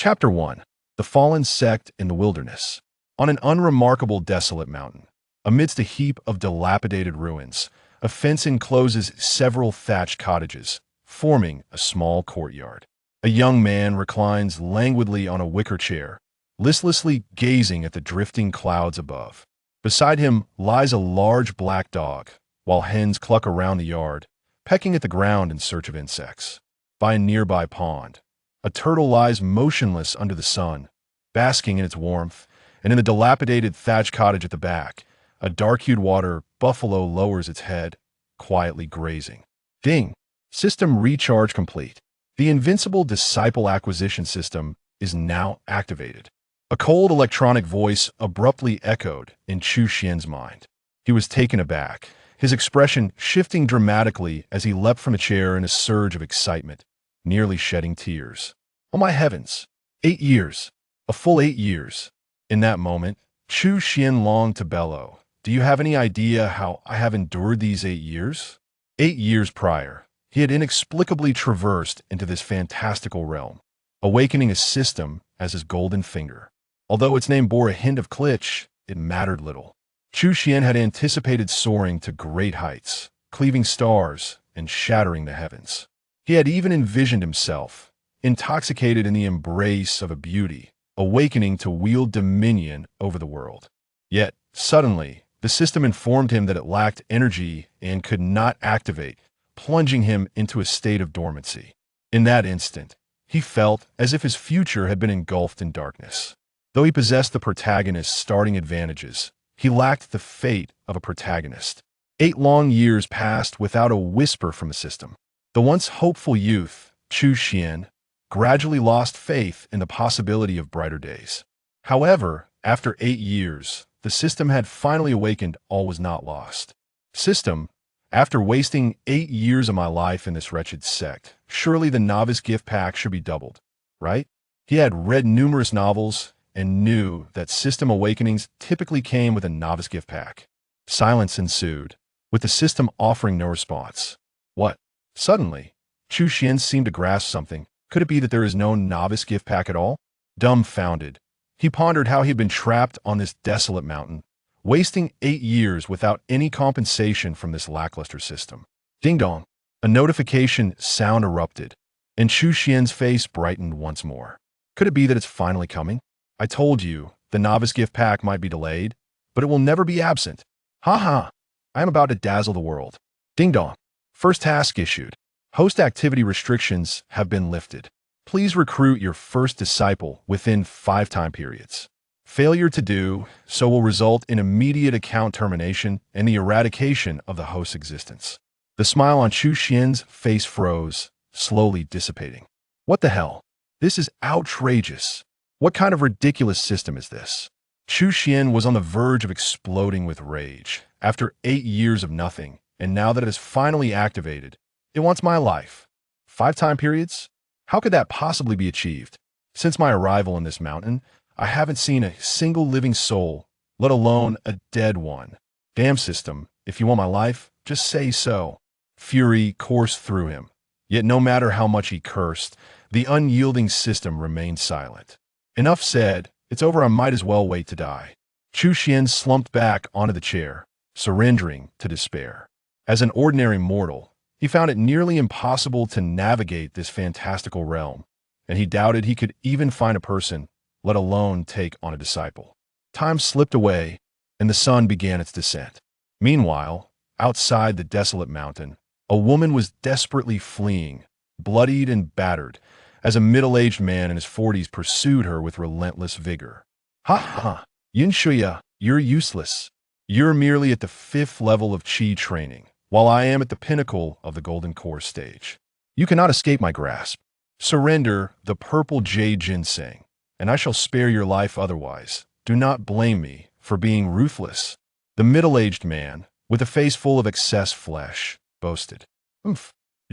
Chapter 1. The Fallen Sect in the Wilderness. On an unremarkable desolate mountain, amidst a heap of dilapidated ruins, a fence encloses several thatched cottages, forming a small courtyard. A young man reclines languidly on a wicker chair, listlessly gazing at the drifting clouds above. Beside him lies a large black dog, while hens cluck around the yard, pecking at the ground in search of insects. By a nearby pond, a turtle lies motionless under the sun, basking in its warmth, and in the dilapidated thatched cottage at the back, a dark-hued water buffalo lowers its head, quietly grazing. Ding! System recharge complete. The invincible disciple acquisition system is now activated. A cold electronic voice abruptly echoed in Chu Xuan's mind. He was taken aback, his expression shifting dramatically as he leapt from a chair in a surge of excitement, nearly shedding tears. Oh my heavens! 8 years! A full 8 years! In that moment, Chu Xuan longed to bellow. Do you have any idea how I have endured these 8 years? 8 years prior, he had inexplicably traversed into this fantastical realm, awakening a system as his golden finger. Although its name bore a hint of glitch, it mattered little. Chu Xuan had anticipated soaring to great heights, cleaving stars and shattering the heavens. He had even envisioned himself, intoxicated in the embrace of a beauty, awakening to wield dominion over the world. Yet, suddenly, the system informed him that it lacked energy and could not activate, plunging him into a state of dormancy. In that instant, he felt as if his future had been engulfed in darkness. Though he possessed the protagonist's starting advantages, he lacked the fate of a protagonist. 8 long years passed without a whisper from the system. The once hopeful youth, Chu Xuan, gradually lost faith in the possibility of brighter days. However, after 8 years, the system had finally awakened. All was not lost. System, after wasting 8 years of my life in this wretched sect, surely the novice gift pack should be doubled, right? He had read numerous novels and knew that system awakenings typically came with a novice gift pack. Silence ensued, with the system offering no response. What? Suddenly, Chu Xuan seemed to grasp something. Could it be that there is no novice gift pack at all? Dumbfounded, he pondered how he had been trapped on this desolate mountain, wasting 8 years without any compensation from this lackluster system. Ding dong! A notification sound erupted, and Chu Xuan's face brightened once more. Could it be that it's finally coming? I told you, the novice gift pack might be delayed, but it will never be absent. Ha ha! I am about to dazzle the world. Ding dong! First task issued. Host activity restrictions have been lifted. Please recruit your first disciple within 5 time periods. Failure to do so will result in immediate account termination and the eradication of the host's existence. The smile on Chu Xuan's face froze, slowly dissipating. What the hell? This is outrageous. What kind of ridiculous system is this? Chu Xuan was on the verge of exploding with rage. After 8 years of nothing, and now that it is finally activated, it wants my life. 5 time periods? How could that possibly be achieved? Since my arrival in this mountain, I haven't seen a single living soul, let alone a dead one. Damn system, if you want my life, just say so. Fury coursed through him. Yet no matter how much he cursed, the unyielding system remained silent. Enough said, it's over, I might as well wait to die. Chu Xuan slumped back onto the chair, surrendering to despair. As an ordinary mortal, he found it nearly impossible to navigate this fantastical realm, and he doubted he could even find a person, let alone take on a disciple. Time slipped away, and the sun began its descent. Meanwhile, outside the desolate mountain, a woman was desperately fleeing, bloodied and battered, as a middle-aged man in his 40s pursued her with relentless vigor. Ha ha! Yin Shuya, you're useless. You're merely at the 5th level of Qi training, while I am at the pinnacle of the Golden Core stage. You cannot escape my grasp. Surrender the purple jade ginseng, and I shall spare your life otherwise. Do not blame me for being ruthless. The middle-aged man, with a face full of excess flesh, boasted.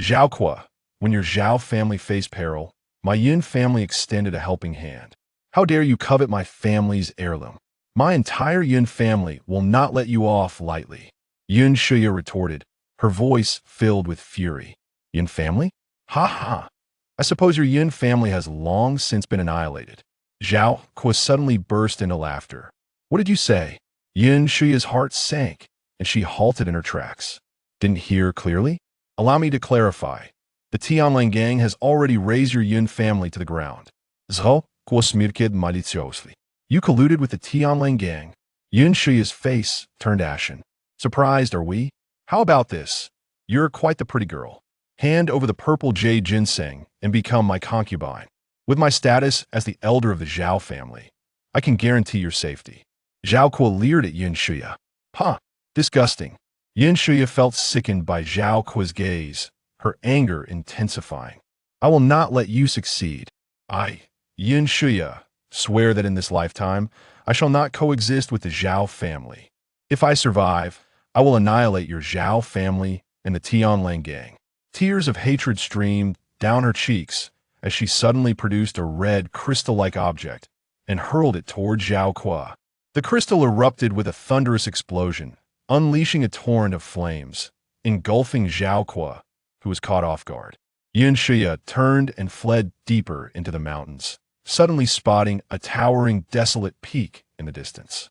Zhao Qua, when your Zhao family faced peril, my Yin family extended a helping hand. How dare you covet my family's heirloom? My entire Yin family will not let you off lightly. Yin Shuya retorted, her voice filled with fury. Yin family? Ha ha! I suppose your Yin family has long since been annihilated. Zhao Kuo suddenly burst into laughter. What did you say? Yin Shuya's heart sank, and she halted in her tracks. Didn't hear clearly? Allow me to clarify. The Tianlang gang has already razed your Yin family to the ground. Zhao Kuo smirked maliciously. You colluded with the Tianlang gang. Yin Shuya's face turned ashen. Surprised, are we? How about this? You're quite the pretty girl. Hand over the purple jade ginseng and become my concubine. With my status as the elder of the Zhao family, I can guarantee your safety. Zhao Kuo leered at Yin Shuya. Huh, disgusting. Yin Shuya felt sickened by Zhao Kuo's gaze, her anger intensifying. I will not let you succeed. Yin Shuya, swear that in this lifetime, I shall not coexist with the Zhao family. If I survive, I will annihilate your Zhao family and the Tianlang gang. Tears of hatred streamed down her cheeks as she suddenly produced a red crystal-like object and hurled it toward Zhao Kuo. The crystal erupted with a thunderous explosion, unleashing a torrent of flames, engulfing Zhao Kuo, who was caught off guard. Yin Shuya turned and fled deeper into the mountains, suddenly spotting a towering, desolate peak in the distance.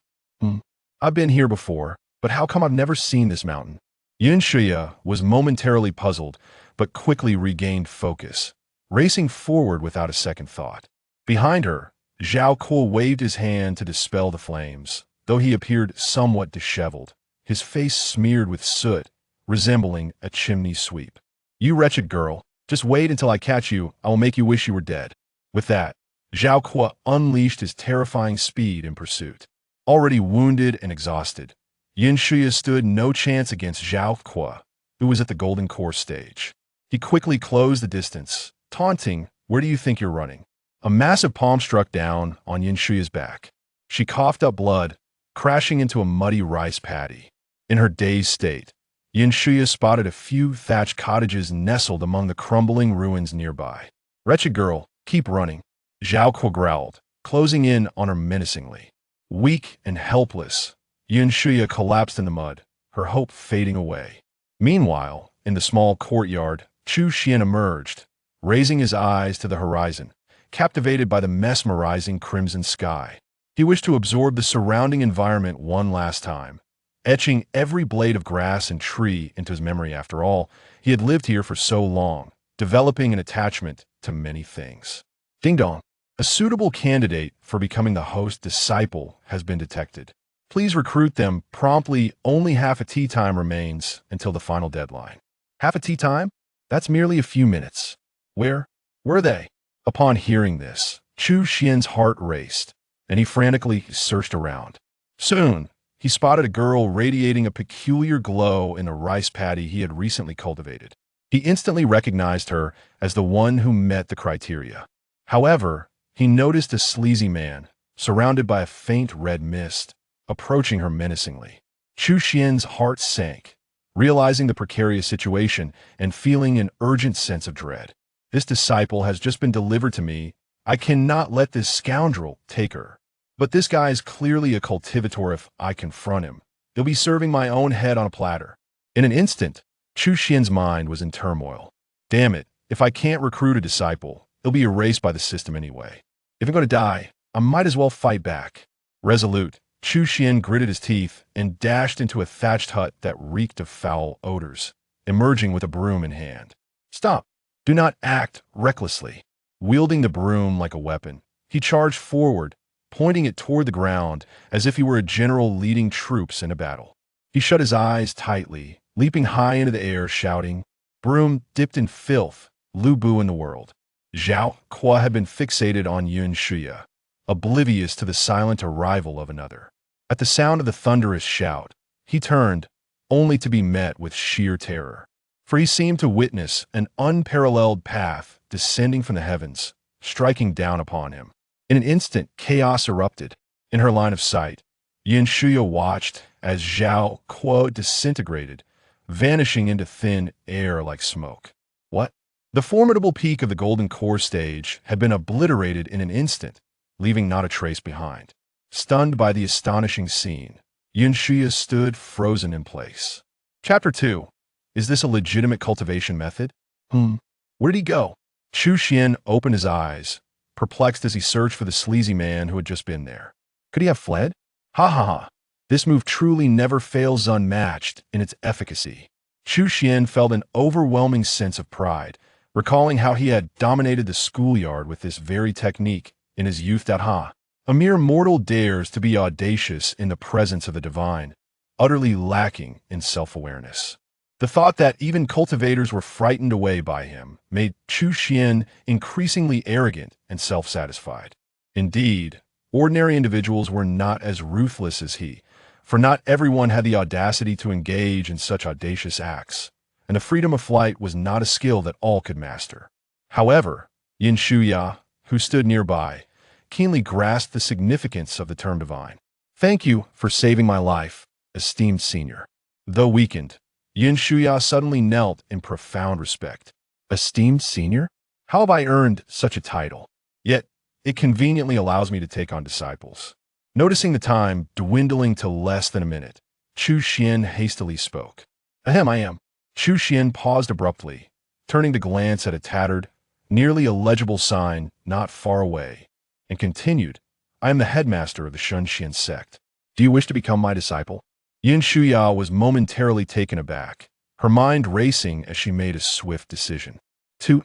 I've been here before, but how come I've never seen this mountain? Yin Shuya was momentarily puzzled, but quickly regained focus, racing forward without a second thought. Behind her, Zhao Kuo waved his hand to dispel the flames, though he appeared somewhat disheveled, his face smeared with soot, resembling a chimney sweep. You wretched girl, just wait until I catch you, I will make you wish you were dead. With that, Zhao Kuo unleashed his terrifying speed in pursuit. Already wounded and exhausted, Yin Shuya stood no chance against Zhao Kuo, who was at the golden core stage. He quickly closed the distance, taunting, "Where do you think you're running?" A massive palm struck down on Yin Shuya's back. She coughed up blood, crashing into a muddy rice paddy. In her dazed state, Yin Shuya spotted a few thatched cottages nestled among the crumbling ruins nearby. Wretched girl, keep running, Zhao Kuo growled, closing in on her menacingly. Weak and helpless, Yin Shuya collapsed in the mud, her hope fading away. Meanwhile, in the small courtyard, Chu Xuan emerged, raising his eyes to the horizon, captivated by the mesmerizing crimson sky. He wished to absorb the surrounding environment one last time, etching every blade of grass and tree into his memory. After all, he had lived here for so long, developing an attachment to many things. Ding dong. A suitable candidate for becoming the host disciple has been detected. Please recruit them promptly. Only half a tea time remains until the final deadline. Half a tea time? That's merely a few minutes. Where were they? Upon hearing this, Chu Xuan's heart raced, and he frantically searched around. Soon, he spotted a girl radiating a peculiar glow in a rice paddy he had recently cultivated. He instantly recognized her as the one who met the criteria. However, he noticed a sleazy man, surrounded by a faint red mist, approaching her menacingly. Chu Xuan's heart sank, realizing the precarious situation and feeling an urgent sense of dread. This disciple has just been delivered to me. I cannot let this scoundrel take her. But this guy is clearly a cultivator. If I confront him, he'll be serving my own head on a platter. In an instant, Chu Xuan's mind was in turmoil. Damn it, if I can't recruit a disciple, he'll be erased by the system anyway. If I'm going to die, I might as well fight back. Resolute, Chu Xuan gritted his teeth and dashed into a thatched hut that reeked of foul odors, emerging with a broom in hand. Stop! Do not act recklessly. Wielding the broom like a weapon, he charged forward, pointing it toward the ground as if he were a general leading troops in a battle. He shut his eyes tightly, leaping high into the air, shouting, "Broom dipped in filth, Lu Bu in the world." Zhao Kuo had been fixated on Yin Shuya, oblivious to the silent arrival of another. At the sound of the thunderous shout, he turned, only to be met with sheer terror. For he seemed to witness an unparalleled path descending from the heavens, striking down upon him. In an instant, chaos erupted. In her line of sight, Yin Shuya watched as Zhao Kuo disintegrated, vanishing into thin air like smoke. What? The formidable peak of the golden core stage had been obliterated in an instant, leaving not a trace behind. Stunned by the astonishing scene, Yin Shuya stood frozen in place. Chapter 2. Is this a legitimate cultivation method? Where did he go? Chu Xuan opened his eyes, perplexed as he searched for the sleazy man who had just been there. Could he have fled? Ha ha ha. This move truly never fails unmatched in its efficacy. Chu Xuan felt an overwhelming sense of pride, recalling how he had dominated the schoolyard with this very technique in his youth. Ha! A mere mortal dares to be audacious in the presence of the divine, utterly lacking in self-awareness. The thought that even cultivators were frightened away by him made Chu Xuan increasingly arrogant and self-satisfied. Indeed, ordinary individuals were not as ruthless as he, for not everyone had the audacity to engage in such audacious acts, and the freedom of flight was not a skill that all could master. However, Yin Shuya, who stood nearby, keenly grasped the significance of the term divine. Thank you for saving my life, esteemed senior. Though weakened, Yin Shuya suddenly knelt in profound respect. Esteemed senior? How have I earned such a title? Yet, it conveniently allows me to take on disciples. Noticing the time dwindling to less than a minute, Chu Xuan hastily spoke. Ahem, I am. Chu Xuan paused abruptly, turning to glance at a tattered, nearly illegible sign not far away, and continued, I am the headmaster of the Shunxian sect. Do you wish to become my disciple? Yin Shuya was momentarily taken aback, her mind racing as she made a swift decision.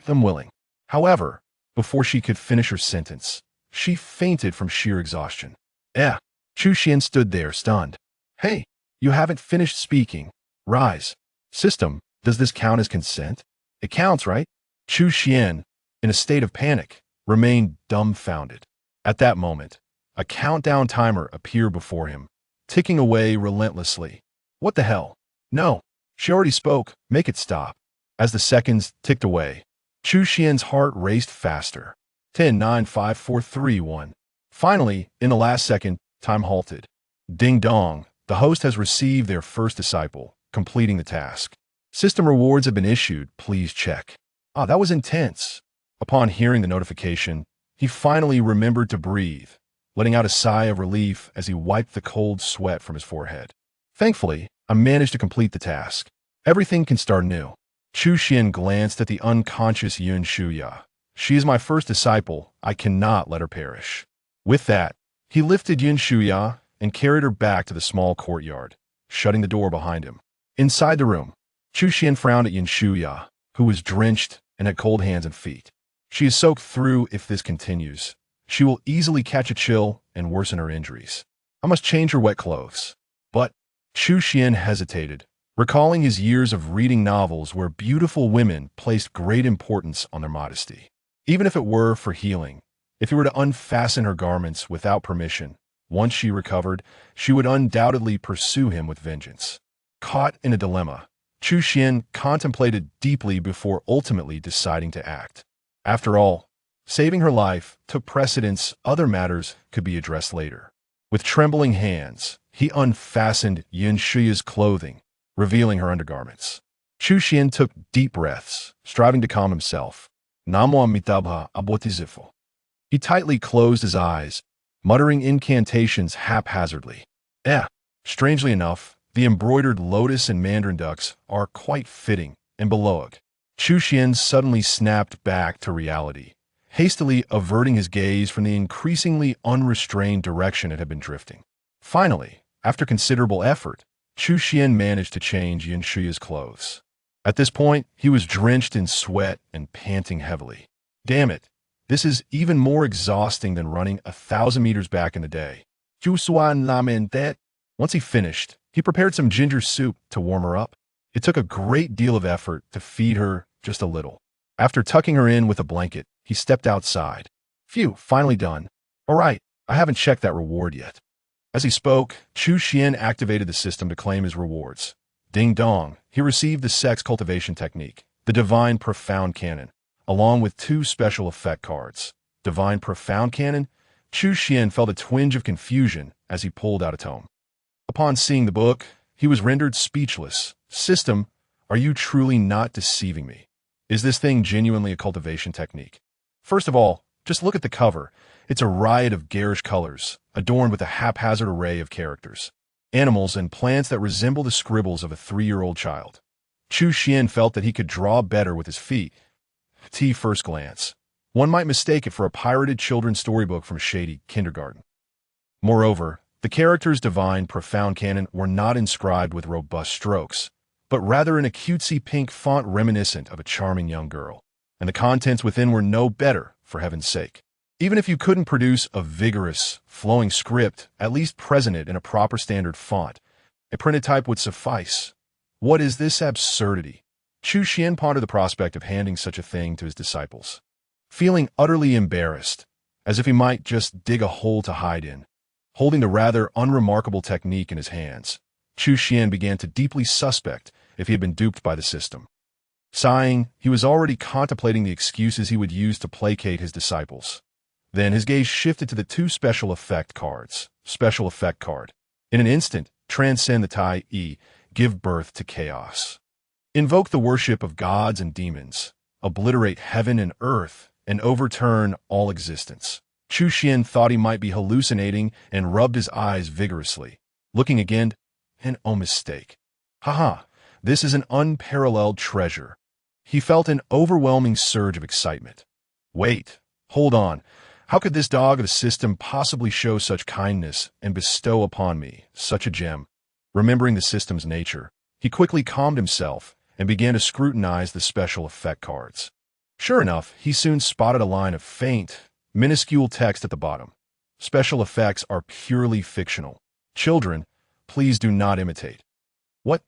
I'm willing. However, before she could finish her sentence, she fainted from sheer exhaustion. Chu Xuan stood there, stunned. Hey, you haven't finished speaking. Rise. System, does this count as consent? It counts, right? Chu Xuan, in a state of panic, remained dumbfounded. At that moment, a countdown timer appeared before him, ticking away relentlessly. What the hell? No, she already spoke. Make it stop. As the seconds ticked away, Chu Xuan's heart raced faster. 10, 9, 5, 4, 3, 1. Finally, in the last second, time halted. Ding dong, the host has received their first disciple, completing the task. System rewards have been issued, please check. That was intense. Upon hearing the notification, he finally remembered to breathe, letting out a sigh of relief as he wiped the cold sweat from his forehead. Thankfully, I managed to complete the task. Everything can start anew. Chu Xuan glanced at the unconscious Yin Shuya. She is my first disciple. I cannot let her perish. With that, he lifted Yin Shuya and carried her back to the small courtyard, shutting the door behind him. Inside the room, Chu Xuan frowned at Yin Shuya, who was drenched and had cold hands and feet. She is soaked through. If this continues, she will easily catch a chill and worsen her injuries. I must change her wet clothes. But Chu Xuan hesitated, recalling his years of reading novels where beautiful women placed great importance on their modesty. Even if it were for healing, if he were to unfasten her garments without permission, once she recovered, she would undoubtedly pursue him with vengeance. Caught in a dilemma, Chu Xuan contemplated deeply before ultimately deciding to act. After all, saving her life took precedence. Other matters could be addressed later. With trembling hands, he unfastened Yin Shuya's clothing, revealing her undergarments. Chu Xuan took deep breaths, striving to calm himself. Namo Amitabha Abodhisattva. He tightly closed his eyes, muttering incantations haphazardly. Strangely enough, the embroidered lotus and mandarin ducks are quite fitting and below. Chu Xuan suddenly snapped back to reality, hastily averting his gaze from the increasingly unrestrained direction it had been drifting. Finally, after considerable effort, Chu Xuan managed to change Yin Shuya's clothes. At this point, he was drenched in sweat and panting heavily. Damn it, this is even more exhausting than running 1,000 meters back in the day. Chu Xuan lamented. Once he finished, he prepared some ginger soup to warm her up. It took a great deal of effort to feed her just a little. After tucking her in with a blanket, he stepped outside. Phew, finally done. All right, I haven't checked that reward yet. As he spoke, Chu Xuan activated the system to claim his rewards. Ding dong, he received the sect's cultivation technique, the Divine Profound Cannon, along with 2 special effect cards. Divine Profound Cannon? Chu Xuan felt a twinge of confusion as he pulled out a tome. Upon seeing the book, he was rendered speechless. System, are you truly not deceiving me? Is this thing genuinely a cultivation technique? First of all, just look at the cover. It's a riot of garish colors, adorned with a haphazard array of characters. Animals and plants that resemble the scribbles of a 3-year-old child. Chu Xuan felt that he could draw better with his feet. First glance. One might mistake it for a pirated children's storybook from shady kindergarten. Moreover, the character's divine, profound canon were not inscribed with robust strokes, but rather in a cutesy pink font reminiscent of a charming young girl. And the contents within were no better, for heaven's sake. Even if you couldn't produce a vigorous, flowing script, at least present it in a proper standard font, a printed type would suffice. What is this absurdity? Chu Xuan pondered the prospect of handing such a thing to his disciples. Feeling utterly embarrassed, as if he might just dig a hole to hide in, holding the rather unremarkable technique in his hands, Chu Xuan began to deeply suspect if he had been duped by the system. Sighing, he was already contemplating the excuses he would use to placate his disciples. Then his gaze shifted to the two special effect cards. Special effect card. In an instant, transcend the Tai, give birth to chaos. Invoke the worship of gods and demons, obliterate heaven and earth, and overturn all existence. Chu Xuan thought he might be hallucinating and rubbed his eyes vigorously. Looking again, and oh mistake. Haha, this is an unparalleled treasure. He felt an overwhelming surge of excitement. Wait, hold on. How could this dog of the system possibly show such kindness and bestow upon me such a gem? Remembering the system's nature, he quickly calmed himself and began to scrutinize the special effect cards. Sure enough, he soon spotted a line of faint, minuscule text at the bottom. Special effects are purely fictional. Children, please do not imitate. What?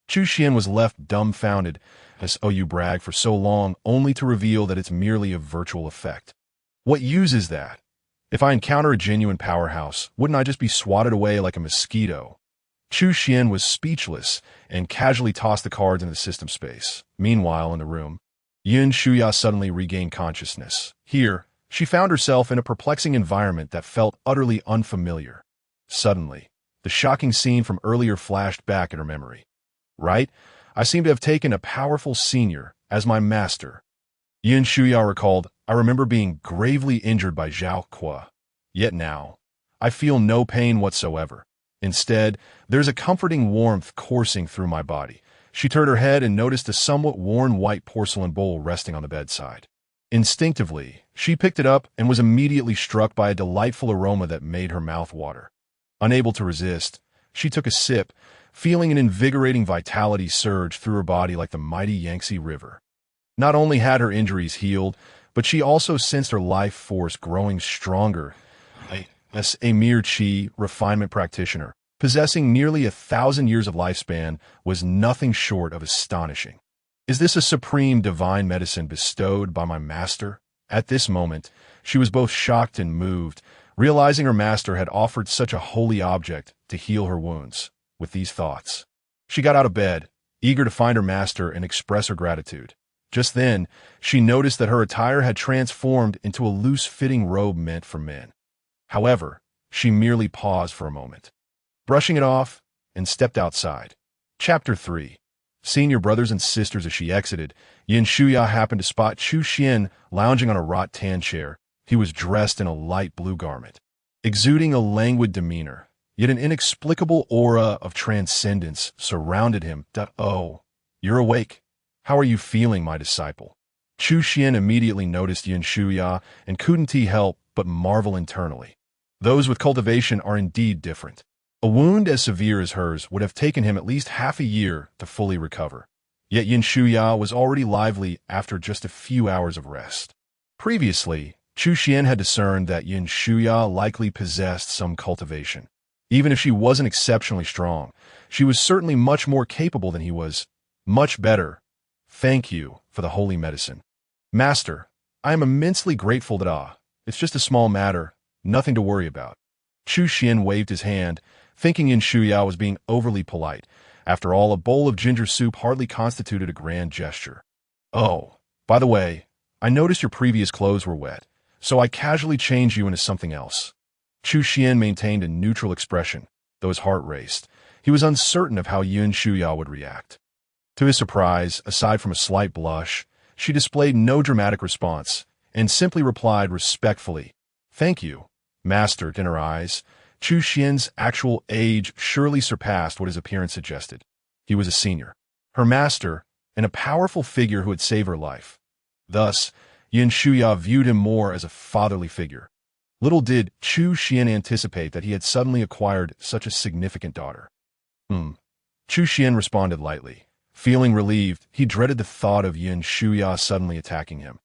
Chu Xuan was left dumbfounded as you brag for so long only to reveal that it's merely a virtual effect. What use is that? If I encounter a genuine powerhouse, wouldn't I just be swatted away like a mosquito? Chu Xuan was speechless and casually tossed the cards into the system space. Meanwhile, in the room, Yin Shuya suddenly regained consciousness. Here, she found herself in a perplexing environment that felt utterly unfamiliar. Suddenly, the shocking scene from earlier flashed back in her memory. Right? I seem to have taken a powerful senior as my master. Yin Shuya recalled, I remember being gravely injured by Zhao Kuo. Yet now, I feel no pain whatsoever. Instead, there's a comforting warmth coursing through my body. She turned her head and noticed a somewhat worn white porcelain bowl resting on the bedside. Instinctively, she picked it up and was immediately struck by a delightful aroma that made her mouth water. Unable to resist, she took a sip, feeling an invigorating vitality surge through her body like the mighty Yangtze River. Not only had her injuries healed, but she also sensed her life force growing stronger. As a mere qi refinement practitioner, possessing nearly 1,000 years of lifespan, was nothing short of astonishing. Is this a supreme divine medicine bestowed by my master? At this moment, she was both shocked and moved, realizing her master had offered such a holy object to heal her wounds. With these thoughts, she got out of bed, eager to find her master and express her gratitude. Just then, she noticed that her attire had transformed into a loose-fitting robe meant for men. However, she merely paused for a moment, brushing it off, and stepped outside. Chapter 3. Seeing your brothers and sisters as she exited, Yin Shuya happened to spot Chu Xuan lounging on a wrought tan chair. He was dressed in a light blue garment, exuding a languid demeanor, yet an inexplicable aura of transcendence surrounded him. Oh, you're awake. How are you feeling, my disciple? Chu Xuan immediately noticed Yin Shuya and couldn't help but marvel internally. Those with cultivation are indeed different. A wound as severe as hers would have taken him at least half a year to fully recover. Yet Yin Shuya was already lively after just a few hours of rest. Previously, Chu Xuan had discerned that Yin Shuya likely possessed some cultivation. Even if she wasn't exceptionally strong, she was certainly much more capable than he was. Much better. Thank you for the holy medicine. Master, I am immensely grateful that it's just a small matter, nothing to worry about. Chu Xuan waved his hand, thinking Yin Shuya was being overly polite. After all, a bowl of ginger soup hardly constituted a grand gesture. Oh, by the way, I noticed your previous clothes were wet, so I casually changed you into something else. Chu Xuan maintained a neutral expression, though his heart raced. He was uncertain of how Yin Shuya would react. To his surprise, aside from a slight blush, she displayed no dramatic response, and simply replied respectfully, Thank you, Master. In her eyes, Chu Xuan's actual age surely surpassed what his appearance suggested. He was a senior, her master, and a powerful figure who had saved her life. Thus, Yin Shuya viewed him more as a fatherly figure. Little did Chu Xuan anticipate that he had suddenly acquired such a significant daughter. Chu Xuan responded lightly. Feeling relieved, he dreaded the thought of Yin Shuya suddenly attacking him.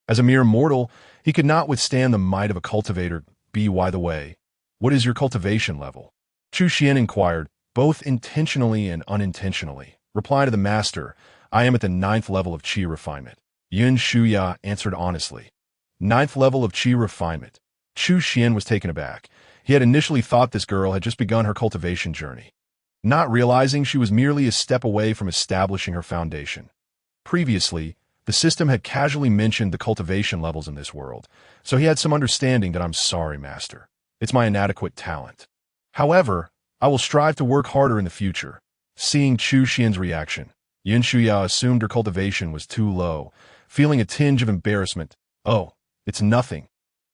As a mere mortal, he could not withstand the might of a cultivator. By the way, what is your cultivation level? Chu Xuan inquired, both intentionally and unintentionally. Reply to the master, I am at the 9th level of qi refinement. Yin Shuya answered honestly. 9th level of qi refinement. Chu Xuan was taken aback. He had initially thought this girl had just begun her cultivation journey, not realizing she was merely a step away from establishing her foundation. Previously, the system had casually mentioned the cultivation levels in this world, so he had some understanding that I'm sorry, master. It's my inadequate talent. However, I will strive to work harder in the future. Seeing Chu Xuan's reaction, Yin Shuya assumed her cultivation was too low, feeling a tinge of embarrassment. Oh, it's nothing.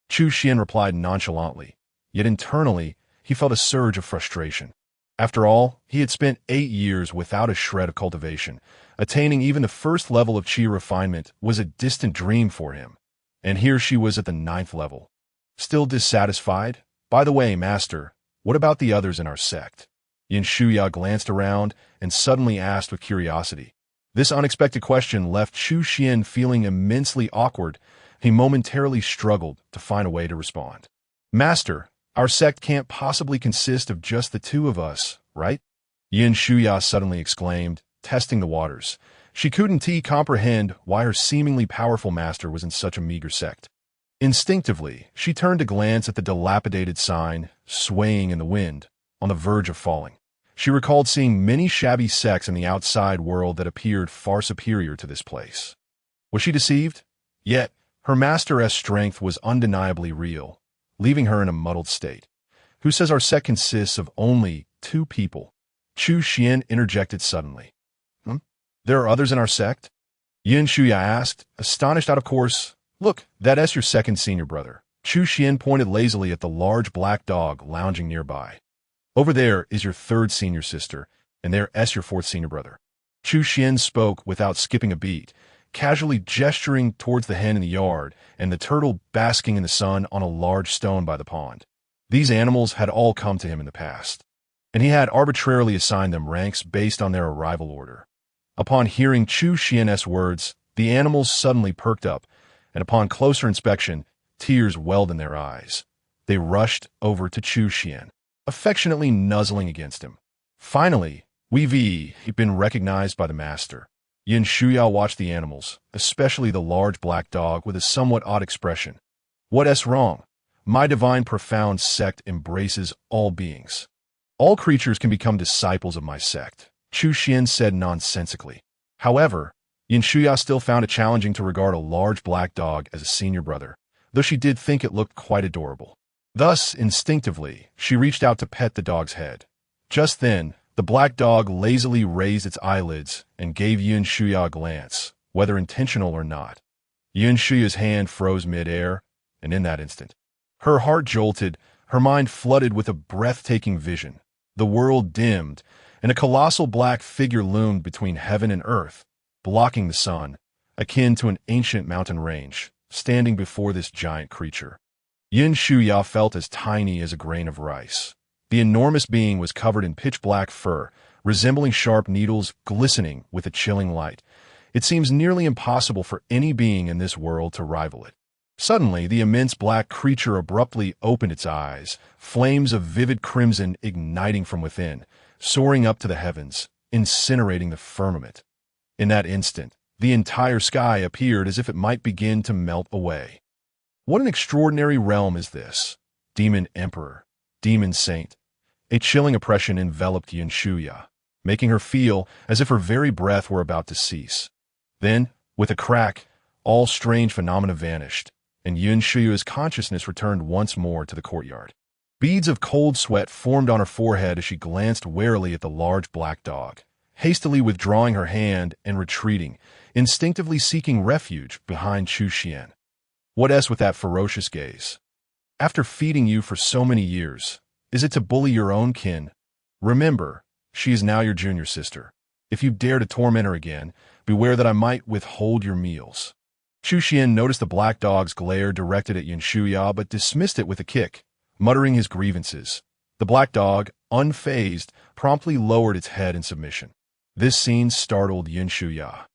Chu Xuan replied nonchalantly, yet internally, he felt a surge of frustration. After all, he had spent 8 years without a shred of cultivation. Attaining even the 1st level of qi refinement was a distant dream for him. And here she was at the 9th level. Still dissatisfied? By the way, master, what about the others in our sect? Yin Shuya glanced around and suddenly asked with curiosity. This unexpected question left Chu Xuan feeling immensely awkward. He momentarily struggled to find a way to respond. Master, our sect can't possibly consist of just the 2 of us, right? Yin Shuya suddenly exclaimed, testing the waters. She couldn't comprehend why her seemingly powerful master was in such a meager sect. Instinctively, she turned to glance at the dilapidated sign, swaying in the wind, on the verge of falling. She recalled seeing many shabby sects in the outside world that appeared far superior to this place. Was she deceived? Yet, her master's strength was undeniably real, leaving her in a muddled state. Who says our sect consists of only 2 people? Chu Xuan interjected suddenly. There are others in our sect? Yin Shuya asked, astonished out of course. Look, that's your 2nd senior brother. Chu Xuan pointed lazily at the large black dog lounging nearby. Over there is your 3rd senior sister, and there's your 4th senior brother. Chu Xuan spoke without skipping a beat, casually gesturing towards the hen in the yard and the turtle basking in the sun on a large stone by the pond. These animals had all come to him in the past, and he had arbitrarily assigned them ranks based on their arrival order. Upon hearing Chu Xuan's words, the animals suddenly perked up, and upon closer inspection, tears welled in their eyes. They rushed over to Chu Xuan, affectionately nuzzling against him. Finally, we've been recognized by the master. Yin Shuya watched the animals, especially the large black dog, with a somewhat odd expression. What's wrong? My divine profound sect embraces all beings. All creatures can become disciples of my sect, Chu Xuan said nonsensically. However, Yin Shuya still found it challenging to regard a large black dog as a senior brother, though she did think it looked quite adorable. Thus, instinctively, she reached out to pet the dog's head. Just then, the black dog lazily raised its eyelids and gave Yin Shuya a glance, whether intentional or not. Yin Shuya's hand froze mid-air, and in that instant, her heart jolted, her mind flooded with a breathtaking vision. The world dimmed, and a colossal black figure loomed between heaven and earth, blocking the sun, akin to an ancient mountain range, standing before this giant creature. Yin Shuya felt as tiny as a grain of rice. The enormous being was covered in pitch-black fur, resembling sharp needles glistening with a chilling light. It seems nearly impossible for any being in this world to rival it. Suddenly, the immense black creature abruptly opened its eyes, flames of vivid crimson igniting from within, soaring up to the heavens, incinerating the firmament. In that instant, the entire sky appeared as if it might begin to melt away. What an extraordinary realm is this! Demon Emperor, Demon Saint. A chilling oppression enveloped Yin Shuya, making her feel as if her very breath were about to cease. Then, with a crack, all strange phenomena vanished, and Yin Shuya's consciousness returned once more to the courtyard. Beads of cold sweat formed on her forehead as she glanced warily at the large black dog, hastily withdrawing her hand and retreating, instinctively seeking refuge behind Chu Xuan. What's with that ferocious gaze? After feeding you for so many years, is it to bully your own kin? Remember, she is now your junior sister. If you dare to torment her again, beware that I might withhold your meals. Chu Xuan noticed the black dog's glare directed at Yunshuya but dismissed it with a kick, muttering his grievances. The black dog, unfazed, promptly lowered its head in submission. This scene startled Yunshuya.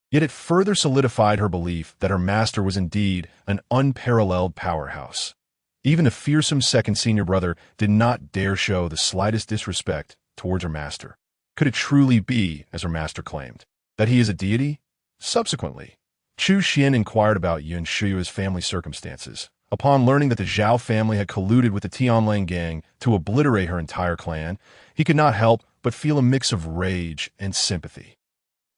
Yet it further solidified her belief that her master was indeed an unparalleled powerhouse. Even the fearsome second senior brother did not dare show the slightest disrespect towards her master. Could it truly be, as her master claimed, that he is a deity? Subsequently, Chu Xuan inquired about Yun Shuya's family circumstances. Upon learning that the Zhao family had colluded with the Tianlang gang to obliterate her entire clan, he could not help but feel a mix of rage and sympathy.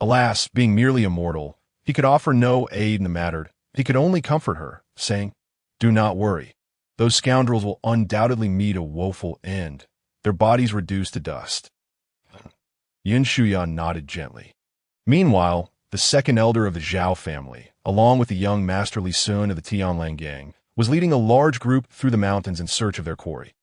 Alas, being merely immortal, he could offer no aid in the matter. He could only comfort her, saying, "Do not worry. Those scoundrels will undoubtedly meet a woeful end, their bodies reduced to dust." Yun Shuya nodded gently. Meanwhile, the second elder of the Zhao family, along with the young Master Li Sun of the Tianlang gang, was leading a large group through the mountains in search of their quarry.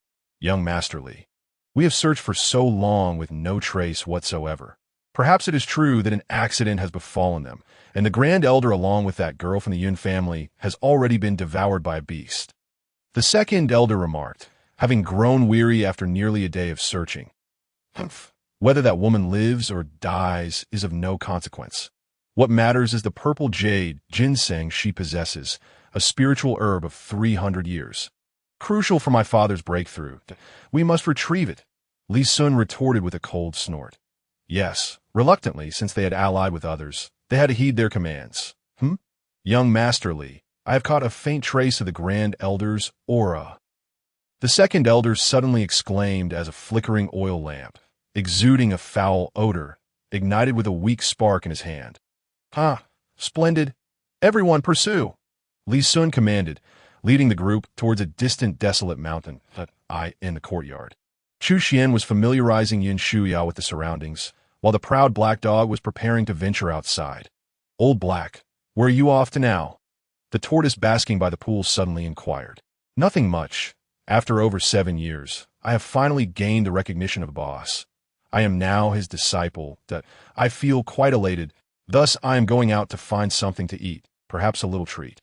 "Young Master Li, we have searched for so long with no trace whatsoever. Perhaps it is true that an accident has befallen them, and the Grand Elder along with that girl from the Yun family has already been devoured by a beast." The second elder remarked, having grown weary after nearly a day of searching. "Humph. Whether that woman lives or dies is of no consequence. What matters is the purple jade, ginseng, she possesses, a spiritual herb of 300 years. Crucial for my father's breakthrough. We must retrieve it." Li Sun retorted with a cold snort. Yes, reluctantly, since they had allied with others, they had to heed their commands. "Young Master Li, I have caught a faint trace of the Grand Elder's aura." The second elder suddenly exclaimed as a flickering oil lamp, exuding a foul odor, ignited with a weak spark in his hand. Splendid. Everyone pursue," Li Sun commanded, leading the group towards a distant desolate mountain in the courtyard. Chu Xuan was familiarizing Yin Shuya with the surroundings, while the proud black dog was preparing to venture outside. "Old Black, where are you off to now?" The tortoise basking by the pool suddenly inquired. "Nothing much. After over 7 years, I have finally gained the recognition of a boss. I am now his disciple. I feel quite elated. Thus I am going out to find something to eat, perhaps a little treat."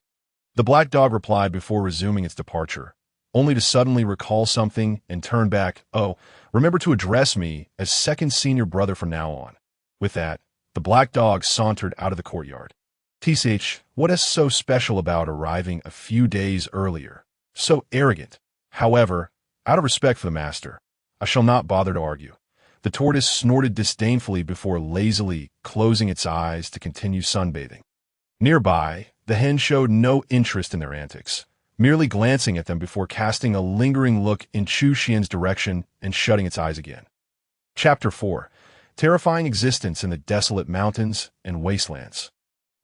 The black dog replied before resuming its departure, only to suddenly recall something and turn back. "Oh, remember to address me as second senior brother from now on." With that, the black dog sauntered out of the courtyard. "Tch, what is so special about arriving a few days earlier? So arrogant. However, out of respect for the master, I shall not bother to argue." The tortoise snorted disdainfully before lazily closing its eyes to continue sunbathing. Nearby, the hen showed no interest in their antics, merely glancing at them before casting a lingering look in Chu Xuan's direction and shutting its eyes again. Chapter 4. Terrifying Existence in the Desolate Mountains and Wastelands.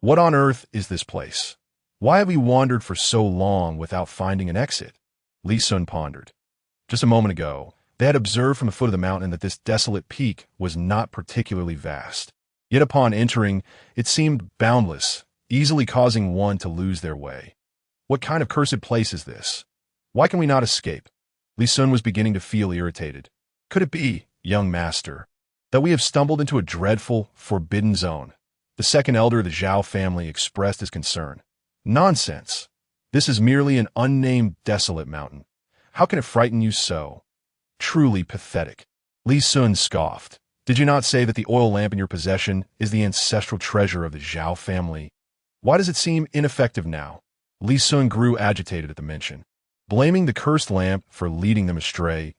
What on earth is this place? Why have we wandered for so long without finding an exit? Li Sun pondered. Just a moment ago, they had observed from the foot of the mountain that this desolate peak was not particularly vast. Yet upon entering, it seemed boundless, easily causing one to lose their way. What kind of cursed place is this? Why can we not escape? Li Sun was beginning to feel irritated. Could it be, young master, that we have stumbled into a dreadful, forbidden zone? The second elder of the Zhao family expressed his concern. Nonsense. This is merely an unnamed desolate mountain. How can it frighten you so? Truly pathetic. Li Sun scoffed. Did you not say that the oil lamp in your possession is the ancestral treasure of the Zhao family? Why does it seem ineffective now? Li Sun grew agitated at the mention, blaming the cursed lamp for leading them astray.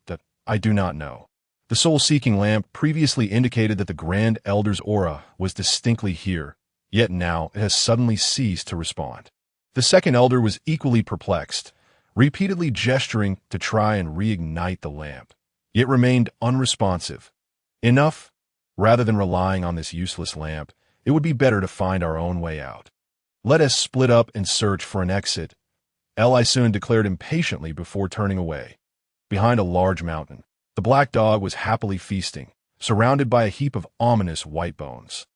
I do not know. The soul-seeking lamp previously indicated that the Grand Elder's aura was distinctly here, yet now it has suddenly ceased to respond. The second elder was equally perplexed, repeatedly gesturing to try and reignite the lamp, yet remained unresponsive. Enough. Rather than relying on this useless lamp, it would be better to find our own way out. Let us split up and search for an exit, Li Sun declared impatiently before turning away. Behind a large mountain, the black dog was happily feasting, surrounded by a heap of ominous white bones.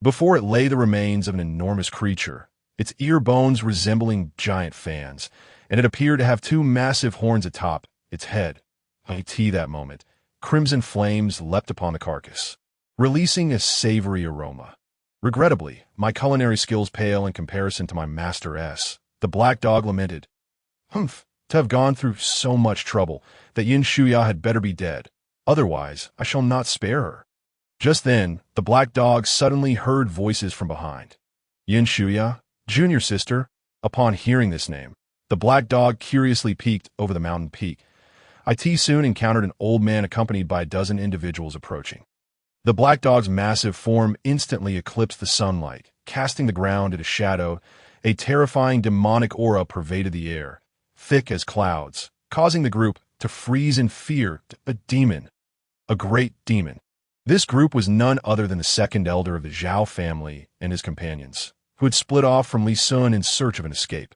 Before it lay the remains of an enormous creature, its ear bones resembling giant fans, and it appeared to have 2 massive horns atop its head. That moment, crimson flames leapt upon the carcass, releasing a savory aroma. Regrettably, my culinary skills pale in comparison to my master. The black dog lamented. Humph, to have gone through so much trouble, that Yin Shuya had better be dead. Otherwise, I shall not spare her. Just then, the black dog suddenly heard voices from behind. Yin Shuya, junior sister. Upon hearing this name, the black dog curiously peeked over the mountain peak. It soon encountered an old man accompanied by a dozen individuals approaching. The black dog's massive form instantly eclipsed the sunlight, casting the ground into shadow. A terrifying demonic aura pervaded the air, thick as clouds, causing the group to freeze in fear. A demon. A great demon. This group was none other than the second elder of the Zhao family and his companions, who had split off from Li Sun in search of an escape.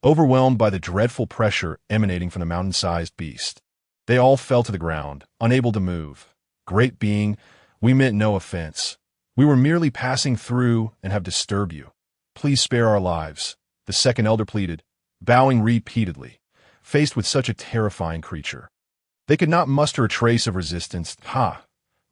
Overwhelmed by the dreadful pressure emanating from the mountain-sized beast, they all fell to the ground, unable to move. Great being, we meant no offense. We were merely passing through and have disturbed you. Please spare our lives, the second elder pleaded, bowing repeatedly, faced with such a terrifying creature. They could not muster a trace of resistance. Ha!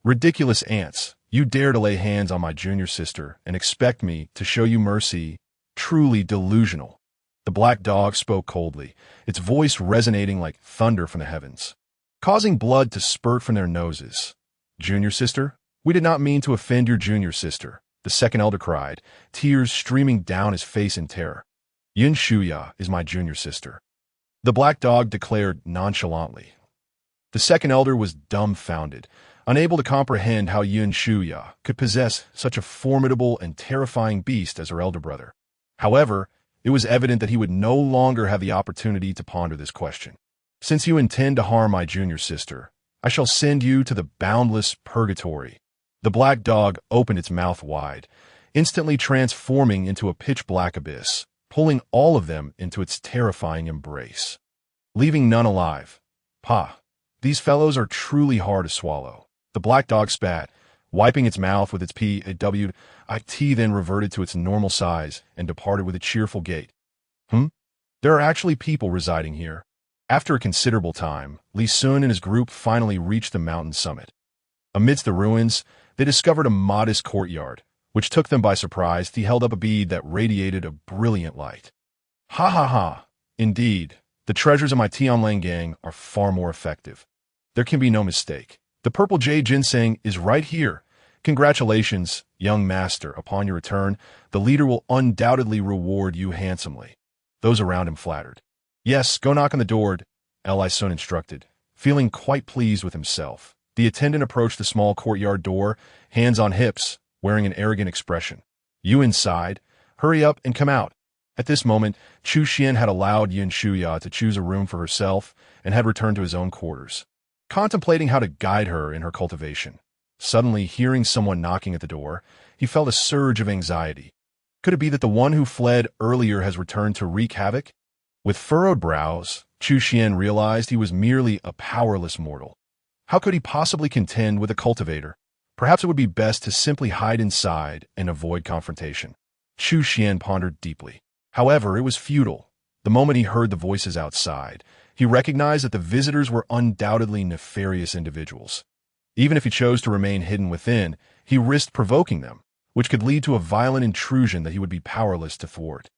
Ridiculous ants, you dare to lay hands on my junior sister and expect me to show you mercy? Truly delusional. The black dog spoke coldly, its voice resonating like thunder from the heavens, causing blood to spurt from their noses. Junior sister? We did not mean to offend your junior sister, the second elder cried, tears streaming down his face in terror. Yin Shuya is my junior sister, the black dog declared nonchalantly. The second elder was dumbfounded, unable to comprehend how Yin Shuya could possess such a formidable and terrifying beast as her elder brother. However, it was evident that he would no longer have the opportunity to ponder this question. Since you intend to harm my junior sister, I shall send you to the boundless purgatory. The black dog opened its mouth wide, instantly transforming into a pitch-black abyss, pulling all of them into its terrifying embrace, leaving none alive. Pah! These fellows are truly hard to swallow. The black dog spat, wiping its mouth with its PAW. It then reverted to its normal size and departed with a cheerful gait. There are actually people residing here. After a considerable time, Li Sun and his group finally reached the mountain summit. Amidst the ruins, they discovered a modest courtyard, which took them by surprise. He held up a bead that radiated a brilliant light. Ha ha ha! Indeed, the treasures of my Tianlang gang are far more effective. There can be no mistake. The purple jade ginseng is right here. Congratulations, young master, upon your return. The leader will undoubtedly reward you handsomely. Those around him flattered. Yes, go knock on the door, Li Sun instructed. Feeling quite pleased with himself, the attendant approached the small courtyard door, hands on hips, wearing an arrogant expression. You inside? Hurry up and come out. At this moment, Chu Xuan had allowed Yin Shuya to choose a room for herself and had returned to his own quarters, contemplating how to guide her in her cultivation. Suddenly, hearing someone knocking at the door, he felt a surge of anxiety. Could it be that the one who fled earlier has returned to wreak havoc? With furrowed brows, Chu Xuan realized he was merely a powerless mortal. How could he possibly contend with a cultivator? Perhaps it would be best to simply hide inside and avoid confrontation. Chu Xuan pondered deeply. However, it was futile. The moment he heard the voices outside, he recognized that the visitors were undoubtedly nefarious individuals. Even if he chose to remain hidden within, he risked provoking them, which could lead to a violent intrusion that he would be powerless to thwart.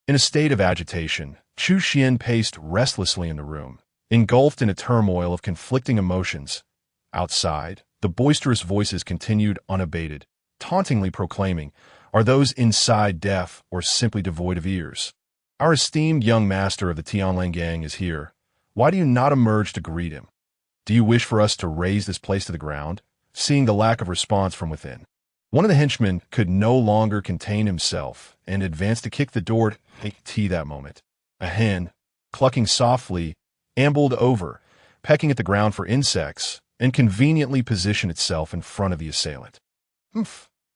In a state of agitation, Chu Xuan paced restlessly in the room, engulfed in a turmoil of conflicting emotions. Outside, the boisterous voices continued unabated, tauntingly proclaiming, "Are those inside deaf or simply devoid of ears? Our esteemed young master of the Tianlang gang is here. Why do you not emerge to greet him? Do you wish for us to raze this place to the ground?" Seeing the lack of response from within, one of the henchmen could no longer contain himself and advanced to kick the door. That moment, a hen, clucking softly, ambled over, pecking at the ground for insects, and conveniently positioned itself in front of the assailant.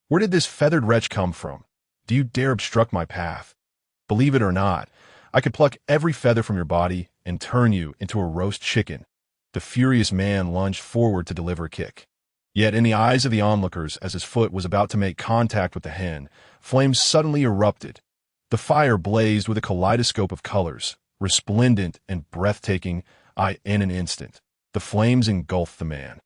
Where did this feathered wretch come from? Do you dare obstruct my path? Believe it or not, I could pluck every feather from your body and turn you into a roast chicken. The furious man lunged forward to deliver a kick. Yet in the eyes of the onlookers, as his foot was about to make contact with the hen, flames suddenly erupted. The fire blazed with a kaleidoscope of colors, resplendent and breathtaking. In an instant, the flames engulfed the man,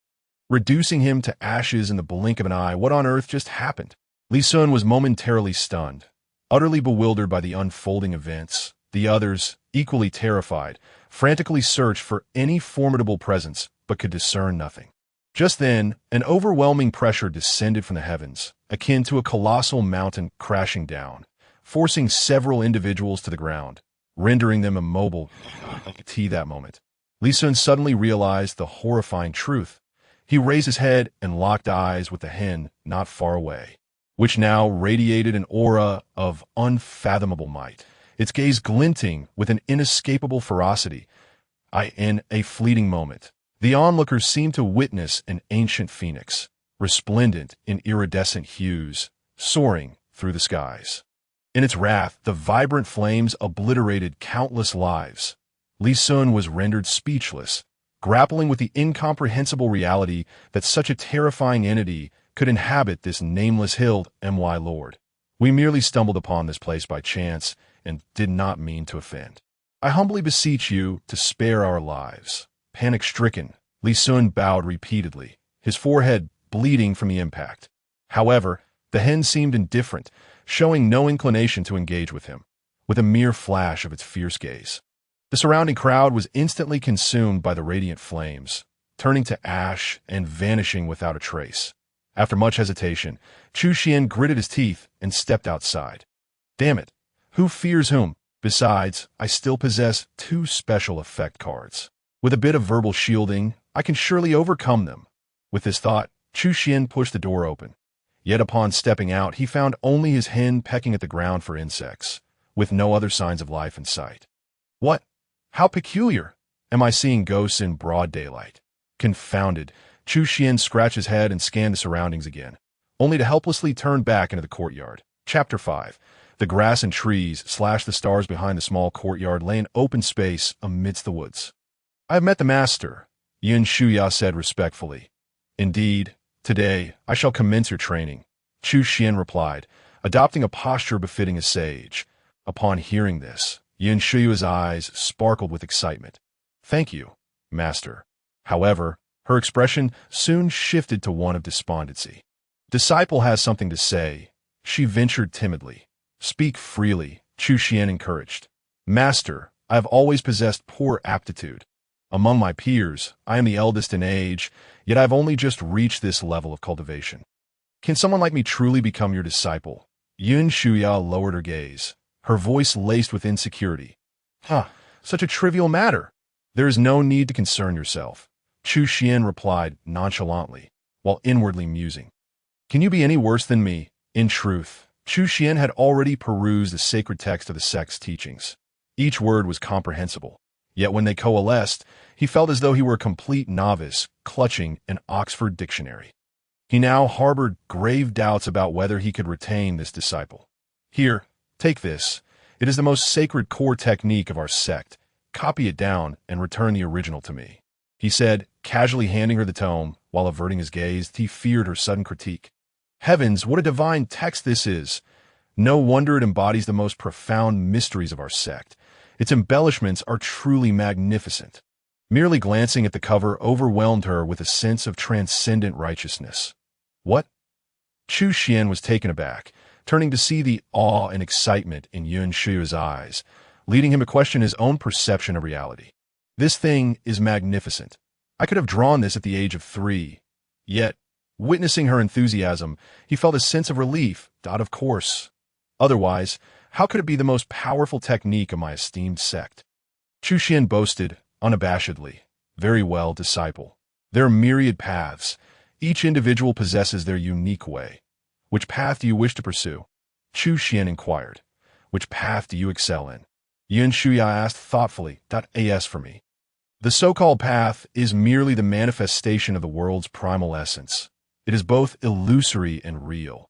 reducing him to ashes in the blink of an eye. What on earth just happened? Li Sun was momentarily stunned, utterly bewildered by the unfolding events. The others, equally terrified, frantically searched for any formidable presence but could discern nothing. Just then, an overwhelming pressure descended from the heavens, akin to a colossal mountain crashing down, forcing several individuals to the ground, rendering them immobile at that moment. Li Sun suddenly realized the horrifying truth. He raised his head and locked eyes with the hen not far away, which now radiated an aura of unfathomable might, its gaze glinting with an inescapable ferocity. In a fleeting moment, the onlookers seemed to witness an ancient phoenix, resplendent in iridescent hues, soaring through the skies. In its wrath, the vibrant flames obliterated countless lives. Li Sun was rendered speechless, grappling with the incomprehensible reality that such a terrifying entity could inhabit this nameless hill. My lord, we merely stumbled upon this place by chance and did not mean to offend. I humbly beseech you to spare our lives. Panic-stricken, Li Sun bowed repeatedly, his forehead bleeding from the impact. However, the hen seemed indifferent, showing no inclination to engage with him, with a mere flash of its fierce gaze. The surrounding crowd was instantly consumed by the radiant flames, turning to ash and vanishing without a trace. After much hesitation, Chu Xuan gritted his teeth and stepped outside. Damn it! Who fears whom? Besides, I still possess 2 special effect cards. With a bit of verbal shielding, I can surely overcome them. With this thought, Chu Xuan pushed the door open. Yet upon stepping out, he found only his hen pecking at the ground for insects, with no other signs of life in sight. What? How peculiar! Am I seeing ghosts in broad daylight? Confounded, Chu Xuan scratched his head and scanned the surroundings again, only to helplessly turn back into the courtyard. Chapter 5. The grass and trees / the stars behind the small courtyard lay in open space amidst the woods. I have met the master, Yun Shuya said respectfully. Indeed, today I shall commence your training, Chu Xuan replied, adopting a posture befitting a sage. Upon hearing this, Yun Shuya's eyes sparkled with excitement. Thank you, master. However, her expression soon shifted to one of despondency. Disciple has something to say, she ventured timidly. Speak freely, Chu Xuan encouraged. Master, I have always possessed poor aptitude. Among my peers, I am the eldest in age, yet I have only just reached this level of cultivation. Can someone like me truly become your disciple? Yun Shuya lowered her gaze, her voice laced with insecurity. Such a trivial matter. There is no need to concern yourself, Chu Xuan replied nonchalantly, while inwardly musing. Can you be any worse than me? In truth, Chu Xuan had already perused the sacred text of the sect's teachings. Each word was comprehensible, yet when they coalesced, he felt as though he were a complete novice, clutching an Oxford dictionary. He now harbored grave doubts about whether he could retain this disciple. Here, take this. It is the most sacred core technique of our sect. Copy it down and return the original to me, he said, casually handing her the tome, while averting his gaze. He feared her sudden critique. Heavens, what a divine text this is! No wonder it embodies the most profound mysteries of our sect. Its embellishments are truly magnificent. Merely glancing at the cover overwhelmed her with a sense of transcendent righteousness. What? Chu Xuan was taken aback, turning to see the awe and excitement in Yun Shuya's eyes, leading him to question his own perception of reality. This thing is magnificent. I could have drawn this at the age of 3. Yet, witnessing her enthusiasm, he felt a sense of relief. Of course. Otherwise, how could it be the most powerful technique of my esteemed sect? Chu Xuan boasted, unabashedly. Very well, disciple. There are myriad paths. Each individual possesses their unique way. Which path do you wish to pursue? Chu Xuan inquired. Which path do you excel in? Yun Shuya asked thoughtfully. As for me, the so-called path is merely the manifestation of the world's primal essence. It is both illusory and real.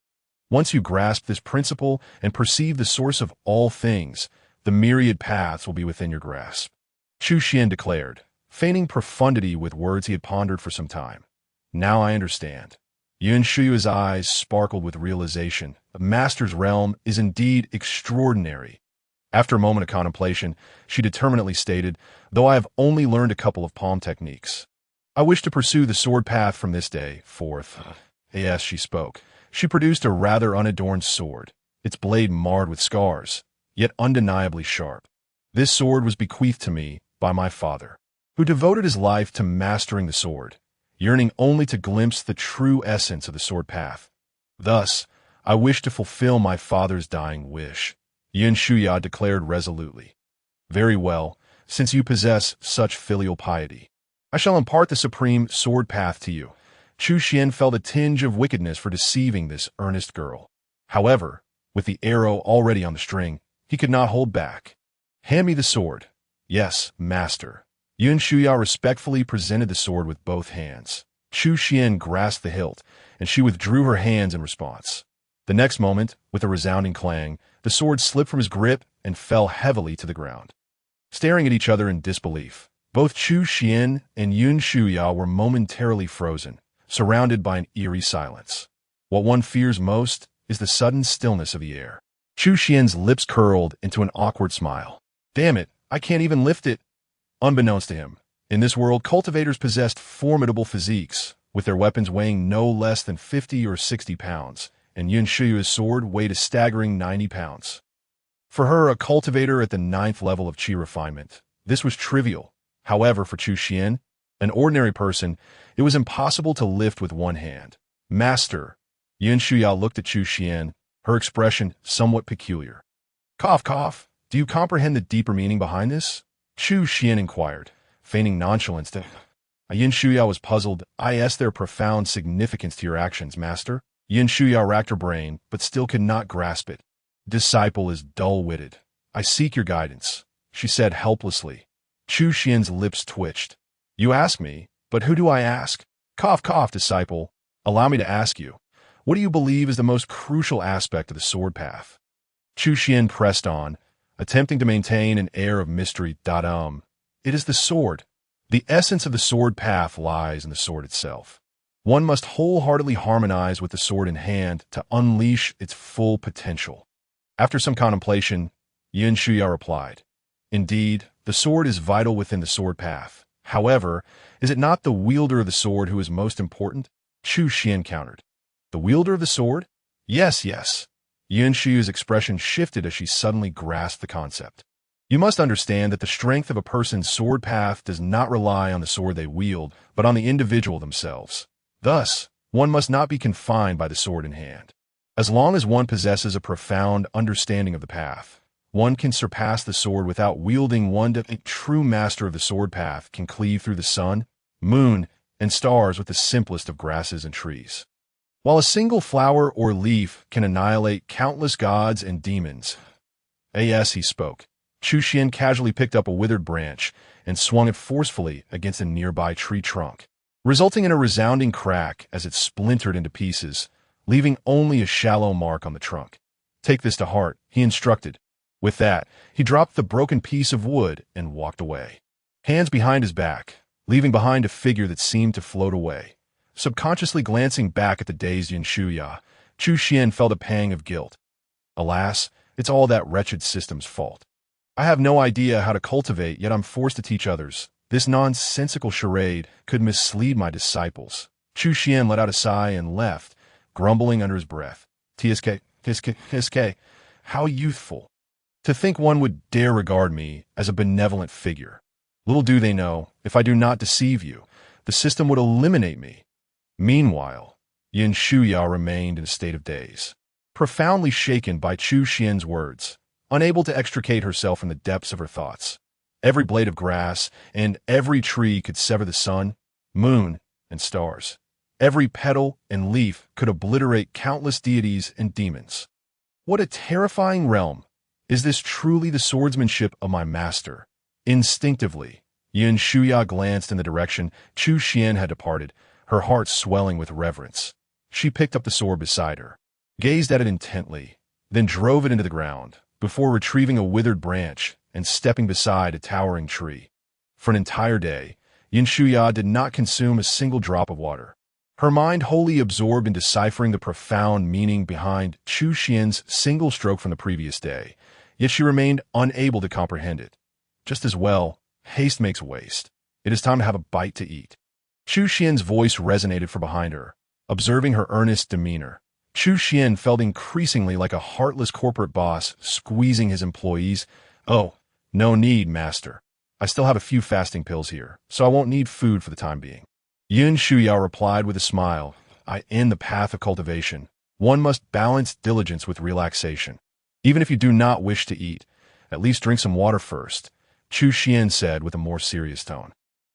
Once you grasp this principle and perceive the source of all things, the myriad paths will be within your grasp, Chu Xuan declared, feigning profundity with words he had pondered for some time. Now I understand. Yun Shuya's eyes sparkled with realization. The master's realm is indeed extraordinary. After a moment of contemplation, she determinedly stated, though I have only learned a couple of palm techniques, I wish to pursue the sword path from this day forth. As she spoke, She produced a rather unadorned sword, its blade marred with scars, yet undeniably sharp. This sword was bequeathed to me by my father, who devoted his life to mastering the sword, yearning only to glimpse the true essence of the sword path. Thus, I wish to fulfill my father's dying wish, Yin Shuya declared resolutely. Very well, since you possess such filial piety, I shall impart the supreme sword path to you. Chu Xuan felt a tinge of wickedness for deceiving this earnest girl. However, with the arrow already on the string, he could not hold back. Hand me the sword. Yes, master. Yun Shuya respectfully presented the sword with both hands. Chu Xuan grasped the hilt, and she withdrew her hands in response. The next moment, with a resounding clang, the sword slipped from his grip and fell heavily to the ground. Staring at each other in disbelief, both Chu Xuan and Yun Shuya were momentarily frozen, surrounded by an eerie silence. What one fears most is the sudden stillness of the air. Chu Xuan's lips curled into an awkward smile. Damn it, I can't even lift it. Unbeknownst to him, in this world, cultivators possessed formidable physiques, with their weapons weighing no less than 50 or 60 pounds, and Yun Shuya's sword weighed a staggering 90 pounds. For her, a cultivator at the 9th level of chi refinement, this was trivial. However, for Chu Xuan, an ordinary person, it was impossible to lift with one hand. Master, Yun Shuya looked at Chu Xuan, her expression somewhat peculiar. Cough, cough, do you comprehend the deeper meaning behind this? Chu Xuan inquired, feigning nonchalance. Yin Shuya was puzzled. I asked their profound significance to your actions, master. Yin Shuya racked her brain, but still could not grasp it. Disciple is dull-witted. I seek your guidance, she said helplessly. Chu Xuan's lips twitched. You ask me, but who do I ask? Cough, cough, disciple. Allow me to ask you, what do you believe is the most crucial aspect of the sword path? Chu Xuan pressed on, attempting to maintain an air of mystery. It is the sword. The essence of the sword path lies in the sword itself. One must wholeheartedly harmonize with the sword in hand to unleash its full potential. After some contemplation, Yin Shuya replied, Indeed, the sword is vital within the sword path. However, is it not the wielder of the sword who is most important? Chu Xuan countered. The wielder of the sword? Yes, yes. Yin Shuya's expression shifted as she suddenly grasped the concept. You must understand that the strength of a person's sword path does not rely on the sword they wield, but on the individual themselves. Thus, one must not be confined by the sword in hand. As long as one possesses a profound understanding of the path, one can surpass the sword without wielding one. A true master of the sword path can cleave through the sun, moon, and stars with the simplest of grasses and trees. While a single flower or leaf can annihilate countless gods and demons. As he spoke, Chu Xuan casually picked up a withered branch and swung it forcefully against a nearby tree trunk, resulting in a resounding crack as it splintered into pieces, leaving only a shallow mark on the trunk. Take this to heart, he instructed. With that, he dropped the broken piece of wood and walked away, hands behind his back, leaving behind a figure that seemed to float away. Subconsciously glancing back at the dazed Yin Shuya, Chu Xuan felt a pang of guilt. Alas, it's all that wretched system's fault. I have no idea how to cultivate, yet I'm forced to teach others. This nonsensical charade could mislead my disciples. Chu Xuan let out a sigh and left, grumbling under his breath. Tsk, how youthful. To think one would dare regard me as a benevolent figure. Little do they know, if I do not deceive you, the system would eliminate me. Meanwhile, Yin Shuya remained in a state of daze, profoundly shaken by Chu Xuan's words, unable to extricate herself from the depths of her thoughts. Every blade of grass and every tree could sever the sun, moon, and stars. Every petal and leaf could obliterate countless deities and demons. What a terrifying realm! Is this truly the swordsmanship of my master? Instinctively, Yin Shuya glanced in the direction Chu Xuan had departed, her heart swelling with reverence. She picked up the sword beside her, gazed at it intently, then drove it into the ground, before retrieving a withered branch and stepping beside a towering tree. For an entire day, Yin Shuya did not consume a single drop of water, her mind wholly absorbed in deciphering the profound meaning behind Chu Xuan's single stroke from the previous day, yet she remained unable to comprehend it. Just as well, haste makes waste. It is time to have a bite to eat. Chu Xuan's voice resonated from behind her, observing her earnest demeanor. Chu Xuan felt increasingly like a heartless corporate boss squeezing his employees. "Oh, no need, master. I still have a few fasting pills here, so I won't need food for the time being." Yun Shuya replied with a smile. In the path of cultivation, one must balance diligence with relaxation. Even if you do not wish to eat, at least drink some water first, Chu Xuan said with a more serious tone.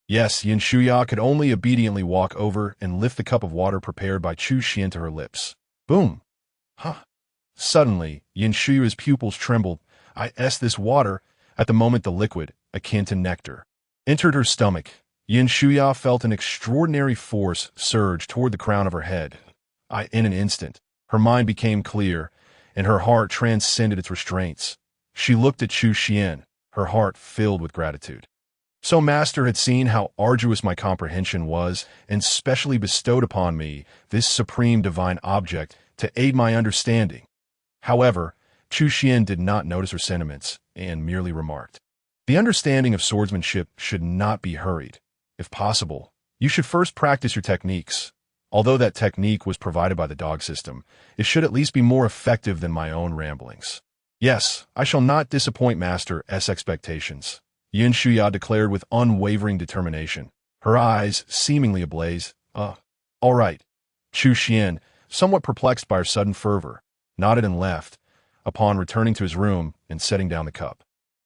Yes, Yin Shuya could only obediently walk over and lift the cup of water prepared by Chu Xuan to her lips. Boom! Huh! Suddenly, Yin Shuya's pupils trembled. This water, at the moment the liquid, akin to nectar, entered her stomach. Yin Shuya felt an extraordinary force surge toward the crown of her head. In an instant, her mind became clear, and her heart transcended its restraints. She looked at Chu Xuan, her heart filled with gratitude. So Master had seen how arduous my comprehension was, and specially bestowed upon me this supreme divine object to aid my understanding. However, Chu Xuan did not notice her sentiments, and merely remarked, "The understanding of swordsmanship should not be hurried. If possible, you should first practice your techniques. Although that technique was provided by the dog system, it should at least be more effective than my own ramblings." "Yes, I shall not disappoint Master's expectations," Yin Shuya declared with unwavering determination, her eyes seemingly ablaze. All right." Chu Xuan, somewhat perplexed by her sudden fervor, nodded and left, upon returning to his room and setting down the cup.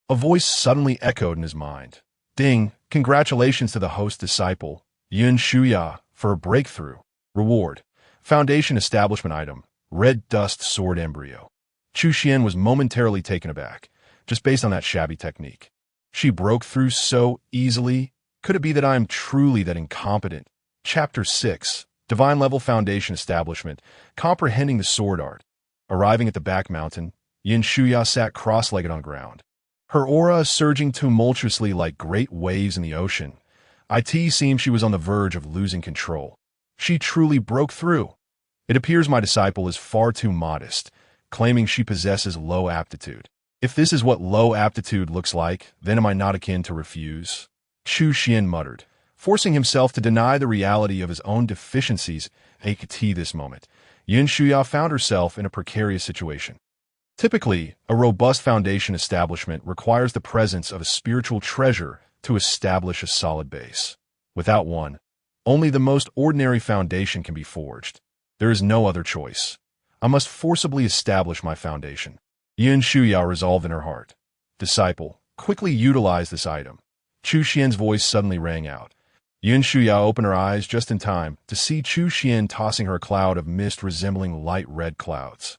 A voice suddenly echoed in his mind. "Ding, congratulations to the host disciple, Yin Shuya, for a breakthrough. Reward, Foundation Establishment item, red dust sword embryo." Chu Xuan was momentarily taken aback, just based on that shabby technique. She broke through so easily. Could it be that I am truly that incompetent? Chapter 6, Divine Level Foundation Establishment, Comprehending the Sword Art. Arriving at the back mountain, Yin Shuya sat cross-legged on ground, her aura surging tumultuously like great waves in the ocean. It seemed she was on the verge of losing control. She truly broke through. It appears my disciple is far too modest, claiming she possesses low aptitude. If this is what low aptitude looks like, then am I not akin to refuse? Chu Xuan muttered, forcing himself to deny the reality of his own deficiencies. At this moment, Yin Shuya found herself in a precarious situation. Typically, a robust foundation establishment requires the presence of a spiritual treasure to establish a solid base. Without one, only the most ordinary foundation can be forged. There is no other choice. I must forcibly establish my foundation. Yin Shuya resolved in her heart. Disciple, quickly utilize this item. Chu Xuan's voice suddenly rang out. Yin Shuya opened her eyes just in time to see Chu Xuan tossing her cloud of mist resembling light red clouds.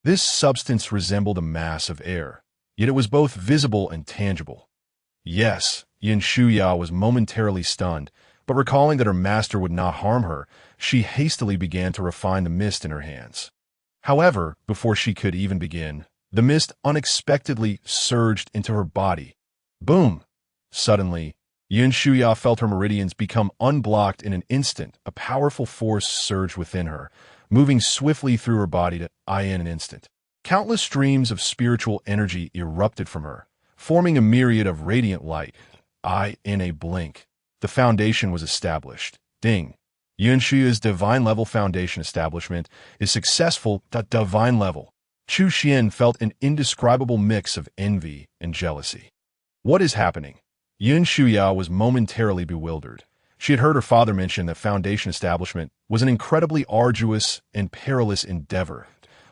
This substance resembled a mass of air, yet it was both visible and tangible. Yes, Yin Shuya was momentarily stunned, but recalling that her master would not harm her, she hastily began to refine the mist in her hands. However, before she could even begin, the mist unexpectedly surged into her body. Boom! Suddenly, Yin Shuya felt her meridians become unblocked in an instant. A powerful force surged within her, moving swiftly through her body to in an instant. Countless streams of spiritual energy erupted from her, forming a myriad of radiant light. In a blink, the foundation was established. Ding! Yin Shuya's divine level foundation establishment is successful. Divine level. Chu Xuan felt an indescribable mix of envy and jealousy. What is happening? Yin Shuya was momentarily bewildered. She had heard her father mention that foundation establishment was an incredibly arduous and perilous endeavor.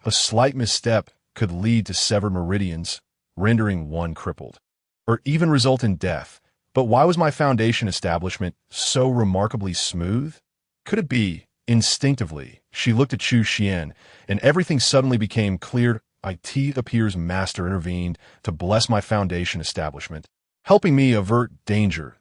A slight misstep could lead to severed meridians, rendering one crippled, or even result in death. But why was my foundation establishment so remarkably smooth? Could it be? Instinctively, she looked at Chu Xuan, and everything suddenly became clear. It appears Master intervened to bless my foundation establishment, helping me avert danger.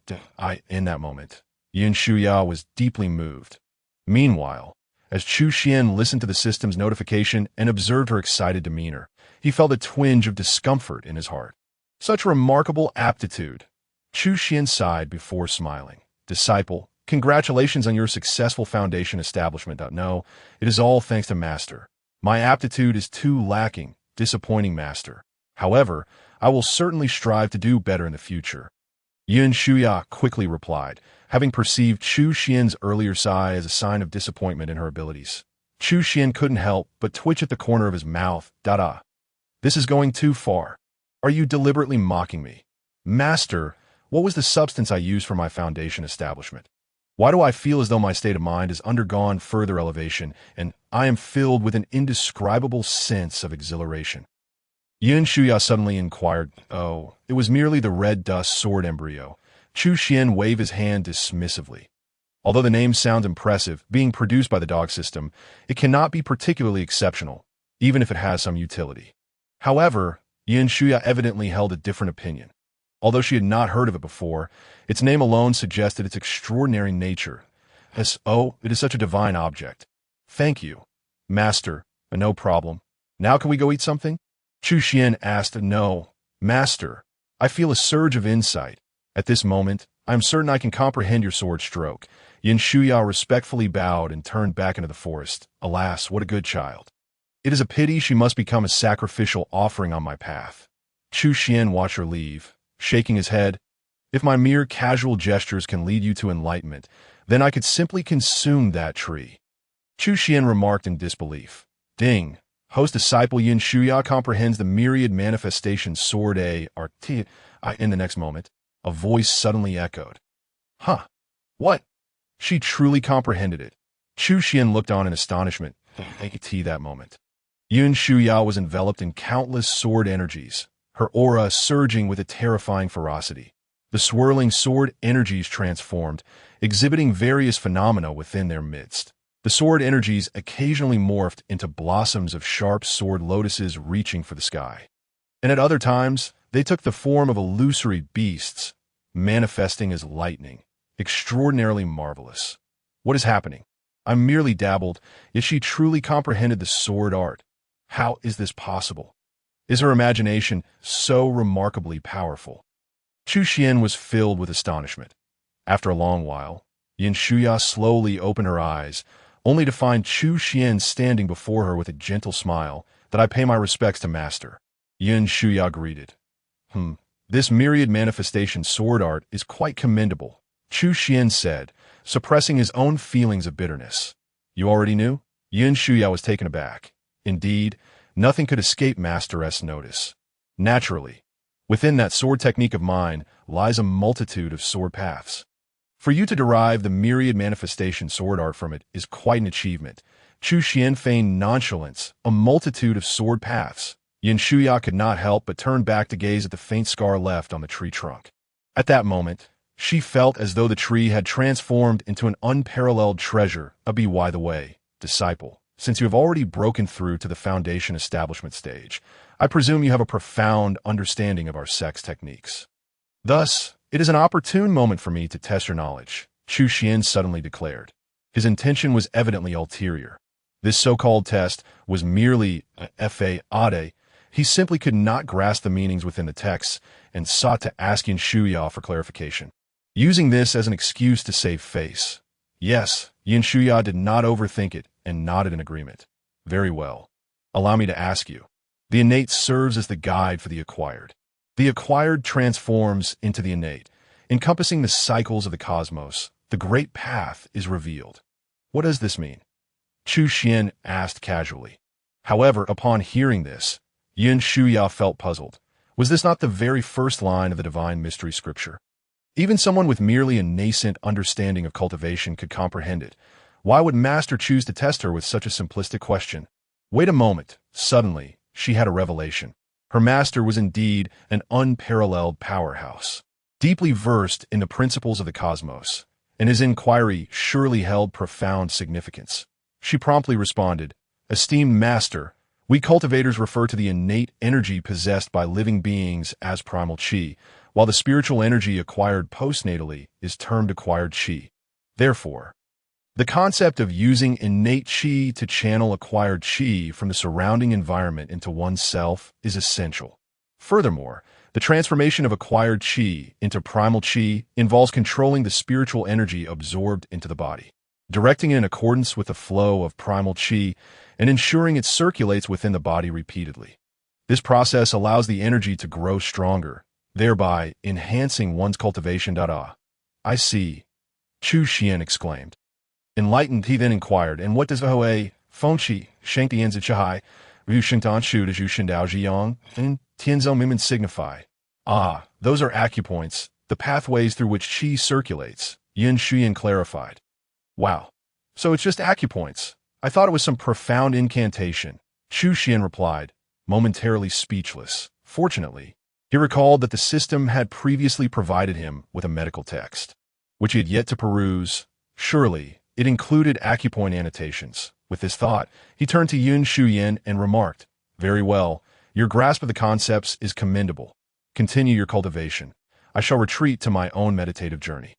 In that moment, Yin Shuya was deeply moved. Meanwhile, as Chu Xuan listened to the system's notification and observed her excited demeanor, he felt a twinge of discomfort in his heart. Such remarkable aptitude. Chu Xuan sighed before smiling. Disciple, congratulations on your successful foundation establishment. No, it is all thanks to Master. My aptitude is too lacking, disappointing Master. However, I will certainly strive to do better in the future. Yin Shuya quickly replied, having perceived Chu Xuan's earlier sigh as a sign of disappointment in her abilities. Chu Xuan couldn't help but twitch at the corner of his mouth. Da-da. This is going too far. Are you deliberately mocking me? Master, what was the substance I used for my foundation establishment? Why do I feel as though my state of mind has undergone further elevation, and I am filled with an indescribable sense of exhilaration? Yin Shuya suddenly inquired. Oh, it was merely the red dust sword embryo. Chu Xuan waved his hand dismissively. Although the name sounds impressive, being produced by the dog system, it cannot be particularly exceptional, even if it has some utility. However, Yin Shuya evidently held a different opinion. Although she had not heard of it before, its name alone suggested its extraordinary nature. Oh, it is such a divine object. Thank you, Master. No problem. Now can we go eat something? Chu Xuan asked. No, Master. I feel a surge of insight. At this moment, I am certain I can comprehend your sword stroke. Yin Shuya respectfully bowed and turned back into the forest. Alas, what a good child. It is a pity she must become a sacrificial offering on my path. Chu Xuan watched her leave, shaking his head. If my mere casual gestures can lead you to enlightenment, then I could simply consume that tree. Chu Xuan remarked in disbelief. Ding. Host-disciple Yin Shuya comprehends the myriad manifestations soared in the next moment. A voice suddenly echoed. Huh. What? She truly comprehended it. Chu Xuan looked on in astonishment. That moment. Yin Shuya was enveloped in countless sword energies, her aura surging with a terrifying ferocity. The swirling sword energies transformed, exhibiting various phenomena within their midst. The sword energies occasionally morphed into blossoms of sharp sword lotuses reaching for the sky. And at other times, they took the form of illusory beasts, manifesting as lightning, extraordinarily marvelous. What is happening? I merely dabbled, yet she truly comprehended the sword art. How is this possible? Is her imagination so remarkably powerful? Chu Xuan was filled with astonishment. After a long while, Yin Shuya slowly opened her eyes, only to find Chu Xuan standing before her with a gentle smile. That I pay my respects to Master. Yin Shuya greeted. This myriad manifestation sword art is quite commendable, Chu Xuan said, suppressing his own feelings of bitterness. You already knew? Yin Shuya was taken aback. Indeed, nothing could escape Master's notice. Naturally, within that sword technique of mine lies a multitude of sword paths. For you to derive the myriad manifestation sword art from it is quite an achievement. Chu Xuan feigned nonchalance, a multitude of sword paths. Yin Shuya could not help but turn back to gaze at the faint scar left on the tree trunk. At that moment, she felt as though the tree had transformed into an unparalleled treasure. By the way, disciple, since you have already broken through to the foundation establishment stage, I presume you have a profound understanding of our sect's techniques. Thus, it is an opportune moment for me to test your knowledge, Chu Xuan suddenly declared. His intention was evidently ulterior. This so-called test was merely ade. He simply could not grasp the meanings within the texts and sought to ask Yin Shuya for clarification, using this as an excuse to save face. Yes, Yin Shuya did not overthink it and nodded in agreement. Very well. Allow me to ask you. The innate serves as the guide for the acquired. The acquired transforms into the innate. Encompassing the cycles of the cosmos, the great path is revealed. What does this mean? Chu Xuan asked casually. However, upon hearing this, Yin Shuya felt puzzled. Was this not the very first line of the divine mystery scripture? Even someone with merely a nascent understanding of cultivation could comprehend it. Why would Master choose to test her with such a simplistic question? Wait a moment. Suddenly, she had a revelation. Her master was indeed an unparalleled powerhouse, deeply versed in the principles of the cosmos, and his inquiry surely held profound significance. She promptly responded, Esteemed Master, we cultivators refer to the innate energy possessed by living beings as primal chi, while the spiritual energy acquired postnatally is termed acquired chi. Therefore, the concept of using innate chi to channel acquired chi from the surrounding environment into oneself is essential. Furthermore, the transformation of acquired chi into primal chi involves controlling the spiritual energy absorbed into the body, directing it in accordance with the flow of primal chi, and ensuring it circulates within the body repeatedly. This process allows the energy to grow stronger, thereby enhancing one's cultivation. I see, Chu Xuan exclaimed. Enlightened, he then inquired, and what does Hoa Fengqi, Sheng Dian Zichai, Wu Shengdan Shu de Zhu Shindao Zhiyang, and Tianzhou Mimen signify. Ah, those are acupoints, the pathways through which qi circulates, Yin Shuyan clarified. Wow. So it's just acupoints. I thought it was some profound incantation. Chu Xuan replied, momentarily speechless. Fortunately, he recalled that the system had previously provided him with a medical text, which he had yet to peruse. Surely, it included acupoint annotations. With this thought, he turned to Yun Shuyan and remarked, "Very well. Your grasp of the concepts is commendable. Continue your cultivation. I shall retreat to my own meditative journey."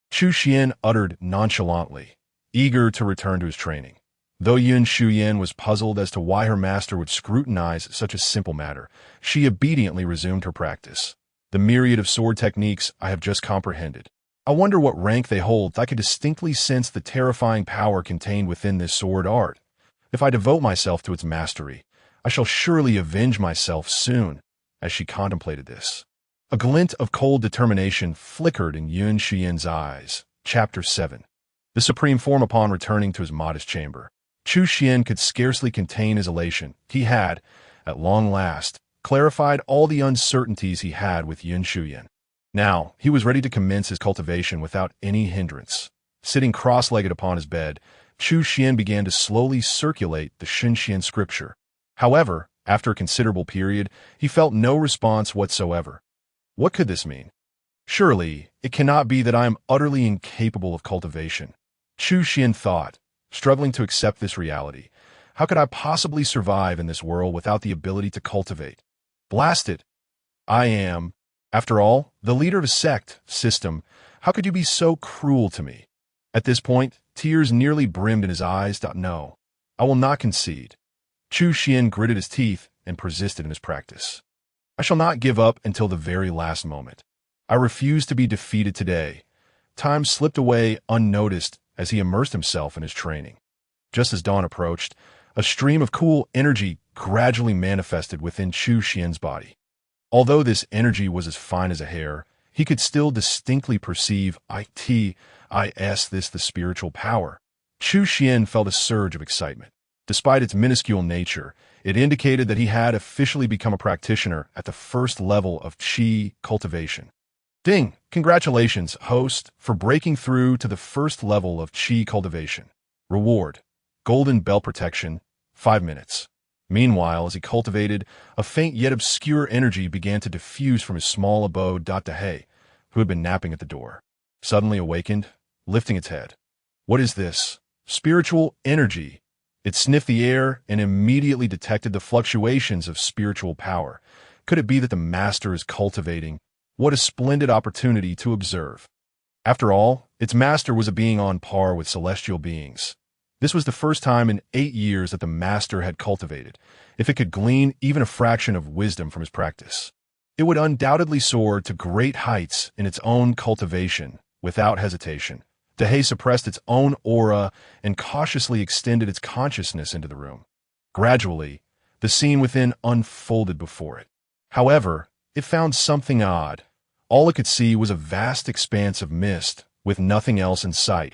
Chu Xuan uttered nonchalantly, eager to return to his training. Though Yun Shuyan was puzzled as to why her master would scrutinize such a simple matter, she obediently resumed her practice. "The myriad of sword techniques I have just comprehended. I wonder what rank they hold. I could distinctly sense the terrifying power contained within this sword art. If I devote myself to its mastery, I shall surely avenge myself soon." As she contemplated this, a glint of cold determination flickered in Yun Shuyan's eyes. Chapter 7. The supreme form. Upon returning to his modest chamber, Chu Xuan could scarcely contain his elation. He had, at long last, clarified all the uncertainties he had with Yun Shuyan. Now, he was ready to commence his cultivation without any hindrance. Sitting cross-legged upon his bed, Chu Xuan began to slowly circulate the Xinxian scripture. However, after a considerable period, he felt no response whatsoever. What could this mean? Surely, it cannot be that I am utterly incapable of cultivation. Chu Xuan thought, struggling to accept this reality. How could I possibly survive in this world without the ability to cultivate? Blast it! I am, after all, the leader of a sect, system. How could you be so cruel to me? At this point, tears nearly brimmed in his eyes. No, I will not concede. Chu Xuan gritted his teeth and persisted in his practice. I shall not give up until the very last moment. I refuse to be defeated today. Time slipped away unnoticed as he immersed himself in his training. Just as dawn approached, a stream of cool energy gradually manifested within Chu Xuan's body. Although this energy was as fine as a hair, he could still distinctly perceive the spiritual power. Chu Xuan felt a surge of excitement. Despite its minuscule nature, it indicated that he had officially become a practitioner at the first level of qi cultivation. Ding! Congratulations, host, for breaking through to the first level of qi cultivation. Reward: Golden Belt Protection, 5 minutes. Meanwhile, as he cultivated, a faint yet obscure energy began to diffuse from his small abode. Dehei, who had been napping at the door, suddenly awakened, lifting its head. What is this? Spiritual energy. It sniffed the air and immediately detected the fluctuations of spiritual power. Could it be that the master is cultivating? What a splendid opportunity to observe. After all, its master was a being on par with celestial beings. This was the first time in 8 years that the master had cultivated. If it could glean even a fraction of wisdom from his practice, it would undoubtedly soar to great heights in its own cultivation, without hesitation. Dehei suppressed its own aura and cautiously extended its consciousness into the room. Gradually, the scene within unfolded before it. However, it found something odd. All it could see was a vast expanse of mist, with nothing else in sight.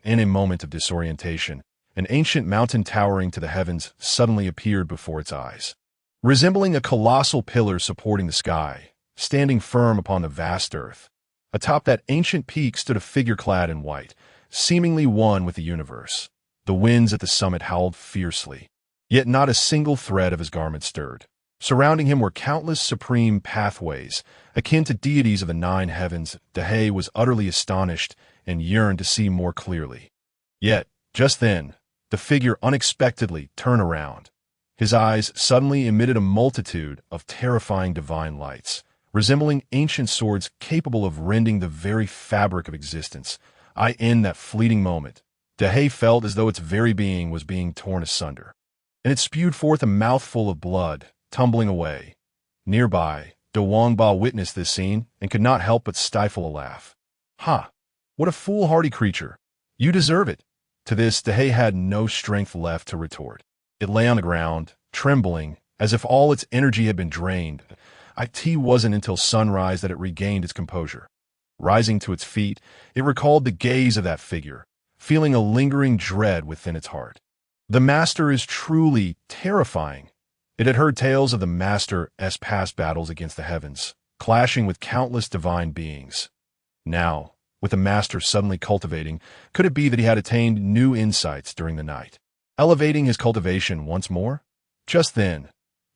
In a moment of disorientation, an ancient mountain towering to the heavens suddenly appeared before its eyes. Resembling a colossal pillar supporting the sky, standing firm upon the vast earth. Atop that ancient peak stood a figure clad in white, seemingly one with the universe. The winds at the summit howled fiercely, yet not a single thread of his garment stirred. Surrounding him were countless supreme pathways, akin to deities of the 9 heavens. Dehei was utterly astonished and yearned to see more clearly. Yet, just then, the figure unexpectedly turned around. His eyes suddenly emitted a multitude of terrifying divine lights, resembling ancient swords capable of rending the very fabric of existence. In that fleeting moment, Dehei felt as though its very being was being torn asunder, and it spewed forth a mouthful of blood, tumbling away. Nearby, De Wangba witnessed this scene and could not help but stifle a laugh. Ha! What a foolhardy creature! You deserve it! To this, Dehei had no strength left to retort. It lay on the ground, trembling, as if all its energy had been drained. It wasn't until sunrise that it regained its composure. Rising to its feet, it recalled the gaze of that figure, feeling a lingering dread within its heart. The master is truly terrifying. It had heard tales of the master's past battles against the heavens, clashing with countless divine beings. Now, with the master suddenly cultivating, could it be that he had attained new insights during the night, elevating his cultivation once more? Just then,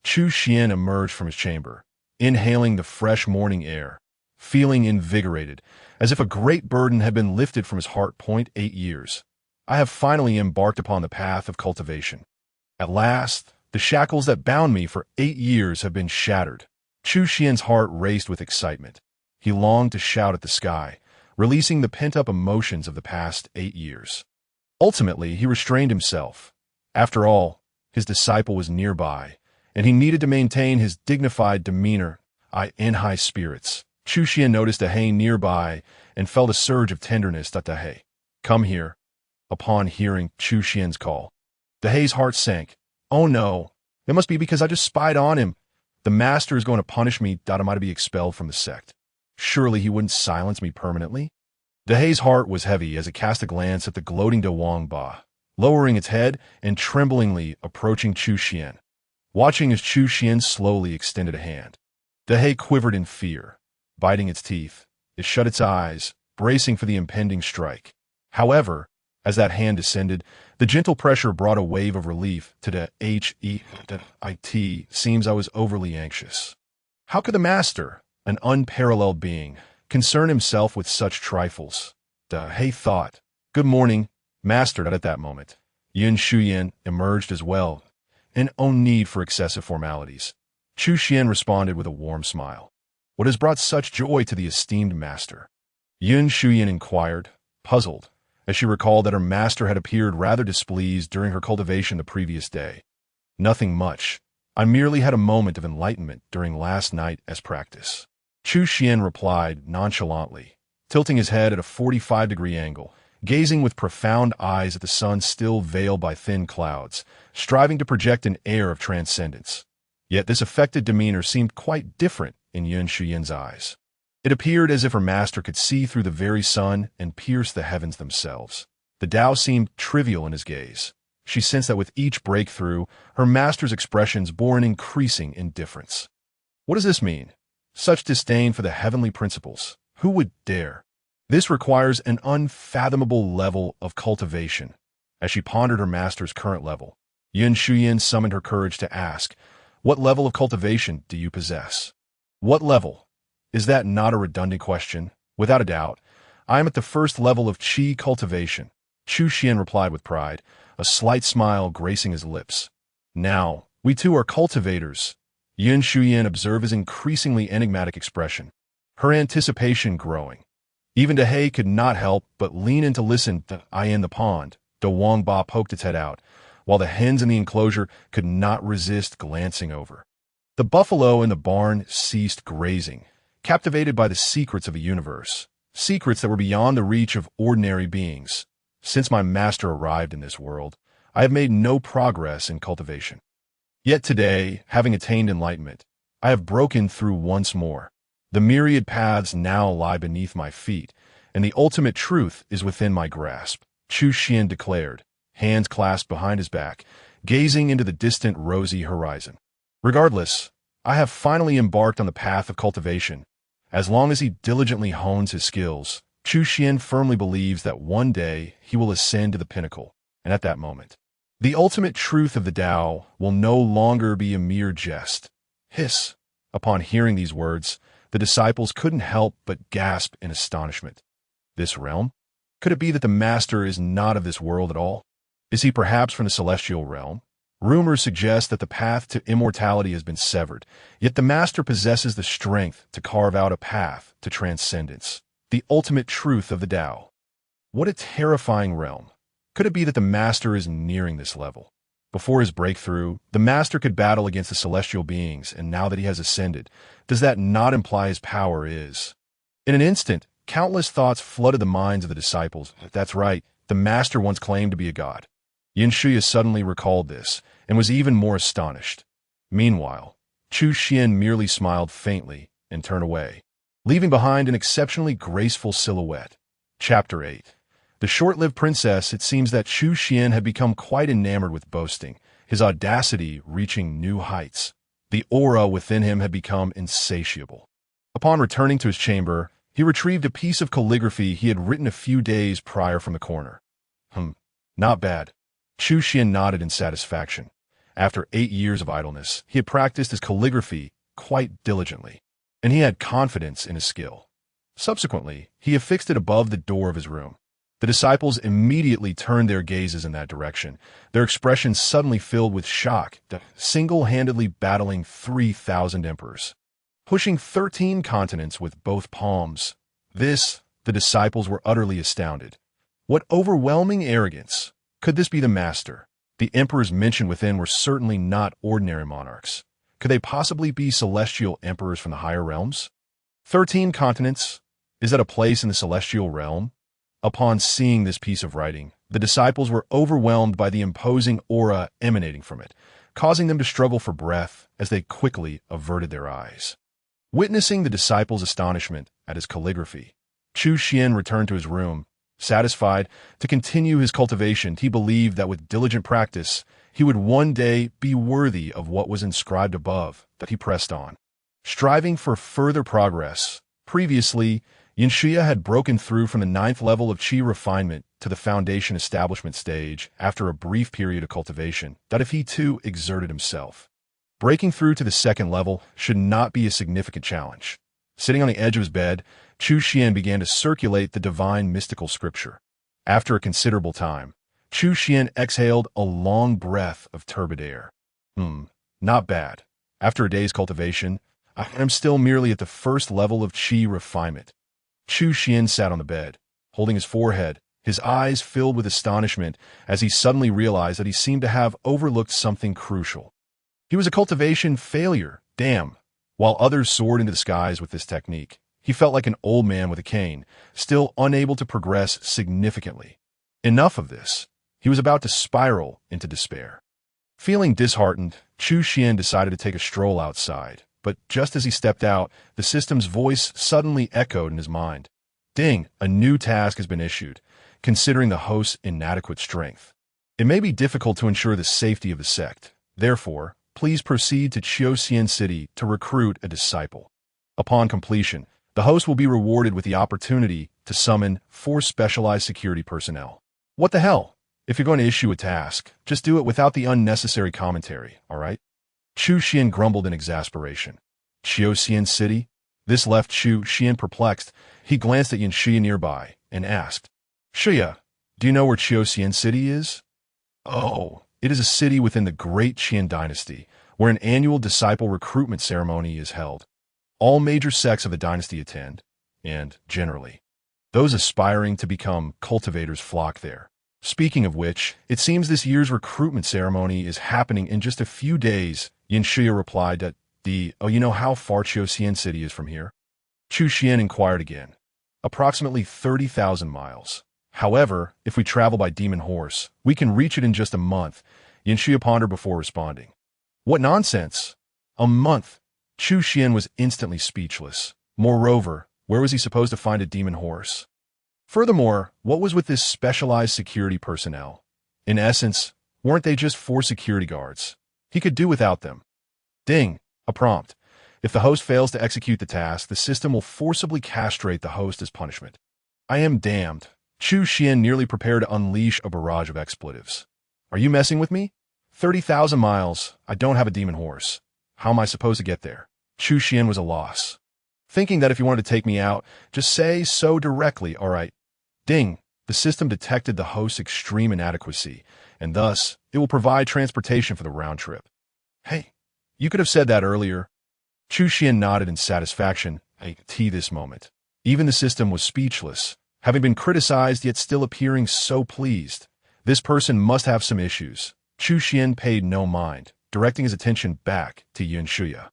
Chu Xuan emerged from his chamber, inhaling the fresh morning air, feeling invigorated, as if a great burden had been lifted from his heart. 8 years. I have finally embarked upon the path of cultivation. At last, the shackles that bound me for 8 years have been shattered. Chu Xuan's heart raced with excitement. He longed to shout at the sky, releasing the pent-up emotions of the past 8 years. Ultimately, he restrained himself. After all, his disciple was nearby, and he needed to maintain his dignified demeanor in high spirits. Chu Xuan noticed Dehei nearby and felt a surge of tenderness. Dehei, come here. Upon hearing Chu Xuan's call, Dehei's heart sank. Oh no, it must be because I just spied on him. The master is going to punish me. I might be expelled from the sect. Surely he wouldn't silence me permanently. Dehei's heart was heavy as it cast a glance at the gloating De Wang Ba, lowering its head and tremblingly approaching Chu Xuan. Watching as Chu Xuan slowly extended a hand, Dehei quivered in fear. Biting its teeth, it shut its eyes, bracing for the impending strike. However, as that hand descended, the gentle pressure brought a wave of relief. To the it seems I was overly anxious. How could the master, an unparalleled being, concern himself with such trifles? Dehei thought. Good morning, master. At that moment, Yun Shuyan emerged as well, and no need for excessive formalities. Chu Xuan responded with a warm smile. What has brought such joy to the esteemed master? Yun Shuyan inquired, puzzled, as she recalled that her master had appeared rather displeased during her cultivation the previous day. Nothing much. I merely had a moment of enlightenment during last night as practice. Chu Xuan replied nonchalantly, tilting his head at a 45-degree angle, gazing with profound eyes at the sun still veiled by thin clouds, striving to project an air of transcendence. Yet this affected demeanor seemed quite different in Yun Shuyan's eyes. It appeared as if her master could see through the very sun and pierce the heavens themselves. The Tao seemed trivial in his gaze. She sensed that with each breakthrough, her master's expressions bore an increasing indifference. What does this mean? Such disdain for the heavenly principles. Who would dare? This requires an unfathomable level of cultivation. As she pondered her master's current level, Yun Shuyan summoned her courage to ask, what level of cultivation do you possess? What level? Is that not a redundant question? Without a doubt, I am at the first level of qi cultivation. Chu Xuan replied with pride, a slight smile gracing his lips. Now, we two are cultivators. Yun Shuyan observed his increasingly enigmatic expression, her anticipation growing. Even Dehei could not help but lean in to listen. In the pond, De Wang Ba poked its head out, while the hens in the enclosure could not resist glancing over. The buffalo in the barn ceased grazing, captivated by the secrets of a universe, secrets that were beyond the reach of ordinary beings. Since my master arrived in this world, I have made no progress in cultivation. Yet today, having attained enlightenment, I have broken through once more. The myriad paths now lie beneath my feet, and the ultimate truth is within my grasp, Chu Xuan declared, hands clasped behind his back, gazing into the distant rosy horizon. Regardless, I have finally embarked on the path of cultivation. As long as he diligently hones his skills, Chu Xuan firmly believes that one day he will ascend to the pinnacle, and at that moment, the ultimate truth of the Tao will no longer be a mere jest. Hiss! Upon hearing these words, the disciples couldn't help but gasp in astonishment. This realm? Could it be that the master is not of this world at all? Is he perhaps from the celestial realm? Rumors suggest that the path to immortality has been severed, yet the master possesses the strength to carve out a path to transcendence, the ultimate truth of the Tao. What a terrifying realm. Could it be that the master is nearing this level? Before his breakthrough, the master could battle against the celestial beings, and now that he has ascended, does that not imply his power is? In an instant, countless thoughts flooded the minds of the disciples. That's right, the master once claimed to be a god. Yin Shuya suddenly recalled this, and was even more astonished. Meanwhile, Chu Xuan merely smiled faintly and turned away, leaving behind an exceptionally graceful silhouette. Chapter 8. The short-lived princess, it seems that Chu Xuan had become quite enamored with boasting, his audacity reaching new heights. The aura within him had become insatiable. Upon returning to his chamber, he retrieved a piece of calligraphy he had written a few days prior from the corner. Not bad. Chu Xuan nodded in satisfaction. After 8 years of idleness, he had practiced his calligraphy quite diligently, and he had confidence in his skill. Subsequently, he affixed it above the door of his room. The disciples immediately turned their gazes in that direction, their expressions suddenly filled with shock, single-handedly battling 3,000 emperors, pushing 13 continents with both palms. The disciples were utterly astounded. What overwhelming arrogance! Could this be the master? The emperors mentioned within were certainly not ordinary monarchs. Could they possibly be celestial emperors from the higher realms? 13 continents? Is that a place in the celestial realm? Upon seeing this piece of writing, the disciples were overwhelmed by the imposing aura emanating from it, causing them to struggle for breath as they quickly averted their eyes. Witnessing the disciples' astonishment at his calligraphy, Chu Xuan returned to his room. Satisfied to continue his cultivation, he believed that with diligent practice, he would one day be worthy of what was inscribed above. That he pressed on, striving for further progress. Previously, Yunshuya had broken through from the 9th level of Qi refinement to the foundation establishment stage after a brief period of cultivation, that if he too exerted himself. Breaking through to the 2nd level should not be a significant challenge. Sitting on the edge of his bed, Chu Xuan began to circulate the divine mystical scripture. After a considerable time, Chu Xuan exhaled a long breath of turbid air. Not bad. After a day's cultivation, I am still merely at the 1st level of Qi refinement. Chu Xuan sat on the bed, holding his forehead, his eyes filled with astonishment as he suddenly realized that he seemed to have overlooked something crucial. He was a cultivation failure, damn. While others soared into the skies with this technique, he felt like an old man with a cane, still unable to progress significantly. Enough of this. He was about to spiral into despair. Feeling disheartened, Chu Xuan decided to take a stroll outside, but just as he stepped out, the system's voice suddenly echoed in his mind. Ding, a new task has been issued, considering the host's inadequate strength. It may be difficult to ensure the safety of the sect. Therefore, please proceed to Chu Xuan City to recruit a disciple. Upon completion, the host will be rewarded with the opportunity to summon 4 specialized security personnel. What the hell? If you're going to issue a task, just do it without the unnecessary commentary, alright? Chu Xuan grumbled in exasperation. Chu Xuan City? This left Chu Xuan perplexed. He glanced at Yunshuya nearby and asked, Shuya, do you know where Chu Xuan City is? Oh, it is a city within the Great Qian dynasty, where an annual disciple recruitment ceremony is held. All major sects of the dynasty attend, and, generally, those aspiring to become cultivators flock there. Speaking of which, it seems this year's recruitment ceremony is happening in just a few days. Yunshuya replied that you know how far Chu Xuan City is from here? Chu Xuan inquired again. Approximately 30,000 miles. However, if we travel by demon horse, we can reach it in just a month. Yunshuya pondered before responding. What nonsense! A month! Chu Xuan was instantly speechless. Moreover, where was he supposed to find a demon horse? Furthermore, what was with this specialized security personnel? In essence, weren't they just 4 security guards? He could do without them. Ding! A prompt. If the host fails to execute the task, the system will forcibly castrate the host as punishment. I am damned. Chu Xuan nearly prepared to unleash a barrage of expletives. Are you messing with me? 30,000 miles. I don't have a demon horse. How am I supposed to get there? Chu Xuan was a loss. Thinking that if you wanted to take me out, just say so directly, alright. Ding! The system detected the host's extreme inadequacy, and thus, it will provide transportation for the round trip. Hey, you could have said that earlier. Chu Xuan nodded in satisfaction at this moment. Even the system was speechless, having been criticized yet still appearing so pleased. This person must have some issues. Chu Xuan paid no mind, directing his attention back to Yunshuya.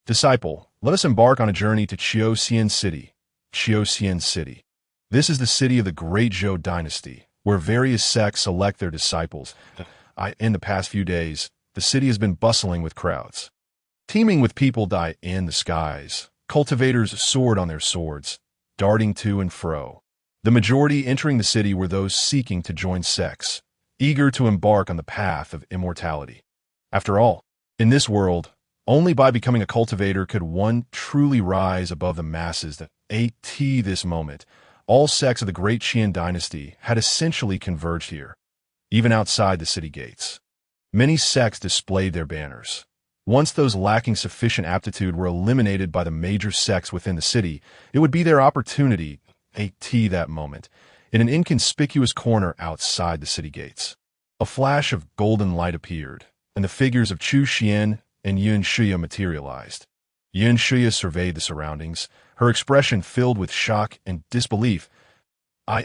Disciple, let us embark on a journey to Chu Xuan City. Chu Xuan City. This is the city of the Great Zhou dynasty, where various sects select their disciples. In the past few days, the city has been bustling with crowds. Teeming with people die in the skies. Cultivators soared on their swords, darting to and fro. The majority entering the city were those seeking to join sects, eager to embark on the path of immortality. After all, in this world, only by becoming a cultivator could one truly rise above the masses. That at this moment, all sects of the great Qian dynasty had essentially converged here, even outside the city gates. Many sects displayed their banners. Once those lacking sufficient aptitude were eliminated by the major sects within the city, it would be their opportunity, at that moment, in an inconspicuous corner outside the city gates. A flash of golden light appeared, and the figures of Chu Xuan and Yuan Shuya materialized. Yuan Shuya surveyed the surroundings, her expression filled with shock and disbelief.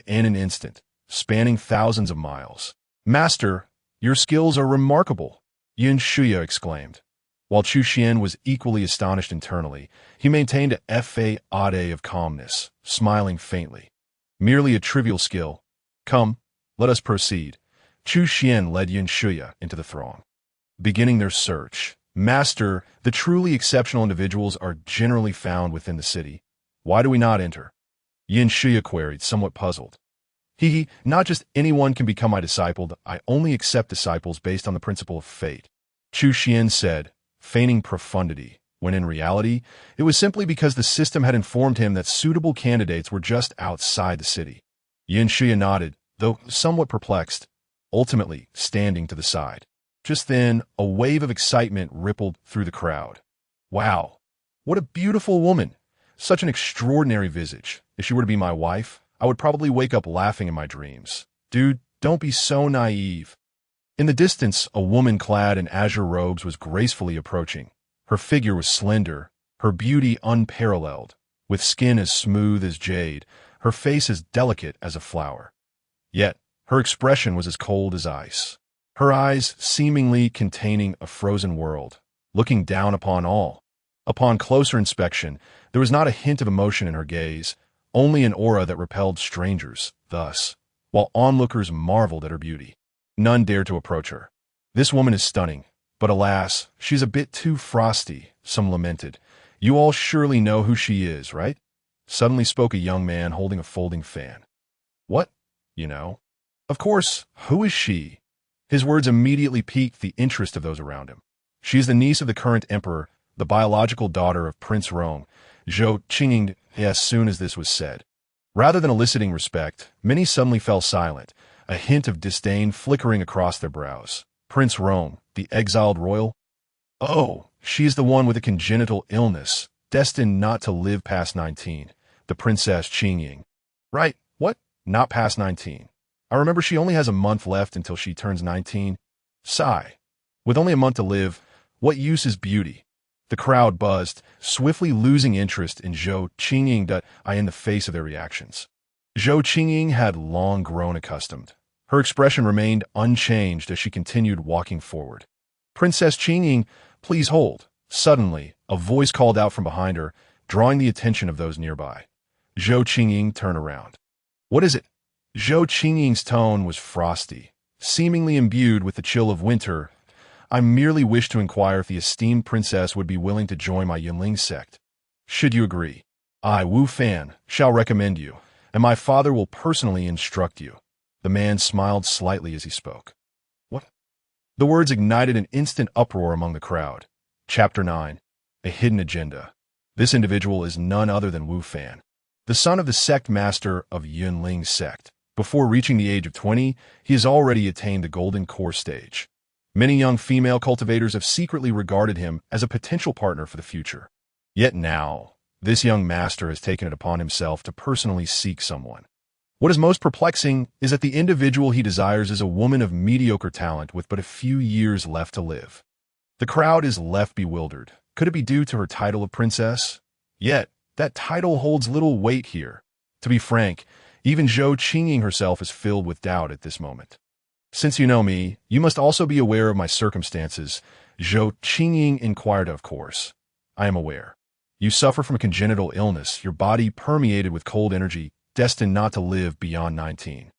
In an instant, spanning thousands of miles. "Master, your skills are remarkable," Yuan Shuya exclaimed. While Chu Xuan was equally astonished internally, he maintained a facade of calmness, smiling faintly. "Merely a trivial skill. Come, let us proceed." Chu Xuan led Yuan Shuya into the throng. Beginning their search, "Master, the truly exceptional individuals are generally found within the city. Why do we not enter?" Yuan Shuya queried, somewhat puzzled. Not just anyone can become my disciple. I only accept disciples based on the principle of fate," Chu Xuan said, feigning profundity, when in reality, it was simply because the system had informed him that suitable candidates were just outside the city. Yuan Shuya nodded, though somewhat perplexed, ultimately standing to the side. Just then, a wave of excitement rippled through the crowd. "Wow, what a beautiful woman! Such an extraordinary visage. If she were to be my wife, I would probably wake up laughing in my dreams. Dude, don't be so naive." In the distance, a woman clad in azure robes was gracefully approaching. Her figure was slender, her beauty unparalleled, with skin as smooth as jade, her face as delicate as a flower. Yet, her expression was as cold as ice. Her eyes seemingly containing a frozen world, looking down upon all. Upon closer inspection, there was not a hint of emotion in her gaze, only an aura that repelled strangers. Thus, while onlookers marveled at her beauty, none dared to approach her. "This woman is stunning, but alas, she's a bit too frosty," some lamented. "You all surely know who she is, right?" Suddenly spoke a young man holding a folding fan. "What? You know? Of course, who is she?" His words immediately piqued the interest of those around him. "She is the niece of the current emperor, the biological daughter of Prince Rome," Zhou Qinging. As soon as this was said, rather than eliciting respect, many suddenly fell silent, a hint of disdain flickering across their brows. "Prince Rome, the exiled royal? Oh, she is the one with a congenital illness, destined not to live past 19, the Princess Qingying." "Right, what? Not past 19. I remember she only has a month left until she turns 19. Sigh. With only a month to live, what use is beauty?" The crowd buzzed, swiftly losing interest in Zhou Qinging in the face of their reactions. Zhou Qinging had long grown accustomed. Her expression remained unchanged as she continued walking forward. "Princess Qinging, please hold." Suddenly, a voice called out from behind her, drawing the attention of those nearby. Zhou Qinging turned around. "What is it?" Zhou Qinging's tone was frosty, seemingly imbued with the chill of winter. "I merely wish to inquire if the esteemed princess would be willing to join my Yunling sect. Should you agree, I, Wu Fan, shall recommend you, and my father will personally instruct you." The man smiled slightly as he spoke. "What?" The words ignited an instant uproar among the crowd. Chapter 9. A Hidden Agenda. This individual is none other than Wu Fan, the son of the sect master of Yunling sect. Before reaching the age of 20, he has already attained the golden core stage. Many young female cultivators have secretly regarded him as a potential partner for the future. Yet now, this young master has taken it upon himself to personally seek someone. What is most perplexing is that the individual he desires is a woman of mediocre talent with but a few years left to live. The crowd is left bewildered. Could it be due to her title of princess? Yet, that title holds little weight here. To be frank, even Zhou Qinging herself is filled with doubt at this moment. "Since you know me, you must also be aware of my circumstances," Zhou Qinging inquired. "Of course, I am aware. You suffer from a congenital illness, your body permeated with cold energy, destined not to live beyond 19.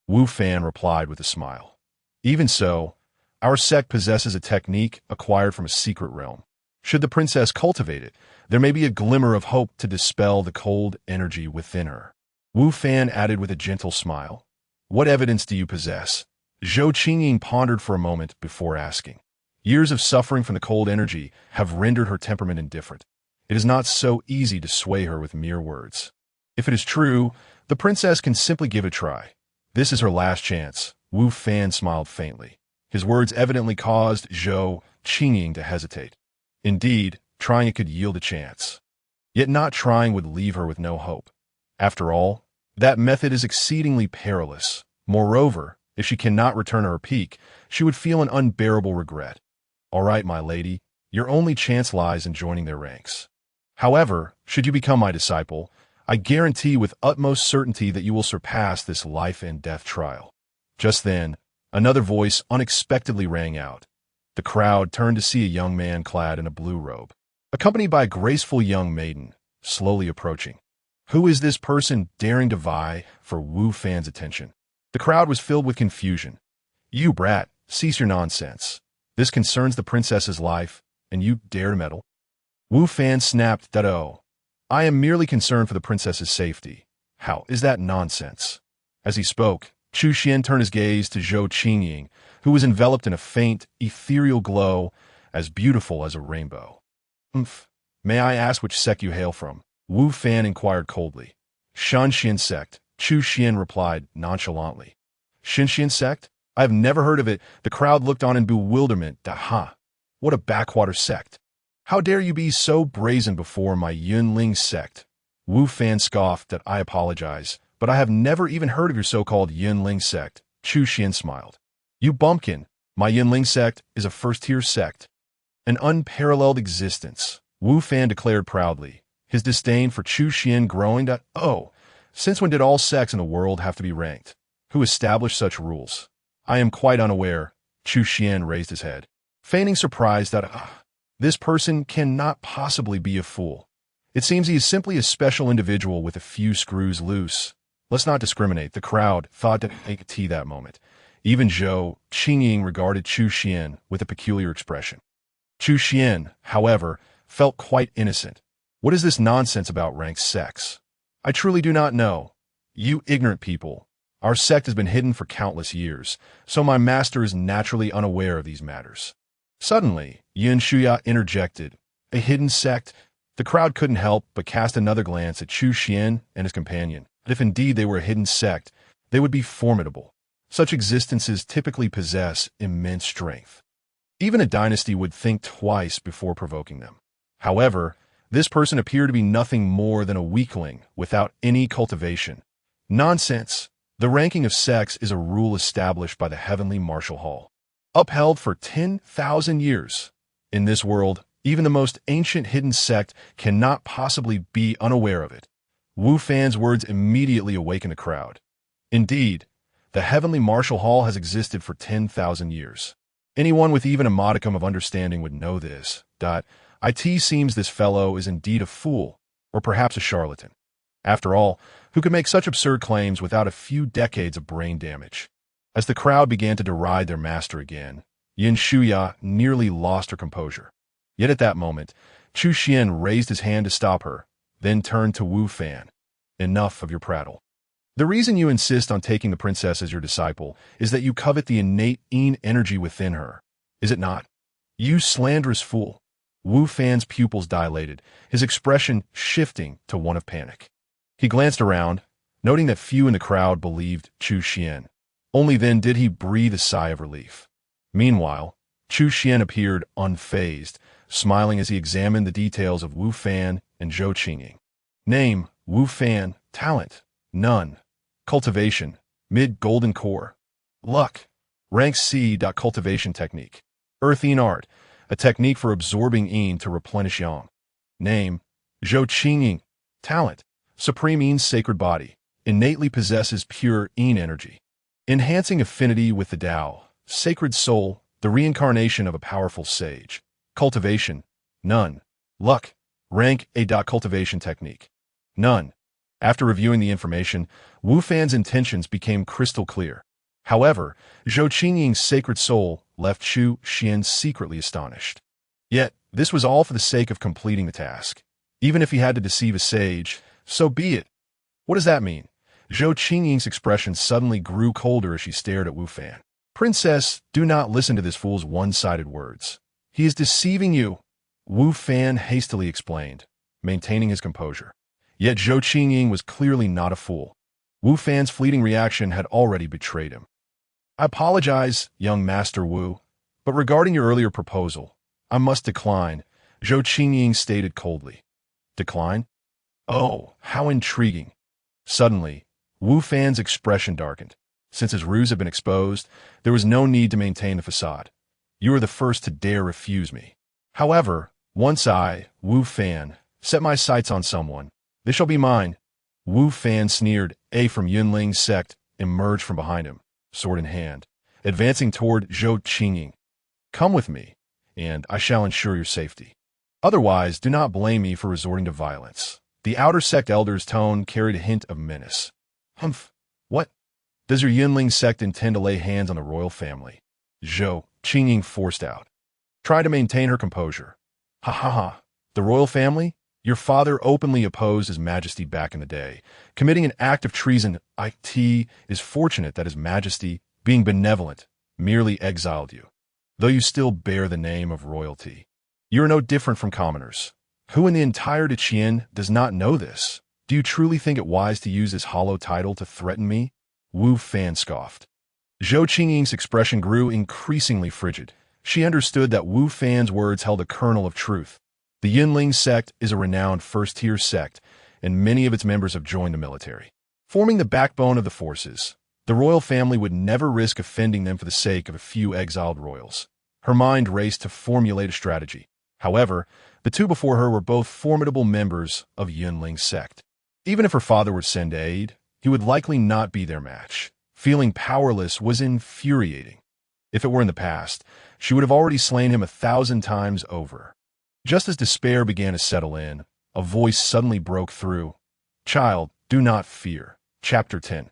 Wu Fan replied with a smile. "Even so, our sect possesses a technique acquired from a secret realm. Should the princess cultivate it, there may be a glimmer of hope to dispel the cold energy within her." Wu Fan added with a gentle smile. What evidence do you possess? Zhou Qingying pondered for a moment before asking. Years of suffering from the cold energy have rendered her temperament indifferent. It is not so easy to sway her with mere words. If it is true, the princess can simply give it a try. This is her last chance. Wu Fan smiled faintly. His words evidently caused Zhou Qingying to hesitate. Indeed, trying it could yield a chance. Yet not trying would leave her with no hope. After all, that method is exceedingly perilous. Moreover, if she cannot return to her peak, she would feel an unbearable regret. All right, my lady, your only chance lies in joining their ranks. However, should you become my disciple, I guarantee with utmost certainty that you will surpass this life and death trial. Just then, another voice unexpectedly rang out. The crowd turned to see a young man clad in a blue robe, accompanied by a graceful young maiden, slowly approaching. Who is this person daring to vie for Wu Fan's attention? The crowd was filled with confusion. You brat, cease your nonsense. This concerns the princess's life, and you dare to meddle? Wu Fan snapped that I am merely concerned for the princess's safety. How is that nonsense? As he spoke, Chu Xuan turned his gaze to Zhou Qingying, who was enveloped in a faint, ethereal glow, as beautiful as a rainbow. May I ask which sect you hail from? Wu Fan inquired coldly. Shanxian sect, Chu Xuan replied nonchalantly. Shanxian sect? I have never heard of it. The crowd looked on in bewilderment. What a backwater sect. How dare you be so brazen before my Yunling sect? Wu Fan scoffed that I apologize, but I have never even heard of your so-called Yunling sect. Chu Xuan smiled. You bumpkin, my Yunling sect is a first-tier sect. An unparalleled existence, Wu Fan declared proudly, his disdain for Chu Xuan growing. Since when did all sects in the world have to be ranked? Who established such rules? I am quite unaware. Chu Xuan raised his head, feigning surprise that this person cannot possibly be a fool. It seems he is simply a special individual with a few screws loose. Let's not discriminate. The crowd thought to make tea that moment. Even Zhou Qingying regarded Chu Xuan with a peculiar expression. Chu Xuan, however, felt quite innocent. What is this nonsense about ranked sects? I truly do not know. You ignorant people. Our sect has been hidden for countless years, so my master is naturally unaware of these matters. Suddenly, Yin Shuya interjected. A hidden sect? The crowd couldn't help but cast another glance at Chu Xuan and his companion. If indeed they were a hidden sect, they would be formidable. Such existences typically possess immense strength. Even a dynasty would think twice before provoking them. However, this person appeared to be nothing more than a weakling without any cultivation. Nonsense! The ranking of sects is a rule established by the Heavenly Martial Hall, upheld for 10,000 years. In this world, even the most ancient hidden sect cannot possibly be unaware of it. Wu Fan's words immediately awakened the crowd. Indeed, the Heavenly Martial Hall has existed for 10,000 years. Anyone with even a modicum of understanding would know this. It seems this fellow is indeed a fool, or perhaps a charlatan. After all, who could make such absurd claims without a few decades of brain damage? As the crowd began to deride their master again, Yin Shuya nearly lost her composure. Yet at that moment, Chu Xuan raised his hand to stop her, then turned to Wu Fan. Enough of your prattle. The reason you insist on taking the princess as your disciple is that you covet the innate Yin energy within her, is it not? You slanderous fool. Wu Fan's pupils dilated, his expression shifting to one of panic. He glanced around, noting that few in the crowd believed Chu Xuan. Only then did he breathe a sigh of relief. Meanwhile, Chu Xuan appeared unfazed, smiling as he examined the details of Wu Fan and Zhou Qingying. Name, Wu Fan. Talent, none. Cultivation, mid-golden core. Luck, rank C. Cultivation technique. Earth Yin art, a technique for absorbing Yin to replenish Yang. Name, Zhou Qingying. Talent, supreme Yin's sacred body, innately possesses pure Yin energy. Enhancing affinity with the Tao, sacred soul, the reincarnation of a powerful sage. Cultivation, none. Luck, rank A. Cultivation technique. None. After reviewing the information, Wu Fan's intentions became crystal clear. However, Zhou Qingying's sacred soul left Chu Xuan secretly astonished. Yet, this was all for the sake of completing the task. Even if he had to deceive a sage, so be it. What does that mean? Zhou Qingying's expression suddenly grew colder as she stared at Wu Fan. Princess, do not listen to this fool's one-sided words. He is deceiving you, Wu Fan hastily explained, maintaining his composure. Yet Zhou Qingying was clearly not a fool. Wu Fan's fleeting reaction had already betrayed him. I apologize, young Master Wu, but regarding your earlier proposal, I must decline, Zhou Qingying stated coldly. Decline? Oh, how intriguing. Suddenly, Wu Fan's expression darkened. Since his ruse had been exposed, there was no need to maintain the facade. You are the first to dare refuse me. However, once I, Wu Fan, set my sights on someone, this shall be mine. Wu Fan sneered. A from Yunling's sect emerged from behind him, sword in hand, advancing toward Zhou Qingying. Come with me, and I shall ensure your safety. Otherwise, do not blame me for resorting to violence. The outer sect elder's tone carried a hint of menace. Humph. What? Does your Yunling sect intend to lay hands on the royal family? Zhou Qingying forced out. Try to maintain her composure. Ha ha ha. The royal family? Your father openly opposed His Majesty back in the day, committing an act of treason. It is fortunate that His Majesty, being benevolent, merely exiled you, though you still bear the name of royalty. You are no different from commoners. Who in the entire Deqian does not know this? Do you truly think it wise to use this hollow title to threaten me? Wu Fan scoffed. Zhou Qingying's expression grew increasingly frigid. She understood that Wu Fan's words held a kernel of truth. The Yunling sect is a renowned first-tier sect, and many of its members have joined the military. Forming the backbone of the forces, the royal family would never risk offending them for the sake of a few exiled royals. Her mind raced to formulate a strategy. However, the two before her were both formidable members of Yunling's sect. Even if her father were to send aid, he would likely not be their match. Feeling powerless was infuriating. If it were in the past, she would have already slain him 1,000 times over. Just as despair began to settle in, a voice suddenly broke through. Child, do not fear. Chapter 10.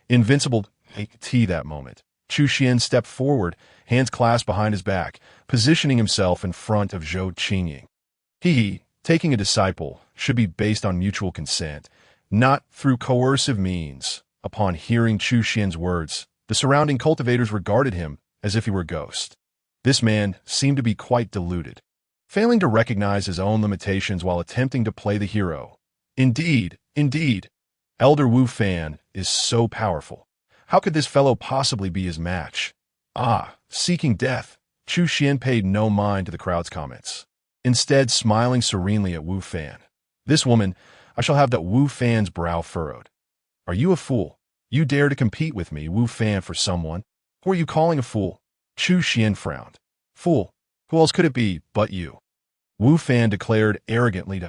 Invincible. That moment, Chu Xuan stepped forward, hands clasped behind his back, positioning himself in front of Zhou Qingying. Taking a disciple, should be based on mutual consent, not through coercive means. Upon hearing Chu Xuan's words, the surrounding cultivators regarded him as if he were a ghost. This man seemed to be quite deluded, failing to recognize his own limitations while attempting to play the hero. Indeed, Elder Wu Fan is so powerful. How could this fellow possibly be his match? Seeking death. Chu Xuan paid no mind to the crowd's comments, instead smiling serenely at Wu Fan. This woman, I shall have that Wu Fan's brow furrowed. Are you a fool? You dare to compete with me, Wu Fan, for someone? Who are you calling a fool? Chu Xuan frowned. Fool? Who else could it be but you? Wu Fan declared arrogantly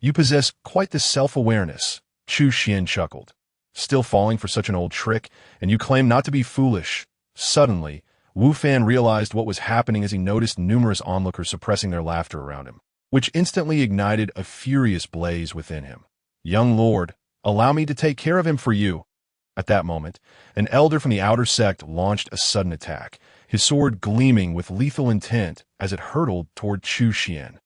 you possess quite the self-awareness. Chu Xuan chuckled. Still falling for such an old trick, and you claim not to be foolish. Suddenly, Wu Fan realized what was happening as he noticed numerous onlookers suppressing their laughter around him, which instantly ignited a furious blaze within him. Young lord, allow me to take care of him for you. At that moment, an elder from the outer sect launched a sudden attack, his sword gleaming with lethal intent as it hurtled toward Chu Xuan.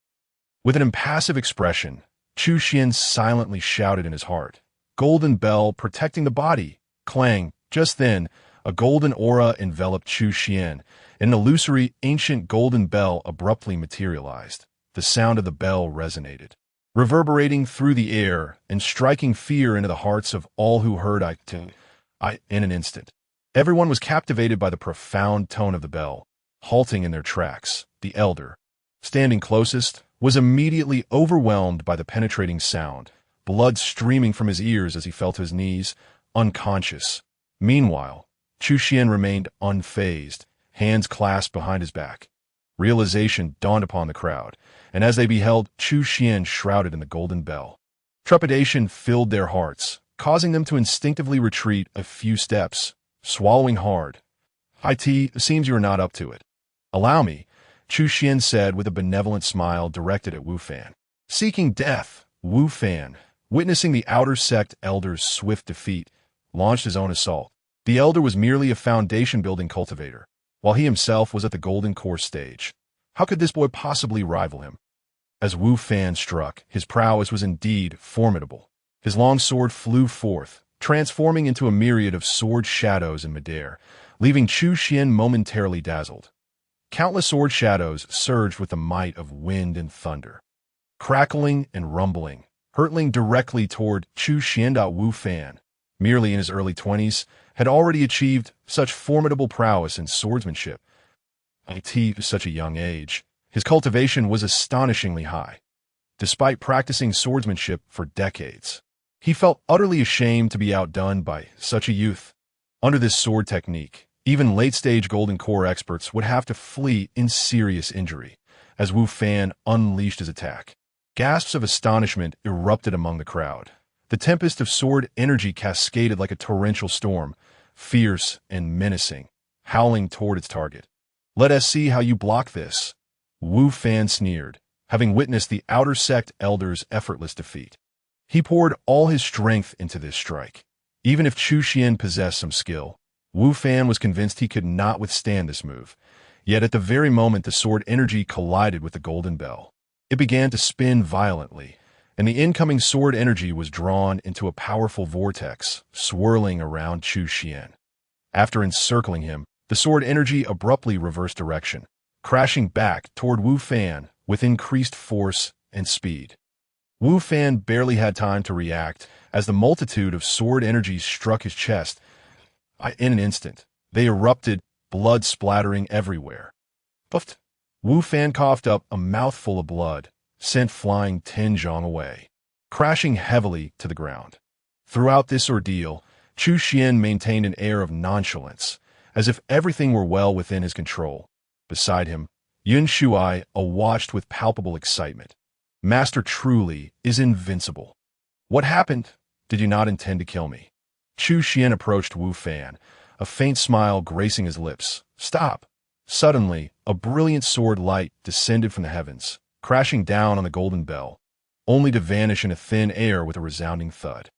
With an impassive expression, Chu Xuan silently shouted in his heart, "Golden bell protecting the body!" Clang! Just then, a golden aura enveloped Chu Xuan, and an illusory, ancient golden bell abruptly materialized. The sound of the bell resonated, reverberating through the air and striking fear into the hearts of all who heard in an instant. Everyone was captivated by the profound tone of the bell. Halting in their tracks, the elder, standing closest, was immediately overwhelmed by the penetrating sound, blood streaming from his ears as he fell to his knees, unconscious. Meanwhile, Chu Xuan remained unfazed, hands clasped behind his back. Realization dawned upon the crowd, and as they beheld Chu Xuan shrouded in the golden bell, trepidation filled their hearts, causing them to instinctively retreat a few steps, swallowing hard. It seems you are not up to it. Allow me, Chu Xuan said with a benevolent smile directed at Wu Fan. Seeking death, Wu Fan, witnessing the outer sect elder's swift defeat, launched his own assault. The elder was merely a foundation-building cultivator, while he himself was at the golden core stage. How could this boy possibly rival him? As Wu Fan struck, his prowess was indeed formidable. His long sword flew forth, transforming into a myriad of sword shadows in midair, leaving Chu Xuan momentarily dazzled. Countless sword shadows surged with the might of wind and thunder, crackling and rumbling, hurtling directly toward Chu Xuan. Wu Fan, merely in his early 20s, had already achieved such formidable prowess in swordsmanship. At such a young age, his cultivation was astonishingly high. Despite practicing swordsmanship for decades, he felt utterly ashamed to be outdone by such a youth. Under this sword technique, even late-stage Golden Core experts would have to flee in serious injury, as Wu Fan unleashed his attack. Gasps of astonishment erupted among the crowd. The tempest of sword energy cascaded like a torrential storm, fierce and menacing, howling toward its target. "Let us see how you block this," Wu Fan sneered, having witnessed the outer sect elder's effortless defeat. He poured all his strength into this strike. Even if Chu Xuan possessed some skill, Wu Fan was convinced he could not withstand this move. Yet at the very moment the sword energy collided with the golden bell, it began to spin violently, and the incoming sword energy was drawn into a powerful vortex, swirling around Chu Xuan. After encircling him, the sword energy abruptly reversed direction, crashing back toward Wu Fan with increased force and speed. Wu Fan barely had time to react as the multitude of sword energies struck his chest. In an instant, they erupted, blood splattering everywhere. Puffed! Wu Fan coughed up a mouthful of blood, sent flying 10 zhong away, crashing heavily to the ground. Throughout this ordeal, Chu Xuan maintained an air of nonchalance, as if everything were well within his control. Beside him, Yun Shuai watched with palpable excitement. "Master truly is invincible. What happened? Did you not intend to kill me?" Chu Xuan approached Wu Fan, a faint smile gracing his lips. "Stop!" Suddenly, a brilliant sword light descended from the heavens, crashing down on the golden bell, only to vanish in a thin air with a resounding thud.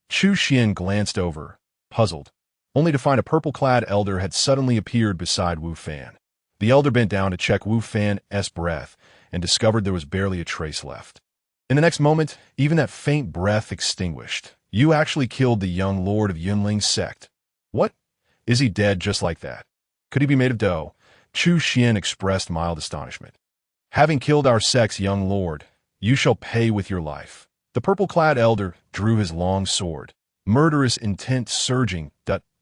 Chu Xuan glanced over, puzzled, only to find a purple-clad elder had suddenly appeared beside Wu Fan. The elder bent down to check Wu Fan's breath and discovered there was barely a trace left. In the next moment, even that faint breath extinguished. "You actually killed the young lord of Yunling's sect. What? Is he dead just like that? Could he be made of dough?" Chu Xuan expressed mild astonishment. "Having killed our sect's young lord, you shall pay with your life." The purple-clad elder drew his long sword, murderous intent surging.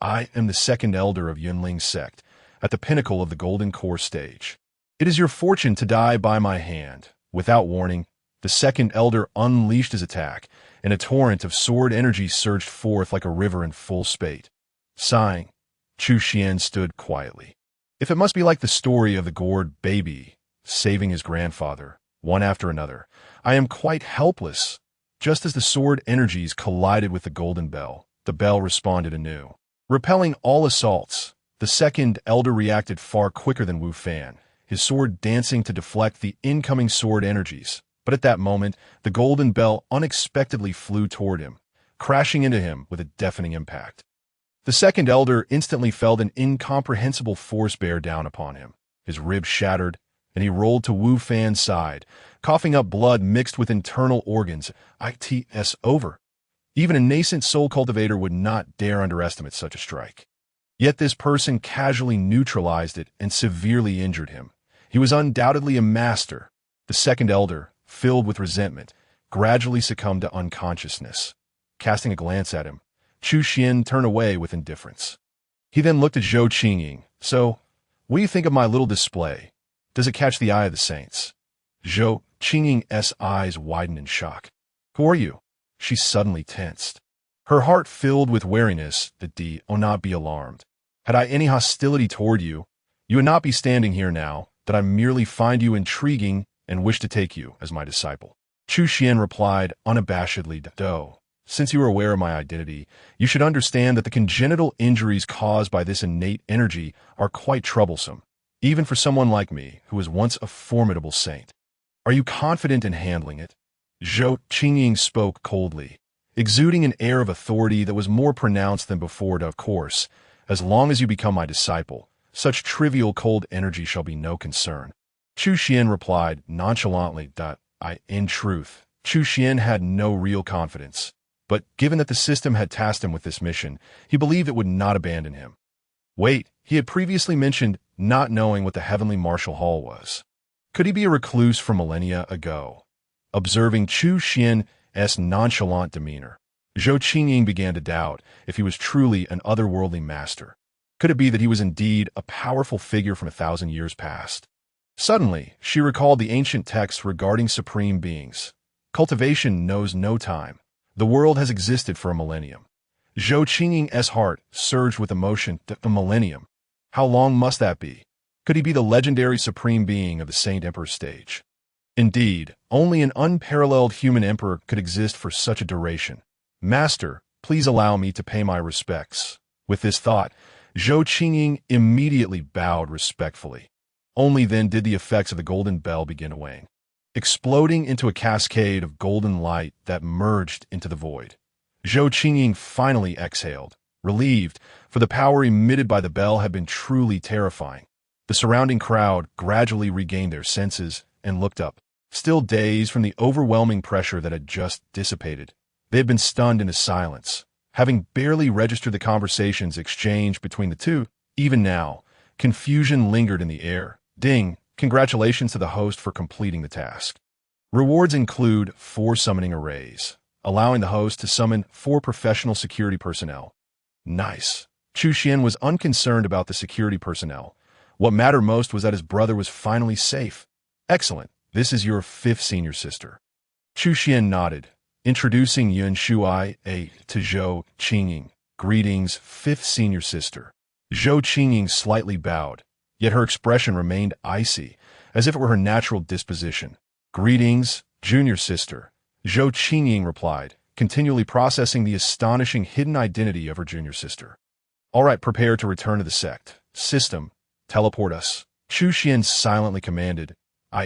"I am the second elder of Yunling's sect, at the pinnacle of the Golden Core stage. It is your fortune to die by my hand." Without warning, the second elder unleashed his attack, and a torrent of sword energy surged forth like a river in full spate. Sighing, Chu Xuan stood quietly. If it must be like the story of the gourd baby, saving his grandfather, one after another, I am quite helpless. Just as the sword energies collided with the golden bell, the bell responded anew. Repelling all assaults, the second elder reacted far quicker than Wu Fan, his sword dancing to deflect the incoming sword energies. But at that moment, the golden bell unexpectedly flew toward him, crashing into him with a deafening impact. The second elder instantly felt an incomprehensible force bear down upon him. His ribs shattered, and he rolled to Wu Fan's side, coughing up blood mixed with internal organs. It's over. Even a nascent soul cultivator would not dare underestimate such a strike. Yet this person casually neutralized it and severely injured him. He was undoubtedly a master. The second elder, filled with resentment, gradually succumbed to unconsciousness. Casting a glance at him, Chu Xuan turned away with indifference. He then looked at Zhou Qingying. "So, what do you think of my little display? Does it catch the eye of the saints?" Zhou Qingying's eyes widened in shock. "Who are you?" She suddenly tensed. Her heart filled with wariness. "Oh, not be alarmed. Had I any hostility toward you, you would not be standing here now, that I merely find you intriguing and wish to take you as my disciple." Chu Xuan replied unabashedly, "Do. Since you are aware of my identity, you should understand that the congenital injuries caused by this innate energy are quite troublesome, even for someone like me, who was once a formidable saint. Are you confident in handling it?" Zhou Qingying spoke coldly, exuding an air of authority that was more pronounced than before. "Of course, as long as you become my disciple, such trivial cold energy shall be no concern." Chu Xuan replied nonchalantly. In truth, Chu Xuan had no real confidence. But given that the system had tasked him with this mission, he believed it would not abandon him. Wait, he had previously mentioned not knowing what the heavenly martial hall was. Could he be a recluse from millennia ago? Observing Chu Xuan's nonchalant demeanor, Zhou Qingying began to doubt if he was truly an otherworldly master. Could it be that he was indeed a powerful figure from 1,000 years past? Suddenly, she recalled the ancient texts regarding supreme beings. Cultivation knows no time. The world has existed for a millennium. Zhou Qingying's heart surged with emotion. A millennium? How long must that be? Could he be the legendary supreme being of the Saint Emperor stage? Indeed, only an unparalleled human emperor could exist for such a duration. Master, please allow me to pay my respects. With this thought, Zhou Qingying immediately bowed respectfully. Only then did the effects of the golden bell begin to wane, exploding into a cascade of golden light that merged into the void. Zhou Qingying finally exhaled, relieved, for the power emitted by the bell had been truly terrifying. The surrounding crowd gradually regained their senses and looked up, still dazed from the overwhelming pressure that had just dissipated. They had been stunned into silence, having barely registered the conversations exchanged between the two. Even now, confusion lingered in the air. Ding! Congratulations to the host for completing the task. Rewards include 4 summoning arrays, allowing the host to summon 4 professional security personnel. Nice. Chu Xuan was unconcerned about the security personnel. What mattered most was that his brother was finally safe. Excellent. This is your 5th senior sister. Chu Xuan nodded, introducing Yun Shuai to Zhou Qingying. Greetings, 5th senior sister. Zhou Qingying slightly bowed, yet her expression remained icy, as if it were her natural disposition. Greetings, junior sister. Zhou Qingying replied, continually processing the astonishing hidden identity of her junior sister. All right, prepare to return to the sect. System, teleport us. Chu Xuan silently commanded.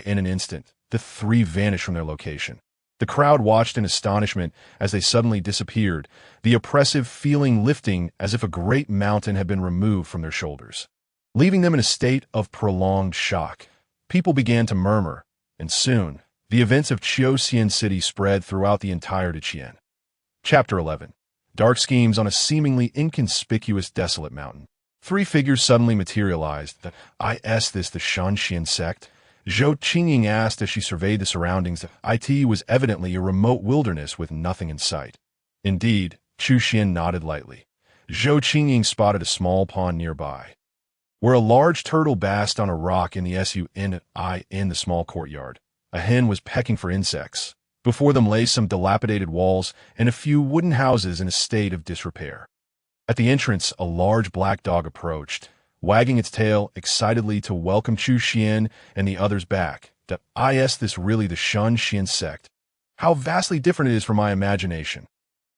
In an instant, the 3 vanished from their location. The crowd watched in astonishment as they suddenly disappeared, the oppressive feeling lifting as if a great mountain had been removed from their shoulders, leaving them in a state of prolonged shock. People began to murmur, and soon, the events of Qiuxian City spread throughout the entire Deqian. Chapter 11. Dark schemes on a seemingly inconspicuous desolate mountain. 3 figures suddenly materialized. Is this the Shanshan sect? Zhou Qingying asked as she surveyed the surroundings. It was evidently a remote wilderness with nothing in sight. Indeed, Chu Xuan nodded lightly. Zhou Qingying spotted a small pond nearby, where a large turtle basked on a rock in the small courtyard. A hen was pecking for insects. Before them lay some dilapidated walls and a few wooden houses in a state of disrepair. At the entrance, a large black dog approached, wagging its tail excitedly to welcome Chu Xuan and the others back. Is this really the Shanshan sect? How vastly different it is from my imagination.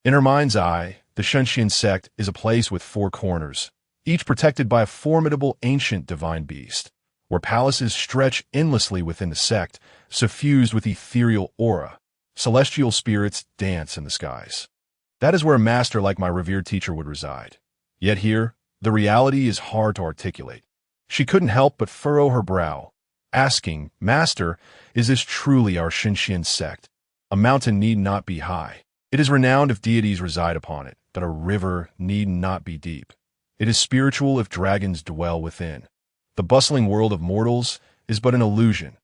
In her mind's eye, the Shanshan sect is a place with 4 corners, each protected by a formidable ancient divine beast, where palaces stretch endlessly within the sect, suffused with ethereal aura. Celestial spirits dance in the skies. That is where a master like my revered teacher would reside. Yet here, the reality is hard to articulate. She couldn't help but furrow her brow, asking, Master, is this truly our Shanshan sect? A mountain need not be high. It is renowned if deities reside upon it, but a river need not be deep. It is spiritual if dragons dwell within. The bustling world of mortals is but an illusion.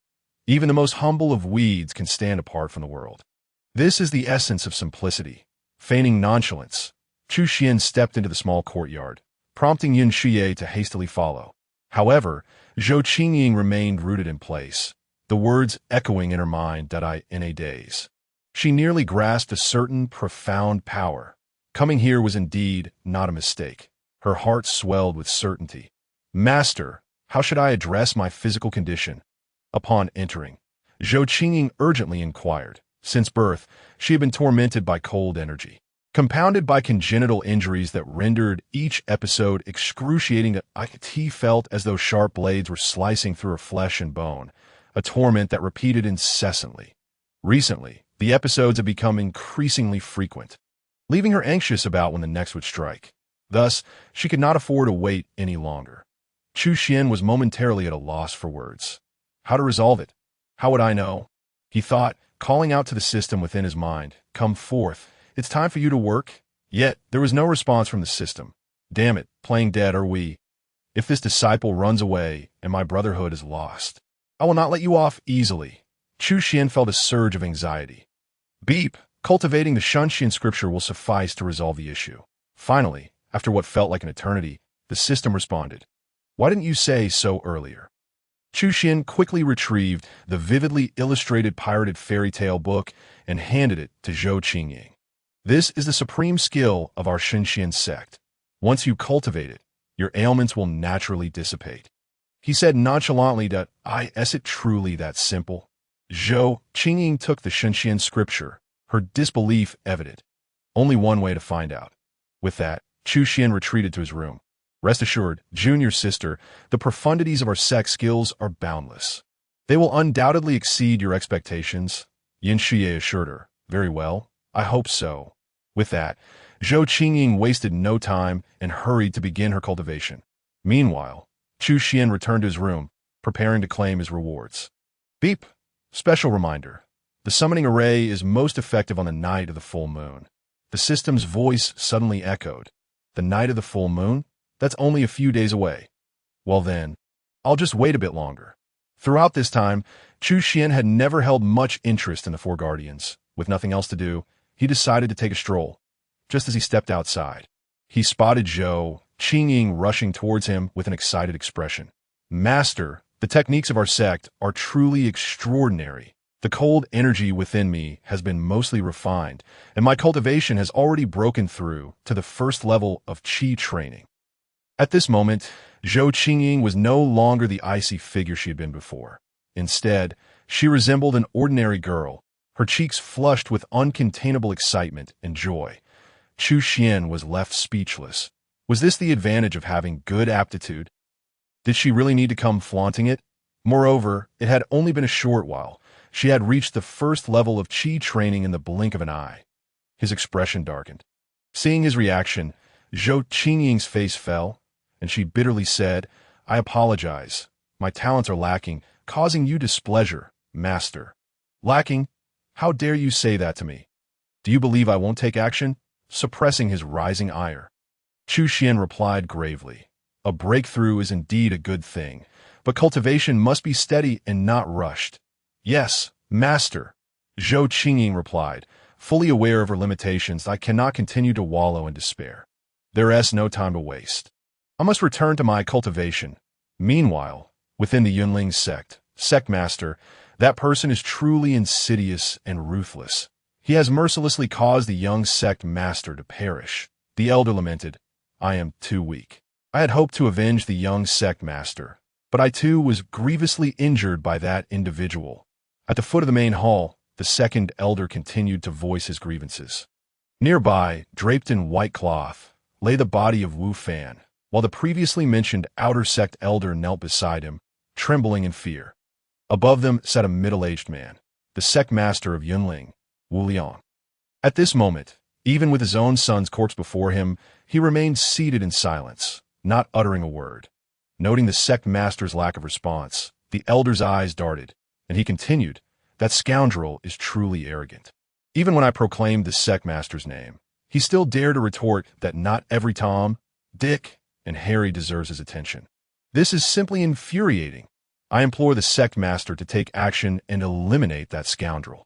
Even the most humble of weeds can stand apart from the world. This is the essence of simplicity. Feigning nonchalance, Chu Xuan stepped into the small courtyard, prompting Yun Shuye to hastily follow. However, Zhou Qingying remained rooted in place, the words echoing in her mind in a daze. She nearly grasped a certain profound power. Coming here was indeed not a mistake. Her heart swelled with certainty. Master, how should I address my physical condition? Upon entering, Zhou Qingying urgently inquired. Since birth, she had been tormented by cold energy, compounded by congenital injuries that rendered each episode excruciating. It felt as though sharp blades were slicing through her flesh and bone, a torment that repeated incessantly. Recently, the episodes had become increasingly frequent, leaving her anxious about when the next would strike. Thus, she could not afford to wait any longer. Chu Xuan was momentarily at a loss for words. How to resolve it? How would I know? He thought, calling out to the system within his mind, come forth, It's time for you to work. Yet, there was no response from the system. Damn it, playing dead are we. If this disciple runs away and my brotherhood is lost, I will not let you off easily. Chu Xuan felt a surge of anxiety. Beep! Cultivating the Shunshin scripture will suffice to resolve the issue. Finally, after what felt like an eternity, the system responded. Why didn't you say so earlier? Chu Xuan quickly retrieved the vividly illustrated pirated fairy tale book and handed it to Zhou Qingying. This is the supreme skill of our Shunshin sect. Once you cultivate it, your ailments will naturally dissipate. He said nonchalantly that, is it truly that simple? Zhou Qingying took the Shunshin scripture, her disbelief evident. Only one way to find out. With that, Chu Xuan retreated to his room. Rest assured, junior sister, the profundities of our sect skills are boundless. They will undoubtedly exceed your expectations, Yin Xie assured her. Very well, I hope so. With that, Zhou Qingying wasted no time and hurried to begin her cultivation. Meanwhile, Chu Xuan returned to his room, preparing to claim his rewards. Beep! Special reminder. The summoning array is most effective on the night of the full moon. The system's voice suddenly echoed. The night of the full moon? That's only a few days away. Well then, I'll just wait a bit longer. Throughout this time, Chu Xuan had never held much interest in the Four Guardians. With nothing else to do, he decided to take a stroll. Just as he stepped outside, he spotted Zhou Qingying rushing towards him with an excited expression. Master, the techniques of our sect are truly extraordinary. The cold energy within me has been mostly refined, and my cultivation has already broken through to the first level of qi training. At this moment, Zhou Qingying was no longer the icy figure she had been before. Instead, she resembled an ordinary girl, her cheeks flushed with uncontainable excitement and joy. Chu Xuan was left speechless. Was this the advantage of having good aptitude? Did she really need to come flaunting it? Moreover, it had only been a short while. She had reached the first level of qi training in the blink of an eye. His expression darkened. Seeing his reaction, Zhou Qingying's face fell, and she bitterly said, I apologize. My talents are lacking, causing you displeasure, master. Lacking? How dare you say that to me? Do you believe I won't take action? Suppressing his rising ire. Chu Xuan replied gravely, a breakthrough is indeed a good thing, but cultivation must be steady and not rushed. Yes, master, Zhou Qingying replied, fully aware of her limitations. I cannot continue to wallow in despair. There is no time to waste. I must return to my cultivation. Meanwhile, within the Yunling sect master, that person is truly insidious and ruthless. He has mercilessly caused the young sect master to perish. The elder lamented, I am too weak. I had hoped to avenge the young sect master, but I too was grievously injured by that individual. At the foot of the main hall, the second elder continued to voice his grievances. Nearby, draped in white cloth, lay the body of Wu Fan, while the previously mentioned outer sect elder knelt beside him, trembling in fear. Above them sat a middle-aged man, the sect master of Yunling, Wu Liang. At this moment, even with his own son's corpse before him, he remained seated in silence, not uttering a word. Noting the sect master's lack of response, the elder's eyes darted, and he continued, that scoundrel is truly arrogant. Even when I proclaimed the sect master's name, he still dared to retort that not every Tom, Dick, and Harry deserves his attention. This is simply infuriating. I implore the sect master to take action and eliminate that scoundrel.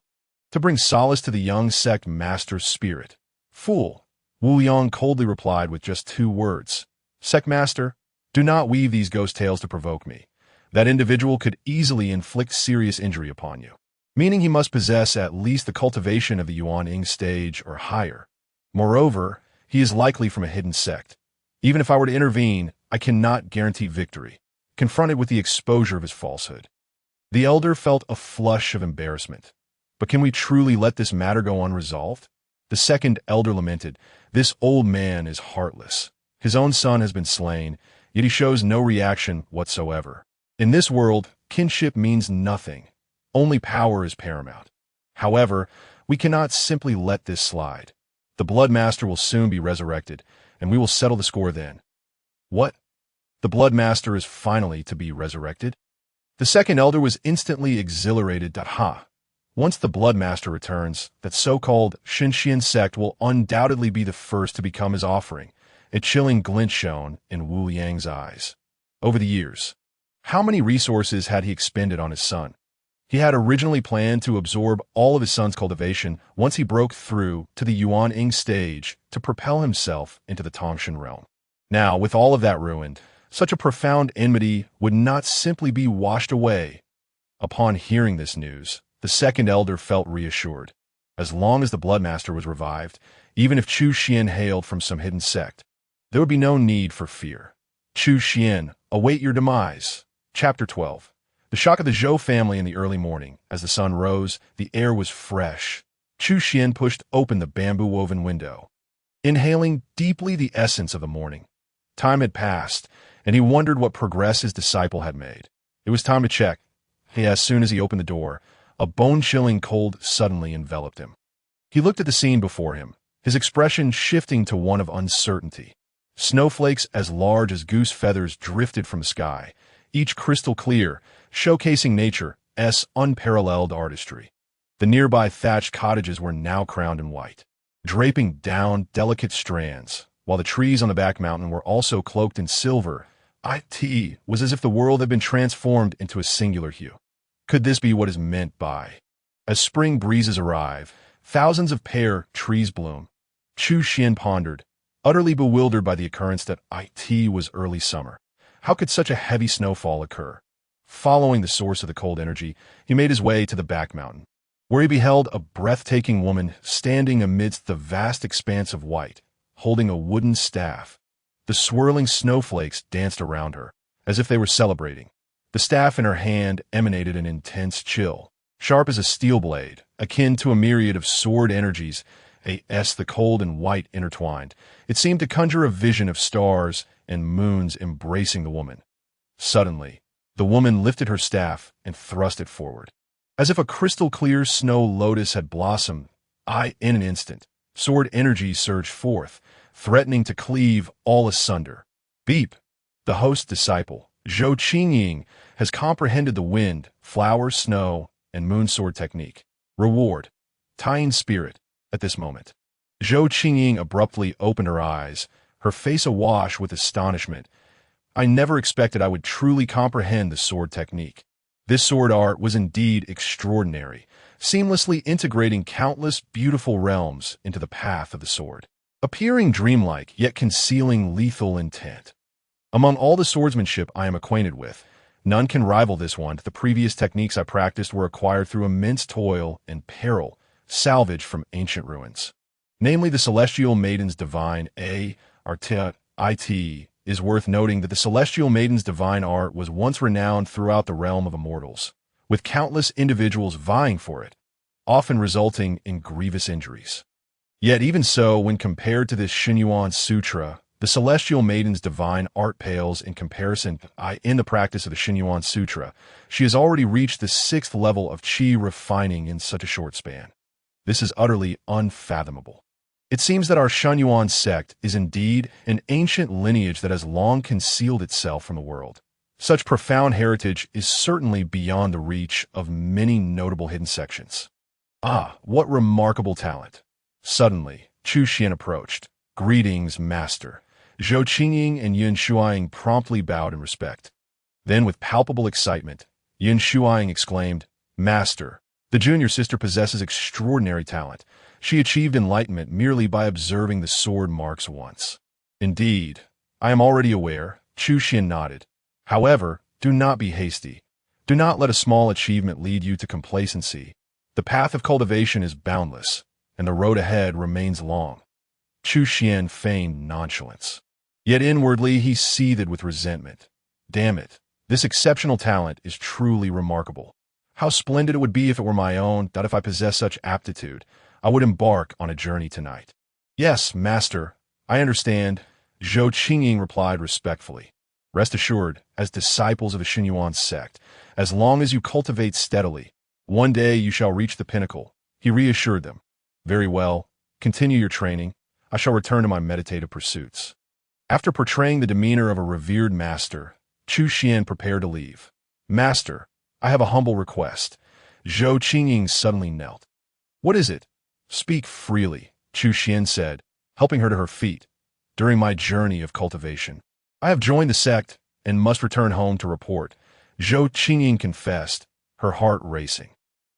To bring solace to the young sect master's spirit. Fool, Wu Liang coldly replied with just 2 words. Sect master, do not weave these ghost tales to provoke me. That individual could easily inflict serious injury upon you, meaning he must possess at least the cultivation of the Yuan-Ing stage or higher. Moreover, he is likely from a hidden sect. Even if I were to intervene, I cannot guarantee victory, confronted with the exposure of his falsehood. The elder felt a flush of embarrassment. But can we truly let this matter go unresolved? The second elder lamented, this old man is heartless. His own son has been slain, yet he shows no reaction whatsoever. In this world, kinship means nothing. Only power is paramount. However, we cannot simply let this slide. The Blood Master will soon be resurrected, and we will settle the score then. What? The Blood Master is finally to be resurrected? The second elder was instantly exhilarated. Ha! Once the Blood Master returns, that so-called Xinxian sect will undoubtedly be the first to become his offering. A chilling glint shone in Wu Yang's eyes. Over the years, how many resources had he expended on his son? He had originally planned to absorb all of his son's cultivation once he broke through to the Yuan-Ing stage to propel himself into the Tongshan realm. Now, with all of that ruined, such a profound enmity would not simply be washed away. Upon hearing this news, the second elder felt reassured. As long as the Bloodmaster was revived, even if Chu Xuan hailed from some hidden sect, there would be no need for fear. Chu Xuan, await your demise. Chapter 12. The shock of the Zhou family in the early morning. As the sun rose, the air was fresh. Chu Xuan pushed open the bamboo-woven window, inhaling deeply the essence of the morning. Time had passed, and he wondered what progress his disciple had made. It was time to check. As soon as he opened the door, a bone-chilling cold suddenly enveloped him. He looked at the scene before him, his expression shifting to one of uncertainty. Snowflakes as large as goose feathers drifted from the sky, each crystal clear, showcasing nature's unparalleled artistry. The nearby thatched cottages were now crowned in white, draping down delicate strands, while the trees on the back mountain were also cloaked in silver. It was as if the world had been transformed into a singular hue. Could this be what is meant by? As spring breezes arrive, thousands of pear trees bloom. Chu Xuan pondered, utterly bewildered by the occurrence that it was early summer. How could such a heavy snowfall occur? Following the source of the cold energy, he made his way to the back mountain, where he beheld a breathtaking woman standing amidst the vast expanse of white, holding a wooden staff. The swirling snowflakes danced around her, as if they were celebrating. The staff in her hand emanated an intense chill, sharp as a steel blade, akin to a myriad of soared energies. The cold and white intertwined. It seemed to conjure a vision of stars and moons embracing the woman. Suddenly, the woman lifted her staff and thrust it forward. As if a crystal-clear snow lotus had blossomed, in an instant, soared energy surged forth, threatening to cleave all asunder. Beep! The host disciple, Zhou Qingying, has comprehended the wind, flower, snow, and moon sword technique. Reward. Tying spirit. At this moment, Zhou Qingying abruptly opened her eyes, her face awash with astonishment. I never expected I would truly comprehend the sword technique. This sword art was indeed extraordinary, seamlessly integrating countless beautiful realms into the path of the sword, appearing dreamlike yet concealing lethal intent. Among all the swordsmanship I am acquainted with, none can rival this one. The previous techniques I practiced were acquired through immense toil and peril, salvaged from ancient ruins. Namely, the Celestial Maiden's Divine Art. It is worth noting that the Celestial Maiden's divine art was once renowned throughout the realm of immortals, with countless individuals vying for it, often resulting in grievous injuries. Yet even so, when compared to this Xinyuan Sutra, the Celestial Maiden's divine art pales in comparison. In the practice of the Xinyuan Sutra, she has already reached the 6th level of qi refining in such a short span. This is utterly unfathomable. It seems that our Xinyuan sect is indeed an ancient lineage that has long concealed itself from the world. Such profound heritage is certainly beyond the reach of many notable hidden sections. What remarkable talent! Suddenly, Chu Xuan approached. Greetings, master. Zhou Qingying and Yun Shuang promptly bowed in respect. Then, with palpable excitement, Yun Shuang exclaimed, Master, the junior sister possesses extraordinary talent. She achieved enlightenment merely by observing the sword marks once. Indeed, I am already aware, Chu Xuan nodded. However, do not be hasty. Do not let a small achievement lead you to complacency. The path of cultivation is boundless, and the road ahead remains long. Chu Xuan feigned nonchalance. Yet inwardly he seethed with resentment. Damn it, this exceptional talent is truly remarkable. How splendid it would be if it were my own, that if I possessed such aptitude, I would embark on a journey tonight. Yes, master, I understand, Zhou Qingying replied respectfully. Rest assured, as disciples of the Xinyuan sect, as long as you cultivate steadily, one day you shall reach the pinnacle, he reassured them. Very well, continue your training. I shall return to my meditative pursuits. After portraying the demeanor of a revered master, Chu Xuan prepared to leave. Master, I have a humble request. Zhou Qingying suddenly knelt. "What is it? Speak freely," Chu Xuan said, helping her to her feet. "During my journey of cultivation, I have joined the sect and must return home to report," Zhou Qingying confessed, her heart racing.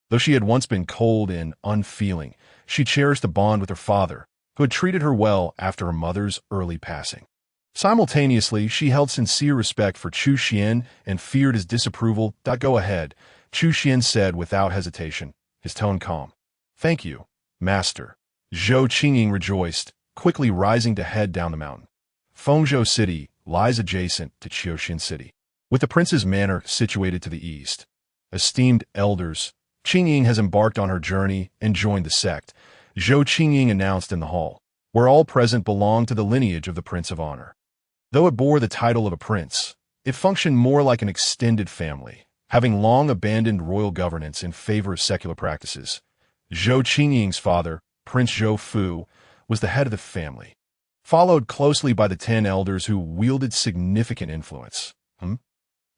Though she had once been cold and unfeeling, she cherished a bond with her father, who had treated her well after her mother's early passing. Simultaneously, she held sincere respect for Chu Xuan and feared his disapproval. "Go ahead," Chu Xuan said without hesitation, his tone calm. "Thank you, Master." Zhou Qingying rejoiced, quickly rising to head down the mountain. Fengzhou City lies adjacent to Qiuxian City, with the prince's manor situated to the east. Esteemed elders, Qingying has embarked on her journey and joined the sect, Zhou Qingying announced in the hall, where all present belonged to the lineage of the Prince of Honor. Though it bore the title of a prince, it functioned more like an extended family, having long abandoned royal governance in favor of secular practices. Zhou Qingying's father, Prince Zhou Fu, was the head of the family, followed closely by the 10 elders who wielded significant influence.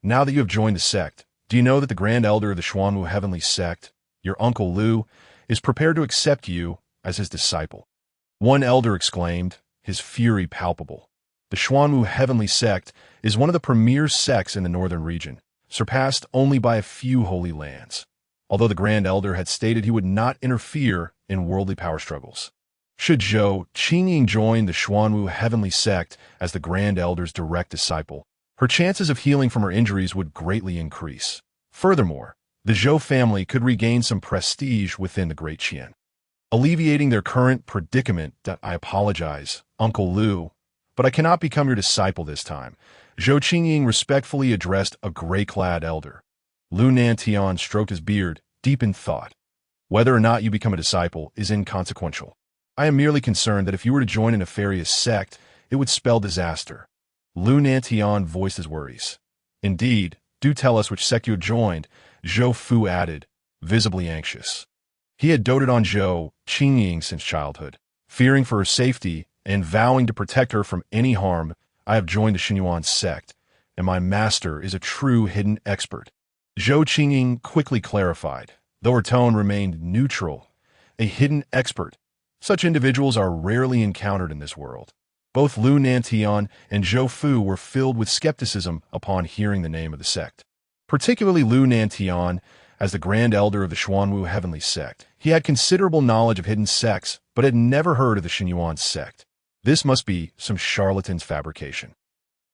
Now that you have joined the sect, do you know that the Grand Elder of the Xuanwu Heavenly Sect, your Uncle Lu, is prepared to accept you as his disciple? One elder exclaimed, his fury palpable. The Xuanwu Heavenly Sect is one of the premier sects in the northern region, surpassed only by a few holy lands, although the Grand Elder had stated he would not interfere in worldly power struggles. Should Zhou Qingying join the Xuanwu Heavenly Sect as the Grand Elder's direct disciple, her chances of healing from her injuries would greatly increase. Furthermore, the Zhou family could regain some prestige within the Great Qian, alleviating their current predicament. "I apologize, Uncle Lu, but I cannot become your disciple this time," Zhou Qingying respectfully addressed a gray-clad elder. Lu Nantian stroked his beard, deep in thought. "Whether or not you become a disciple is inconsequential. I am merely concerned that if you were to join a nefarious sect, it would spell disaster." Lu Nantian voiced his worries. "Indeed, do tell us which sect you have joined," Zhou Fu added, visibly anxious. He had doted on Zhou Qingying since childhood, fearing for her safety and vowing to protect her from any harm. "I have joined the Xinyuan sect, and my master is a true hidden expert," Zhou Qingying quickly clarified, though her tone remained neutral. "A hidden expert. Such individuals are rarely encountered in this world." Both Lu Nantian and Zhou Fu were filled with skepticism upon hearing the name of the sect. Particularly Lu Nantian, as the Grand Elder of the Xuanwu Heavenly Sect. He had considerable knowledge of hidden sects, but had never heard of the Xinyuan sect. This must be some charlatan's fabrication.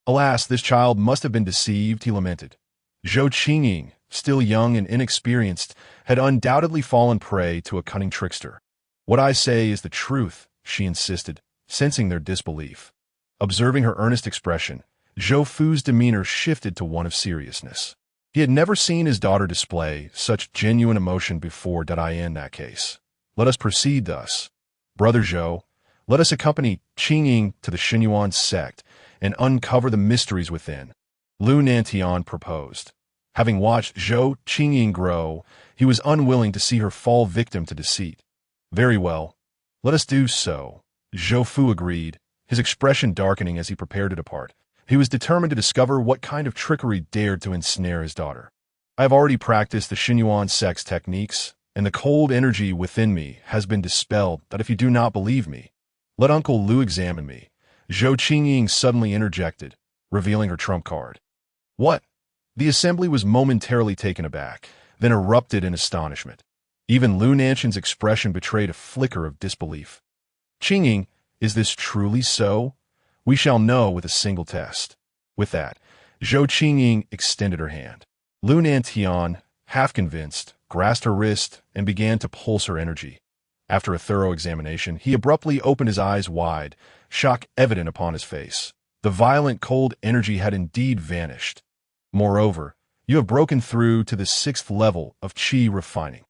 "Alas, this child must have been deceived," he lamented. Zhou Qingying, still young and inexperienced, had undoubtedly fallen prey to a cunning trickster. "What I say is the truth," she insisted, sensing their disbelief. Observing her earnest expression, Zhou Fu's demeanor shifted to one of seriousness. He had never seen his daughter display such genuine emotion before. In that case, let us proceed thus. Brother Zhou, let us accompany Qingying to the Xinyuan sect and uncover the mysteries within," Lu Nantian proposed. Having watched Zhou Qingying grow, he was unwilling to see her fall victim to deceit. "Very well, let us do so," Zhou Fu agreed, his expression darkening as he prepared to depart. He was determined to discover what kind of trickery dared to ensnare his daughter. "I have already practiced the Xinyuan sect's techniques, and the cold energy within me has been dispelled. If you do not believe me, let Uncle Lu examine me," Zhou Qingying suddenly interjected, revealing her trump card. "What?" The assembly was momentarily taken aback, then erupted in astonishment. Even Lu Nantian's expression betrayed a flicker of disbelief. "Qingying, is this truly so? We shall know with a single test." With that, Zhou Qingying extended her hand. Lu Nantian, half convinced, grasped her wrist and began to pulse her energy. After a thorough examination, he abruptly opened his eyes wide, shock evident upon his face. The violent cold energy had indeed vanished. "Moreover, you have broken through to the 6th level of qi refining."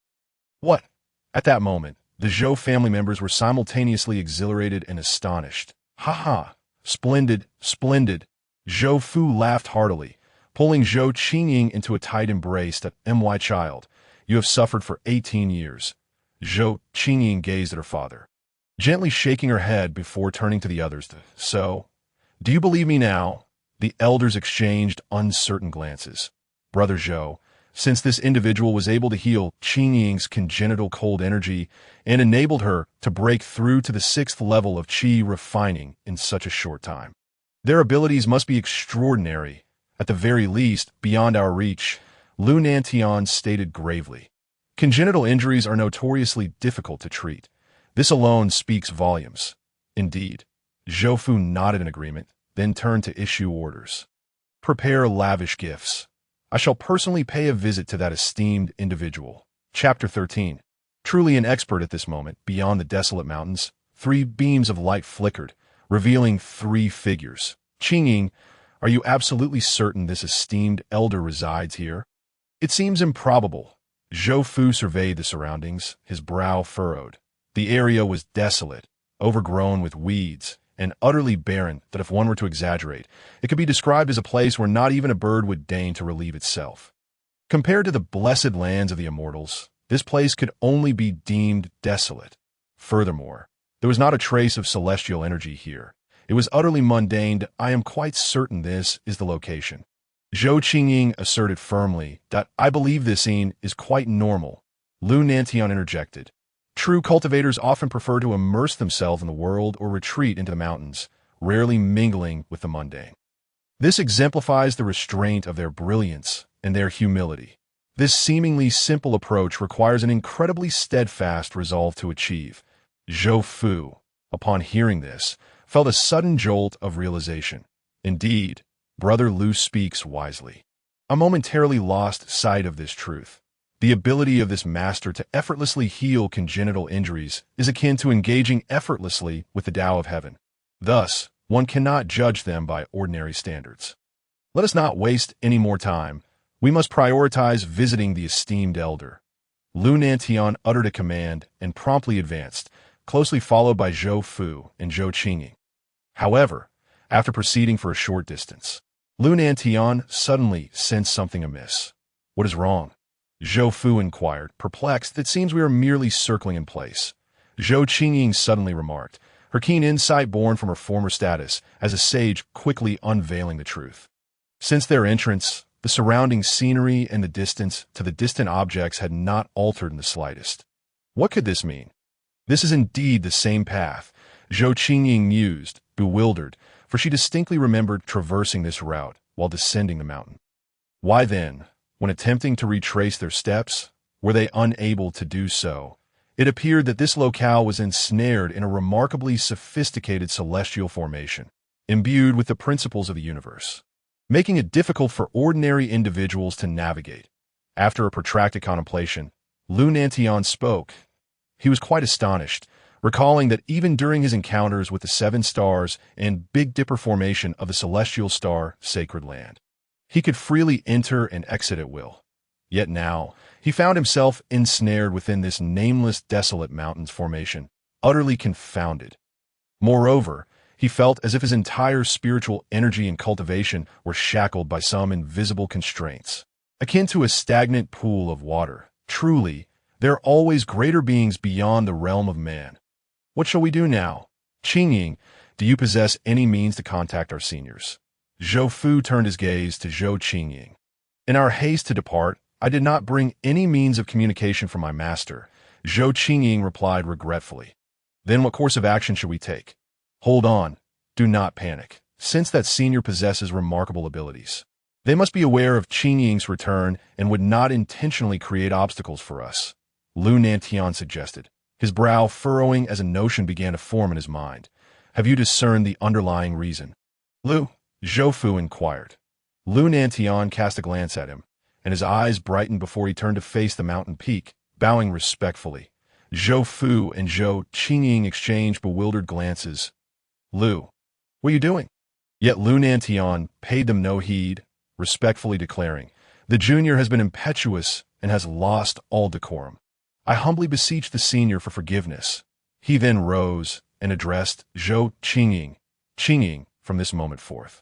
"What?" At that moment, the Zhou family members were simultaneously exhilarated and astonished. "Ha ha! Splendid, splendid!" Zhou Fu laughed heartily, pulling Zhou Qingying into a tight embrace. "My child, you have suffered for 18 years. Zhou Qingying gazed at her father, gently shaking her head before turning to the others. "So, do you believe me now?" The elders exchanged uncertain glances. "Brother Zhou, since this individual was able to heal Qingying's congenital cold energy and enabled her to break through to the 6th level of qi refining in such a short time. Their abilities must be extraordinary, at the very least, beyond our reach, Lu Nantian stated gravely. Congenital injuries are notoriously difficult to treat. This alone speaks volumes. Indeed. Zhou Fu nodded in agreement, then turned to issue orders. Prepare lavish gifts. I shall personally pay a visit to that esteemed individual. Chapter 13. Truly an expert at this moment, beyond the desolate mountains, 3 beams of light flickered, revealing 3 figures. Qingying, are you absolutely certain this esteemed elder resides here? It seems improbable. Zhou Fu surveyed the surroundings, his brow furrowed. The area was desolate, overgrown with weeds, and utterly barren that if one were to exaggerate, it could be described as a place where not even a bird would deign to relieve itself. Compared to the blessed lands of the immortals, this place could only be deemed desolate. Furthermore, there was not a trace of celestial energy here. It was utterly mundane. I am quite certain this is the location. Zhou Qingying asserted firmly that I believe this scene is quite normal. Lu Nantian interjected. True cultivators often prefer to immerse themselves in the world or retreat into the mountains, rarely mingling with the mundane. This exemplifies the restraint of their brilliance and their humility. This seemingly simple approach requires an incredibly steadfast resolve to achieve. Zhou Fu, upon hearing this, felt a sudden jolt of realization. Indeed, Brother Lu speaks wisely. I momentarily lost sight of this truth. The ability of this master to effortlessly heal congenital injuries is akin to engaging effortlessly with the Tao of heaven. Thus, one cannot judge them by ordinary standards. Let us not waste any more time. We must prioritize visiting the esteemed elder. Lu Nantian uttered a command and promptly advanced, closely followed by Zhou Fu and Zhou Qingying. However, after proceeding for a short distance, Lu Nantian suddenly sensed something amiss. What is wrong? Zhou Fu inquired, perplexed. It seems we are merely circling in place. Zhou Qingying suddenly remarked, her keen insight born from her former status as a sage quickly unveiling the truth. Since their entrance, the surrounding scenery and the distance to the distant objects had not altered in the slightest. What could this mean? This is indeed the same path, Zhou Qingying mused, bewildered, for she distinctly remembered traversing this route while descending the mountain. Why then, when attempting to retrace their steps, were they unable to do so? It appeared that this locale was ensnared in a remarkably sophisticated celestial formation, imbued with the principles of the universe, making it difficult for ordinary individuals to navigate. After a protracted contemplation, Lu Nantian spoke. He was quite astonished, recalling that even during his encounters with the 7 stars and Big Dipper formation of the celestial star Sacred Land, he could freely enter and exit at will. Yet now, he found himself ensnared within this nameless desolate mountains formation, utterly confounded. Moreover, he felt as if his entire spiritual energy and cultivation were shackled by some invisible constraints, akin to a stagnant pool of water. Truly, there are always greater beings beyond the realm of man. What shall we do now? Qingying, do you possess any means to contact our seniors? Zhou Fu turned his gaze to Zhou Qingying. In our haste to depart, I did not bring any means of communication from my master, Zhou Qingying replied regretfully. Then what course of action should we take? Hold on. Do not panic, since that senior possesses remarkable abilities. They must be aware of Qingying's return and would not intentionally create obstacles for us, Lu Nantian suggested, his brow furrowing as a notion began to form in his mind. Have you discerned the underlying reason? Lu, Zhou Fu inquired. Lu Nantian cast a glance at him, and his eyes brightened before he turned to face the mountain peak, bowing respectfully. Zhou Fu and Zhou Qingying exchanged bewildered glances. Lu, what are you doing? Yet Lu Nantian paid them no heed, respectfully declaring, the junior has been impetuous and has lost all decorum. I humbly beseech the senior for forgiveness. He then rose and addressed Zhou Qingying. Qingying, from this moment forth,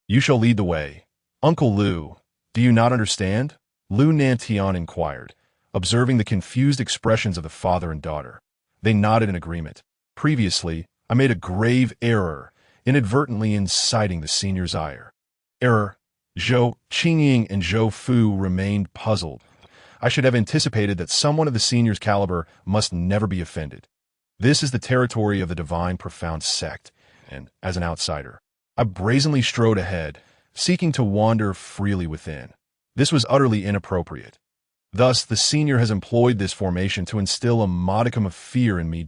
you shall lead the way. Uncle Lu, do you not understand? Lu Nantian inquired, observing the confused expressions of the father and daughter. They nodded in agreement. Previously, I made a grave error, inadvertently inciting the senior's ire. Error? Zhou Qingying and Zhou Fu remained puzzled. I should have anticipated that someone of the senior's caliber must never be offended. This is the territory of the divine profound sect, and as an outsider, I brazenly strode ahead, seeking to wander freely within. This was utterly inappropriate. Thus, the senior has employed this formation to instill a modicum of fear in me.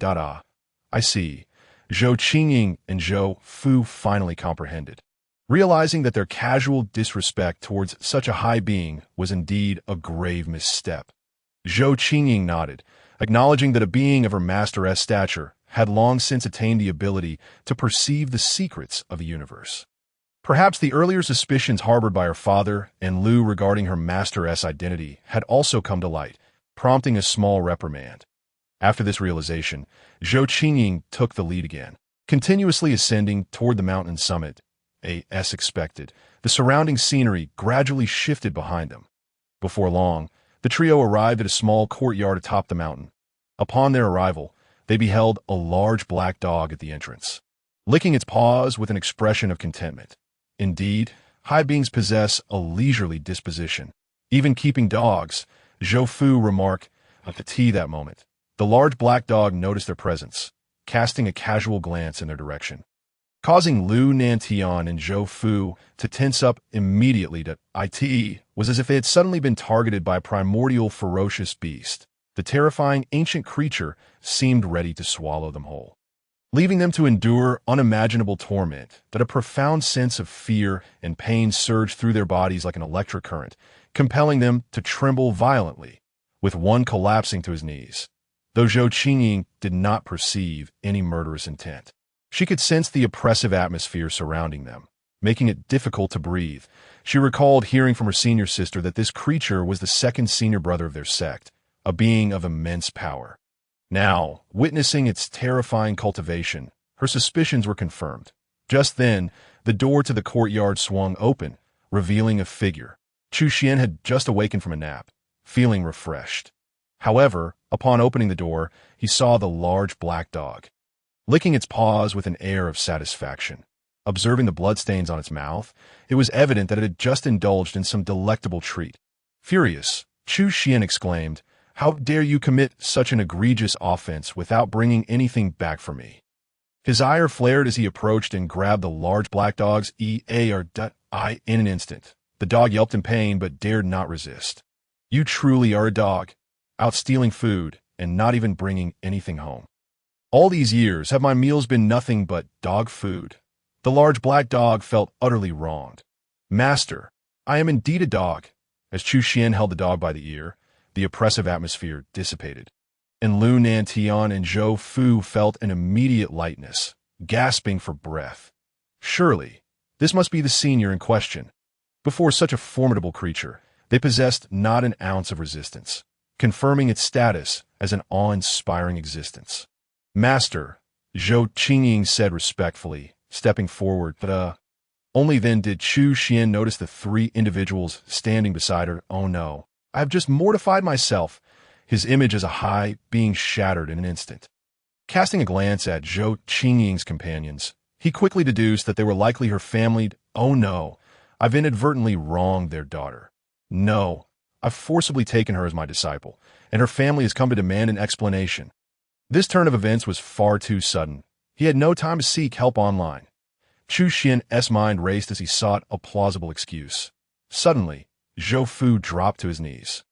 I see. Zhou Qingying and Zhou Fu finally comprehended, realizing that their casual disrespect towards such a high being was indeed a grave misstep. Zhou Qingying nodded, acknowledging that a being of her master's stature had long since attained the ability to perceive the secrets of the universe. Perhaps the earlier suspicions harbored by her father and Lu regarding her master's identity had also come to light, prompting a small reprimand. After this realization, Zhou Qingying took the lead again, continuously ascending toward the mountain summit. As expected, the surrounding scenery gradually shifted behind them. Before long, the trio arrived at a small courtyard atop the mountain. Upon their arrival, they beheld a large black dog at the entrance, licking its paws with an expression of contentment. Indeed, high beings possess a leisurely disposition. Even keeping dogs, Zhou Fu remarked at the tea that moment. The large black dog noticed their presence, casting a casual glance in their direction, causing Lu Nantian and Zhou Fu to tense up immediately. It was as if they had suddenly been targeted by a primordial ferocious beast. The terrifying ancient creature seemed ready to swallow them whole, leaving them to endure unimaginable torment. That a profound sense of fear and pain surged through their bodies like an electric current, compelling them to tremble violently, with one collapsing to his knees. Though Zhou Qingying did not perceive any murderous intent, she could sense the oppressive atmosphere surrounding them, making it difficult to breathe. She recalled hearing from her senior sister that this creature was the second senior brother of their sect, a being of immense power. Now, witnessing its terrifying cultivation, her suspicions were confirmed. Just then, the door to the courtyard swung open, revealing a figure. Chu Xuan had just awakened from a nap, feeling refreshed. However, upon opening the door, he saw the large black dog, licking its paws with an air of satisfaction. Observing the bloodstains on its mouth, it was evident that it had just indulged in some delectable treat. Furious, Chu Xuan exclaimed, "How dare you commit such an egregious offense without bringing anything back for me?" His ire flared as he approached and grabbed the large black dog's ear in an instant. The dog yelped in pain but dared not resist. "You truly are a dog, out stealing food and not even bringing anything home. All these years have my meals been nothing but dog food." The large black dog felt utterly wronged. "Master, I am indeed a dog." As Chu Xuan held the dog by the ear, the oppressive atmosphere dissipated, and Lu Nantian and Zhou Fu felt an immediate lightness, gasping for breath. Surely, this must be the senior in question. Before such a formidable creature, they possessed not an ounce of resistance, confirming its status as an awe-inspiring existence. "Master," Zhou Qingying said respectfully, stepping forward, but only then did Chu Xuan notice the three individuals standing beside her. "Oh no, I have just mortified myself." His image as a high being shattered in an instant. Casting a glance at Zhou Qingying's companions, he quickly deduced that they were likely her family. "Oh no, I've inadvertently wronged their daughter. No, I've forcibly taken her as my disciple, and her family has come to demand an explanation." This turn of events was far too sudden. He had no time to seek help online. Chu Xuan's mind raced as he sought a plausible excuse. Suddenly, Zhou Fu dropped to his knees.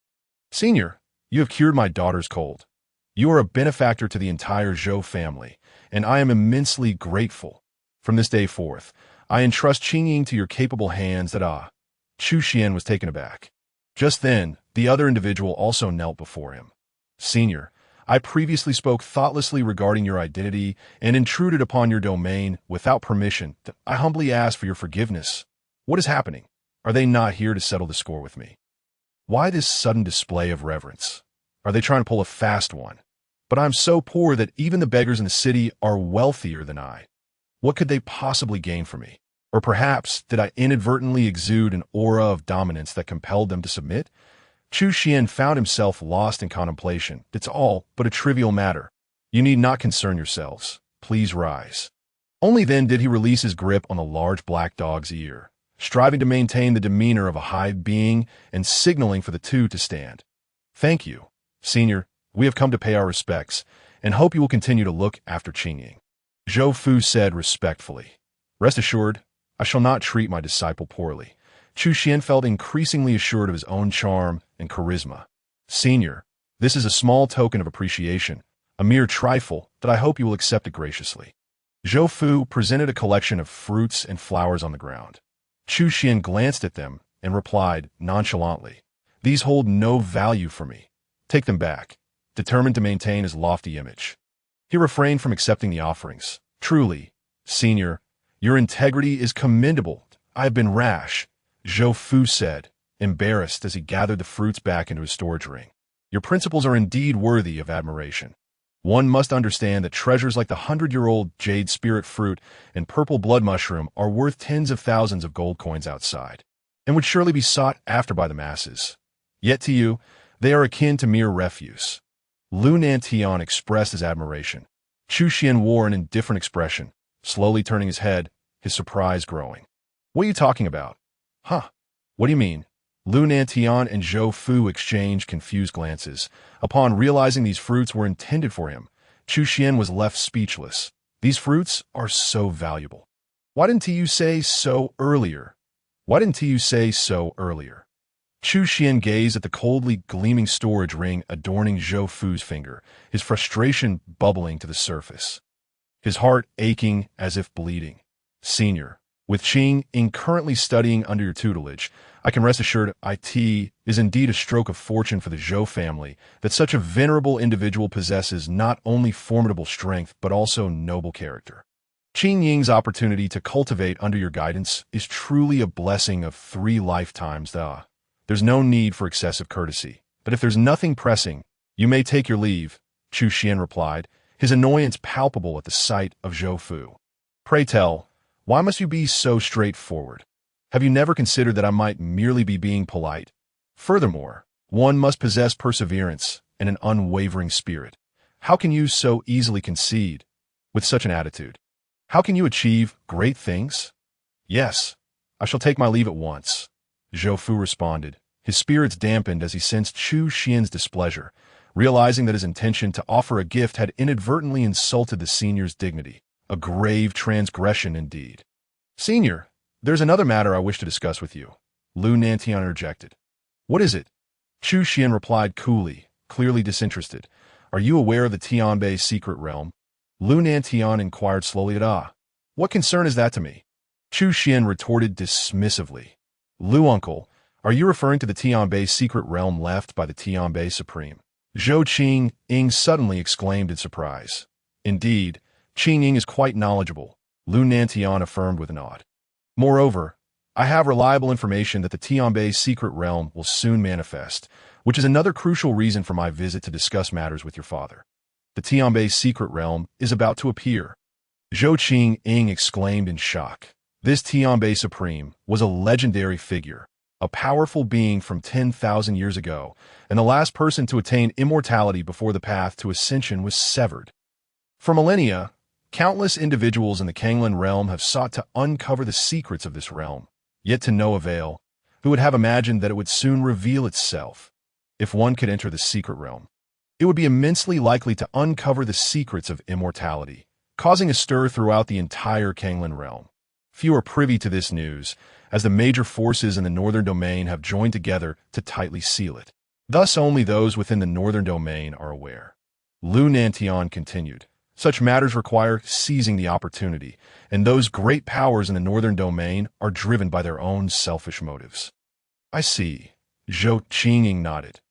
"Senior, you have cured my daughter's cold. You are a benefactor to the entire Zhou family, and I am immensely grateful. From this day forth, I entrust Qingying to your capable hands." Chu Xuan was taken aback. Just then, the other individual also knelt before him. "Senior, I previously spoke thoughtlessly regarding your identity and intruded upon your domain without permission. I humbly ask for your forgiveness. What is happening? Are they not here to settle the score with me? Why this sudden display of reverence? Are they trying to pull a fast one? But I'm so poor that even the beggars in the city are wealthier than I. What could they possibly gain from me? Or perhaps did I inadvertently exude an aura of dominance that compelled them to submit?" Chu Xuan found himself lost in contemplation. "It's all but a trivial matter. You need not concern yourselves. Please rise." Only then did he release his grip on the large black dog's ear. striving to maintain the demeanor of a high being and signaling for the two to stand. "Thank you, Senior. We have come to pay our respects, and hope you will continue to look after Qingying," Zhou Fu said respectfully. "Rest assured, I shall not treat my disciple poorly." Chu Xuan felt increasingly assured of his own charm and charisma. "Senior, this is a small token of appreciation, a mere trifle, that I hope you will accept it graciously." Zhou Fu presented a collection of fruits and flowers on the ground. Chu Xuan glanced at them and replied nonchalantly, "These hold no value for me. Take them back," determined to maintain his lofty image. He refrained from accepting the offerings. "Truly, Senior, your integrity is commendable. I have been rash," Zhou Fu said, embarrassed as he gathered the fruits back into his storage ring. "Your principles are indeed worthy of admiration. One must understand that treasures like the 100-year-old jade spirit fruit and purple blood mushroom are worth tens of thousands of gold coins outside, and would surely be sought after by the masses. Yet to you, they are akin to mere refuse." Lu Nantian expressed his admiration. Chu Xuan wore an indifferent expression, slowly turning his head, his surprise growing. "What are you talking about?" "Huh? What do you mean?" Lu Nantian and Zhou Fu exchanged confused glances. Upon realizing these fruits were intended for him, Chu Xuan was left speechless. "These fruits are so valuable. Why didn't you say so earlier? Why didn't you say so earlier?" Chu Xuan gazed at the coldly gleaming storage ring adorning Zhou Fu's finger, his frustration bubbling to the surface. His heart aching as if bleeding. "Senior, with Qingying currently studying under your tutelage, I can rest assured it is indeed a stroke of fortune for the Zhou family that such a venerable individual possesses not only formidable strength but also noble character. Qingying's opportunity to cultivate under your guidance is truly a blessing of 3 lifetimes. There's no need for excessive courtesy, but if there's nothing pressing, you may take your leave," Chu Xuan replied, his annoyance palpable at the sight of Zhou Fu. "Pray tell, why must you be so straightforward? Have you never considered that I might merely be being polite? Furthermore, one must possess perseverance and an unwavering spirit. How can you so easily concede with such an attitude? How can you achieve great things?" "Yes, I shall take my leave at once," Zhou Fu responded, his spirits dampened as he sensed Chu Xuan's displeasure, realizing that his intention to offer a gift had inadvertently insulted the senior's dignity. A grave transgression indeed. "Senior, there's another matter I wish to discuss with you," Lu Nantian interjected. "What is it?" Chu Xuan replied coolly, clearly disinterested. "Are you aware of the Tianbei's secret realm?" Lu Nantian inquired slowly at "What concern is that to me?" Chu Xuan retorted dismissively. "Lu uncle, are you referring to the Tianbei's secret realm left by the Tianbei Supreme?" Zhou Qingying suddenly exclaimed in surprise. "Indeed, Qingying is quite knowledgeable," Lu Nantian affirmed with a nod. "Moreover, I have reliable information that the Tianbei's secret realm will soon manifest, which is another crucial reason for my visit to discuss matters with your father. The Tianbei's secret realm is about to appear." Zhou Qingying exclaimed in shock. This Tianbei Supreme was a legendary figure, a powerful being from 10,000 years ago, and the last person to attain immortality before the path to ascension was severed. For millennia, countless individuals in the Kanglan realm have sought to uncover the secrets of this realm, yet to no avail. Who would have imagined that it would soon reveal itself? If one could enter the secret realm, it would be immensely likely to uncover the secrets of immortality, causing a stir throughout the entire Kanglan realm. Few are privy to this news, as the major forces in the Northern Domain have joined together to tightly seal it. Thus only those within the Northern Domain are aware. Lu Nantian continued. Such matters require seizing the opportunity, and those great powers in the Northern Domain are driven by their own selfish motives. "I see," Zhou Qingying nodded.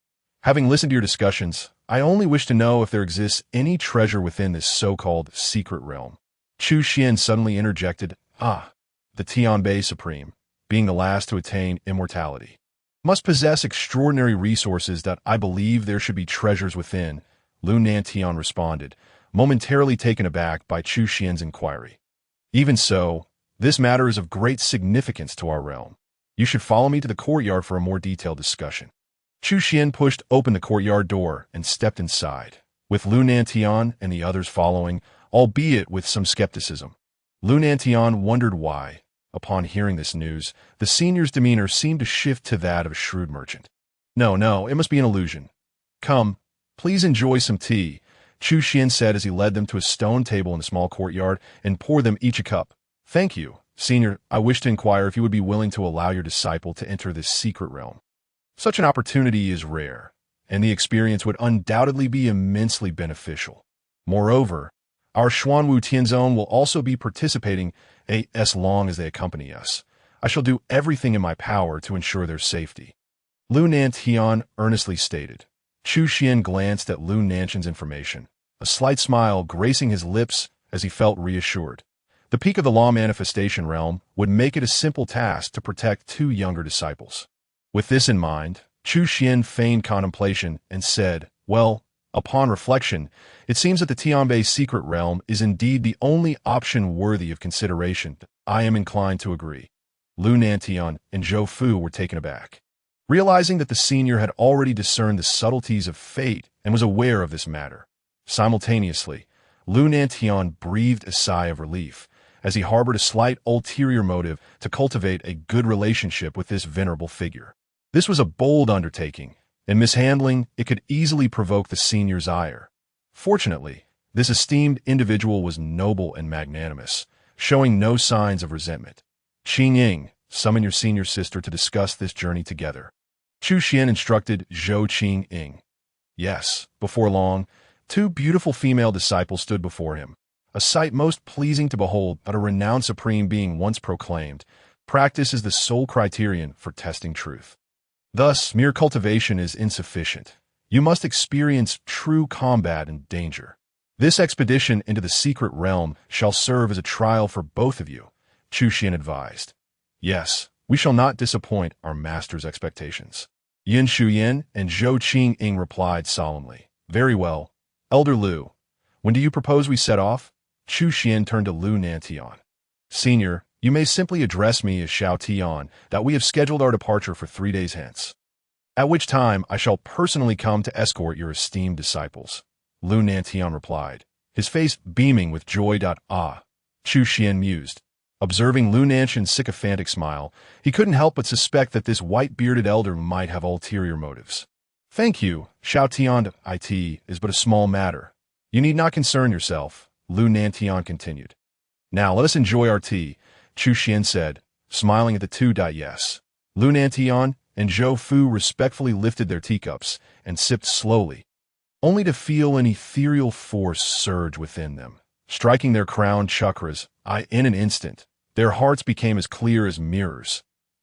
"Having listened to your discussions, I only wish to know if there exists any treasure within this so-called secret realm." Chu Xuan suddenly interjected, "The Tianbei Supreme, being the last to attain immortality, must possess extraordinary resources that I believe there should be treasures within," Lu Nantian responded, momentarily taken aback by Chu Xuan's inquiry. "Even so, this matter is of great significance to our realm. You should follow me to the courtyard for a more detailed discussion." Chu Xuan pushed open the courtyard door and stepped inside, with Lu Nantian and the others following, albeit with some skepticism. Lu Nantian wondered why. Upon hearing this news, the senior's demeanor seemed to shift to that of a shrewd merchant. No, no, it must be an illusion. Come, please enjoy some tea, Chu Xuan said as he led them to a stone table in the small courtyard and poured them each a cup. Thank you, Senior. I wish to inquire if you would be willing to allow your disciple to enter this secret realm. Such an opportunity is rare, and the experience would undoubtedly be immensely beneficial. Moreover, our Xuanwu Tianzong will also be participating as long as they accompany us. I shall do everything in my power to ensure their safety. Lu Nantian earnestly stated. Chu Xuan glanced at Lu Nanshan's information, a slight smile gracing his lips as he felt reassured. The peak of the law manifestation realm would make it a simple task to protect two younger disciples. With this in mind, Chu Xuan feigned contemplation and said, well, upon reflection, it seems that the Tianbei secret realm is indeed the only option worthy of consideration. I am inclined to agree. Lu Nantian and Zhou Fu were taken aback. Realizing that the senior had already discerned the subtleties of fate and was aware of this matter. Simultaneously, Lu Nantian breathed a sigh of relief, as he harbored a slight ulterior motive to cultivate a good relationship with this venerable figure. This was a bold undertaking, and mishandling it could easily provoke the senior's ire. Fortunately, this esteemed individual was noble and magnanimous, showing no signs of resentment. Qing Ying, summon your senior sister to discuss this journey together. Chu Xuan instructed Zhou Qing Ying. Yes, before long, two beautiful female disciples stood before him, a sight most pleasing to behold. But a renowned supreme being once proclaimed, practice is the sole criterion for testing truth. Thus, mere cultivation is insufficient. You must experience true combat and danger. This expedition into the secret realm shall serve as a trial for both of you, Chu Xuan advised. Yes, we shall not disappoint our master's expectations. Yin Shuyan and Zhou Qing Ying replied solemnly. Very well. Elder Lu, when do you propose we set off? Chu Xuan turned to Lu Nantian. Senior, you may simply address me as Xiao Tian, that we have scheduled our departure for 3 days hence, at which time I shall personally come to escort your esteemed disciples. Lu Nantian replied, his face beaming with joy. Chu Xuan mused. Observing Lu Nanshan's sycophantic smile, he couldn't help but suspect that this white-bearded elder might have ulterior motives. Thank you, Xiao Tian. It is but a small matter. You need not concern yourself, Lu Nantian continued. Now let us enjoy our tea, Chu Xuan said, smiling at the two. Yes. Lu Nantian and Zhou Fu respectfully lifted their teacups and sipped slowly, only to feel an ethereal force surge within them, striking their crown chakras. In an instant, their hearts became as clear as mirrors.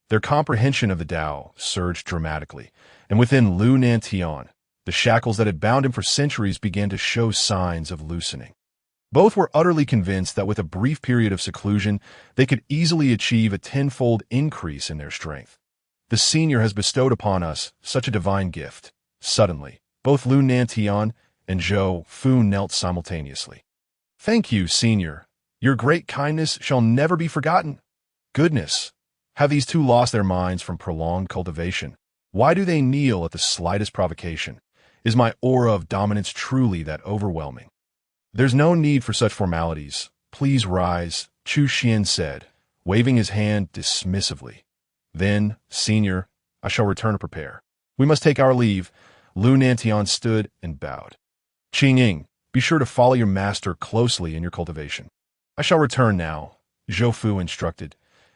Their comprehension of the Tao surged dramatically, and within Lu Nantian, the shackles that had bound him for centuries began to show signs of loosening. Both were utterly convinced that with a brief period of seclusion, they could easily achieve a tenfold increase in their strength. The senior has bestowed upon us such a divine gift. Suddenly, both Lu Nantian and Zhou Fu knelt simultaneously. Thank you, senior. Your great kindness shall never be forgotten. Goodness, have these two lost their minds from prolonged cultivation? Why do they kneel at the slightest provocation? Is my aura of dominance truly that overwhelming? There's no need for such formalities. Please rise, Chu Xuan said, waving his hand dismissively. Then, senior, I shall return to prepare. We must take our leave. Lu Nantian stood and bowed. Qing Ying, be sure to follow your master closely in your cultivation. I shall return now, Zhou Fu instructed.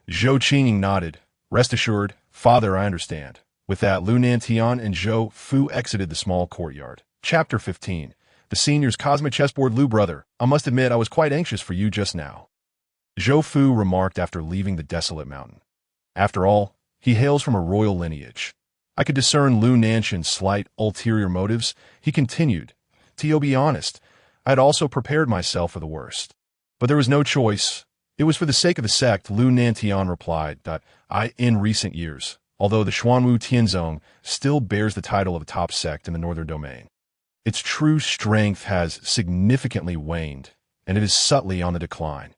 Zhou Qing nodded. Rest assured, father, I understand. With that, Lu Nantian and Zhou Fu exited the small courtyard. Chapter 15. The senior's cosmic chessboard. Lu brother, I must admit I was quite anxious for you just now, Zhou Fu remarked after leaving the desolate mountain. After all, he hails from a royal lineage. I could discern Lu Nanshan's slight ulterior motives. He continued, to be honest, I had also prepared myself for the worst. But there was no choice. It was for the sake of the sect, Lu Nantian replied. In recent years, although the Xuanwu Tianzong still bears the title of a top sect in the northern domain, its true strength has significantly waned, and it is subtly on the decline.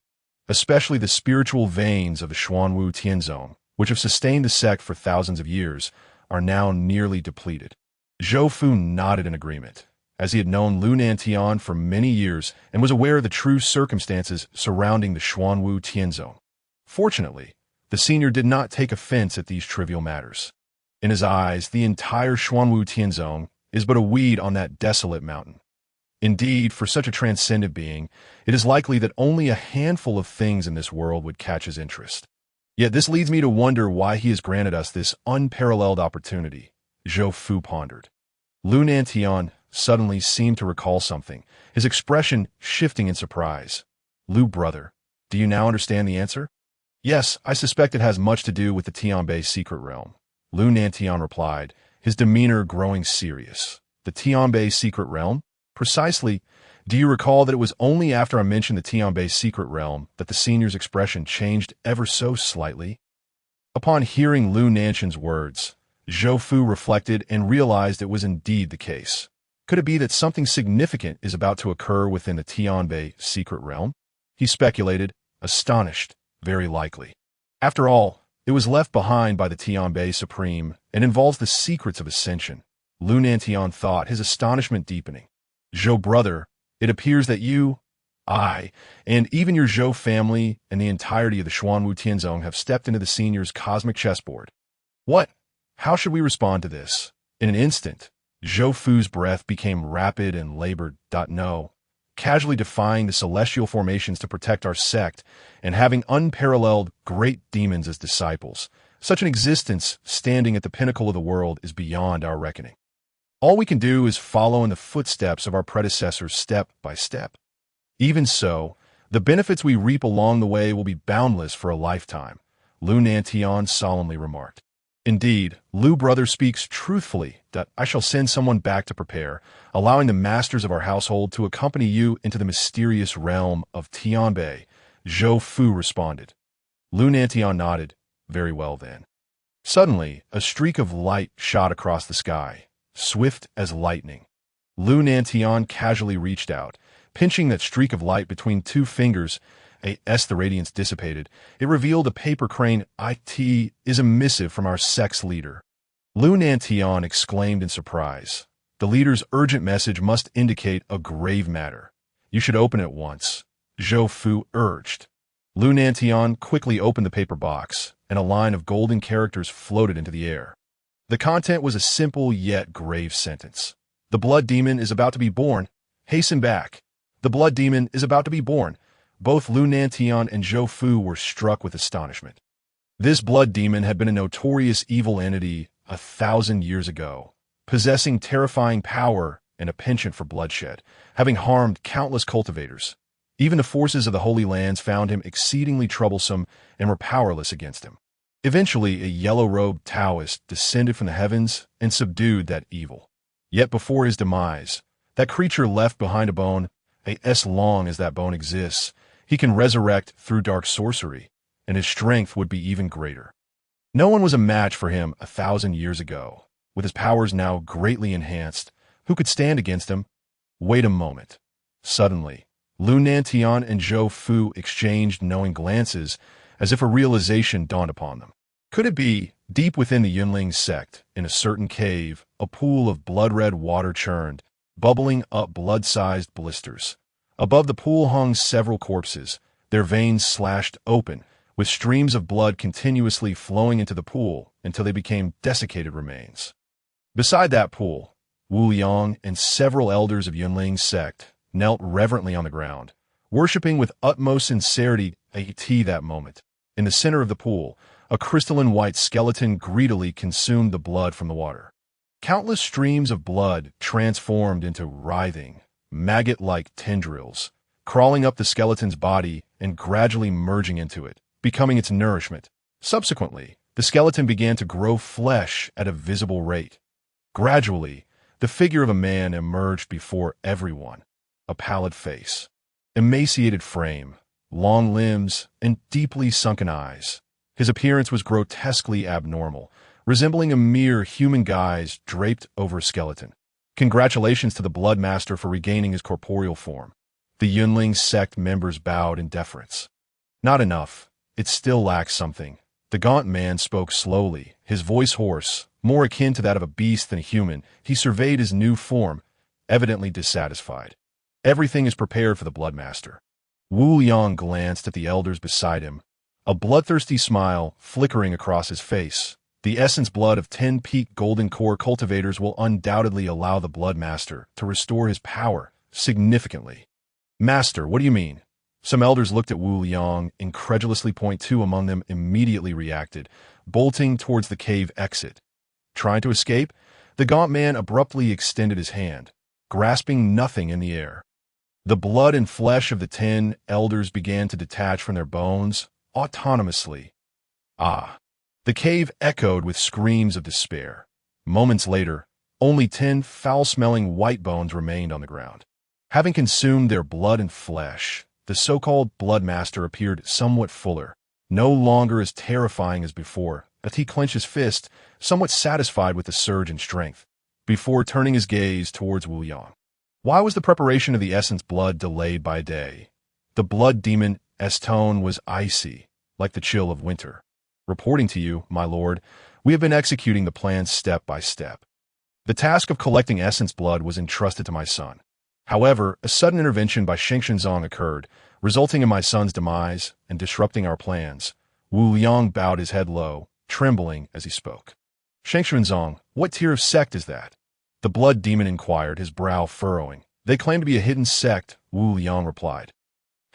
Especially the spiritual veins of the Xuanwu Tianzong, which have sustained the sect for thousands of years, are now nearly depleted. Zhou Fu nodded in agreement, as he had known Lu Nantian for many years and was aware of the true circumstances surrounding the Xuanwu Tianzong. Fortunately, The senior did not take offense at these trivial matters. In his eyes, the entire Xuanwu Tianzong is but a weed on that desolate mountain. Indeed, for such a transcendent being, it is likely that only a handful of things in this world would catch his interest. Yet this leads me to wonder why he has granted us this unparalleled opportunity, Zhou Fu pondered. Lu Nantian suddenly seemed to recall something, his expression shifting in surprise. Lu, brother, do you now understand the answer? Yes, I suspect it has much to do with the Tianbei secret realm. Lu Nantian replied, his demeanor growing serious. The Tianbei secret realm? Precisely. Do you recall that it was only after I mentioned the Tianbei secret realm that the senior's expression changed ever so slightly? Upon hearing Lu Nantian's words, Zhou Fu reflected and realized it was indeed the case. Could it be that something significant is about to occur within the Tianbei secret realm? He speculated, astonished, very likely. After all, it was left behind by the Tianbei Supreme and involves the secrets of ascension. Lu Nantian thought, his astonishment deepening. Zhou, brother, it appears that you, I, and even your Zhou family and the entirety of the Xuanwu Tianzong have stepped into the senior's cosmic chessboard. What? How should we respond to this? In an instant, Zhou Fu's breath became rapid and labored. No. Casually defying the celestial formations to protect our sect and having unparalleled great demons as disciples, such an existence standing at the pinnacle of the world is beyond our reckoning. All we can do is follow in the footsteps of our predecessors step by step. Even so, the benefits we reap along the way will be boundless for a lifetime, Lu Nantian solemnly remarked. Indeed, Lu brother speaks truthfully that I shall send someone back to prepare, allowing the masters of our household to accompany you into the mysterious realm of Tianbei, Zhou Fu responded. Lu Nantian nodded. Very well then. Suddenly, a streak of light shot across the sky, swift as lightning. Lu Nantian casually reached out, pinching that streak of light between two fingers. As the radiance dissipated, it revealed a paper crane. It is a missive from our sect's leader. Lu Nantian exclaimed in surprise. The leader's urgent message must indicate a grave matter. You should open it once, Zhou Fu urged. Lu Nantian quickly opened the paper box, and a line of golden characters floated into the air. The content was a simple yet grave sentence. The blood demon is about to be born. Hasten back. The blood demon is about to be born. Both Lu Nantian and Zhou Fu were struck with astonishment. This blood demon had been a notorious evil entity 1,000 years ago, possessing terrifying power and a penchant for bloodshed, having harmed countless cultivators. Even the forces of the Holy Lands found him exceedingly troublesome and were powerless against him. Eventually, a yellow-robed Taoist descended from the heavens and subdued that evil. Yet before his demise, that creature left behind a bone. As long as that bone exists, he can resurrect through dark sorcery, and his strength would be even greater. No one was a match for him 1,000 years ago. With his powers now greatly enhanced, who could stand against him? Wait a moment. Suddenly, Lu Nantian and Zhou Fu exchanged knowing glances, as if a realization dawned upon them. Could it be, deep within the Yunling sect, in a certain cave, a pool of blood-red water churned, bubbling up blood-sized blisters? Above the pool hung several corpses, their veins slashed open, with streams of blood continuously flowing into the pool until they became desiccated remains. Beside that pool, Wu Liang and several elders of Yunling's sect knelt reverently on the ground, worshipping with utmost sincerity. That moment, in the center of the pool, a crystalline white skeleton greedily consumed the blood from the water. Countless streams of blood transformed into writhing, maggot-like tendrils, crawling up the skeleton's body and gradually merging into it, becoming its nourishment. Subsequently, the skeleton began to grow flesh at a visible rate. Gradually, the figure of a man emerged before everyone, a pallid face, emaciated frame, long limbs, and deeply sunken eyes. His appearance was grotesquely abnormal, resembling a mere human guise draped over a skeleton. Congratulations to the Blood Master for regaining his corporeal form. The Yunling sect members bowed in deference. Not enough. It still lacks something. The gaunt man spoke slowly, his voice hoarse, more akin to that of a beast than a human. He surveyed his new form, evidently dissatisfied. Everything is prepared for the Blood Master. Wu Liang glanced at the elders beside him. a bloodthirsty smile flickering across his face. The essence blood of 10 peak golden core cultivators will undoubtedly allow the Blood Master to restore his power significantly. Master, what do you mean? Some elders looked at Wu Liang incredulously. Two among them immediately reacted, bolting towards the cave exit. Trying to escape, the gaunt man abruptly extended his hand, grasping nothing in the air. The blood and flesh of the 10 elders began to detach from their bones autonomously. Ah! The cave echoed with screams of despair. Moments later, only 10 foul-smelling white bones remained on the ground. Having consumed their blood and flesh, the so-called Blood Master appeared somewhat fuller, no longer as terrifying as before, as he clenched his fist, somewhat satisfied with the surge in strength, before turning his gaze towards Wu Yang. Why was the preparation of the essence blood delayed by a day? The blood demon's tone was icy, like the chill of winter. Reporting to you, my lord, we have been executing the plan step by step. The task of collecting essence blood was entrusted to my son. However, a sudden intervention by Shengshenzong occurred, resulting in my son's demise and disrupting our plans. Wu Liang bowed his head low, trembling as he spoke. Shengshenzong, what tier of sect is that? The blood demon inquired, his brow furrowing. They claim to be a hidden sect, Wu Liang replied.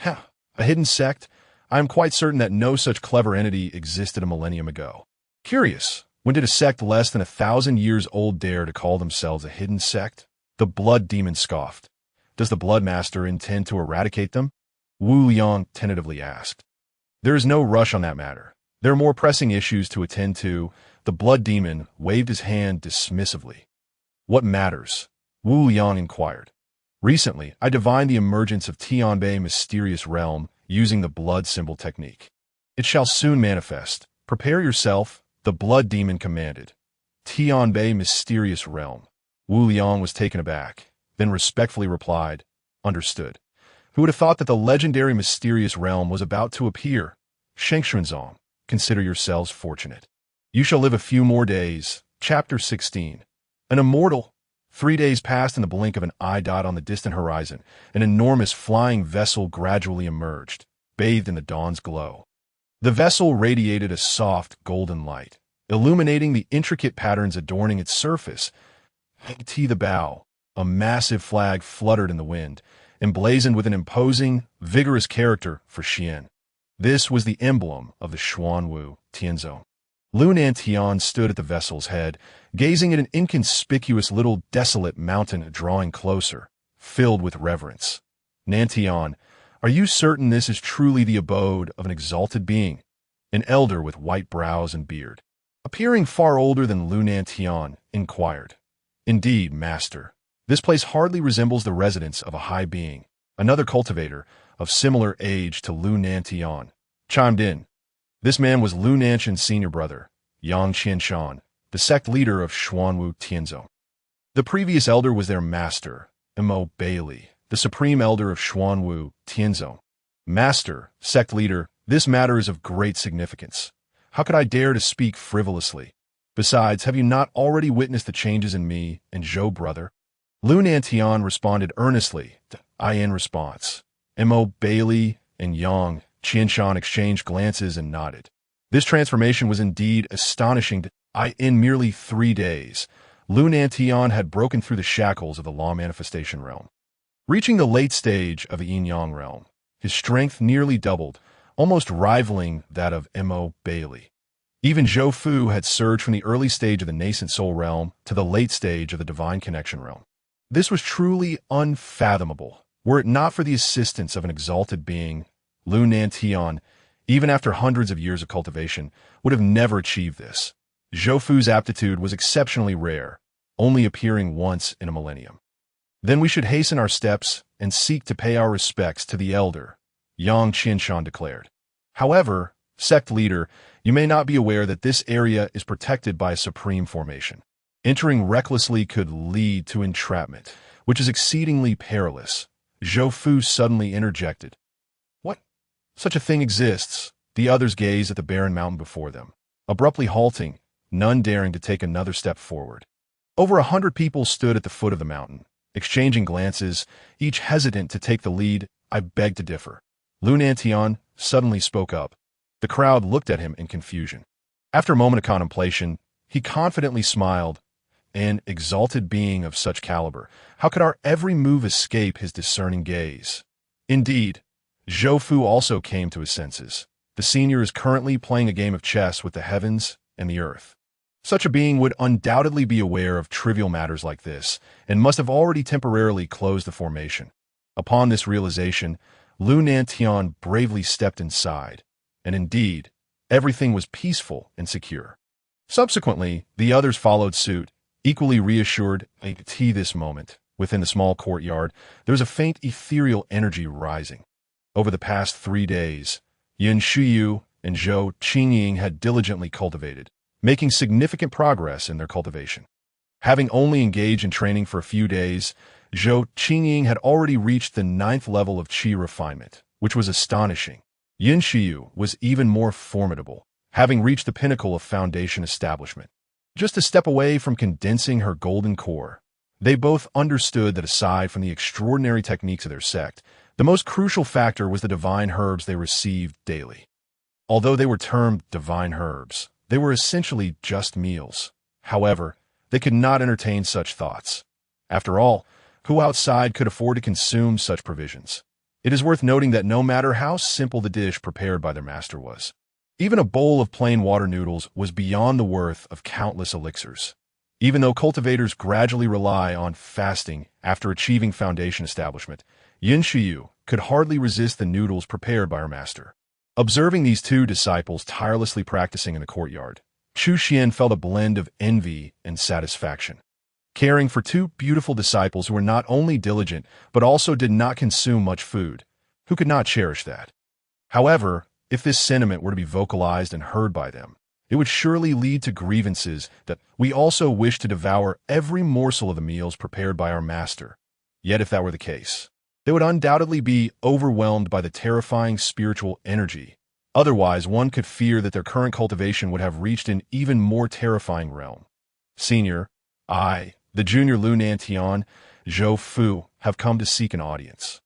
A hidden sect? I am quite certain that no such clever entity existed a millennium ago. Curious, when did a sect less than 1,000 years old dare to call themselves a hidden sect? The blood demon scoffed. Does the Blood Master intend to eradicate them? Wu Liang tentatively asked. There is no rush on that matter. There are more pressing issues to attend to. The blood demon waved his hand dismissively. What matters? Wu Liang inquired. Recently, I divined the emergence of Tianbei mysterious realm using the blood symbol technique. It shall soon manifest. Prepare yourself, the blood demon commanded. Tianbei mysterious realm. Wu Liang was taken aback, then respectfully replied, Understood. Who would have thought that the legendary mysterious realm was about to appear? Shengshenzong, consider yourselves fortunate. You shall live a few more days. Chapter 16. An immortal. 3 days passed in the blink of an eye. On the distant horizon, an enormous flying vessel gradually emerged, bathed in the dawn's glow. The vessel radiated a soft golden light, illuminating the intricate patterns adorning its surface. To the bow, a massive flag fluttered in the wind, emblazoned with an imposing, vigorous character for Xian. This was the emblem of the Xuanwu Tianzong. Lu Nantian stood at the vessel's head, gazing at an inconspicuous little desolate mountain drawing closer, filled with reverence. Nantian, are you certain this is truly the abode of an exalted being? An elder with white brows and beard, appearing far older than Lu Nantian, inquired. Indeed, master. This place hardly resembles the residence of a high being. Another cultivator, of similar age to Lu Nantian, chimed in. This man was Lu Nanshan's senior brother, Yang Qianshan, the sect leader of Xuanwu Tianzong. The previous elder was their master, Mo Bailey, the supreme elder of Xuanwu Tianzong. Master, sect leader, this matter is of great significance. How could I dare to speak frivolously? Besides, have you not already witnessed the changes in me and Zhou brother? Lu Nantian responded earnestly to in response. Mo Bailey and Yang Qianshan exchanged glances and nodded. This transformation was indeed astonishing. In merely 3 days, Lu Nantian had broken through the shackles of the law manifestation realm. Reaching the late stage of the yin-yang realm, his strength nearly doubled, almost rivaling that of Mo Bailey. Even Zhou Fu had surged from the early stage of the nascent soul realm to the late stage of the divine connection realm. This was truly unfathomable. Were it not for the assistance of an exalted being, Lu Nantian, even after hundreds of years of cultivation, would have never achieved this. Zhou Fu's aptitude was exceptionally rare, only appearing once in a millennium. Then we should hasten our steps and seek to pay our respects to the elder, Yang Qianshan declared. However, sect leader, you may not be aware that this area is protected by a supreme formation. Entering recklessly could lead to entrapment, which is exceedingly perilous. Zhou Fu suddenly interjected. What? Such a thing exists. The others gazed at the barren mountain before them, abruptly halting, none daring to take another step forward. Over 100 people stood at the foot of the mountain, exchanging glances, each hesitant to take the lead. I beg to differ. Lu Nantian suddenly spoke up. The crowd looked at him in confusion. After a moment of contemplation, he confidently smiled. An exalted being of such caliber, how could our every move escape his discerning gaze? Indeed, Zhou Fu also came to his senses. The senior is currently playing a game of chess with the heavens and the earth. Such a being would undoubtedly be aware of trivial matters like this, and must have already temporarily closed the formation. Upon this realization, Lu Nantian bravely stepped inside, and indeed, everything was peaceful and secure. Subsequently, the others followed suit, equally reassured. At this moment, within the small courtyard, there was a faint ethereal energy rising. Over the past 3 days, Yin Shuyu and Zhou Qingying had diligently cultivated, making significant progress in their cultivation. Having only engaged in training for a few days, Zhou Qingying had already reached the 9th level of qi refinement, which was astonishing. Yin Shuyu was even more formidable, having reached the pinnacle of foundation establishment. Just a step away from condensing her golden core, they both understood that aside from the extraordinary techniques of their sect, the most crucial factor was the divine herbs they received daily. Although they were termed divine herbs, they were essentially just meals. However, they could not entertain such thoughts. After all, who outside could afford to consume such provisions? It is worth noting that no matter how simple the dish prepared by their master was, even a bowl of plain water noodles was beyond the worth of countless elixirs. Even though cultivators gradually rely on fasting after achieving foundation establishment, Yin Shuyu could hardly resist the noodles prepared by her master. Observing these two disciples tirelessly practicing in the courtyard, Chu Xuan felt a blend of envy and satisfaction. Caring for 2 beautiful disciples who were not only diligent, but also did not consume much food, who could not cherish that? However, if this sentiment were to be vocalized and heard by them, it would surely lead to grievances that we also wish to devour every morsel of the meals prepared by our master. Yet if that were the case, they would undoubtedly be overwhelmed by the terrifying spiritual energy. Otherwise, one could fear that their current cultivation would have reached an even more terrifying realm. Senior, the junior Lu Nantian, Zhou Fu, have come to seek an audience.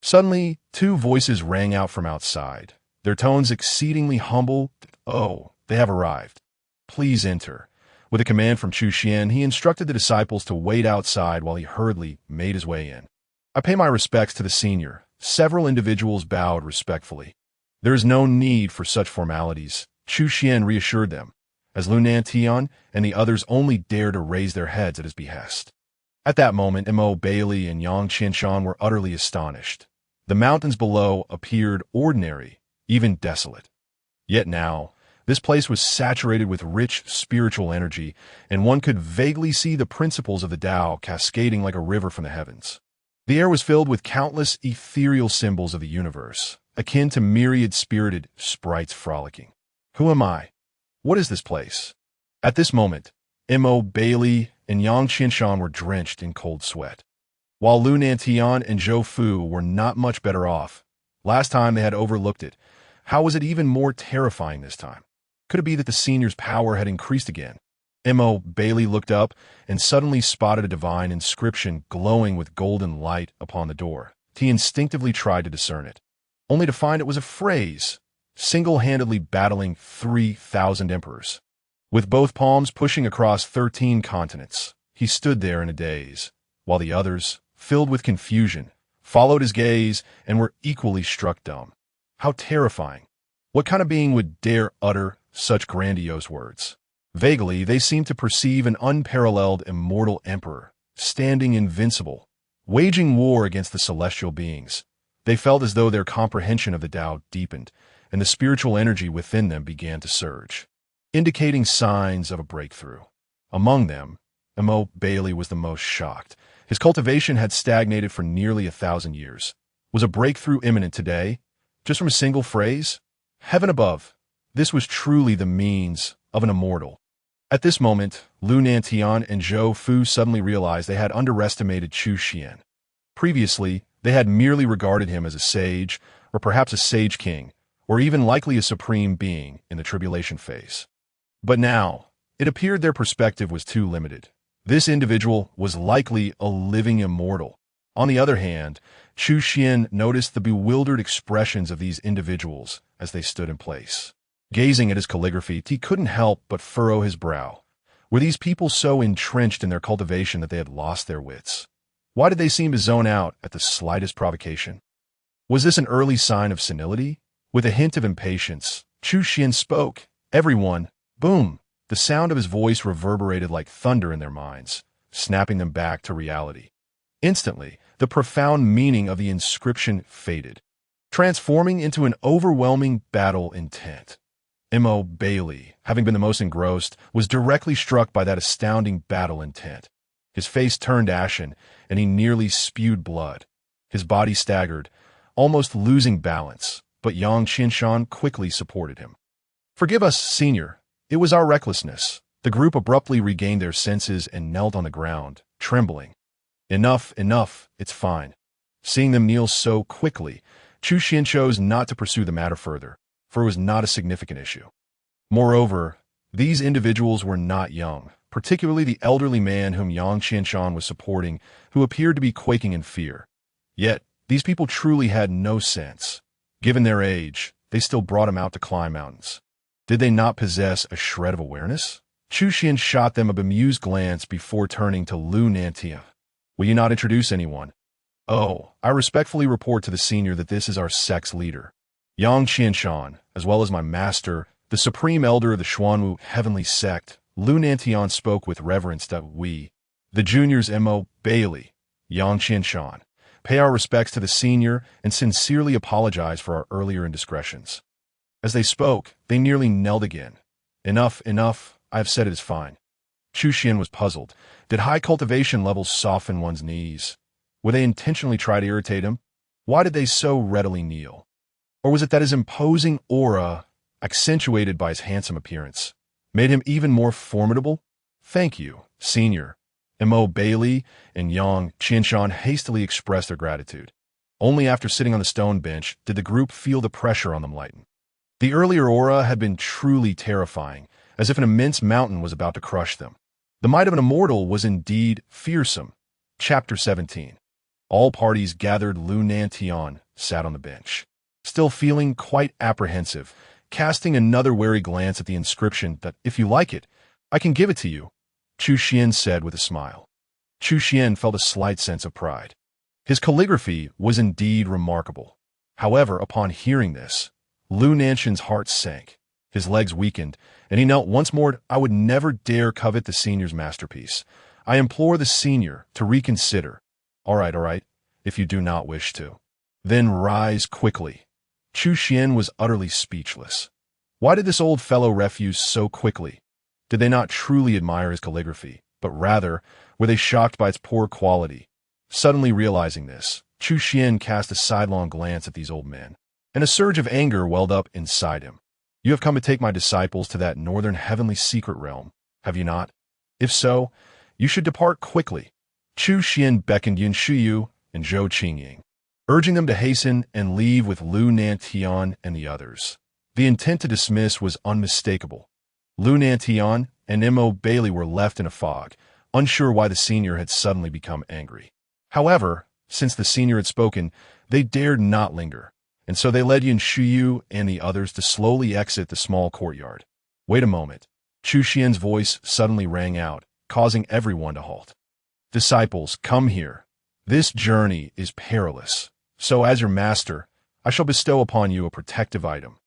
Suddenly, 2 voices rang out from outside, their tones exceedingly humble. Oh, they have arrived. Please enter. With a command from Chu Xuan, he instructed the disciples to wait outside while he hurriedly made his way in. I pay my respects to the senior. Several individuals bowed respectfully. There is no need for such formalities, Chu Xuan reassured them, as Lu Nantian and the others only dared to raise their heads at his behest. At that moment, Mo Bailey and Yang Qianshan were utterly astonished. The mountains below appeared ordinary, even desolate. Yet now, this place was saturated with rich spiritual energy, and one could vaguely see the principles of the Tao cascading like a river from the heavens. The air was filled with countless ethereal symbols of the universe, akin to myriad spirited sprites frolicking. Who am I? What is this place? At this moment, Mo Bailey and Yang Qianshan were drenched in cold sweat, while Lu Nantian and Zhou Fu were not much better off. Last time they had overlooked it. How was it even more terrifying this time? Could it be that the senior's power had increased again? Mo Bailey looked up and suddenly spotted a divine inscription glowing with golden light upon the door. He instinctively tried to discern it, only to find it was a phrase, single-handedly battling 3,000 emperors. With both palms pushing across 13 continents, he stood there in a daze, while the others, filled with confusion, followed his gaze and were equally struck dumb. How terrifying! What kind of being would dare utter such grandiose words? Vaguely, they seemed to perceive an unparalleled immortal emperor, standing invincible, waging war against the celestial beings. They felt as though their comprehension of the Tao deepened, and the spiritual energy within them began to surge, indicating signs of a breakthrough. Among them, Mo Bailey was the most shocked. His cultivation had stagnated for nearly 1,000 years. Was a breakthrough imminent today? Just from a single phrase? Heaven above! This was truly the means of an immortal. At this moment, Lu Nantian and Zhou Fu suddenly realized they had underestimated Chu Xuan. Previously, they had merely regarded him as a sage, or perhaps a sage king, or even likely a supreme being in the tribulation phase. But now, it appeared their perspective was too limited. This individual was likely a living immortal, On the other hand, Chu Xuan noticed the bewildered expressions of these individuals as they stood in place. Gazing at his calligraphy, he couldn't help but furrow his brow. Were these people so entrenched in their cultivation that they had lost their wits? Why did they seem to zone out at the slightest provocation? Was this an early sign of senility? With a hint of impatience, Chu Xuan spoke. Everyone, boom! The sound of his voice reverberated like thunder in their minds, snapping them back to reality. Instantly, the profound meaning of the inscription faded, transforming into an overwhelming battle intent. M.O. Bailey, having been the most engrossed, was directly struck by that astounding battle intent. His face turned ashen, and he nearly spewed blood. His body staggered, almost losing balance, but Yang Qinshan quickly supported him. "Forgive us, senior. It was our recklessness." The group abruptly regained their senses and knelt on the ground, trembling. "Enough, enough, it's fine." Seeing them kneel so quickly, Chu Xuan chose not to pursue the matter further, for it was not a significant issue. Moreover, these individuals were not young, particularly the elderly man whom Yang Qinshan was supporting, who appeared to be quaking in fear. Yet, these people truly had no sense. Given their age, they still brought him out to climb mountains. Did they not possess a shred of awareness? Chu Xuan shot them a bemused glance before turning to Lu Nantia. "Will you not introduce anyone?" "Oh, I respectfully report to the senior that this is our sect's leader, Yang Qinshan, as well as my master, the supreme elder of the Xuanwu heavenly sect." Lu Nantian spoke with reverence that we, the juniors M.O. Bailey, Yang Qinshan, pay our respects to the senior and sincerely apologize for our earlier indiscretions. As they spoke, they nearly knelt again. "Enough, enough, I have said it is fine." Chu Xuan was puzzled. Did high cultivation levels soften one's knees? Would they intentionally try to irritate him? Why did they so readily kneel? Or was it that his imposing aura, accentuated by his handsome appearance, made him even more formidable? "Thank you, senior." M.O. Bailey and Yang Qinshan hastily expressed their gratitude. Only after sitting on the stone bench did the group feel the pressure on them lighten. The earlier aura had been truly terrifying, as if an immense mountain was about to crush them. The might of an immortal was indeed fearsome. Chapter 17. All parties gathered. Lu Nantian sat on the bench, still feeling quite apprehensive, casting another wary glance at the inscription that, "If you like it, I can give it to you," Chu Xuan said with a smile. Chu Xuan felt a slight sense of pride. His calligraphy was indeed remarkable. However, upon hearing this, Lu Nantian's heart sank. His legs weakened, and he knelt once more. "I would never dare covet the senior's masterpiece. I implore the senior to reconsider." All right, if you do not wish to. Then rise quickly." Chu Xuan was utterly speechless. Why did this old fellow refuse so quickly? Did they not truly admire his calligraphy, but rather were they shocked by its poor quality? Suddenly realizing this, Chu Xuan cast a sidelong glance at these old men, and a surge of anger welled up inside him. "You have come to take my disciples to that northern heavenly secret realm, have you not? If so, you should depart quickly." Chu Xuan beckoned Yin Shuyu and Zhou Qingying, urging them to hasten and leave with Lu Nantian and the others. The intent to dismiss was unmistakable. Lu Nantian and M.O. Bailey were left in a fog, unsure why the senior had suddenly become angry. However, since the senior had spoken, they dared not linger, and so they led Yin Shuyu and the others to slowly exit the small courtyard. "Wait a moment." Chu Xuan's voice suddenly rang out, causing everyone to halt. "Disciples, come here. This journey is perilous, so as your master, I shall bestow upon you a protective item."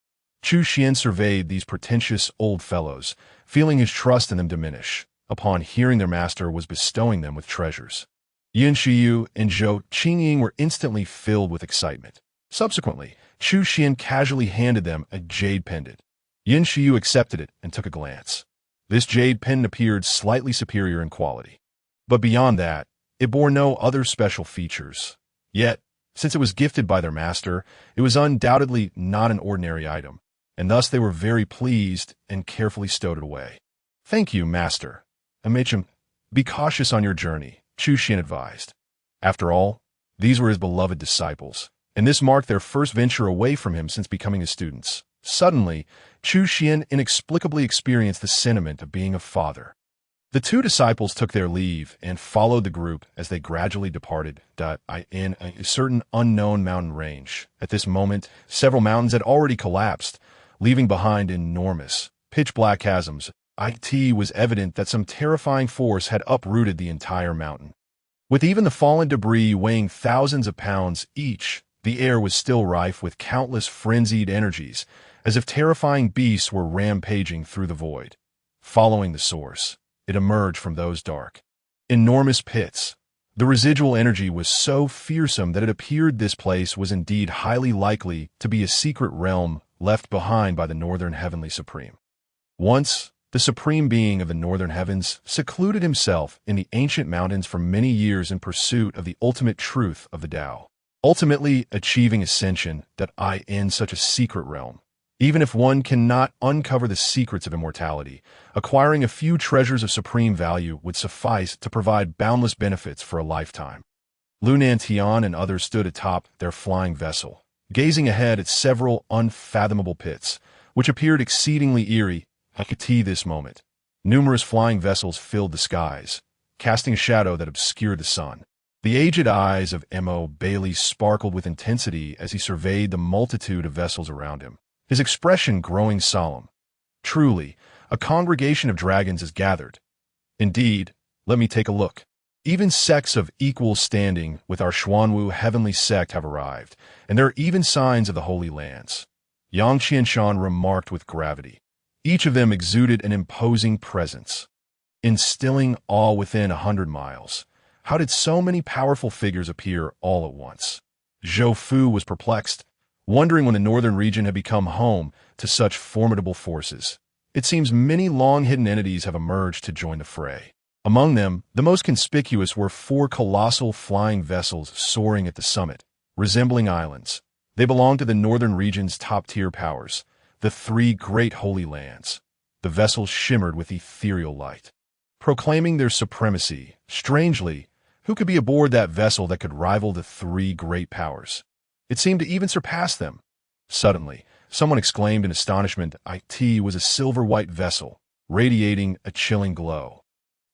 Chu Xuan surveyed these pretentious old fellows, feeling his trust in them diminish, upon hearing their master was bestowing them with treasures. Yin Shuyu and Zhou Qingying were instantly filled with excitement. Subsequently, Chu Xuan casually handed them a jade pendant. Yin Shuyu accepted it and took a glance. This jade pendant appeared slightly superior in quality, but beyond that, it bore no other special features. Yet, since it was gifted by their master, it was undoubtedly not an ordinary item, and thus they were very pleased and carefully stowed it away. "Thank you, master. Amachim, be cautious on your journey," Chu Xuan advised. After all, these were his beloved disciples, and this marked their first venture away from him since becoming his students. Suddenly, Chu Xuan inexplicably experienced the sentiment of being a father. The two disciples took their leave and followed the group as they gradually departed in a certain unknown mountain range. At this moment, several mountains had already collapsed, leaving behind enormous, pitch-black chasms. It was evident that some terrifying force had uprooted the entire mountain. With even the fallen debris weighing thousands of pounds each, the air was still rife with countless frenzied energies, as if terrifying beasts were rampaging through the void. Following the source, it emerged from those dark, enormous pits. The residual energy was so fearsome that it appeared this place was indeed highly likely to be a secret realm left behind by the Northern Heavenly Supreme. Once, the Supreme Being of the Northern Heavens secluded himself in the ancient mountains for many years in pursuit of the ultimate truth of the Tao, ultimately achieving ascension in such a secret realm. Even if one cannot uncover the secrets of immortality, acquiring a few treasures of supreme value would suffice to provide boundless benefits for a lifetime. Lunan Tian and others stood atop their flying vessel, gazing ahead at several unfathomable pits, which appeared exceedingly eerie at this moment. Numerous flying vessels filled the skies, casting a shadow that obscured the sun. The aged eyes of M.O. Bailey sparkled with intensity as he surveyed the multitude of vessels around him, his expression growing solemn. Truly, a congregation of dragons is gathered. Indeed, let me take a look. Even sects of equal standing with our Xuanwu heavenly sect have arrived, and there are even signs of the Holy Lands. Yang Qianshan remarked with gravity. Each of them exuded an imposing presence, instilling awe within 100 miles. How did so many powerful figures appear all at once? Zhou Fu was perplexed, wondering when the northern region had become home to such formidable forces. It seems many long-hidden entities have emerged to join the fray. Among them, the most conspicuous were 4 colossal flying vessels soaring at the summit, resembling islands. They belonged to the northern region's top-tier powers, the 3 great holy lands. The vessels shimmered with ethereal light, proclaiming their supremacy. Strangely, who could be aboard that vessel that could rival the 3 great powers? It seemed to even surpass them. Suddenly, someone exclaimed in astonishment. It was a silver-white vessel, radiating a chilling glow.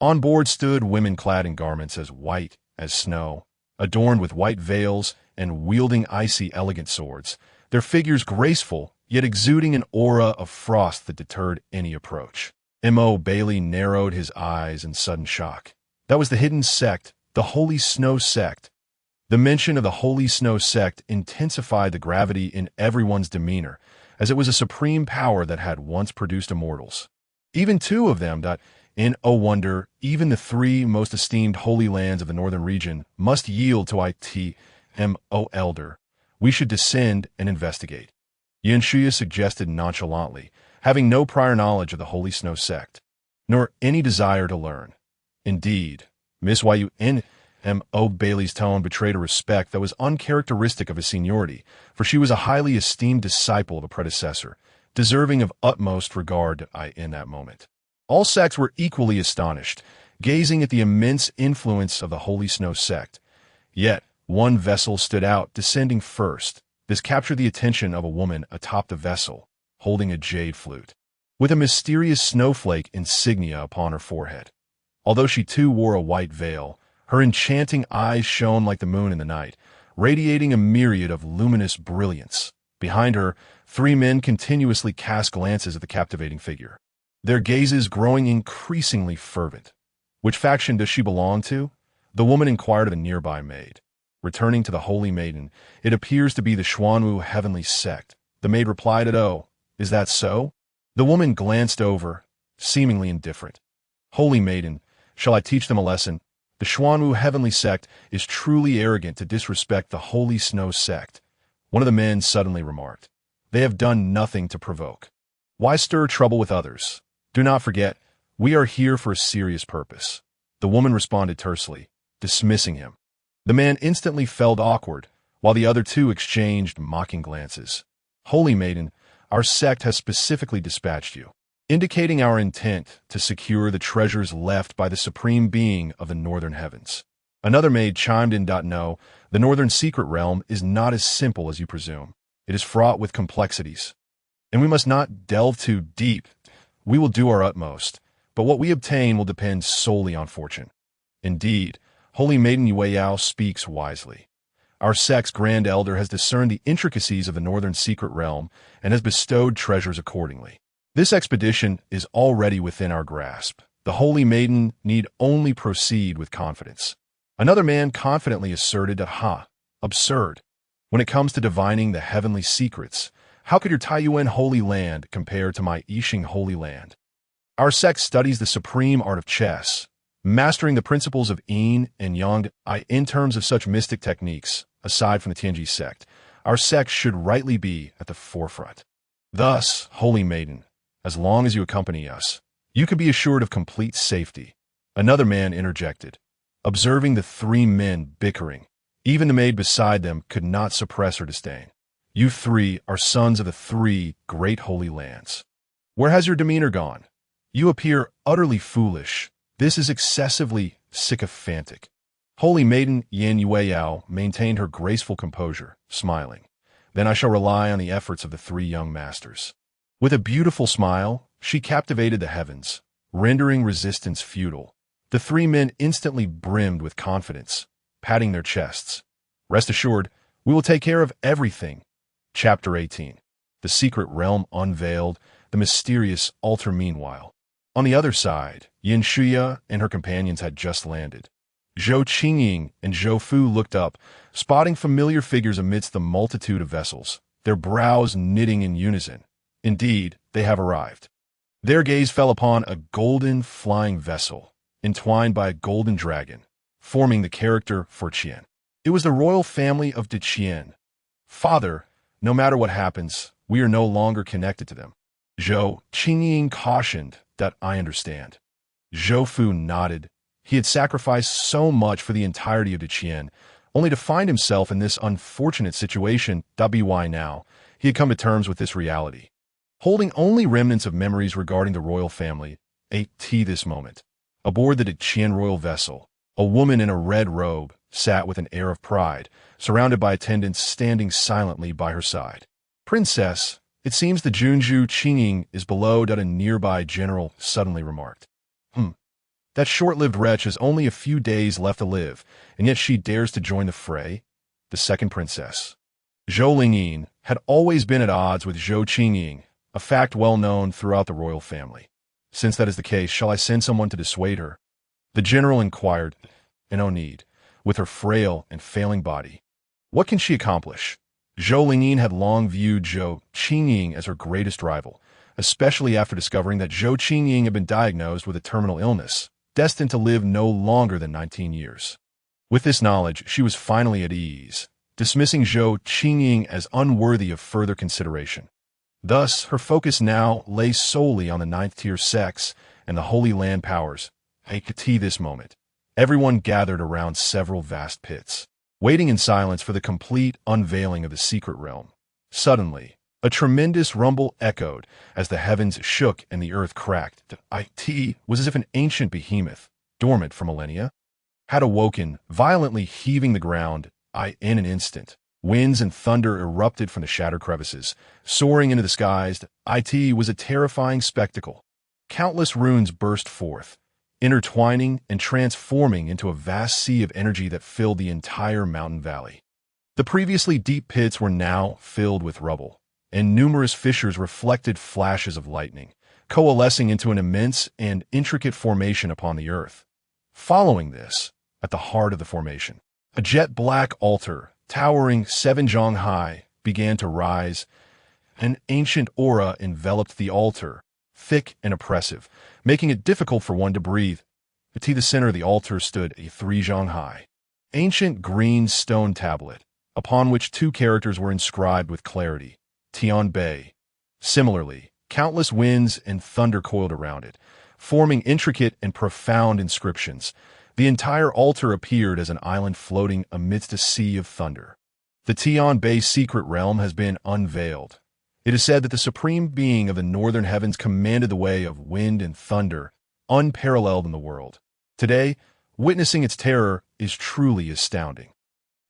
On board stood women clad in garments as white as snow, adorned with white veils and wielding icy elegant swords, their figures graceful, yet exuding an aura of frost that deterred any approach. M.O. Bailey narrowed his eyes in sudden shock. That was the hidden sect, the Holy Snow Sect. The mention of the Holy Snow Sect intensified the gravity in everyone's demeanor, as it was a supreme power that had once produced immortals. Even 2 of them. In O wonder, even the 3 most esteemed holy lands of the northern region must yield to M.O. Elder. We should descend and investigate. Yin Shuya suggested nonchalantly, having no prior knowledge of the Holy Snow Sect, nor any desire to learn. Indeed, Miss Yu M.O. Bailey's tone betrayed a respect that was uncharacteristic of his seniority, for she was a highly esteemed disciple of a predecessor, deserving of utmost regard in that moment. All sects were equally astonished, gazing at the immense influence of the Holy Snow Sect. Yet, one vessel stood out, descending first. This captured the attention of a woman atop the vessel, holding a jade flute, with a mysterious snowflake insignia upon her forehead. Although she too wore a white veil, her enchanting eyes shone like the moon in the night, radiating a myriad of luminous brilliance. Behind her, 3 men continuously cast glances at the captivating figure, their gazes growing increasingly fervent. Which faction does she belong to? The woman inquired of a nearby maid. Returning to the holy maiden, it appears to be the Xuanwu heavenly sect. The maid replied, "Oh, is that so?" The woman glanced over, seemingly indifferent. "Holy maiden, shall I teach them a lesson? The Xuanwu heavenly sect is truly arrogant to disrespect the Holy Snow Sect." One of the men suddenly remarked, "They have done nothing to provoke. Why stir trouble with others? Do not forget, we are here for a serious purpose." The woman responded tersely, dismissing him. The man instantly felt awkward, while the other 2 exchanged mocking glances. "Holy maiden, our sect has specifically dispatched you, indicating our intent to secure the treasures left by the Supreme Being of the Northern Heavens." Another maid chimed in. "No, the Northern Secret Realm is not as simple as you presume. It is fraught with complexities, and we must not delve too deep. We will do our utmost, but what we obtain will depend solely on fortune. Indeed, Holy Maiden Yueyao speaks wisely. Our sect's Grand Elder has discerned the intricacies of the Northern Secret Realm and has bestowed treasures accordingly. This expedition is already within our grasp. The Holy Maiden need only proceed with confidence. Another man confidently asserted that, absurd. When it comes to divining the heavenly secrets, how could your Taiyuan Holy Land compare to my Yixing Holy Land? Our sect studies the supreme art of chess, mastering the principles of yin and yang. In terms of such mystic techniques, aside from the Tianji sect, our sect should rightly be at the forefront. Thus, Holy Maiden, as long as you accompany us, you can be assured of complete safety. Another man interjected. Observing the three men bickering, even the maid beside them could not suppress her disdain. You three are sons of the three great holy lands. Where has your demeanor gone? You appear utterly foolish. This is excessively sycophantic. Holy Maiden Yan Yueyao maintained her graceful composure, smiling. Then I shall rely on the efforts of the three young masters. With a beautiful smile, she captivated the heavens, rendering resistance futile. The three men instantly brimmed with confidence, patting their chests. Rest assured, we will take care of everything. Chapter 18. The Secret Realm Unveiled, the Mysterious Altar. Meanwhile, on the other side, Yin Shuya and her companions had just landed. Zhou Qingying and Zhou Fu looked up, spotting familiar figures amidst the multitude of vessels, their brows knitting in unison. Indeed, they have arrived. Their gaze fell upon a golden flying vessel, entwined by a golden dragon, forming the character for Qian. It was the royal family of De Qian. Father, no matter what happens, we are no longer connected to them. Zhou Qingying cautioned that I understand. Zhou Fu nodded. He had sacrificed so much for the entirety of De Qian, only to find himself in this unfortunate situation. Why now? He had come to terms with this reality. Holding only remnants of memories regarding the royal family, this moment. Aboard the De Qian royal vessel, a woman in a red robe sat with an air of pride, surrounded by attendants standing silently by her side. Princess, it seems the Junju Qingying is below. A nearby general suddenly remarked. That short-lived wretch has only a few days left to live, and yet she dares to join the fray? The second princess. Zhou Lingyin had always been at odds with Zhou Qingying, a fact well known throughout the royal family. Since that is the case, shall I send someone to dissuade her? The general inquired. No need. With her frail and failing body, what can she accomplish? Zhou Lingyin had long viewed Zhou Qingying as her greatest rival, especially after discovering that Zhou Qingying had been diagnosed with a terminal illness, destined to live no longer than 19 years. With this knowledge, she was finally at ease, dismissing Zhou Qingying as unworthy of further consideration. Thus, her focus now lay solely on the ninth-tier sects and the Holy Land powers. This moment, everyone gathered around several vast pits, waiting in silence for the complete unveiling of the secret realm. Suddenly, a tremendous rumble echoed as the heavens shook and the earth cracked. It was as if an ancient behemoth, dormant for millennia, had awoken, violently heaving the ground. In an instant, winds and thunder erupted from the shattered crevices, soaring into the skies. It was a terrifying spectacle. Countless runes burst forth, intertwining and transforming into a vast sea of energy that filled the entire mountain valley. The previously deep pits were now filled with rubble, and numerous fissures reflected flashes of lightning, coalescing into an immense and intricate formation upon the earth. Following this, at the heart of the formation, a jet-black altar, towering 7 zhang high, began to rise. An ancient aura enveloped the altar, thick and oppressive, making it difficult for one to breathe. At the center of the altar stood a 3 zhang high, ancient green stone tablet, upon which 2 characters were inscribed with clarity, Tian Bei. Similarly, countless winds and thunder coiled around it, forming intricate and profound inscriptions. The entire altar appeared as an island floating amidst a sea of thunder. The Tian Bei secret realm has been unveiled. It is said that the supreme being of the northern heavens commanded the way of wind and thunder, unparalleled in the world. Today, witnessing its terror is truly astounding.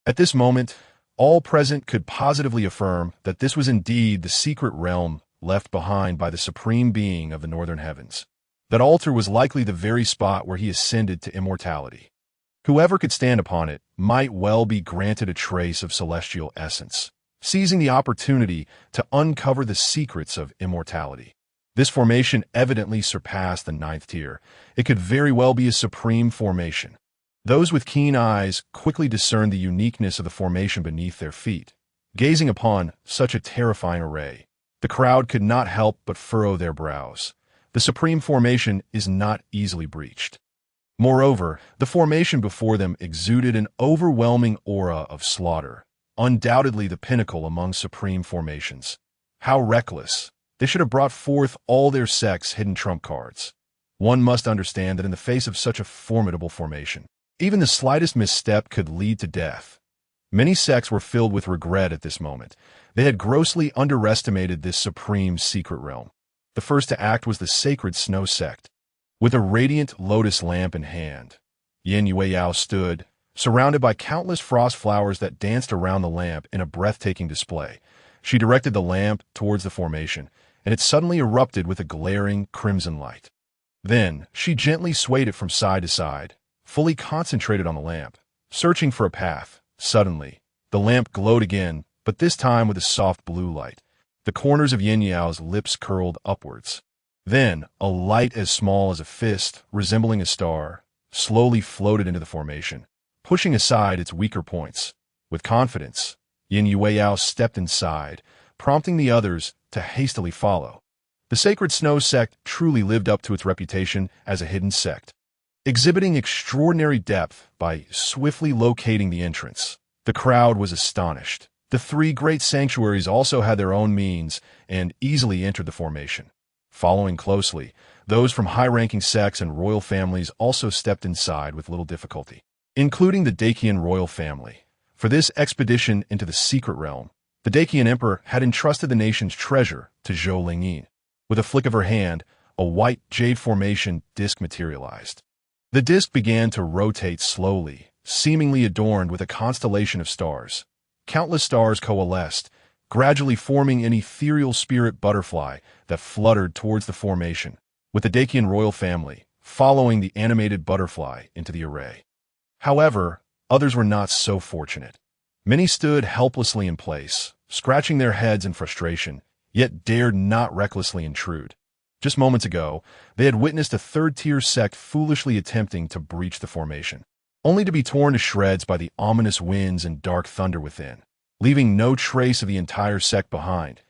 At this moment, all present could positively affirm that this was indeed the secret realm left behind by the supreme being of the northern heavens. That altar was likely the very spot where he ascended to immortality. Whoever could stand upon it might well be granted a trace of celestial essence, seizing the opportunity to uncover the secrets of immortality. This formation evidently surpassed the ninth tier. It could very well be a supreme formation. Those with keen eyes quickly discerned the uniqueness of the formation beneath their feet. Gazing upon such a terrifying array, the crowd could not help but furrow their brows. The supreme formation is not easily breached. Moreover, the formation before them exuded an overwhelming aura of slaughter, undoubtedly the pinnacle among supreme formations. How reckless! They should have brought forth all their sect's hidden trump cards. One must understand that in the face of such a formidable formation, even the slightest misstep could lead to death. Many sects were filled with regret at this moment. They had grossly underestimated this supreme secret realm. The first to act was the sacred snow sect. With a radiant lotus lamp in hand, Yin Yueyao stood, surrounded by countless frost flowers that danced around the lamp in a breathtaking display. She directed the lamp towards the formation, and it suddenly erupted with a glaring crimson light. Then, she gently swayed it from side to side, fully concentrated on the lamp, searching for a path. Suddenly, the lamp glowed again, but this time with a soft blue light. The corners of Yin Yao's lips curled upwards. Then, a light as small as a fist, resembling a star, slowly floated into the formation, pushing aside its weaker points. With confidence, Yin Yueyao stepped inside, prompting the others to hastily follow. The Sacred Snow Sect truly lived up to its reputation as a hidden sect. Exhibiting extraordinary depth by swiftly locating the entrance, the crowd was astonished. The three great sanctuaries also had their own means and easily entered the formation. Following closely, those from high-ranking sects and royal families also stepped inside with little difficulty, including the Dacian royal family. For this expedition into the secret realm, the Dacian emperor had entrusted the nation's treasure to Zhou Lingyin. With a flick of her hand, a white jade formation disc materialized. The disc began to rotate slowly, seemingly adorned with a constellation of stars. Countless stars coalesced, gradually forming an ethereal spirit butterfly that fluttered towards the formation, with the Dacian royal family following the animated butterfly into the array. However, others were not so fortunate. Many stood helplessly in place, scratching their heads in frustration, yet dared not recklessly intrude. Just moments ago, they had witnessed a third-tier sect foolishly attempting to breach the formation, only to be torn to shreds by the ominous winds and dark thunder within, leaving no trace of the entire sect behind.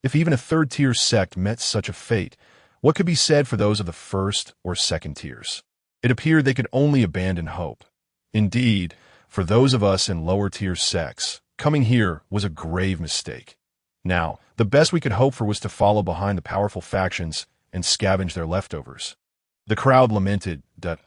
If even a third-tier sect met such a fate, what could be said for those of the first or second tiers? It appeared they could only abandon hope. Indeed, for those of us in lower-tier sects, coming here was a grave mistake. Now, the best we could hope for was to follow behind the powerful factions and scavenge their leftovers. The crowd lamented that,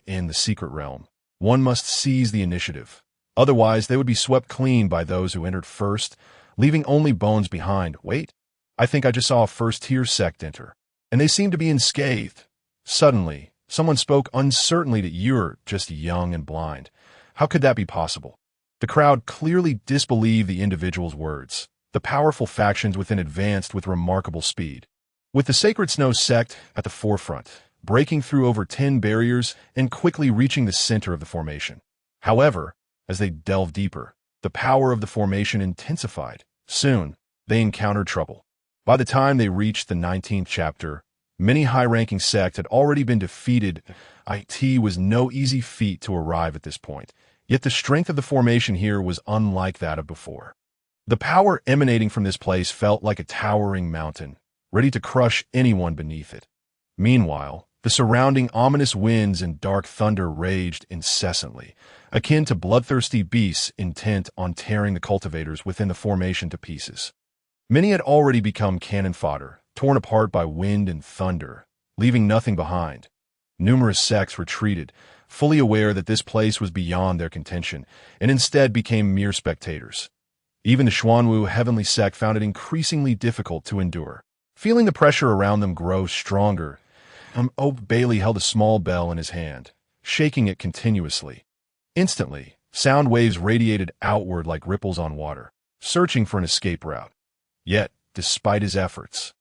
in the secret realm, one must seize the initiative. Otherwise, they would be swept clean by those who entered first, leaving only bones behind. Wait, I think I just saw a first-tier sect enter, and they seem to be unscathed. Suddenly, someone spoke uncertainly that you're just young and blind. How could that be possible? The crowd clearly disbelieved the individual's words. The powerful factions within advanced with remarkable speed, with the Sacred Snow Sect at the forefront, breaking through over 10 barriers and quickly reaching the center of the formation. However, as they delved deeper, the power of the formation intensified. Soon, they encountered trouble. By the time they reached the 19th chapter, many high-ranking sects had already been defeated. It was no easy feat to arrive at this point, yet the strength of the formation here was unlike that of before. The power emanating from this place felt like a towering mountain, ready to crush anyone beneath it. Meanwhile, the surrounding ominous winds and dark thunder raged incessantly, akin to bloodthirsty beasts intent on tearing the cultivators within the formation to pieces. Many had already become cannon fodder, torn apart by wind and thunder, leaving nothing behind. Numerous sects retreated, fully aware that this place was beyond their contention, and instead became mere spectators. Even the Xuanwu heavenly sect found it increasingly difficult to endure. Feeling the pressure around them grow stronger, Bailey held a small bell in his hand, shaking it continuously. Instantly, sound waves radiated outward like ripples on water, searching for an escape route. Yet, despite his efforts,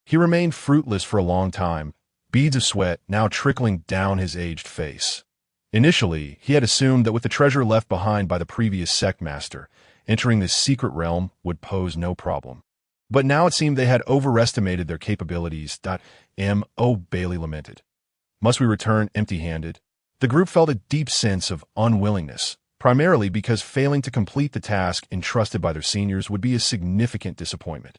he remained fruitless for a long time. beads of sweat now trickling down his aged face. Initially, he had assumed that with the treasure left behind by the previous sect master, entering this secret realm would pose no problem. But now it seemed they had overestimated their capabilities. M.O. Bailey lamented. Must we return empty-handed? The group felt a deep sense of unwillingness, primarily because failing to complete the task entrusted by their seniors would be a significant disappointment.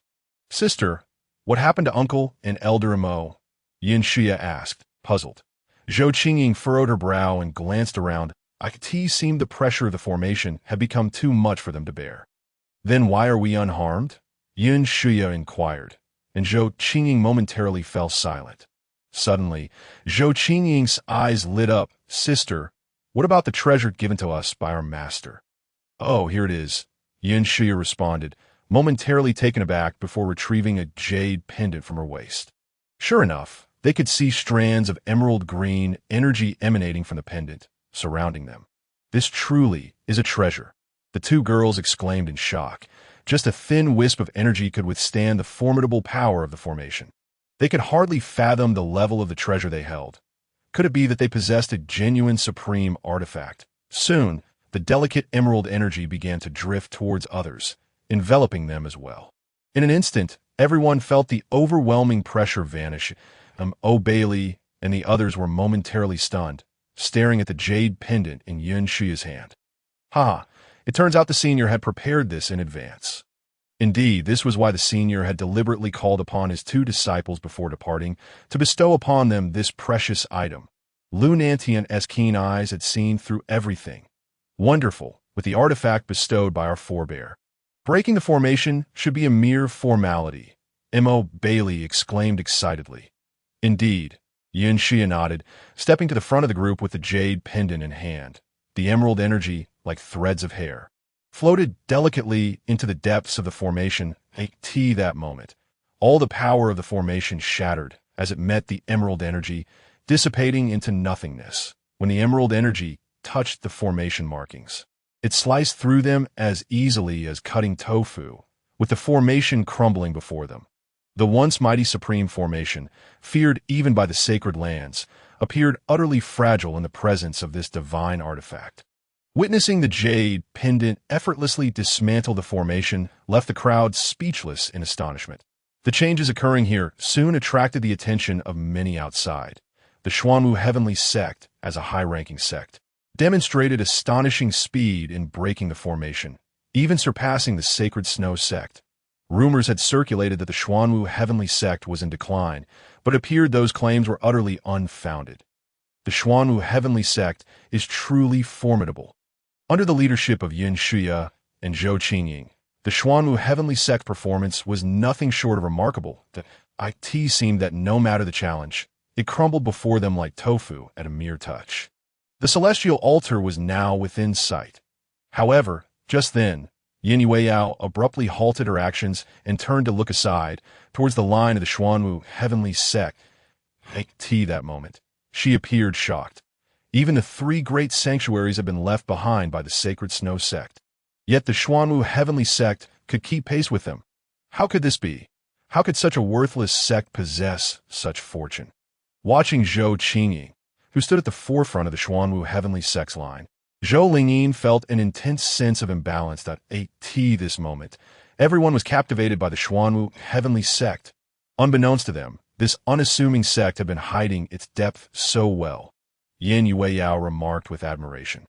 Sister, what happened to Uncle and Elder Mo? Yin Xia asked, puzzled. Zhou Qingying furrowed her brow and glanced around. It seemed the pressure of the formation had become too much for them to bear. Then why are we unharmed? Yin Xia inquired, and Zhou Qingying momentarily fell silent. Suddenly, Zhou Qingying's eyes lit up. Sister, what about the treasure given to us by our master? Oh, here it is, Yin Xia responded, momentarily taken aback before retrieving a jade pendant from her waist. Sure enough, they could see strands of emerald green energy emanating from the pendant, surrounding them. This truly is a treasure, the two girls exclaimed in shock. Just a thin wisp of energy could withstand the formidable power of the formation. They could hardly fathom the level of the treasure they held. Could it be that they possessed a genuine supreme artifact? Soon, the delicate emerald energy began to drift towards others, enveloping them as well. In an instant, everyone felt the overwhelming pressure vanish. Bailey and the others were momentarily stunned, staring at the jade pendant in Yin Xia's hand. It turns out the senior had prepared this in advance. Indeed, this was why the senior had deliberately called upon his two disciples before departing to bestow upon them this precious item. Lu Nantian's keen eyes had seen through everything. Wonderful, with the artifact bestowed by our forebear. Breaking the formation should be a mere formality, M.O. Bailey exclaimed excitedly. Indeed, Yin Xia nodded, stepping to the front of the group with the jade pendant in hand. The emerald energy, like threads of hair, floated delicately into the depths of the formation. That moment, all the power of the formation shattered as it met the emerald energy, dissipating into nothingness. When the emerald energy touched the formation markings, it sliced through them as easily as cutting tofu, with the formation crumbling before them. The once mighty supreme formation, feared even by the sacred lands, appeared utterly fragile in the presence of this divine artifact. Witnessing the jade pendant effortlessly dismantle the formation left the crowd speechless in astonishment. The changes occurring here soon attracted the attention of many outside. The Xuanwu Heavenly Sect, as a high-ranking sect, demonstrated astonishing speed in breaking the formation, even surpassing the Sacred Snow Sect. Rumors had circulated that the Xuanwu Heavenly Sect was in decline, but it appeared those claims were utterly unfounded. The Xuanwu Heavenly Sect is truly formidable. Under the leadership of Yin Xia and Zhou Qingying, the Xuanwu Heavenly Sect performance was nothing short of remarkable. It seemed that no matter the challenge, it crumbled before them like tofu at a mere touch. The celestial altar was now within sight. However, just then, Yin Yueyao abruptly halted her actions and turned to look aside, towards the line of the Xuanwu Heavenly Sect. That moment, she appeared shocked. Even the three great sanctuaries had been left behind by the Sacred Snow Sect. Yet the Xuanwu Heavenly Sect could keep pace with them. How could this be? How could such a worthless sect possess such fortune? Watching Zhou Qingying, who stood at the forefront of the Xuanwu Heavenly Sect's line, Zhou Lingyin felt an intense sense of imbalance. This moment, everyone was captivated by the Xuanwu Heavenly Sect. Unbeknownst to them, this unassuming sect had been hiding its depth so well, Yin Yueyao remarked with admiration.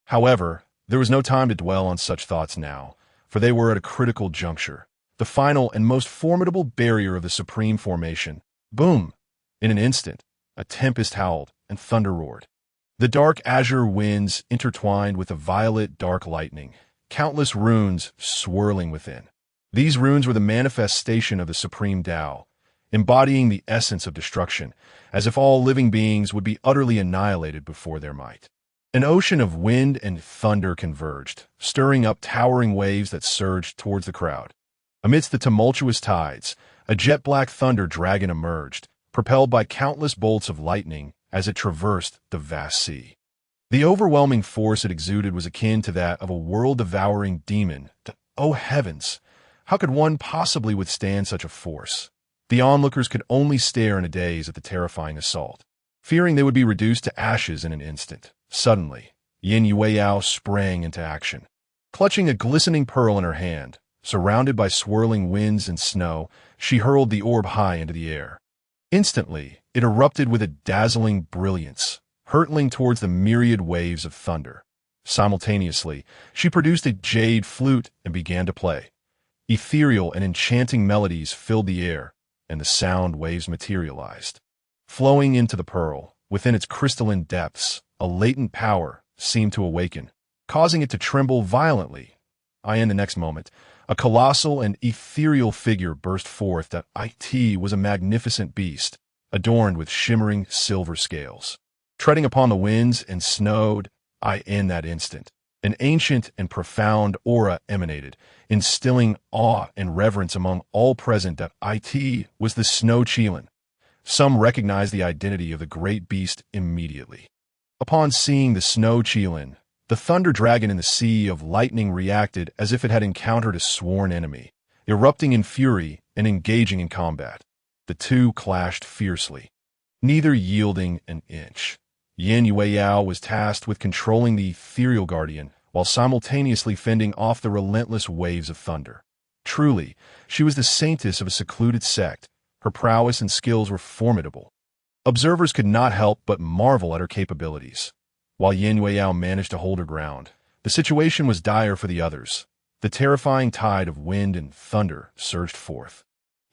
However, there was no time to dwell on such thoughts now, for they were at a critical juncture, the final and most formidable barrier of the supreme formation. Boom! In an instant, a tempest howled and thunder roared. The dark azure winds intertwined with the violet dark lightning, countless runes swirling within. These runes were the manifestation of the supreme Tao, embodying the essence of destruction, as if all living beings would be utterly annihilated before their might. An ocean of wind and thunder converged, stirring up towering waves that surged towards the crowd. Amidst the tumultuous tides, a jet-black thunder dragon emerged, propelled by countless bolts of lightning as it traversed the vast sea. The overwhelming force it exuded was akin to that of a world-devouring demon. Oh heavens! How could one possibly withstand such a force? The onlookers could only stare in a daze at the terrifying assault, fearing they would be reduced to ashes in an instant. Suddenly, Yin Yueyao sprang into action. Clutching a glistening pearl in her hand, surrounded by swirling winds and snow, she hurled the orb high into the air. Instantly, it erupted with a dazzling brilliance, hurtling towards the myriad waves of thunder. Simultaneously, she produced a jade flute and began to play. Ethereal and enchanting melodies filled the air, and the sound waves materialized. Flowing into the pearl, within its crystalline depths, a latent power seemed to awaken, causing it to tremble violently. In the next moment, a colossal and ethereal figure burst forth that was a magnificent beast, adorned with shimmering silver scales. Treading upon the winds and snowed, in that instant, an ancient and profound aura emanated, instilling awe and reverence among all present that was the Snow Qilin. Some recognized the identity of the great beast immediately. Upon seeing the Snow Qilin, the thunder dragon in the sea of lightning reacted as if it had encountered a sworn enemy, erupting in fury and engaging in combat. The two clashed fiercely, neither yielding an inch. Yin Yueyao was tasked with controlling the ethereal guardian while simultaneously fending off the relentless waves of thunder. Truly, she was the saintess of a secluded sect. Her prowess and skills were formidable. Observers could not help but marvel at her capabilities. While Yin Yueyao managed to hold her ground, the situation was dire for the others. The terrifying tide of wind and thunder surged forth,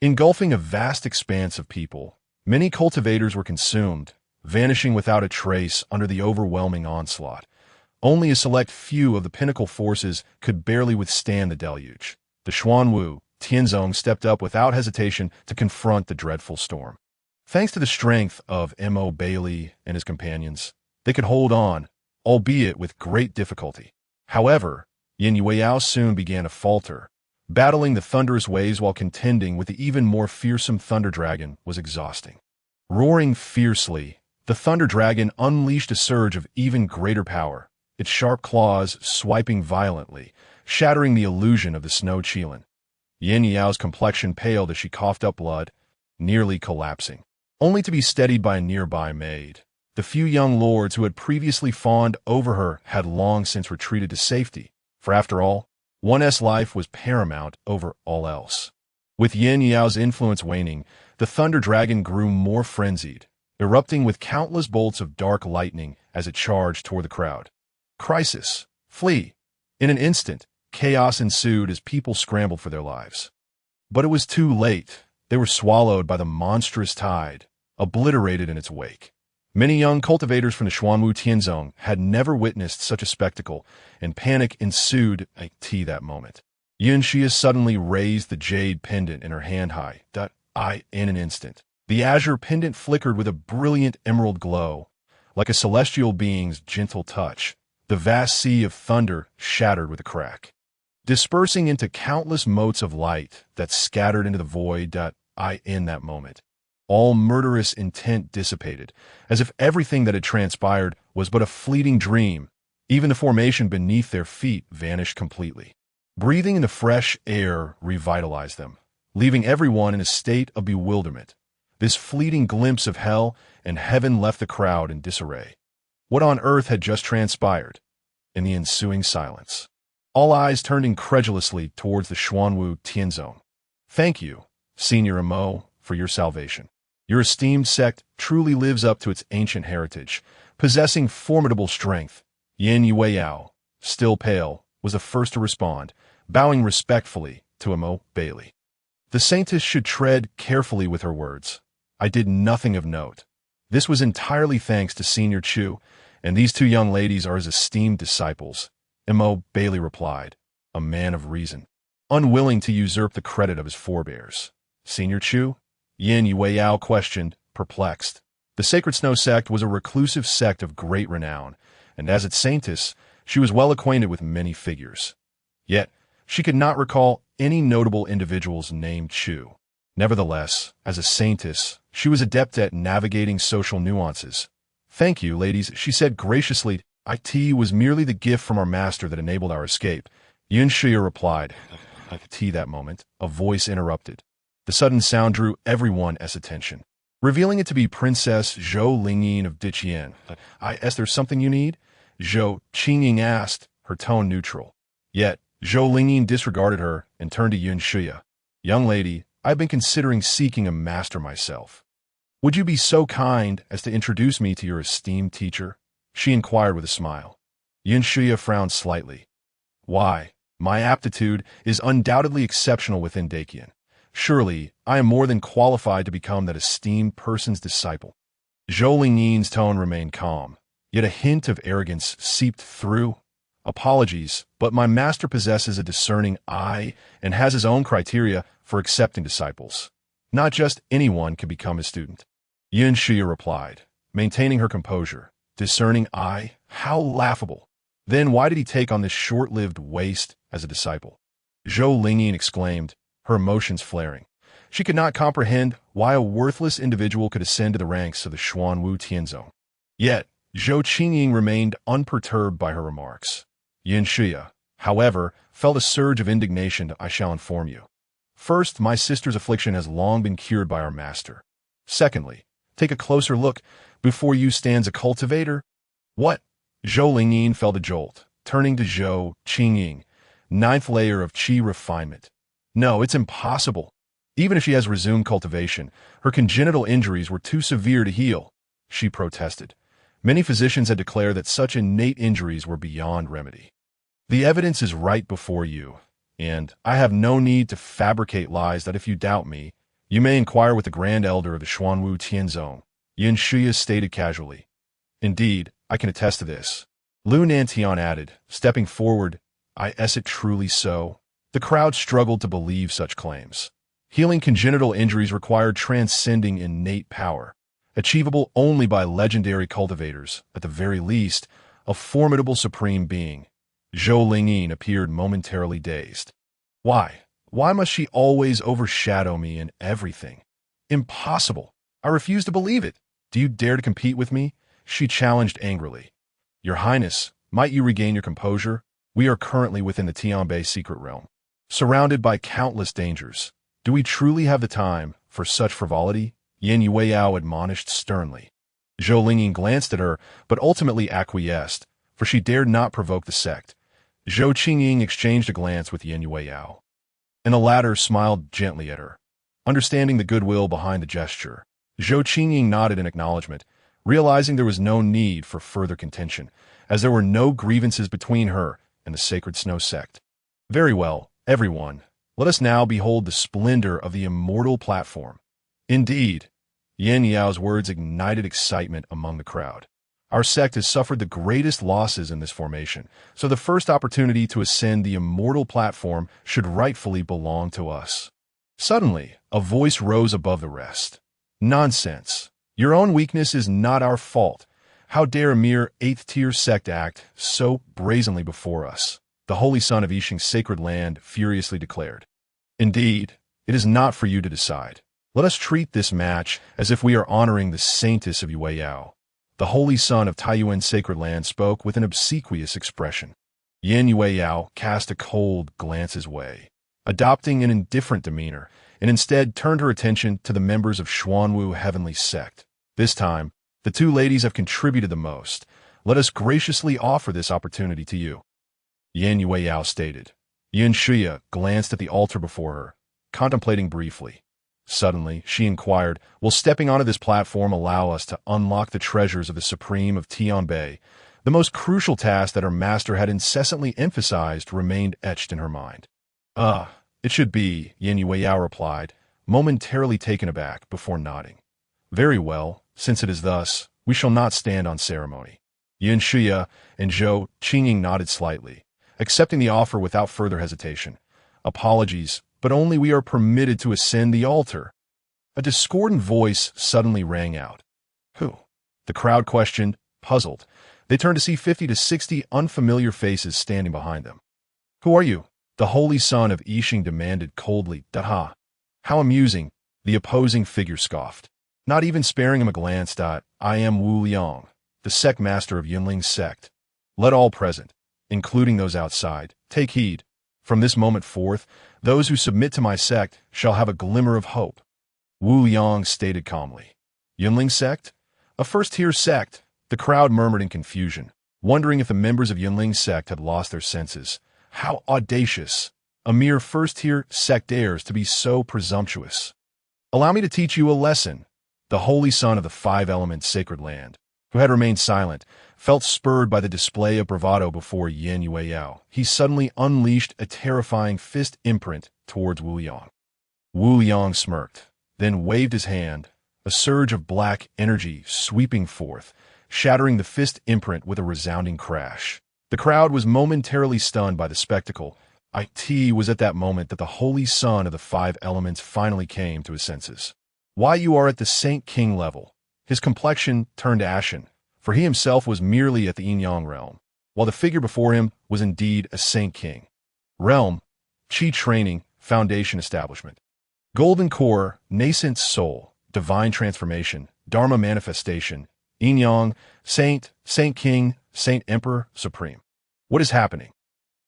engulfing a vast expanse of people. Many cultivators were consumed, vanishing without a trace under the overwhelming onslaught. Only a select few of the pinnacle forces could barely withstand the deluge. The Xuanwu Tianzong stepped up without hesitation to confront the dreadful storm. Thanks to the strength of Mo Bailey and his companions, they could hold on, albeit with great difficulty. However, Yin Yueyao soon began to falter. Battling the thunderous waves while contending with the even more fearsome Thunder Dragon was exhausting. Roaring fiercely, the Thunder Dragon unleashed a surge of even greater power, its sharp claws swiping violently, shattering the illusion of the Snow Qilin. Yin Yao's complexion paled as she coughed up blood, nearly collapsing, only to be steadied by a nearby maid. The few young lords who had previously fawned over her had long since retreated to safety, for after all, one's life was paramount over all else. With Yin Yao's influence waning, the Thunder Dragon grew more frenzied, erupting with countless bolts of dark lightning as it charged toward the crowd. Crisis! Flee! In an instant, chaos ensued as people scrambled for their lives. But it was too late. They were swallowed by the monstrous tide, obliterated in its wake. Many young cultivators from the Xuanwu Tianzong had never witnessed such a spectacle, and panic ensued that moment. Yun Xia suddenly raised the jade pendant in her hand high. In an instant, the azure pendant flickered with a brilliant emerald glow. Like a celestial being's gentle touch, the vast sea of thunder shattered with a crack, dispersing into countless motes of light that scattered into the void. In that moment, all murderous intent dissipated, as if everything that had transpired was but a fleeting dream. Even the formation beneath their feet vanished completely. Breathing in the fresh air revitalized them, leaving everyone in a state of bewilderment. This fleeting glimpse of hell and heaven left the crowd in disarray. What on earth had just transpired? In the ensuing silence, all eyes turned incredulously towards the Xuanwu Tianzong. Thank you, Senior Mo, for your salvation. Your esteemed sect truly lives up to its ancient heritage, possessing formidable strength. Yin Yueyao, still pale, was the first to respond, bowing respectfully to Mo Bailey. The saintess should tread carefully with her words. I did nothing of note. This was entirely thanks to Senior Chu, and these two young ladies are his esteemed disciples. Mo Bailey replied, a man of reason, unwilling to usurp the credit of his forebears. Senior Chu? Yin Yueyao questioned, perplexed. The Sacred Snow sect was a reclusive sect of great renown, and as its saintess, she was well acquainted with many figures. Yet, she could not recall any notable individuals named Chu. Nevertheless, as a saintess, she was adept at navigating social nuances. Thank you, ladies, she said graciously. It was merely the gift from our master that enabled our escape. Yun Xia replied. That moment, a voice interrupted. The sudden sound drew everyone's attention, revealing it to be Princess Zhou Lingyin of Diqian. There's something you need? Zhou Qingying asked, her tone neutral. Yet, Zhou Lingyin disregarded her and turned to Yun Shuya. Young lady, I've been considering seeking a master myself. Would you be so kind as to introduce me to your esteemed teacher? She inquired with a smile. Yun Shuya frowned slightly. Why, my aptitude is undoubtedly exceptional within Dakian. Surely, I am more than qualified to become that esteemed person's disciple. Zhou Lingyin's tone remained calm, yet a hint of arrogance seeped through. Apologies, but my master possesses a discerning eye and has his own criteria for accepting disciples. Not just anyone can become his student. Yun Shuya replied, maintaining her composure. Discerning eye? How laughable. Then why did he take on this short-lived waste as a disciple? Zhou Lingyin exclaimed, her emotions flaring. She could not comprehend why a worthless individual could ascend to the ranks of the Xuanwu Tianzong. Yet, Zhou Qingying remained unperturbed by her remarks. Yun Shuya, however, felt a surge of indignation. I shall inform you. First, my sister's affliction has long been cured by our master. Secondly, take a closer look. Before you stands a cultivator. What? Zhou Lingyin felt a jolt, turning to Zhou Qingying, ninth layer of qi refinement. No, it's impossible. Even if she has resumed cultivation, her congenital injuries were too severe to heal, she protested. Many physicians had declared that such innate injuries were beyond remedy. The evidence is right before you, and I have no need to fabricate lies that if you doubt me, you may inquire with the Grand Elder of the Xuanwu Tianzong, Yun Shuya stated casually. Indeed, I can attest to this. Lu Nantian added, stepping forward. Is it truly so? The crowd struggled to believe such claims. Healing congenital injuries required transcending innate power, achievable only by legendary cultivators, at the very least, a formidable supreme being. Zhou Lingyin appeared momentarily dazed. Why? Why must she always overshadow me in everything? Impossible. I refuse to believe it. Do you dare to compete with me? She challenged angrily. Your Highness, might you regain your composure? We are currently within the Tianbei secret realm, surrounded by countless dangers. Do we truly have the time for such frivolity? Yin Yueyao admonished sternly. Zhou Lingyin glanced at her, but ultimately acquiesced, for she dared not provoke the sect. Zhou Qingying exchanged a glance with Yin Yueyao, and the latter smiled gently at her. Understanding the goodwill behind the gesture, Zhou Qingying nodded in acknowledgement, realizing there was no need for further contention, as there were no grievances between her and the Sacred Snow sect. Very well, everyone, let us now behold the splendor of the immortal platform. Indeed, Yin Yao's words ignited excitement among the crowd. Our sect has suffered the greatest losses in this formation, so the first opportunity to ascend the immortal platform should rightfully belong to us. Suddenly, a voice rose above the rest. Nonsense. Your own weakness is not our fault. How dare a mere 8th-tier sect act so brazenly before us? The Holy Son of Yixing's sacred land furiously declared. Indeed, it is not for you to decide. Let us treat this match as if we are honoring the saintess of Yueyao. The Holy Son of Taiyuan's sacred land spoke with an obsequious expression. Yin Yueyao cast a cold glance his way, adopting an indifferent demeanor, and instead turned her attention to the members of Xuanwu Heavenly Sect. This time, the two ladies have contributed the most. Let us graciously offer this opportunity to you. Yin Yueyao stated. Yun Shuya glanced at the altar before her, contemplating briefly. Suddenly, she inquired, will stepping onto this platform allow us to unlock the treasures of the Supreme of Tianbei? The most crucial task that her master had incessantly emphasized remained etched in her mind. It should be, Yin Yueyao replied, momentarily taken aback before nodding. Very well, since it is thus, we shall not stand on ceremony. Yun Shuya and Zhou Qingying nodded slightly, accepting the offer without further hesitation. Apologies, but only we are permitted to ascend the altar. A discordant voice suddenly rang out. Who? The crowd questioned, puzzled. They turned to see 50 to 60 unfamiliar faces standing behind them. Who are you? The Holy Son of Yixing demanded coldly. Daha. How amusing, the opposing figure scoffed, not even sparing him a glance. I am Wu Liang, the sect master of Yunling's sect. Let all present, including those outside, take heed, From this moment forth, those who submit to my sect shall have a glimmer of hope." Wu Yang stated calmly. "Yunling sect? A first-tier sect?" The crowd murmured in confusion, wondering if the members of Yunling's sect had lost their senses. How audacious! A mere first-tier sect dares to be so presumptuous. "Allow me to teach you a lesson." The holy son of the five elements sacred land, who had remained silent, felt spurred by the display of bravado before Yin Yueyao. He suddenly unleashed a terrifying fist imprint towards Wu Yang. Wu Yang smirked, then waved his hand, a surge of black energy sweeping forth, shattering the fist imprint with a resounding crash. The crowd was momentarily stunned by the spectacle. It was at that moment that the holy son of the five elements finally came to his senses. Why, you are at the Saint King level. His complexion turned ashen, for he himself was merely at the Yin-Yang realm, while the figure before him was indeed a Saint King. Realm, Qi training, foundation establishment. Golden core, nascent soul, divine transformation, Dharma manifestation, Yin-Yang, Saint, Saint King, Saint Emperor, Supreme. What is happening?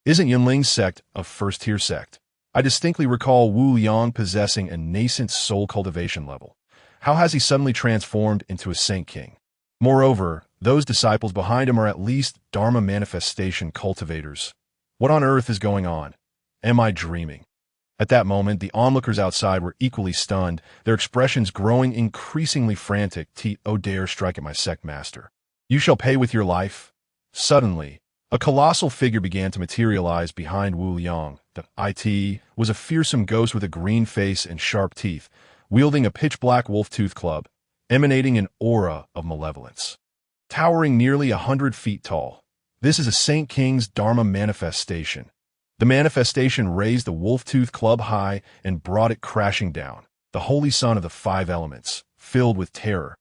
Isn't Yunling's sect a first-tier sect? I distinctly recall Wu Yang possessing a nascent soul cultivation level. How has he suddenly transformed into a Saint King? Moreover, those disciples behind him are at least Dharma manifestation cultivators. What on earth is going on? Am I dreaming? At that moment, the onlookers outside were equally stunned, their expressions growing increasingly frantic. "Oh, dare strike at my sect master. You shall pay with your life." Suddenly, a colossal figure began to materialize behind Wu Yang. It was a fearsome ghost with a green face and sharp teeth, wielding a pitch-black wolf-tooth club, emanating an aura of malevolence. Towering nearly 100 feet tall, this is a Saint King's Dharma manifestation. The manifestation raised the wolf-tooth club high and brought it crashing down. The holy son of the five elements, filled with terror,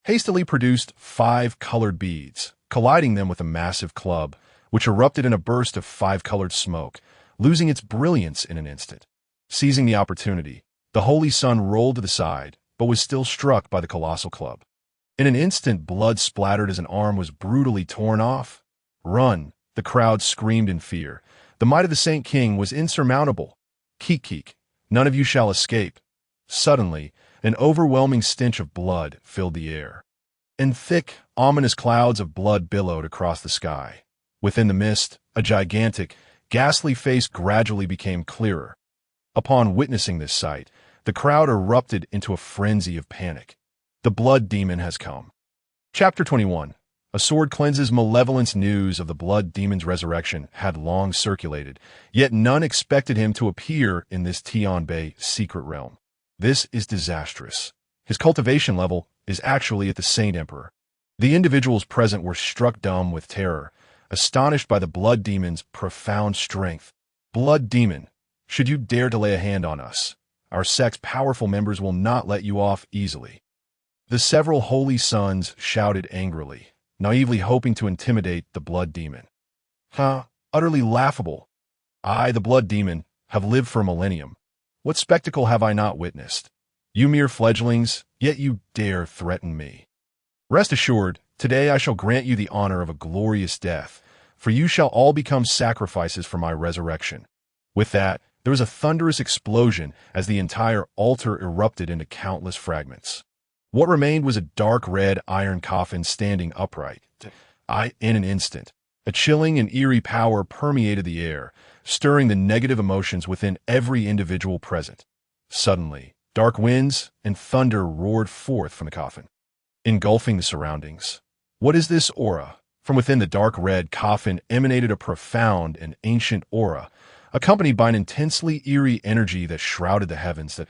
hastily produced 5 colored beads, colliding them with a massive club, which erupted in a burst of 5-colored smoke, losing its brilliance in an instant. Seizing the opportunity, the holy son rolled to the side, but was still struck by the colossal club. In an instant, blood splattered as an arm was brutally torn off. "Run!" The crowd screamed in fear. The might of the Saint King was insurmountable. "Keek, none of you shall escape." Suddenly, an overwhelming stench of blood filled the air, and thick, ominous clouds of blood billowed across the sky. Within the mist, a gigantic, ghastly face gradually became clearer. Upon witnessing this sight, the crowd erupted into a frenzy of panic. The blood demon has come. Chapter 21. A sword cleanses malevolence. News of the blood demon's resurrection had long circulated, yet none expected him to appear in this Tianbei secret realm. This is disastrous. His cultivation level is actually at the Saint Emperor. The individuals present were struck dumb with terror, astonished by the blood demon's profound strength. "Blood demon, should you dare to lay a hand on us, our sect's powerful members will not let you off easily." The several holy sons shouted angrily, naively hoping to intimidate the blood demon. Utterly laughable. I, the blood demon, have lived for a millennium. What spectacle have I not witnessed? You mere fledglings, yet you dare threaten me. Rest assured, today I shall grant you the honor of a glorious death, for you shall all become sacrifices for my resurrection. With that, there was a thunderous explosion as the entire altar erupted into countless fragments. What remained was a dark red iron coffin standing upright. In an instant, a chilling and eerie power permeated the air, stirring the negative emotions within every individual present. Suddenly, dark winds and thunder roared forth from the coffin, engulfing the surroundings. What is this aura? From within the dark red coffin emanated a profound and ancient aura, accompanied by an intensely eerie energy that shrouded the heavens.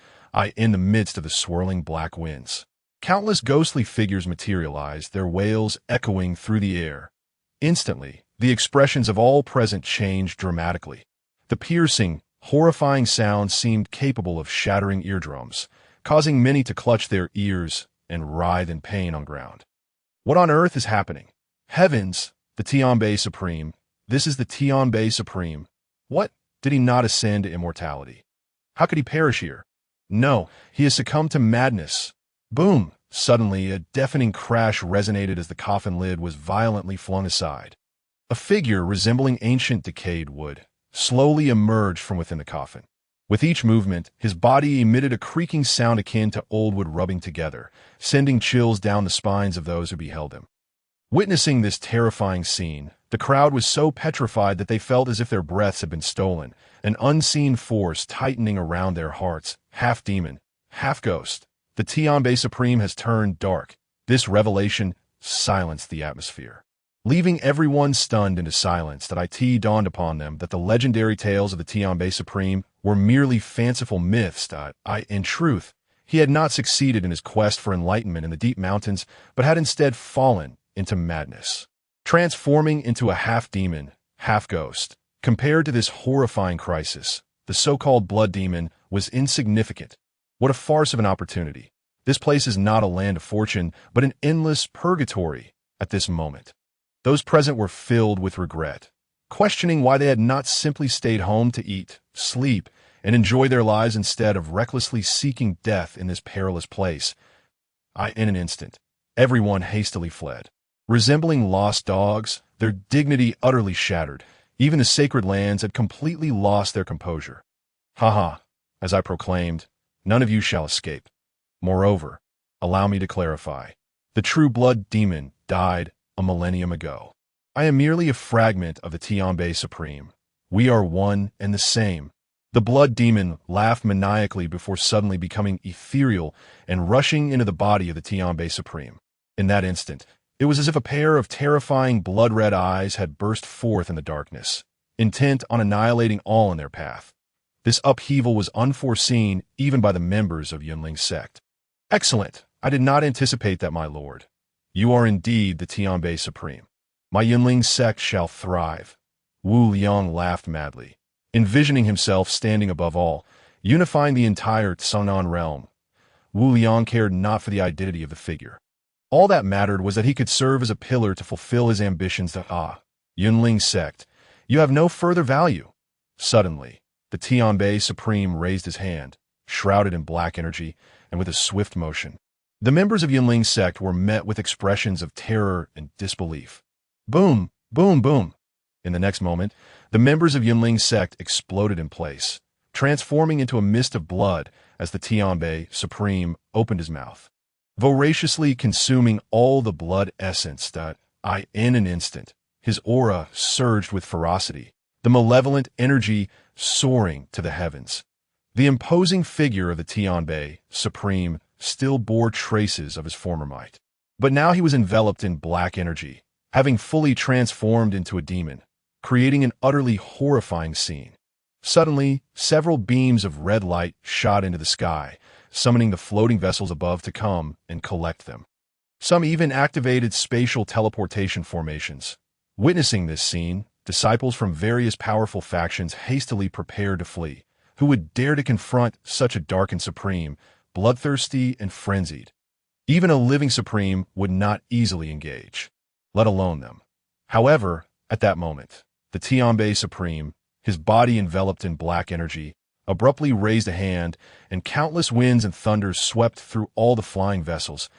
In the midst of the swirling black winds, countless ghostly figures materialized, their wails echoing through the air. Instantly, the expressions of all present changed dramatically. The piercing, horrifying sound seemed capable of shattering eardrums, causing many to clutch their ears and writhe in pain on ground. What on earth is happening? Heavens, the Tianbei Supreme. This is the Tianbei Supreme. What? Did he not ascend to immortality? How could he perish here? No, he has succumbed to madness. Boom! Suddenly, a deafening crash resonated as the coffin lid was violently flung aside. A figure resembling ancient decayed wood, slowly emerged from within the coffin. With each movement, his body emitted a creaking sound akin to old wood rubbing together, sending chills down the spines of those who beheld him. Witnessing this terrifying scene, the crowd was so petrified that they felt as if their breaths had been stolen, an unseen force tightening around their hearts, half demon, half ghost. The Tianbei Supreme has turned dark. This revelation silenced the atmosphere. Leaving everyone stunned into silence, it dawned upon them that the legendary tales of the Tianbei Supreme were merely fanciful myths. In truth, he had not succeeded in his quest for enlightenment in the deep mountains, but had instead fallen into madness, transforming into a half-demon, half-ghost. Compared to this horrifying crisis, the so-called blood demon was insignificant. What a farce of an opportunity. This place is not a land of fortune, but an endless purgatory at this moment. Those present were filled with regret, questioning why they had not simply stayed home to eat, sleep, and enjoy their lives instead of recklessly seeking death in this perilous place. In an instant, everyone hastily fled. Resembling lost dogs, their dignity utterly shattered. Even the sacred lands had completely lost their composure. As I proclaimed, none of you shall escape. Moreover, allow me to clarify. The true blood demon died a millennium ago. I am merely a fragment of the Tianbei Supreme. We are one and the same. The blood demon laughed maniacally before suddenly becoming ethereal and rushing into the body of the Tianbei Supreme. In that instant, it was as if a pair of terrifying blood-red eyes had burst forth in the darkness, intent on annihilating all in their path. This upheaval was unforeseen even by the members of Yunling's sect. Excellent! I did not anticipate that, my lord. You are indeed the Tianbei Supreme. My Yunling sect shall thrive. Wu Liang laughed madly, envisioning himself standing above all, unifying the entire Tsunan realm. Wu Liang cared not for the identity of the figure. All that mattered was that he could serve as a pillar to fulfill his ambitions. Yunling sect, you have no further value. Suddenly, the Tianbei Supreme raised his hand, shrouded in black energy, and with a swift motion. The members of Yunling's sect were met with expressions of terror and disbelief. Boom, boom, boom. In the next moment, the members of Yunling's sect exploded in place, transforming into a mist of blood as the Tianbei Supreme opened his mouth, voraciously consuming all the blood essence. In an instant, his aura surged with ferocity, the malevolent energy soaring to the heavens. The imposing figure of the Tianbei Supreme still bore traces of his former might. But now he was enveloped in black energy, having fully transformed into a demon, creating an utterly horrifying scene. Suddenly, several beams of red light shot into the sky, summoning the floating vessels above to come and collect them. Some even activated spatial teleportation formations. Witnessing this scene, disciples from various powerful factions hastily prepared to flee. Who would dare to confront such a dark and supreme, bloodthirsty and frenzied? Even a living supreme would not easily engage, let alone them. However, at that moment, the Tianbei Supreme, his body enveloped in black energy, abruptly raised a hand, and countless winds and thunders swept through all the flying vessels.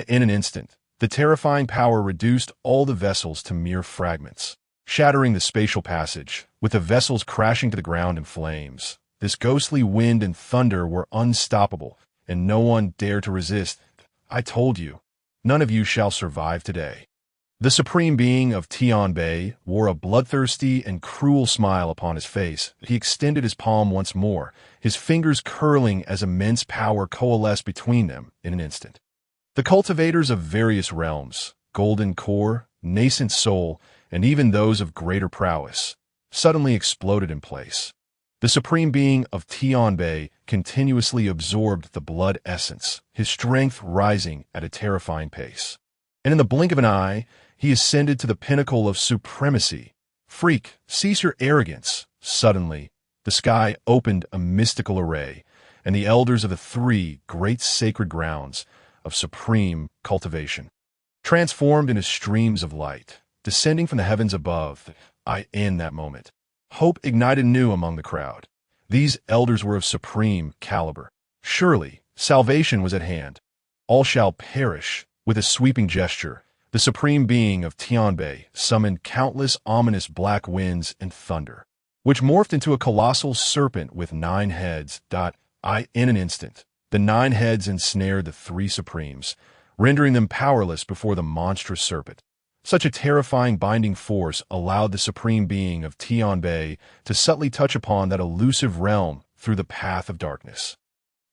In an instant, the terrifying power reduced all the vessels to mere fragments, shattering the spatial passage, with the vessels crashing to the ground in flames. This ghostly wind and thunder were unstoppable, and no one dared to resist. I told you, none of you shall survive today. The supreme being of Tianbei wore a bloodthirsty and cruel smile upon his face. He extended his palm once more, his fingers curling as immense power coalesced between them in an instant. The cultivators of various realms, golden core, nascent soul, and even those of greater prowess, suddenly exploded in place. The supreme being of Tianbei continuously absorbed the blood essence, his strength rising at a terrifying pace. And in the blink of an eye, he ascended to the pinnacle of supremacy. Freak, cease your arrogance. Suddenly, the sky opened a mystical array, and the elders of the three great sacred grounds of supreme cultivation, transformed into streams of light, descending from the heavens above. In that moment, hope ignited anew among the crowd. These elders were of supreme caliber. Surely, salvation was at hand. All shall perish. With a sweeping gesture, the supreme being of Tianbei summoned countless ominous black winds and thunder. which morphed into a colossal serpent with 9 heads. In an instant, the 9 heads ensnared the 3 supremes, rendering them powerless before the monstrous serpent. Such a terrifying binding force allowed the supreme being of Tianbei to subtly touch upon that elusive realm through the path of darkness.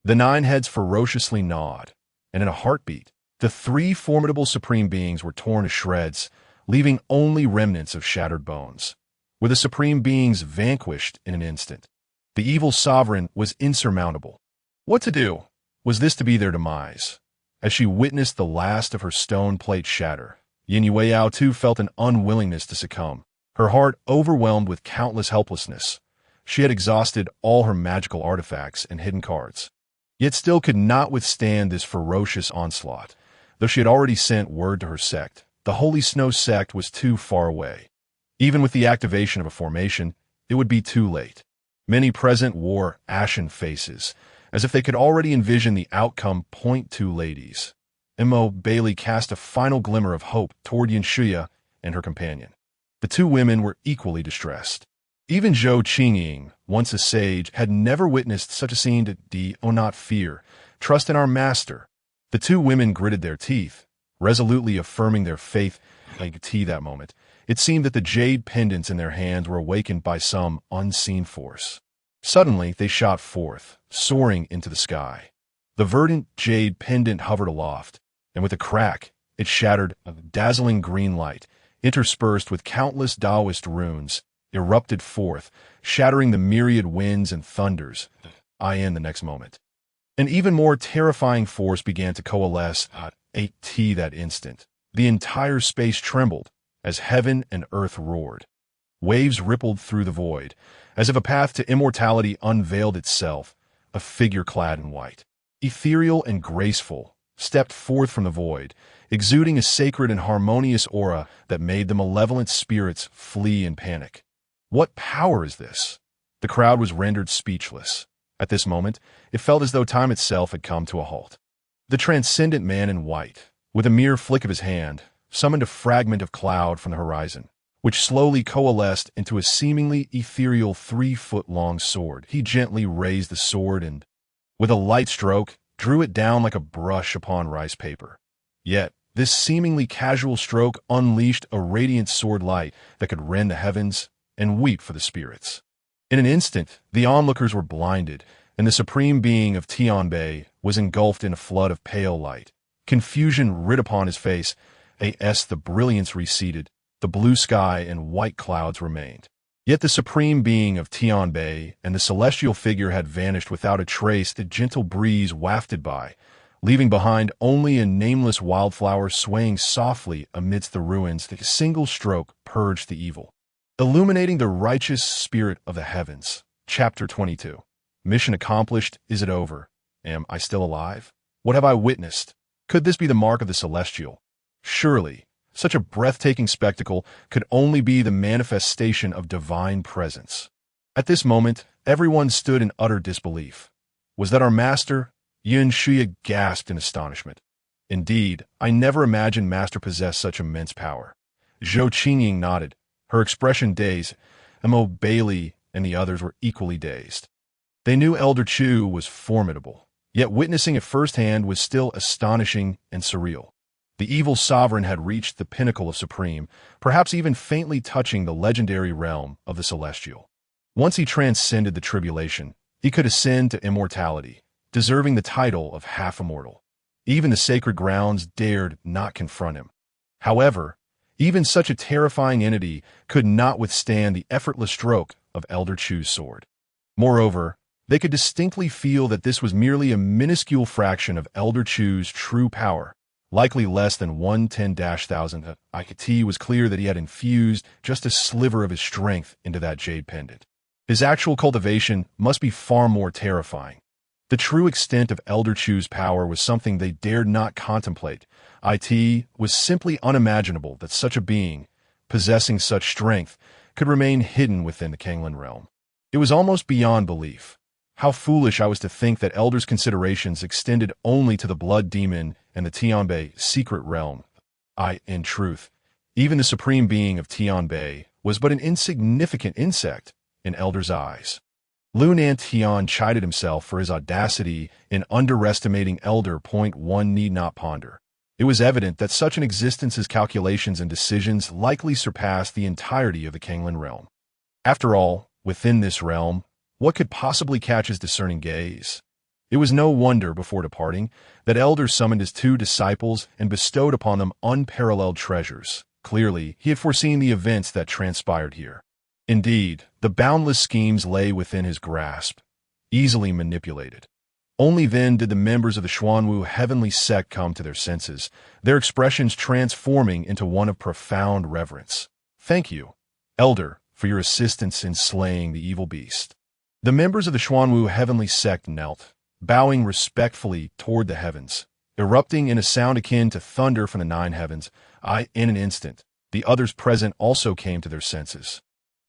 The 9 heads ferociously gnawed, and in a heartbeat, the 3 formidable supreme beings were torn to shreds, leaving only remnants of shattered bones. With the supreme beings vanquished in an instant, the evil sovereign was insurmountable. What to do? Was this to be their demise? As she witnessed the last of her stone plate shatter, Yin Yueyao too felt an unwillingness to succumb, her heart overwhelmed with countless helplessness. She had exhausted all her magical artifacts and hidden cards, yet still could not withstand this ferocious onslaught. Though she had already sent word to her sect, the Holy Snow sect was too far away. Even with the activation of a formation, it would be too late. Many present wore ashen faces, as if they could already envision the outcome. Two ladies. Mo Bailey cast a final glimmer of hope toward Yin Shuya and her companion. The 2 women were equally distressed. Even Zhou Qingying, once a sage, had never witnessed such a scene. Not fear, trust in our master. The 2 women gritted their teeth, resolutely affirming their faith. That moment, it seemed that the jade pendants in their hands were awakened by some unseen force. Suddenly, they shot forth, soaring into the sky. The verdant jade pendant hovered aloft, and with a crack, it shattered. A dazzling green light, interspersed with countless Taoist runes, erupted forth, shattering the myriad winds and thunders. In the next moment, an even more terrifying force began to coalesce. That instant, the entire space trembled as heaven and earth roared. Waves rippled through the void, as if a path to immortality unveiled itself. A figure clad in white, ethereal and graceful, stepped forth from the void, exuding a sacred and harmonious aura that made the malevolent spirits flee in panic. What power is this? The crowd was rendered speechless. At this moment, it felt as though time itself had come to a halt. The transcendent man in white, with a mere flick of his hand, summoned a fragment of cloud from the horizon, which slowly coalesced into a seemingly ethereal 3-foot-long sword. He gently raised the sword and, with a light stroke, drew it down like a brush upon rice paper. Yet, this seemingly casual stroke unleashed a radiant sword light that could rend the heavens and weep for the spirits. In an instant, the onlookers were blinded, and the supreme being of Tianbei was engulfed in a flood of pale light. Confusion writ upon his face. The brilliance receded, the blue sky and white clouds remained. Yet the supreme being of Tianbei and the celestial figure had vanished without a trace. The gentle breeze wafted by, leaving behind only a nameless wildflower swaying softly amidst the ruins. The single stroke purged the evil, illuminating the righteous spirit of the heavens. Chapter 22. Mission accomplished. Is it over? Am I still alive? What have I witnessed? Could this be the mark of the celestial? Surely, such a breathtaking spectacle could only be the manifestation of divine presence. At this moment, everyone stood in utter disbelief. Was that our master? Yin Shuya gasped in astonishment. Indeed, I never imagined master possessed such immense power. Zhou Qingying nodded, her expression dazed. Mo Bailey and the others were equally dazed. They knew Elder Chu was formidable, yet witnessing it firsthand was still astonishing and surreal. The evil sovereign had reached the pinnacle of supreme, perhaps even faintly touching the legendary realm of the celestial. Once he transcended the tribulation, he could ascend to immortality, deserving the title of half-immortal. Even the sacred grounds dared not confront him. However, even such a terrifying entity could not withstand the effortless stroke of Elder Chu's sword. Moreover, they could distinctly feel that this was merely a minuscule fraction of Elder Chu's true power, likely less than 1/10,000. It was clear that he had infused just a sliver of his strength into that jade pendant. His actual cultivation must be far more terrifying. The true extent of Elder Chu's power was something they dared not contemplate. It was simply unimaginable that such a being, possessing such strength, could remain hidden within the Kanglan realm. It was almost beyond belief. How foolish I was to think that Elder's considerations extended only to the blood demon and the Tianbei secret realm. In truth, even the supreme being of Tianbei was but an insignificant insect in Elder's eyes. Lu Nantian chided himself for his audacity in underestimating Elder. One need not ponder. It was evident that such an existence's calculations and decisions likely surpassed the entirety of the Kanglan realm. After all, within this realm, what could possibly catch his discerning gaze? It was no wonder, before departing, that Elder summoned his 2 disciples and bestowed upon them unparalleled treasures. Clearly, he had foreseen the events that transpired here. Indeed, the boundless schemes lay within his grasp, easily manipulated. Only then did the members of the Xuanwu heavenly sect come to their senses, their expressions transforming into one of profound reverence. "Thank you, Elder, for your assistance in slaying the evil beast." The members of the Xuanwu heavenly sect knelt, bowing respectfully toward the heavens, erupting in a sound akin to thunder from the 9 heavens. In an instant, the others present also came to their senses.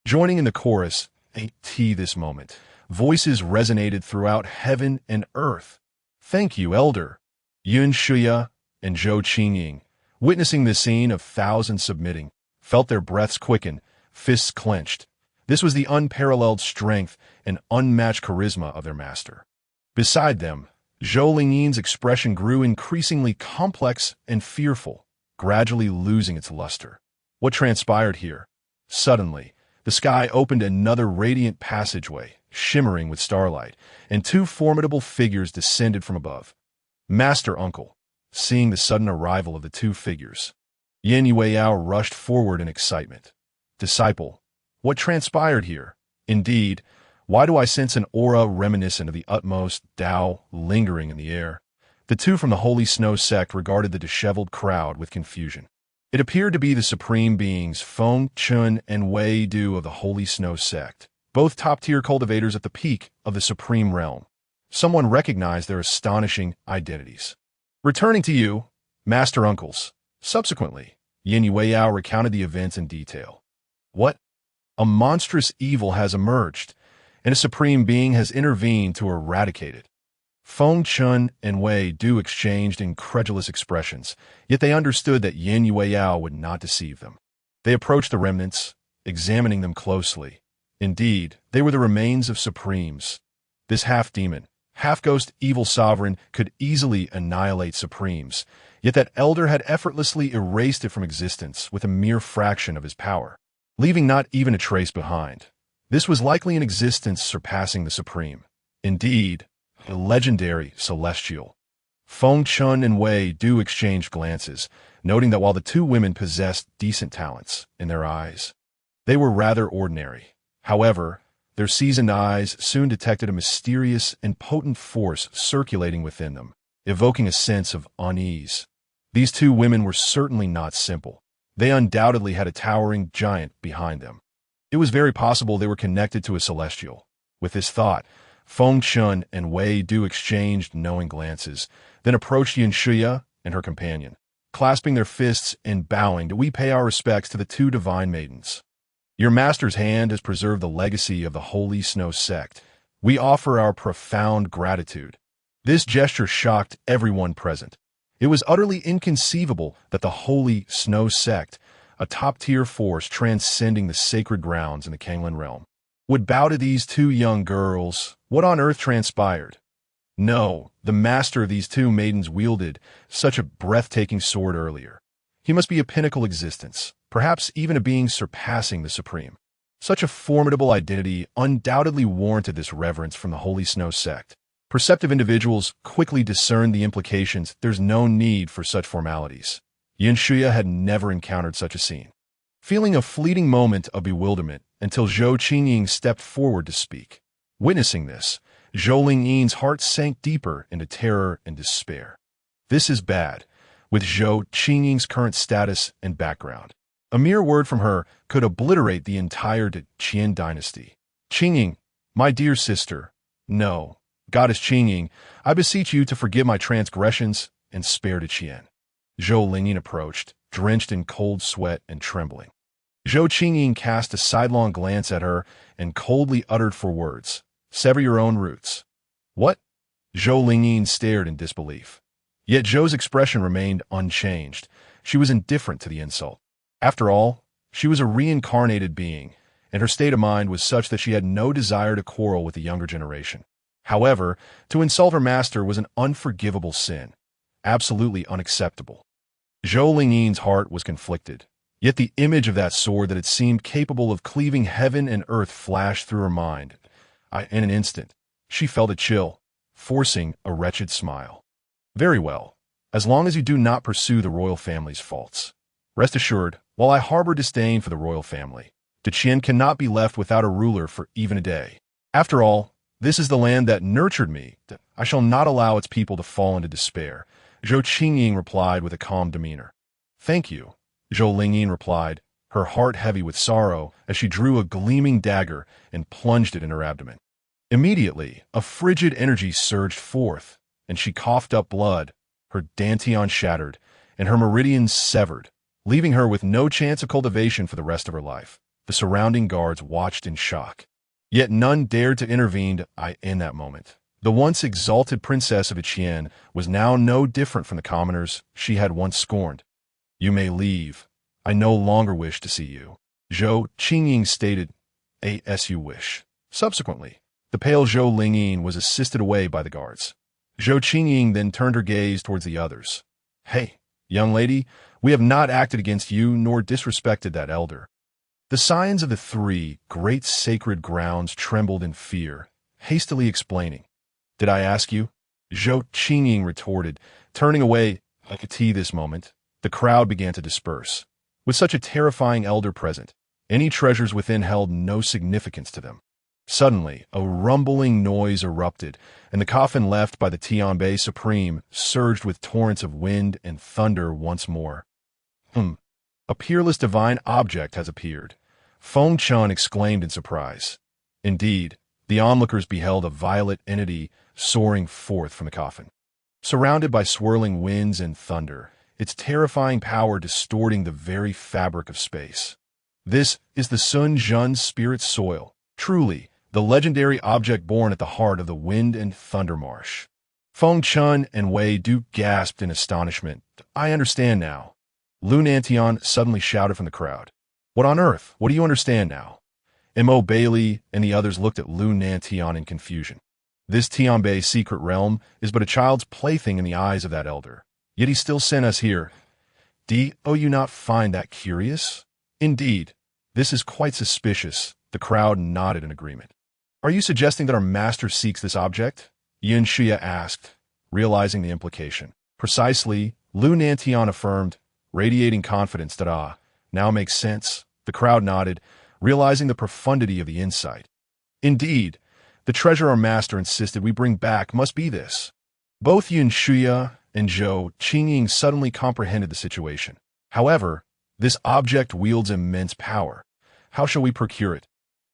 Joining in the chorus, this moment, voices resonated throughout heaven and earth. "Thank you, Elder." Yun Shuya and Zhou Qingying, witnessing this scene of thousands submitting, felt their breaths quicken, fists clenched. This was the unparalleled strength and unmatched charisma of their master. Beside them, Zhou Lingyin's expression grew increasingly complex and fearful, gradually losing its luster. What transpired here? Suddenly, the sky opened another radiant passageway, shimmering with starlight, and 2 formidable figures descended from above. Master Uncle, seeing the sudden arrival of the 2 figures, Yin Yueyao rushed forward in excitement. "Disciple, what transpired here? Indeed, why do I sense an aura reminiscent of the utmost Tao lingering in the air?" The 2 from the Holy Snow sect regarded the disheveled crowd with confusion. It appeared to be the supreme beings Feng Chun and Wei Du of the Holy Snow sect, both top-tier cultivators at the peak of the supreme realm. Someone recognized their astonishing identities. "Returning to you, Master Uncles." Subsequently, Yin Yueyao recounted the events in detail. "What? A monstrous evil has emerged, and a supreme being has intervened to eradicate it." Feng Chun and Wei Du exchanged incredulous expressions, yet they understood that Yin Yueyao would not deceive them. They approached the remnants, examining them closely. Indeed, they were the remains of supremes. This half-demon, half-ghost evil sovereign could easily annihilate supremes, yet that elder had effortlessly erased it from existence with a mere fraction of his power, leaving not even a trace behind. This was likely an existence surpassing the supreme. Indeed, a legendary celestial. Feng Chun and Wei Du exchanged glances, noting that while the 2 women possessed decent talents in their eyes, they were rather ordinary. However, their seasoned eyes soon detected a mysterious and potent force circulating within them, evoking a sense of unease. These 2 women were certainly not simple. They undoubtedly had a towering giant behind them. It was very possible they were connected to a celestial. With this thought, Feng Chun and Wei Du exchanged knowing glances, then approached Yin Shuya and her companion, clasping their fists and bowing. "We pay our respects to the 2 divine maidens. Your master's hand has preserved the legacy of the Holy Snow sect. We offer our profound gratitude." This gesture shocked everyone present. It was utterly inconceivable that the Holy Snow sect, a top-tier force transcending the sacred grounds in the Kanglan realm, would bow to these 2 young girls. What on earth transpired? No, the master of these 2 maidens wielded such a breathtaking sword earlier. He must be a pinnacle existence, perhaps even a being surpassing the supreme. Such a formidable identity undoubtedly warranted this reverence from the Holy Snow sect. Perceptive individuals quickly discerned the implications. There's no need for such formalities. Yin Shuya had never encountered such a scene, feeling a fleeting moment of bewilderment until Zhou Qingying stepped forward to speak. Witnessing this, Zhou Lingyin's heart sank deeper into terror and despair. This is bad, with Zhou Qingying's current status and background. A mere word from her could obliterate the entire Qian dynasty. "Qingying, my dear sister, no. Goddess Qingying, I beseech you to forgive my transgressions and spare to Qian." Zhou Lingyin approached, drenched in cold sweat and trembling. Zhou Qingying cast a sidelong glance at her and coldly uttered 4 words. "Sever your own roots." "What?" Zhou Lingyin stared in disbelief. Yet Zhou's expression remained unchanged. She was indifferent to the insult. After all, she was a reincarnated being, and her state of mind was such that she had no desire to quarrel with the younger generation. However, to insult her master was an unforgivable sin, absolutely unacceptable. Zhou Lingyin's heart was conflicted, yet the image of that sword that had seemed capable of cleaving heaven and earth flashed through her mind. In an instant, she felt a chill, forcing a wretched smile. Very well, as long as you do not pursue the royal family's faults. Rest assured, while I harbor disdain for the royal family, Deqian cannot be left without a ruler for even a day. After all, this is the land that nurtured me. I shall not allow its people to fall into despair. Zhou Qingying replied with a calm demeanor. Thank you, Zhou Lingyin replied, her heart heavy with sorrow as she drew a gleaming dagger and plunged it in her abdomen. Immediately, a frigid energy surged forth, and she coughed up blood, her dantian shattered, and her meridians severed, leaving her with no chance of cultivation for the rest of her life. The surrounding guards watched in shock. Yet none dared to intervene in that moment. The once exalted princess of Iqian was now no different from the commoners she had once scorned. You may leave. I no longer wish to see you, Zhou Qingying stated, as you wish. Subsequently, the pale Zhou Lingyin was assisted away by the guards. Zhou Qingying then turned her gaze towards the others. Hey, young lady, we have not acted against you nor disrespected that elder. The signs of the three great sacred grounds trembled in fear, hastily explaining. Did I ask you? Zhou Qingying retorted, turning away. I could see this moment. The crowd began to disperse. With such a terrifying elder present, any treasures within held no significance to them. Suddenly, a rumbling noise erupted, and the coffin left by the Tianbei Supreme surged with torrents of wind and thunder once more. A peerless divine object has appeared, Feng Chun exclaimed in surprise. Indeed, the onlookers beheld a violet entity soaring forth from the coffin. Surrounded by swirling winds and thunder, its terrifying power distorting the very fabric of space. This is the Sun Zhun's spirit soil, truly, the legendary object born at the heart of the wind and thunder marsh. Feng Chun and Wei Du gasped in astonishment. I understand now. Lu Nantian suddenly shouted from the crowd. What on earth? What do you understand now? Mo Bailey and the others looked at Lu Nantian in confusion. This Tianbei secret realm is but a child's plaything in the eyes of that elder. Yet he still sent us here. Do you not find that curious? Indeed, this is quite suspicious. The crowd nodded in agreement. Are you suggesting that our master seeks this object? Yin Shuya asked, realizing the implication. Precisely, Lu Nantian affirmed, radiating confidence that now makes sense. The crowd nodded, realizing the profundity of the insight. Indeed, the treasure our master insisted we bring back must be this. Both Yin Shuya and Zhou Qingying suddenly comprehended the situation. However, this object wields immense power. How shall we procure it?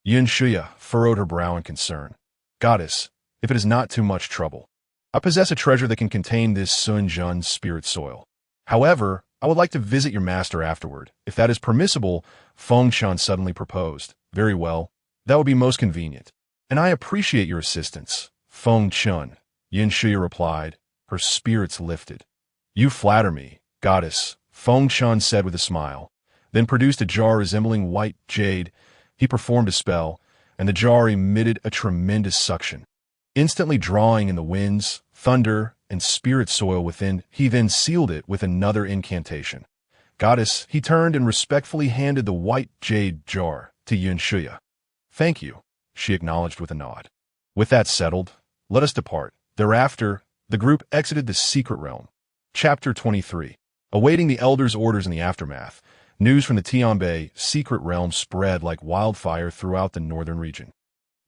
Yin Shuya furrowed her brow in concern. Goddess, if it is not too much trouble, I possess a treasure that can contain this Sun Zhun spirit soil. However, I would like to visit your master afterward. If that is permissible, Feng Chun suddenly proposed. Very well, that would be most convenient. And I appreciate your assistance, Feng Chun, Yin Shuya replied, her spirits lifted. You flatter me, goddess, Feng Chun said with a smile, then produced a jar resembling white jade. He performed a spell, and the jar emitted a tremendous suction. Instantly drawing in the winds, thunder, and spirit soil within, he then sealed it with another incantation. Goddess, he turned and respectfully handed the white jade jar to Yin Shuya. Thank you, she acknowledged with a nod. With that settled, let us depart. Thereafter, the group exited the secret realm. Chapter 23. Awaiting the elders' orders in the aftermath, news from the Tianbei secret realm spread like wildfire throughout the northern region.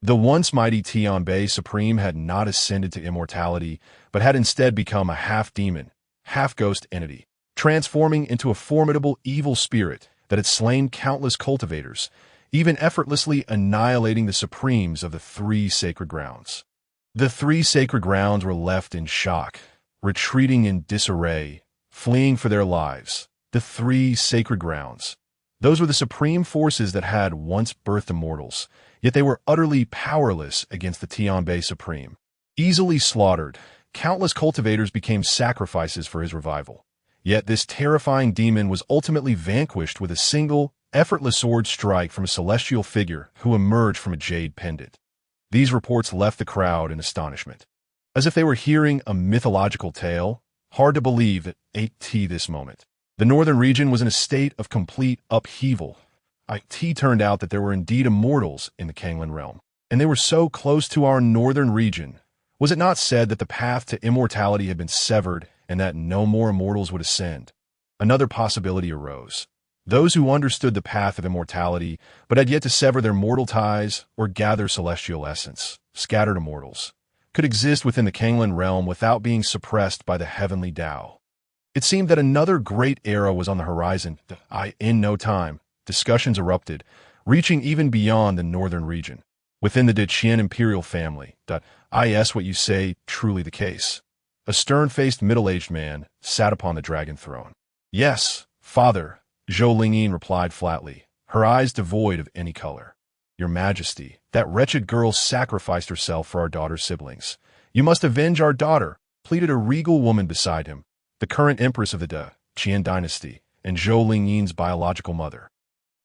The once mighty Tianbei Supreme had not ascended to immortality, but had instead become a half-demon, half-ghost entity, transforming into a formidable evil spirit that had slain countless cultivators, even effortlessly annihilating the Supremes of the three sacred grounds. The three sacred grounds were left in shock, retreating in disarray, fleeing for their lives. The three sacred grounds. Those were the supreme forces that had once birthed immortals, yet they were utterly powerless against the Tianbei Supreme. Easily slaughtered, countless cultivators became sacrifices for his revival. Yet this terrifying demon was ultimately vanquished with a single, effortless sword strike from a celestial figure who emerged from a jade pendant. These reports left the crowd in astonishment. As if they were hearing a mythological tale, hard to believe at 8T this moment. The northern region was in a state of complete upheaval. It turned out that there were indeed immortals in the Kanglan realm, and they were so close to our northern region. Was it not said that the path to immortality had been severed and that no more immortals would ascend? Another possibility arose. Those who understood the path of immortality but had yet to sever their mortal ties or gather celestial essence, scattered immortals, could exist within the Kanglan realm without being suppressed by the heavenly Tao. It seemed that another great era was on the horizon. In no time, discussions erupted, reaching even beyond the northern region. Within the Deqian imperial family, is what you say truly the case? A stern-faced middle-aged man sat upon the dragon throne. Yes, father, Zhou Lingyin replied flatly, her eyes devoid of any color. Your Majesty, that wretched girl sacrificed herself for our daughter's siblings. You must avenge our daughter, pleaded a regal woman beside him, the current empress of the Deqian dynasty, and Zhou Lingyin's biological mother.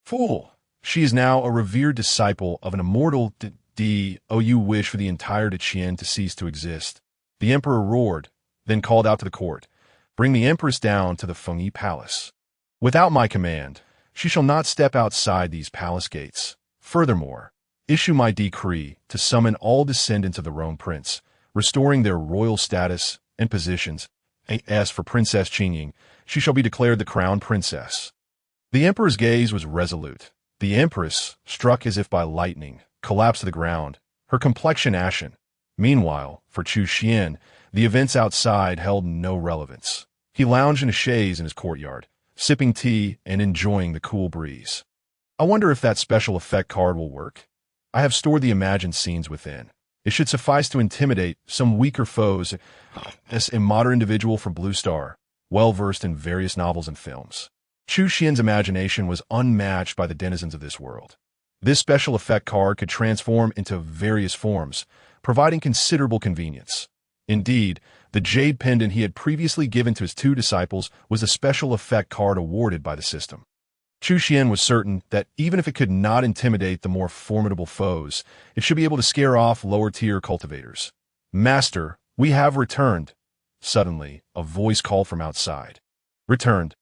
Fool! She is now a revered disciple of an immortal you wish for the entire Deqian to cease to exist. The emperor roared, then called out to the court, bring the empress down to the Fengyi palace. Without my command, she shall not step outside these palace gates. Furthermore, issue my decree to summon all descendants of the Rhone prince, restoring their royal status and positions. As for Princess Qingying, she shall be declared the crown princess. The emperor's gaze was resolute. The empress, struck as if by lightning, collapsed to the ground, her complexion ashen. Meanwhile, for Chu Xuan, the events outside held no relevance. He lounged in a chaise in his courtyard, sipping tea and enjoying the cool breeze. I wonder if that special effect card will work. I have stored the imagined scenes within. It should suffice to intimidate some weaker foes as a modern individual from Blue Star, well-versed in various novels and films. Chu Xuan's imagination was unmatched by the denizens of this world. This special effect card could transform into various forms, providing considerable convenience. Indeed, the jade pendant he had previously given to his two disciples was a special effect card awarded by the system. Chu Xuan was certain that even if it could not intimidate the more formidable foes, it should be able to scare off lower-tier cultivators. Master, we have returned. Suddenly, a voice called from outside. Returned.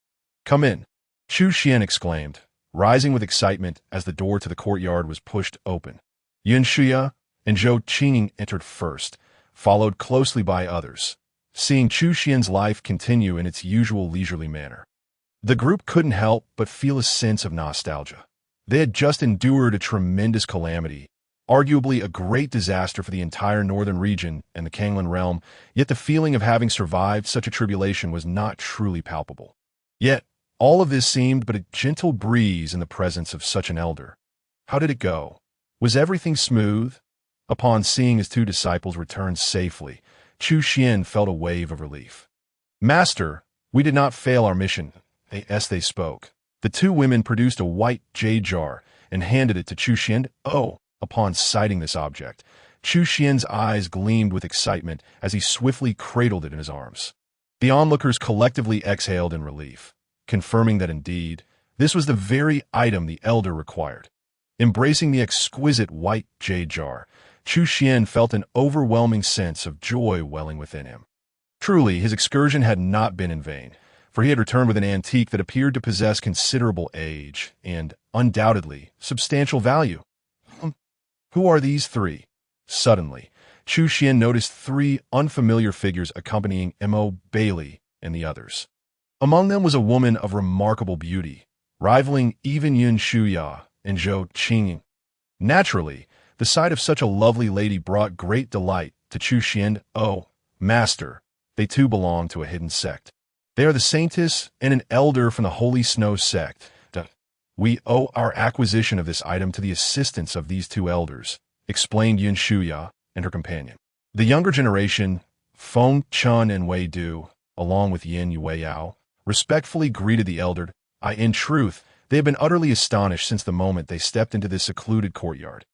Come in. Chu Xuan exclaimed, rising with excitement as the door to the courtyard was pushed open. Yun Shuya and Zhou Qingying entered first, followed closely by others, seeing Chu Xuan's life continue in its usual leisurely manner. The group couldn't help but feel a sense of nostalgia. They had just endured a tremendous calamity, arguably a great disaster for the entire northern region and the Kanglan realm, yet the feeling of having survived such a tribulation was not truly palpable. Yet, all of this seemed but a gentle breeze in the presence of such an elder. How did it go? Was everything smooth? Upon seeing his two disciples return safely, Chu Xuan felt a wave of relief. Master, we did not fail our mission. As they spoke, the two women produced a white jade jar and handed it to Chu Xuan. Upon sighting this object, Chu Xuan's eyes gleamed with excitement as he swiftly cradled it in his arms. The onlookers collectively exhaled in relief, confirming that indeed, this was the very item the elder required. Embracing the exquisite white jade jar, Chu Xuan felt an overwhelming sense of joy welling within him. Truly, his excursion had not been in vain, for he had returned with an antique that appeared to possess considerable age and, undoubtedly, substantial value. Who are these three? Suddenly, Chu Xuan noticed three unfamiliar figures accompanying Mo Bailey and the others. Among them was a woman of remarkable beauty, rivaling even Yun Shuya and Zhou Qingying. Naturally, the sight of such a lovely lady brought great delight to Chu Xuan. Master, they too belong to a hidden sect. They are the Saintess and an elder from the Holy Snow sect. We owe our acquisition of this item to the assistance of these two elders, explained Yun Shuya and her companion. The younger generation, Feng Chun and Wei Du, along with Yin Yueyao, respectfully greeted the elder. In truth, they had been utterly astonished since the moment they stepped into this secluded courtyard.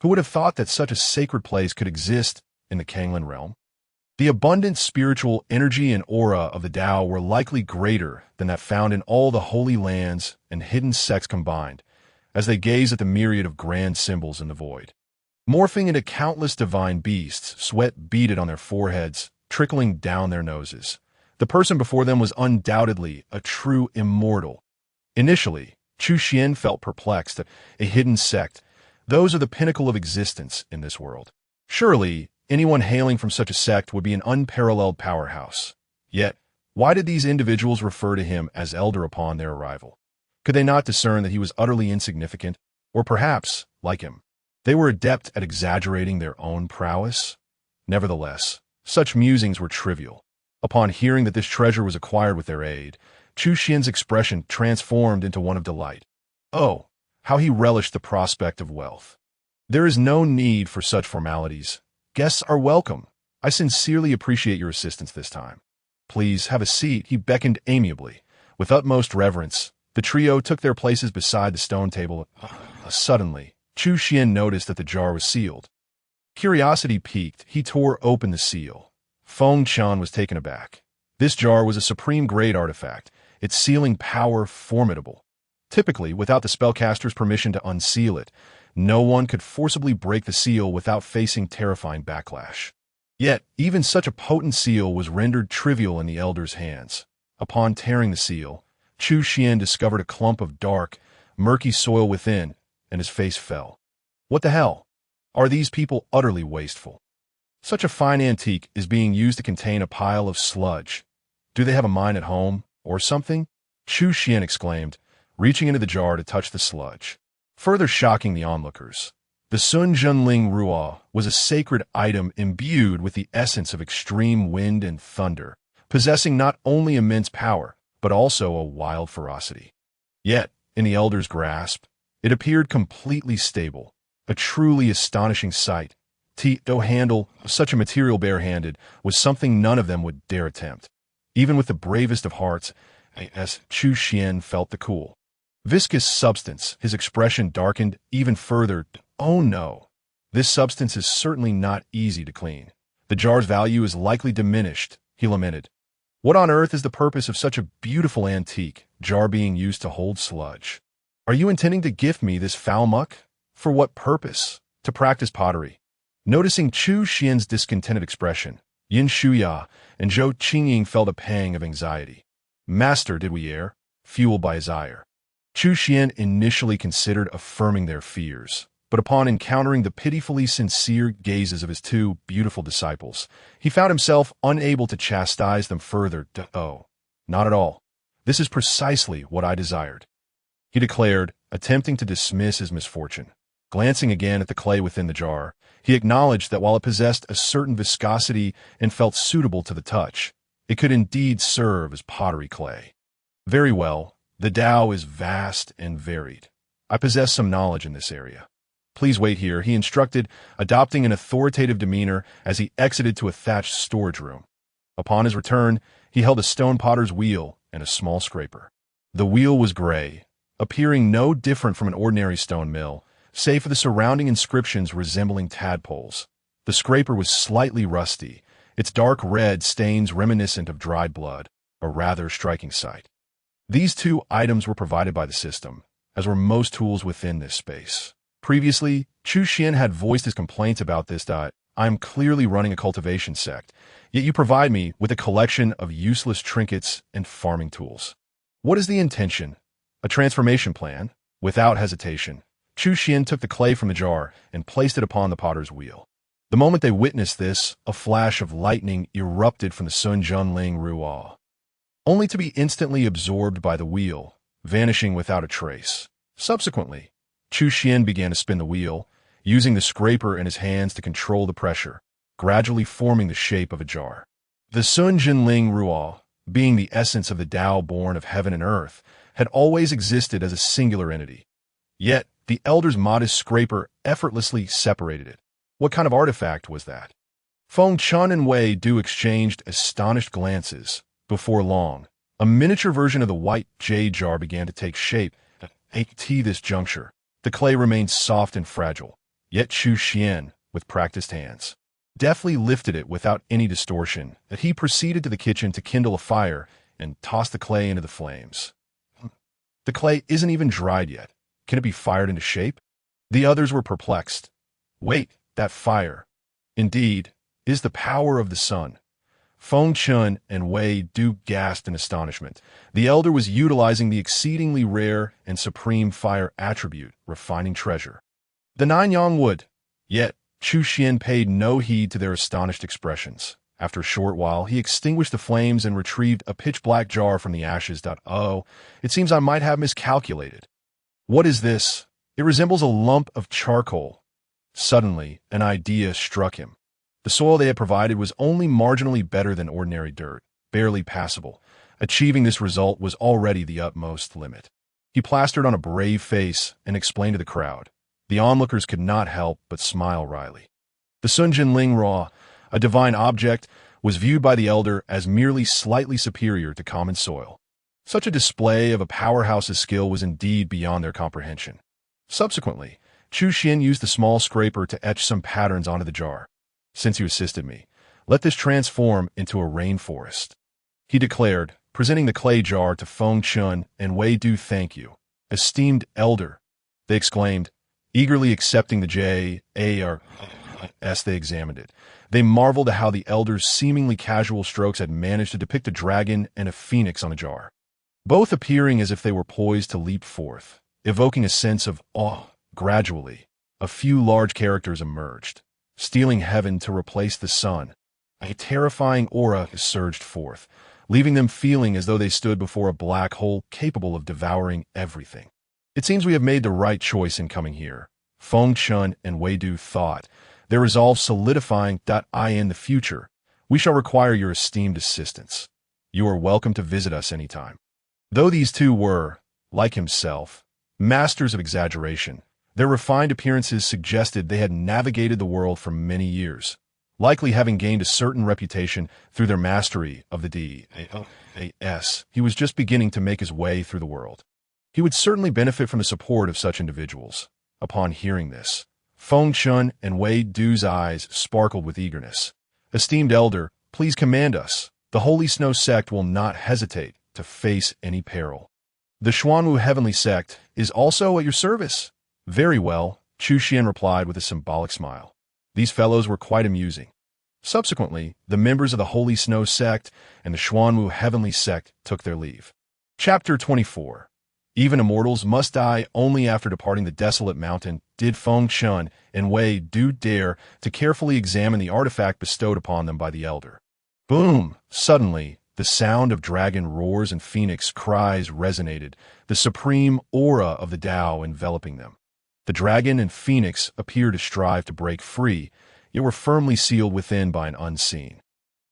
Who would have thought that such a sacred place could exist in the Kanglan realm? The abundant spiritual energy and aura of the Tao were likely greater than that found in all the holy lands and hidden sects combined, as they gazed at the myriad of grand symbols in the void. Morphing into countless divine beasts, sweat beaded on their foreheads, trickling down their noses. The person before them was undoubtedly a true immortal. Initially, Chu Xuan felt perplexed at a hidden sect. Those are the pinnacle of existence in this world. Surely, anyone hailing from such a sect would be an unparalleled powerhouse. Yet, why did these individuals refer to him as elder upon their arrival? Could they not discern that he was utterly insignificant? Or perhaps, like him, they were adept at exaggerating their own prowess? Nevertheless, such musings were trivial. Upon hearing that this treasure was acquired with their aid, Chu Xuan's expression transformed into one of delight. Oh, how he relished the prospect of wealth. There is no need for such formalities. Guests are welcome. I sincerely appreciate your assistance this time. Please have a seat, he beckoned amiably. With utmost reverence, the trio took their places beside the stone table. Suddenly, Chu Xuan noticed that the jar was sealed. Curiosity piqued, he tore open the seal. Feng Chan was taken aback. This jar was a supreme-grade artifact, its sealing power formidable. Typically, without the spellcaster's permission to unseal it, no one could forcibly break the seal without facing terrifying backlash. Yet, even such a potent seal was rendered trivial in the elder's hands. Upon tearing the seal, Chu Xuan discovered a clump of dark, murky soil within, and his face fell. What the hell? Are these people utterly wasteful? Such a fine antique is being used to contain a pile of sludge. Do they have a mine at home, or something? Chu Xuan exclaimed, reaching into the jar to touch the sludge. Further shocking the onlookers, the Sun Junling Ruo was a sacred item imbued with the essence of extreme wind and thunder, possessing not only immense power, but also a wild ferocity. Yet, in the elder's grasp, it appeared completely stable, a truly astonishing sight. To handle such a material barehanded was something none of them would dare attempt. Even with the bravest of hearts, as Chu Xuan felt the cool, viscous substance, his expression darkened even further. Oh no, this substance is certainly not easy to clean. The jar's value is likely diminished, he lamented. What on earth is the purpose of such a beautiful antique jar being used to hold sludge? Are you intending to gift me this foul muck? For what purpose? To practice pottery. Noticing Chu Xuan's discontented expression, Yin Shuya and Zhou Qingying felt a pang of anxiety. Master, did we err? Fueled by his ire. Chu Xuan initially considered affirming their fears, but upon encountering the pitifully sincere gazes of his two beautiful disciples, he found himself unable to chastise them further. Oh, not at all. This is precisely what I desired, he declared, attempting to dismiss his misfortune. Glancing again at the clay within the jar, he acknowledged that while it possessed a certain viscosity and felt suitable to the touch, it could indeed serve as pottery clay. Very well. The Tao is vast and varied. I possess some knowledge in this area. Please wait here, he instructed, adopting an authoritative demeanor as he exited to a thatched storage room. Upon his return, he held a stone potter's wheel and a small scraper. The wheel was gray, appearing no different from an ordinary stone mill, save for the surrounding inscriptions resembling tadpoles. The scraper was slightly rusty, its dark red stains reminiscent of dried blood, a rather striking sight. These two items were provided by the system, as were most tools within this space. Previously, Chu Xuan had voiced his complaints about this. I am clearly running a cultivation sect, yet you provide me with a collection of useless trinkets and farming tools. What is the intention? A transformation plan? Without hesitation, Chu Xuan took the clay from the jar and placed it upon the potter's wheel. The moment they witnessed this, a flash of lightning erupted from the Sun Junling Ruo, only to be instantly absorbed by the wheel, vanishing without a trace. Subsequently, Chu Xuan began to spin the wheel, using the scraper in his hands to control the pressure, gradually forming the shape of a jar. The Sun Junling Ruo, being the essence of the Tao born of heaven and earth, had always existed as a singular entity. Yet, the elder's modest scraper effortlessly separated it. What kind of artifact was that? Feng Chan and Wei Du exchanged astonished glances. Before long, a miniature version of the white jade jar began to take shape. At this juncture, the clay remained soft and fragile, yet Chu Xuan, with practiced hands, deftly lifted it without any distortion, that he proceeded to the kitchen to kindle a fire and toss the clay into the flames. The clay isn't even dried yet. Can it be fired into shape? The others were perplexed. Wait, that fire, indeed, is the power of the sun. Feng Chun and Wei Du gasped in astonishment. The elder was utilizing the exceedingly rare and supreme fire attribute, refining treasure. The nine yang wood. Yet, Chu Xuan paid no heed to their astonished expressions. After a short while, he extinguished the flames and retrieved a pitch-black jar from the ashes. Oh, it seems I might have miscalculated. What is this? It resembles a lump of charcoal. Suddenly, an idea struck him. The soil they had provided was only marginally better than ordinary dirt, barely passable. Achieving this result was already the utmost limit. He plastered on a brave face and explained to the crowd. The onlookers could not help but smile wryly. The Sunjin Ling Ra, a divine object, was viewed by the elder as merely slightly superior to common soil. Such a display of a powerhouse's skill was indeed beyond their comprehension. Subsequently, Chu Xuan used the small scraper to etch some patterns onto the jar. Since you assisted me, let this transform into a rainforest, he declared, presenting the clay jar to Feng Chun and Wei Du. Thank you, esteemed elder, they exclaimed, eagerly accepting the jar. As they examined it, they marveled at how the elder's seemingly casual strokes had managed to depict a dragon and a phoenix on the jar, both appearing as if they were poised to leap forth, evoking a sense of awe. Gradually, a few large characters emerged, stealing heaven to replace the sun. A terrifying aura surged forth, leaving them feeling as though they stood before a black hole capable of devouring everything. It seems we have made the right choice in coming here, Feng Chun and Wei Du thought, their resolve solidifying. In the future, we shall require your esteemed assistance. You are welcome to visit us anytime. Though these two were, like himself, masters of exaggeration, their refined appearances suggested they had navigated the world for many years, likely having gained a certain reputation through their mastery of the deities. He was just beginning to make his way through the world. He would certainly benefit from the support of such individuals. Upon hearing this, Feng Chun and Wei Du's eyes sparkled with eagerness. Esteemed elder, please command us. The Holy Snow sect will not hesitate to face any peril. The Xuanwu Heavenly Sect is also at your service. Very well, Chu Xuan replied with a symbolic smile. These fellows were quite amusing. Subsequently, the members of the Holy Snow sect and the Xuanwu Heavenly Sect took their leave. Chapter 24. Even immortals must die only after departing the desolate mountain. Did Feng Chun and Wei Du dare to carefully examine the artifact bestowed upon them by the elder. Boom! Suddenly, the sound of dragon roars and phoenix cries resonated, the supreme aura of the Tao enveloping them. The dragon and phoenix appeared to strive to break free, yet were firmly sealed within by an unseen,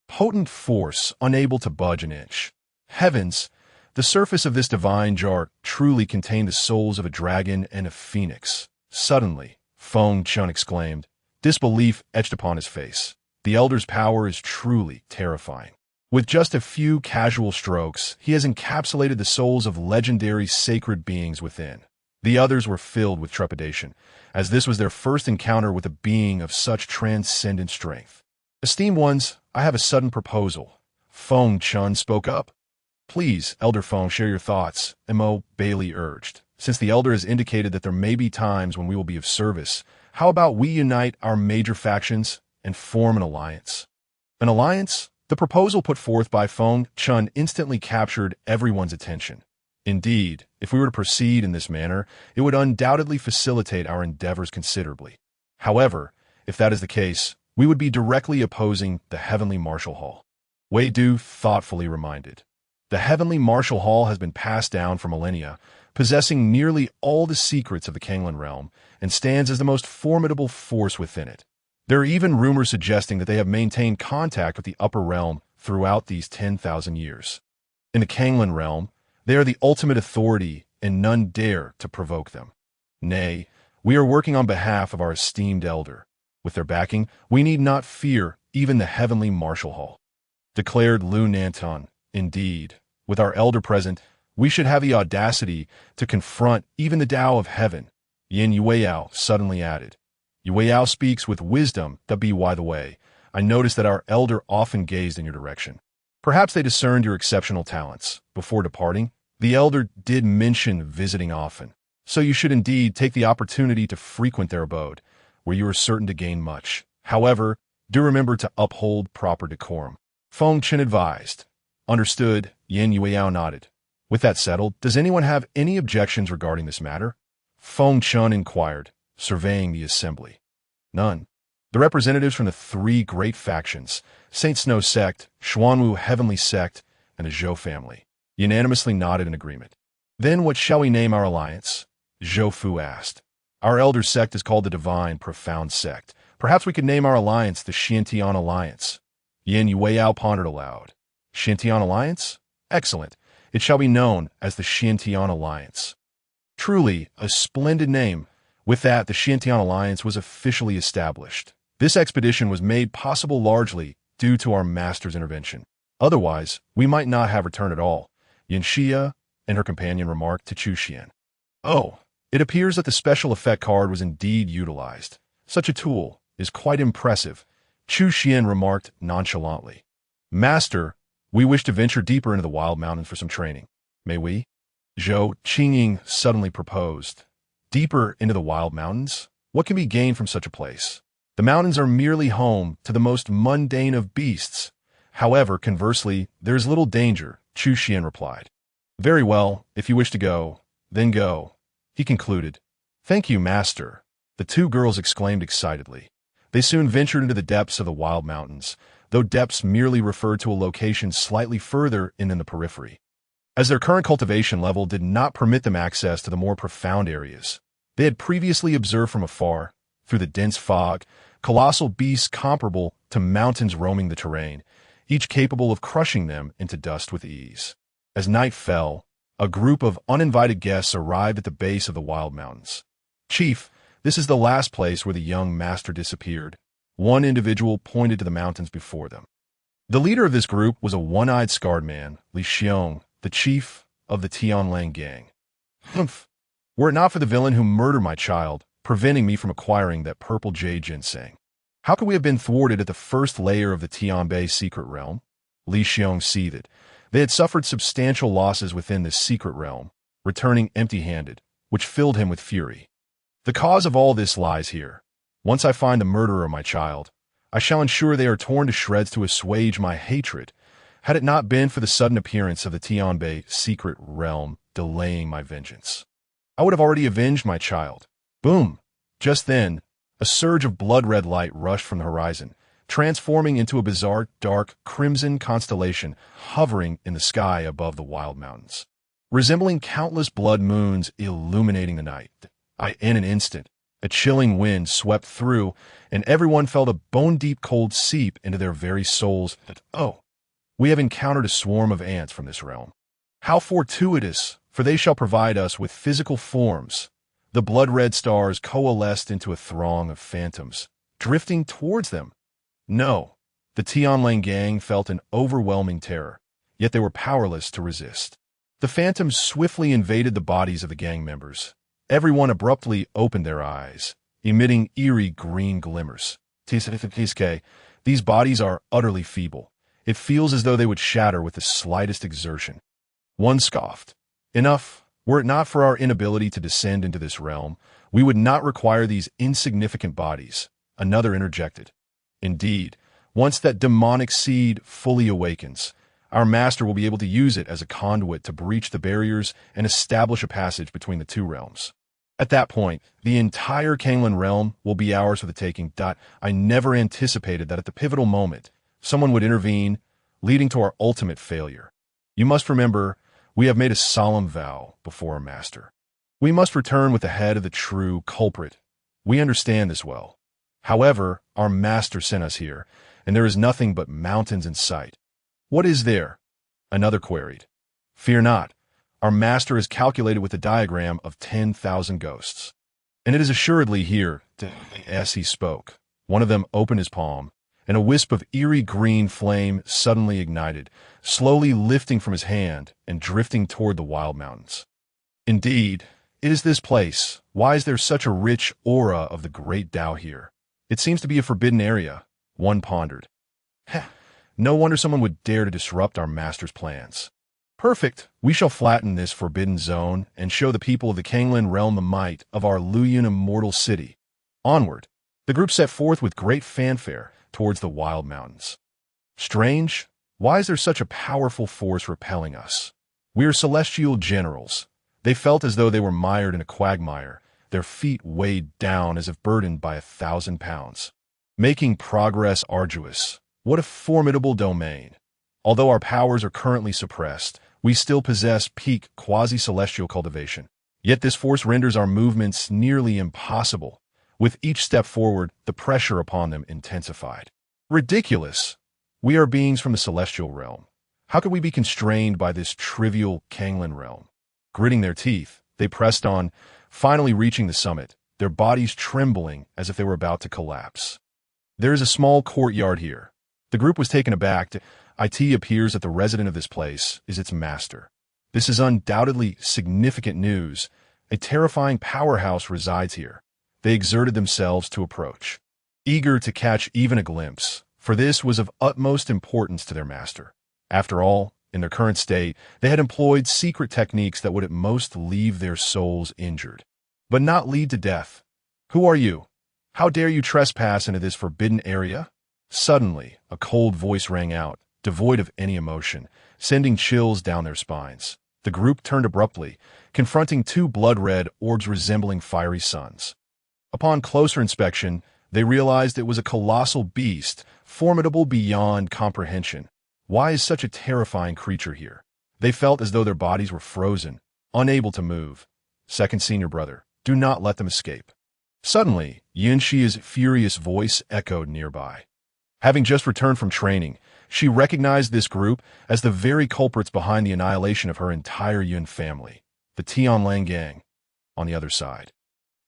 potent force unable to budge an inch. Heavens! The surface of this divine jar truly contained the souls of a dragon and a phoenix. Suddenly, Feng Chun exclaimed, disbelief etched upon his face. The elder's power is truly terrifying. With just a few casual strokes, he has encapsulated the souls of legendary sacred beings within. The others were filled with trepidation, as this was their first encounter with a being of such transcendent strength. Esteemed ones, I have a sudden proposal. Feng Chun spoke up. Please, Elder Feng, share your thoughts, Mo Bailey urged. Since the elder has indicated that there may be times when we will be of service, how about we unite our major factions and form an alliance? An alliance? The proposal put forth by Feng Chun instantly captured everyone's attention. Indeed, if we were to proceed in this manner, it would undoubtedly facilitate our endeavors considerably. However, if that is the case, we would be directly opposing the Heavenly Martial Hall. Wei Du thoughtfully reminded. The Heavenly Martial Hall has been passed down for millennia, possessing nearly all the secrets of the Kanglan realm, and stands as the most formidable force within it. There are even rumors suggesting that they have maintained contact with the upper realm throughout these 10,000 years. In the Kanglan realm, they are the ultimate authority, and none dare to provoke them. Nay, we are working on behalf of our esteemed elder. With their backing, we need not fear even the Heavenly Martial Hall, declared Lu Nantan. Indeed, with our elder present, we should have the audacity to confront even the Tao of Heaven, Yin Yueyao suddenly added. Yueyao speaks with wisdom, by the way. I noticed that our elder often gazed in your direction. Perhaps they discerned your exceptional talents. Before departing, the elder did mention visiting often, so you should indeed take the opportunity to frequent their abode, where you are certain to gain much. However, do remember to uphold proper decorum. Feng Chen advised. Understood, Yin Yueyao nodded. With that settled, does anyone have any objections regarding this matter? Feng Chen inquired, surveying the assembly. None. The representatives from the three great factions, Saint Snow sect, Xuanwu Heavenly sect, and the Zhou family, unanimously nodded in agreement. Then what shall we name our alliance? Zhou Fu asked. Our elder sect is called the Divine Profound Sect. Perhaps we could name our alliance the Xiantian Alliance. Yin Yueyao pondered aloud. Xiantian Alliance? Excellent. It shall be known as the Xiantian Alliance. Truly, a splendid name. With that, the Xiantian Alliance was officially established. This expedition was made possible largely due to our master's intervention. Otherwise, we might not have returned at all, Yin Xia and her companion remarked to Chu Xuan. Oh, it appears that the special effect card was indeed utilized. Such a tool is quite impressive, Chu Xuan remarked nonchalantly. Master, we wish to venture deeper into the wild mountains for some training. May we? Zhou Qingying suddenly proposed. Deeper into the wild mountains? What can be gained from such a place? The mountains are merely home to the most mundane of beasts. However, conversely, there is little danger, Chu Xuan replied. Very well, if you wish to go, then go, he concluded. Thank you, master, the two girls exclaimed excitedly. They soon ventured into the depths of the wild mountains, though depths merely referred to a location slightly further in than the periphery. As their current cultivation level did not permit them access to the more profound areas, they had previously observed from afar, through the dense fog, colossal beasts comparable to mountains roaming the terrain, each capable of crushing them into dust with ease. As night fell, a group of uninvited guests arrived at the base of the wild mountains. Chief, this is the last place where the young master disappeared. One individual pointed to the mountains before them. The leader of this group was a one-eyed scarred man, Li Xiong, the chief of the Tianlang gang. Humph! Were it not for the villain who murdered my child, preventing me from acquiring that purple jade ginseng, how could we have been thwarted at the first layer of the Tianbei secret realm? Li Xiong seethed. They had suffered substantial losses within this secret realm, returning empty-handed, which filled him with fury. The cause of all this lies here. Once I find the murderer of my child, I shall ensure they are torn to shreds to assuage my hatred. Had it not been for the sudden appearance of the Tianbei secret realm delaying my vengeance, I would have already avenged my child. Boom! Just then, a surge of blood-red light rushed from the horizon, transforming into a bizarre, dark, crimson constellation hovering in the sky above the wild mountains, resembling countless blood moons illuminating the night. In an instant, a chilling wind swept through, and everyone felt a bone-deep cold seep into their very souls. Oh, we have encountered a swarm of ants from this realm. How fortuitous, for they shall provide us with physical forms. The blood-red stars coalesced into a throng of phantoms, drifting towards them. No, the Tianlang gang felt an overwhelming terror, yet they were powerless to resist. The phantoms swiftly invaded the bodies of the gang members. Everyone abruptly opened their eyes, emitting eerie green glimmers. These bodies are utterly feeble. It feels as though they would shatter with the slightest exertion. One scoffed. Enough. Were it not for our inability to descend into this realm, we would not require these insignificant bodies. Another interjected. Indeed, once that demonic seed fully awakens, our master will be able to use it as a conduit to breach the barriers and establish a passage between the two realms. At that point, the entire Kanglan realm will be ours for the taking. I never anticipated that at the pivotal moment, someone would intervene, leading to our ultimate failure. You must remember, we have made a solemn vow before our master. We must return with the head of the true culprit. We understand this well. However, our master sent us here, and there is nothing but mountains in sight. What is there? Another queried. Fear not. Our master has calculated with the diagram of 10,000 ghosts. And it is assuredly here. As he spoke, one of them opened his palm, and a wisp of eerie green flame suddenly ignited, slowly lifting from his hand and drifting toward the wild mountains. Indeed, it is this place. Why is there such a rich aura of the great Tao here? It seems to be a forbidden area. One pondered. Heh, no wonder someone would dare to disrupt our master's plans. Perfect. We shall flatten this forbidden zone and show the people of the Kanglan realm the might of our Luoyun immortal city. Onward, the group set forth with great fanfare towards the wild mountains. Strange, why is there such a powerful force repelling us? We are celestial generals. They felt as though they were mired in a quagmire, their feet weighed down as if burdened by 1,000 pounds. Making progress arduous. What a formidable domain. Although our powers are currently suppressed, we still possess peak quasi-celestial cultivation. Yet this force renders our movements nearly impossible. With each step forward, the pressure upon them intensified. Ridiculous! We are beings from the celestial realm. How could we be constrained by this trivial Kanglan realm? Gritting their teeth, they pressed on, finally reaching the summit, their bodies trembling as if they were about to collapse. There is a small courtyard here. The group was taken aback. It appears that the resident of this place is its master. This is undoubtedly significant news. A terrifying powerhouse resides here. They exerted themselves to approach, eager to catch even a glimpse, for this was of utmost importance to their master. After all, in their current state, they had employed secret techniques that would at most leave their souls injured, but not lead to death. Who are you? How dare you trespass into this forbidden area? Suddenly, a cold voice rang out, devoid of any emotion, sending chills down their spines. The group turned abruptly, confronting two blood-red orbs resembling fiery suns. Upon closer inspection, they realized it was a colossal beast, formidable beyond comprehension. Why is such a terrifying creature here? They felt as though their bodies were frozen, unable to move. Second senior brother, do not let them escape. Suddenly, Yunxi's furious voice echoed nearby. Having just returned from training, she recognized this group as the very culprits behind the annihilation of her entire Yun family, the Tianlang gang. On the other side,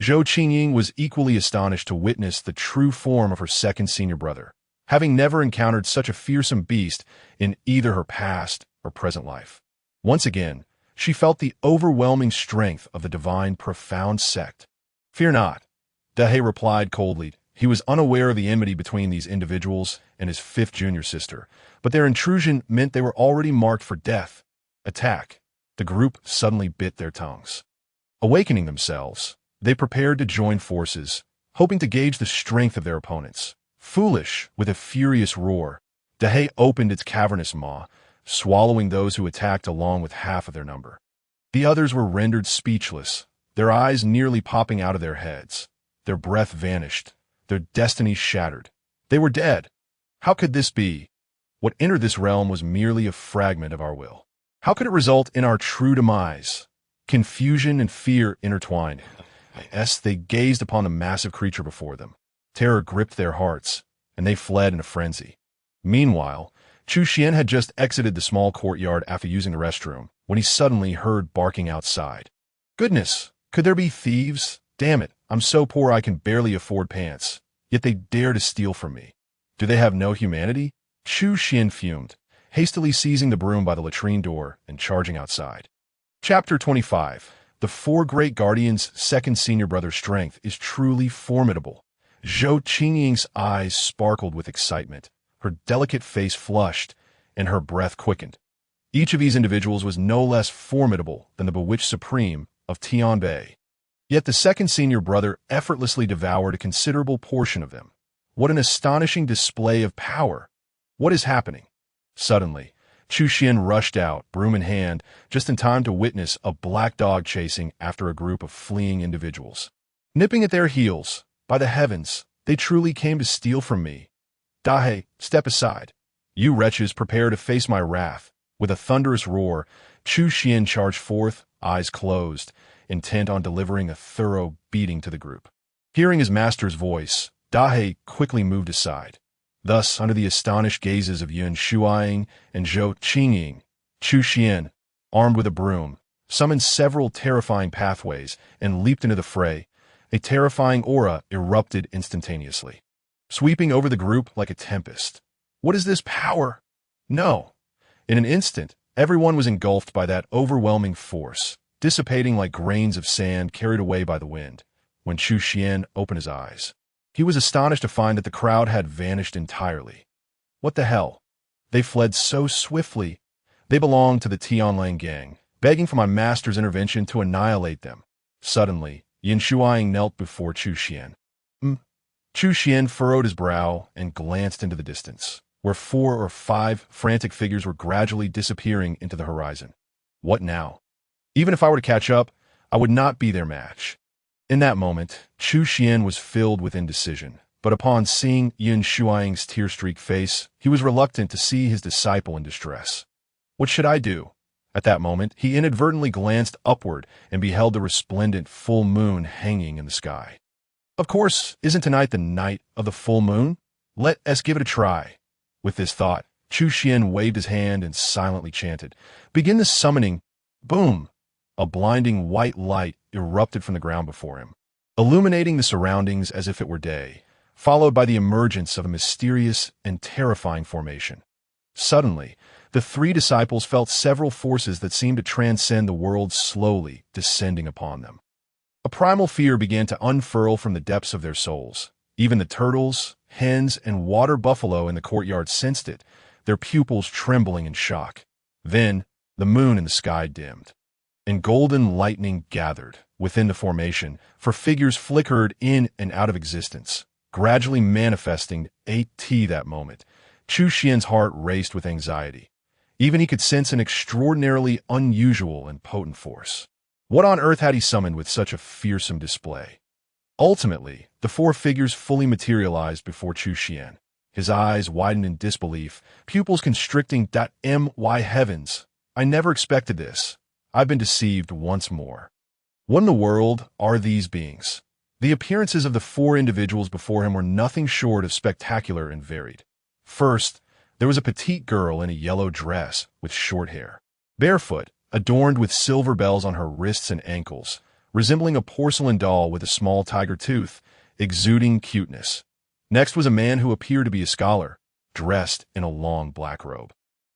Zhou Qingying was equally astonished to witness the true form of her second senior brother, having never encountered such a fearsome beast in either her past or present life. Once again, she felt the overwhelming strength of the divine profound sect. Fear not, Dehe replied coldly. He was unaware of the enmity between these individuals and his fifth junior sister, but their intrusion meant they were already marked for death. Attack. The group suddenly bit their tongues. Awakening themselves, they prepared to join forces, hoping to gauge the strength of their opponents. Foolish, with a furious roar, Dehe opened its cavernous maw, swallowing those who attacked along with half of their number. The others were rendered speechless, their eyes nearly popping out of their heads. Their breath vanished, their destinies shattered. They were dead. How could this be? What entered this realm was merely a fragment of our will. How could it result in our true demise? Confusion and fear intertwined. As they gazed upon the massive creature before them, terror gripped their hearts, and they fled in a frenzy. Meanwhile, Chu Xuan had just exited the small courtyard after using the restroom, when he suddenly heard barking outside. Goodness, could there be thieves? Damn it, I'm so poor I can barely afford pants, yet they dare to steal from me. Do they have no humanity? Chu Xuan fumed, hastily seizing the broom by the latrine door and charging outside. Chapter 25. The Four Great Guardians' second senior brother's strength is truly formidable. Zhou Qingying's eyes sparkled with excitement, her delicate face flushed, and her breath quickened. Each of these individuals was no less formidable than the bewitched supreme of Tianbei. Yet the second senior brother effortlessly devoured a considerable portion of them. What an astonishing display of power! What is happening? Suddenly, Chu Xuan rushed out, broom in hand, just in time to witness a black dog chasing after a group of fleeing individuals. Nipping at their heels, by the heavens, they truly came to steal from me. Dahe, step aside. You wretches prepare to face my wrath. With a thunderous roar, Chu Xuan charged forth, eyes closed, intent on delivering a thorough beating to the group. Hearing his master's voice, Dahe quickly moved aside. Thus, under the astonished gazes of Yun Shuaing and Zhou Qingying, Chu Xuan, armed with a broom, summoned several terrifying pathways and leaped into the fray. A terrifying aura erupted instantaneously, sweeping over the group like a tempest. What is this power? No. In an instant, everyone was engulfed by that overwhelming force, dissipating like grains of sand carried away by the wind. When Chu Xuan opened his eyes, He was astonished to find that the crowd had vanished entirely. What the hell? They fled so swiftly. They belonged to the Tianlang gang, begging for my master's intervention to annihilate them. Suddenly, Yin Shuang knelt before Chu Xuan. Chu Xuan furrowed his brow and glanced into the distance, where 4 or 5 frantic figures were gradually disappearing into the horizon. What now? Even if I were to catch up, I would not be their match. In that moment, Chu Xuan was filled with indecision, but upon seeing Yin Shuang's tear-streaked face, he was reluctant to see his disciple in distress. What should I do? At that moment, he inadvertently glanced upward and beheld the resplendent full moon hanging in the sky. Of course, isn't tonight the night of the full moon? Let us give it a try. With this thought, Chu Xuan waved his hand and silently chanted, "Begin the summoning." Boom! A blinding white light erupted from the ground before him, illuminating the surroundings as if it were day, followed by the emergence of a mysterious and terrifying formation. Suddenly, the 3 disciples felt several forces that seemed to transcend the world slowly descending upon them. A primal fear began to unfurl from the depths of their souls. Even the turtles, hens, and water buffalo in the courtyard sensed it, their pupils trembling in shock. Then, the moon in the sky dimmed, and golden lightning gathered within the formation, for figures flickered in and out of existence, gradually manifesting that moment. Chu Xuan's heart raced with anxiety. Even he could sense an extraordinarily unusual and potent force. What on earth had he summoned with such a fearsome display? Ultimately, the 4 figures fully materialized before Chu Xuan. His eyes widened in disbelief, pupils constricting. My heavens! I never expected this. I've been deceived once more. What in the world are these beings? The appearances of the 4 individuals before him were nothing short of spectacular and varied. First, there was a petite girl in a yellow dress with short hair, barefoot, adorned with silver bells on her wrists and ankles, resembling a porcelain doll with a small tiger tooth, exuding cuteness. Next was a man who appeared to be a scholar, dressed in a long black robe,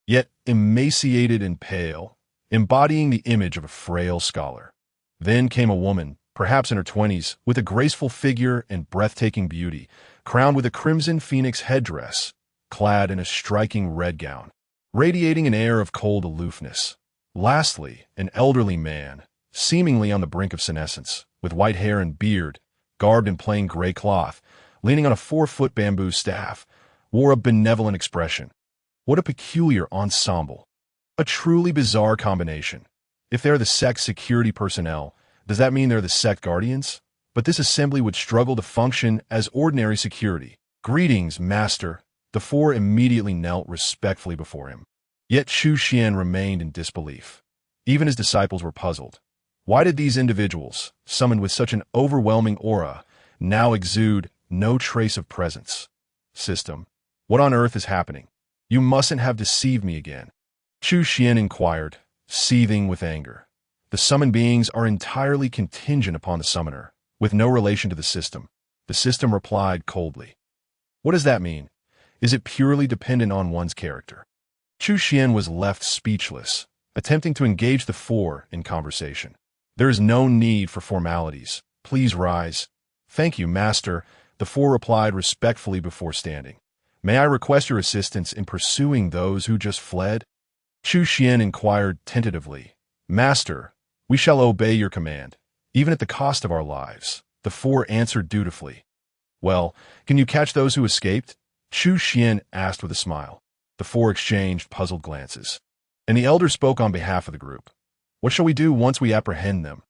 yet emaciated and pale, embodying the image of a frail scholar. Then came a woman, perhaps in her 20s, with a graceful figure and breathtaking beauty, crowned with a crimson phoenix headdress, clad in a striking red gown, radiating an air of cold aloofness. Lastly, an elderly man, seemingly on the brink of senescence, with white hair and beard, garbed in plain gray cloth, leaning on a 4-foot bamboo staff, wore a benevolent expression. What a peculiar ensemble. A truly bizarre combination. If they're the sect security personnel, does that mean they're the sect guardians? But this assembly would struggle to function as ordinary security. "Greetings, master." The 4 immediately knelt respectfully before him. Yet Chu Xuan remained in disbelief. Even his disciples were puzzled. Why did these individuals, summoned with such an overwhelming aura, now exude no trace of presence? System, what on earth is happening? You mustn't have deceived me again. Chu Xuan inquired, seething with anger. The summoned beings are entirely contingent upon the summoner, with no relation to the system. The system replied coldly. What does that mean? Is it purely dependent on one's character? Chu Xuan was left speechless, attempting to engage the 4 in conversation. There is no need for formalities. Please rise. Thank you, master, the 4 replied respectfully before standing. May I request your assistance in pursuing those who just fled? Chu Xuan inquired tentatively. Master, we shall obey your command, even at the cost of our lives, the 4 answered dutifully. Well, can you catch those who escaped? Chu Xuan asked with a smile. The 4 exchanged puzzled glances, and the elder spoke on behalf of the group. What shall we do once we apprehend them?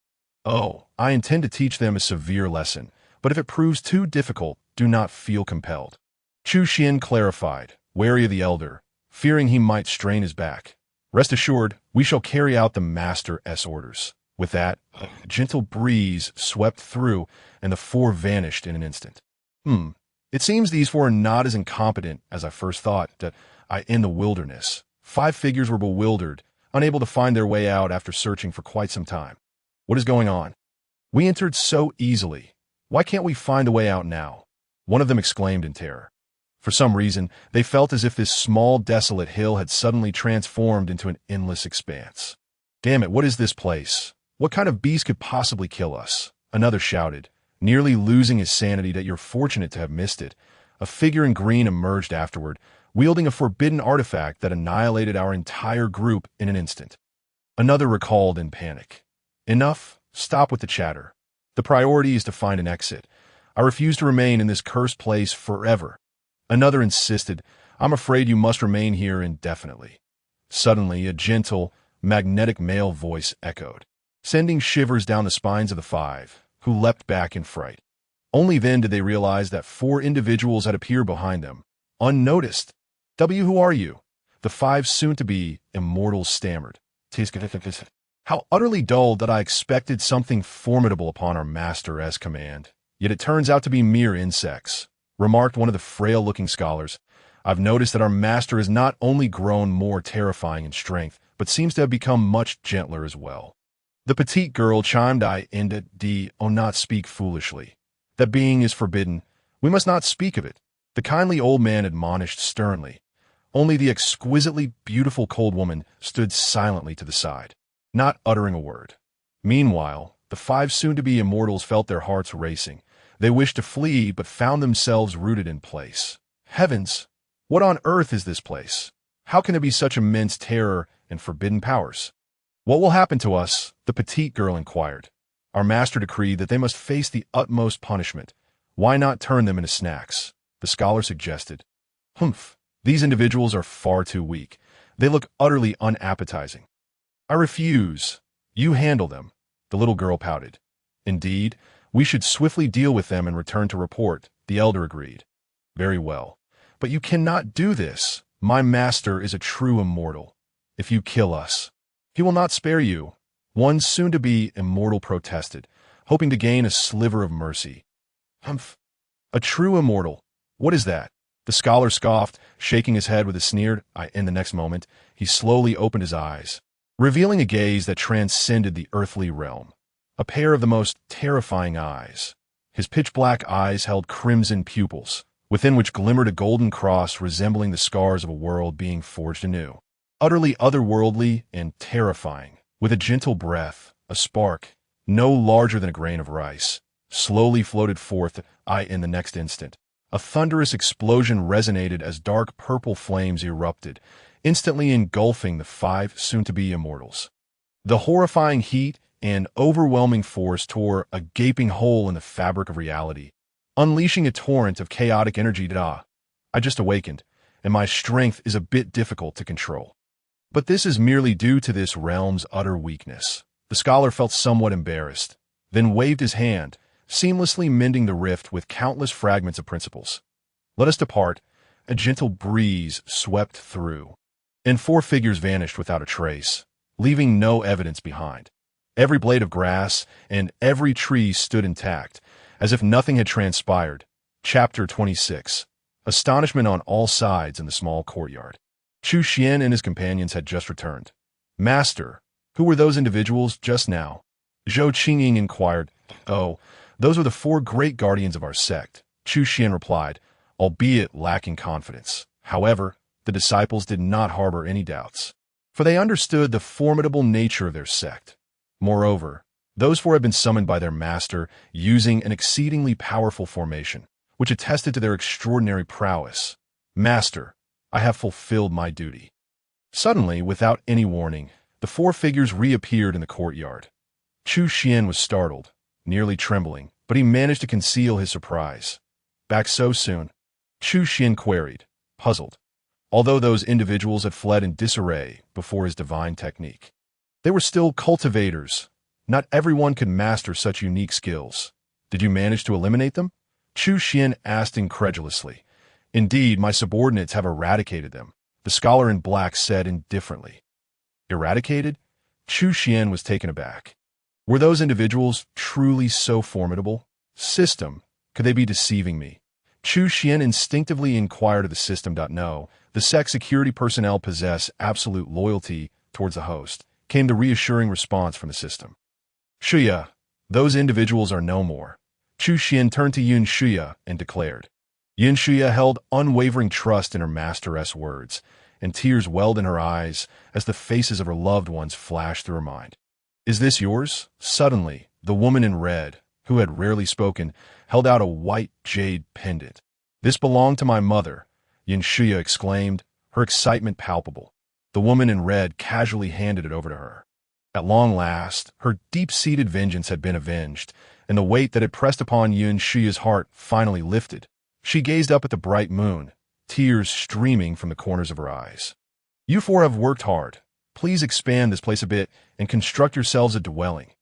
Oh, I intend to teach them a severe lesson, but if it proves too difficult, do not feel compelled. Chu Xuan clarified, wary of the elder, fearing he might strain his back. Rest assured, we shall carry out the master's orders. With that, a gentle breeze swept through, and the 4 vanished in an instant. It seems these 4 are not as incompetent as I first thought. In the wilderness, 5 figures were bewildered, unable to find their way out after searching for quite some time. What is going on? We entered so easily. Why can't we find a way out now? One of them exclaimed in terror. For some reason, they felt as if this small, desolate hill had suddenly transformed into an endless expanse. Damn it, what is this place? What kind of beast could possibly kill us? Another shouted, Nearly losing his sanity that you're fortunate to have missed it, a figure in green emerged afterward, wielding a forbidden artifact that annihilated our entire group in an instant. Another recalled in panic. Enough, stop with the chatter. The priority is to find an exit. I refuse to remain in this cursed place forever. Another insisted, I'm afraid you must remain here indefinitely. Suddenly, a gentle, magnetic male voice echoed, sending shivers down the spines of the five, who leapt back in fright. Only then did they realize that 4 individuals had appeared behind them, unnoticed. Who are you? The 5 soon-to-be immortals stammered. How utterly dull that I expected something formidable upon our master's command. Yet it turns out to be mere insects, remarked one of the frail-looking scholars. I've noticed that our master has not only grown more terrifying in strength, but seems to have become much gentler as well. The petite girl chimed in, not speak foolishly. That being is forbidden. We must not speak of it. The kindly old man admonished sternly. Only the exquisitely beautiful cold woman stood silently to the side, not uttering a word. Meanwhile, the 5 soon-to-be immortals felt their hearts racing. They wished to flee, but found themselves rooted in place. Heavens! What on earth is this place? How can there be such immense terror and forbidden powers? What will happen to us? The petite girl inquired. Our master decreed that they must face the utmost punishment. Why not turn them into snacks? The scholar suggested. Humph! These individuals are far too weak. They look utterly unappetizing. I refuse. You handle them. The little girl pouted. Indeed, we should swiftly deal with them and return to report, the elder agreed. Very well. But you cannot do this. My master is a true immortal. If you kill us, he will not spare you. One soon-to-be immortal protested, hoping to gain a sliver of mercy. Humph! A true immortal. What is that? The scholar scoffed, shaking his head with a sneer. In the next moment, he slowly opened his eyes, revealing a gaze that transcended the earthly realm. A pair of the most terrifying eyes. His pitch-black eyes held crimson pupils, within which glimmered a golden cross resembling the scars of a world being forged anew. Utterly otherworldly and terrifying, with a gentle breath, a spark, no larger than a grain of rice, slowly floated forth. In the next instant, a thunderous explosion resonated as dark purple flames erupted, instantly engulfing the 5 soon-to-be immortals. The horrifying heat and overwhelming force tore a gaping hole in the fabric of reality, unleashing a torrent of chaotic energy. I just awakened, and my strength is a bit difficult to control. But this is merely due to this realm's utter weakness. The scholar felt somewhat embarrassed, then waved his hand, seamlessly mending the rift with countless fragments of principles. Let us depart. A gentle breeze swept through, and 4 figures vanished without a trace, leaving no evidence behind. Every blade of grass and every tree stood intact, as if nothing had transpired. Chapter 26. Astonishment on all sides in the small courtyard. Chu Xuan and his companions had just returned. Master, who were those individuals just now? Zhou Qingying inquired. Oh, those were the 4 great guardians of our sect, Chu Xuan replied, albeit lacking confidence. However, the disciples did not harbor any doubts, for they understood the formidable nature of their sect. Moreover, those 4 had been summoned by their master using an exceedingly powerful formation, which attested to their extraordinary prowess. Master, I have fulfilled my duty. Suddenly, without any warning, the 4 figures reappeared in the courtyard. Chu Xuan was startled, nearly trembling, but he managed to conceal his surprise. Back so soon? Chu Xuan queried, puzzled, although those individuals had fled in disarray before his divine technique. They were still cultivators. Not everyone could master such unique skills. Did you manage to eliminate them? Chu Xuan asked incredulously. Indeed, my subordinates have eradicated them, the scholar in black said indifferently. Eradicated? Chu Xuan was taken aback. Were those individuals truly so formidable? System, could they be deceiving me? Chu Xuan instinctively inquired of the system. No, the sect security personnel possess absolute loyalty towards the host, came the reassuring response from the system. Shuya, those individuals are no more. Chu Xuan turned to Yun Shuya and declared. Yun Shuya held unwavering trust in her master's words, and tears welled in her eyes as the faces of her loved ones flashed through her mind. Is this yours? Suddenly, the woman in red, who had rarely spoken, held out a white jade pendant. "This belonged to my mother," Yin Shuya exclaimed, her excitement palpable. The woman in red casually handed it over to her. At long last, her deep-seated vengeance had been avenged, and the weight that had pressed upon Yin Shuya's heart finally lifted. She gazed up at the bright moon, tears streaming from the corners of her eyes. "You four have worked hard. Please expand this place a bit and construct yourselves a dwelling,"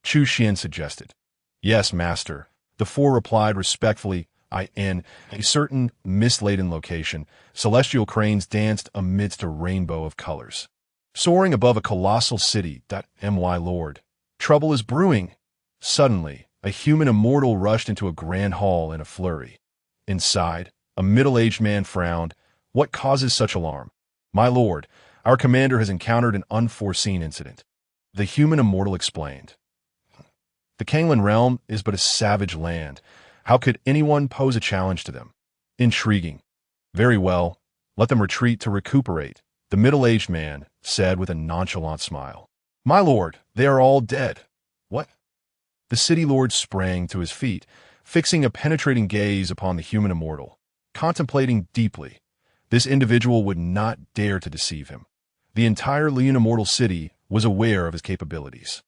Chu Xuan suggested. "Yes, master," the four replied respectfully. In a certain mist-laden location, celestial cranes danced amidst a rainbow of colors. Soaring above a colossal city, my lord, trouble is brewing. Suddenly, a human immortal rushed into a grand hall in a flurry. Inside, a middle-aged man frowned. "What causes such alarm?" "My lord, our commander has encountered an unforeseen incident," the human immortal explained. "The Kanglan realm is but a savage land. How could anyone pose a challenge to them?" "Intriguing. Very well, let them retreat to recuperate," the middle-aged man said with a nonchalant smile. "My lord, they are all dead." "What?" The city lord sprang to his feet, fixing a penetrating gaze upon the human immortal, contemplating deeply. This individual would not dare to deceive him. The entire Liyun immortal city was aware of his capabilities.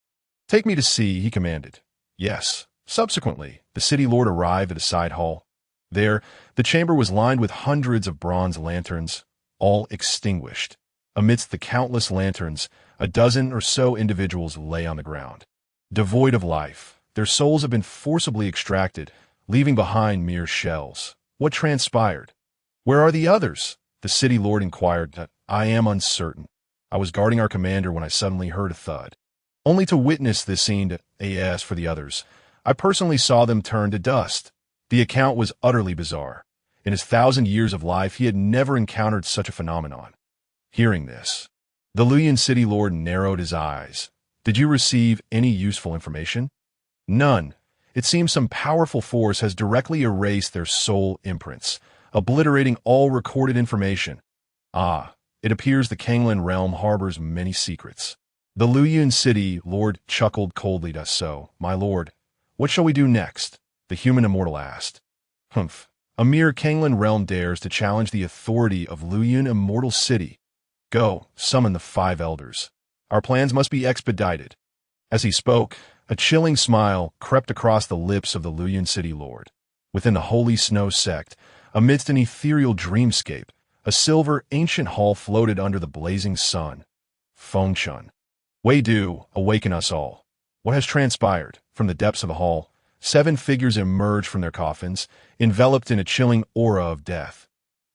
"Take me to see," he commanded. "Yes." Subsequently, the city lord arrived at a side hall. There, the chamber was lined with hundreds of bronze lanterns, all extinguished. Amidst the countless lanterns, a dozen or so individuals lay on the ground. Devoid of life, their souls have been forcibly extracted, leaving behind mere shells. What transpired? "Where are the others?" the city lord inquired. "I am uncertain. I was guarding our commander when I suddenly heard a thud. Only to witness this scene as for the others. I personally saw them turn to dust." The account was utterly bizarre. In his 1,000 years of life, he had never encountered such a phenomenon. Hearing this, the Liyun city lord narrowed his eyes. "Did you receive any useful information?" "None. It seems some powerful force has directly erased their soul imprints, obliterating all recorded information." "Ah, it appears the Kanglan realm harbors many secrets." The Liyun city lord chuckled coldly. "So, my lord, what shall we do next?" the human immortal asked. "Humph. A mere Kanglan realm dares to challenge the authority of Liyun immortal city. Go, summon the 5 elders. Our plans must be expedited." As he spoke, a chilling smile crept across the lips of the Liyun city lord. Within the holy snow sect, amidst an ethereal dreamscape, a silver ancient hall floated under the blazing sun. Fengchun. "Wei Du, awaken us all." What has transpired? From the depths of the hall, 7 figures emerged from their coffins, enveloped in a chilling aura of death.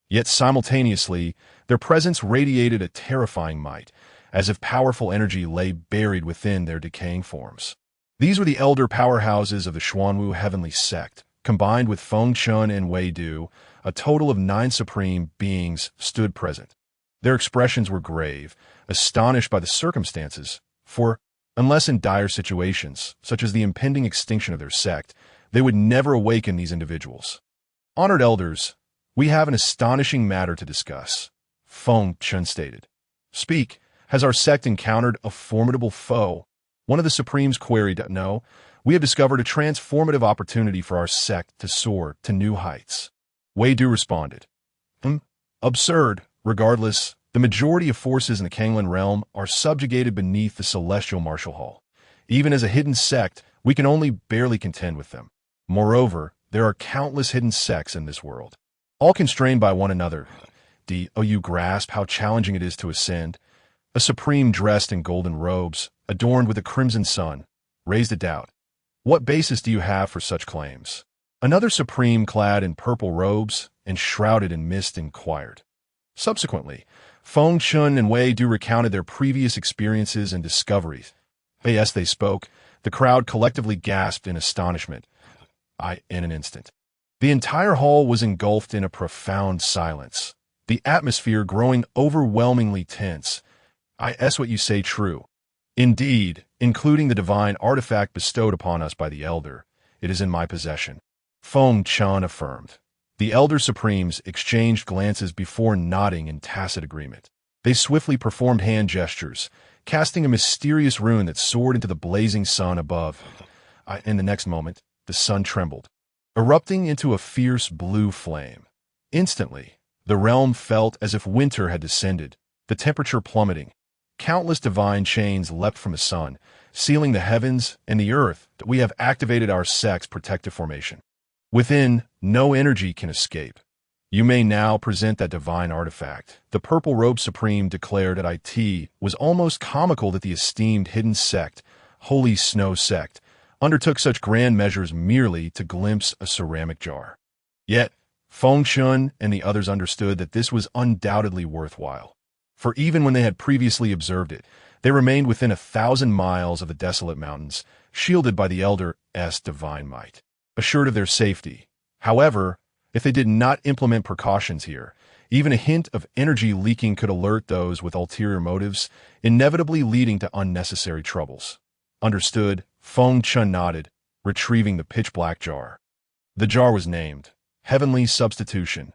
Yet simultaneously, their presence radiated a terrifying might, as if powerful energy lay buried within their decaying forms. These were the elder powerhouses of the Xuanwu heavenly sect. Combined with Fengchun and Wei Du, a total of 9 supreme beings stood present. Their expressions were grave, astonished by the circumstances, for unless in dire situations, such as the impending extinction of their sect, they would never awaken these individuals. "Honored elders, we have an astonishing matter to discuss," Fengchun stated. "Speak. Has our sect encountered a formidable foe?" One of the Supremes queried. "No, we have discovered a transformative opportunity for our sect to soar to new heights." Wei Du responded. Absurd. Regardless, the majority of forces in the Kanglan realm are subjugated beneath the celestial martial hall. Even as a hidden sect, we can only barely contend with them. Moreover, there are countless hidden sects in this world, all constrained by one another. Do you grasp how challenging it is to ascend? A supreme dressed in golden robes, adorned with a crimson sun, raised a doubt. "What basis do you have for such claims?" Another supreme clad in purple robes and shrouded in mist inquired. Subsequently, Fengchun and Wei Du recounted their previous experiences and discoveries. As they spoke, the crowd collectively gasped in astonishment. In an instant, the entire hall was engulfed in a profound silence, the atmosphere growing overwhelmingly tense. "Is what you say true?" "Indeed, including the divine artifact bestowed upon us by the Elder. It is in my possession," Fengchun affirmed. The Elder Supremes exchanged glances before nodding in tacit agreement. They swiftly performed hand gestures, casting a mysterious rune that soared into the blazing sun above. In the next moment, the sun trembled, erupting into a fierce blue flame. Instantly, the realm felt as if winter had descended, the temperature plummeting. Countless divine chains leapt from the sun, sealing the heavens and the earth that we have activated our sect's protective formation. Within, no energy can escape. You may now present that divine artifact. The Purple Robe Supreme declared at IT was almost comical that the esteemed hidden sect, Holy Snow Sect, undertook such grand measures merely to glimpse a ceramic jar. Yet, Feng Chun and the others understood that this was undoubtedly worthwhile. For even when they had previously observed it, they remained within 1,000 miles of the desolate mountains, shielded by the Elder's divine might, assured of their safety. However, if they did not implement precautions here, even a hint of energy leaking could alert those with ulterior motives, inevitably leading to unnecessary troubles. Understood, Feng Chun nodded, retrieving the pitch-black jar. The jar was named Heavenly Substitution.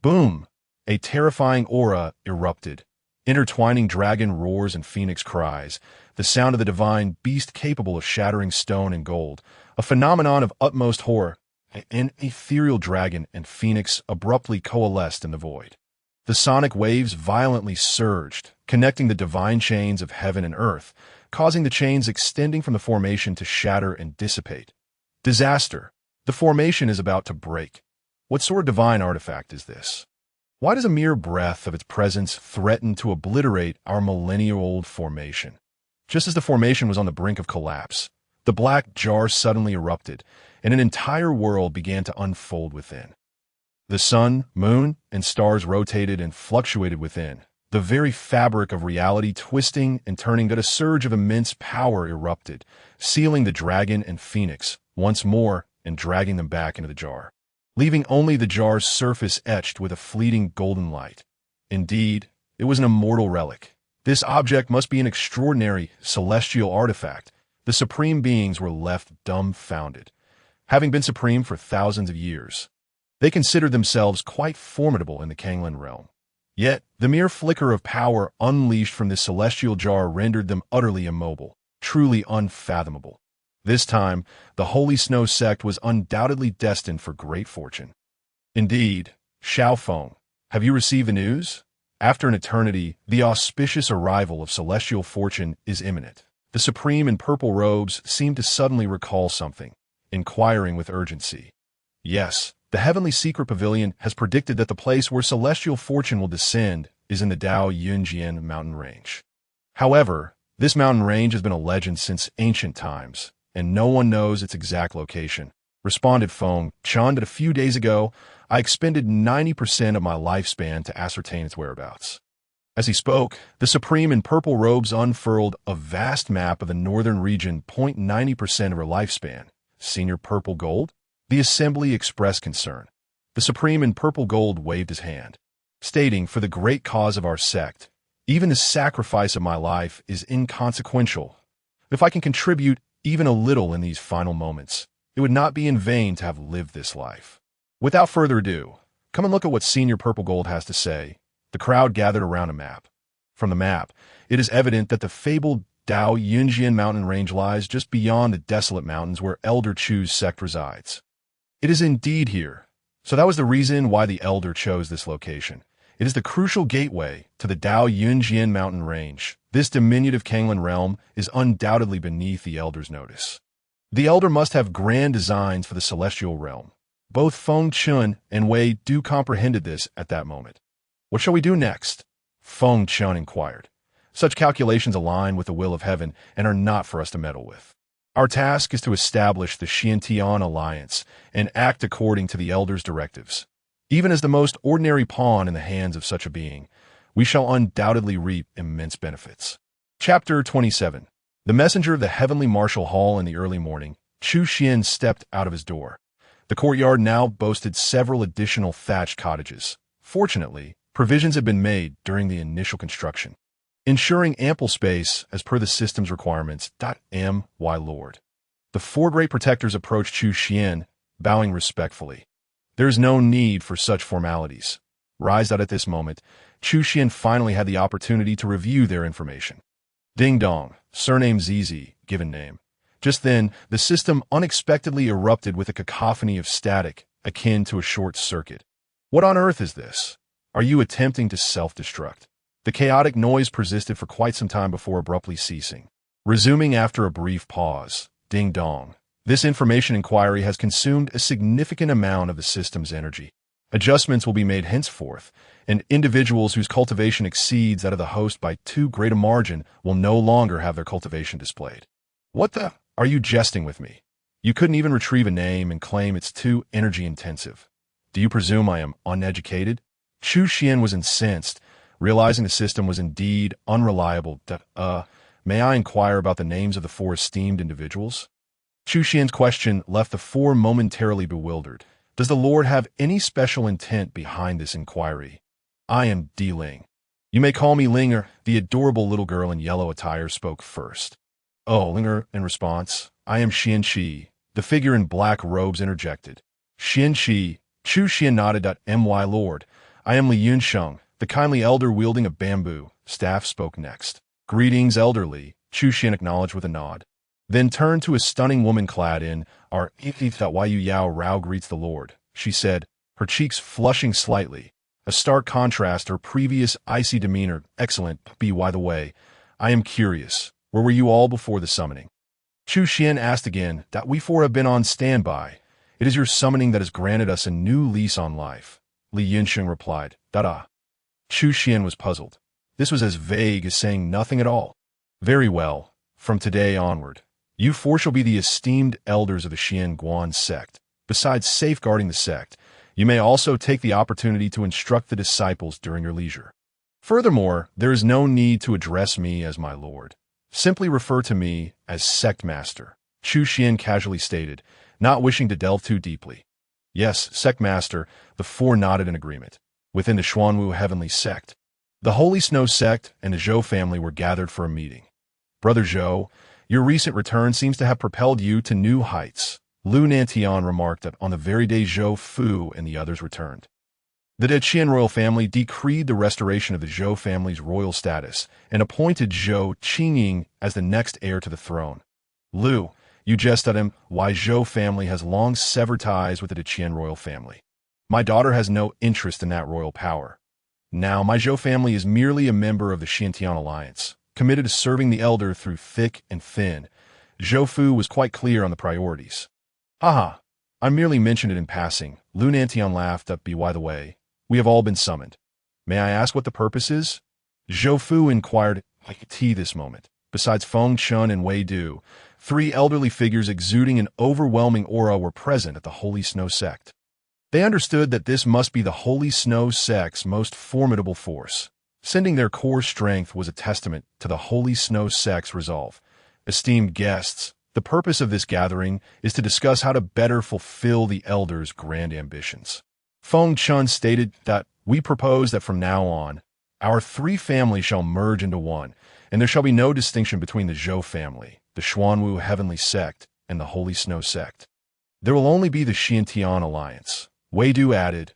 Boom! A terrifying aura erupted. Intertwining dragon roars and phoenix cries, the sound of the divine beast capable of shattering stone and gold, a phenomenon of utmost horror. An ethereal dragon and phoenix abruptly coalesced in the void. The sonic waves violently surged, connecting the divine chains of heaven and earth, causing the chains extending from the formation to shatter and dissipate. Disaster! The formation is about to break. What sort of divine artifact is this? Why does a mere breath of its presence threaten to obliterate our millennia-old formation? Just as the formation was on the brink of collapse, the black jar suddenly erupted, and an entire world began to unfold within. The sun, moon, and stars rotated and fluctuated within, the very fabric of reality twisting and turning. That a surge of immense power erupted, sealing the dragon and phoenix once more and dragging them back into the jar, leaving only the jar's surface etched with a fleeting golden light. Indeed, it was an immortal relic. This object must be an extraordinary celestial artifact. The supreme beings were left dumbfounded. Having been supreme for thousands of years, they considered themselves quite formidable in the Kanglan realm. Yet, the mere flicker of power unleashed from this celestial jar rendered them utterly immobile, truly unfathomable. This time, the Holy Snow Sect was undoubtedly destined for great fortune. Indeed, Xiaofeng, have you received the news? After an eternity, the auspicious arrival of celestial fortune is imminent. The Supreme in purple robes seemed to suddenly recall something, inquiring with urgency. Yes, the Heavenly Secret Pavilion has predicted that the place where celestial fortune will descend is in the Dao Yunjian mountain range. However, this mountain range has been a legend since ancient times, and no one knows its exact location, responded Feng Chun. That a few days ago, I expended 90% of my lifespan to ascertain its whereabouts. As he spoke, the Supreme in purple robes unfurled a vast map of the northern region. 90% of her lifespan. Senior Purple Gold? The assembly expressed concern. The Supreme in purple gold waved his hand, stating, for the great cause of our sect, even the sacrifice of my life is inconsequential. If I can contribute even a little in these final moments, it would not be in vain to have lived this life. Without further ado, come and look at what Senior Purple Gold has to say. The crowd gathered around a map. From the map, it is evident that the fabled Dao Yunjian mountain range lies just beyond the desolate mountains where Elder Chu's sect resides. It is indeed here. So that was the reason why the Elder chose this location. It is the crucial gateway to the Dao Yunjian mountain range. This diminutive Kanglan realm is undoubtedly beneath the Elder's notice. The Elder must have grand designs for the celestial realm. Both Feng Chun and Wei Du comprehended this at that moment. What shall we do next? Feng Chun inquired. Such calculations align with the will of heaven and are not for us to meddle with. Our task is to establish the Xiantian alliance and act according to the Elder's directives. Even as the most ordinary pawn in the hands of such a being, we shall undoubtedly reap immense benefits. Chapter 27. The messenger of the heavenly martial hall in the early morning, Chu Xuan stepped out of his door. The courtyard now boasted several additional thatched cottages. Fortunately, provisions had been made during the initial construction, ensuring ample space as per the system's requirements. My lord. The four great protectors approached Chu Xuan, bowing respectfully. There is no need for such formalities. Rised out at this moment, Chu Xuan finally had the opportunity to review their information. Ding Dong, surname ZZ, given name. Just then, the system unexpectedly erupted with a cacophony of static, akin to a short circuit. What on earth is this? Are you attempting to self-destruct? The chaotic noise persisted for quite some time before abruptly ceasing. Resuming after a brief pause, ding-dong. This information inquiry has consumed a significant amount of the system's energy. Adjustments will be made henceforth, and individuals whose cultivation exceeds that of the host by too great a margin will no longer have their cultivation displayed. What the? Are you jesting with me? You couldn't even retrieve a name and claim it's too energy-intensive. Do you presume I am uneducated? Chu Xuan was incensed, realizing the system was indeed unreliable. May I inquire about the names of the four esteemed individuals? Chu Xuan's question left the four momentarily bewildered. Does the Lord have any special intent behind this inquiry? I am Di Ling. You may call me Linger. The adorable little girl in yellow attire spoke first. Oh, Linger, in response. I am Xian Qi. The figure in black robes interjected. Xian Qi. Chu Xuan nodded. My lord. I am Li Yunsheng, the kindly elder wielding a bamboo staff spoke next. Greetings, elderly, Chu Xuan acknowledged with a nod. Then turned to a stunning woman clad in our Yu Yao Rao greets the Lord, she said, her cheeks flushing slightly, a stark contrast to her previous icy demeanor. Excellent, by the way, I am curious, where were you all before the summoning? Chu Xuan asked again. That we four have been on standby. It is your summoning that has granted us a new lease on life. Li Yunsheng replied. Chu Xuan was puzzled. This was as vague as saying nothing at all. Very well. From today onward, you four shall be the esteemed elders of the Xian Guan sect. Besides safeguarding the sect, you may also take the opportunity to instruct the disciples during your leisure. Furthermore, there is no need to address me as my lord. Simply refer to me as sect master, Chu Xuan casually stated, not wishing to delve too deeply. Yes, sect master, the four nodded in agreement. Within the Xuanwu heavenly sect, the Holy Snow sect and the Zhou family were gathered for a meeting. Brother Zhou, your recent return seems to have propelled you to new heights, Lu Nantian remarked that on the very day Zhou Fu and the others returned. The dead Qian royal family decreed the restoration of the Zhou family's royal status and appointed Zhou Qingying as the next heir to the throne. Lu, you jest at him. Why Zhou family has long severed ties with the Qian royal family. My daughter has no interest in that royal power. Now, my Zhou family is merely a member of the Xiantian alliance, committed to serving the elder through thick and thin. Zhou Fu was quite clear on the priorities. Haha, I merely mentioned it in passing. Lu Nantian laughed up. By the way, we have all been summoned. May I ask what the purpose is? Zhou Fu inquired. This moment. Besides Feng Chun and Wei Du, three elderly figures exuding an overwhelming aura were present at the Holy Snow sect. They understood that this must be the Holy Snow sect's most formidable force. Sending their core strength was a testament to the Holy Snow sect's resolve. Esteemed guests, the purpose of this gathering is to discuss how to better fulfill the elders' grand ambitions. Feng Chun stated that we propose that from now on, our three families shall merge into one, and there shall be no distinction between the Zhou family, the Xuanwu heavenly sect, and the Holy Snow sect. There will only be the Xiantian alliance. Wei Du added,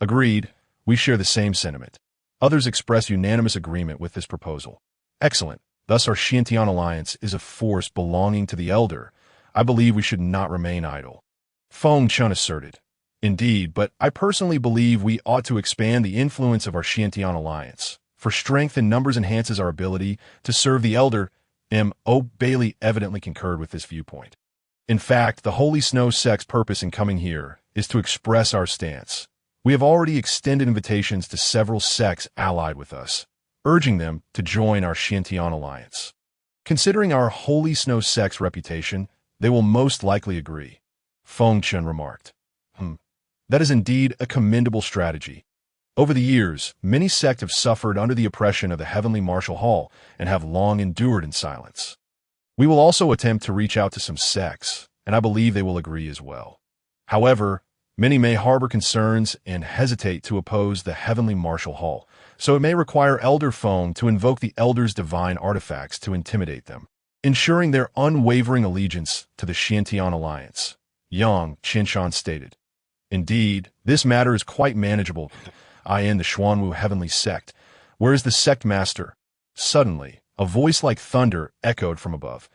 agreed, we share the same sentiment. Others expressed unanimous agreement with this proposal. Excellent. Thus our Xiantian alliance is a force belonging to the elder. I believe we should not remain idle. Feng Chun asserted. Indeed, but I personally believe we ought to expand the influence of our Xiantian alliance. For strength in numbers enhances our ability to serve the elder. M.O. Bailey evidently concurred with this viewpoint. In fact, the Holy Snow sect's purpose in coming here is to express our stance. We have already extended invitations to several sects allied with us, urging them to join our Xiantian alliance. Considering our Holy Snow sect's reputation, they will most likely agree, Feng Chun remarked. That is indeed a commendable strategy. Over the years, many sects have suffered under the oppression of the heavenly martial hall and have long endured in silence. We will also attempt to reach out to some sects, and I believe they will agree as well. However, many may harbor concerns and hesitate to oppose the heavenly martial hall, so it may require Elder Feng to invoke the elder's divine artifacts to intimidate them, ensuring their unwavering allegiance to the Xiantian alliance. Yang Qinshan stated. Indeed, this matter is quite manageable. I am the Xuanwu heavenly sect. Where is the sect master? Suddenly, a voice like thunder echoed from above.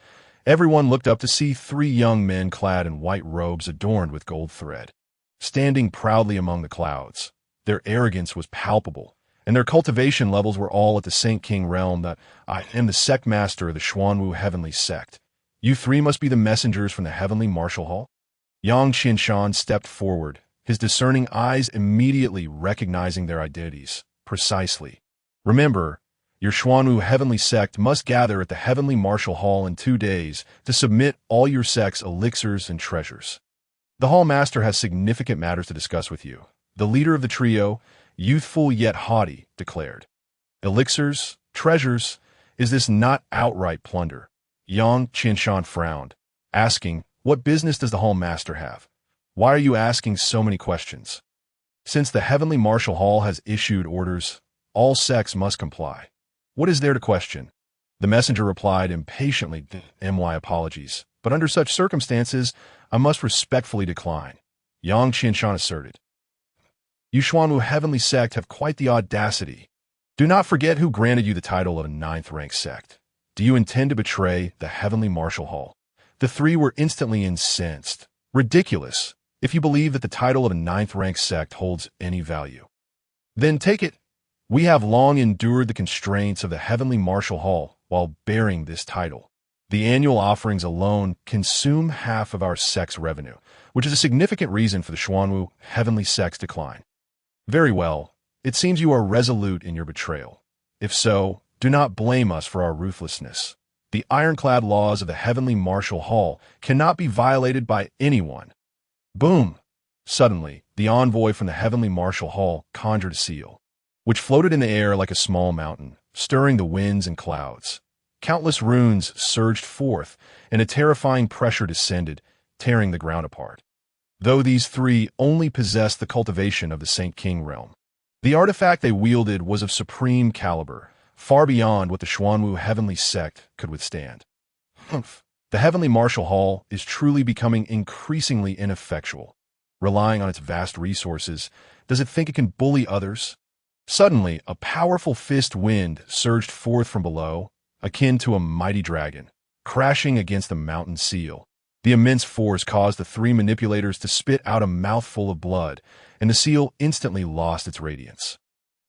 Everyone looked up to see three young men clad in white robes adorned with gold thread, standing proudly among the clouds. Their arrogance was palpable, and their cultivation levels were all at the Saint King realm. That I am the sect master of the Xuanwu heavenly sect. You three must be the messengers from the heavenly martial hall? Yang Qinshan stepped forward, his discerning eyes immediately recognizing their identities. Precisely. Remember, your Xuanwu heavenly sect must gather at the heavenly martial hall in 2 days to submit all your sect's elixirs and treasures. The hall master has significant matters to discuss with you. The leader of the trio, youthful yet haughty, declared. Elixirs, treasures, is this not outright plunder? Yang Qinshan frowned, asking, what business does the hall master have? Why are you asking so many questions? Since the heavenly martial hall has issued orders, all sects must comply. What is there to question? The messenger replied impatiently, my apologies, but under such circumstances, I must respectfully decline. Yang Qinshan asserted. You Xuanwu heavenly sect have quite the audacity. Do not forget who granted you the title of a 9th rank sect. Do you intend to betray the heavenly martial hall? The three were instantly incensed. Ridiculous, if you believe that the title of a 9th rank sect holds any value. Then take it. We have long endured the constraints of the heavenly martial hall while bearing this title. The annual offerings alone consume half of our sect's revenue, which is a significant reason for the Xuanwu heavenly sect's decline. Very well, it seems you are resolute in your betrayal. If so, do not blame us for our ruthlessness. The ironclad laws of the heavenly martial hall cannot be violated by anyone. Boom! Suddenly, the envoy from the heavenly martial hall conjured a seal, which floated in the air like a small mountain, stirring the winds and clouds. Countless runes surged forth, and a terrifying pressure descended, tearing the ground apart. Though these three only possessed the cultivation of the Saint King realm, the artifact they wielded was of supreme caliber, far beyond what the Xuanwu heavenly sect could withstand. Humph! The heavenly martial hall is truly becoming increasingly ineffectual. Relying on its vast resources, does it think it can bully others? Suddenly, a powerful fist wind surged forth from below, akin to a mighty dragon, crashing against the mountain seal. The immense force caused the three manipulators to spit out a mouthful of blood, and the seal instantly lost its radiance,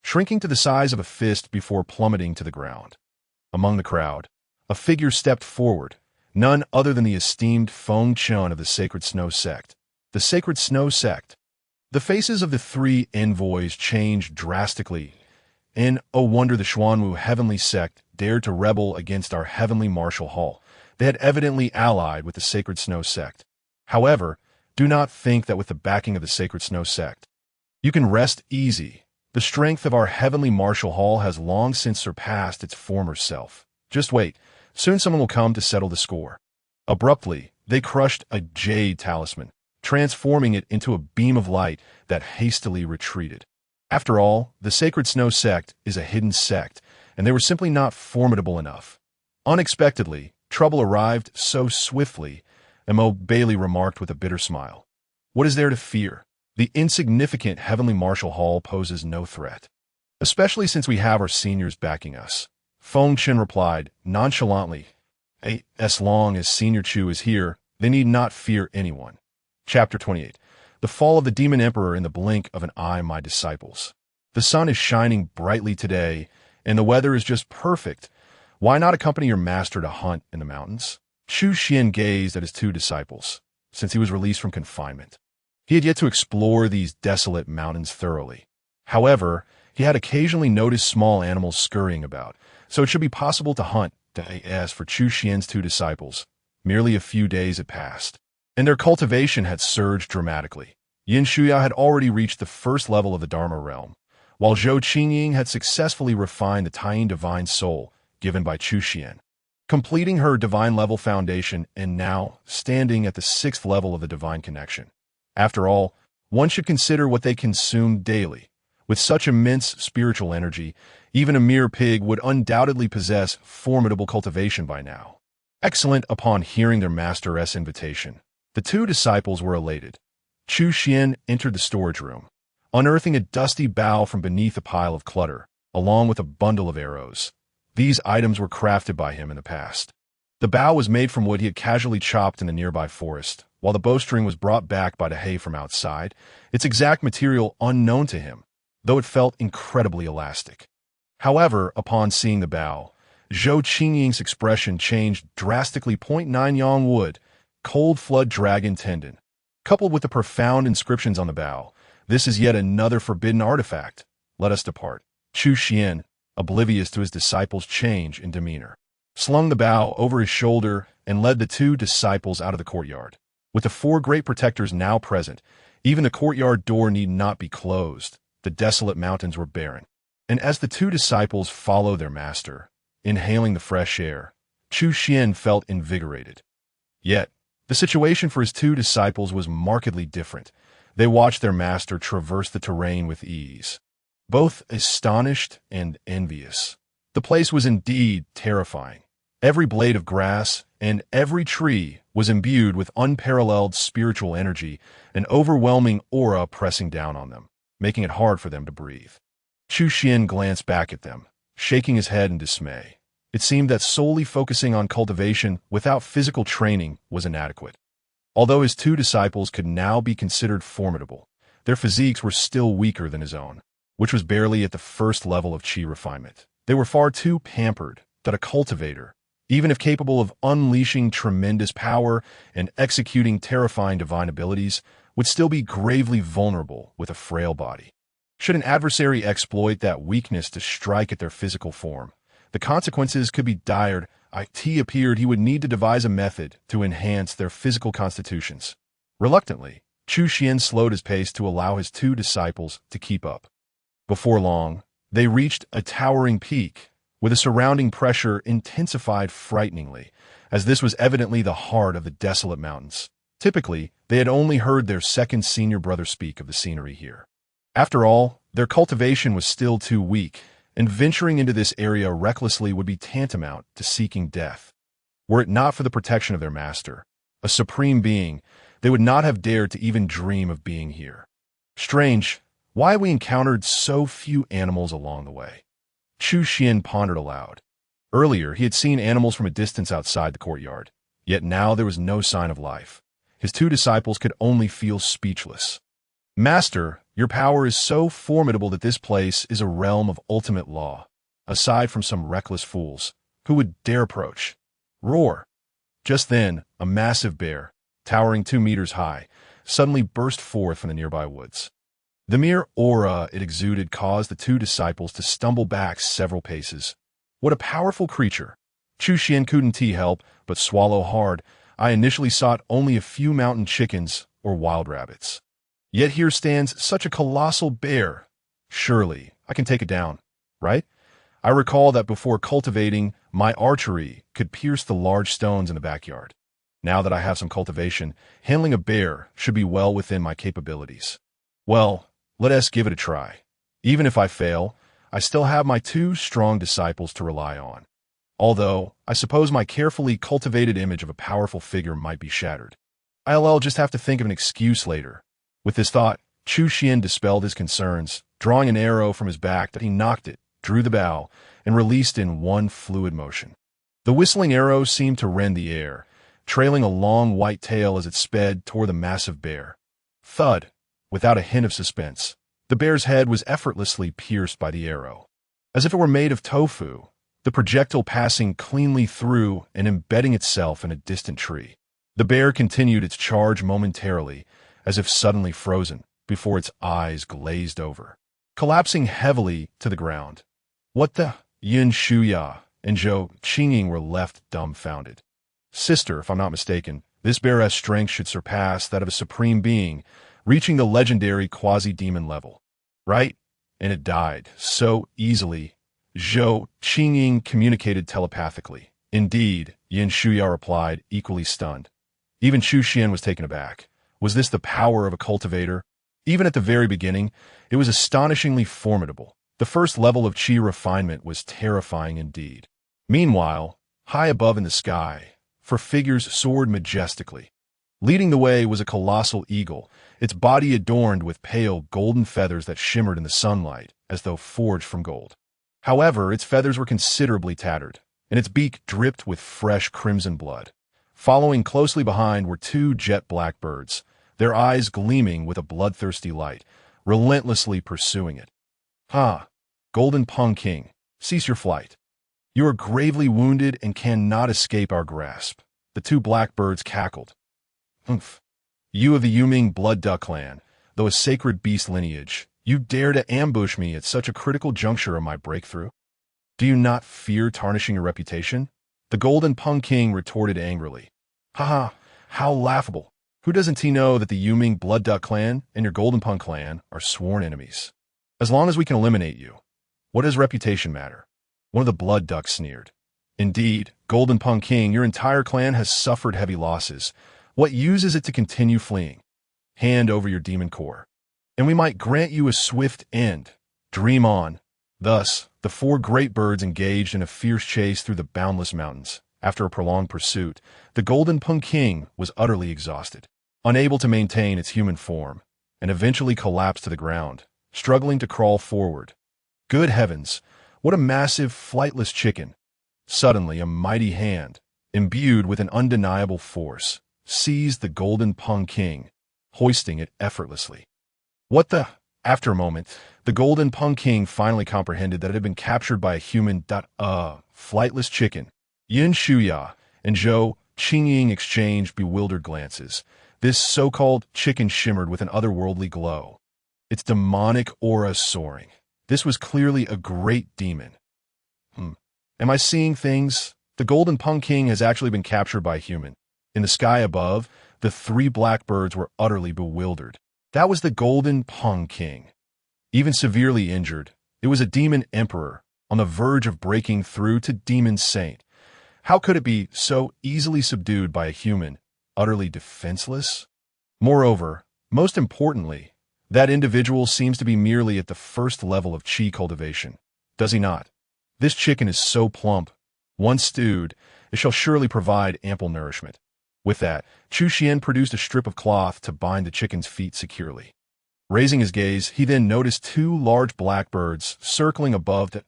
shrinking to the size of a fist before plummeting to the ground. Among the crowd, a figure stepped forward, none other than the esteemed Feng Chun of the Sacred Snow Sect. The Sacred Snow Sect. The faces of the three envoys changed drastically. In oh wonder, the Xuanwu heavenly sect dared to rebel against our heavenly martial hall. They had evidently allied with the Sacred Snow Sect. However, do not think that with the backing of the Sacred Snow Sect, you can rest easy. The strength of our heavenly martial hall has long since surpassed its former self. Just wait, soon someone will come to settle the score. Abruptly, they crushed a jade talisman, transforming it into a beam of light that hastily retreated. After all, the Sacred Snow Sect is a hidden sect, and they were simply not formidable enough. Unexpectedly, trouble arrived so swiftly, Mo Bailey remarked with a bitter smile. What is there to fear? The insignificant heavenly martial hall poses no threat, especially since we have our seniors backing us. Feng Chen replied nonchalantly, as long as Senior Chu is here, they need not fear anyone. Chapter 28. The Fall of the Demon Emperor in the Blink of an Eye, my disciples. The sun is shining brightly today, and the weather is just perfect. Why not accompany your master to hunt in the mountains? Chu Xuan gazed at his two disciples, since he was released from confinement. He had yet to explore these desolate mountains thoroughly. However, he had occasionally noticed small animals scurrying about, so it should be possible to hunt. As for Chu Xuan's two disciples, merely a few days had passed, and their cultivation had surged dramatically. Yin Shuya had already reached the first level of the Dharma realm, while Zhou Qingying had successfully refined the Taiyin divine soul given by Chu Xuan, completing her divine level foundation and now standing at the 6th level of the divine connection. After all, one should consider what they consume daily. With such immense spiritual energy, even a mere pig would undoubtedly possess formidable cultivation by now. Excellent. Upon hearing their master's invitation, the two disciples were elated. Chu Xuan entered the storage room, unearthing a dusty bough from beneath a pile of clutter, along with a bundle of arrows. These items were crafted by him in the past. The bow was made from wood he had casually chopped in the nearby forest, while the bowstring was brought back by the hay from outside, its exact material unknown to him, though it felt incredibly elastic. However, upon seeing the bow, Zhou Qingying's expression changed drastically. 9 Yang wood, cold flood dragon tendon. Coupled with the profound inscriptions on the bow, this is yet another forbidden artifact. Let us depart. Chu Xuan, oblivious to his disciples' change in demeanor, slung the bow over his shoulder and led the 2 disciples out of the courtyard. With the 4 great protectors now present, even the courtyard door need not be closed. The desolate mountains were barren. And as the 2 disciples followed their master, inhaling the fresh air, Chu Xuan felt invigorated. Yet, the situation for his 2 disciples was markedly different. They watched their master traverse the terrain with ease, both astonished and envious. The place was indeed terrifying. Every blade of grass and every tree was imbued with unparalleled spiritual energy, an overwhelming aura pressing down on them, making it hard for them to breathe. Chu Xuan glanced back at them, shaking his head in dismay. It seemed that solely focusing on cultivation without physical training was inadequate. Although his 2 disciples could now be considered formidable, their physiques were still weaker than his own, which was barely at the first level of qi refinement. They were far too pampered that a cultivator, even if capable of unleashing tremendous power and executing terrifying divine abilities, would still be gravely vulnerable with a frail body. Should an adversary exploit that weakness to strike at their physical form, the consequences could be dire. It appeared he would need to devise a method to enhance their physical constitutions. Reluctantly, Chu Xuan slowed his pace to allow his 2 disciples to keep up. Before long, they reached a towering peak, with the surrounding pressure intensified frighteningly, as this was evidently the heart of the desolate mountains. Typically, they had only heard their second senior brother speak of the scenery here. After all, their cultivation was still too weak, and venturing into this area recklessly would be tantamount to seeking death. Were it not for the protection of their master, a supreme being, they would not have dared to even dream of being here. Strange, why we encountered so few animals along the way. Chu Xuan pondered aloud. Earlier, he had seen animals from a distance outside the courtyard, yet now there was no sign of life. His 2 disciples could only feel speechless. Master, your power is so formidable that this place is a realm of ultimate law. Aside from some reckless fools, who would dare approach? Roar! Just then, a massive bear, towering 2 meters high, suddenly burst forth from the nearby woods. The mere aura it exuded caused the 2 disciples to stumble back several paces. What a powerful creature! Chu Xuan couldn't help but swallow hard. I initially sought only a few mountain chickens or wild rabbits. Yet here stands such a colossal bear. Surely, I can take it down, right? I recall that before cultivating, my archery could pierce the large stones in the backyard. Now that I have some cultivation, handling a bear should be well within my capabilities. Well, let us give it a try. Even if I fail, I still have my 2 strong disciples to rely on. Although, I suppose my carefully cultivated image of a powerful figure might be shattered. I'll just have to think of an excuse later. With this thought, Chu Xuan dispelled his concerns, drawing an arrow from his back that he knocked it, drew the bow, and released in one fluid motion. The whistling arrow seemed to rend the air, trailing a long white tail as it sped toward the massive bear. Thud! Without a hint of suspense, the bear's head was effortlessly pierced by the arrow. As if it were made of tofu, the projectile passing cleanly through and embedding itself in a distant tree. The bear continued its charge momentarily, as if suddenly frozen, before its eyes glazed over, collapsing heavily to the ground. What the? Yin Shuya and Zhou Qingying were left dumbfounded. Sister, if I'm not mistaken, this bear's strength should surpass that of a supreme being, reaching the legendary quasi-demon level. Right? And it died so easily. Zhou Qingying communicated telepathically. Indeed, Yin Shuya replied, equally stunned. Even Chu Xuan was taken aback. Was this the power of a cultivator? Even at the very beginning, it was astonishingly formidable. The first level of qi refinement was terrifying indeed. Meanwhile, high above in the sky, 4 figures soared majestically. Leading the way was a colossal eagle, its body adorned with pale golden feathers that shimmered in the sunlight, as though forged from gold. However, its feathers were considerably tattered, and its beak dripped with fresh crimson blood. Following closely behind were two jet black birds, their eyes gleaming with a bloodthirsty light, relentlessly pursuing it. "Ah, Golden Pung King, cease your flight. You are gravely wounded and cannot escape our grasp." The two blackbirds cackled. "Humph. You of the Yuming blood duck clan, though a sacred beast lineage, you dare to ambush me at such a critical juncture of my breakthrough? Do you not fear tarnishing your reputation?" The Golden Pung King retorted angrily. "Haha, how laughable. Who doesn't he know that the Yuming blood duck clan and your Golden Pung clan are sworn enemies? As long as we can eliminate you, what does reputation matter?" One of the blood ducks sneered. "Indeed, Golden Pung King, your entire clan has suffered heavy losses. What use is it to continue fleeing? Hand over your demon core, and we might grant you a swift end. Dream on." Thus, the four great birds engaged in a fierce chase through the boundless mountains. After a prolonged pursuit, the Golden Pung King was utterly exhausted, unable to maintain its human form, and eventually collapsed to the ground, struggling to crawl forward. Good heavens, what a massive, flightless chicken! Suddenly, a mighty hand, imbued with an undeniable force, seized the Golden Pung King, hoisting it effortlessly. What the? After a moment, the Golden Pung King finally comprehended that it had been captured by a human flightless chicken. Yin Shuya and Zhou Qingying exchanged bewildered glances. This so-called chicken shimmered with an otherworldly glow, its demonic aura soaring. This was clearly a great demon. Am I seeing things? The Golden Pung King has actually been captured by a human. In the sky above, the three blackbirds were utterly bewildered. That was the Golden Pung King. Even severely injured, it was a demon emperor, on the verge of breaking through to demon saint. How could it be so easily subdued by a human, utterly defenseless? Moreover, most importantly, that individual seems to be merely at the first level of chi cultivation. Does he not? This chicken is so plump. Once stewed, it shall surely provide ample nourishment. With that, Chu Xuan produced a strip of cloth to bind the chicken's feet securely. Raising his gaze, he then noticed two large blackbirds circling above the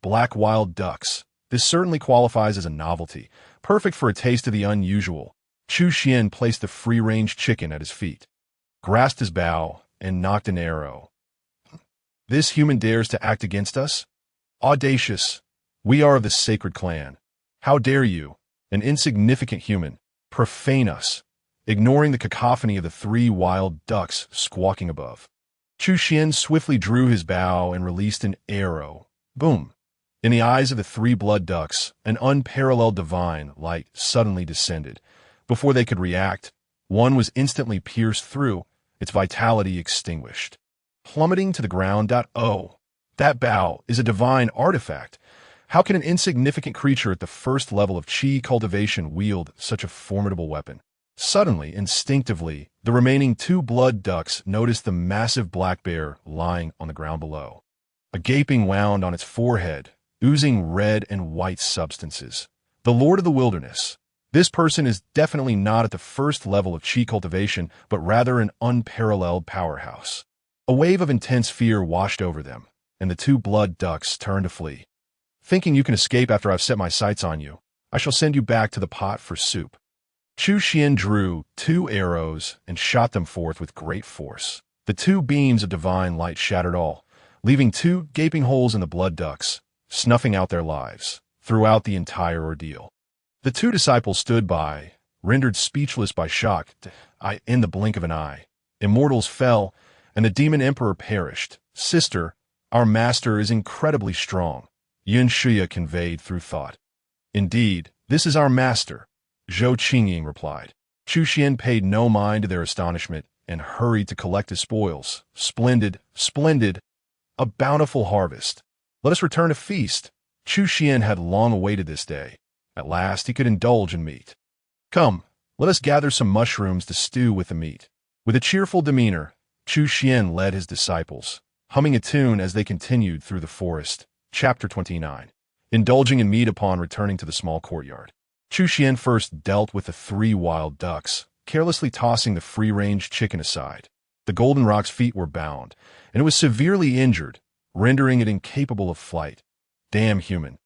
black wild ducks. This certainly qualifies as a novelty, perfect for a taste of the unusual. Chu Xuan placed the free-range chicken at his feet, grasped his bow, and knocked an arrow. This human dares to act against us? Audacious! We are of the sacred clan. How dare you, an insignificant human, profane us, ignoring the cacophony of the three wild ducks squawking above. Chu Xuan swiftly drew his bow and released an arrow. Boom! In the eyes of the three blood ducks, an unparalleled divine light suddenly descended. Before they could react, one was instantly pierced through, its vitality extinguished. Plummeting to the ground. Oh, that bow is a divine artifact. How can an insignificant creature at the first level of chi cultivation wield such a formidable weapon? Suddenly, instinctively, the remaining two blood ducks noticed the massive black bear lying on the ground below. A gaping wound on its forehead, oozing red and white substances. The Lord of the Wilderness. This person is definitely not at the first level of chi cultivation, but rather an unparalleled powerhouse. A wave of intense fear washed over them, and the two blood ducks turned to flee. Thinking you can escape after I've set my sights on you, I shall send you back to the pot for soup. Chu Xuan drew two arrows and shot them forth with great force. The two beams of divine light shattered all, leaving two gaping holes in the blood ducks, snuffing out their lives throughout the entire ordeal. The two disciples stood by, rendered speechless by shock. In the blink of an eye, immortals fell, and the demon emperor perished. Sister, our master is incredibly strong, Yin Shuya conveyed through thought. Indeed, this is our master, Zhou Qingying replied. Chu Xuan paid no mind to their astonishment and hurried to collect his spoils. Splendid, splendid, a bountiful harvest. Let us return to feast. Chu Xuan had long awaited this day. At last he could indulge in meat. Come, let us gather some mushrooms to stew with the meat. With a cheerful demeanor, Chu Xuan led his disciples, humming a tune as they continued through the forest. Chapter 29. Indulging in meat upon returning to the small courtyard. Chu Xuan first dealt with the three wild ducks, carelessly tossing the free-range chicken aside. The goldenrok's feet were bound, and it was severely injured, rendering it incapable of flight. Damn human.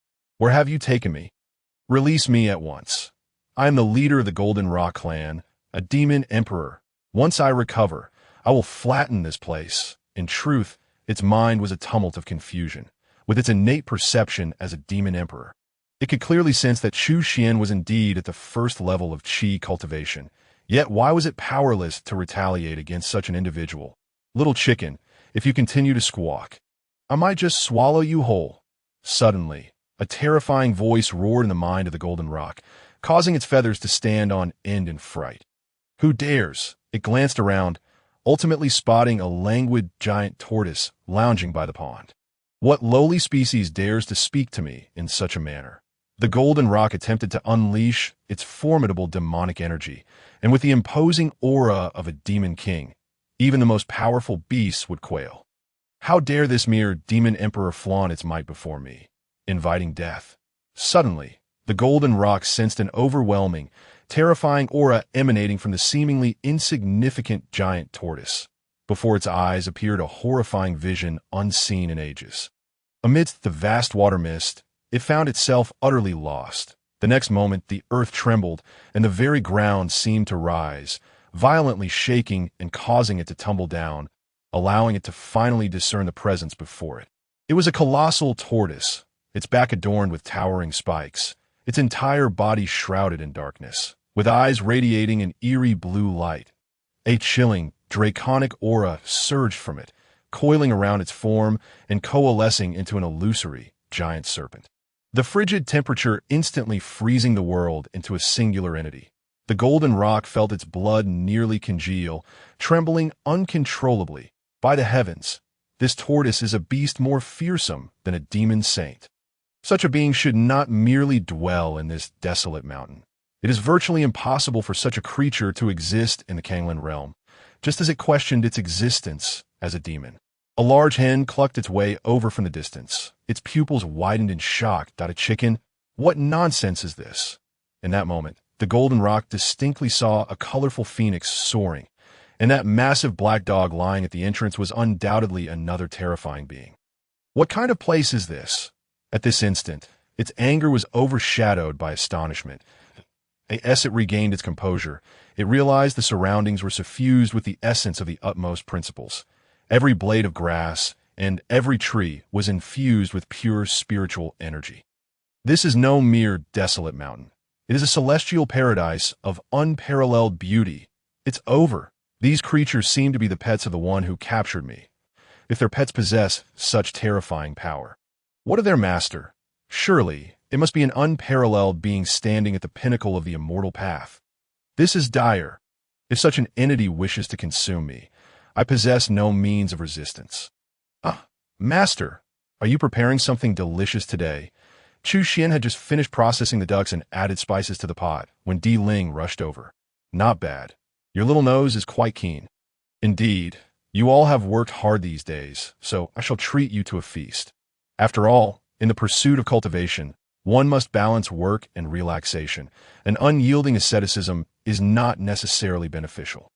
Where have you taken me? Release me at once. I am the leader of the Golden Rock clan, a demon emperor. Once I recover, I will flatten this place. In truth, its mind was a tumult of confusion, with its innate perception as a demon emperor. It could clearly sense that Chu Xuan was indeed at the first level of qi cultivation. Yet why was it powerless to retaliate against such an individual? Little chicken, if you continue to squawk, I might just swallow you whole. Suddenly, a terrifying voice roared in the mind of the Golden Rock, causing its feathers to stand on end in fright. Who dares? It glanced around, ultimately spotting a languid giant tortoise lounging by the pond. What lowly species dares to speak to me in such a manner? The Golden Rock attempted to unleash its formidable demonic energy, and with the imposing aura of a demon king, even the most powerful beasts would quail. How dare this mere demon emperor flaunt its might before me, inviting death? Suddenly, the Golden Rock sensed an overwhelming, terrifying aura emanating from the seemingly insignificant giant tortoise. Before its eyes appeared a horrifying vision unseen in ages. Amidst the vast water mist, it found itself utterly lost. The next moment, the earth trembled, and the very ground seemed to rise, violently shaking and causing it to tumble down, allowing it to finally discern the presence before it. It was a colossal tortoise, its back adorned with towering spikes, its entire body shrouded in darkness, with eyes radiating an eerie blue light. A chilling, draconic aura surged from it, coiling around its form and coalescing into an illusory, giant serpent. The frigid temperature instantly freezing the world into a singular entity. The Golden Rock felt its blood nearly congeal, trembling uncontrollably. By the heavens, this tortoise is a beast more fearsome than a demon saint. Such a being should not merely dwell in this desolate mountain. It is virtually impossible for such a creature to exist in the Kanglan realm, just as it questioned its existence as a demon. A large hen clucked its way over from the distance. Its pupils widened in shock. A chicken? What nonsense is this? In that moment, the Golden Rock distinctly saw a colorful phoenix soaring, and that massive black dog lying at the entrance was undoubtedly another terrifying being. What kind of place is this? At this instant, its anger was overshadowed by astonishment. As it regained its composure, it realized the surroundings were suffused with the essence of the utmost principles. Every blade of grass and every tree was infused with pure spiritual energy. This is no mere desolate mountain. It is a celestial paradise of unparalleled beauty. It's over. These creatures seem to be the pets of the one who captured me, if their pets possess such terrifying power. What of their master? Surely, it must be an unparalleled being standing at the pinnacle of the immortal path. This is dire. If such an entity wishes to consume me, I possess no means of resistance. Ah, master, are you preparing something delicious today? Chu Xuan had just finished processing the ducks and added spices to the pot when Di Ling rushed over. Not bad. Your little nose is quite keen. Indeed, you all have worked hard these days, so I shall treat you to a feast. After all, in the pursuit of cultivation, one must balance work and relaxation. An unyielding asceticism is not necessarily beneficial.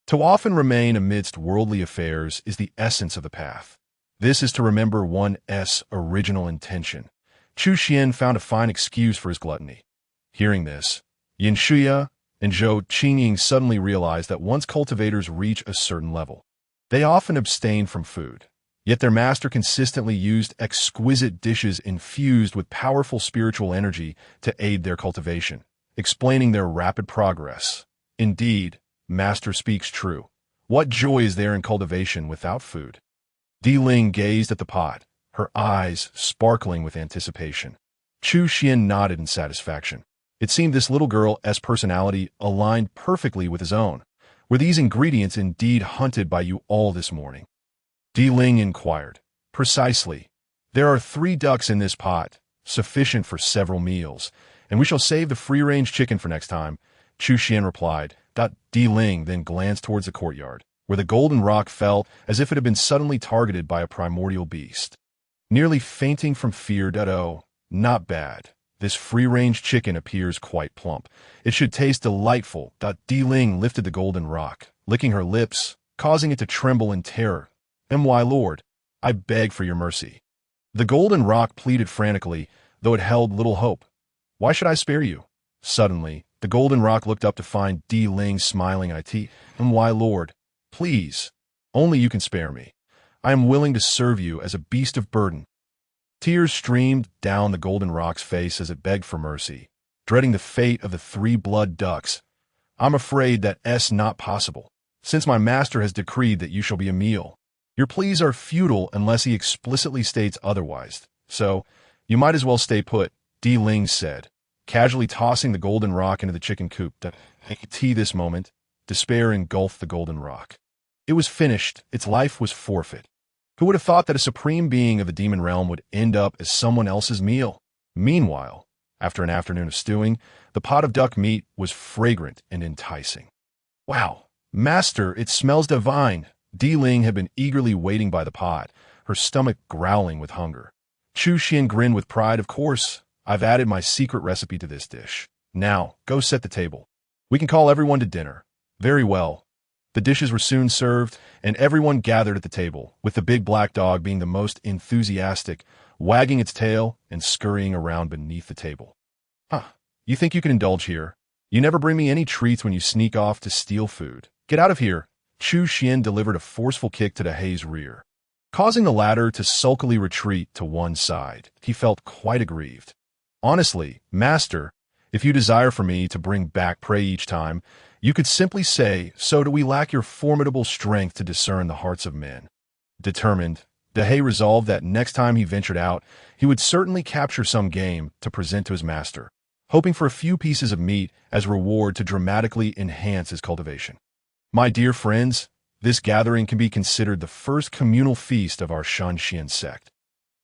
To often remain amidst worldly affairs is the essence of the path. This is to remember one's original intention. Chu Xuan found a fine excuse for his gluttony. Hearing this, Yin Shuya and Zhou Qingying suddenly realized that once cultivators reach a certain level, they often abstain from food. Yet their master consistently used exquisite dishes infused with powerful spiritual energy to aid their cultivation, explaining their rapid progress. Indeed, Master speaks true. What joy is there in cultivation without food? Di Ling gazed at the pot, her eyes sparkling with anticipation. Chu Xuan nodded in satisfaction. It seemed this little girl's personality aligned perfectly with his own. Were these ingredients indeed hunted by you all this morning? Di Ling inquired. Precisely. There are 3 ducks in this pot, sufficient for several meals, and we shall save the free-range chicken for next time, Chu Xuan replied. Di Ling then glanced towards the courtyard, where the Golden Rock felt as if it had been suddenly targeted by a primordial beast. Nearly fainting from fear, oh, not bad. This free-range chicken appears quite plump. It should taste delightful. Di Ling lifted the Golden Rock, licking her lips, causing it to tremble in terror. My lord, I beg for your mercy. The Golden Rock pleaded frantically, though it held little hope. Why should I spare you? Suddenly, the golden rock looked up to find Di Ling smiling. And why, Lord? Please, only you can spare me. I am willing to serve you as a beast of burden. Tears streamed down the golden rock's face as it begged for mercy, dreading the fate of the 3 blood ducks. I'm afraid that's not possible, since my master has decreed that you shall be a meal. Your pleas are futile unless he explicitly states otherwise, so you might as well stay put, Di Ling said, casually tossing the golden rock into the chicken coop. This moment, despair engulfed the golden rock. It was finished, its life was forfeit. Who would have thought that a supreme being of the demon realm would end up as someone else's meal? Meanwhile, after an afternoon of stewing, the pot of duck meat was fragrant and enticing. Wow, master, it smells divine. Di Ling had been eagerly waiting by the pot, her stomach growling with hunger. Chu Xuan grinned with pride. Of course, I've added my secret recipe to this dish. Now, go set the table. We can call everyone to dinner. Very well. The dishes were soon served, and everyone gathered at the table, with the big black dog being the most enthusiastic, wagging its tail and scurrying around beneath the table. You think you can indulge here? You never bring me any treats when you sneak off to steal food. Get out of here. Chu Xuan delivered a forceful kick to the Dehai's rear, causing the latter to sulkily retreat to one side. He felt quite aggrieved. Honestly, master, if you desire for me to bring back prey each time, you could simply say, so do we lack your formidable strength to discern the hearts of men. Determined, Dehai resolved that next time he ventured out, he would certainly capture some game to present to his master, hoping for a few pieces of meat as reward to dramatically enhance his cultivation. My dear friends, this gathering can be considered the first communal feast of our Shanxian sect.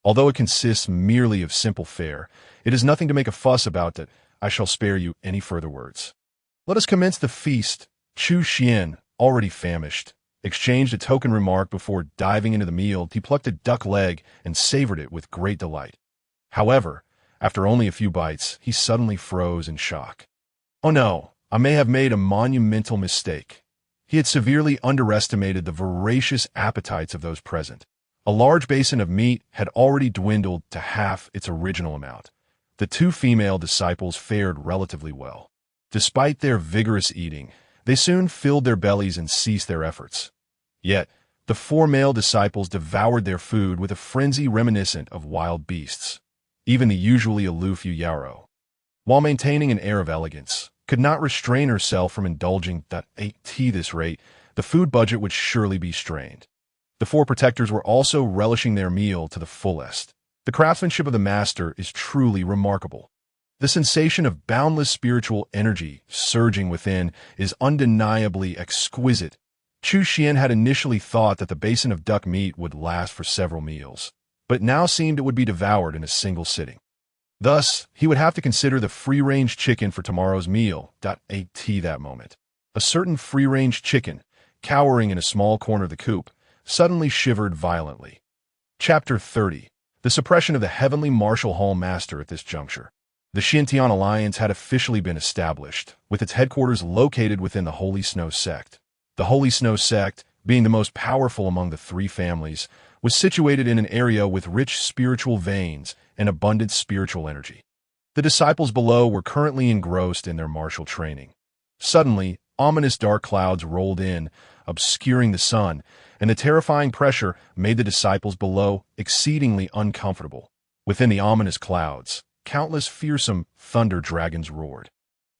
Although it consists merely of simple fare, it is nothing to make a fuss about that. I shall spare you any further words. Let us commence the feast. Chu Xuan, already famished, exchanged a token remark before diving into the meal. He plucked a duck leg and savored it with great delight. However, after only a few bites, he suddenly froze in shock. Oh no, I may have made a monumental mistake. He had severely underestimated the voracious appetites of those present. A large basin of meat had already dwindled to half its original amount. The 2 female disciples fared relatively well. Despite their vigorous eating, they soon filled their bellies and ceased their efforts. Yet, the 4 male disciples devoured their food with a frenzy reminiscent of wild beasts. Even the usually aloof Yu Yarrow, while maintaining an air of elegance, could not restrain herself from indulging. At this rate, the food budget would surely be strained. The 4 protectors were also relishing their meal to the fullest. The craftsmanship of the master is truly remarkable. The sensation of boundless spiritual energy surging within is undeniably exquisite. Chu Xuan had initially thought that the basin of duck meat would last for several meals, but it now seemed it would be devoured in a single sitting. Thus, he would have to consider the free-range chicken for tomorrow's meal. That moment, a certain free-range chicken, cowering in a small corner of the coop, suddenly shivered violently. Chapter 30. The suppression of the heavenly martial hall master. At this juncture, the Xintian Alliance had officially been established, with its headquarters located within the Holy Snow sect. The Holy Snow sect, being the most powerful among the 3 families, was situated in an area with rich spiritual veins and abundant spiritual energy. The disciples below were currently engrossed in their martial training. Suddenly, ominous dark clouds rolled in, obscuring the sun, and the terrifying pressure made the disciples below exceedingly uncomfortable. Within the ominous clouds, countless fearsome thunder dragons roared,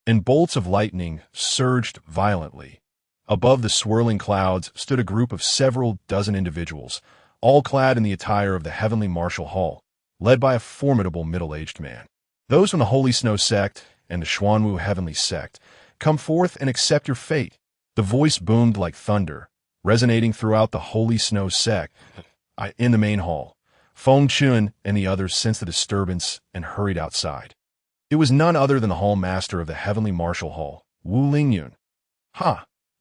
and bolts of lightning surged violently. Above the swirling clouds stood a group of several dozen individuals, all clad in the attire of the heavenly martial hall, led by a formidable middle-aged man. Those from the Holy Snow sect and the Xuanwu heavenly sect, come forth and accept your fate. The voice boomed like thunder, resonating throughout the Holy Snow sect. In the main hall, Feng Chun and the others sensed the disturbance and hurried outside. It was none other than the hall master of the heavenly martial hall, Wu Lingyun.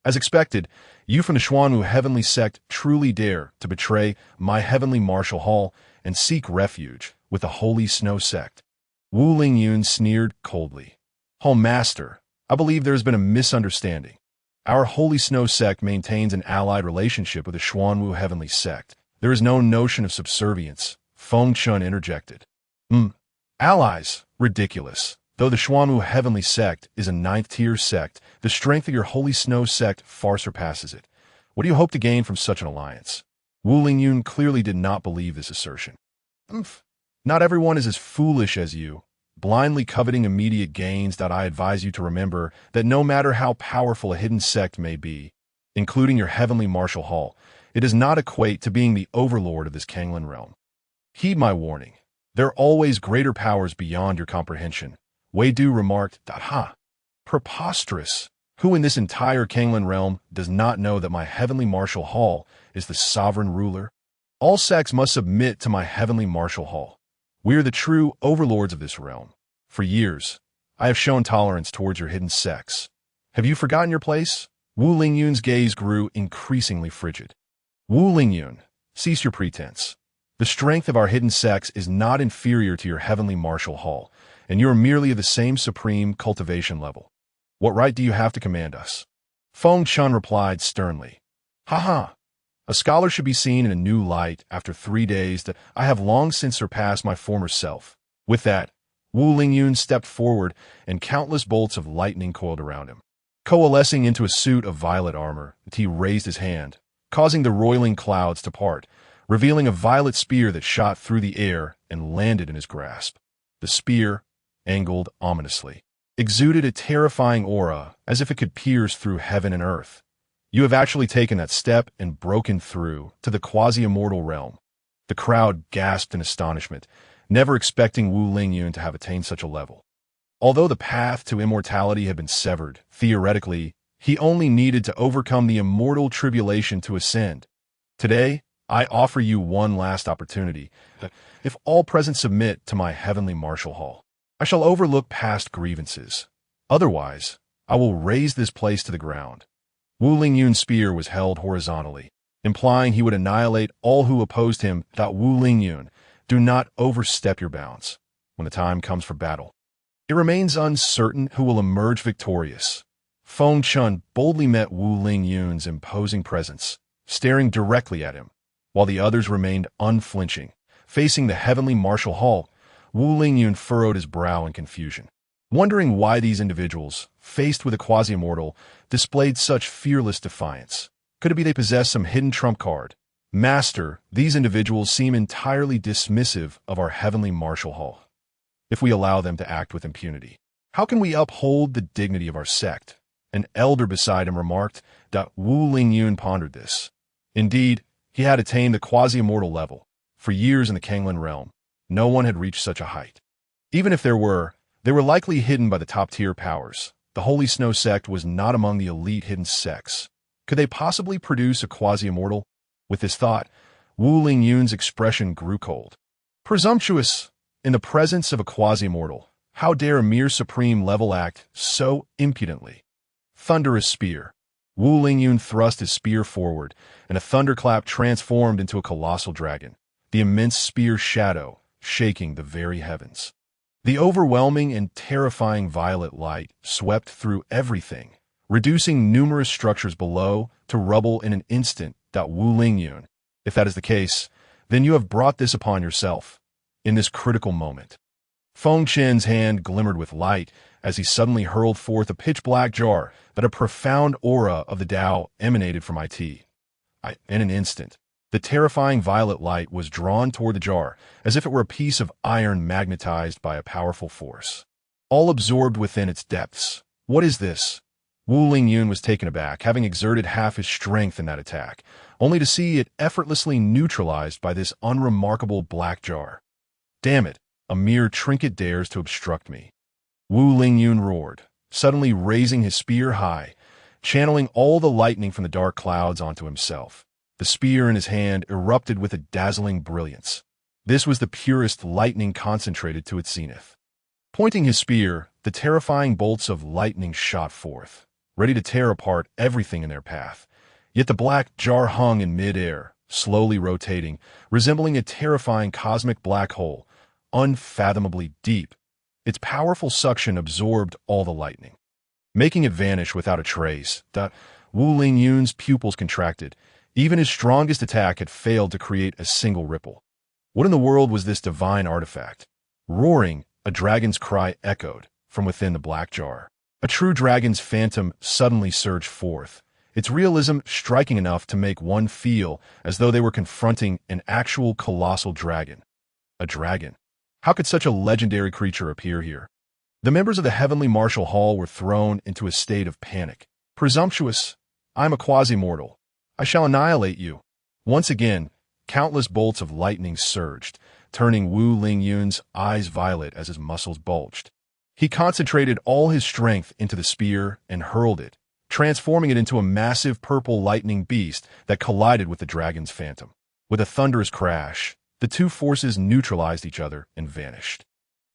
As expected, you from the Xuanwu heavenly sect truly dare to betray my heavenly martial hall and seek refuge with the Holy Snow sect. Wu Lingyun sneered coldly. Hall master, I believe there has been a misunderstanding. Our Holy Snow sect maintains an allied relationship with the Xuanwu heavenly sect. There is no notion of subservience, Feng Chun interjected. Allies, ridiculous. Though the Xuanwu Heavenly Sect is a ninth-tier sect, the strength of your Holy Snow Sect far surpasses it. What do you hope to gain from such an alliance? Wu Lingyun clearly did not believe this assertion. Not everyone is as foolish as you, blindly coveting immediate gains. I advise you to remember that no matter how powerful a hidden sect may be, including your heavenly martial hall, it does not equate to being the overlord of this Kanglan realm. Heed my warning. There are always greater powers beyond your comprehension. Wei Du remarked, "Ha! Preposterous! Who in this entire Kanglan realm does not know that my heavenly martial hall is the sovereign ruler? All sects must submit to my heavenly martial hall. We are the true overlords of this realm. For years, I have shown tolerance towards your hidden sects. Have you forgotten your place?" Wu Lingyun's gaze grew increasingly frigid. Wu Lingyun, cease your pretense. The strength of our hidden sects is not inferior to your heavenly martial hall, and you are merely of the same supreme cultivation level. What right do you have to command us? Feng Chun replied sternly. Ha! A scholar should be seen in a new light after 3 days that I have long since surpassed my former self. With that, Wu Lingyun stepped forward and countless bolts of lightning coiled around him. Coalescing into a suit of violet armor, he raised his hand, causing the roiling clouds to part, revealing a violet spear that shot through the air and landed in his grasp. The spear, angled ominously, exuded a terrifying aura as if it could pierce through heaven and earth. You have actually taken that step and broken through to the quasi-immortal realm. The crowd gasped in astonishment, never expecting Wu Lingyun to have attained such a level. Although the path to immortality had been severed, theoretically, he only needed to overcome the immortal tribulation to ascend. Today, I offer you one last opportunity. If all present submit to my heavenly martial hall, I shall overlook past grievances. Otherwise, I will raze this place to the ground. Wu Lingyun's spear was held horizontally, implying he would annihilate all who opposed him. Wu Lingyun, do not overstep your bounds. When the time comes for battle, it remains uncertain who will emerge victorious. Feng Chun boldly met Wu Lingyun's imposing presence, staring directly at him, while the others remained unflinching. Facing the heavenly martial hall, Wu Lingyun furrowed his brow in confusion, wondering why these individuals, faced with a quasi-immortal, displayed such fearless defiance. Could it be they possessed some hidden trump card? Master, these individuals seem entirely dismissive of our heavenly martial hall. If we allow them to act with impunity, how can we uphold the dignity of our sect? An elder beside him remarked. Wu Lingyun pondered this. Indeed, he had attained the quasi-immortal level. For years in the Kanglan realm, no one had reached such a height. Even if there were, they were likely hidden by the top-tier powers. The Holy Snow Sect was not among the elite hidden sects. Could they possibly produce a quasi-immortal? With this thought, Wu Lingyun's expression grew cold. Presumptuous! In the presence of a quasi-immortal, how dare a mere supreme level act so impudently? Thunderous spear. Wu Lingyun thrust his spear forward, and a thunderclap transformed into a colossal dragon, the immense spear shadow shaking the very heavens. The overwhelming and terrifying violet light swept through everything, reducing numerous structures below to rubble in an instant. Wu Lingyun, if that is the case, then you have brought this upon yourself. In this critical moment, Feng Chen's hand glimmered with light as he suddenly hurled forth a pitch-black jar that a profound aura of the Tao emanated from it. In an instant, the terrifying violet light was drawn toward the jar, as if it were a piece of iron magnetized by a powerful force, all absorbed within its depths. What is this? Wu Lingyun was taken aback, having exerted half his strength in that attack, only to see it effortlessly neutralized by this unremarkable black jar. Damn it, a mere trinket dares to obstruct me. Wu Lingyun roared, suddenly raising his spear high, channeling all the lightning from the dark clouds onto himself. The spear in his hand erupted with a dazzling brilliance. This was the purest lightning concentrated to its zenith. Pointing his spear, the terrifying bolts of lightning shot forth, ready to tear apart everything in their path. Yet the black jar hung in mid-air, slowly rotating, resembling a terrifying cosmic black hole, unfathomably deep. Its powerful suction absorbed all the lightning, making it vanish without a trace. Wu Lingyun's pupils contracted. Even his strongest attack had failed to create a single ripple. What in the world was this divine artifact? Roaring, A dragon's cry echoed from within the black jar. A true dragon's phantom suddenly surged forth, its realism striking enough to make one feel as though they were confronting an actual colossal dragon. A dragon. How could such a legendary creature appear here? The members of the Heavenly Martial Hall were thrown into a state of panic. Presumptuous! I am a quasi-mortal. I shall annihilate you. Once again, countless bolts of lightning surged, turning Wu Lingyun's eyes violet as his muscles bulged. He concentrated all his strength into the spear and hurled it, transforming it into a massive purple lightning beast that collided with the dragon's phantom. With a thunderous crash, the two forces neutralized each other and vanished.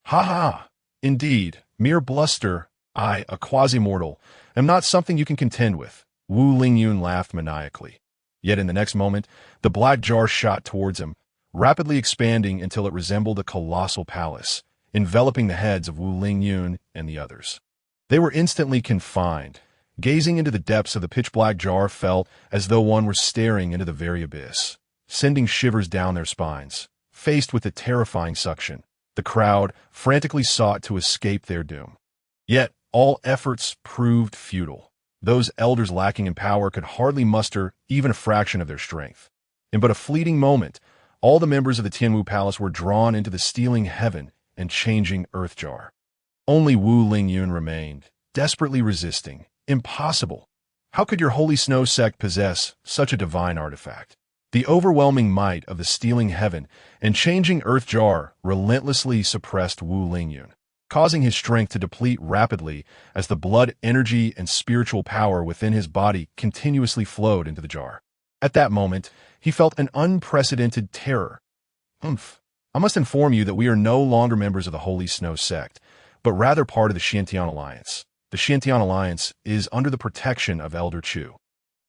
Ha ha! Indeed, mere bluster. I, a quasi-mortal, am not something you can contend with. Wu Lingyun laughed maniacally. Yet in the next moment, the black jar shot towards him, rapidly expanding until it resembled a colossal palace, enveloping the heads of Wu Lingyun and the others. They were instantly confined. Gazing into the depths of the pitch-black jar felt as though one were staring into the very abyss, sending shivers down their spines. Faced with the terrifying suction, the crowd frantically sought to escape their doom. Yet, all efforts proved futile. Those elders lacking in power could hardly muster even a fraction of their strength. In but a fleeting moment, all the members of the Tianwu Palace were drawn into the stealing heaven and changing earth jar. Only Wu Lingyun remained, desperately resisting. Impossible! How could your holy snow sect possess such a divine artifact? The overwhelming might of the stealing heaven and changing earth jar relentlessly suppressed Wu Lingyun, causing his strength to deplete rapidly as the blood, energy, and spiritual power within his body continuously flowed into the jar. At that moment, he felt an unprecedented terror. I must inform you that we are no longer members of the Holy Snow Sect, but rather part of the Xiantian Alliance. The Xiantian Alliance is under the protection of Elder Chu.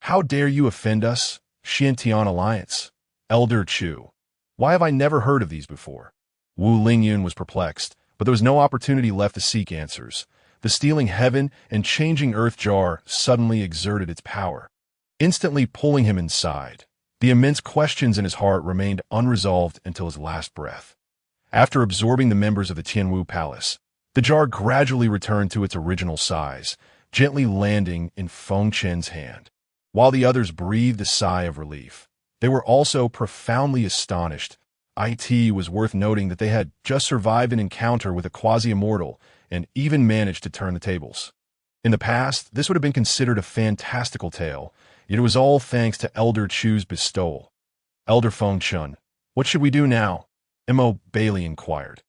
How dare you offend us, Xiantian Alliance? Elder Chu. Why have I never heard of these before? Wu Lingyun was perplexed, but there was no opportunity left to seek answers. The stealing heaven and changing earth jar suddenly exerted its power, instantly pulling him inside. The immense questions in his heart remained unresolved until his last breath. After absorbing the members of the Tianwu Palace, the jar gradually returned to its original size, gently landing in Feng Chen's hand. While the others breathed a sigh of relief, they were also profoundly astonished. It was worth noting that they had just survived an encounter with a quasi-immortal and even managed to turn the tables. In the past, this would have been considered a fantastical tale, yet it was all thanks to Elder Chu's bestowal. Elder Feng Chen, what should we do now? Mo Bailey inquired.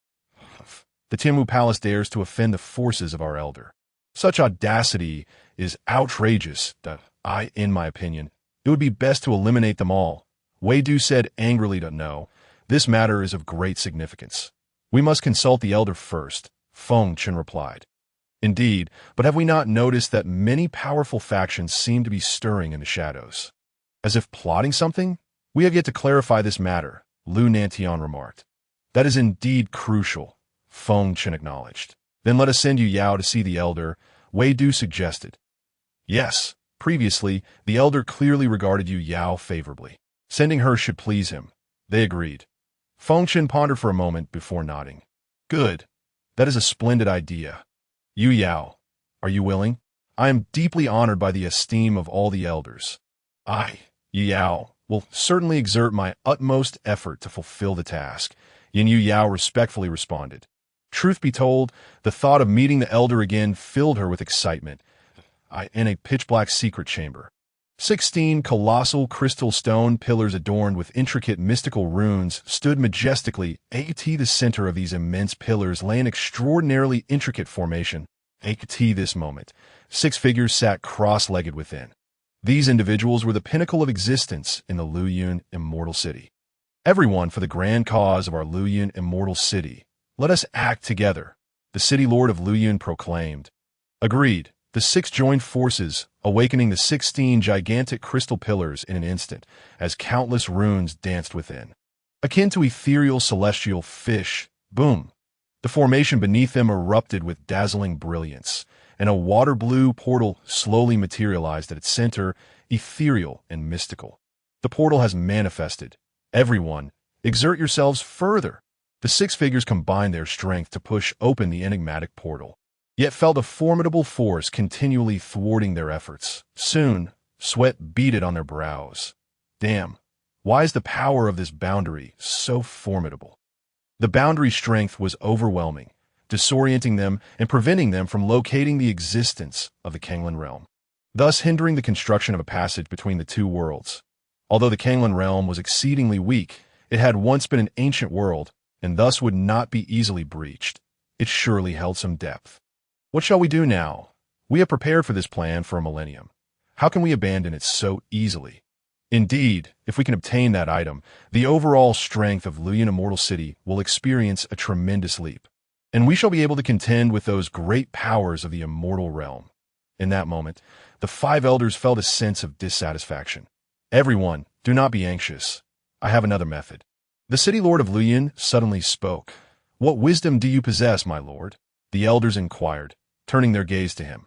The Tianwu Palace dares to offend the forces of our elder. Such audacity is outrageous that in my opinion, it would be best to eliminate them all. Wei Du said angrily to no. This matter is of great significance. We must consult the elder first, Feng Chen replied. Indeed, but have we not noticed that many powerful factions seem to be stirring in the shadows? As if plotting something? We have yet to clarify this matter, Lu Nantian remarked. That is indeed crucial, Feng Chen acknowledged. Then let us send you Yao to see the elder, Wei Du suggested. Yes, previously, the elder clearly regarded you Yao favorably. Sending her should please him. They agreed. Feng Chen pondered for a moment before nodding. Good. That is a splendid idea. Yu Yao, are you willing? I am deeply honored by the esteem of all the elders. Yu Yao, will certainly exert my utmost effort to fulfill the task, Yin Yu Yao respectfully responded. Truth be told, the thought of meeting the elder again filled her with excitement. In a pitch-black secret chamber. 16 colossal crystal stone pillars adorned with intricate mystical runes stood majestically. The center of these immense pillars lay an extraordinarily intricate formation. This moment, 6 figures sat cross-legged within. These individuals were the pinnacle of existence in the Luyun Immortal City. Everyone for the grand cause of our Luyun Immortal City. Let us act together, the city lord of Luyun proclaimed. Agreed. The 6 joined forces, awakening the 16 gigantic crystal pillars in an instant, as countless runes danced within. Akin to ethereal celestial fish, boom! The formation beneath them erupted with dazzling brilliance, and a water-blue portal slowly materialized at its center, ethereal and mystical. The portal has manifested. Everyone, exert yourselves further. The six figures combined their strength to push open the enigmatic portal, yet felt a formidable force continually thwarting their efforts. Soon, sweat beaded on their brows. Damn, why is the power of this boundary so formidable? The boundary strength was overwhelming, disorienting them and preventing them from locating the existence of the Kanglan realm, thus hindering the construction of a passage between the two worlds. Although the Kanglan realm was exceedingly weak, it had once been an ancient world, and thus would not be easily breached. It surely held some depth. What shall we do now? We have prepared for this plan for a millennium. How can we abandon it so easily? Indeed, if we can obtain that item, the overall strength of Luoyuan Immortal City will experience a tremendous leap, and we shall be able to contend with those great powers of the immortal realm. In that moment, the five elders felt a sense of dissatisfaction. Everyone, do not be anxious. I have another method. The city lord of Luoyuan suddenly spoke. What wisdom do you possess, my lord? The elders inquired, turning their gaze to him.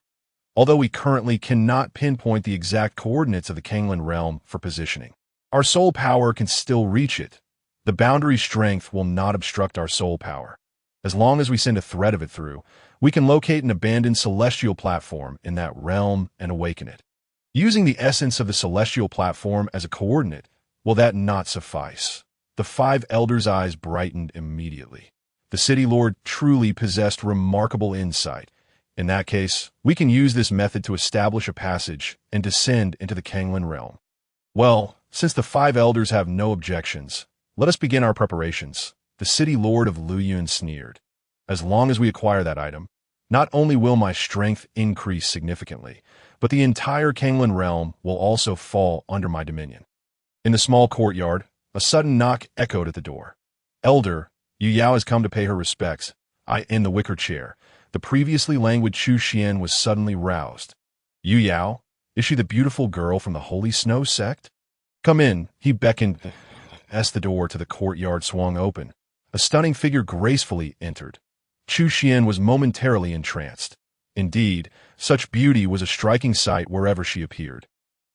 Although we currently cannot pinpoint the exact coordinates of the Kanglan realm for positioning, our soul power can still reach it. The boundary strength will not obstruct our soul power. As long as we send a thread of it through, we can locate an abandoned celestial platform in that realm and awaken it. Using the essence of the celestial platform as a coordinate, will that not suffice? The five elders' eyes brightened immediately. The city lord truly possessed remarkable insight. In that case, we can use this method to establish a passage and descend into the Kanglan realm. Well, since the five elders have no objections, let us begin our preparations. The city lord of Luoyuan sneered. As long as we acquire that item, not only will my strength increase significantly, but the entire Kanglan realm will also fall under my dominion. In the small courtyard, a sudden knock echoed at the door. Elder, Yu Yao has come to pay her respects. In the wicker chair, the previously languid Chu Xuan was suddenly roused. Yu Yao? Is she the beautiful girl from the Holy Snow sect? Come in, he beckoned as the door to the courtyard swung open. A stunning figure gracefully entered. Chu Xuan was momentarily entranced. Indeed, such beauty was a striking sight wherever she appeared.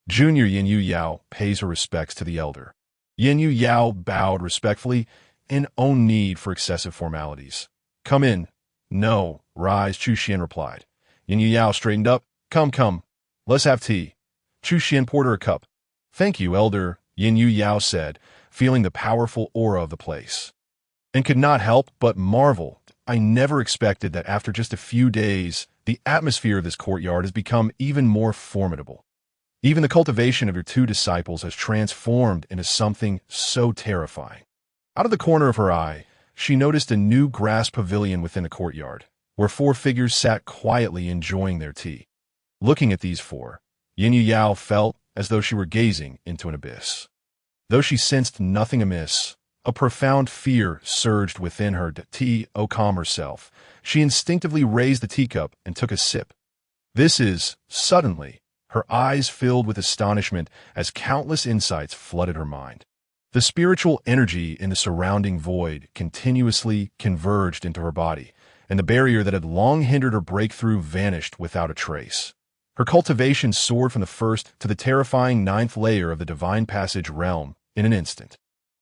Junior Yin Yu Yao pays her respects to the elder. Yin Yu Yao bowed respectfully, in no need for excessive formalities. Come in. No, rise, Chu Xuan replied. Yin Yu Yao straightened up. Come, let's have tea. Chu Xuan poured her a cup. Thank you, elder, Yin Yu Yao said, feeling the powerful aura of the place. And could not help but marvel. I never expected that after just a few days, the atmosphere of this courtyard has become even more formidable. Even the cultivation of your two disciples has transformed into something so terrifying. Out of the corner of her eye, she noticed a new grass pavilion within the courtyard, where four figures sat quietly enjoying their tea. Looking at these four, Yin Yu Yao felt as though she were gazing into an abyss. Though she sensed nothing amiss, a profound fear surged within her. To calm herself, she instinctively raised the teacup and took a sip. Suddenly, her eyes filled with astonishment as countless insights flooded her mind. The spiritual energy in the surrounding void continuously converged into her body, and the barrier that had long hindered her breakthrough vanished without a trace. Her cultivation soared from the first to the terrifying ninth layer of the divine passage realm in an instant.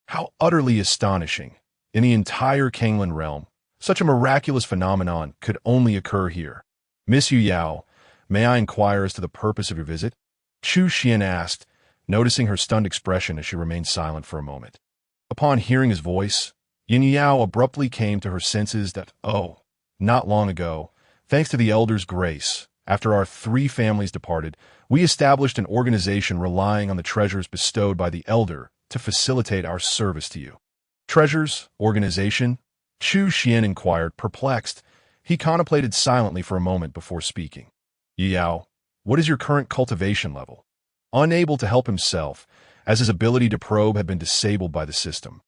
How utterly astonishing! In the entire Kanglan realm, such a miraculous phenomenon could only occur here. Miss Yu Yao, may I inquire as to the purpose of your visit? Chu Xuan asked, noticing her stunned expression as she remained silent for a moment. Upon hearing his voice, Yin Yao abruptly came to her senses that, not long ago, thanks to the elder's grace, after our three families departed, we established an organization relying on the treasures bestowed by the elder to facilitate our service to you. Treasures? Organization? Chu Xuan inquired, perplexed. He contemplated silently for a moment before speaking. Yu Yao, what is your current cultivation level? Unable to help himself, as his ability to probe had been disabled by the system,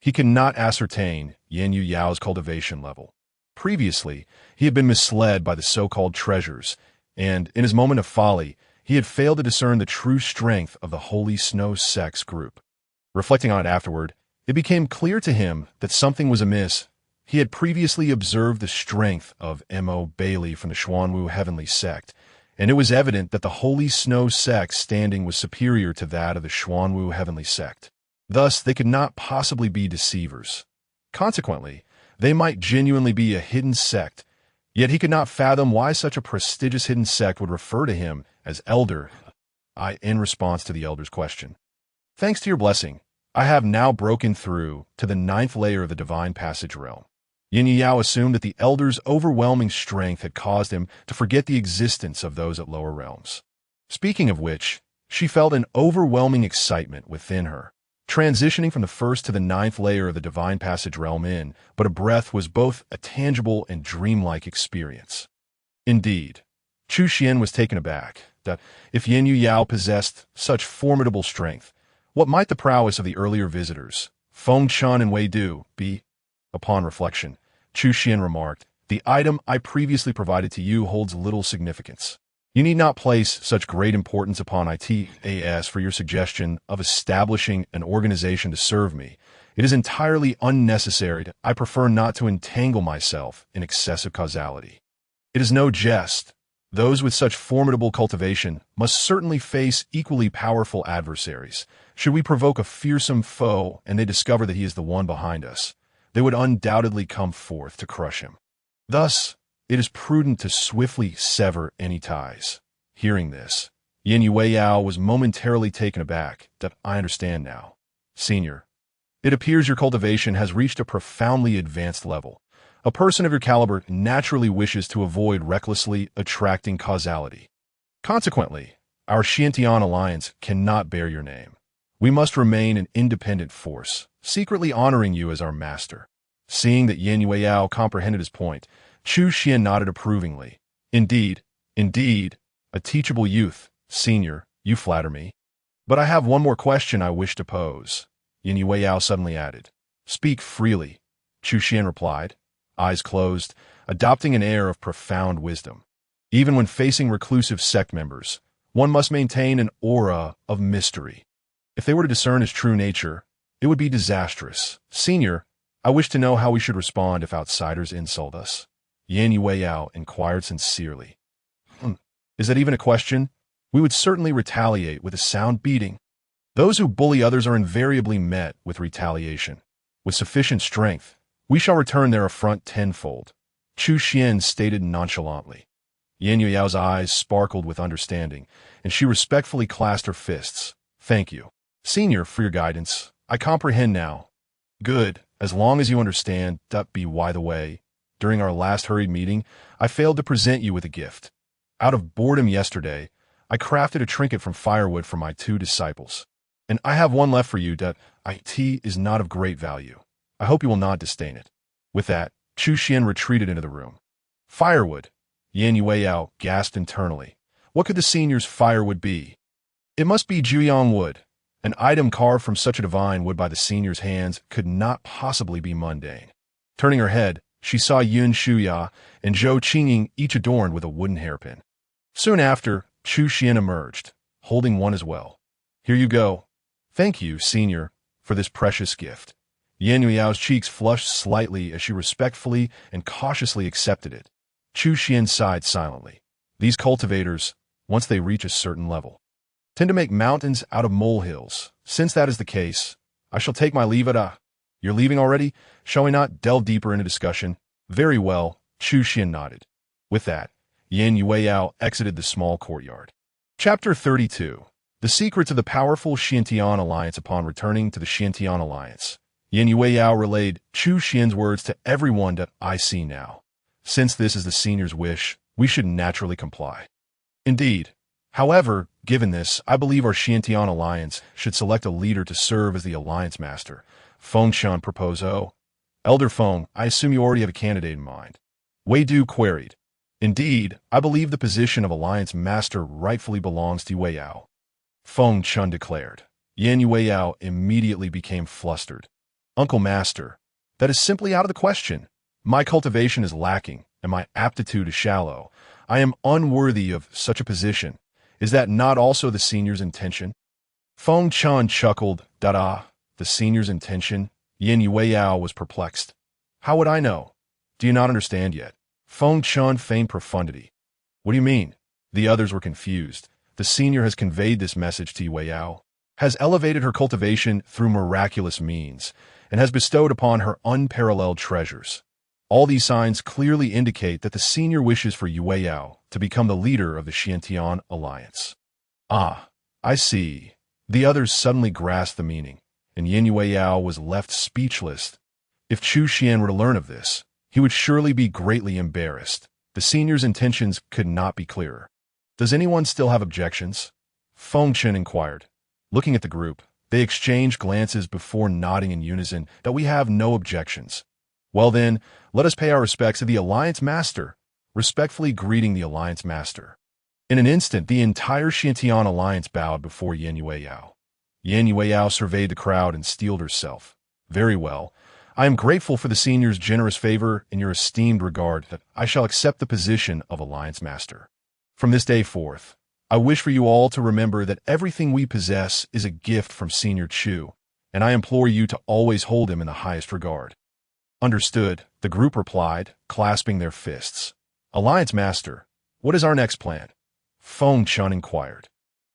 he could not ascertain Yin Yu Yao's cultivation level. Previously, he had been misled by the so-called treasures, and, in his moment of folly, he had failed to discern the true strength of the Holy Snow sect's group. Reflecting on it afterward, it became clear to him that something was amiss. He had previously observed the strength of Mo Bailey from the Xuanwu Heavenly Sect, and it was evident that the Holy Snow sect's standing was superior to that of the Xuanwu Heavenly Sect. Thus, they could not possibly be deceivers. Consequently, they might genuinely be a hidden sect, yet he could not fathom why such a prestigious hidden sect would refer to him as elder. In response to the elder's question, thanks to your blessing, I have now broken through to the 9th layer of the divine passage realm. Yin Yao assumed that the elder's overwhelming strength had caused him to forget the existence of those at lower realms. Speaking of which, she felt an overwhelming excitement within her. Transitioning from the 1st to the 9th layer of the divine passage realm in but a breath was both a tangible and dreamlike experience. Indeed, Chu Xuan was taken aback that if Yin Yao possessed such formidable strength, what might the prowess of the earlier visitors, Feng Chun and Wei Du, be? Upon reflection, Chu Xuan remarked, the item I previously provided to you holds little significance. You need not place such great importance upon it. As for your suggestion of establishing an organization to serve me, it is entirely unnecessary. I prefer not to entangle myself in excessive causality. It is no jest. Those with such formidable cultivation must certainly face equally powerful adversaries. Should we provoke a fearsome foe and they discover that he is the one behind us, they would undoubtedly come forth to crush him. Thus, it is prudent to swiftly sever any ties. Hearing this, Yin Yao was momentarily taken aback. I understand now. Senior, it appears your cultivation has reached a profoundly advanced level. A person of your caliber naturally wishes to avoid recklessly attracting causality. Consequently, our Xiantian alliance cannot bear your name. We must remain an independent force, secretly honoring you as our master. Seeing that Yin Yao comprehended his point, Chu Xuan nodded approvingly. Indeed, a teachable youth. Senior, you flatter me. But I have one more question I wish to pose. Yin Yao suddenly added. Speak freely, Chu Xuan replied, eyes closed, adopting an air of profound wisdom. Even when facing reclusive sect members, one must maintain an aura of mystery. If they were to discern his true nature, it would be disastrous. Senior, I wish to know how we should respond if outsiders insult us. Yin Yao inquired sincerely. Is that even a question? We would certainly retaliate with a sound beating. Those who bully others are invariably met with retaliation. With sufficient strength, we shall return their affront tenfold, Chu Xuan stated nonchalantly. Yin Yao's eyes sparkled with understanding, and she respectfully clasped her fists. Thank you, Senior, for your guidance. I comprehend now. Good, as long as you understand. By the way, during our last hurried meeting, I failed to present you with a gift. Out of boredom yesterday, I crafted a trinket from firewood for my 2 disciples. And I have one left for you. It is not of great value. I hope you will not disdain it. With that, Chu Xuan retreated into the room. Firewood. Yin Yao gasped internally. What could the senior's firewood be? It must be Juyang wood. An item carved from such a divine wood by the senior's hands could not possibly be mundane. Turning her head, she saw Yun Shuya and Zhou Qingying each adorned with a wooden hairpin. Soon after, Chu Xuan emerged, holding one as well. Here you go. Thank you, Senior, for this precious gift. Yin Yao's cheeks flushed slightly as she respectfully and cautiously accepted it. Chu Xuan sighed silently. These cultivators, once they reach a certain level, tend to make mountains out of molehills. Since that is the case, I shall take my leave at You're leaving already? Shall we not delve deeper into discussion? Very well, Chu Xuan nodded. With that, Yin Yao exited the small courtyard. Chapter 32. The Secrets of the Powerful Xiantian Alliance. Upon returning to the Xiantian Alliance, Yin Yao relayed Chu Xuan's words to everyone. I see now. Since this is the senior's wish, we should naturally comply. Indeed. However, given this, I believe our Xiantian Alliance should select a leader to serve as the Alliance Master. Feng Shan proposed. Oh, Elder Feng, I assume you already have a candidate in mind. Wei Du queried. Indeed, I believe the position of Alliance Master rightfully belongs to Wei Yao. Feng Chun declared. Yin Yao immediately became flustered. Uncle Master, that is simply out of the question. My cultivation is lacking, and my aptitude is shallow. I am unworthy of such a position. Is that not also the senior's intention? Feng Chun chuckled. The senior's intention? Yin Yao was perplexed. How would I know? Do you not understand yet? Feng Chun feigned profundity. What do you mean? The others were confused. The senior has conveyed this message to Yao, has elevated her cultivation through miraculous means, and has bestowed upon her unparalleled treasures. All these signs clearly indicate that the senior wishes for Yue Yao to become the leader of the Xiantian alliance. Ah, I see. The others suddenly grasped the meaning, and Yin Yue Yao was left speechless. If Chu Xuan were to learn of this, he would surely be greatly embarrassed. The senior's intentions could not be clearer. Does anyone still have objections? Feng Chen inquired. Looking at the group, they exchanged glances before nodding in unison that we have no objections. Well then, let us pay our respects to the Alliance Master, respectfully greeting the Alliance Master. In an instant, the entire Xiantian Alliance bowed before Yin Yue Yao. Yin Yue Yao surveyed the crowd and steeled herself. Very well. I am grateful for the senior's generous favor and your esteemed regard that I shall accept the position of Alliance Master. From this day forth, I wish for you all to remember that everything we possess is a gift from Senior Chu, and I implore you to always hold him in the highest regard. Understood, the group replied, clasping their fists. Alliance Master, what is our next plan? Feng Chen inquired.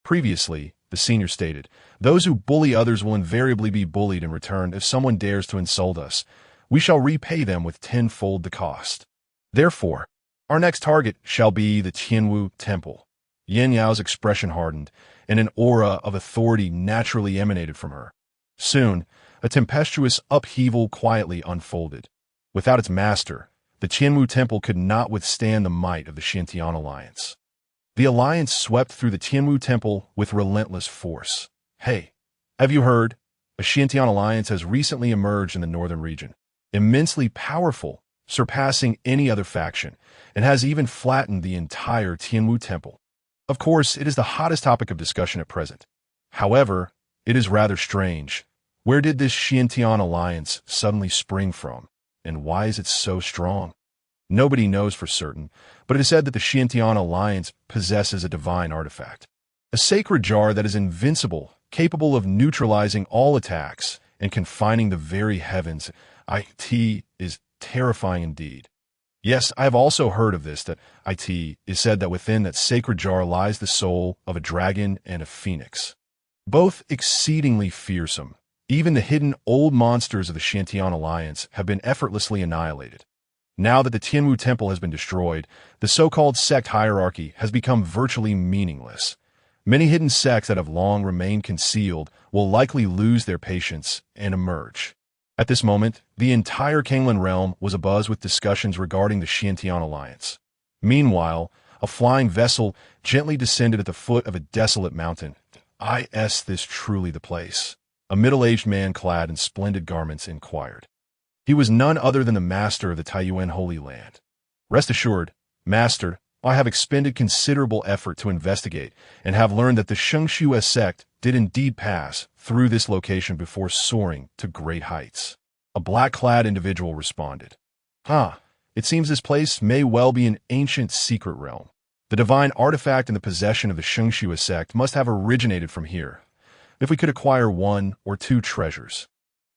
Previously, the senior stated, those who bully others will invariably be bullied in return if someone dares to insult us. We shall repay them with tenfold the cost. Therefore, our next target shall be the Tianwu Temple. Yin Yao's expression hardened, and an aura of authority naturally emanated from her. Soon, a tempestuous upheaval quietly unfolded. Without its master, the Tianwu Temple could not withstand the might of the Xiantian Alliance. The Alliance swept through the Tianwu Temple with relentless force. Hey, have you heard? A Xiantian Alliance has recently emerged in the northern region. Immensely powerful, surpassing any other faction, and has even flattened the entire Tianwu Temple. Of course, it is the hottest topic of discussion at present. However, it is rather strange. Where did this Xiantian Alliance suddenly spring from, and why is it so strong? Nobody knows for certain, but it is said that the Xiantian Alliance possesses a divine artifact. A sacred jar that is invincible, capable of neutralizing all attacks and confining the very heavens. It is terrifying indeed. Yes, I have also heard of this, that it is said that within that sacred jar lies the soul of a dragon and a phoenix. Both exceedingly fearsome. Even the hidden old monsters of the Xiantian Alliance have been effortlessly annihilated. Now that the Tianwu Temple has been destroyed, the so-called sect hierarchy has become virtually meaningless. Many hidden sects that have long remained concealed will likely lose their patience and emerge. At this moment, the entire Kanglan realm was abuzz with discussions regarding the Xiantian Alliance. Meanwhile, a flying vessel gently descended at the foot of a desolate mountain. Is this truly the place? A middle-aged man clad in splendid garments inquired. He was none other than the master of the Taiyuan Holy Land. Rest assured, Master, I have expended considerable effort to investigate and have learned that the Shengshu sect did indeed pass through this location before soaring to great heights. A black-clad individual responded. It seems this place may well be an ancient secret realm. The divine artifact in the possession of the Shengshu sect must have originated from here. If we could acquire 1 or 2 treasures,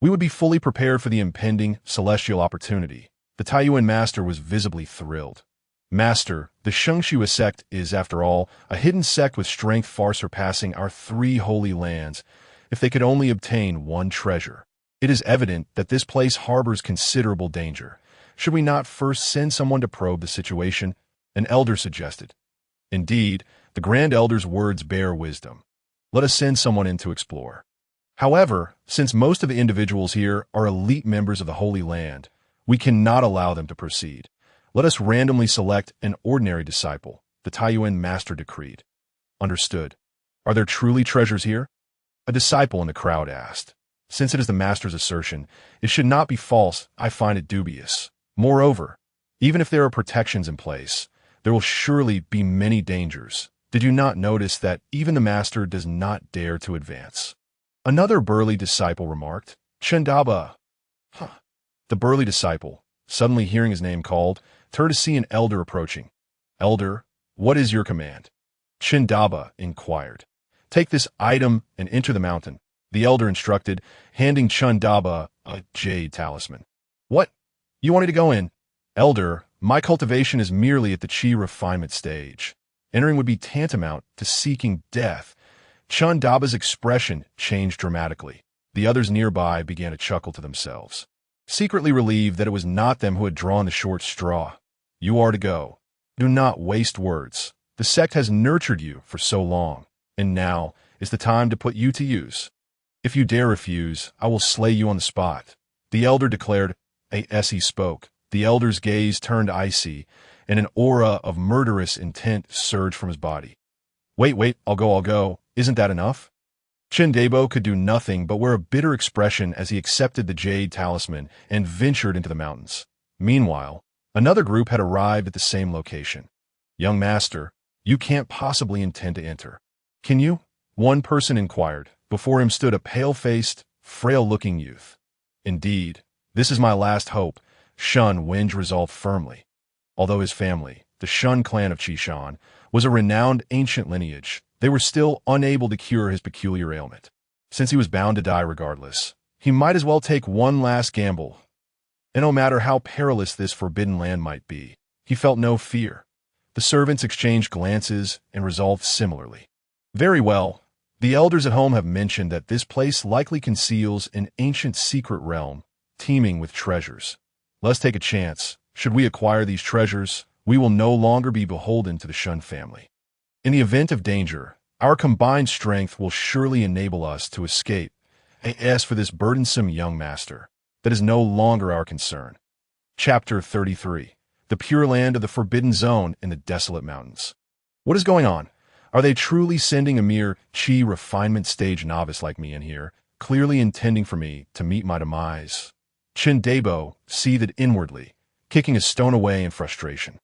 we would be fully prepared for the impending celestial opportunity. The Taiyuan master was visibly thrilled. Master, the Shengshu sect is, after all, a hidden sect with strength far surpassing our 3 holy lands. If they could only obtain 1 treasure. It is evident that this place harbors considerable danger. Should we not first send someone to probe the situation? An elder suggested. Indeed, the Grand Elder's words bear wisdom. Let us send someone in to explore. However, since most of the individuals here are elite members of the Holy Land, we cannot allow them to proceed. Let us randomly select an ordinary disciple, the Taiyuan master decreed. Understood. Are there truly treasures here? A disciple in the crowd asked. Since it is the master's assertion, it should not be false. I find it dubious. Moreover, even if there are protections in place, there will surely be many dangers. Did you not notice that even the master does not dare to advance? Another burly disciple remarked. Chendaba. The burly disciple, suddenly hearing his name called, turned to see an elder approaching. Elder, what is your command? Chendaba inquired. Take this item and enter the mountain, the elder instructed, handing Chendaba a jade talisman. What? You wanted to go in? Elder, my cultivation is merely at the chi refinement stage. Entering would be tantamount to seeking death. Chendaba's expression changed dramatically. The others nearby began to chuckle to themselves, secretly relieved that it was not them who had drawn the short straw. You are to go. Do not waste words. The sect has nurtured you for so long, and now is the time to put you to use. If you dare refuse, I will slay you on the spot. The elder declared. As he spoke, the elder's gaze turned icy, and an aura of murderous intent surged from his body. Wait, I'll go. Isn't that enough? Debo could do nothing but wear a bitter expression as he accepted the jade talisman and ventured into the mountains. Meanwhile, another group had arrived at the same location. Young master, you can't possibly intend to enter. Can you? One person inquired. Before him stood a pale-faced, frail-looking youth. Indeed, this is my last hope, Shun Wenj resolved firmly. Although his family, the Shun clan of Chu Xuan, was a renowned ancient lineage, they were still unable to cure his peculiar ailment. Since he was bound to die regardless, he might as well take one last gamble. And no matter how perilous this forbidden land might be, he felt no fear. The servants exchanged glances and resolved similarly. Very well. The elders at home have mentioned that this place likely conceals an ancient secret realm, teeming with treasures. Let's take a chance. Should we acquire these treasures, we will no longer be beholden to the Shun family. In the event of danger, our combined strength will surely enable us to escape. As for this burdensome young master, that is no longer our concern. Chapter 33. The Pure Land of the Forbidden Zone in the Desolate Mountains. What is going on? Are they truly sending a mere chi refinement stage novice like me in here, clearly intending for me to meet my demise? Debo seethed inwardly, kicking a stone away in frustration.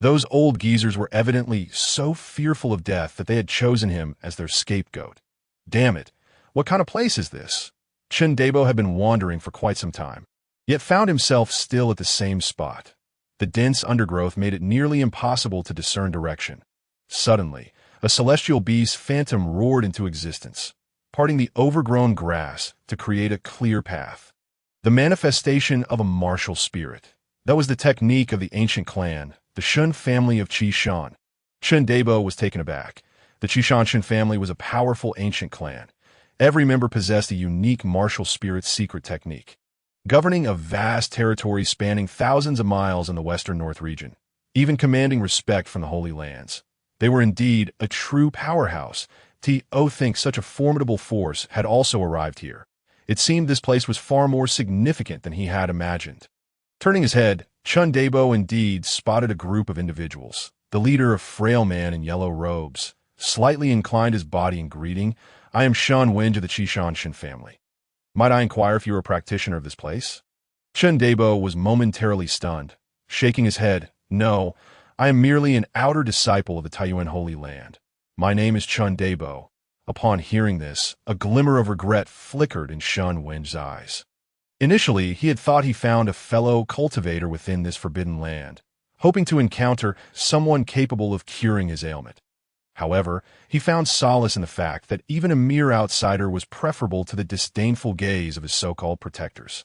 Those old geezers were evidently so fearful of death that they had chosen him as their scapegoat. Damn it, what kind of place is this? Debo had been wandering for quite some time, yet found himself still at the same spot. The dense undergrowth made it nearly impossible to discern direction. Suddenly, a celestial beast phantom roared into existence, parting the overgrown grass to create a clear path. The manifestation of a martial spirit. That was the technique of the ancient clan, the Shun family of Chu Xuan. Debo was taken aback. The Chu Xuan family was a powerful ancient clan. Every member possessed a unique martial spirit secret technique, governing a vast territory spanning thousands of miles in the western North region, even commanding respect from the Holy Lands. They were indeed a true powerhouse. To think such a formidable force had also arrived here. It seemed this place was far more significant than he had imagined. Turning his head, Debo indeed spotted a group of individuals. The leader, a frail man in yellow robes, slightly inclined his body in greeting. I am Shun Wenj of the Chu Xuan family. Might I inquire if you are a practitioner of this place? Debo was momentarily stunned, shaking his head. No, I am merely an outer disciple of the Taiyuan Holy Land. My name is Debo. Upon hearing this, a glimmer of regret flickered in Shun Wenj's eyes. Initially, he had thought he found a fellow cultivator within this forbidden land, hoping to encounter someone capable of curing his ailment. However, he found solace in the fact that even a mere outsider was preferable to the disdainful gaze of his so-called protectors.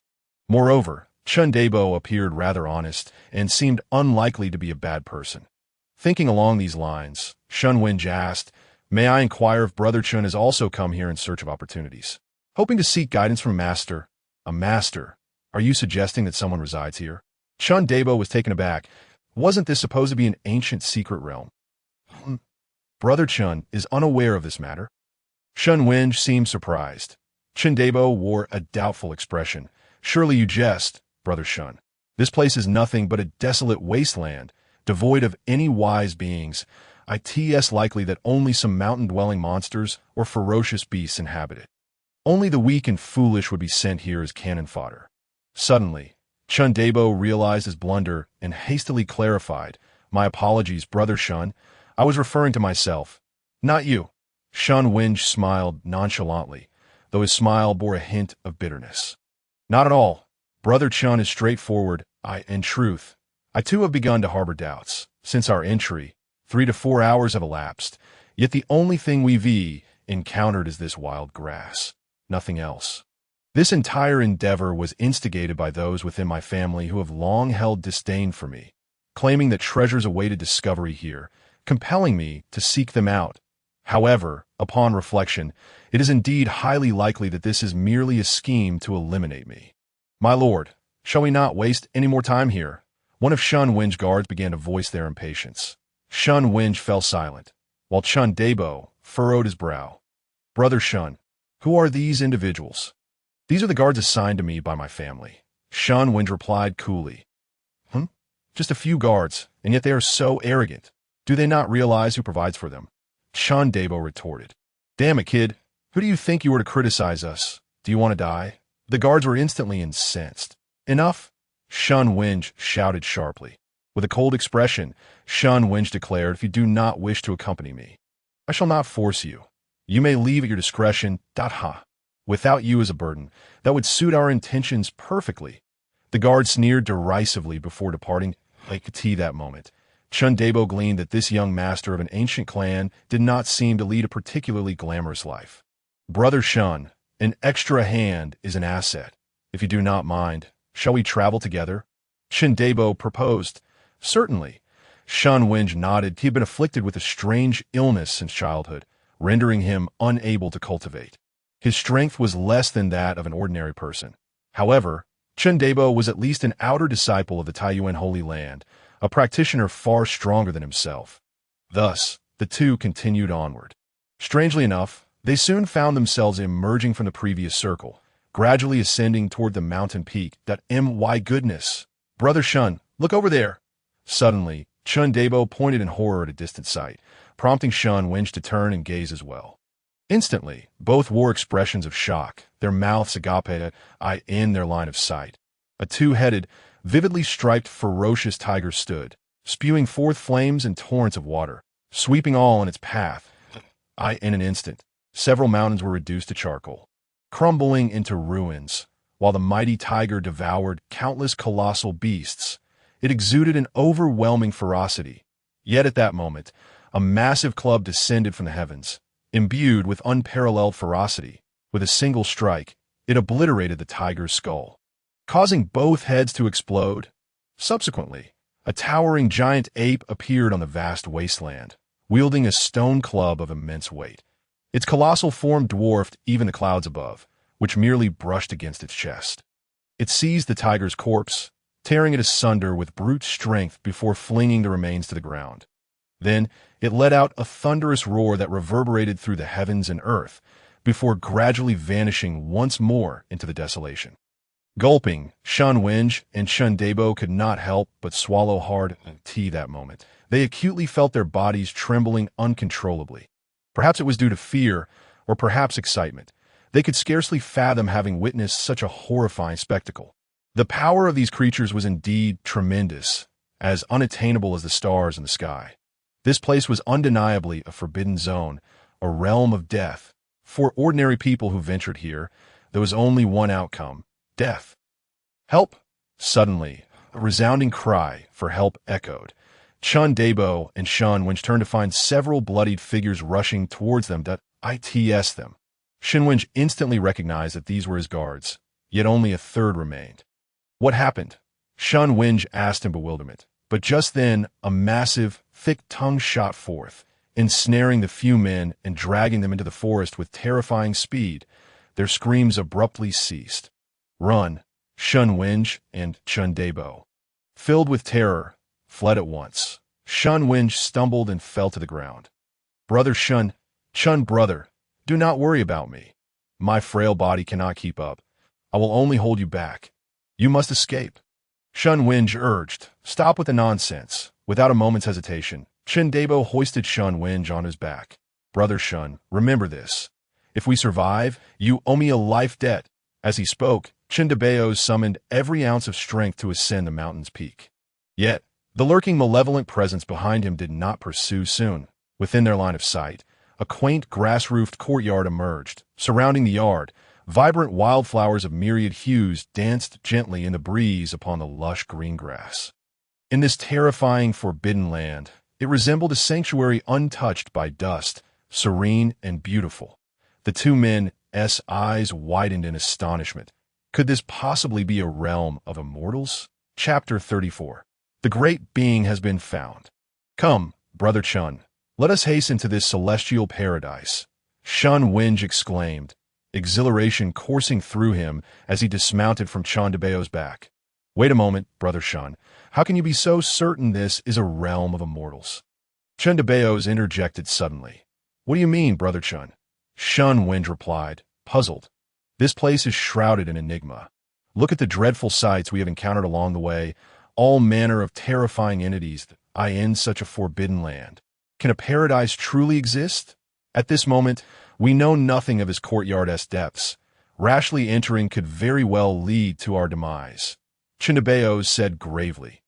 Moreover, Debo appeared rather honest and seemed unlikely to be a bad person. Thinking along these lines, Shun Wenj asked, "May I inquire if Brother Chun has also come here in search of opportunities? Hoping to seek guidance from a master." "A master? Are you suggesting that someone resides here?" Debo was taken aback. Wasn't this supposed to be an ancient secret realm? Brother Chun is unaware of this matter. Shun Wenj seemed surprised. Debo wore a doubtful expression. "Surely you jest, Brother Shun. This place is nothing but a desolate wasteland, devoid of any wise beings. It's likely that only some mountain-dwelling monsters or ferocious beasts inhabit it. Only the weak and foolish would be sent here as cannon fodder." Suddenly, Debo realized his blunder and hastily clarified, "My apologies, Brother Shun. I was referring to myself, not you." Shun Wenj smiled nonchalantly, though his smile bore a hint of bitterness. "Not at all. Brother Chun is straightforward. In truth, I too have begun to harbor doubts. Since our entry, 3 to 4 hours have elapsed, yet the only thing we've encountered is this wild grass. Nothing else. This entire endeavor was instigated by those within my family who have long held disdain for me, claiming that treasures awaited discovery here, compelling me to seek them out. However, upon reflection, it is indeed highly likely that this is merely a scheme to eliminate me. My lord, shall we not waste any more time here? One of Shun Wen's guards began to voice their impatience. Shun Wen fell silent, while Chun Debo furrowed his brow. Brother Shun, who are these individuals? These are the guards assigned to me by my family. Shun Wen replied coolly. Just a few guards, and yet they are so arrogant. Do they not realize who provides for them? Chun Debo retorted. Damn it, kid. Who do you think you were to criticize us? Do you want to die? The guards were instantly incensed. Enough! Shun Wen shouted sharply. With a cold expression, Shun Wen declared, if you do not wish to accompany me, I shall not force you. You may leave at your discretion. Without you as a burden, that would suit our intentions perfectly. The guard sneered derisively before departing. Like a tea that moment, Chun Debo gleaned that this young master of an ancient clan did not seem to lead a particularly glamorous life. Brother Shun, an extra hand is an asset. If you do not mind, shall we travel together? Chun Debo proposed. Certainly. Shun Wen nodded. He had been afflicted with a strange illness since childhood, rendering him unable to cultivate. His strength was less than that of an ordinary person. However, Chun Debo was at least an outer disciple of the Taiyuan Holy Land, a practitioner far stronger than himself. Thus, the two continued onward. Strangely enough, they soon found themselves emerging from the previous circle, gradually ascending toward the mountain peak. My goodness! Brother Shun, look over there! Suddenly, Chun Debo pointed in horror at a distant sight, prompting Shun Wen to turn and gaze as well. Instantly, both wore expressions of shock, their mouths agape in their line of sight. A two-headed, vividly striped, ferocious tiger stood, spewing forth flames and torrents of water, sweeping all in its path. In an instant, several mountains were reduced to charcoal, crumbling into ruins, while the mighty tiger devoured countless colossal beasts. It exuded an overwhelming ferocity. Yet at that moment, a massive club descended from the heavens, imbued with unparalleled ferocity. With a single strike, it obliterated the tiger's skull, causing both heads to explode. Subsequently, a towering giant ape appeared on the vast wasteland, wielding a stone club of immense weight. Its colossal form dwarfed even the clouds above, which merely brushed against its chest. It seized the tiger's corpse, tearing it asunder with brute strength before flinging the remains to the ground. Then it let out a thunderous roar that reverberated through the heavens and earth, before gradually vanishing once more into the desolation. Gulping, Shun Wen and Chun Debo could not help but swallow hard tea that moment. They acutely felt their bodies trembling uncontrollably. Perhaps it was due to fear, or perhaps excitement. They could scarcely fathom having witnessed such a horrifying spectacle. The power of these creatures was indeed tremendous, as unattainable as the stars in the sky. This place was undeniably a forbidden zone, a realm of death. For ordinary people who ventured here, there was only one outcome: death. Help! Suddenly, a resounding cry for help echoed. Chun Debo and Shun Wen turned to find several bloodied figures rushing towards them. Them. Shun Wen instantly recognized that these were his guards, yet only a third remained. What happened? Shun Wen asked in bewilderment. But just then, a massive, thick tongue shot forth, ensnaring the few men and dragging them into the forest with terrifying speed. Their screams abruptly ceased. Run! Shun Wen and Chun Debo, filled with terror, fled at once. Shun Wen stumbled and fell to the ground. Brother Shun, Chun brother, do not worry about me. My frail body cannot keep up. I will only hold you back. You must escape. Shun Wen urged, stop with the nonsense. Without a moment's hesitation, Chun Debo hoisted Shun Wen on his back. Brother Shun, remember this. If we survive, you owe me a life debt. As he spoke, Chun Debo summoned every ounce of strength to ascend the mountain's peak. Yet, the lurking malevolent presence behind him did not pursue soon. Within their line of sight, a quaint grass-roofed courtyard emerged. Surrounding the yard, vibrant wildflowers of myriad hues danced gently in the breeze upon the lush green grass. In this terrifying, forbidden land, it resembled a sanctuary untouched by dust, serene and beautiful. The two men's eyes widened in astonishment. Could this possibly be a realm of immortals? Chapter 34. The great being has been found. Come, Brother Chun, Let us hasten to this celestial paradise, Shun Winj exclaimed, exhilaration coursing through him as he dismounted from Chandabeo's back. Wait a moment, Brother Shun. How can you be so certain this is a realm of immortals? Chandabeos interjected suddenly. What do you mean, Brother Chun? Shun Winj replied, puzzled. This place is shrouded in enigma. Look at the dreadful sights we have encountered along the way, all manner of terrifying entities that are in such a forbidden land. Can a paradise truly exist? At this moment, we know nothing of his courtyard's depths. Rashly entering could very well lead to our demise. Chandabeos said gravely.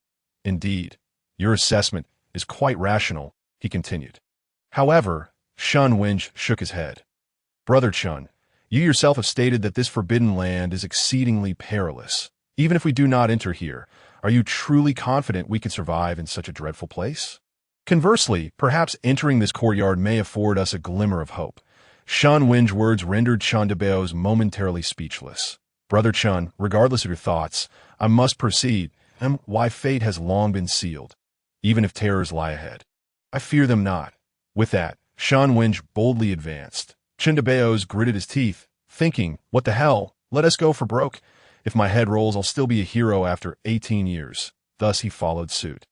Indeed, your assessment is quite rational, he continued. However, Shun Winj shook his head. Brother Chun, you yourself have stated that this forbidden land is exceedingly perilous. Even if we do not enter here, are you truly confident we can survive in such a dreadful place? Conversely, perhaps entering this courtyard may afford us a glimmer of hope. Shun Winj's words rendered Chandabeos momentarily speechless. Brother Chun, regardless of your thoughts, I must proceed, and why fate has long been sealed, even if terrors lie ahead. I fear them not. With that, Shun Winj boldly advanced. Chandabeos gritted his teeth, thinking, what the hell, let us go for broke. If my head rolls, I'll still be a hero after 18 years. Thus he followed suit.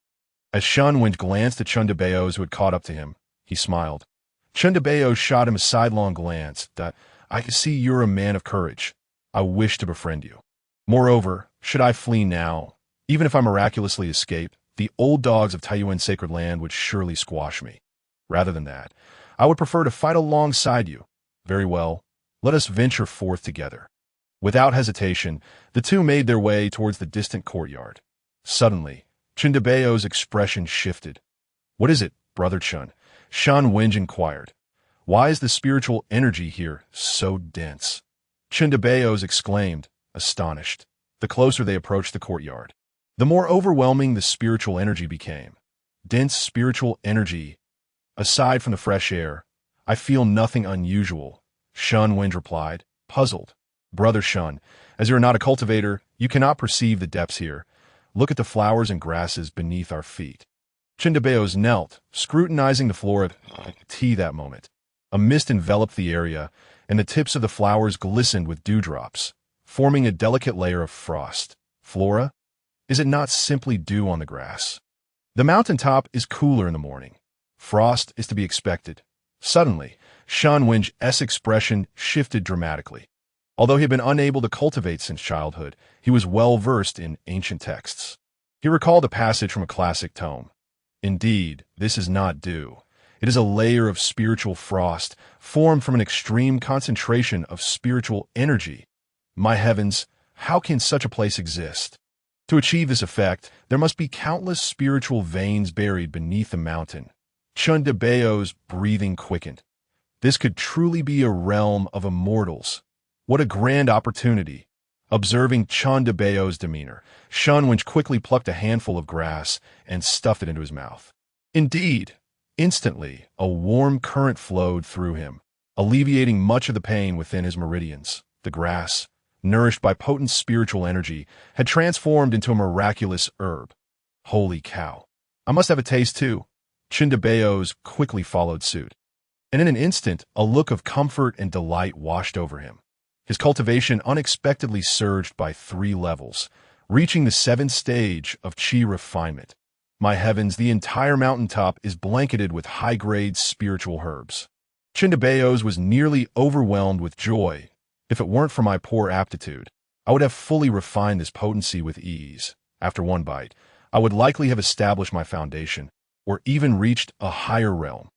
As Shun Winj glanced at Chandabeos, who had caught up to him, he smiled. Chandabeos shot him a sidelong glance that, I can see you're a man of courage. I wish to befriend you. Moreover, should I flee now, even if I miraculously escape, the old dogs of Taiyuan's sacred land would surely squash me. Rather than that, I would prefer to fight alongside you. Very well, let us venture forth together. Without hesitation, the two made their way towards the distant courtyard. Suddenly, Chandabeo's expression shifted. What is it, Brother Chun? Shun Winj inquired. Why is the spiritual energy here so dense? Chandabeos exclaimed, astonished. The closer they approached the courtyard, the more overwhelming the spiritual energy became. Dense spiritual energy. Aside from the fresh air, I feel nothing unusual, Shun Winj replied, puzzled. Brother Shun, as you are not a cultivator, you cannot perceive the depths here. Look at the flowers and grasses beneath our feet. Chandabeos knelt, scrutinizing the floor of tea that moment. A mist enveloped the area, and the tips of the flowers glistened with dewdrops, forming a delicate layer of frost. Flora? Is it not simply dew on the grass? The mountaintop is cooler in the morning. Frost is to be expected. Suddenly, Shun Winj's expression shifted dramatically. Although he had been unable to cultivate since childhood, he was well versed in ancient texts. He recalled a passage from a classic tome. Indeed, this is not dew. It is a layer of spiritual frost, formed from an extreme concentration of spiritual energy. My heavens, how can such a place exist? To achieve this effect, there must be countless spiritual veins buried beneath the mountain. Chandabeo's breathing quickened. This could truly be a realm of immortals. What a grand opportunity. Observing Chandabeo's demeanor, Shun Winj quickly plucked a handful of grass and stuffed it into his mouth. Indeed, instantly, a warm current flowed through him, alleviating much of the pain within his meridians. The grass, nourished by potent spiritual energy, had transformed into a miraculous herb. Holy cow. I must have a taste too. Chandabeos quickly followed suit. And in an instant, a look of comfort and delight washed over him. His cultivation unexpectedly surged by 3 levels, reaching the 7th stage of chi refinement. My heavens, the entire mountaintop is blanketed with high-grade spiritual herbs. Chandabeos was nearly overwhelmed with joy. If it weren't for my poor aptitude, I would have fully refined this potency with ease. After one bite, I would likely have established my foundation, or even reached a higher realm.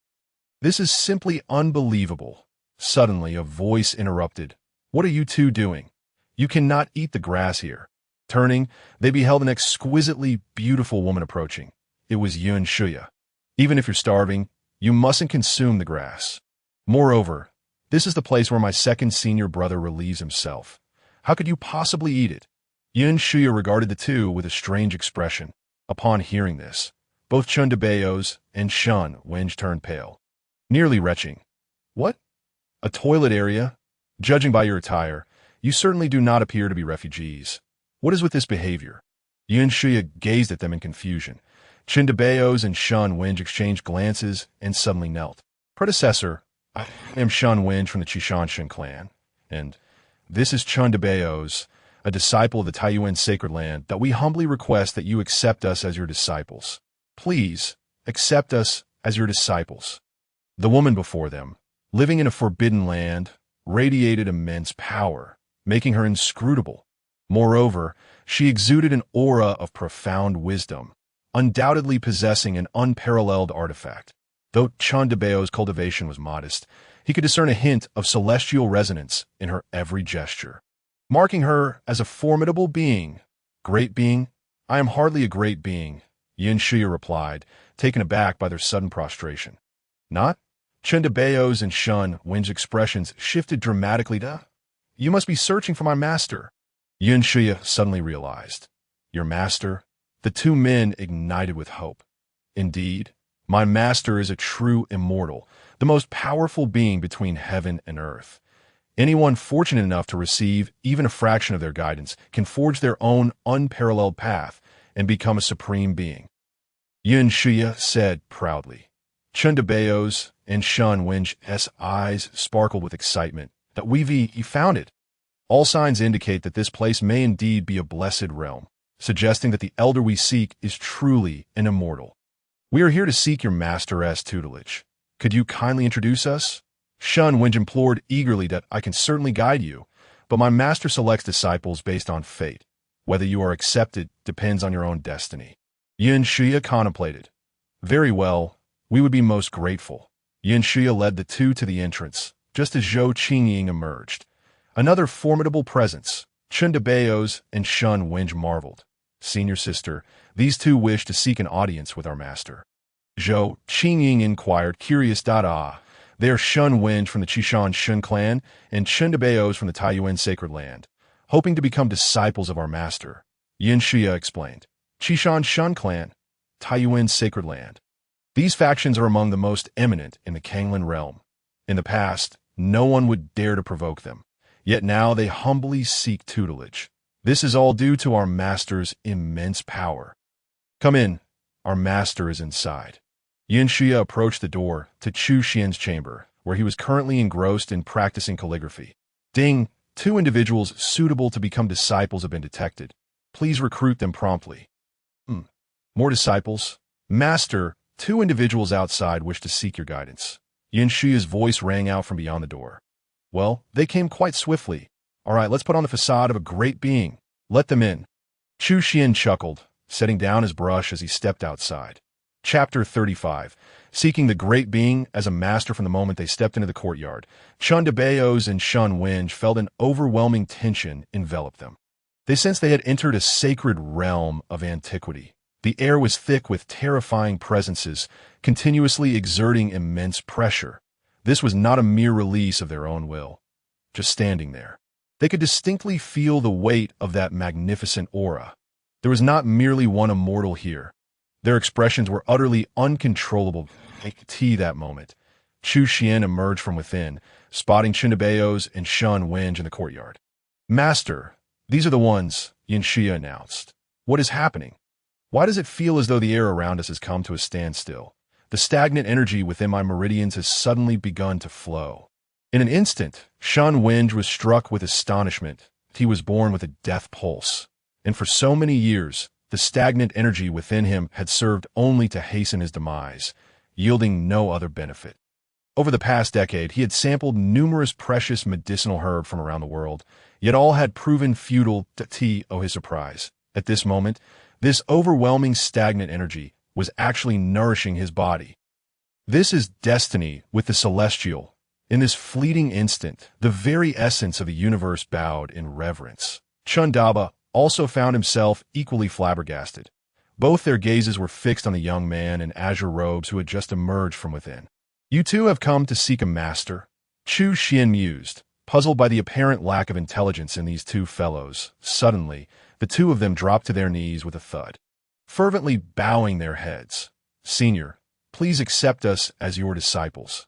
This is simply unbelievable. Suddenly, a voice interrupted. What are you two doing? You cannot eat the grass here. Turning, they beheld an exquisitely beautiful woman approaching. It was Yun Shuya. Even if you're starving, you mustn't consume the grass. Moreover, this is the place where my second senior brother relieves himself. How could you possibly eat it? Yun Shuya regarded the two with a strange expression. Upon hearing this, both Chandabeos and Shun Winj turned pale, nearly retching. What? A toilet area? Judging by your attire, you certainly do not appear to be refugees. What is with this behavior? Yuan Shuya gazed at them in confusion. Chindabeos and Shun Winj exchanged glances and suddenly knelt. Predecessor, I am Shun Winj from the Chishanshan clan, and this is Chindabeos, a disciple of the Taiyuan sacred land, that we humbly request that you accept us as your disciples. Please, accept us as your disciples. The woman before them, living in a forbidden land, radiated immense power, making her inscrutable. Moreover, she exuded an aura of profound wisdom, undoubtedly possessing an unparalleled artifact. Though Chandabeo's cultivation was modest, he could discern a hint of celestial resonance in her every gesture, marking her as a formidable being. Great being? I am hardly a great being, Yin Shuya replied, taken aback by their sudden prostration. Not? Chindabeo's and Shun Win's expressions shifted dramatically to, you must be searching for my master. Yin Shuya suddenly realized. Your master? The two men ignited with hope. Indeed, my master is a true immortal, the most powerful being between heaven and earth. Anyone fortunate enough to receive even a fraction of their guidance can forge their own unparalleled path and become a supreme being. Yin Shuya said proudly. Chindabeo's and Shun Win's eyes sparkled with excitement. That you found it. All signs indicate that this place may indeed be a blessed realm, suggesting that the elder we seek is truly an immortal. We are here to seek your master's tutelage. Could you kindly introduce us? Shun Winj implored eagerly. That I can certainly guide you, but my master selects disciples based on fate. Whether you are accepted depends on your own destiny. Yin Shuya contemplated. Very well, we would be most grateful. Yin Shuya led the two to the entrance, just as Zhou Qingying emerged. Another formidable presence. Chindabeo's and Shun Winj marveled. Senior sister, these two wish to seek an audience with our master. Zhou Qingying inquired, curious. They are Shun Winj from the Chishanshan clan and Chindabeo's from the Taiyuan sacred land, hoping to become disciples of our master. Yin Shuya explained. Chishanshan clan, Taiyuan sacred land. These factions are among the most eminent in the Kanglan realm. In the past, no one would dare to provoke them, yet now they humbly seek tutelage. This is all due to our master's immense power. Come in, our master is inside. Yin Shuya approached the door to Chu Xuan's chamber, where he was currently engrossed in practicing calligraphy. Ding, 2 individuals suitable to become disciples have been detected. Please recruit them promptly. More disciples? Master, 2 individuals outside wish to seek your guidance. Yin Shuya's voice rang out from beyond the door. Well, they came quite swiftly. All right, let's put on the facade of a great being. Let them in. Chu Xuan chuckled, setting down his brush as he stepped outside. Chapter 35. Seeking the great being as a master. From the moment they stepped into the courtyard, Chindabeo's and Shun Winj felt an overwhelming tension envelop them. They sensed they had entered a sacred realm of antiquity. The air was thick with terrifying presences, continuously exerting immense pressure. This was not a mere release of their own will. Just standing there, they could distinctly feel the weight of that magnificent aura. There was not merely one immortal here. Their expressions were utterly uncontrollable. That moment, Chu Xuan emerged from within, spotting Chindabeo's and Shun Winj in the courtyard. Master, these are the ones, Yin Shuya announced. What is happening? Why does it feel as though the air around us has come to a standstill? The stagnant energy within my meridians has suddenly begun to flow. In an instant, Shun Winj was struck with astonishment. He was born with a death pulse, and for so many years, the stagnant energy within him had served only to hasten his demise, yielding no other benefit. Over the past decade, he had sampled numerous precious medicinal herbs from around the world, yet all had proven futile to his surprise. At this moment, this overwhelming stagnant energy was actually nourishing his body. This is destiny with the celestial. In this fleeting instant, the very essence of the universe bowed in reverence. Chundaba also found himself equally flabbergasted. Both their gazes were fixed on the young man in azure robes who had just emerged from within. You two have come to seek a master? Chu Xuan mused, puzzled by the apparent lack of intelligence in these two fellows. Suddenly, the two of them dropped to their knees with a thud, fervently bowing their heads. Senior, please accept us as your disciples.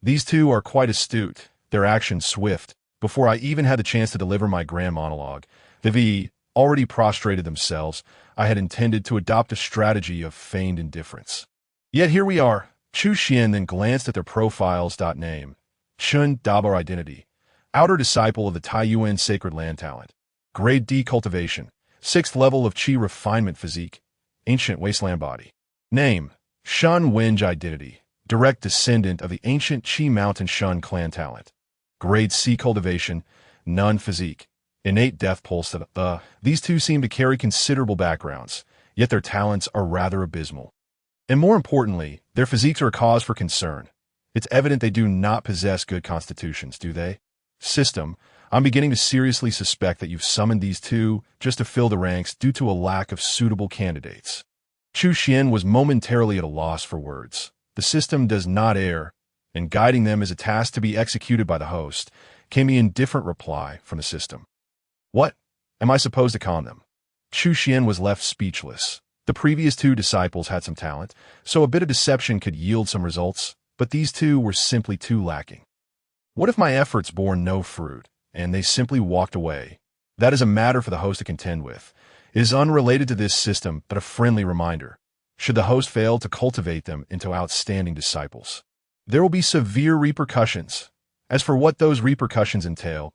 These two are quite astute, their actions swift. Before I even had the chance to deliver my grand monologue, the already prostrated themselves, I had intended to adopt a strategy of feigned indifference. Yet here we are. Chu Xuan then glanced at their profiles. Name: Chun Daba identity. Outer disciple of the Taiyuan sacred land talent. Grade D cultivation. 6th level of Qi refinement physique. Ancient wasteland body. Name: Shun Wenj identity. Direct descendant of the ancient Qi mountain Shun clan talent. Grade C cultivation. None physique. Innate death pulse. These two seem to carry considerable backgrounds, yet their talents are rather abysmal. And more importantly, their physiques are a cause for concern. It's evident they do not possess good constitutions, do they? System, I'm beginning to seriously suspect that you've summoned these two just to fill the ranks due to a lack of suitable candidates. Chu Xuan was momentarily at a loss for words. The system does not err, and guiding them is a task to be executed by the host, came the indifferent reply from the system. What? Am I supposed to calm them? Chu Xuan was left speechless. The previous two disciples had some talent, so a bit of deception could yield some results, but these two were simply too lacking. What if my efforts bore no fruit, and they simply walked away? That is a matter for the host to contend with. It is unrelated to this system, but a friendly reminder. Should the host fail to cultivate them into outstanding disciples, there will be severe repercussions. As for what those repercussions entail,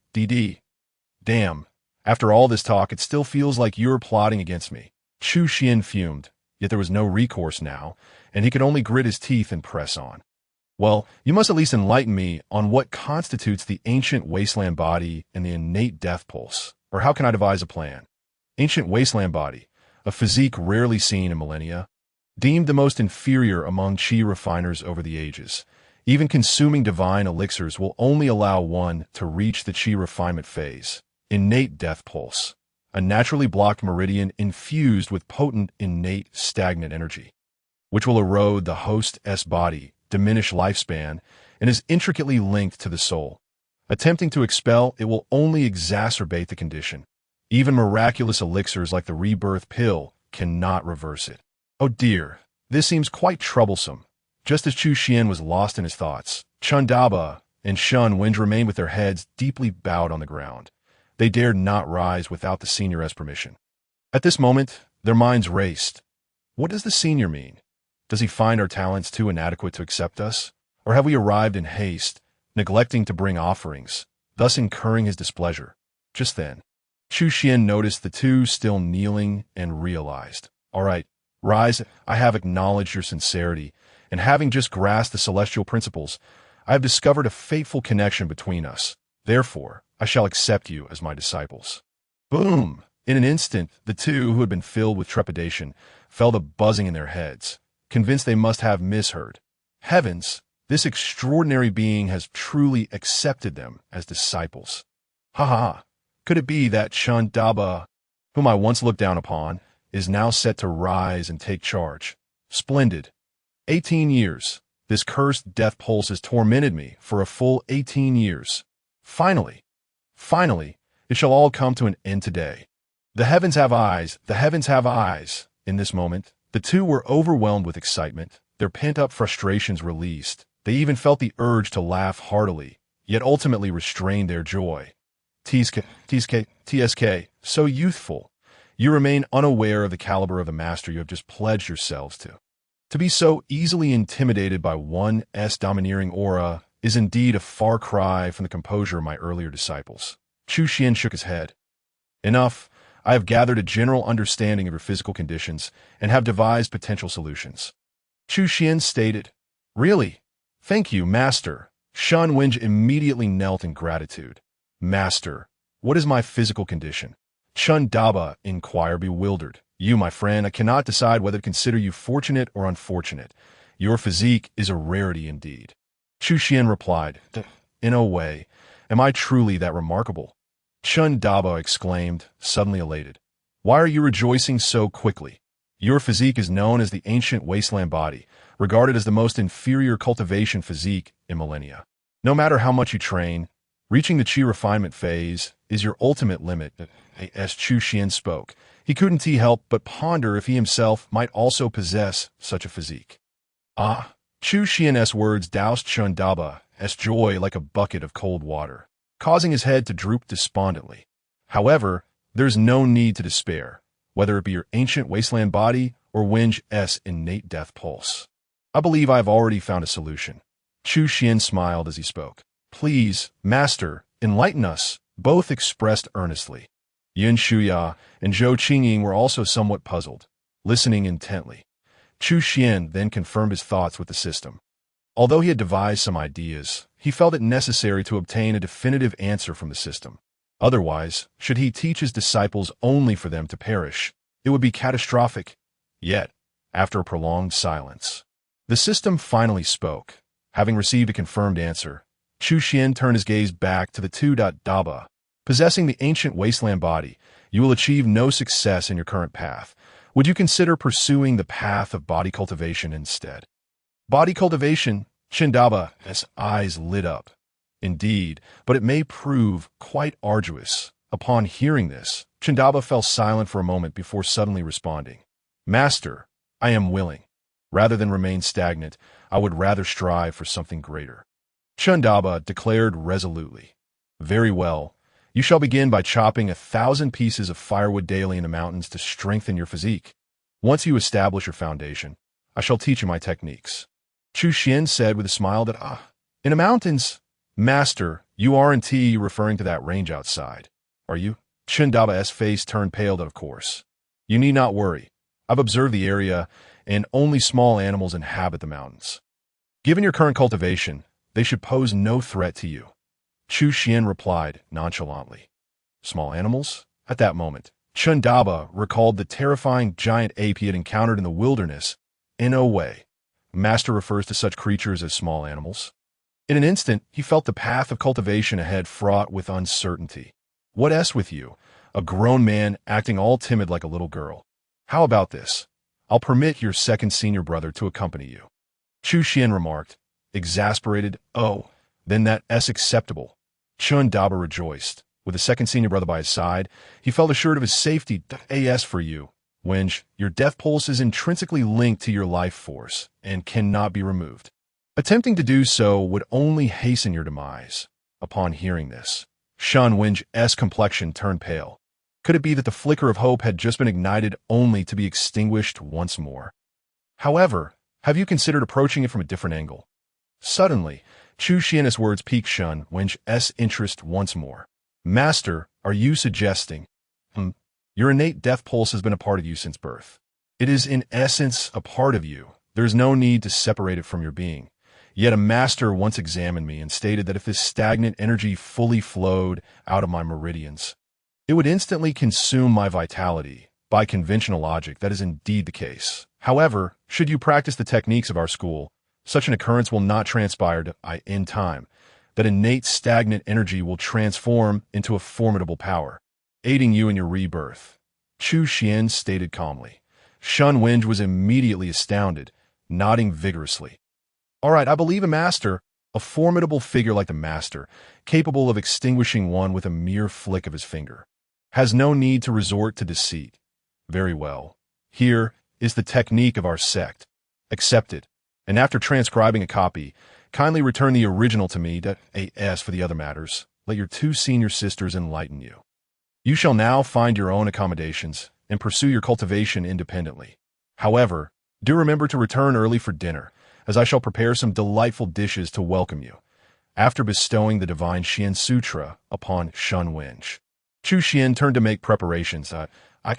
damn. After all this talk, it still feels like you're plotting against me. Chu Xuan fumed, yet there was no recourse now, and he could only grit his teeth and press on. Well, you must at least enlighten me on what constitutes the ancient wasteland body and the innate death pulse, or how can I devise a plan? Ancient wasteland body, a physique rarely seen in millennia, deemed the most inferior among Qi refiners over the ages. Even consuming divine elixirs will only allow one to reach the Qi refinement phase. Innate death pulse, a naturally blocked meridian infused with potent innate stagnant energy, which will erode the host's body, diminish lifespan, and is intricately linked to the soul. Attempting to expel it will only exacerbate the condition. Even miraculous elixirs like the rebirth pill cannot reverse it. Oh dear, this seems quite troublesome. Just as Chu Xuan was lost in his thoughts, Chun Daba and Shun Wenj remained with their heads deeply bowed on the ground. They dared not rise without the senior's permission. At this moment, their minds raced. What does the senior mean? Does he find our talents too inadequate to accept us? Or have we arrived in haste, neglecting to bring offerings, thus incurring his displeasure? Just then, Chu Xuan noticed the two still kneeling and realized, all right, rise, I have acknowledged your sincerity, and having just grasped the celestial principles, I have discovered a fateful connection between us. Therefore, I shall accept you as my disciples. Boom! In an instant, the two, who had been filled with trepidation, felt a buzzing in their heads, convinced they must have misheard. Heavens, this extraordinary being has truly accepted them as disciples. Ha ha ha! Could it be that Chun Daba, whom I once looked down upon, is now set to rise and take charge? Splendid. 18 years. This cursed death pulse has tormented me for a full 18 years. Finally, it shall all come to an end today. The heavens have eyes, the heavens have eyes. In this moment, the two were overwhelmed with excitement, their pent-up frustrations released. They even felt the urge to laugh heartily, yet ultimately restrained their joy. TSK, so youthful. You remain unaware of the caliber of the master you have just pledged yourselves to. To be so easily intimidated by one's domineering aura is indeed a far cry from the composure of my earlier disciples. Chu Xuan shook his head. Enough. I have gathered a general understanding of your physical conditions and have devised potential solutions. Chu Xuan stated. Really? Thank you, Master. Shun Wenj immediately knelt in gratitude. Master, what is my physical condition? Chun Daba inquired, bewildered. You, my friend, I cannot decide whether to consider you fortunate or unfortunate. Your physique is a rarity indeed. Chu Xuan replied, in a way, am I truly that remarkable? Chun Daba exclaimed, suddenly elated. Why are you rejoicing so quickly? Your physique is known as the ancient wasteland body, regarded as the most inferior cultivation physique in millennia. No matter how much you train, reaching the Qi refinement phase is your ultimate limit. As Chu Xuan spoke, he couldn't help but ponder if he himself might also possess such a physique. Ah! Chu Xuan's words doused Chun Daba's joy like a bucket of cold water, causing his head to droop despondently. However, There's no need to despair, whether it be your ancient wasteland body or Wen's innate death pulse. I believe I have already found a solution. Chu Xuan smiled as he spoke. Please, Master, enlighten us, both expressed earnestly. Yin Shuya and Zhou Qingying were also somewhat puzzled, listening intently. Chu Xuan then confirmed his thoughts with the system. Although he had devised some ideas, he felt it necessary to obtain a definitive answer from the system. Otherwise, should he teach his disciples only for them to perish, it would be catastrophic. Yet, after a prolonged silence, the system finally spoke. Having received a confirmed answer, Chu Xuan turned his gaze back to the Daba. Possessing the ancient wasteland body, you will achieve no success in your current path. Would you consider pursuing the path of body cultivation instead? Body cultivation? Daba's eyes lit up. Indeed, but it may prove quite arduous. Upon hearing this, Daba fell silent for a moment before suddenly responding. Master, I am willing. Rather than remain stagnant, I would rather strive for something greater. Daba declared resolutely. Very well. You shall begin by chopping 1,000 pieces of firewood daily in the mountains to strengthen your physique. Once you establish your foundation, I shall teach you my techniques. Chu Xuan said with a smile that, in the mountains? Master, you aren't referring to that range outside, are you? Daba's face turned pale, of course. You need not worry. I've observed the area, and only small animals inhabit the mountains. Given your current cultivation, they should pose no threat to you. Chu Xuan replied nonchalantly. Small animals? At that moment, Daba recalled the terrifying giant ape he had encountered in the wilderness. In a way, Master refers to such creatures as small animals. In an instant, he felt the path of cultivation ahead fraught with uncertainty. What with you? A grown man acting all timid like a little girl. How about this? I'll permit your second senior brother to accompany you. Chu Xuan remarked, exasperated. Oh, then that's acceptable. Daba rejoiced. With a second senior brother by his side, he felt assured of his safety. As for you, Wenj, your death pulse is intrinsically linked to your life force and cannot be removed. Attempting to do so would only hasten your demise. Upon hearing this, Shan Wen's complexion turned pale. Could it be that the flicker of hope had just been ignited only to be extinguished once more? However, have you considered approaching it from a different angle? Suddenly, Chu Xuan's words piqued Shan Wen's interest once more. Master, are you suggesting? Your innate death pulse has been a part of you since birth. It is in essence a part of you. There is no need to separate it from your being. Yet a master once examined me and stated that if this stagnant energy fully flowed out of my meridians, it would instantly consume my vitality. By conventional logic, that is indeed the case. However, should you practice the techniques of our school, such an occurrence will not transpire in time. That innate stagnant energy will transform into a formidable power, aiding you in your rebirth. Chu Xuan stated calmly. Shan Wen was immediately astounded, nodding vigorously. All right, I believe a master, a formidable figure like the master, capable of extinguishing one with a mere flick of his finger, has no need to resort to deceit. Very well. Here is the technique of our sect. Accept it, and after transcribing a copy, kindly return the original to me. As for the other matters, let your two senior sisters enlighten you. You shall now find your own accommodations and pursue your cultivation independently. However, do remember to return early for dinner, as I shall prepare some delightful dishes to welcome you. After bestowing the divine Xian Sutra upon Shan Wen, Chu Xuan turned to make preparations.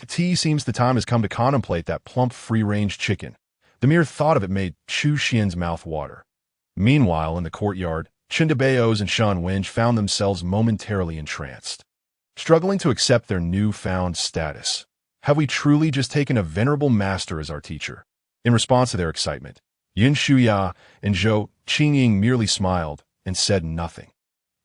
Seems the time has come to contemplate that plump free-range chicken. The mere thought of it made Chu Xian's mouth water. Meanwhile, in the courtyard, Chindabeos and Shan Wen found themselves momentarily entranced, struggling to accept their newfound status. Have we truly just taken a venerable master as our teacher? In response to their excitement, Yin Shuya and Zhou Qingying merely smiled and said nothing.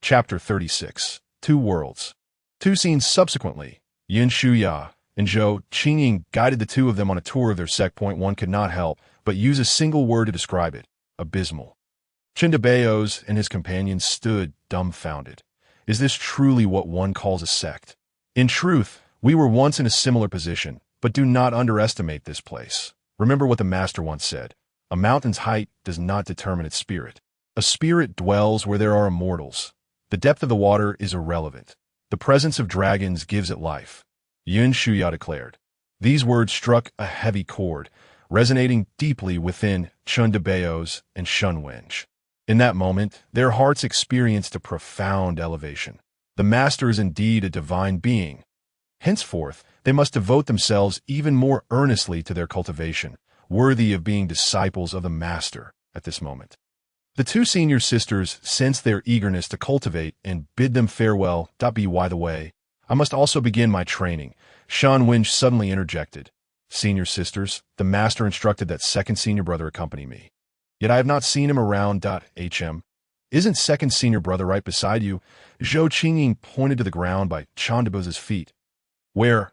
Chapter 36. Two Worlds. Two scenes subsequently, Yin Shuya and Zhou Qingying guided the two of them on a tour of their sect. One could not help but use a single word to describe it: abysmal. Chindabeos and his companions stood dumbfounded. Is this truly what one calls a sect? In truth, we were once in a similar position, but do not underestimate this place. Remember what the master once said: a mountain's height does not determine its spirit. A spirit dwells where there are immortals. The depth of the water is irrelevant. The presence of dragons gives it life. Yun Shuya declared. These words struck a heavy chord, resonating deeply within Chun Debeos and Shun Wenj. In that moment, their hearts experienced a profound elevation. The master is indeed a divine being. Henceforth, they must devote themselves even more earnestly to their cultivation, worthy of being disciples of the master at this moment. The two senior sisters sensed their eagerness to cultivate and bid them farewell. By the way, I must also begin my training, Shun Wenj suddenly interjected. Senior sisters, the master instructed that second senior brother accompany me. Yet I have not seen him around. Isn't second senior brother right beside you? Zhou Qingying pointed to the ground by Chan Debeo's feet. Where?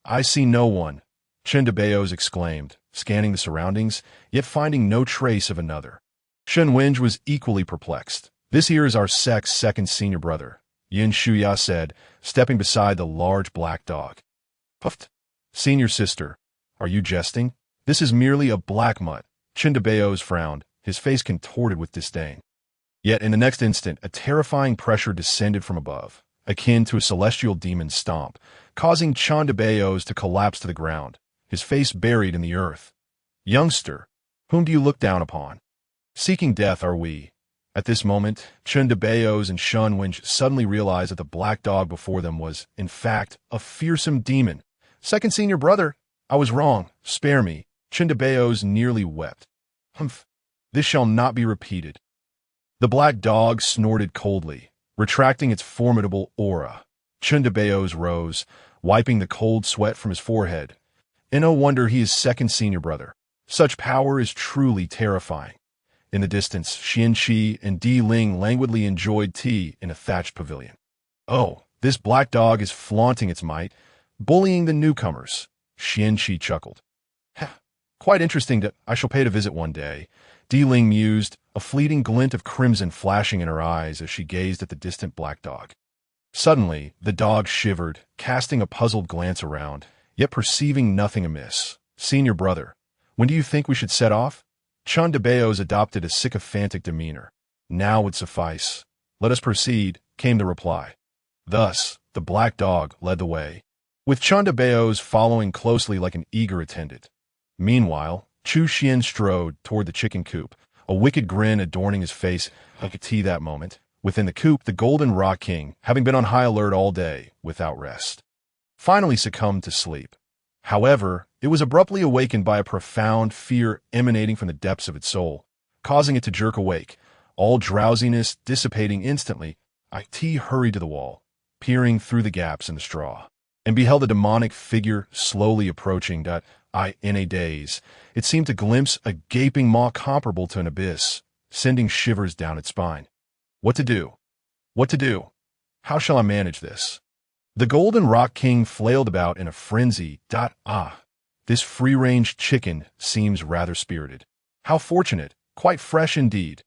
I see no one, Chen Debeos exclaimed, scanning the surroundings, yet finding no trace of another. Shun Wenj was equally perplexed. This here is our sect's second senior brother, Yin Shuya said, stepping beside the large black dog. Puffed. Senior sister, are you jesting? This is merely a black mutt. Chen Debeos frowned, his face contorted with disdain. Yet in the next instant, a terrifying pressure descended from above, akin to a celestial demon's stomp, causing Chan Debeos to collapse to the ground, his face buried in the earth. Youngster, whom do you look down upon? Seeking death are we. At this moment, Chen Debeos and Shun Wenj suddenly realized that the black dog before them was, in fact, a fearsome demon. Second senior brother, I was wrong. Spare me. Chen Debeos nearly wept. Humph. This shall not be repeated. The black dog snorted coldly, retracting its formidable aura. Chen Debeos rose, wiping the cold sweat from his forehead. And no wonder he is second senior brother. Such power is truly terrifying. In the distance, Xian Qi and Di Ling languidly enjoyed tea in a thatched pavilion. Oh, this black dog is flaunting its might, bullying the newcomers. Xian Qi chuckled. Quite interesting that I shall pay it a visit one day. Di Ling mused, a fleeting glint of crimson flashing in her eyes as she gazed at the distant black dog. Suddenly, the dog shivered, casting a puzzled glance around, yet perceiving nothing amiss. Senior brother, when do you think we should set off? Chan Debeos adopted a sycophantic demeanor. Now would suffice. Let us proceed, came the reply. Thus, the black dog led the way, with Chan Debeos following closely like an eager attendant. Meanwhile, Chu Xuan strode toward the chicken coop, a wicked grin adorning his face. I could see that moment. Within the coop, the Golden Rock King, having been on high alert all day, without rest, finally succumbed to sleep. However, it was abruptly awakened by a profound fear emanating from the depths of its soul, causing it to jerk awake, all drowsiness dissipating instantly. It hurried to the wall, peering through the gaps in the straw, and beheld a demonic figure slowly approaching. In a daze, it seemed to glimpse a gaping maw comparable to an abyss, sending shivers down its spine. What to do? What to do? How shall I manage this? The Golden Rock King flailed about in a frenzy. This free-range chicken seems rather spirited. How fortunate, quite fresh indeed.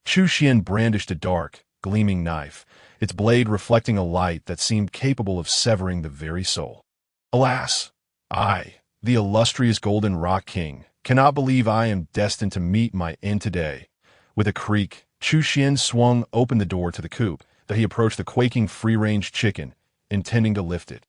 Chu Xuan brandished a dark, gleaming knife, its blade reflecting a light that seemed capable of severing the very soul. Alas, I, the illustrious Golden Rock King, cannot believe I am destined to meet my end today. With a creak, Chu Xuan swung open the door to the coop, that he approached the quaking free-range chicken, intending to lift it,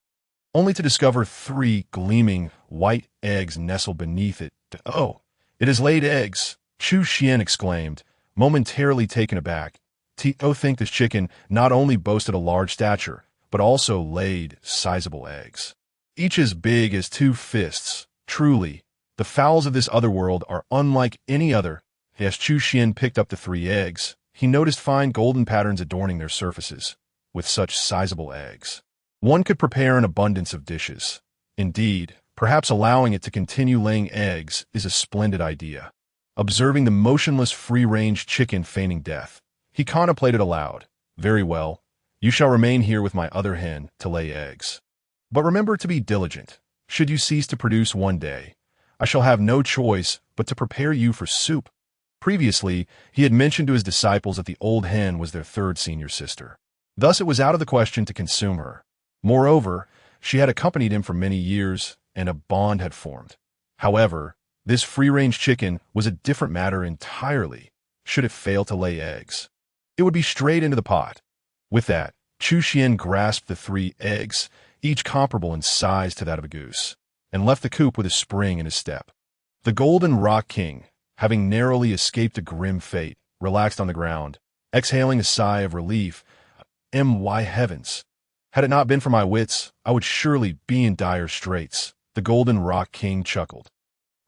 only to discover 3 gleaming white eggs nestled beneath it. Oh, it has laid eggs, Chu Xuan exclaimed, momentarily taken aback. Think this chicken not only boasted a large stature, but also laid sizable eggs, each as big as 2 fists. Truly, the fowls of this other world are unlike any other. As Chu Xuan picked up the 3 eggs, he noticed fine golden patterns adorning their surfaces. With such sizable eggs, one could prepare an abundance of dishes. Indeed, perhaps allowing it to continue laying eggs is a splendid idea. Observing the motionless free-range chicken feigning death, he contemplated aloud. Very well, you shall remain here with my other hen to lay eggs. But remember to be diligent. Should you cease to produce one day, I shall have no choice but to prepare you for soup. Previously, he had mentioned to his disciples that the old hen was their 3rd senior sister. Thus it was out of the question to consume her. Moreover, she had accompanied him for many years, and a bond had formed. However, this free-range chicken was a different matter entirely. Should it fail to lay eggs, it would be straight into the pot. With that, Chu Xuan grasped the 3 eggs, each comparable in size to that of a goose, and left the coop with a spring in his step. The Golden Rock King, having narrowly escaped a grim fate, relaxed on the ground, exhaling a sigh of relief. My heavens! Had it not been for my wits, I would surely be in dire straits, the Golden Rock King chuckled,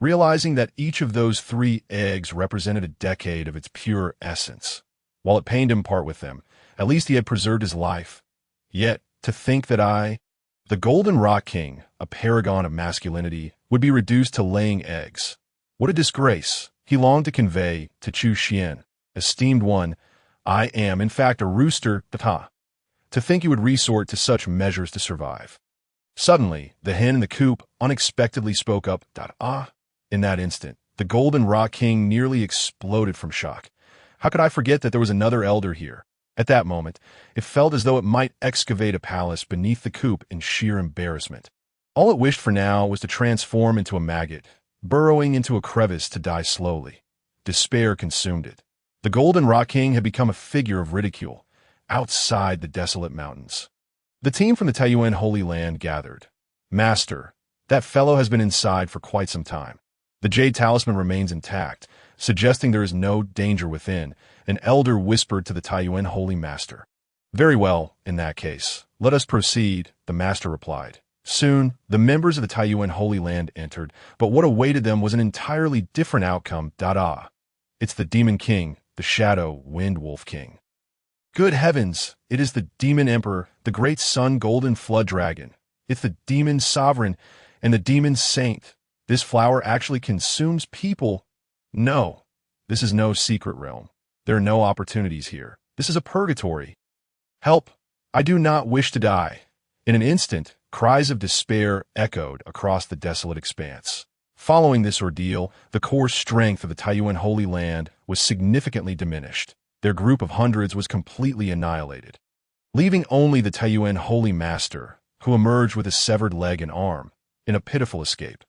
realizing that each of those 3 eggs represented a decade of its pure essence. While it pained him to part with them, at least he had preserved his life. Yet, to think that the Golden Rock King, a paragon of masculinity, would be reduced to laying eggs. What a disgrace! He longed to convey to Chu Xuan, esteemed one, I am, in fact, a rooster, to think he would resort to such measures to survive. Suddenly, the hen in the coop unexpectedly spoke up, In that instant, the Golden Rock King nearly exploded from shock. How could I forget that there was another elder here? At that moment, it felt as though it might excavate a palace beneath the coop in sheer embarrassment. All it wished for now was to transform into a maggot, burrowing into a crevice to die slowly. Despair consumed it. The Golden Rock King had become a figure of ridicule, outside the desolate mountains. The team from the Taichu Holy Land gathered. Master, that fellow has been inside for quite some time. The jade talisman remains intact, suggesting there is no danger within, an elder whispered to the Taichu Holy Master. Very well, in that case. Let us proceed, the master replied. Soon, the members of the Taichu Holy Land entered, but what awaited them was an entirely different outcome. It's the Demon King, the Shadow Wind Wolf King. Good heavens, it is the Demon Emperor, the great Sun Golden Flood Dragon. It's the Demon Sovereign and the Demon Saint. This flower actually consumes people. No, this is no secret realm. There are no opportunities here. This is a purgatory. Help! I do not wish to die. In an instant, cries of despair echoed across the desolate expanse. Following this ordeal, the core strength of the Taichu Holy Land was significantly diminished. Their group of hundreds was completely annihilated, leaving only the Taichu Holy Master, who emerged with a severed leg and arm, in a pitiful escape.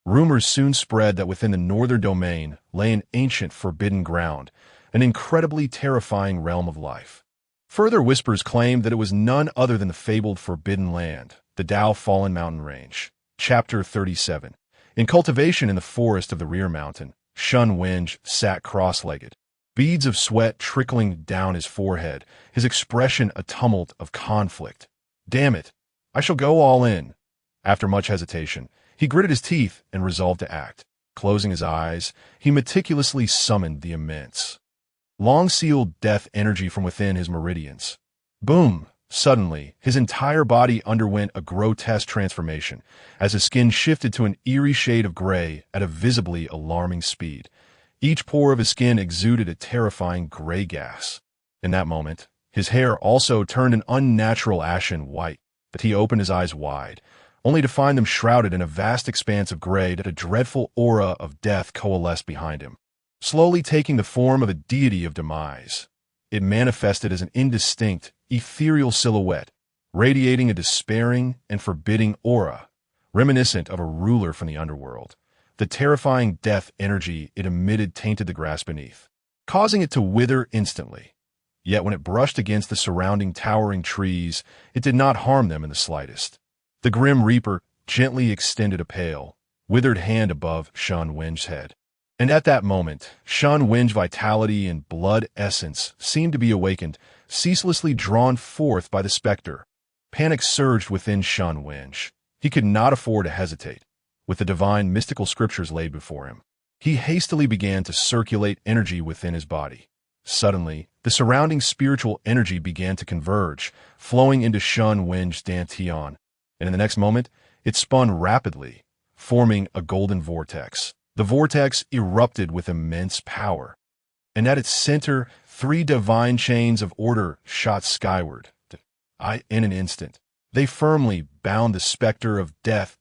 Rumors soon spread that within the northern domain lay an ancient forbidden ground, an incredibly terrifying realm of life. Further whispers claimed that it was none other than the fabled Forbidden Land, the Dao Fallen Mountain Range. Chapter 37. In cultivation in the forest of the rear mountain, Shun Wenj sat cross-legged, beads of sweat trickling down his forehead, his expression a tumult of conflict. Damn it, I shall go all in. After much hesitation, he gritted his teeth and resolved to act. Closing his eyes, he meticulously summoned the immense, long-sealed death energy from within his meridians. Boom! Suddenly, his entire body underwent a grotesque transformation, as his skin shifted to an eerie shade of gray at a visibly alarming speed. Each pore of his skin exuded a terrifying gray gas. In that moment, his hair also turned an unnatural ashen white, but he opened his eyes wide, only to find them shrouded in a vast expanse of gray that a dreadful aura of death coalesced behind him, slowly taking the form of a deity of demise. It manifested as an indistinct, ethereal silhouette, radiating a despairing and forbidding aura, reminiscent of a ruler from the underworld. The terrifying death energy it emitted tainted the grass beneath, causing it to wither instantly. Yet when it brushed against the surrounding towering trees, it did not harm them in the slightest. The Grim Reaper gently extended a pale, withered hand above Shun Wenj's head. And at that moment, Shun Wenj's vitality and blood essence seemed to be awakened, ceaselessly drawn forth by the specter. Panic surged within Shun Wenj. He could not afford to hesitate. With the divine mystical scriptures laid before him, he hastily began to circulate energy within his body. Suddenly, the surrounding spiritual energy began to converge, flowing into Shun Wenj's dantian, and in the next moment, it spun rapidly, forming a golden vortex. The vortex erupted with immense power, and at its center, 3 divine chains of order shot skyward. In an instant, they firmly bound the specter of death.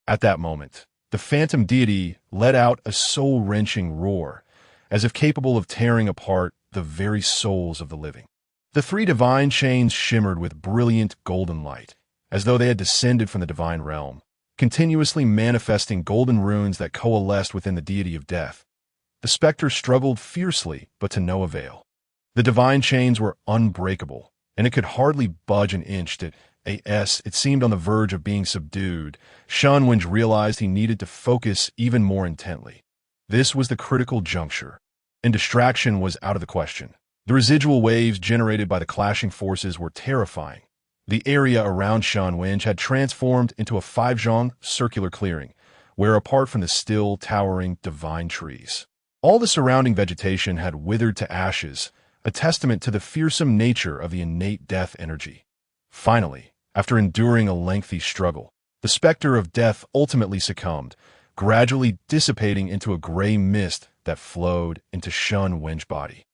At that moment, the phantom deity let out a soul-wrenching roar, as if capable of tearing apart the very souls of the living. The 3 divine chains shimmered with brilliant golden light, as though they had descended from the divine realm, continuously manifesting golden runes that coalesced within the deity of death. The specter struggled fiercely, but to no avail. The divine chains were unbreakable, and it could hardly budge an inch. As it seemed on the verge of being subdued, Xuan Wen realized he needed to focus even more intently. This was the critical juncture, and distraction was out of the question. The residual waves generated by the clashing forces were terrifying. The area around Xuan Wen had transformed into a 5-zhong circular clearing, where apart from the still, towering, divine trees, all the surrounding vegetation had withered to ashes, a testament to the fearsome nature of the innate death energy. Finally, after enduring a lengthy struggle, the specter of death ultimately succumbed, gradually dissipating into a gray mist that flowed into Xuan Wen's body.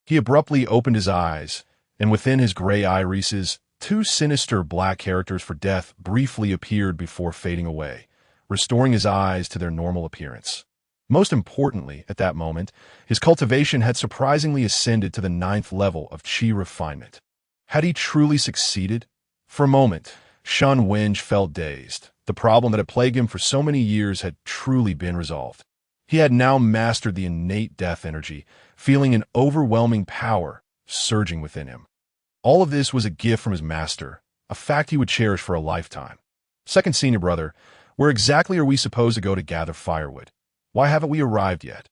He abruptly opened his eyes, and within his gray irises, 2 sinister black characters for death briefly appeared before fading away, restoring his eyes to their normal appearance. Most importantly, at that moment, his cultivation had surprisingly ascended to the 9th level of qi refinement. Had he truly succeeded? For a moment, Xuan Wen felt dazed. The problem that had plagued him for so many years had truly been resolved. He had now mastered the innate death energy, feeling an overwhelming power surging within him. All of this was a gift from his master, a fact he would cherish for a lifetime. Second senior brother, where exactly are we supposed to go to gather firewood? Why haven't we arrived yet?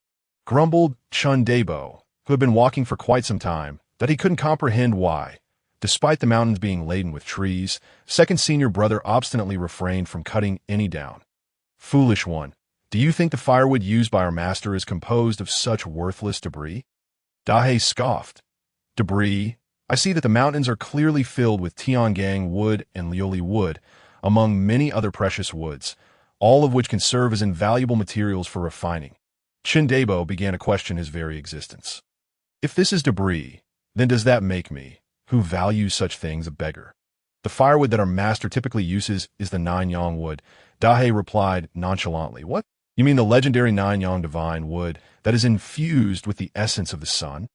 Grumbled Chun Dabo, who had been walking for quite some time, that he couldn't comprehend why. Despite the mountains being laden with trees, second senior brother obstinately refrained from cutting any down. Foolish one, do you think the firewood used by our master is composed of such worthless debris? Dahe scoffed. Debris? I see that the mountains are clearly filled with Tiangang wood and Lioli wood, among many other precious woods, all of which can serve as invaluable materials for refining. Chindabo began to question his very existence. If this is debris, then does that make me, who values such things, a beggar? The firewood that our master typically uses is the 9-yang wood. Dahe replied nonchalantly. What? You mean the legendary 9-yang divine wood that is infused with the essence of the sun?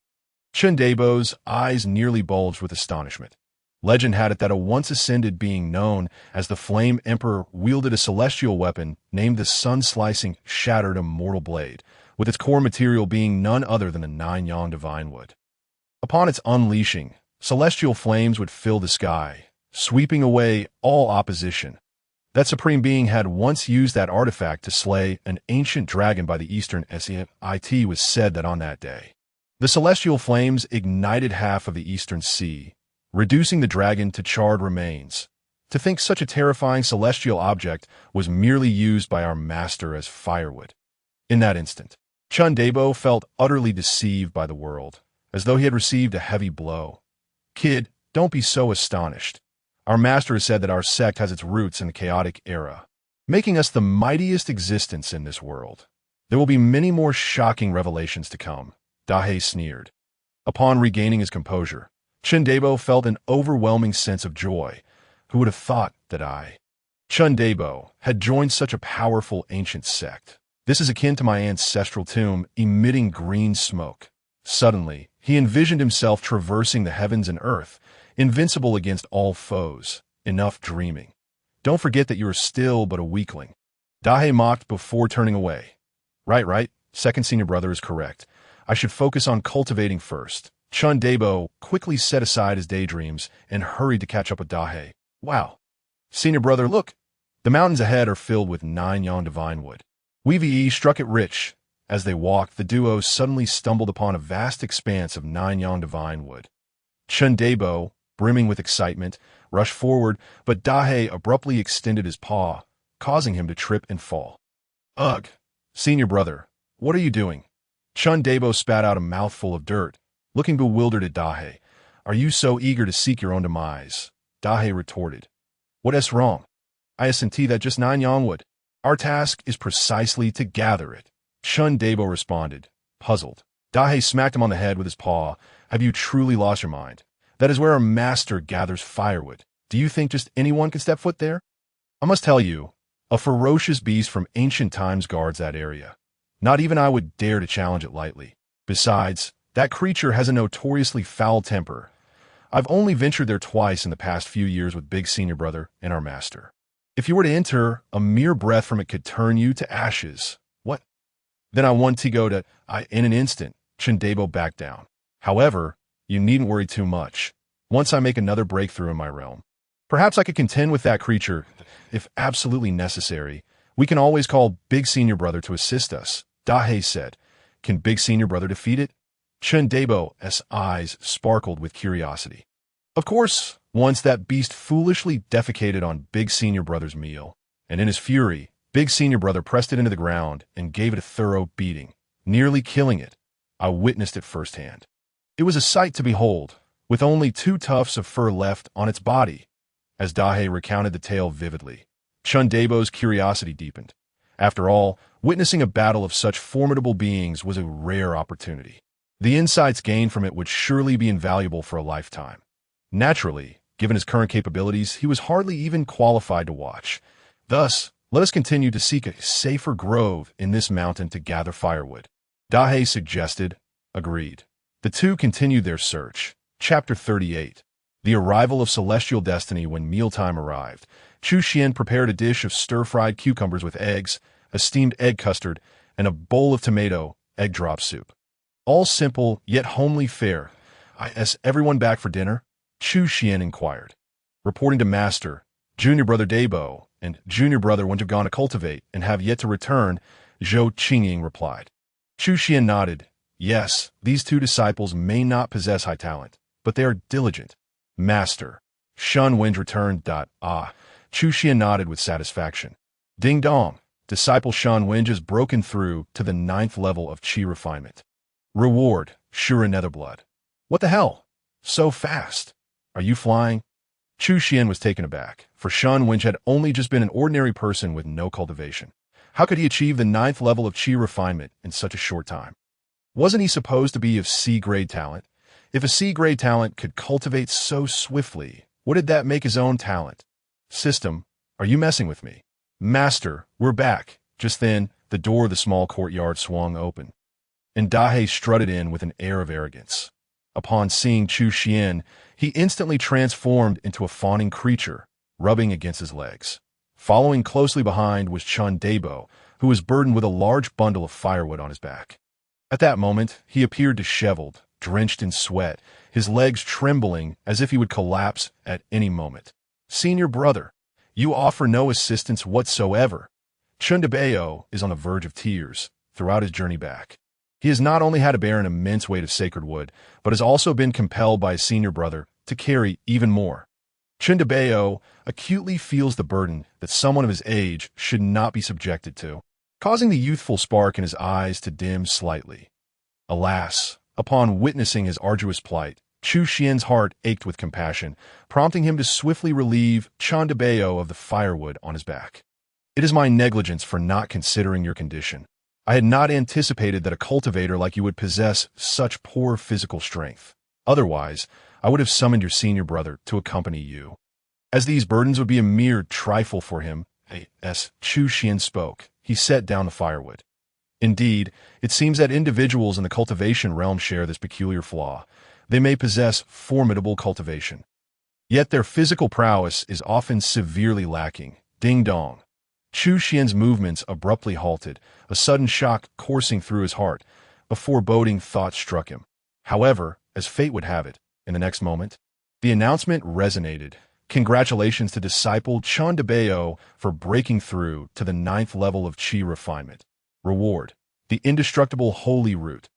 Chundabo's eyes nearly bulged with astonishment. Legend had it that a once-ascended being known as the Flame Emperor wielded a celestial weapon named the Sun-Slicing Shattered Immortal Blade, with its core material being none other than the 9-yang divine wood. Upon its unleashing, celestial flames would fill the sky, sweeping away all opposition. That supreme being had once used that artifact to slay an ancient dragon by the eastern It was said that on that day, the celestial flames ignited half of the eastern sea, reducing the dragon to charred remains. To think such a terrifying celestial object was merely used by our master as firewood. In that instant, Chundabo felt utterly deceived by the world, as though he had received a heavy blow. Kid, don't be so astonished. Our master has said that our sect has its roots in the chaotic era, making us the mightiest existence in this world. There will be many more shocking revelations to come, Dahe sneered. Upon regaining his composure, Chundabo felt an overwhelming sense of joy. Who would have thought that Chundabo, had joined such a powerful ancient sect? This is akin to my ancestral tomb, emitting green smoke. Suddenly, he envisioned himself traversing the heavens and earth, invincible against all foes. Enough dreaming. Don't forget that you are still but a weakling. Dahe mocked before turning away. Right, second senior brother is correct. I should focus on cultivating first. Chundabo quickly set aside his daydreams and hurried to catch up with Dahe. Wow. Senior brother, look. The mountains ahead are filled with 9-yang divine wood. Weevee struck it rich. As they walked, the duo suddenly stumbled upon a vast expanse of 9-yang divine wood. Chundabo, brimming with excitement, rushed forward, but Dahe abruptly extended his paw, causing him to trip and fall. Ugh! Senior brother, what are you doing? Chundabo spat out a mouthful of dirt, looking bewildered at Dahe. Are you so eager to seek your own demise? Dahe retorted. What is wrong? I assent that just 9-yang wood. Our task is precisely to gather it. Chundabo responded, puzzled. Dahe smacked him on the head with his paw. Have you truly lost your mind? That is where our master gathers firewood. Do you think just anyone can step foot there? I must tell you, a ferocious beast from ancient times guards that area. Not even I would dare to challenge it lightly. Besides, that creature has a notoriously foul temper. I've only ventured there twice in the past few years with Big Senior Brother and our master. If you were to enter, a mere breath from it could turn you to ashes. What? Then I want to go to... In an instant, Chundabo backed down. However, you needn't worry too much. Once I make another breakthrough in my realm, Perhaps I could contend with that creature, if absolutely necessary. We can always call Big Senior Brother to assist us, Dahei said. Can Big Senior Brother defeat it? Chun Debo's eyes sparkled with curiosity. Of course, once that beast foolishly defecated on Big Senior Brother's meal, and in his fury, Big Senior Brother pressed it into the ground and gave it a thorough beating, nearly killing it. I witnessed it firsthand. It was a sight to behold, with only 2 tufts of fur left on its body. As Dahei recounted the tale vividly, Chun Debo's curiosity deepened. After all, witnessing a battle of such formidable beings was a rare opportunity. The insights gained from it would surely be invaluable for a lifetime. Naturally, given his current capabilities, he was hardly even qualified to watch. Thus, let us continue to seek a safer grove in this mountain to gather firewood. Dahei suggested. Agreed. The two continued their search. Chapter 38. The arrival of celestial destiny. When mealtime arrived, Chu Xuan prepared a dish of stir-fried cucumbers with eggs, a steamed egg custard, and a bowl of tomato egg drop soup. All simple, yet homely fare. Is everyone back for dinner? Chu Xuan inquired. Reporting to Master, Junior Brother Debo and Junior Brother went to gone to cultivate and have yet to return, Zhou Qingying replied. Chu Xuan nodded. Yes, these 2 disciples may not possess high talent, but they are diligent. Master, Shan Wenj returned. Chu Xuan nodded with satisfaction. Ding dong, disciple Shan Wenj has broken through to the 9th level of Qi refinement. Reward, Shura Netherblood. What the hell? So fast. Are you flying? Chu Xuan was taken aback, for Shan Wenj had only just been an ordinary person with no cultivation. How could he achieve the 9th level of Qi refinement in such a short time? Wasn't he supposed to be of C-grade talent? If a C-grade talent could cultivate so swiftly, what did that make his own talent? System, are you messing with me? Master, we're back. Just then, the door of the small courtyard swung open, and Dahei strutted in with an air of arrogance. Upon seeing Chu Xuan, he instantly transformed into a fawning creature, rubbing against his legs. Following closely behind was Chun Debo, who was burdened with a large bundle of firewood on his back. At that moment, he appeared disheveled, drenched in sweat, his legs trembling as if he would collapse at any moment. Senior Brother, you offer no assistance whatsoever. Chun Debo is on the verge of tears throughout his journey back. He has not only had to bear an immense weight of sacred wood, but has also been compelled by his senior brother to carry even more. Chun Debo acutely feels the burden that someone of his age should not be subjected to, causing the youthful spark in his eyes to dim slightly. Alas, upon witnessing his arduous plight, Chu Xuan's heart ached with compassion, prompting him to swiftly relieve Chun Debo of the firewood on his back. It is my negligence for not considering your condition. I had not anticipated that a cultivator like you would possess such poor physical strength. Otherwise, I would have summoned your senior brother to accompany you. As these burdens would be a mere trifle for him, as Chu Xuan spoke, he set down the firewood. Indeed, it seems that individuals in the cultivation realm share this peculiar flaw. They may possess formidable cultivation, yet their physical prowess is often severely lacking. Ding dong. Chu Xuan's movements abruptly halted, a sudden shock coursing through his heart. A foreboding thought struck him. However, as fate would have it, in the next moment, the announcement resonated. Congratulations to disciple Chun Debo for breaking through to the 9th level of Qi refinement. Reward, the indestructible holy root.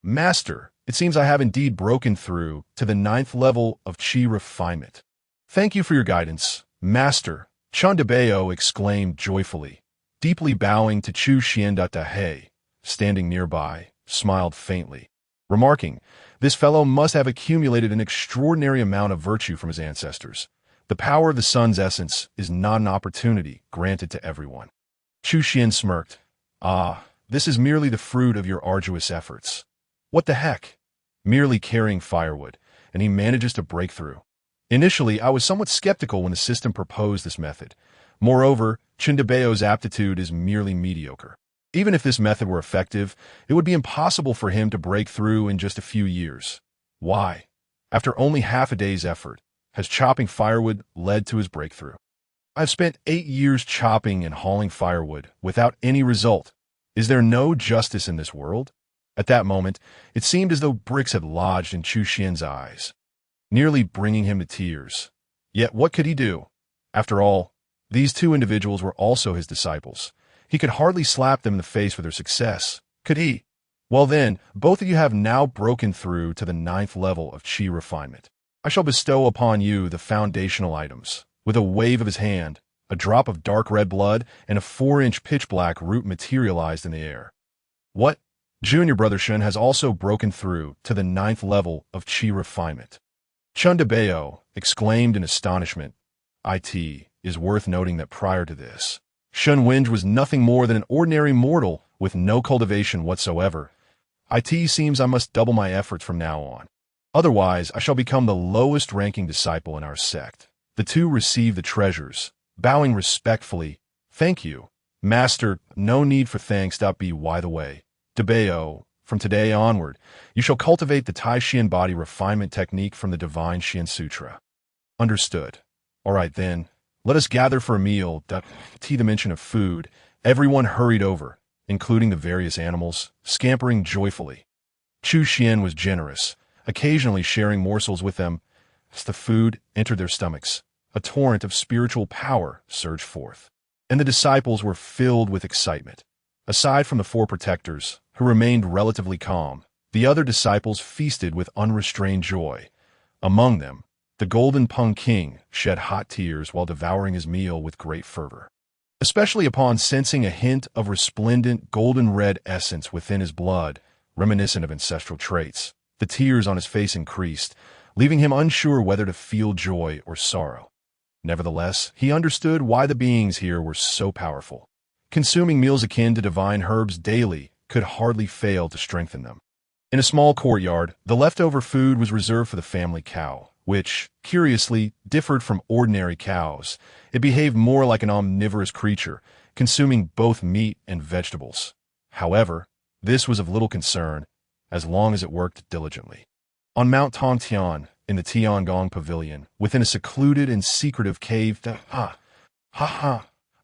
Master, it seems I have indeed broken through to the 9th level of Qi refinement. Thank you for your guidance, Master, Chun Debo exclaimed joyfully. Deeply bowing to Chu Xuan. Dahei, standing nearby, smiled faintly, remarking, this fellow must have accumulated an extraordinary amount of virtue from his ancestors. The power of the sun's essence is not an opportunity granted to everyone. Chu Xuan smirked. This is merely the fruit of your arduous efforts. What the heck? Merely carrying firewood, and he manages to break through. Initially, I was somewhat skeptical when the system proposed this method. Moreover, Chun Debo's aptitude is merely mediocre. Even if this method were effective, it would be impossible for him to break through in just a few years. Why? After only half a day's effort, has chopping firewood led to his breakthrough? I've spent 8 years chopping and hauling firewood without any result. Is there no justice in this world? At that moment, it seemed as though bricks had lodged in Chu Xuan's eyes, nearly bringing him to tears. Yet what could he do? After all, these two individuals were also his disciples. He could hardly slap them in the face for their success, could he? Well then, both of you have now broken through to the 9th level of chi refinement. I shall bestow upon you the foundational items. With a wave of his hand, a drop of dark red blood and a 4-inch pitch-black root materialized in the air. What? Junior Brother Shun has also broken through to the 9th level of chi refinement. Chun Debeo exclaimed in astonishment. It is worth noting that prior to this, Shun Winge was nothing more than an ordinary mortal with no cultivation whatsoever. It seems I must double my efforts from now on. Otherwise, I shall become the lowest-ranking disciple in our sect. The two received the treasures, bowing respectfully. Thank you, Master. No need for thanks. By the way, Debeo, from today onward, you shall cultivate the Taichu body refinement technique from the Divine Xian Sutra. Understood. All right then, let us gather for a meal. The mention of food, everyone hurried over, including the various animals, scampering joyfully. Chu Xuan was generous, occasionally sharing morsels with them. As the food entered their stomachs, a torrent of spiritual power surged forth, and the disciples were filled with excitement. Aside from the 4 protectors, who remained relatively calm, the other disciples feasted with unrestrained joy. Among them, the Golden Pung King shed hot tears while devouring his meal with great fervor, especially upon sensing a hint of resplendent golden red essence within his blood, reminiscent of ancestral traits. The tears on his face increased, leaving him unsure whether to feel joy or sorrow. Nevertheless, he understood why the beings here were so powerful. Consuming meals akin to divine herbs daily could hardly fail to strengthen them. In a small courtyard, the leftover food was reserved for the family cow, which, curiously, differed from ordinary cows. It behaved more like an omnivorous creature, consuming both meat and vegetables. However, this was of little concern, as long as it worked diligently. On Mount Tongtian, in the Tiangong Pavilion, within a secluded and secretive cave, I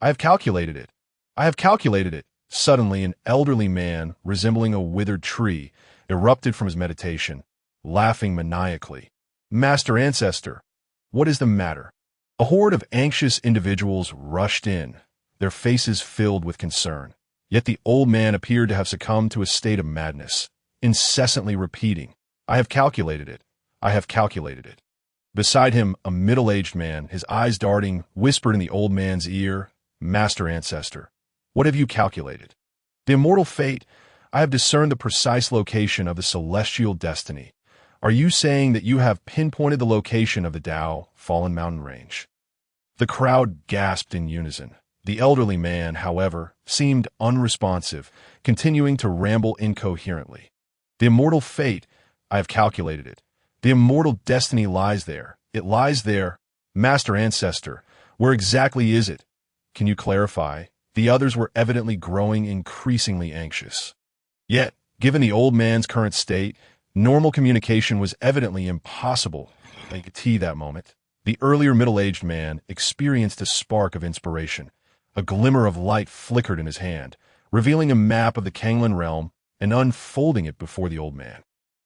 have calculated it. I have calculated it. Suddenly, an elderly man, resembling a withered tree, erupted from his meditation, laughing maniacally. Master Ancestor, what is the matter? A horde of anxious individuals rushed in, their faces filled with concern. Yet the old man appeared to have succumbed to a state of madness, incessantly repeating, I have calculated it. I have calculated it. Beside him, a middle-aged man, his eyes darting, whispered in the old man's ear, Master Ancestor, what have you calculated? The immortal fate. I have discerned the precise location of the celestial destiny. Are you saying that you have pinpointed the location of the Tao fallen mountain range? The crowd gasped in unison. The elderly man, however, seemed unresponsive, continuing to ramble incoherently. The immortal fate. I have calculated it. The immortal destiny lies there. It lies there. Master Ancestor, where exactly is it? Can you clarify? The others were evidently growing increasingly anxious. Yet, given the old man's current state, normal communication was evidently impossible. At that moment, the earlier middle-aged man experienced a spark of inspiration. A glimmer of light flickered in his hand, revealing a map of the Kanglan realm and unfolding it before the old man.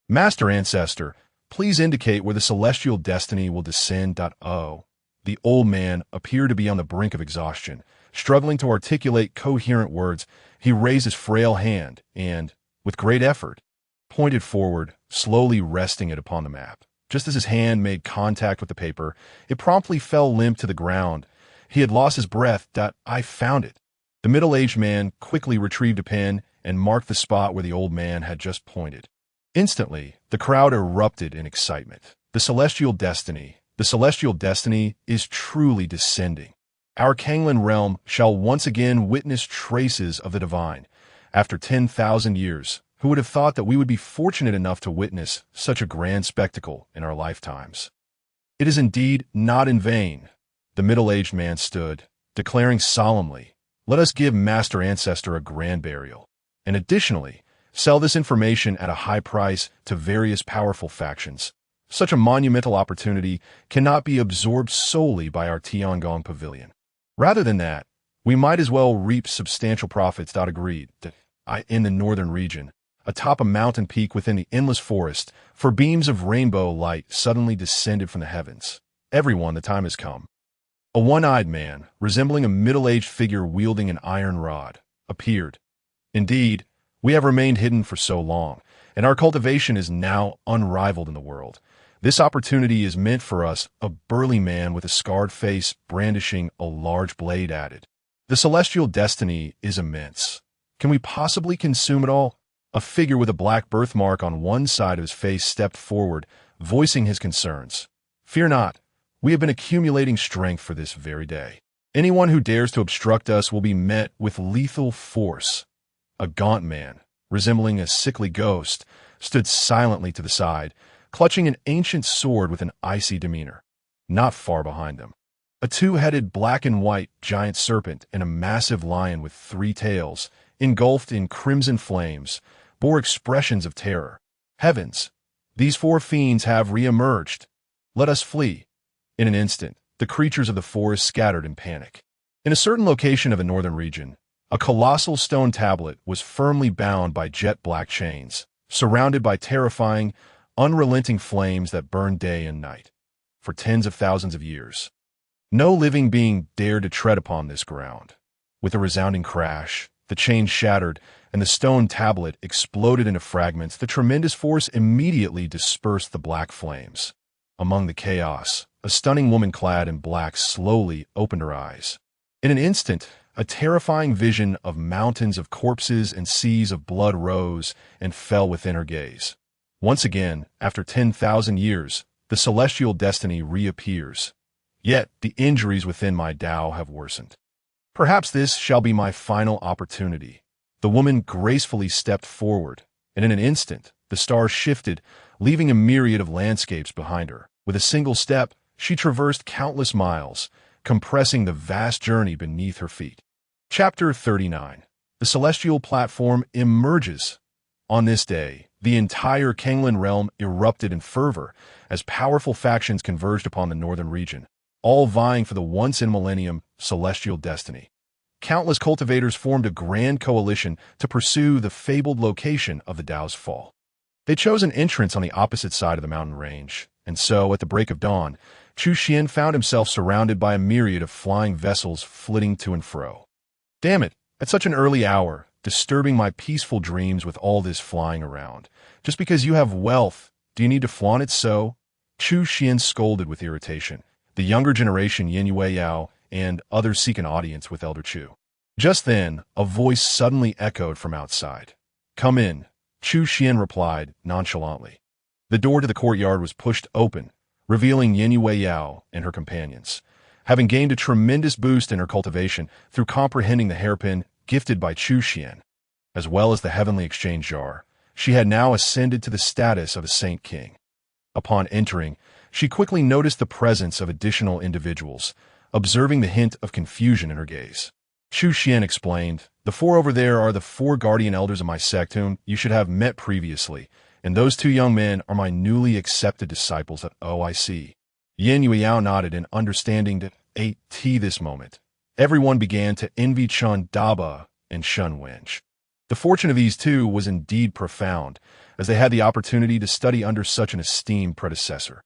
Master Ancestor, please indicate where the celestial destiny will descend. Oh, the old man appeared to be on the brink of exhaustion. Struggling to articulate coherent words, he raised his frail hand and, with great effort, pointed forward, slowly resting it upon the map. Just as his hand made contact with the paper, it promptly fell limp to the ground. He had lost his breath. I found it. The middle-aged man quickly retrieved a pen and marked the spot where the old man had just pointed. Instantly, the crowd erupted in excitement. The celestial destiny is truly descending. Our Kanglan realm shall once again witness traces of the divine. After 10,000 years, who would have thought that we would be fortunate enough to witness such a grand spectacle in our lifetimes? It is indeed not in vain. The middle-aged man stood, declaring solemnly, let us give Master Ancestor a grand burial, and additionally, sell this information at a high price to various powerful factions. Such a monumental opportunity cannot be absorbed solely by our Tiangong Pavilion. Rather than that, we might as well reap substantial profits. Agreed. In the northern region, atop a mountain peak within the endless forest, for beams of rainbow light suddenly descended from the heavens. everyone, the time has come. A one-eyed man, resembling a middle-aged figure wielding an iron rod, appeared. Indeed, we have remained hidden for so long, and our cultivation is now unrivaled in the world. This opportunity is meant for us, a burly man with a scarred face brandishing a large blade added. The celestial destiny is immense. Can we possibly consume it all? A figure with a black birthmark on one side of his face stepped forward, voicing his concerns. Fear not. We have been accumulating strength for this very day. Anyone who dares to obstruct us will be met with lethal force. A gaunt man, resembling a sickly ghost, stood silently to the side, clutching an ancient sword with an icy demeanor. Not far behind them, a two-headed black and white giant serpent and a massive lion with 3 tails, engulfed in crimson flames, bore expressions of terror. Heavens! These 4 fiends have re-emerged. Let us flee. In an instant, the creatures of the forest scattered in panic. In a certain location of a northern region, a colossal stone tablet was firmly bound by jet-black chains, surrounded by terrifying, unrelenting flames that burned day and night. For tens of thousands of years, no living being dared to tread upon this ground. With a resounding crash, the chains shattered, and the stone tablet exploded into fragments. The tremendous force immediately dispersed the black flames. Among the chaos, a stunning woman clad in black slowly opened her eyes. In an instant, a terrifying vision of mountains of corpses and seas of blood rose and fell within her gaze. Once again, after 10,000 years, the celestial destiny reappears. Yet the injuries within my Tao have worsened. Perhaps this shall be my final opportunity. The woman gracefully stepped forward, and in an instant, the stars shifted, leaving a myriad of landscapes behind her. With a single step, she traversed countless miles, compressing the vast journey beneath her feet. Chapter 39. The Celestial Platform emerges. On this day, the entire Kanglan realm erupted in fervor as powerful factions converged upon the northern region, all vying for the once-in-millennium celestial destiny. Countless cultivators formed a grand coalition to pursue the fabled location of the Tao's fall. They chose an entrance on the opposite side of the mountain range, and so, at the break of dawn, Chu Xuan found himself surrounded by a myriad of flying vessels flitting to and fro. Damn it, at such an early hour, disturbing my peaceful dreams with all this flying around. Just because you have wealth, do you need to flaunt it so? Chu Xuan scolded with irritation. The younger generation, Yin Yue Yao, and others seek an audience with Elder Chu. Just then, a voice suddenly echoed from outside. Come in, Chu Xuan replied nonchalantly. The door to the courtyard was pushed open, revealing Yin Yue Yao and her companions. Having gained a tremendous boost in her cultivation through comprehending the hairpin gifted by Chu Xuan, as well as the heavenly exchange jar, she had now ascended to the status of a saint king. Upon entering, she quickly noticed the presence of additional individuals, observing the hint of confusion in her gaze. Chu Xuan explained, the 4 over there are the 4 guardian elders of my sect whom you should have met previously, and those 2 young men are my newly accepted disciples at OIC. Yin Yueyao nodded in understanding that this moment. Everyone began to envy Chun Daba and Shun Wenj. The fortune of these 2 was indeed profound, as they had the opportunity to study under such an esteemed predecessor.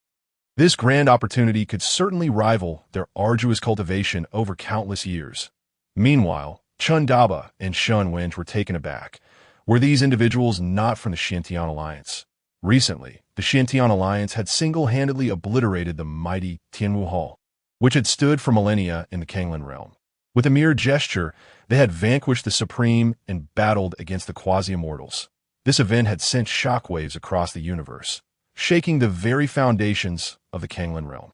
This grand opportunity could certainly rival their arduous cultivation over countless years. Meanwhile, Chun Daba and Shun Wenj were taken aback. Were these individuals not from the Xiantian Alliance? Recently, the Xiantian Alliance had single-handedly obliterated the mighty Tianwu Hall, which had stood for millennia in the Kanglan realm. With a mere gesture, they had vanquished the Supreme and battled against the quasi-immortals. This event had sent shockwaves across the universe, shaking the very foundations of the Kanglan realm.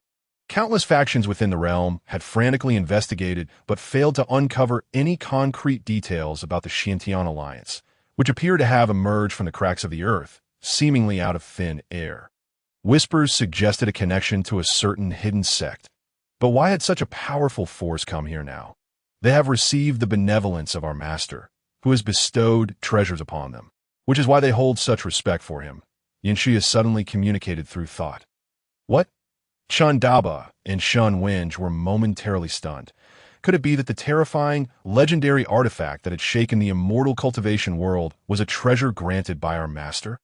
Countless factions within the realm had frantically investigated but failed to uncover any concrete details about the Xiantian Alliance, which appeared to have emerged from the cracks of the earth, seemingly out of thin air. Whispers suggested a connection to a certain hidden sect. But why had such a powerful force come here now? They have received the benevolence of our master, who has bestowed treasures upon them, which is why they hold such respect for him. Yin Shi has suddenly communicated through thought. What? Chun Daba and Shun Wenj were momentarily stunned. Could it be that the terrifying, legendary artifact that had shaken the immortal cultivation world was a treasure granted by our master?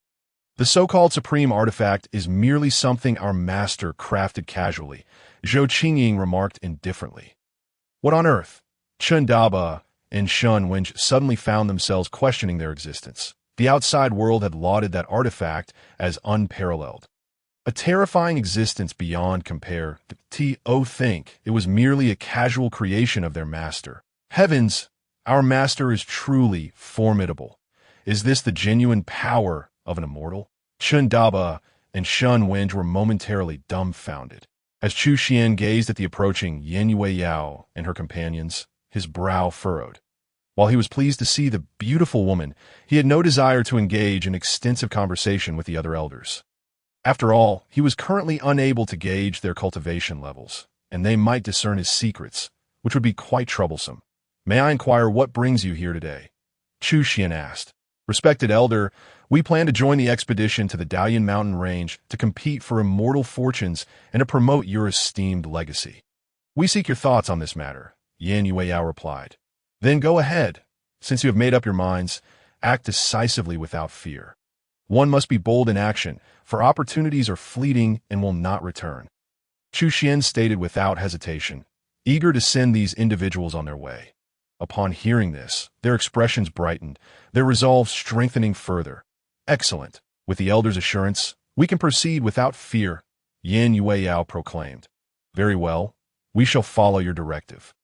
The so-called supreme artifact is merely something our master crafted casually, Zhou Qingying remarked indifferently. What on earth? Chen Daba and Shun Wenj suddenly found themselves questioning their existence. The outside world had lauded that artifact as unparalleled. A terrifying existence beyond compare. To think it was merely a casual creation of their master. Heavens, our master is truly formidable. Is this the genuine power of an immortal? Chen Daba and Shun Wenj were momentarily dumbfounded. As Chu Xuan gazed at the approaching Yin Yue Yao and her companions, his brow furrowed. While he was pleased to see the beautiful woman, he had no desire to engage in extensive conversation with the other elders. After all, he was currently unable to gauge their cultivation levels, and they might discern his secrets, which would be quite troublesome. May I inquire what brings you here today? Chu Xuan asked. Respected elder, we plan to join the expedition to the Dalian mountain range to compete for immortal fortunes and to promote your esteemed legacy. We seek your thoughts on this matter, Yin Yueyao replied. Then go ahead. Since you have made up your minds, act decisively without fear. One must be bold in action, for opportunities are fleeting and will not return. Chu Xuan stated without hesitation, eager to send these individuals on their way. Upon hearing this, their expressions brightened, their resolve strengthening further. Excellent. With the elder's assurance, we can proceed without fear, Yin Yueyao proclaimed. Very well. We shall follow your directive.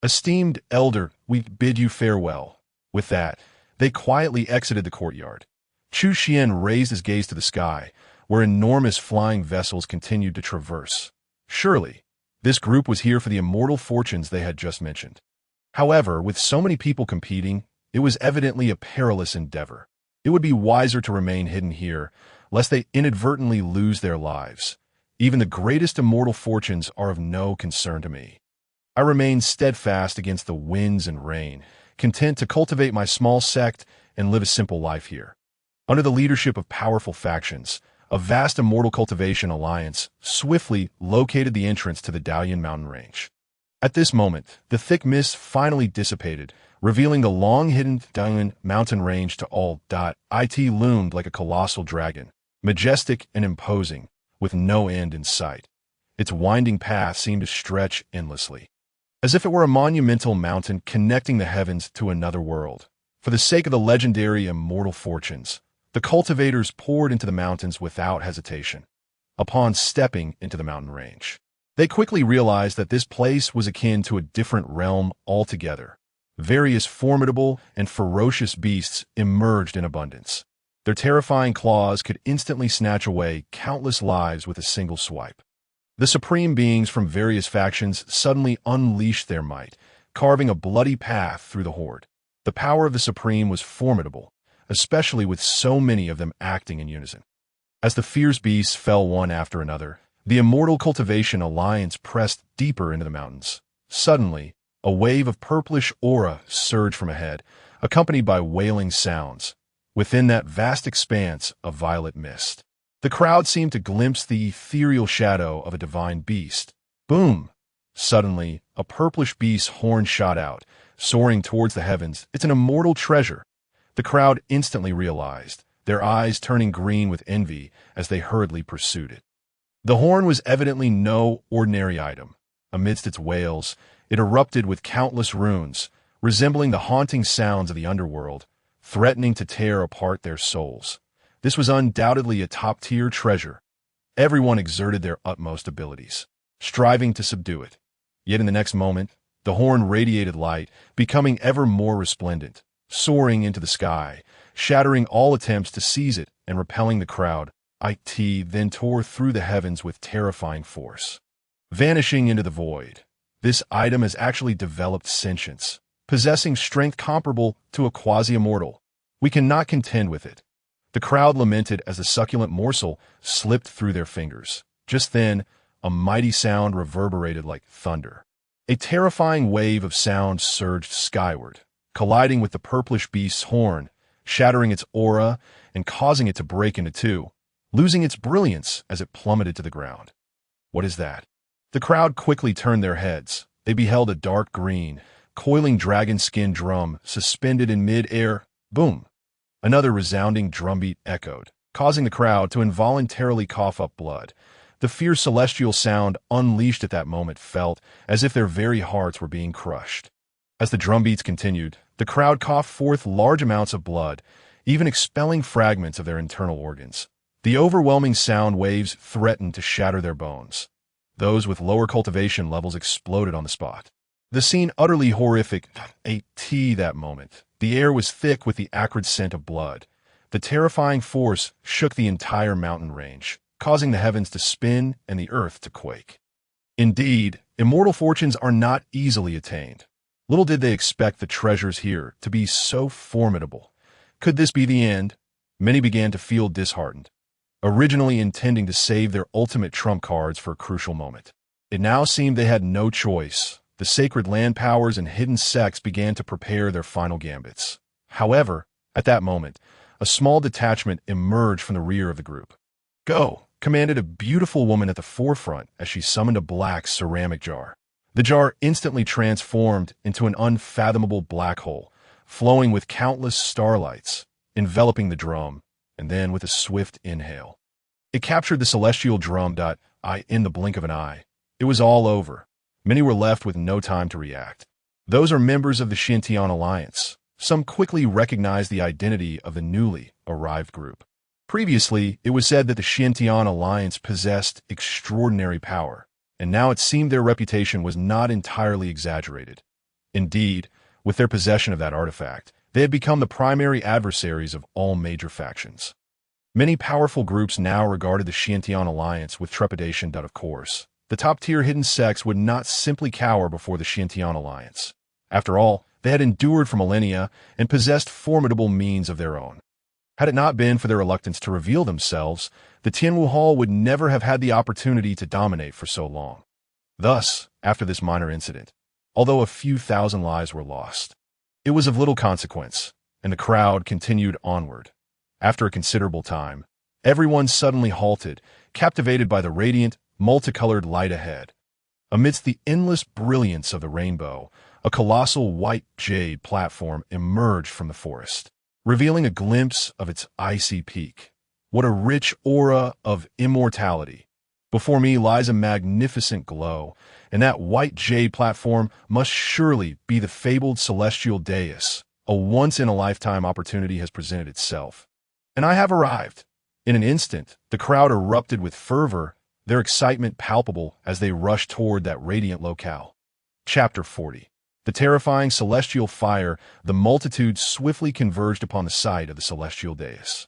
Esteemed elder, we bid you farewell. With that, they quietly exited the courtyard. Chu Xuan raised his gaze to the sky, where enormous flying vessels continued to traverse. Surely, this group was here for the immortal fortunes they had just mentioned. However, with so many people competing, it was evidently a perilous endeavor. It would be wiser to remain hidden here, lest they inadvertently lose their lives. Even the greatest immortal fortunes are of no concern to me. I remain steadfast against the winds and rain, content to cultivate my small sect and live a simple life here. Under the leadership of powerful factions, a vast immortal cultivation alliance swiftly located the entrance to the Dalian mountain range. At this moment, the thick mist finally dissipated, revealing the long-hidden Dalian mountain range to all. It loomed like a colossal dragon, majestic and imposing, with no end in sight. Its winding path seemed to stretch endlessly, as if it were a monumental mountain connecting the heavens to another world. For the sake of the legendary immortal fortunes, the cultivators poured into the mountains without hesitation. Upon stepping into the mountain range, they quickly realized that this place was akin to a different realm altogether. Various formidable and ferocious beasts emerged in abundance. Their terrifying claws could instantly snatch away countless lives with a single swipe. The supreme beings from various factions suddenly unleashed their might, carving a bloody path through the horde. The power of the supreme was formidable, especially with so many of them acting in unison. As the fierce beasts fell one after another, the immortal cultivation alliance pressed deeper into the mountains. Suddenly, a wave of purplish aura surged from ahead, accompanied by wailing sounds. Within that vast expanse of violet mist, the crowd seemed to glimpse the ethereal shadow of a divine beast. Boom! Suddenly, a purplish beast's horn shot out, soaring towards the heavens. It's an immortal treasure. The crowd instantly realized, their eyes turning green with envy as they hurriedly pursued it. The horn was evidently no ordinary item. Amidst its wails, it erupted with countless runes, resembling the haunting sounds of the underworld, threatening to tear apart their souls. This was undoubtedly a top-tier treasure. Everyone exerted their utmost abilities, striving to subdue it. Yet in the next moment, the horn radiated light, becoming ever more resplendent, soaring into the sky, shattering all attempts to seize it and repelling the crowd. It then tore through the heavens with terrifying force. Vanishing into the void, this item has actually developed sentience, possessing strength comparable to a quasi-immortal. We cannot contend with it. The crowd lamented as the succulent morsel slipped through their fingers. Just then, a mighty sound reverberated like thunder. A terrifying wave of sound surged skyward, colliding with the purplish beast's horn, shattering its aura and causing it to break into two, losing its brilliance as it plummeted to the ground. What is that? The crowd quickly turned their heads. They beheld a dark green, coiling dragon skin drum suspended in mid-air. Boom! Another resounding drumbeat echoed. causing the crowd to involuntarily cough up blood. The fierce celestial sound unleashed at that moment felt as if their very hearts were being crushed. As the drumbeats continued, the crowd coughed forth large amounts of blood, even expelling fragments of their internal organs. The overwhelming sound waves threatened to shatter their bones. Those with lower cultivation levels exploded on the spot. The scene utterly horrific. That moment. The air was thick with the acrid scent of blood. The terrifying force shook the entire mountain range, causing the heavens to spin and the earth to quake. Indeed, immortal fortunes are not easily attained. Little did they expect the treasures here to be so formidable. Could this be the end? Many began to feel disheartened, originally intending to save their ultimate trump cards for a crucial moment. It now seemed they had no choice. The sacred land powers and hidden sects began to prepare their final gambits. However, at that moment, a small detachment emerged from the rear of the group. "Go!" commanded a beautiful woman at the forefront as she summoned a black ceramic jar. The jar instantly transformed into an unfathomable black hole, flowing with countless starlights, enveloping the drum, and then with a swift inhale. It captured the celestial drum. In the blink of an eye, it was all over. Many were left with no time to react. Those are members of the Xintian Alliance. Some quickly recognized the identity of the newly arrived group. Previously, it was said that the Xintian Alliance possessed extraordinary power, and now it seemed their reputation was not entirely exaggerated. Indeed, with their possession of that artifact, they had become the primary adversaries of all major factions. Many powerful groups now regarded the Xintian Alliance with trepidation. Of course, the top-tier hidden sects would not simply cower before the Xintian Alliance. After all, they had endured for millennia and possessed formidable means of their own. Had it not been for their reluctance to reveal themselves, the Tianwu Hall would never have had the opportunity to dominate for so long. Thus, after this minor incident, although a few thousand lives were lost, it was of little consequence, and the crowd continued onward. After a considerable time, everyone suddenly halted, captivated by the radiant, multicolored light ahead. Amidst the endless brilliance of the rainbow, a colossal white jade platform emerged from the forest, revealing a glimpse of its icy peak. What a rich aura of immortality! Before me lies a magnificent glow, and that white jade platform must surely be the fabled celestial dais. A once-in-a-lifetime opportunity has presented itself, and I have arrived. In an instant, the crowd erupted with fervor, their excitement palpable as they rushed toward that radiant locale. Chapter 40. The terrifying celestial fire. The multitude swiftly converged upon the site of the celestial dais.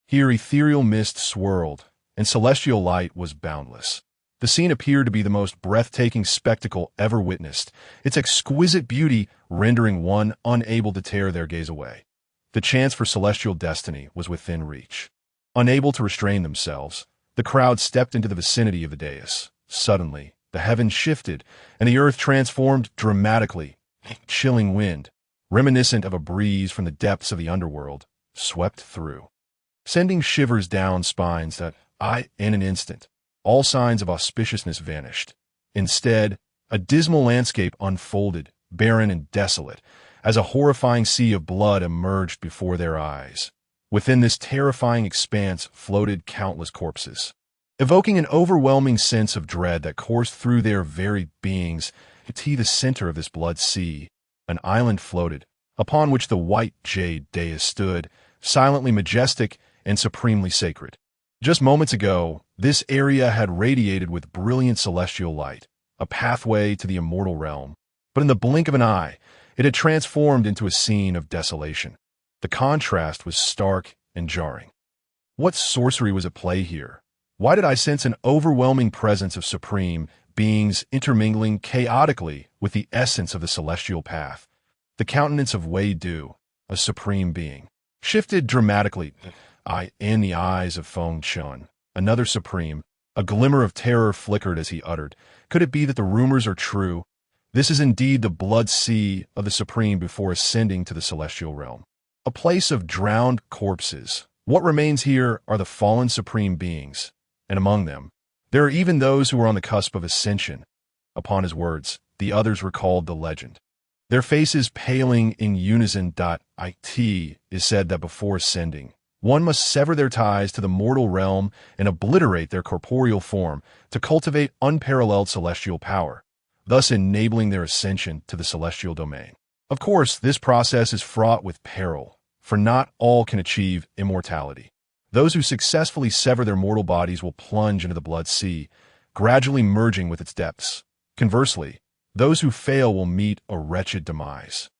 Here ethereal mist swirled, and celestial light was boundless. The scene appeared to be the most breathtaking spectacle ever witnessed, its exquisite beauty rendering one unable to tear their gaze away. The chance for celestial destiny was within reach. Unable to restrain themselves, the crowd stepped into the vicinity of the dais. Suddenly, the heavens shifted, and the earth transformed dramatically. A chilling wind, reminiscent of a breeze from the depths of the underworld, swept through, sending shivers down spines in an instant, all signs of auspiciousness vanished. Instead, a dismal landscape unfolded, barren and desolate, as a horrifying sea of blood emerged before their eyes. Within this terrifying expanse floated countless corpses, evoking an overwhelming sense of dread that coursed through their very beings. To the center of this blood sea, an island floated, upon which the white jade dais stood, silently majestic and supremely sacred. Just moments ago, this area had radiated with brilliant celestial light, a pathway to the immortal realm. But in the blink of an eye, it had transformed into a scene of desolation. The contrast was stark and jarring. What sorcery was at play here? Why did I sense an overwhelming presence of supreme beings intermingling chaotically with the essence of the celestial path? The countenance of Wei Du, a supreme being, shifted dramatically. In the eyes of Feng Chun, another supreme, a glimmer of terror flickered as he uttered, "Could it be that the rumors are true? This is indeed the blood sea of the supreme before ascending to the celestial realm. A place of drowned corpses. What remains here are the fallen supreme beings, and among them, there are even those who are on the cusp of ascension." Upon his words, the others recalled the legend, their faces paling in unison. It is said that before ascending, One must sever their ties to the mortal realm and obliterate their corporeal form to cultivate unparalleled celestial power, thus enabling their ascension to the celestial domain. Of course, this process is fraught with peril, for not all can achieve immortality. Those who successfully sever their mortal bodies will plunge into the blood sea, gradually merging with its depths. Conversely, those who fail will meet a wretched demise,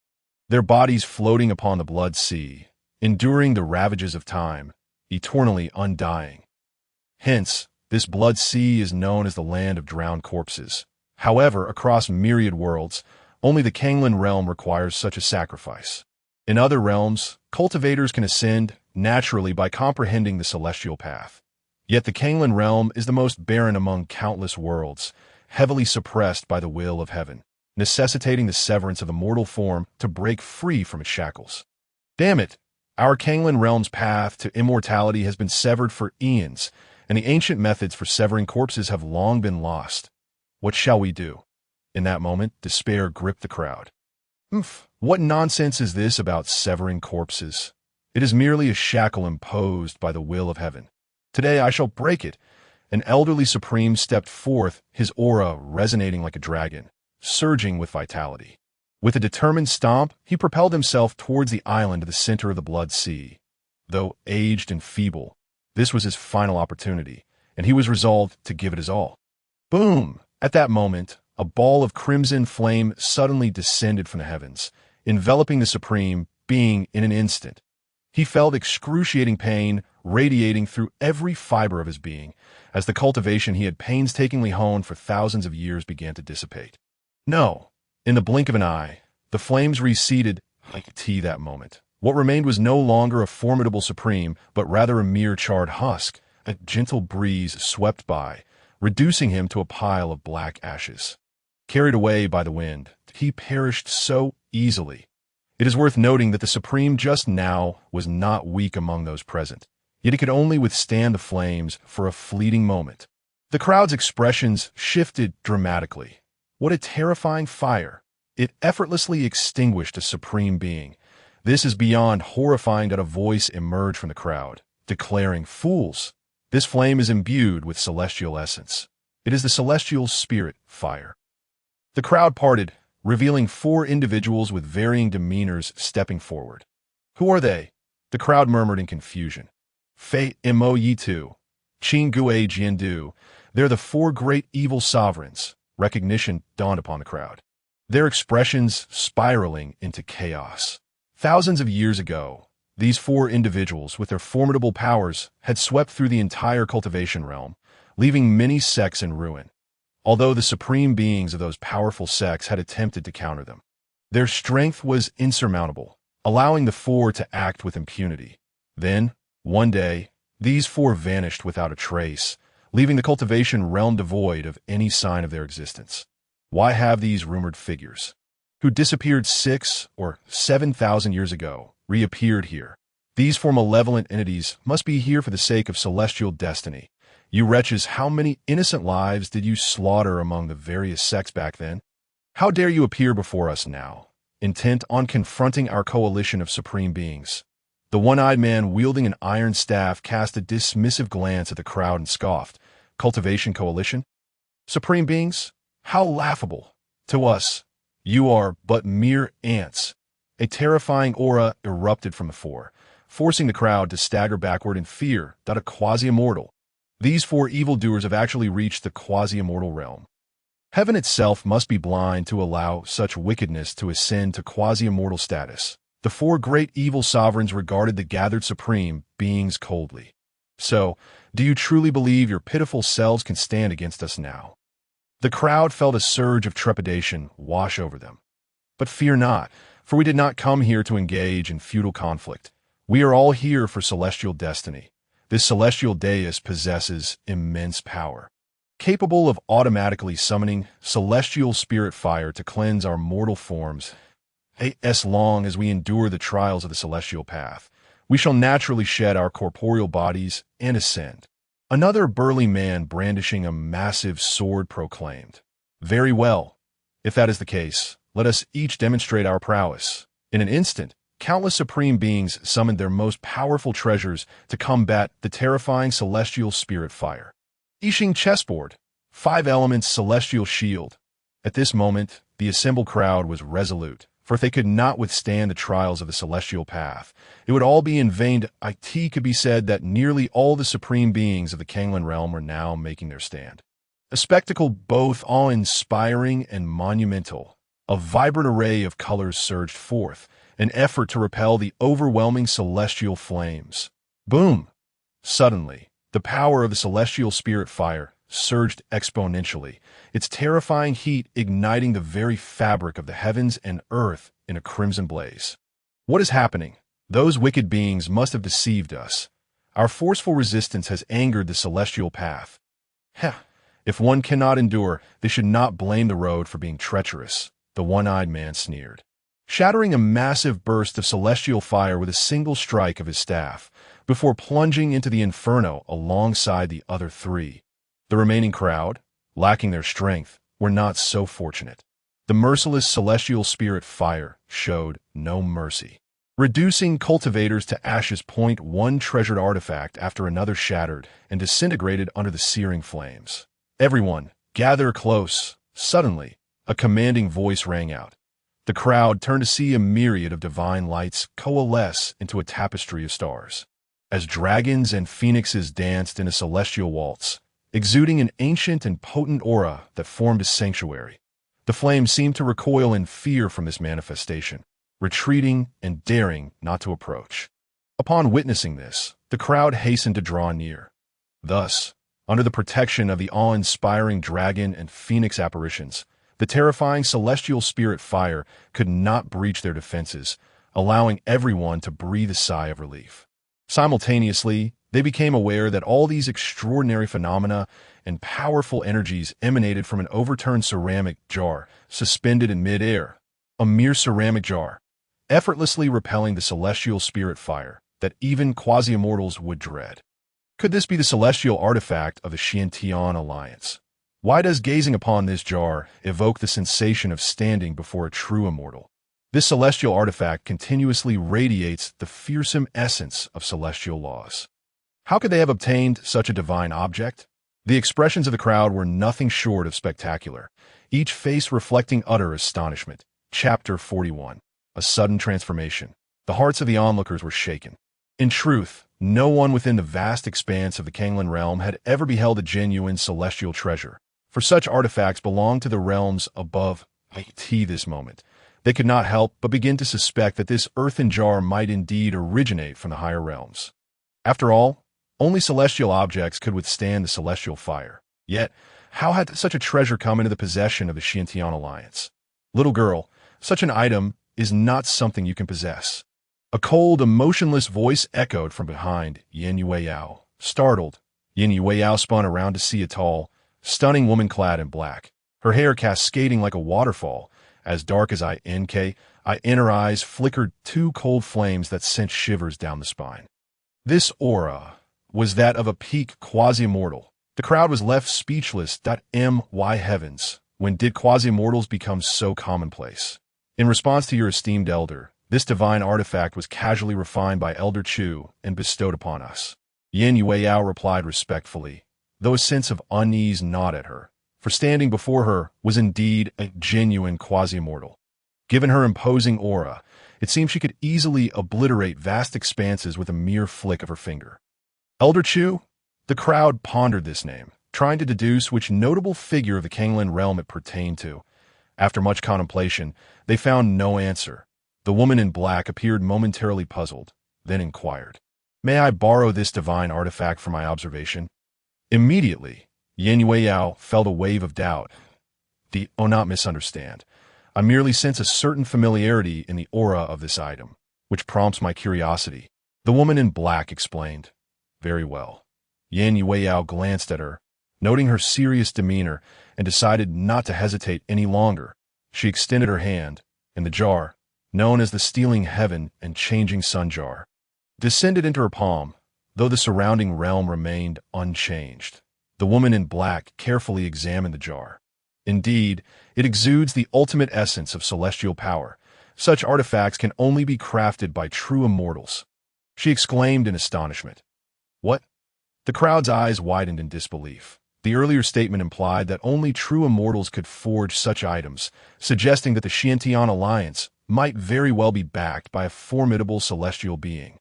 their bodies floating upon the blood sea, enduring the ravages of time, eternally undying. Hence, this blood sea is known as the land of drowned corpses. However, across myriad worlds, only the Kanglan realm requires such a sacrifice. In other realms, cultivators can ascend naturally by comprehending the celestial path. Yet the Kanglan realm is the most barren among countless worlds, heavily suppressed by the will of heaven, necessitating the severance of the mortal form to break free from its shackles. Damn it! Our Kanglan realm's path to immortality has been severed for eons, and the ancient methods for severing corpses have long been lost. What shall we do? In that moment, despair gripped the crowd. What nonsense is this about severing corpses? It is merely a shackle imposed by the will of heaven. Today I shall break it. An elderly supreme stepped forth, his aura resonating like a dragon, surging with vitality. With a determined stomp, he propelled himself towards the island at the center of the blood sea. Though aged and feeble, this was his final opportunity, and he was resolved to give it his all. Boom! At that moment, a ball of crimson flame suddenly descended from the heavens, enveloping the supreme being in an instant. He felt excruciating pain radiating through every fiber of his being as the cultivation he had painstakingly honed for thousands of years began to dissipate. No! In the blink of an eye, the flames receded like tea that moment. What remained was no longer a formidable supreme, but rather a mere charred husk. A gentle breeze swept by, reducing him to a pile of black ashes. Carried away by the wind, he perished so easily. It is worth noting that the supreme just now was not weak among those present, yet he could only withstand the flames for a fleeting moment. The crowd's expressions shifted dramatically. What a terrifying fire! It effortlessly extinguished a supreme being. This is beyond horrifying that a voice emerged from the crowd, declaring, "Fools! This flame is imbued with celestial essence. It is the celestial spirit fire." The crowd parted, revealing 4 individuals with varying demeanors stepping forward. "Who are they?" the crowd murmured in confusion. "Fei Mo Yi Tu, Qin Gue Jiandu. They're the 4 great evil sovereigns." Recognition dawned upon the crowd, their expressions spiraling into chaos. Thousands of years ago, these 4 individuals, with their formidable powers, had swept through the entire cultivation realm, leaving many sects in ruin. Although the supreme beings of those powerful sects had attempted to counter them, their strength was insurmountable, allowing the 4 to act with impunity. Then, one day, these 4 vanished without a trace, leaving the cultivation realm devoid of any sign of their existence. Why have these rumored figures, who disappeared 6 or 7,000 years ago, reappeared here? These 4 malevolent entities must be here for the sake of celestial destiny. You wretches, how many innocent lives did you slaughter among the various sects back then? How dare you appear before us now, intent on confronting our coalition of supreme beings? The one-eyed man wielding an iron staff cast a dismissive glance at the crowd and scoffed. "Cultivation coalition? Supreme beings? How laughable! To us, you are but mere ants." A terrifying aura erupted from the 4, forcing the crowd to stagger backward in fear that a quasi-immortal. These 4 evildoers have actually reached the quasi-immortal realm. Heaven itself must be blind to allow such wickedness to ascend to quasi-immortal status. The 4 great evil sovereigns regarded the gathered supreme beings coldly. "So, do you truly believe your pitiful selves can stand against us now?" The crowd felt a surge of trepidation wash over them. "But fear not, for we did not come here to engage in futile conflict. We are all here for celestial destiny. This celestial deist possesses immense power, capable of automatically summoning celestial spirit fire to cleanse our mortal forms. As long as we endure the trials of the celestial path, we shall naturally shed our corporeal bodies and ascend." Another burly man brandishing a massive sword proclaimed, "Very well. If that is the case, let us each demonstrate our prowess." In an instant, countless supreme beings summoned their most powerful treasures to combat the terrifying celestial spirit fire. Yixing chessboard, 5 elements celestial shield. At this moment, the assembled crowd was resolute, for if they could not withstand the trials of the celestial path, it would all be in vain. It could be said that nearly all the supreme beings of the Kanglan realm were now making their stand. A spectacle both awe-inspiring and monumental. A vibrant array of colors surged forth, an effort to repel the overwhelming celestial flames. Boom! Suddenly, the power of the celestial spirit fire surged exponentially, its terrifying heat igniting the very fabric of the heavens and earth in a crimson blaze. What is happening? Those wicked beings must have deceived us. Our forceful resistance has angered the celestial path. If one cannot endure, they should not blame the road for being treacherous, the one-eyed man sneered. Shattering a massive burst of celestial fire with a single strike of his staff, before plunging into the inferno alongside the other 3. The remaining crowd, lacking their strength, were not so fortunate. The merciless celestial spirit fire showed no mercy, reducing cultivators to ashes. One treasured artifact after another shattered and disintegrated under the searing flames. Everyone, gather close. Suddenly, a commanding voice rang out. The crowd turned to see a myriad of divine lights coalesce into a tapestry of stars. As dragons and phoenixes danced in a celestial waltz, exuding an ancient and potent aura that formed a sanctuary. The flames seemed to recoil in fear from this manifestation, retreating and daring not to approach. Upon witnessing this, the crowd hastened to draw near. Thus, under the protection of the awe-inspiring dragon and phoenix apparitions, the terrifying celestial spirit fire could not breach their defenses, allowing everyone to breathe a sigh of relief. Simultaneously, they became aware that all these extraordinary phenomena and powerful energies emanated from an overturned ceramic jar suspended in mid-air, a mere ceramic jar, effortlessly repelling the celestial spirit fire that even quasi-immortals would dread. Could this be the celestial artifact of the Xiantian Alliance? Why does gazing upon this jar evoke the sensation of standing before a true immortal? This celestial artifact continuously radiates the fearsome essence of celestial laws. How could they have obtained such a divine object? The expressions of the crowd were nothing short of spectacular, each face reflecting utter astonishment. Chapter 41. A sudden transformation. The hearts of the onlookers were shaken. In truth, no one within the vast expanse of the Kanglan realm had ever beheld a genuine celestial treasure, for such artifacts belonged to the realms above. This moment, they could not help but begin to suspect that this earthen jar might indeed originate from the higher realms. After all, only celestial objects could withstand the celestial fire. Yet, how had such a treasure come into the possession of the Xiantian Alliance? Little girl, such an item is not something you can possess. A cold, emotionless voice echoed from behind Yin Yueyao. Startled, Yin Yueyao spun around to see a tall, stunning woman clad in black, her hair cascading like a waterfall, as dark as in her eyes flickered 2 cold flames that sent shivers down the spine. This aura was that of a peak quasi-immortal. The crowd was left speechless. My heavens, when did quasi-immortals become so commonplace? In response to your esteemed elder, this divine artifact was casually refined by Elder Chu and bestowed upon us. Yin Yueyao replied respectfully, though a sense of unease gnawed at her, for standing before her was indeed a genuine quasi-immortal. Given her imposing aura, it seemed she could easily obliterate vast expanses with a mere flick of her finger. Elder Chu? The crowd pondered this name, trying to deduce which notable figure of the Kanglan realm it pertained to. After much contemplation, they found no answer. The woman in black appeared momentarily puzzled, then inquired, "May I borrow this divine artifact for my observation?" Immediately, Yin Yueyao felt a wave of doubt. Not misunderstand. I merely sense a certain familiarity in the aura of this item, which prompts my curiosity. The woman in black explained. Very well. Yin Yueyao glanced at her, noting her serious demeanor, and decided not to hesitate any longer. She extended her hand, and the jar, known as the Stealing Heaven and Changing Sun Jar, descended into her palm, though the surrounding realm remained unchanged. The woman in black carefully examined the jar. Indeed, it exudes the ultimate essence of celestial power, Such artifacts can only be crafted by true immortals. She exclaimed in astonishment. What? The crowd's eyes widened in disbelief. The earlier statement implied that only true immortals could forge such items, suggesting that the Xiantian alliance might very well be backed by a formidable celestial being.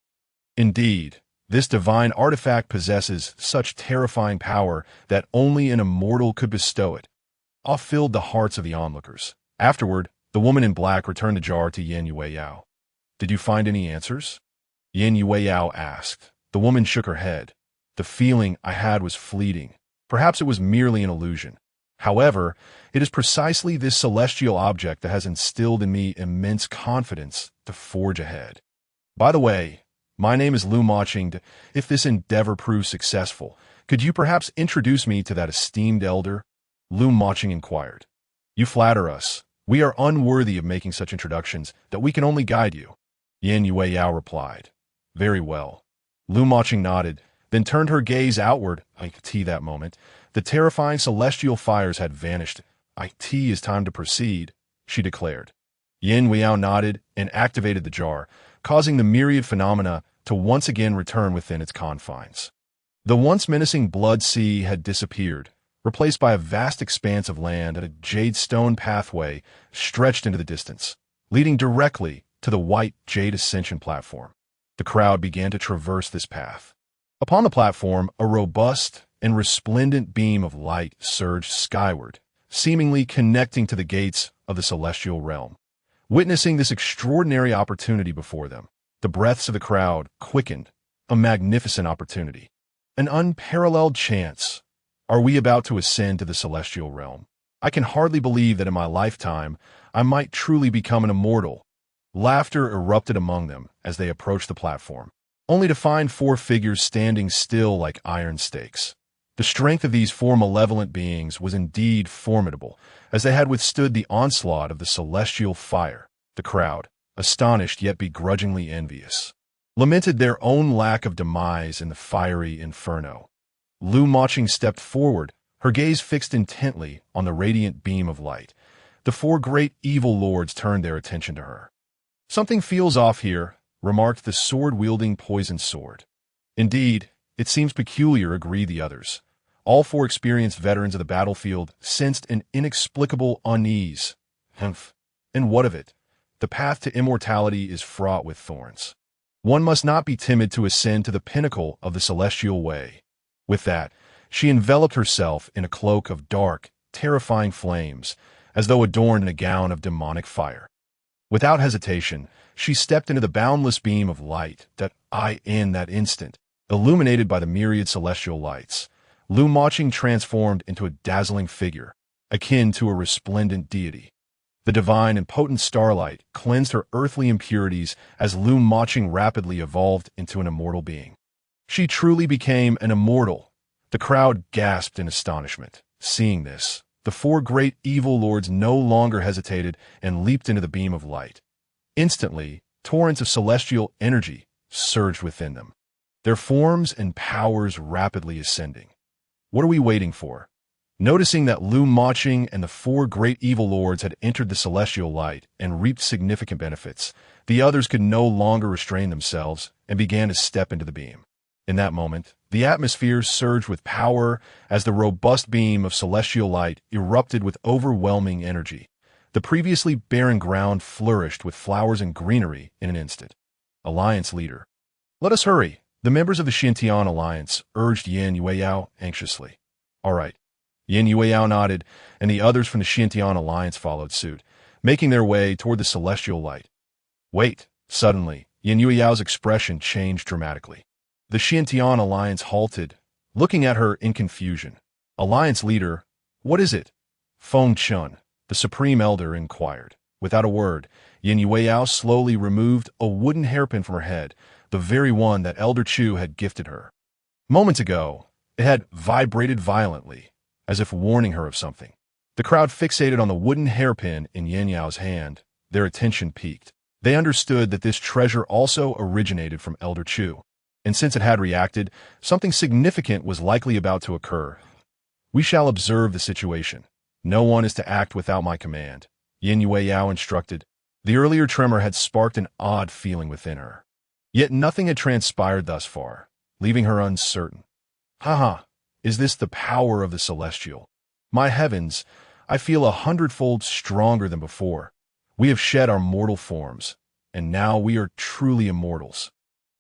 Indeed, this divine artifact possesses such terrifying power that only an immortal could bestow it. Awe filled the hearts of the onlookers. Afterward, the woman in black returned the jar to Yan Yueyao. Did you find any answers? Yan Yueyao asked. The woman shook her head. The feeling I had was fleeting. Perhaps it was merely an illusion. However, it is precisely this celestial object that has instilled in me immense confidence to forge ahead. By the way, my name is Lu Maching. If this endeavor proves successful, could you perhaps introduce me to that esteemed elder? Lu Maching inquired. You flatter us. We are unworthy of making such introductions that we can only guide you. Yan Yueyao replied. Very well. Lu Maching nodded, then turned her gaze outward. That moment, the terrifying celestial fires had vanished. It is time to proceed, she declared. Yan Yueyao nodded and activated the jar, causing the myriad phenomena to once again return within its confines. The once menacing blood sea had disappeared, replaced by a vast expanse of land and a jade stone pathway stretched into the distance, leading directly to the white jade ascension platform. The crowd began to traverse this path. Upon the platform, a robust and resplendent beam of light surged skyward, seemingly connecting to the gates of the celestial realm. Witnessing this extraordinary opportunity before them, the breaths of the crowd quickened. A magnificent opportunity. An unparalleled chance. Are we about to ascend to the celestial realm? I can hardly believe that in my lifetime I might truly become an immortal. Laughter erupted among them as they approached the platform, only to find four figures standing still like iron stakes. The strength of these four malevolent beings was indeed formidable, as they had withstood the onslaught of the celestial fire. The crowd, astonished yet begrudgingly envious, lamented their own lack of demise in the fiery inferno. Lu Maching stepped forward, her gaze fixed intently on the radiant beam of light. The four great evil lords turned their attention to her. Something feels off here, remarked the sword-wielding poison sword. Indeed, it seems peculiar, agreed the others. All four experienced veterans of the battlefield sensed an inexplicable unease. Humph. And what of it? The path to immortality is fraught with thorns. One must not be timid to ascend to the pinnacle of the celestial way. With that, she enveloped herself in a cloak of dark, terrifying flames, as though adorned in a gown of demonic fire. Without hesitation, she stepped into the boundless beam of light that in that instant, illuminated by the myriad celestial lights, Lu Maching transformed into a dazzling figure, akin to a resplendent deity. The divine and potent starlight cleansed her earthly impurities as Lu Maching rapidly evolved into an immortal being. She truly became an immortal. The crowd gasped in astonishment. Seeing this, the four great evil lords no longer hesitated and leaped into the beam of light. Instantly, torrents of celestial energy surged within them, their forms and powers rapidly ascending. What are we waiting for? Noticing that Lu Maching and the four great evil lords had entered the celestial light and reaped significant benefits, the others could no longer restrain themselves and began to step into the beam. In that moment, the atmosphere surged with power as the robust beam of celestial light erupted with overwhelming energy. The previously barren ground flourished with flowers and greenery in an instant. Alliance leader. Let us hurry. The members of the Xiantian Alliance urged Yan Yueyao anxiously. All right. Yan Yueyao nodded, and the others from the Xiantian Alliance followed suit, making their way toward the celestial light. Wait. Suddenly, Yan Yueyao's expression changed dramatically. The Xiantian Alliance halted, looking at her in confusion. Alliance leader, what is it? Feng Chun, the Supreme Elder, inquired. Without a word, Yan Yueyao slowly removed a wooden hairpin from her head, the very one that Elder Chu had gifted her. Moments ago, it had vibrated violently, as if warning her of something. The crowd fixated on the wooden hairpin in Yan Yao's hand. Their attention piqued. They understood that this treasure also originated from Elder Chu. And since it had reacted, something significant was likely about to occur. We shall observe the situation. No one is to act without my command, Yan Yueyao instructed. The earlier tremor had sparked an odd feeling within her. Yet nothing had transpired thus far, leaving her uncertain. Haha, is this the power of the celestial? My heavens, I feel 100-fold stronger than before. We have shed our mortal forms, and now we are truly immortals.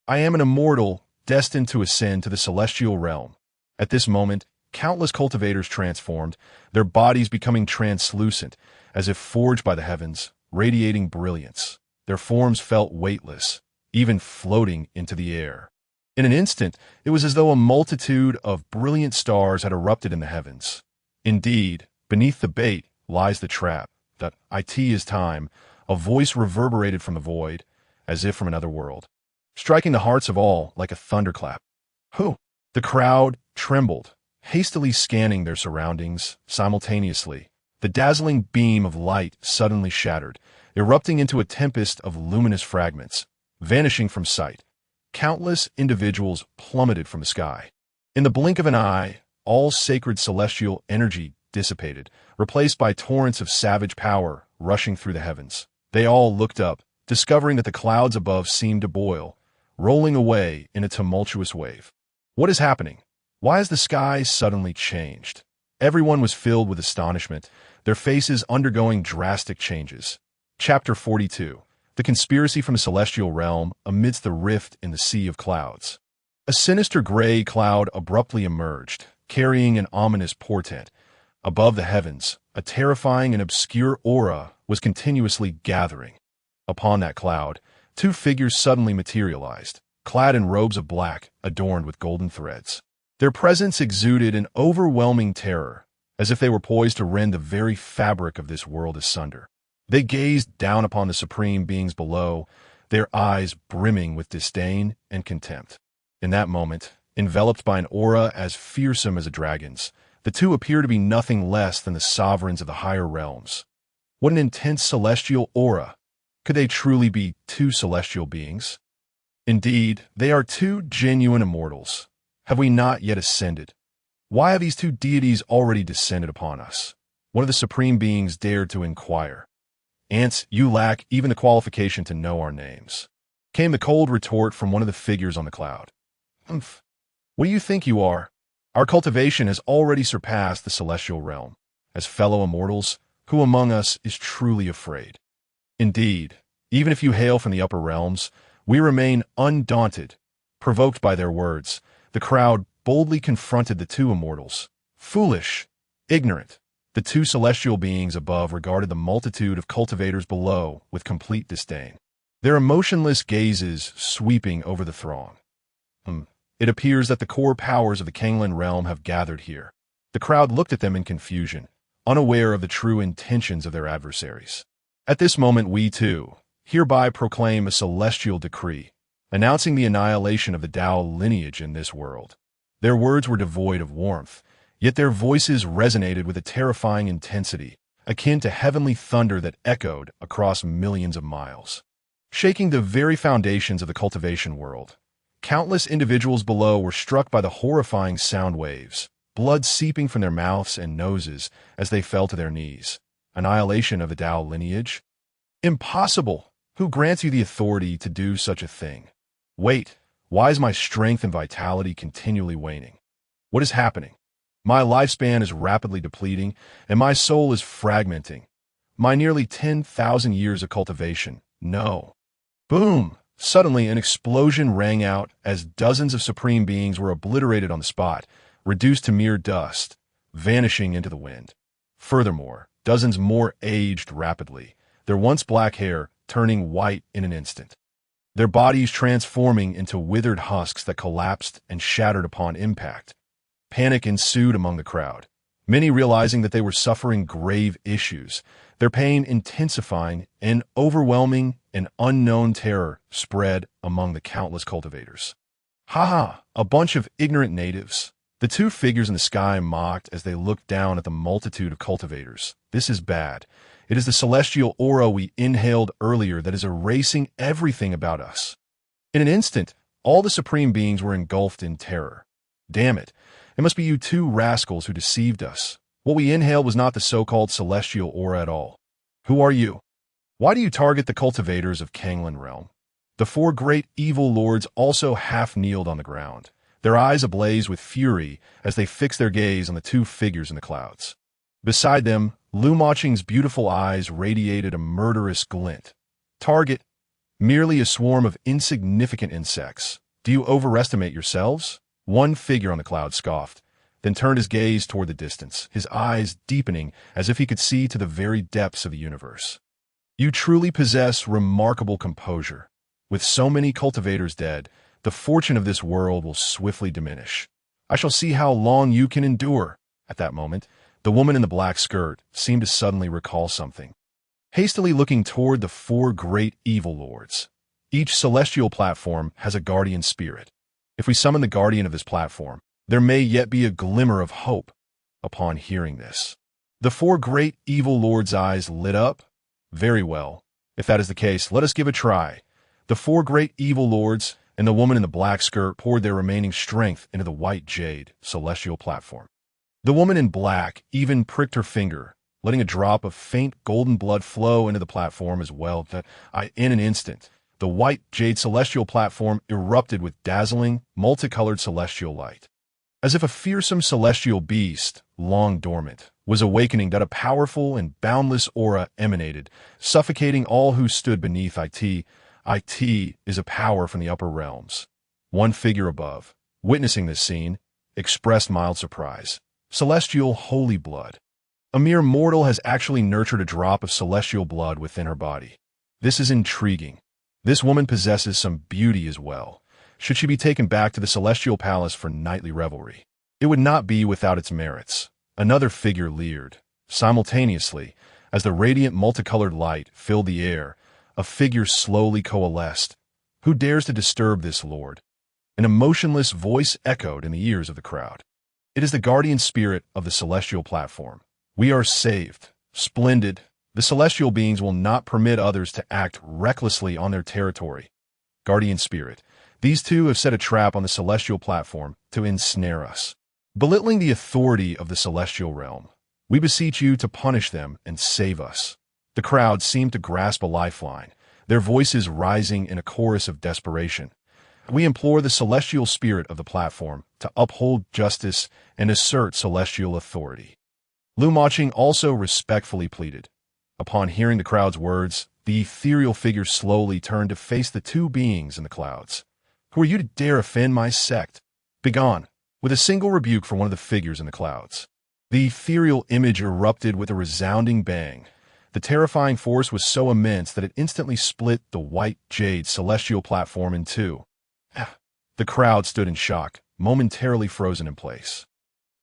I am an immortal, destined to ascend to the celestial realm. At this moment, countless cultivators transformed, their bodies becoming translucent, as if forged by the heavens, radiating brilliance. Their forms felt weightless, even floating into the air. In an instant, it was as though a multitude of brilliant stars had erupted in the heavens. Indeed, beneath the bait lies the trap. That it is time, a voice reverberated from the void, as if from another world, striking the hearts of all like a thunderclap. Who? The crowd trembled, hastily scanning their surroundings simultaneously. The dazzling beam of light suddenly shattered, erupting into a tempest of luminous fragments, vanishing from sight. Countless individuals plummeted from the sky. In the blink of an eye, all sacred celestial energy dissipated, replaced by torrents of savage power rushing through the heavens. They all looked up, discovering that the clouds above seemed to boil, rolling away in a tumultuous wave. What is happening? Why has the sky suddenly changed? Everyone was filled with astonishment, their faces undergoing drastic changes. Chapter 42. The Conspiracy from the Celestial Realm Amidst the Rift in the Sea of Clouds. A sinister gray cloud abruptly emerged, carrying an ominous portent. Above the heavens, a terrifying and obscure aura was continuously gathering. Upon that cloud, two figures suddenly materialized, clad in robes of black, adorned with golden threads. Their presence exuded an overwhelming terror, as if they were poised to rend the very fabric of this world asunder. They gazed down upon the supreme beings below, their eyes brimming with disdain and contempt. In that moment, enveloped by an aura as fearsome as a dragon's, the two appear to be nothing less than the sovereigns of the higher realms. What an intense celestial aura! Could they truly be two celestial beings? Indeed, they are two genuine immortals. Have we not yet ascended? Why have these two deities already descended upon us? One of the supreme beings dared to inquire. Ants, you lack even the qualification to know our names. Came the cold retort from one of the figures on the cloud. Humph. What do you think you are? Our cultivation has already surpassed the celestial realm. As fellow immortals, who among us is truly afraid? Indeed, even if you hail from the upper realms, we remain undaunted. Provoked by their words, the crowd boldly confronted the two immortals. Foolish, ignorant. The two celestial beings above regarded the multitude of cultivators below with complete disdain, their emotionless gazes sweeping over the throng. It appears that the core powers of the Kanglan realm have gathered here. The crowd looked at them in confusion, unaware of the true intentions of their adversaries. At this moment we, too, hereby proclaim a celestial decree, announcing the annihilation of the Tao lineage in this world. Their words were devoid of warmth, yet their voices resonated with a terrifying intensity, akin to heavenly thunder that echoed across millions of miles. Shaking the very foundations of the cultivation world, countless individuals below were struck by the horrifying sound waves, blood seeping from their mouths and noses as they fell to their knees. Annihilation of the Tao lineage? Impossible! Who grants you the authority to do such a thing? Wait, why is my strength and vitality continually waning? What is happening? My lifespan is rapidly depleting, and my soul is fragmenting. My nearly 10,000 years of cultivation, no. Boom! Suddenly, an explosion rang out as dozens of supreme beings were obliterated on the spot, reduced to mere dust, vanishing into the wind. Furthermore, dozens more aged rapidly, their once black hair turning white in an instant, their bodies transforming into withered husks that collapsed and shattered upon impact. Panic ensued among the crowd, many realizing that they were suffering grave issues, their pain intensifying, and overwhelming and unknown terror spread among the countless cultivators. Ha! A bunch of ignorant natives. The two figures in the sky mocked as they looked down at the multitude of cultivators. This is bad. It is the celestial aura we inhaled earlier that is erasing everything about us. In an instant, all the supreme beings were engulfed in terror. Damn it. It must be you two rascals who deceived us. What we inhaled was not the so-called celestial aura at all. Who are you? Why do you target the cultivators of Kanglan realm? The four great evil lords also half-kneeled on the ground, their eyes ablaze with fury as they fixed their gaze on the two figures in the clouds. Beside them, Lumaching's beautiful eyes radiated a murderous glint. Target, merely a swarm of insignificant insects. Do you overestimate yourselves? One figure on the cloud scoffed, then turned his gaze toward the distance, his eyes deepening as if he could see to the very depths of the universe. You truly possess remarkable composure. With so many cultivators dead, the fortune of this world will swiftly diminish. I shall see how long you can endure. At that moment, the woman in the black skirt seemed to suddenly recall something. Hastily looking toward the four great evil lords. Each celestial platform has a guardian spirit. If we summon the guardian of this platform, there may yet be a glimmer of hope. Upon hearing this, the four great evil lords' eyes lit up. Very well. If that is the case, let us give a try. The four great evil lords and the woman in the black skirt poured their remaining strength into the white jade celestial platform. The woman in black even pricked her finger, letting a drop of faint golden blood flow into the platform as well. In an instant, the white jade celestial platform erupted with dazzling, multicolored celestial light. As if a fearsome celestial beast, long dormant, was awakening, that a powerful and boundless aura emanated, suffocating all who stood beneath it. It is a power from the upper realms. One figure above, witnessing this scene, expressed mild surprise. Celestial holy blood. A mere mortal has actually nurtured a drop of celestial blood within her body. This is intriguing. This woman possesses some beauty as well. Should she be taken back to the celestial palace for nightly revelry, it would not be without its merits. Another figure leered. Simultaneously, as the radiant multicolored light filled the air, a figure slowly coalesced. Who dares to disturb this lord? An emotionless voice echoed in the ears of the crowd. It is the guardian spirit of the celestial platform. We are saved. Splendid. The celestial beings will not permit others to act recklessly on their territory. Guardian spirit. These two have set a trap on the celestial platform to ensnare us, belittling the authority of the celestial realm. We beseech you to punish them and save us. The crowd seemed to grasp a lifeline, their voices rising in a chorus of desperation. We implore the celestial spirit of the platform to uphold justice and assert celestial authority. Lumaching also respectfully pleaded. Upon hearing the crowd's words, the ethereal figure slowly turned to face the two beings in the clouds. Who are you to dare offend my sect? Begone, with a single rebuke for one of the figures in the clouds. The ethereal image erupted with a resounding bang. The terrifying force was so immense that it instantly split the white jade celestial platform in two. The crowd stood in shock, momentarily frozen in place.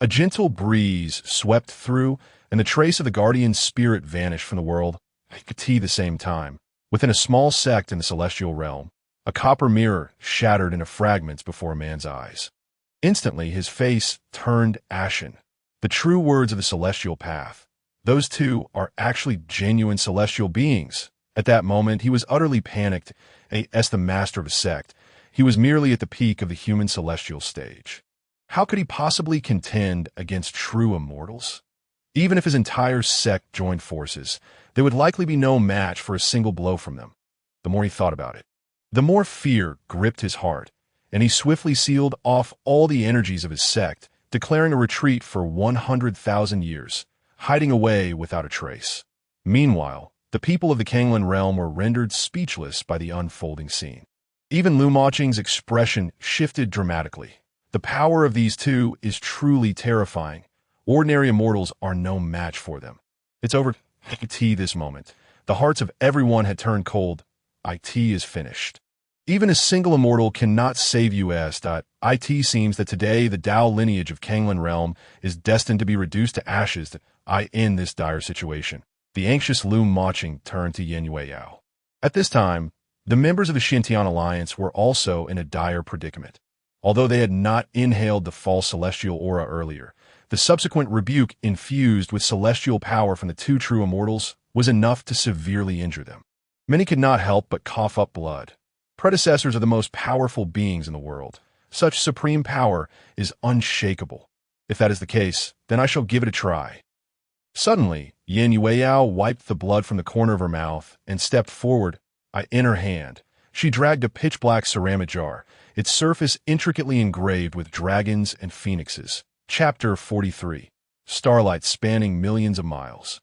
A gentle breeze swept through, and the trace of the guardian spirit vanished from the world at the same time. Within a small sect in the celestial realm, a copper mirror shattered into fragments before a man's eyes. Instantly, his face turned ashen. The true words of the celestial path. Those two are actually genuine celestial beings. At that moment, he was utterly panicked. As the master of a sect, he was merely at the peak of the human celestial stage. How could he possibly contend against true immortals? Even if his entire sect joined forces, there would likely be no match for a single blow from them. The more he thought about it, the more fear gripped his heart, and he swiftly sealed off all the energies of his sect, declaring a retreat for 100,000 years, hiding away without a trace. Meanwhile, the people of the Kanglan realm were rendered speechless by the unfolding scene. Even Lumaching's expression shifted dramatically. The power of these two is truly terrifying. Ordinary immortals are no match for them. It's over this moment. The hearts of everyone had turned cold. It is finished. Even a single immortal cannot save you as. It seems that today the Tao lineage of Kanglan realm is destined to be reduced to ashes. In this dire situation, the anxious Lumaching turned to Yen Yueyao. At this time, the members of the Xintian alliance were also in a dire predicament. Although they had not inhaled the false celestial aura earlier, the subsequent rebuke infused with celestial power from the two true immortals was enough to severely injure them. Many could not help but cough up blood. Predecessors are the most powerful beings in the world. Such supreme power is unshakable. If that is the case, then I shall give it a try. Suddenly, Yin Yueyao wiped the blood from the corner of her mouth and stepped forward. In her hand, she dragged a pitch-black ceramic jar, its surface intricately engraved with dragons and phoenixes. Chapter 43. Starlight spanning millions of miles.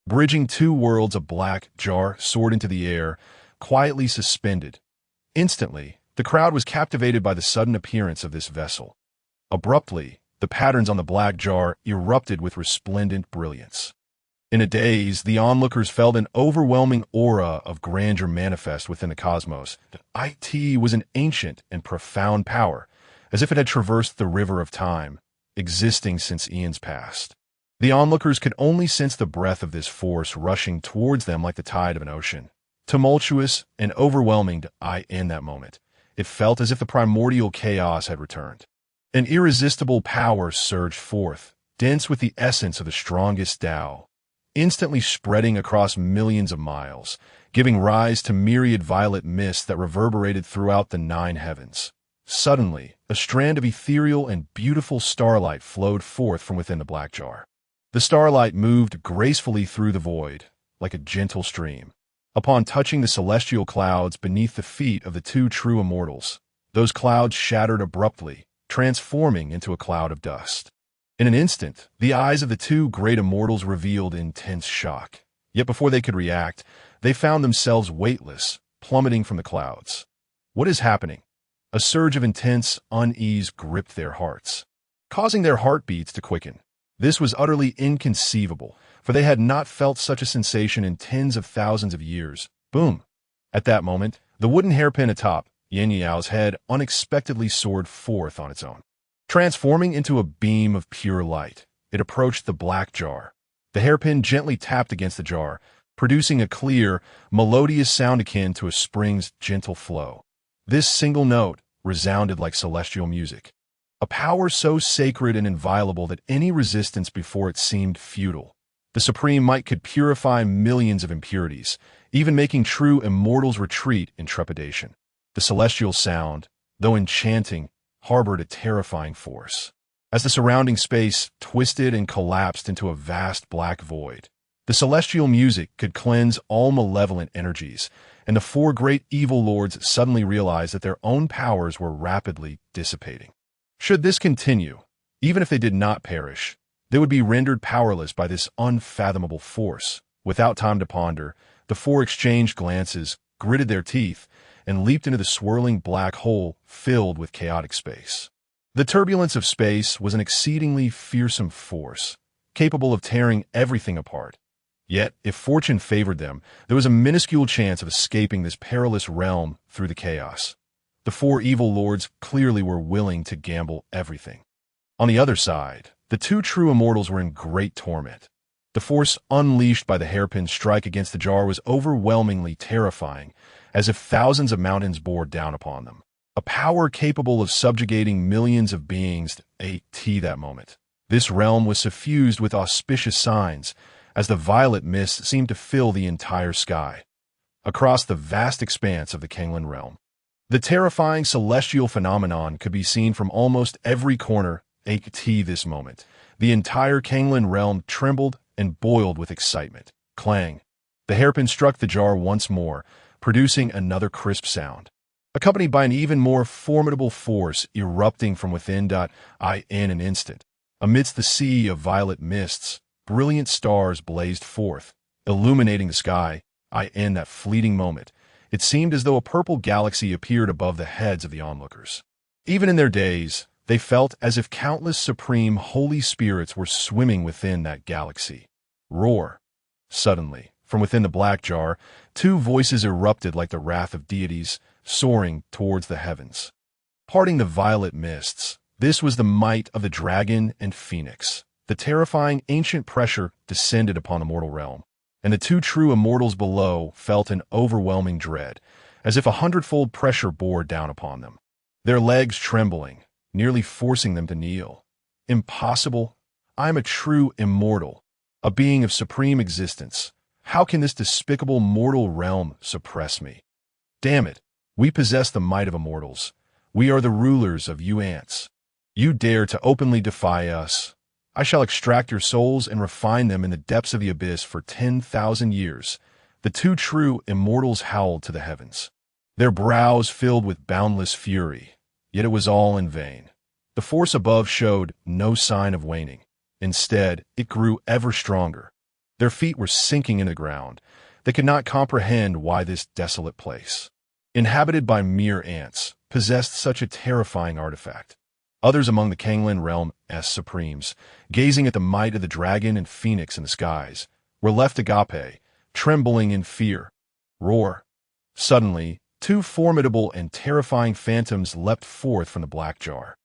Bridging two worlds, a black jar soared into the air, quietly suspended. Instantly, the crowd was captivated by the sudden appearance of this vessel. Abruptly, the patterns on the black jar erupted with resplendent brilliance. In a daze, the onlookers felt an overwhelming aura of grandeur manifest within the cosmos. It was an ancient and profound power, as if it had traversed the river of time, existing since eons past. The onlookers could only sense the breath of this force rushing towards them like the tide of an ocean. Tumultuous and overwhelming in that moment, it felt as if the primordial chaos had returned. An irresistible power surged forth, dense with the essence of the strongest Tao, instantly spreading across millions of miles, giving rise to myriad violet mists that reverberated throughout the nine heavens. Suddenly, a strand of ethereal and beautiful starlight flowed forth from within the black jar. The starlight moved gracefully through the void, like a gentle stream. Upon touching the celestial clouds beneath the feet of the two true immortals, those clouds shattered abruptly, transforming into a cloud of dust. In an instant, the eyes of the two great immortals revealed intense shock. Yet before they could react, they found themselves weightless, plummeting from the clouds. What is happening? A surge of intense unease gripped their hearts, causing their heartbeats to quicken. This was utterly inconceivable, for they had not felt such a sensation in tens of thousands of years. Boom! At that moment, the wooden hairpin atop Yin Yao's head unexpectedly soared forth on its own. Transforming into a beam of pure light, it approached the black jar. The hairpin gently tapped against the jar, producing a clear, melodious sound akin to a spring's gentle flow. This single note resounded like celestial music, a power so sacred and inviolable that any resistance before it seemed futile. The supreme might could purify millions of impurities, even making true immortals retreat in trepidation. The celestial sound, though enchanting, harbored a terrifying force. As the surrounding space twisted and collapsed into a vast black void, the celestial music could cleanse all malevolent energies, and the four great evil lords suddenly realized that their own powers were rapidly dissipating. Should this continue, even if they did not perish, they would be rendered powerless by this unfathomable force. Without time to ponder, the four exchanged glances, gritted their teeth, and leaped into the swirling black hole filled with chaotic space. The turbulence of space was an exceedingly fearsome force, capable of tearing everything apart. Yet, if fortune favored them, there was a minuscule chance of escaping this perilous realm through the chaos. The four evil lords clearly were willing to gamble everything. On the other side, the two true immortals were in great torment. The force unleashed by the hairpin strike against the jar was overwhelmingly terrifying, as if thousands of mountains bore down upon them. A power capable of subjugating millions of beings that moment. This realm was suffused with auspicious signs, as the violet mist seemed to fill the entire sky. Across the vast expanse of the Kanglan realm, the terrifying celestial phenomenon could be seen from almost every corner. This moment, the entire Kanglan realm trembled and boiled with excitement. Clang! The hairpin struck the jar once more, producing another crisp sound, accompanied by an even more formidable force erupting from within. In an instant, amidst the sea of violet mists, brilliant stars blazed forth, illuminating the sky. In that fleeting moment, it seemed as though a purple galaxy appeared above the heads of the onlookers. Even in their daze, they felt as if countless supreme holy spirits were swimming within that galaxy. Roar! Suddenly, from within the black jar, two voices erupted like the wrath of deities, soaring towards the heavens. Parting the violet mists, this was the might of the dragon and phoenix. The terrifying ancient pressure descended upon the mortal realm, and the two true immortals below felt an overwhelming dread, as if 100-fold pressure bore down upon them. Their legs trembling, nearly forcing them to kneel. Impossible! I am a true immortal, a being of supreme existence. How can this despicable mortal realm suppress me? Damn it! We possess the might of immortals. We are the rulers of you ants. You dare to openly defy us. I shall extract your souls and refine them in the depths of the abyss for 10,000 years. The two true immortals howled to the heavens, their brows filled with boundless fury. Yet it was all in vain. The force above showed no sign of waning. Instead, it grew ever stronger. Their feet were sinking into the ground. They could not comprehend why this desolate place, inhabited by mere ants, possessed such a terrifying artifact. Others among the Kanglan realm as supremes, gazing at the might of the dragon and phoenix in the skies, were left agape, trembling in fear. Roar! Suddenly, two formidable and terrifying phantoms leapt forth from the black jar.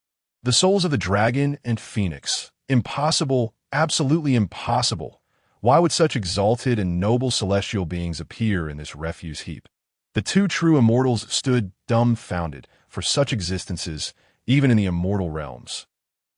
The souls of the dragon and phoenix. Impossible, absolutely impossible. Why would such exalted and noble celestial beings appear in this refuse heap? The two true immortals stood dumbfounded, for such existences, even in the immortal realms,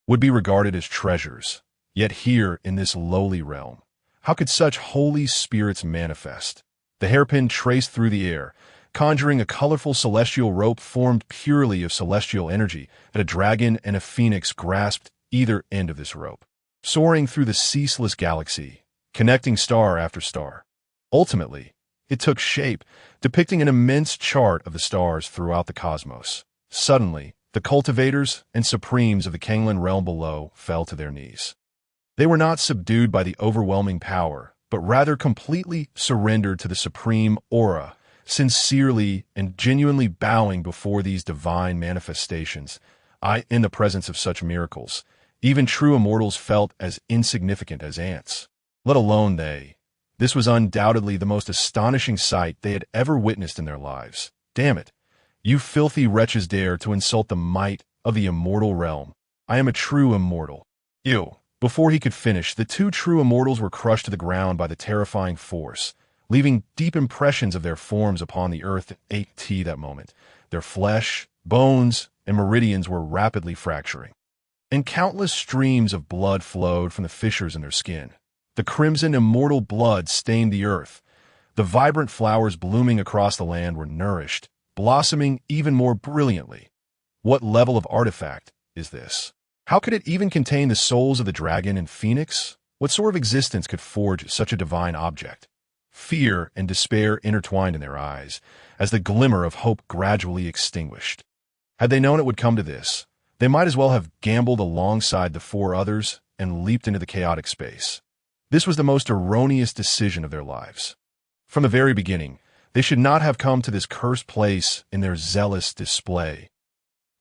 would be regarded as treasures. Yet here, in this lowly realm, how could such holy spirits manifest? The hairpin traced through the air, conjuring a colorful celestial rope formed purely of celestial energy, and a dragon and a phoenix grasped either end of this rope, soaring through the ceaseless galaxy, connecting star after star. Ultimately, it took shape, depicting an immense chart of the stars throughout the cosmos. Suddenly, the cultivators and supremes of the Kanglan realm below fell to their knees. They were not subdued by the overwhelming power, but rather completely surrendered to the supreme aura, sincerely and genuinely bowing before these divine manifestations. In the presence of such miracles, even true immortals felt as insignificant as ants, let alone they. This was undoubtedly the most astonishing sight they had ever witnessed in their lives. Damn it! You filthy wretches dare to insult the might of the immortal realm. I am a true immortal. Ew. Before he could finish, the two true immortals were crushed to the ground by the terrifying force, leaving deep impressions of their forms upon the earth at that moment. Their flesh, bones, and meridians were rapidly fracturing, and countless streams of blood flowed from the fissures in their skin. The crimson immortal blood stained the earth. The vibrant flowers blooming across the land were nourished, blossoming even more brilliantly. What level of artifact is this? How could it even contain the souls of the dragon and phoenix? What sort of existence could forge such a divine object? Fear and despair intertwined in their eyes, as the glimmer of hope gradually extinguished. Had they known it would come to this, they might as well have gambled alongside the four others and leaped into the chaotic space. This was the most erroneous decision of their lives. From the very beginning, they should not have come to this cursed place in their zealous display.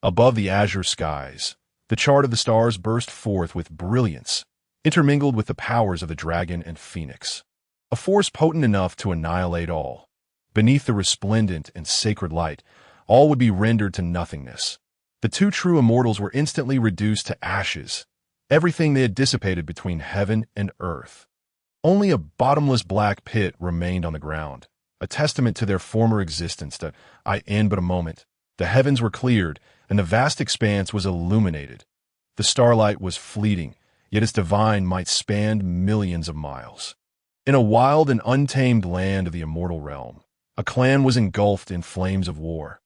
Above the azure skies, the chart of the stars burst forth with brilliance, intermingled with the powers of the dragon and phoenix, a force potent enough to annihilate all. Beneath the resplendent and sacred light, all would be rendered to nothingness. The two true immortals were instantly reduced to ashes, everything they had dissipated between heaven and earth. Only a bottomless black pit remained on the ground, a testament to their former existence that in but a moment. The heavens were cleared, and the vast expanse was illuminated. The starlight was fleeting, yet its divine might spanned millions of miles. In a wild and untamed land of the immortal realm, a clan was engulfed in flames of war.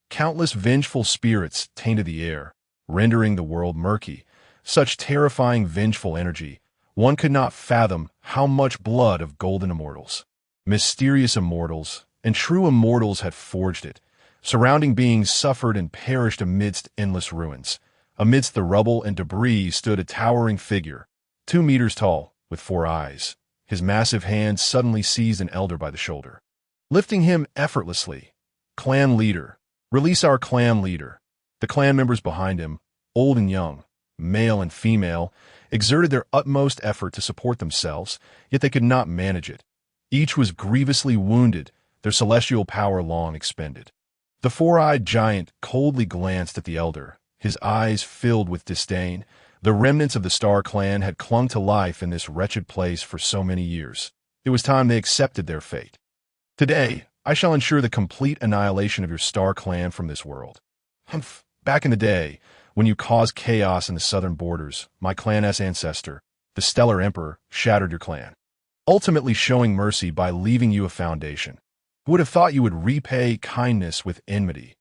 Countless vengeful spirits tainted the air, rendering the world murky. Such terrifying vengeful energy, one could not fathom how much blood of golden immortals, mysterious immortals, and true immortals had forged it. Surrounding beings suffered and perished amidst endless ruins. Amidst the rubble and debris stood a towering figure, 2 meters tall, with 4 eyes. His massive hand suddenly seized an elder by the shoulder, lifting him effortlessly. Clan leader. Release our clan leader. The clan members behind him, old and young, male and female, exerted their utmost effort to support themselves, yet they could not manage it. Each was grievously wounded, their celestial power long expended. The 4-eyed giant coldly glanced at the elder, his eyes filled with disdain. The remnants of the Star Clan had clung to life in this wretched place for so many years. It was time they accepted their fate. Today, I shall ensure the complete annihilation of your Star Clan from this world. Humph. Back in the day, when you caused chaos in the southern borders, my clan's ancestor, the Stellar Emperor, shattered your clan, ultimately showing mercy by leaving you a foundation. Who would have thought you would repay kindness with enmity?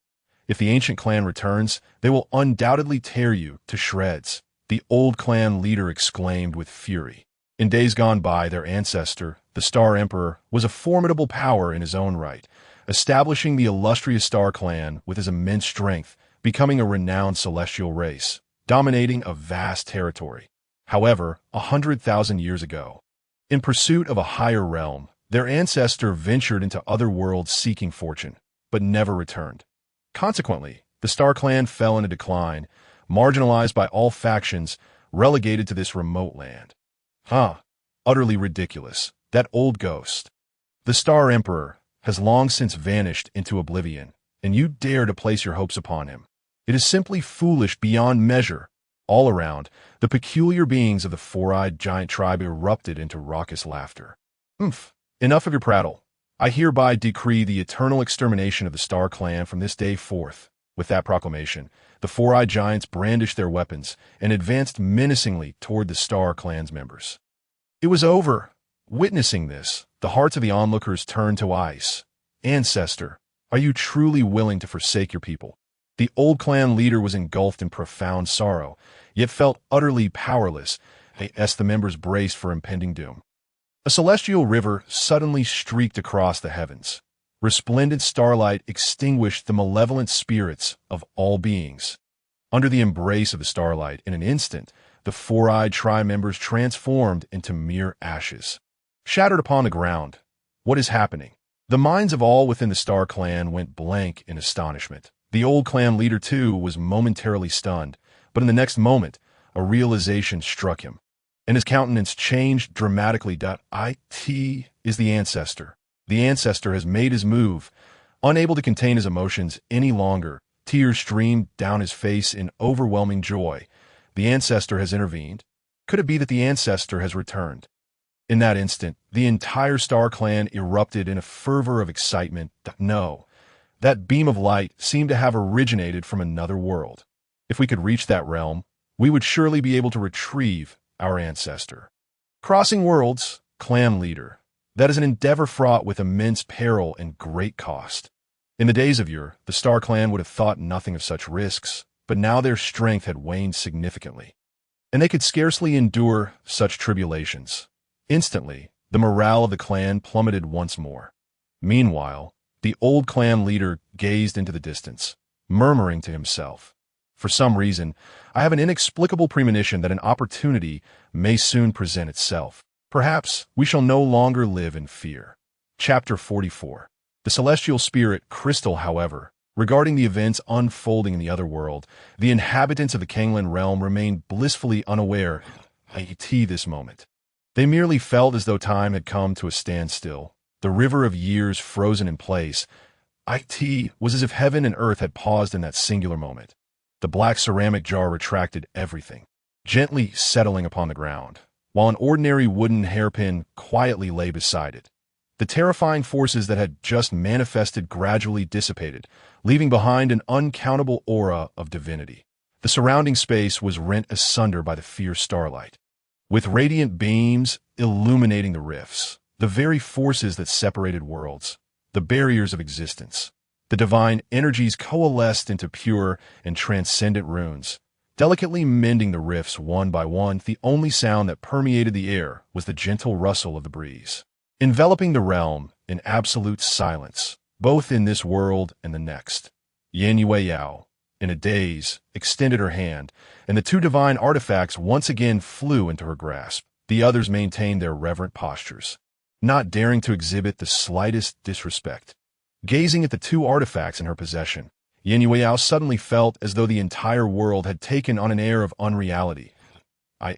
If the ancient clan returns, they will undoubtedly tear you to shreds. the old clan leader exclaimed with fury. In days gone by, their ancestor, the Star Emperor, was a formidable power in his own right, establishing the illustrious Star Clan with his immense strength, becoming a renowned celestial race, dominating a vast territory. However, 100,000 years ago, in pursuit of a higher realm, their ancestor ventured into other worlds seeking fortune, but never returned. Consequently, the Star Clan fell into decline, marginalized by all factions, relegated to this remote land. Utterly ridiculous. That old ghost, the Star Emperor, has long since vanished into oblivion, and you dare to place your hopes upon him. It is simply foolish beyond measure. All around, the peculiar beings of the four-eyed giant tribe erupted into raucous laughter. Enough of your prattle. I hereby decree the eternal extermination of the Star Clan from this day forth. With that proclamation, the four-eyed giants brandished their weapons and advanced menacingly toward the Star Clan's members. It was over. Witnessing this, the hearts of the onlookers turned to ice. Ancestor, are you truly willing to forsake your people? The old clan leader was engulfed in profound sorrow, yet felt utterly powerless as the members braced for impending doom. A celestial river suddenly streaked across the heavens. Resplendent starlight extinguished the malevolent spirits of all beings. Under the embrace of the starlight, in an instant, the four-eyed tribe members transformed into mere ashes. Shattered upon the ground. What is happening? The minds of all within the Star Clan went blank in astonishment. The old clan leader, too, was momentarily stunned, but in the next moment, a realization struck him, and his countenance changed dramatically. It is the ancestor. The ancestor has made his move. Unable to contain his emotions any longer, tears streamed down his face in overwhelming joy. The ancestor has intervened. Could it be that the ancestor has returned? In that instant, the entire Star Clan erupted in a fervor of excitement. No, that beam of light seemed to have originated from another world. If we could reach that realm, we would surely be able to retrieve our ancestor. Crossing worlds, clan leader. That is an endeavor fraught with immense peril and great cost. In the days of yore, the Star Clan would have thought nothing of such risks, but now their strength had waned significantly, and they could scarcely endure such tribulations. Instantly, the morale of the clan plummeted once more. Meanwhile, the old clan leader gazed into the distance, murmuring to himself, "For some reason, I have an inexplicable premonition that an opportunity may soon present itself. Perhaps we shall no longer live in fear." Chapter 44. The celestial spirit Crystal, however, regarding the events unfolding in the other world, the inhabitants of the Kanglan realm remained blissfully unaware at this moment. They merely felt as though time had come to a standstill, the river of years frozen in place. It was as if heaven and earth had paused in that singular moment. The black ceramic jar retracted everything, gently settling upon the ground, while an ordinary wooden hairpin quietly lay beside it. The terrifying forces that had just manifested gradually dissipated, leaving behind an uncountable aura of divinity. The surrounding space was rent asunder by the fierce starlight, with radiant beams illuminating the rifts, the very forces that separated worlds, the barriers of existence. The divine energies coalesced into pure and transcendent runes, delicately mending the rifts one by one. The only sound that permeated the air was the gentle rustle of the breeze, enveloping the realm in absolute silence, both in this world and the next. Yan Yueyao, in a daze, extended her hand, and the two divine artifacts once again flew into her grasp. The others maintained their reverent postures, not daring to exhibit the slightest disrespect. Gazing at the two artifacts in her possession, Yan Yueyao suddenly felt as though the entire world had taken on an air of unreality.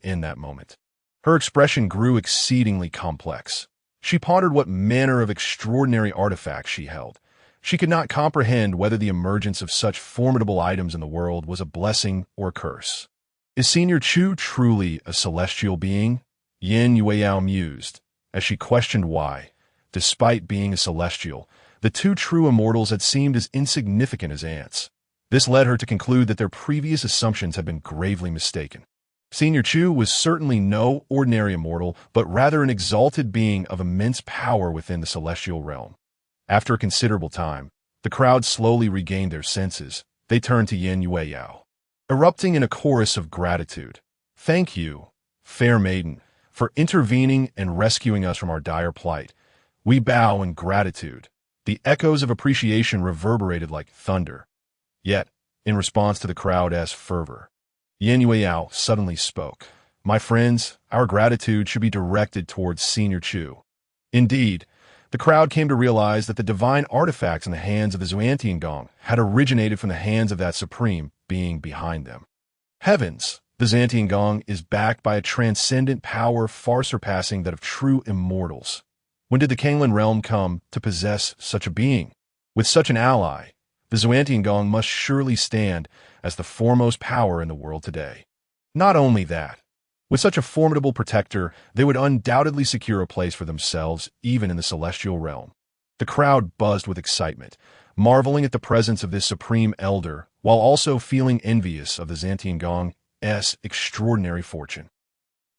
In that moment, her expression grew exceedingly complex. She pondered what manner of extraordinary artifacts she held. She could not comprehend whether the emergence of such formidable items in the world was a blessing or a curse. Is Senior Chu truly a celestial being? Yan Yueyao mused, as she questioned why, despite being a celestial, the two true immortals had seemed as insignificant as ants. This led her to conclude that their previous assumptions had been gravely mistaken. Senior Chu was certainly no ordinary immortal, but rather an exalted being of immense power within the celestial realm. After a considerable time, the crowd slowly regained their senses. They turned to Yan Yueyao, erupting in a chorus of gratitude. Thank you, fair maiden, for intervening and rescuing us from our dire plight. We bow in gratitude. The echoes of appreciation reverberated like thunder. Yet, in response to the crowd's fervor, Yan Yueyao suddenly spoke. My friends, our gratitude should be directed towards Senior Chu. Indeed, the crowd came to realize that the divine artifacts in the hands of the Xuantiangong had originated from the hands of that supreme being behind them. Heavens, the Xuantiangong is backed by a transcendent power far surpassing that of true immortals. When did the Kanglan realm come to possess such a being? With such an ally, the Xuantiangong must surely stand as the foremost power in the world today. Not only that, with such a formidable protector, they would undoubtedly secure a place for themselves even in the celestial realm. The crowd buzzed with excitement, marveling at the presence of this supreme elder, while also feeling envious of the Xuantiangong's extraordinary fortune.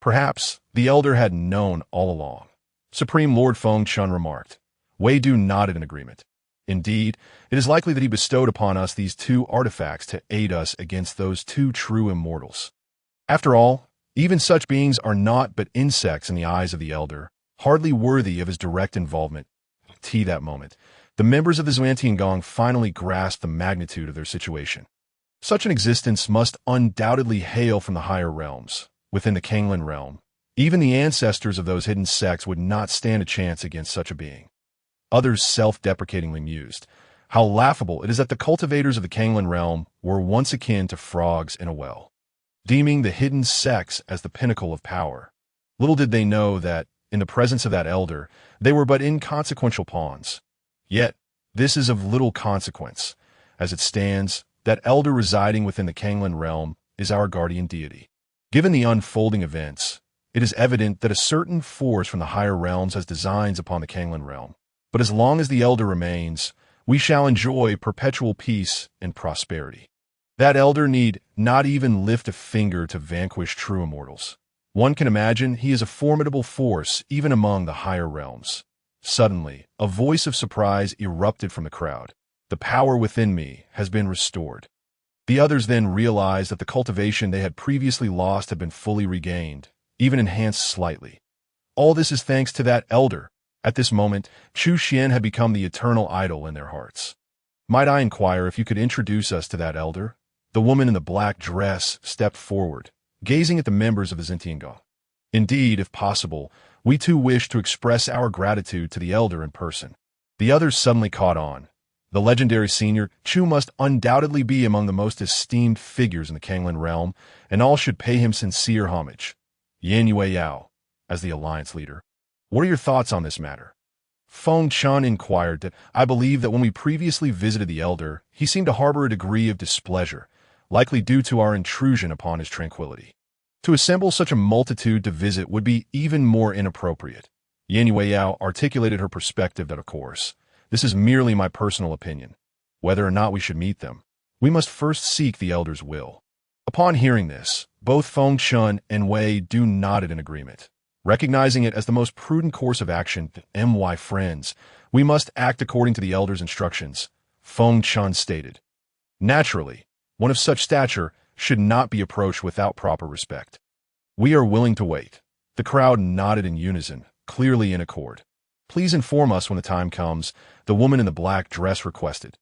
Perhaps the elder had known all along. Supreme Lord Feng Chun remarked. Wei Du nodded in agreement. Indeed, it is likely that he bestowed upon us these two artifacts to aid us against those two true immortals. After all, even such beings are naught but insects in the eyes of the elder, hardly worthy of his direct involvement. That moment, the members of the Xuantiangong finally grasped the magnitude of their situation. Such an existence must undoubtedly hail from the higher realms. Within the Kanglan realm, even the ancestors of those hidden sects would not stand a chance against such a being. Others self-deprecatingly mused, how laughable it is that the cultivators of the Kanglan realm were once akin to frogs in a well, deeming the hidden sects as the pinnacle of power. Little did they know that, in the presence of that elder, they were but inconsequential pawns. Yet, this is of little consequence. As it stands, that elder residing within the Kanglan realm is our guardian deity. Given the unfolding events, it is evident that a certain force from the higher realms has designs upon the Kanglan realm. But as long as the elder remains, we shall enjoy perpetual peace and prosperity. That elder need not even lift a finger to vanquish true immortals. One can imagine he is a formidable force even among the higher realms. Suddenly, a voice of surprise erupted from the crowd. The power within me has been restored. The others then realized that the cultivation they had previously lost had been fully regained, even enhanced slightly. All this is thanks to that elder. At this moment, Chu Xuan had become the eternal idol in their hearts. Might I inquire if you could introduce us to that elder? The woman in the black dress stepped forward, gazing at the members of the Xuantiangong. Indeed, if possible, we too wish to express our gratitude to the elder in person. The others suddenly caught on. The legendary senior Chu must undoubtedly be among the most esteemed figures in the Kanglan realm, and all should pay him sincere homage. Yan Yueyao, as the alliance leader. What are your thoughts on this matter? Feng Chun inquired that I believe that when we previously visited the elder, he seemed to harbor a degree of displeasure, likely due to our intrusion upon his tranquility. To assemble such a multitude to visit would be even more inappropriate. Yan Yueyao articulated her perspective that, of course, this is merely my personal opinion. Whether or not we should meet them, we must first seek the elder's will. Upon hearing this, both Feng Chun and Wei Du nodded in agreement. Recognizing it as the most prudent course of action, my friends, we must act according to the elder's instructions, Feng Chun stated. Naturally, one of such stature should not be approached without proper respect. We are willing to wait. The crowd nodded in unison, clearly in accord. Please inform us when the time comes, the woman in the black dress requested.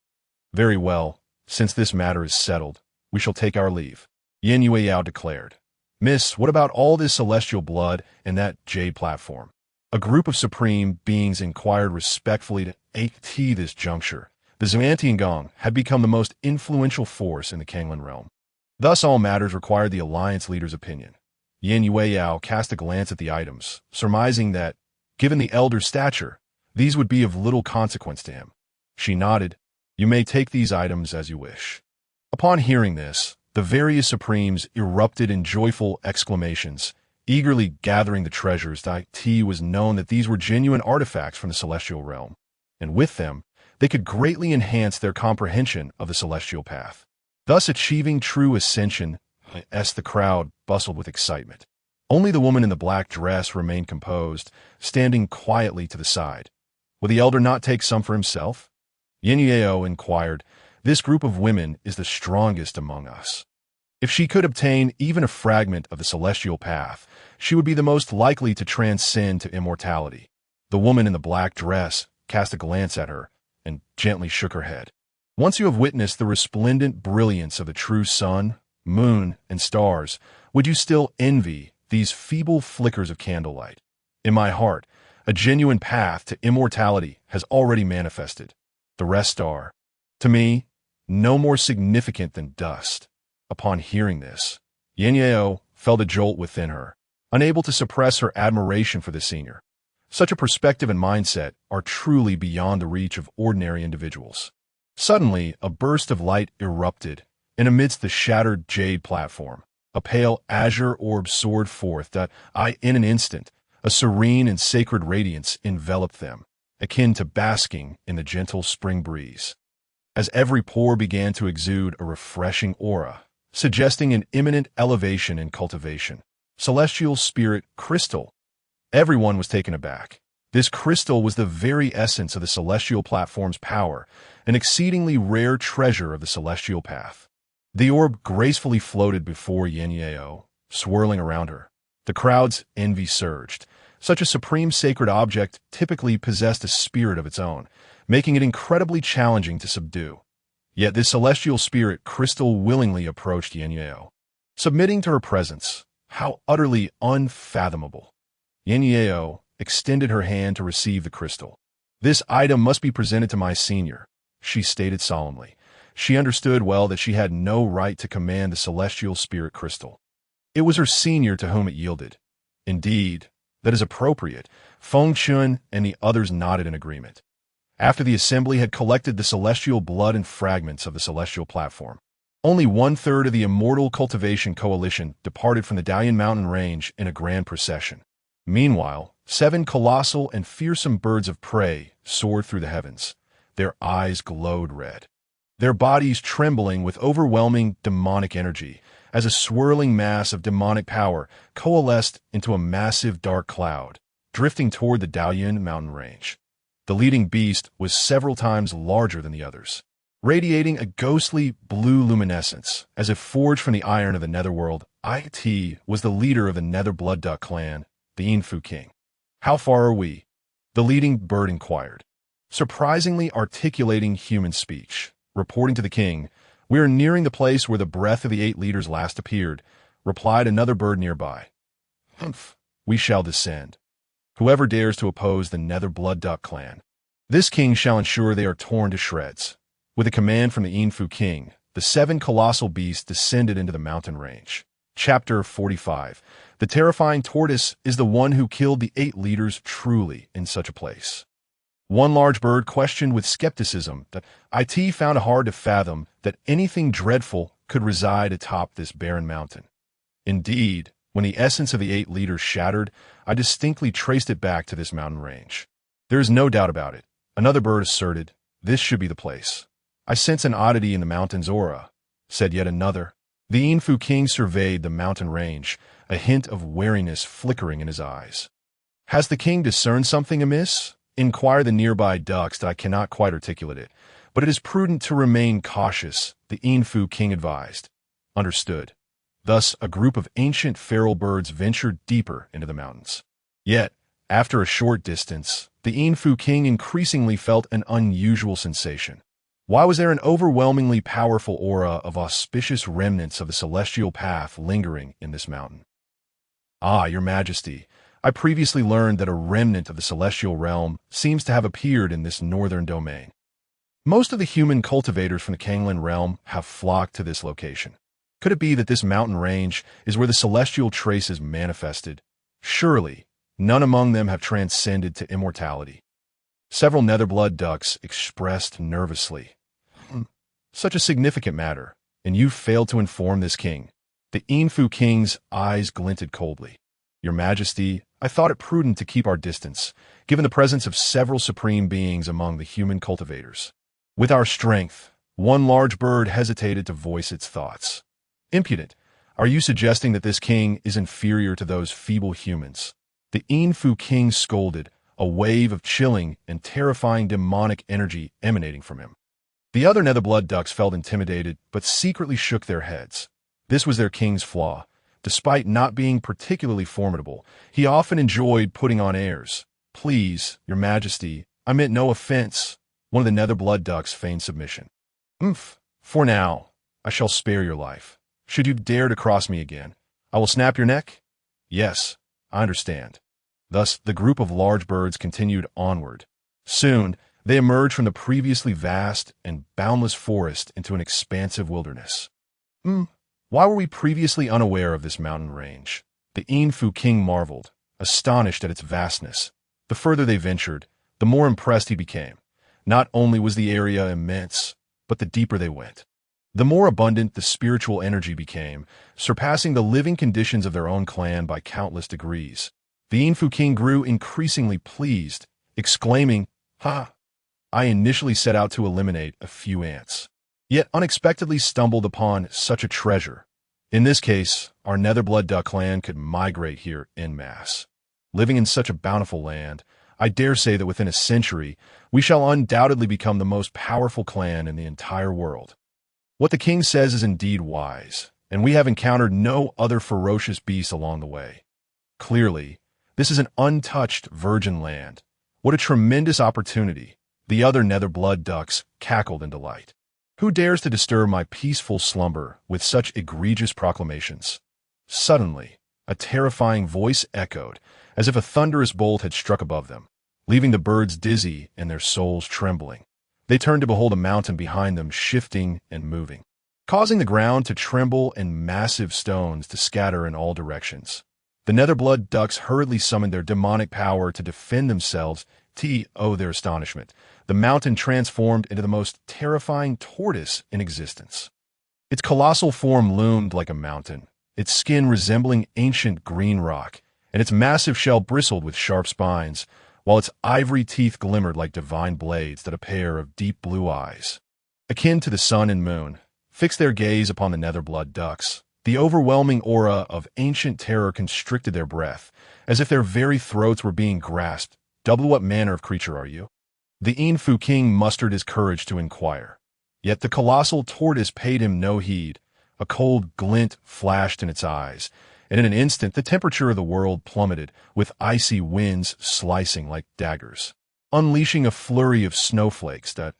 Very well, since this matter is settled, we shall take our leave, Yan Yueyao declared. Miss, what about all this celestial blood and that jade platform? A group of supreme beings inquired respectfully to at this juncture. The Xuantiangong had become the most influential force in the Kanglan realm. Thus all matters required the alliance leader's opinion. Yan Yueyao cast a glance at the items, surmising that, given the elder's stature, these would be of little consequence to him. She nodded. You may take these items as you wish. Upon hearing this, the various supremes erupted in joyful exclamations, eagerly gathering the treasures. It was known that these were genuine artifacts from the celestial realm, and with them, they could greatly enhance their comprehension of the celestial path, thus achieving true ascension. The crowd bustled with excitement. Only the woman in the black dress remained composed, standing quietly to the side. Will the elder not take some for himself? Yin Yao inquired. This group of women is the strongest among us. If she could obtain even a fragment of the celestial path, she would be the most likely to transcend to immortality. The woman in the black dress cast a glance at her and gently shook her head. Once you have witnessed the resplendent brilliance of the true sun, moon, and stars, would you still envy these feeble flickers of candlelight? In my heart, a genuine path to immortality has already manifested. The rest are, to me, no more significant than dust. Upon hearing this, Yanyao felt a jolt within her, unable to suppress her admiration for the senior. Such a perspective and mindset are truly beyond the reach of ordinary individuals. Suddenly, a burst of light erupted, and amidst the shattered jade platform, a pale azure orb soared forth that, in an instant, a serene and sacred radiance enveloped them, akin to basking in the gentle spring breeze. As every pore began to exude a refreshing aura, suggesting an imminent elevation in cultivation, celestial spirit crystal. Everyone was taken aback. This crystal was the very essence of the celestial platform's power, an exceedingly rare treasure of the celestial path. The orb gracefully floated before Yanyao, swirling around her. The crowd's envy surged. Such a supreme sacred object typically possessed a spirit of its own, making it incredibly challenging to subdue. Yet this celestial spirit crystal willingly approached Yanyao, submitting to her presence. How utterly unfathomable. Yanyao extended her hand to receive the crystal. This item must be presented to my senior, she stated solemnly. She understood well that she had no right to command the celestial spirit crystal. It was her senior to whom it yielded. Indeed, that is appropriate. Feng Chun and the others nodded in agreement. After the assembly had collected the celestial blood and fragments of the celestial platform, only 1/3 of the immortal cultivation coalition departed from the Dalian mountain range in a grand procession. Meanwhile, 7 colossal and fearsome birds of prey soared through the heavens. Their eyes glowed red, their bodies trembling with overwhelming demonic energy, as a swirling mass of demonic power coalesced into a massive dark cloud, drifting toward the Dalian mountain range. The leading beast was several times larger than the others, radiating a ghostly blue luminescence, as if forged from the iron of the netherworld. It was the leader of the Nether Blood Duck clan, the Yinfu King. How far are we? The leading bird inquired, surprisingly articulating human speech. Reporting to the king, we are nearing the place where the breath of the 8 leaders last appeared, replied another bird nearby. Humph, we shall descend. Whoever dares to oppose the Nether Blood Duck clan, this king shall ensure they are torn to shreds. With a command from the Yinfu King, the 7 colossal beasts descended into the mountain range. Chapter 45. The terrifying tortoise is the one who killed the 8 leaders truly in such a place. One large bird questioned with skepticism that it found it hard to fathom that anything dreadful could reside atop this barren mountain. Indeed, when the essence of the 8 leaders shattered, I distinctly traced it back to this mountain range. There is no doubt about it. Another bird asserted, this should be the place. I sense an oddity in the mountain's aura, said yet another. The Yinfu King surveyed the mountain range, a hint of wariness flickering in his eyes. Has the king discerned something amiss? Inquired the nearby ducks that I cannot quite articulate it, but it is prudent to remain cautious, the Yinfu King advised. Understood. Thus, a group of ancient feral birds ventured deeper into the mountains. Yet, after a short distance, the Yinfu King increasingly felt an unusual sensation. Why was there an overwhelmingly powerful aura of auspicious remnants of the celestial path lingering in this mountain? Ah, your majesty, I previously learned that a remnant of the celestial realm seems to have appeared in this northern domain. Most of the human cultivators from the Kanglan realm have flocked to this location. Could it be that this mountain range is where the celestial trace is manifested? Surely, none among them have transcended to immortality. Several Netherblood ducks expressed nervously. Such a significant matter, and you failed to inform this king. The Yinfu King's eyes glinted coldly. Your Majesty, I thought it prudent to keep our distance, given the presence of several supreme beings among the human cultivators. With our strength, one large bird hesitated to voice its thoughts. Impudent, are you suggesting that this king is inferior to those feeble humans? The Yinfu King scolded, a wave of chilling and terrifying demonic energy emanating from him. The other Netherblood ducks felt intimidated, but secretly shook their heads. This was their king's flaw. Despite not being particularly formidable, he often enjoyed putting on airs. "Please, your majesty, I meant no offense." One of the nether blood ducks feigned submission. "Umph. For now, I shall spare your life. Should you dare to cross me again, I will snap your neck?" "Yes, I understand." Thus, the group of large birds continued onward. Soon, they emerged from the previously vast and boundless forest into an expansive wilderness. Why were we previously unaware of this mountain range? The Yin-Fu king marveled, astonished at its vastness. The further they ventured, the more impressed he became. Not only was the area immense, but the deeper they went, the more abundant the spiritual energy became, surpassing the living conditions of their own clan by countless degrees. The Yin-Fu king grew increasingly pleased, exclaiming, "Ha! I initially set out to eliminate a few ants, yet unexpectedly stumbled upon such a treasure. In this case, our Netherblood duck clan could migrate here en masse. Living in such a bountiful land, I dare say that within a century, we shall undoubtedly become the most powerful clan in the entire world." What the king says is indeed wise, and we have encountered no other ferocious beasts along the way. Clearly, this is an untouched virgin land. What a tremendous opportunity. The other nether blood ducks cackled in delight. Who dares to disturb my peaceful slumber with such egregious proclamations? Suddenly, a terrifying voice echoed, as if a thunderous bolt had struck above them, leaving the birds dizzy and their souls trembling. They turned to behold a mountain behind them shifting and moving, causing the ground to tremble and massive stones to scatter in all directions. The Netherblood ducks hurriedly summoned their demonic power to defend themselves. To their astonishment, the mountain transformed into the most terrifying tortoise in existence. Its colossal form loomed like a mountain, its skin resembling ancient green rock, and its massive shell bristled with sharp spines, while its ivory teeth glimmered like divine blades that a pair of deep blue eyes, akin to the sun and moon, fixed their gaze upon the Netherblood ducks. The overwhelming aura of ancient terror constricted their breath, as if their very throats were being grasped. "Double, what manner of creature are you?" The Yin-Fu king mustered his courage to inquire. Yet the colossal tortoise paid him no heed. A cold glint flashed in its eyes, and in an instant the temperature of the world plummeted, with icy winds slicing like daggers, unleashing a flurry of snowflakes that,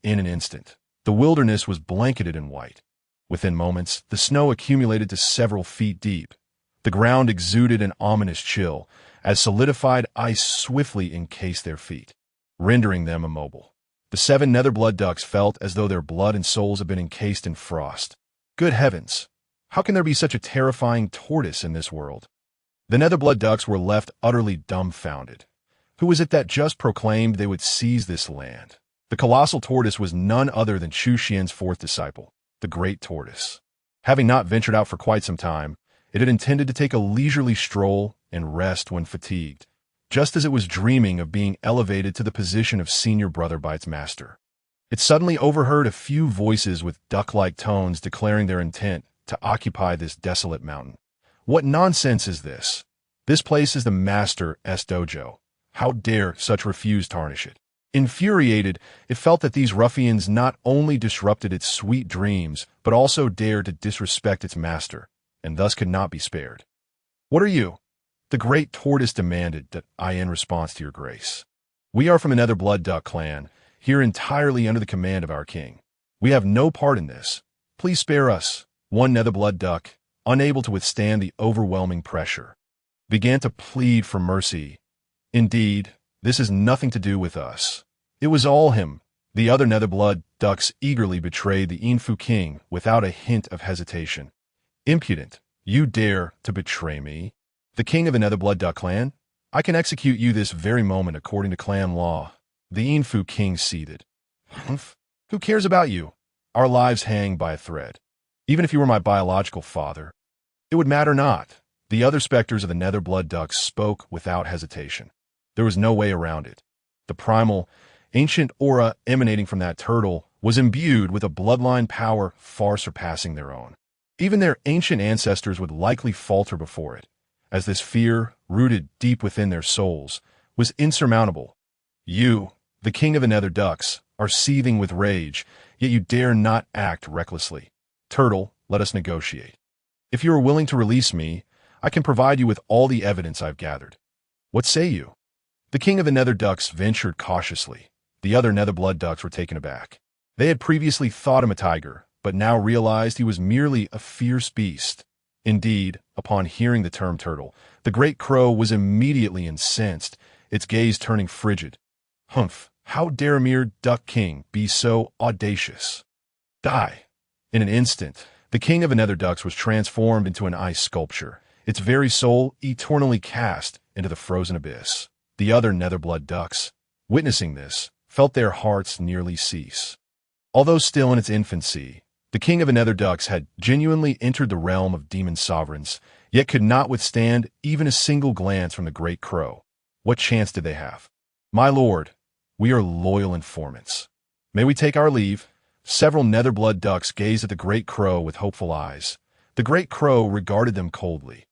in an instant, the wilderness was blanketed in white. Within moments, the snow accumulated to several feet deep. The ground exuded an ominous chill, as solidified ice swiftly encased their feet, rendering them immobile. The 7 Netherblood ducks felt as though their blood and souls had been encased in frost. Good heavens! How can there be such a terrifying tortoise in this world? The Netherblood ducks were left utterly dumbfounded. Who was it that just proclaimed they would seize this land? The colossal tortoise was none other than Chu Xuan's 4th disciple, the Great Tortoise. Having not ventured out for quite some time, it had intended to take a leisurely stroll and rest when fatigued, just as it was dreaming of being elevated to the position of senior brother by its master. It suddenly overheard a few voices with duck-like tones declaring their intent to occupy this desolate mountain. What nonsense is this? This place is the master's dojo. How dare such refuse tarnish it? Infuriated, it felt that these ruffians not only disrupted its sweet dreams, but also dared to disrespect its master, and thus could not be spared. "What are you?" the Great Tortoise demanded. In response to your grace. "We are from the Netherblood duck clan, here entirely under the command of our king. We have no part in this. Please spare us." One Netherblood duck, unable to withstand the overwhelming pressure, began to plead for mercy. "Indeed, this has nothing to do with us. It was all him." The other Netherblood ducks eagerly betrayed the Yin-Fu king without a hint of hesitation. "Impudent! You dare to betray me? The king of the Netherblood duck clan? I can execute you this very moment according to clan law." The Yin-Fu king seethed. "Humph! Who cares about you? Our lives hang by a thread. Even if you were my biological father, it would matter not." The other specters of the Netherblood ducks spoke without hesitation. There was no way around it. The primal, ancient aura emanating from that turtle was imbued with a bloodline power far surpassing their own. Even their ancient ancestors would likely falter before it, as this fear, rooted deep within their souls, was insurmountable. "You, the king of the Nether ducks, are seething with rage, yet you dare not act recklessly. Turtle, let us negotiate." If you are willing to release me, I can provide you with all the evidence I've gathered. What say you?" The king of the nether ducks ventured cautiously. The other nether blood ducks were taken aback. They had previously thought him a tiger, but now realized he was merely a fierce beast. Indeed, upon hearing the term turtle, the great crow was immediately incensed, its gaze turning frigid. "Humph, how dare a mere duck king be so audacious? Die!" In an instant, the king of the nether ducks was transformed into an ice sculpture, its very soul eternally cast into the frozen abyss. The other nether blood ducks, witnessing this, felt their hearts nearly cease. Although still in its infancy, the king of the nether ducks had genuinely entered the realm of demon sovereigns, yet could not withstand even a single glance from the great crow. What chance did they have? "My lord, we are loyal informants. May we take our leave?" Several nether blood ducks gazed at the great crow with hopeful eyes. The great crow regarded them coldly.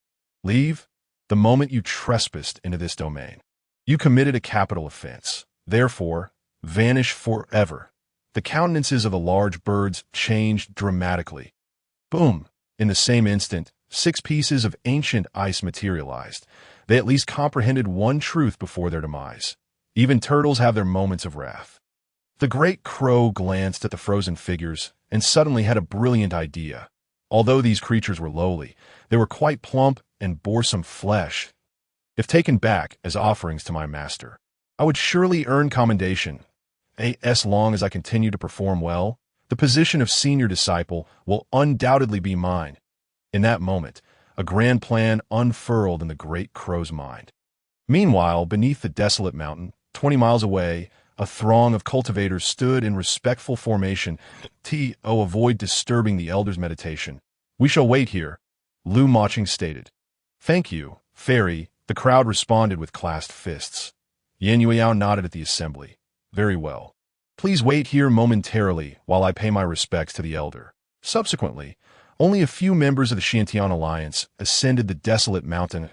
"Leave? The moment you trespassed into this domain. You committed a capital offense. Therefore, vanish forever." The countenances of the large birds changed dramatically. Boom! In the same instant, 6 pieces of ancient ice materialized. They at least comprehended one truth before their demise. Even turtles have their moments of wrath. The great crow glanced at the frozen figures and suddenly had a brilliant idea. Although these creatures were lowly, they were quite plump and bore some flesh. If taken back as offerings to my master, I would surely earn commendation. As long as I continue to perform well, the position of senior disciple will undoubtedly be mine. In that moment, a grand plan unfurled in the great crow's mind. Meanwhile, beneath the desolate mountain, 20 miles away, a throng of cultivators stood in respectful formation. Avoid disturbing the elder's meditation. "We shall wait here," Lu Maching stated. "Thank you, fairy," the crowd responded with clasped fists. Yan Yueyao nodded at the assembly. "Very well. Please wait here momentarily while I pay my respects to the elder." Subsequently, only a few members of the Xiantian Alliance ascended the desolate mountain,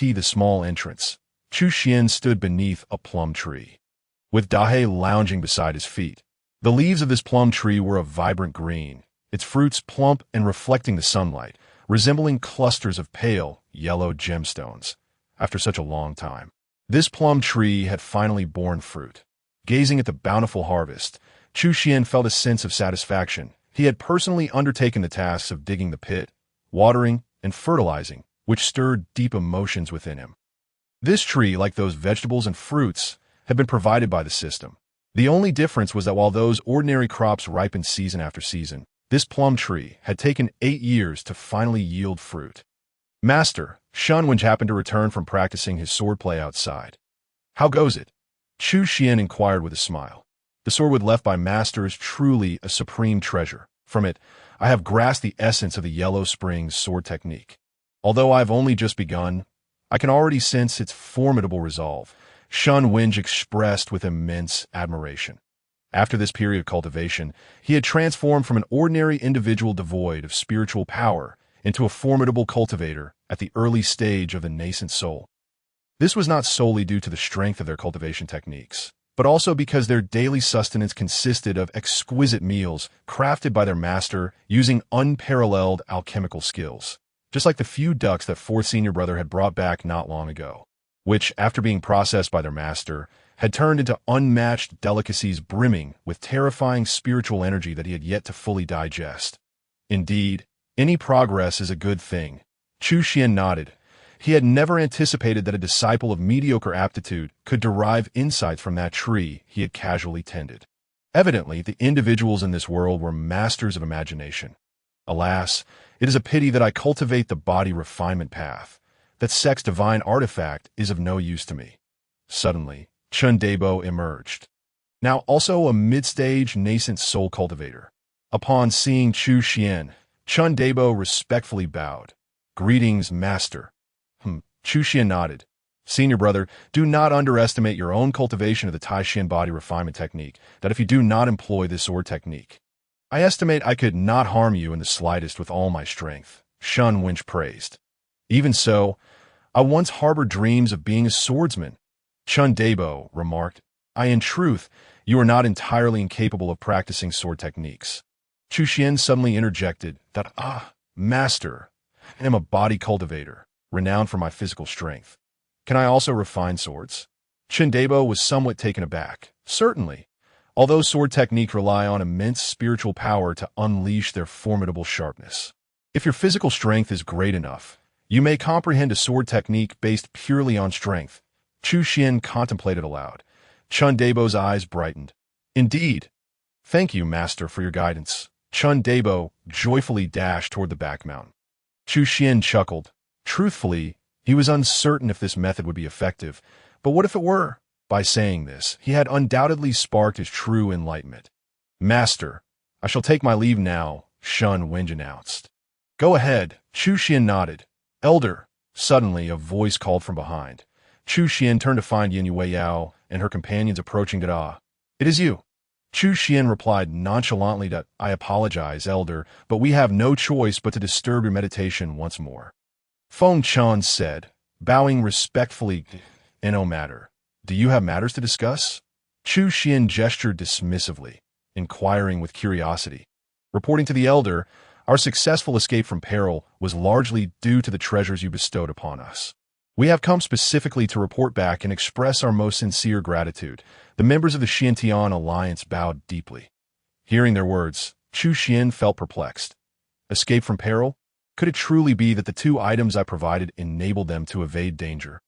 the small entrance. Chu Xuan stood beneath a plum tree, with Dahe lounging beside his feet. The leaves of this plum tree were a vibrant green, its fruits plump and reflecting the sunlight, resembling clusters of pale, yellow gemstones. After such a long time, this plum tree had finally borne fruit. Gazing at the bountiful harvest, Chu Xuan felt a sense of satisfaction. He had personally undertaken the tasks of digging the pit, watering, and fertilizing, which stirred deep emotions within him. This tree, like those vegetables and fruits, had been provided by the system. The only difference was that while those ordinary crops ripened season after season, this plum tree had taken 8 years to finally yield fruit. "Master," Shunwinch happened to return from practicing his swordplay outside. "How goes it?" Chu Xuan inquired with a smile. "The sword left by Master is truly a supreme treasure. From it, I have grasped the essence of the Yellow Springs sword technique. Although I have only just begun, I can already sense its formidable resolve," Shun Winge expressed with immense admiration. After this period of cultivation, he had transformed from an ordinary individual devoid of spiritual power into a formidable cultivator at the early stage of the nascent soul. This was not solely due to the strength of their cultivation techniques, but also because their daily sustenance consisted of exquisite meals crafted by their master using unparalleled alchemical skills, just like the few ducks that fourth senior brother had brought back not long ago, which, after being processed by their master, had turned into unmatched delicacies brimming with terrifying spiritual energy that he had yet to fully digest. Indeed, any progress is a good thing. Chu Xuan nodded. He had never anticipated that a disciple of mediocre aptitude could derive insights from that tree he had casually tended. Evidently, the individuals in this world were masters of imagination. Alas, it is a pity that I cultivate the body refinement path. That sect's divine artifact is of no use to me. Suddenly, Chun Debo emerged, now also a mid-stage nascent soul cultivator. Upon seeing Chu Xuan, Chun Debo respectfully bowed. "Greetings, master." Chu Xuan nodded. "Senior brother, do not underestimate your own cultivation of the Taishin body refinement technique, that if you do not employ this sword technique, I estimate I could not harm you in the slightest with all my strength," Shun Winch praised. "Even so, I once harbored dreams of being a swordsman," Chun Debo remarked. In truth, you are not entirely incapable of practicing sword techniques." Chu Xuan suddenly interjected that, "Master, I am a body cultivator, renowned for my physical strength. Can I also refine swords? Chindabo was somewhat taken aback. Certainly. Although sword technique rely on immense spiritual power to unleash their formidable sharpness. If your physical strength is great enough, you may comprehend a sword technique based purely on strength. Chu Xuan contemplated aloud. Chundabo's eyes brightened. Indeed. Thank you, Master, for your guidance. Chundabo joyfully dashed toward the back mountain. Chu Xuan chuckled. Truthfully, he was uncertain if this method would be effective, but what if it were? By saying this, he had undoubtedly sparked his true enlightenment. Master, I shall take my leave now, Shun Wenj announced. Go ahead, Chu Xuan nodded. Elder, suddenly a voice called from behind. Chu Xuan turned to find Yin Yueyao and her companions approaching Dada. It is you. Chu Xuan replied nonchalantly that, I apologize, Elder, but we have no choice but to disturb your meditation once more. Feng Chan said, bowing respectfully, no matter. Do you have matters to discuss? Chu Xuan gestured dismissively, inquiring with curiosity. Reporting to the Elder, our successful escape from peril was largely due to the treasures you bestowed upon us. We have come specifically to report back and express our most sincere gratitude. The members of the Xiantian Alliance bowed deeply. Hearing their words, Chu Xuan felt perplexed. Escape from peril? Could it truly be that the 2 items I provided enabled them to evade danger?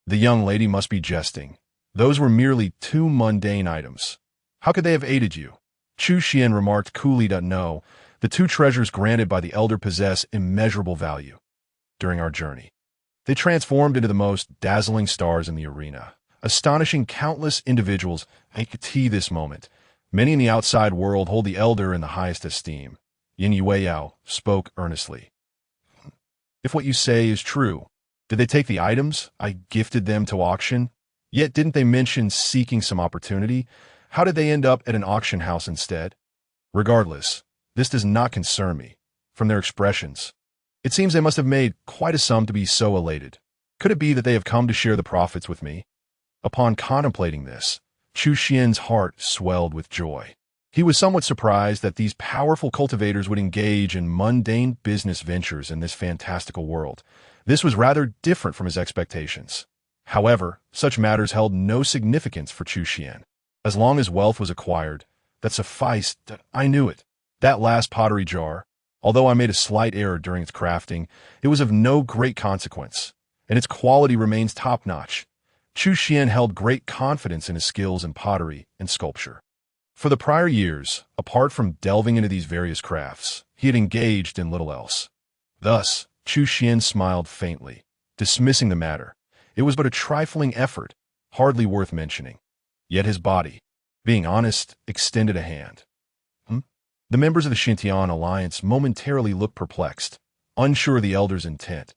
The young lady must be jesting. Those were merely 2 mundane items. How could they have aided you? Chu Xuan remarked coolly that no, the 2 treasures granted by the Elder possess immeasurable value. During our journey, they transformed into the most dazzling stars in the arena, astonishing countless individuals. I could see this moment. Many in the outside world hold the Elder in the highest esteem. Yin Yueyao spoke earnestly. If what you say is true, did they take the items? I gifted them to auction. Yet didn't they mention seeking some opportunity? How did they end up at an auction house instead? Regardless, this does not concern me. From their expressions, it seems they must have made quite a sum to be so elated. Could it be that they have come to share the profits with me? Upon contemplating this, Chu Xuan's heart swelled with joy. He was somewhat surprised that these powerful cultivators would engage in mundane business ventures in this fantastical world. This was rather different from his expectations. However, such matters held no significance for Chu Xuan. As long as wealth was acquired, that sufficed. I knew it. That last pottery jar, although I made a slight error during its crafting, it was of no great consequence, and its quality remains top-notch. Chu Xuan held great confidence in his skills in pottery and sculpture. For the prior years, apart from delving into these various crafts, he had engaged in little else. Thus, Chu Xuan smiled faintly, dismissing the matter. It was but a trifling effort, hardly worth mentioning. Yet his body, being honest, extended a hand. The members of the Xiantian Alliance momentarily looked perplexed, unsure of the Elder's intent.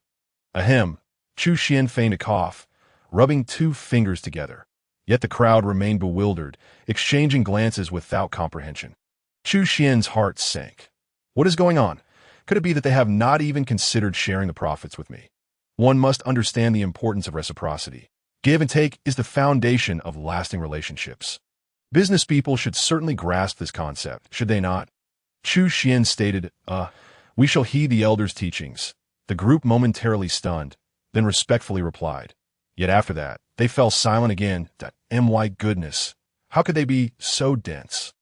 Ahem, Chu Xuan feigned a cough, rubbing 2 fingers together. Yet the crowd remained bewildered, exchanging glances without comprehension. Chu Xuan's heart sank. What is going on? Could it be that they have not even considered sharing the profits with me? One must understand the importance of reciprocity. Give and take is the foundation of lasting relationships. Business people should certainly grasp this concept, should they not? Chu Xuan stated, we shall heed the Elder's teachings. The group momentarily stunned, then respectfully replied. Yet after that, they fell silent again. My goodness, how could they be so dense?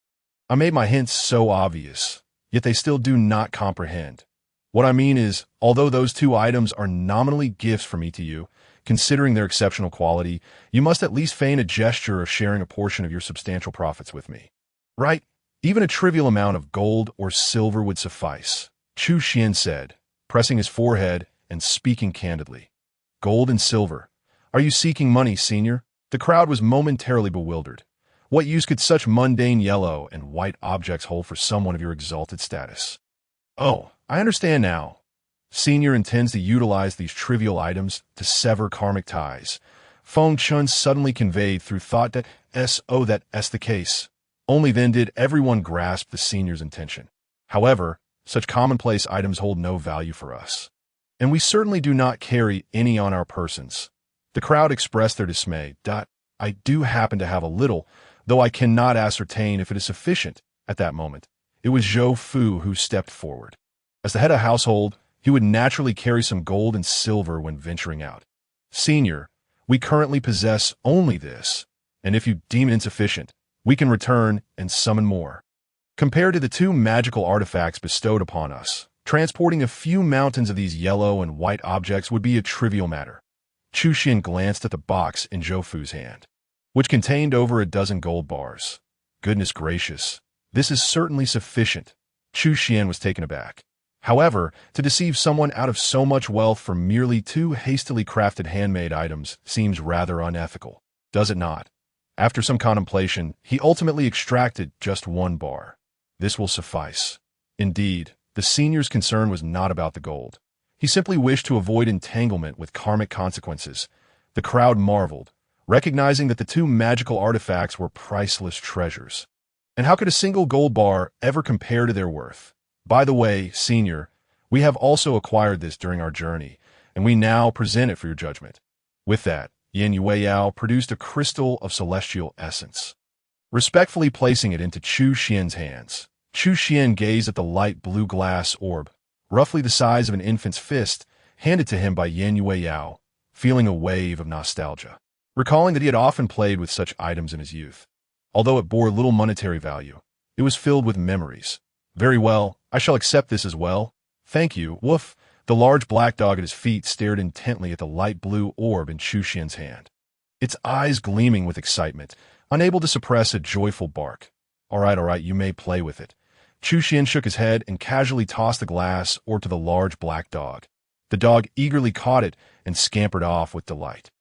I made my hints so obvious, yet they still do not comprehend. What I mean is, although those 2 items are nominally gifts from me to you, considering their exceptional quality, you must at least feign a gesture of sharing a portion of your substantial profits with me. Right? Even a trivial amount of gold or silver would suffice, Chu Xuan said, pressing his forehead and speaking candidly. Gold and silver. Are you seeking money, senior? The crowd was momentarily bewildered. What use could such mundane yellow and white objects hold for someone of your exalted status? Oh, I understand now. Senior intends to utilize these trivial items to sever karmic ties. Feng Chun suddenly conveyed through thought that that's the case. Only then did everyone grasp the senior's intention. However, such commonplace items hold no value for us. And we certainly do not carry any on our persons. The crowd expressed their dismay. I do happen to have a little, though I cannot ascertain if it is sufficient at that moment. It was Zhou Fu who stepped forward. As the head of household, he would naturally carry some gold and silver when venturing out. Senior, we currently possess only this, and if you deem it insufficient, we can return and summon more. Compared to the 2 magical artifacts bestowed upon us, transporting a few mountains of these yellow and white objects would be a trivial matter. Chu Xuan glanced at the box in Zhou Fu's hand, which contained over a dozen gold bars. Goodness gracious, this is certainly sufficient. Chu Xuan was taken aback. However, to deceive someone out of so much wealth for merely 2 hastily crafted handmade items seems rather unethical, does it not? After some contemplation, he ultimately extracted just 1 bar. This will suffice. Indeed, the senior's concern was not about the gold. He simply wished to avoid entanglement with karmic consequences. The crowd marveled, recognizing that the 2 magical artifacts were priceless treasures. And how could a single gold bar ever compare to their worth? By the way, Senior, we have also acquired this during our journey, and we now present it for your judgment. With that, Yan Yueyao produced a crystal of celestial essence. Respectfully placing it into Chu Xuan's hands, Chu Xuan gazed at the light blue glass orb, roughly the size of an infant's fist, handed to him by Yan Yueyao, feeling a wave of nostalgia, recalling that he had often played with such items in his youth. Although it bore little monetary value, it was filled with memories. Very well, I shall accept this as well. Thank you, woof. The large black dog at his feet stared intently at the light blue orb in Chu Xuan's hand, its eyes gleaming with excitement, unable to suppress a joyful bark. All right, you may play with it. Chu Xuan shook his head and casually tossed the glass orb to the large black dog. The dog eagerly caught it and scampered off with delight.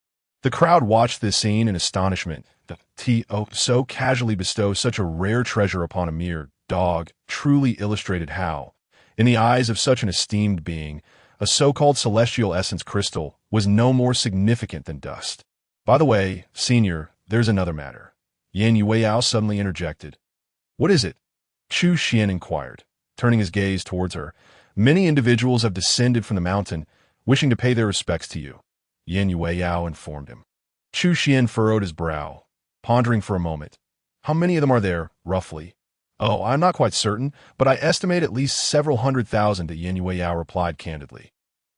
The crowd watched this scene in astonishment. The T.O. so casually bestow such a rare treasure upon a mere dog truly illustrated how, in the eyes of such an esteemed being, a so-called celestial essence crystal was no more significant than dust. By the way, Senior, there's another matter. Yan Yueyao suddenly interjected. What is it? Chu Xuan inquired, turning his gaze towards her. Many individuals have descended from the mountain, wishing to pay their respects to you, Yan Yueyao informed him. Chu Xuan furrowed his brow, pondering for a moment. How many of them are there, roughly? Oh, I'm not quite certain, but I estimate at least several 100,000, Yan Yueyao replied candidly.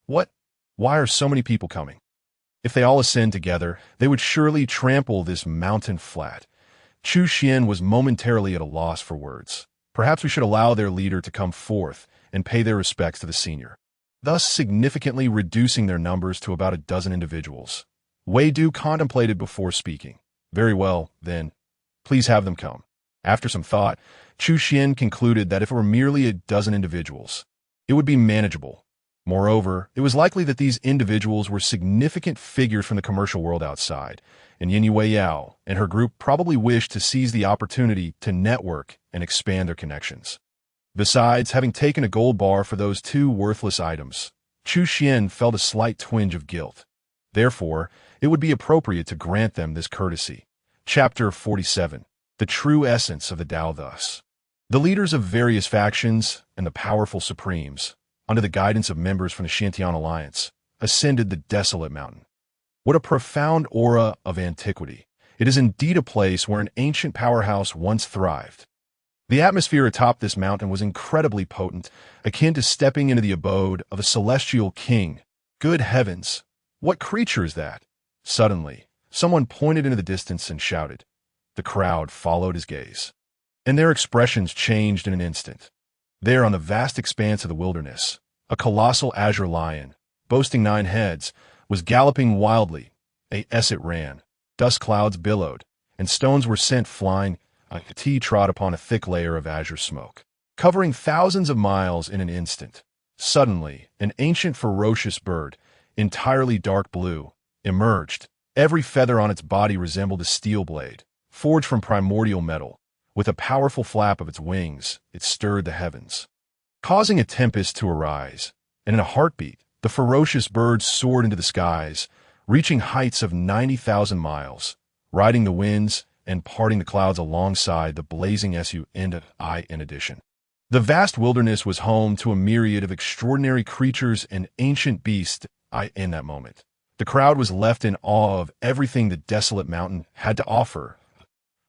What? Why are so many people coming? If they all ascend together, they would surely trample this mountain flat. Chu Xuan was momentarily at a loss for words. Perhaps we should allow their leader to come forth and pay their respects to the senior, thus significantly reducing their numbers to about a dozen individuals. Wei Du contemplated before speaking. Very well, then. Please have them come. After some thought, Chu Xuan concluded that if it were merely a dozen individuals, it would be manageable. Moreover, it was likely that these individuals were significant figures from the commercial world outside, and Yan Yueyao and her group probably wished to seize the opportunity to network and expand their connections. Besides, having taken a gold bar for those 2 worthless items, Chu Xuan felt a slight twinge of guilt. Therefore, it would be appropriate to grant them this courtesy. Chapter 47. The True Essence of the Tao thus. The leaders of various factions and the powerful supremes, under the guidance of members from the Shantian Alliance, ascended the desolate mountain. What a profound aura of antiquity. It is indeed a place where an ancient powerhouse once thrived. The atmosphere atop this mountain was incredibly potent, akin to stepping into the abode of a celestial king. Good heavens! What creature is that? Suddenly, someone pointed into the distance and shouted. The crowd followed his gaze, and their expressions changed in an instant. There on the vast expanse of the wilderness, a colossal azure lion, boasting 9 heads, was galloping wildly. As it ran, dust clouds billowed, and stones were sent flying. T trod upon a thick layer of azure smoke, covering thousands of miles in an instant. Suddenly, an ancient ferocious bird, entirely dark blue, emerged. Every feather on its body resembled a steel blade, forged from primordial metal. With a powerful flap of its wings, it stirred the heavens, causing a tempest to arise, and in a heartbeat, the ferocious bird soared into the skies, reaching heights of 90,000 miles, riding the winds and parting the clouds alongside the blazing SU and I in addition. The vast wilderness was home to a myriad of extraordinary creatures and ancient beasts. In that moment, the crowd was left in awe of everything the desolate mountain had to offer.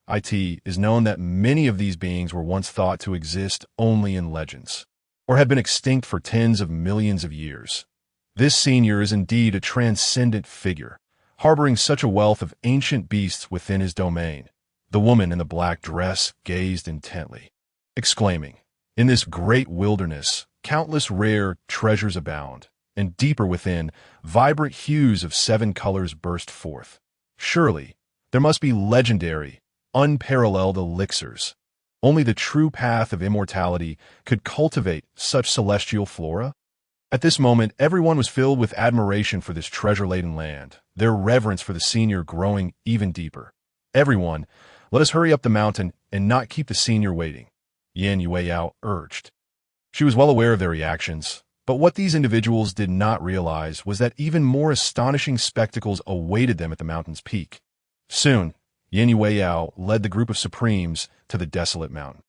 It is known that many of these beings were once thought to exist only in legends. or had been extinct for tens of millions of years. This senior is indeed a transcendent figure, harboring such a wealth of ancient beasts within his domain. The woman in the black dress gazed intently, exclaiming, "In this great wilderness, countless rare treasures abound, and deeper within, vibrant hues of 7 colors burst forth. Surely, there must be legendary, unparalleled elixirs. Only the true path of immortality could cultivate such celestial flora." At this moment, everyone was filled with admiration for this treasure-laden land, their reverence for the senior growing even deeper. "Everyone, let us hurry up the mountain and not keep the senior waiting," Yan Yueyao urged. She was well aware of their reactions, but what these individuals did not realize was that even more astonishing spectacles awaited them at the mountain's peak. Soon, Yan Yueyao led the group of Supremes to the desolate mountain.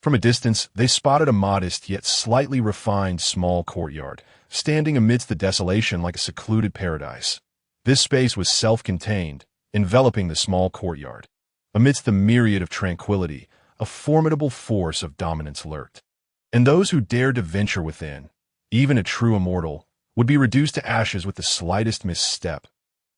From a distance, they spotted a modest yet slightly refined small courtyard, standing amidst the desolation like a secluded paradise. This space was self-contained, enveloping the small courtyard. Amidst the myriad of tranquility, a formidable force of dominance lurked. And those who dared to venture within, even a true immortal, would be reduced to ashes with the slightest misstep.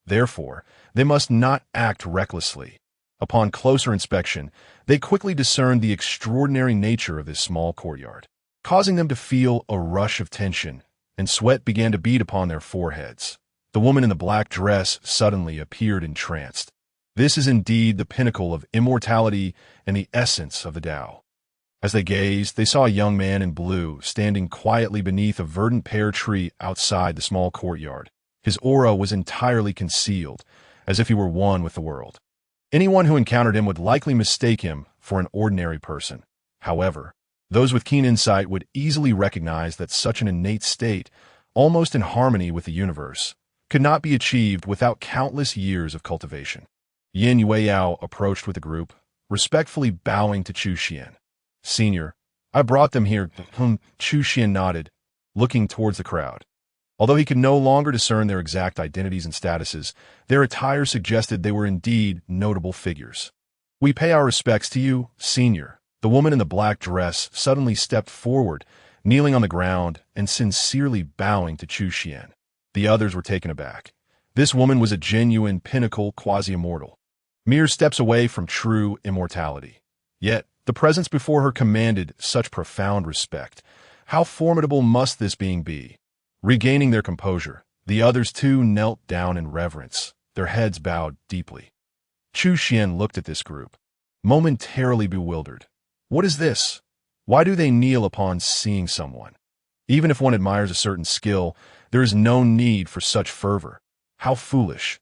Therefore, they must not act recklessly. Upon closer inspection, they quickly discerned the extraordinary nature of this small courtyard, causing them to feel a rush of tension, and sweat began to bead upon their foreheads. The woman in the black dress suddenly appeared entranced. This is indeed the pinnacle of immortality and the essence of the Tao. As they gazed, they saw a young man in blue standing quietly beneath a verdant pear tree outside the small courtyard. His aura was entirely concealed, as if he were one with the world. Anyone who encountered him would likely mistake him for an ordinary person. However, those with keen insight would easily recognize that such an innate state, almost in harmony with the universe, could not be achieved without countless years of cultivation. Yan Yueyao approached with the group, respectfully bowing to Chu Xuan. "Senior, I brought them here." Chu Xuan nodded, looking towards the crowd. Although he could no longer discern their exact identities and statuses, their attire suggested they were indeed notable figures. "We pay our respects to you, senior." The woman in the black dress suddenly stepped forward, kneeling on the ground and sincerely bowing to Chu Xuan. The others were taken aback. This woman was a genuine pinnacle quasi-immortal, mere steps away from true immortality. Yet, the presence before her commanded such profound respect. How formidable must this being be? Regaining their composure, the others too knelt down in reverence, their heads bowed deeply. Chu Xuan looked at this group, momentarily bewildered. What is this? Why do they kneel upon seeing someone? Even if one admires a certain skill, there is no need for such fervor. How foolish!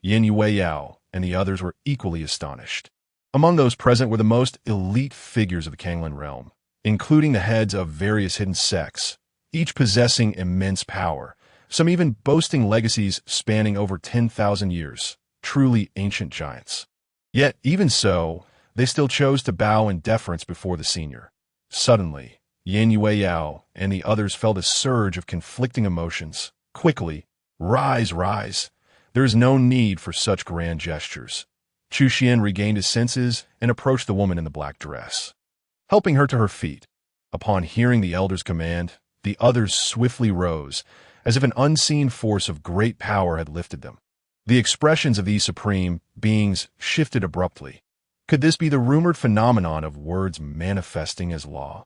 Yan Yueyao and the others were equally astonished. Among those present were the most elite figures of the Kanglan realm, including the heads of various hidden sects, each possessing immense power, some even boasting legacies spanning over 10,000 years, truly ancient giants. Yet, even so, they still chose to bow in deference before the senior. Suddenly, Yan Yueyao and the others felt a surge of conflicting emotions. Quickly, "Rise, rise. There is no need for such grand gestures." Chu Xuan regained his senses and approached the woman in the black dress, helping her to her feet. Upon hearing the elder's command, the others swiftly rose, as if an unseen force of great power had lifted them. The expressions of these supreme beings shifted abruptly. Could this be the rumored phenomenon of words manifesting as law?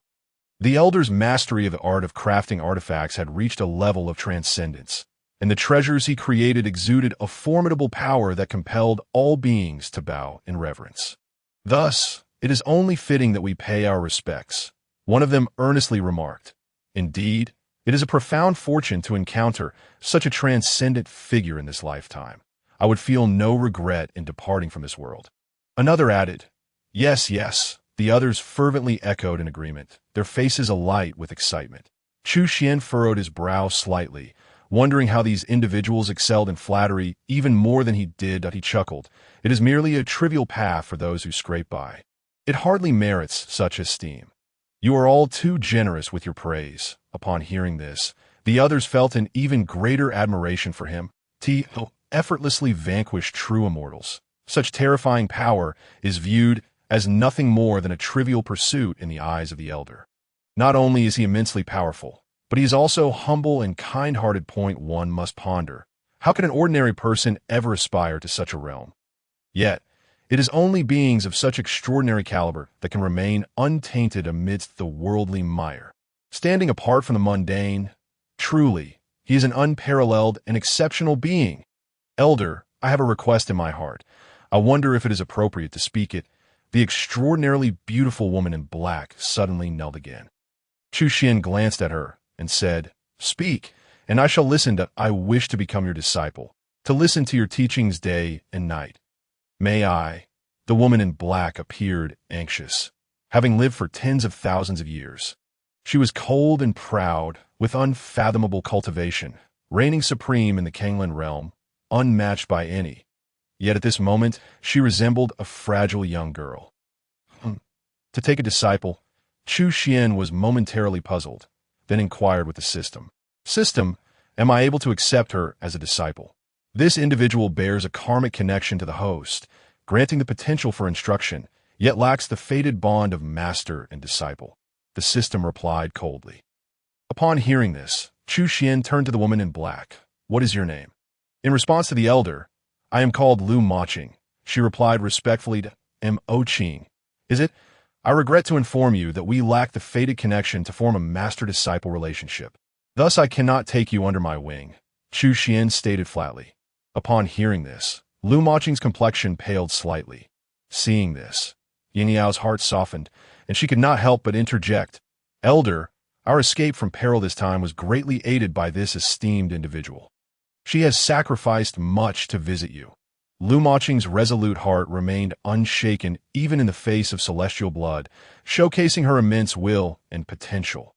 The elder's mastery of the art of crafting artifacts had reached a level of transcendence, and the treasures he created exuded a formidable power that compelled all beings to bow in reverence. "Thus, it is only fitting that we pay our respects," one of them earnestly remarked. "Indeed, it is a profound fortune to encounter such a transcendent figure in this lifetime. I would feel no regret in departing from this world." Another added, "Yes, yes." The others fervently echoed in agreement, their faces alight with excitement. Chu Xuan furrowed his brow slightly, wondering how these individuals excelled in flattery even more than he did. He chuckled. "It is merely a trivial path for those who scrape by. It hardly merits such esteem. You are all too generous with your praise." Upon hearing this, the others felt an even greater admiration for him. He effortlessly vanquished true immortals. Such terrifying power is viewed as nothing more than a trivial pursuit in the eyes of the elder. Not only is he immensely powerful, but he is also humble and kind-hearted. Point one must ponder. How can an ordinary person ever aspire to such a realm? Yet, it is only beings of such extraordinary caliber that can remain untainted amidst the worldly mire. Standing apart from the mundane, truly, he is an unparalleled and exceptional being. Elder, I have a request in my heart. I wonder if it is appropriate to speak it. The extraordinarily beautiful woman in black suddenly knelt again. Chu Xuan glanced at her and said, "Speak, and I shall listen. I wish to become your disciple, to listen to your teachings day and night." "May I?" The woman in black appeared anxious, having lived for tens of thousands of years. She was cold and proud, with unfathomable cultivation, reigning supreme in the Kanglan realm, unmatched by any. Yet at this moment, she resembled a fragile young girl. To take a disciple, Chu Xuan was momentarily puzzled, then inquired with the system. "System, am I able to accept her as a disciple? This individual bears a karmic connection to the host, granting the potential for instruction, yet lacks the fated bond of master and disciple." The system replied coldly. Upon hearing this, Chu Xuan turned to the woman in black. "What is your name?" In response to the elder, "I am called Lu Maching." She replied respectfully to M.O. Ching. "Is it? I regret to inform you that we lack the fated connection to form a master-disciple relationship. Thus I cannot take you under my wing," Chu Xuan stated flatly. Upon hearing this, Lu Maching's complexion paled slightly. Seeing this, Yin Yao's heart softened, and she could not help but interject, "Elder, our escape from peril this time was greatly aided by this esteemed individual. She has sacrificed much to visit you." Lu Maching's resolute heart remained unshaken even in the face of celestial blood, showcasing her immense will and potential.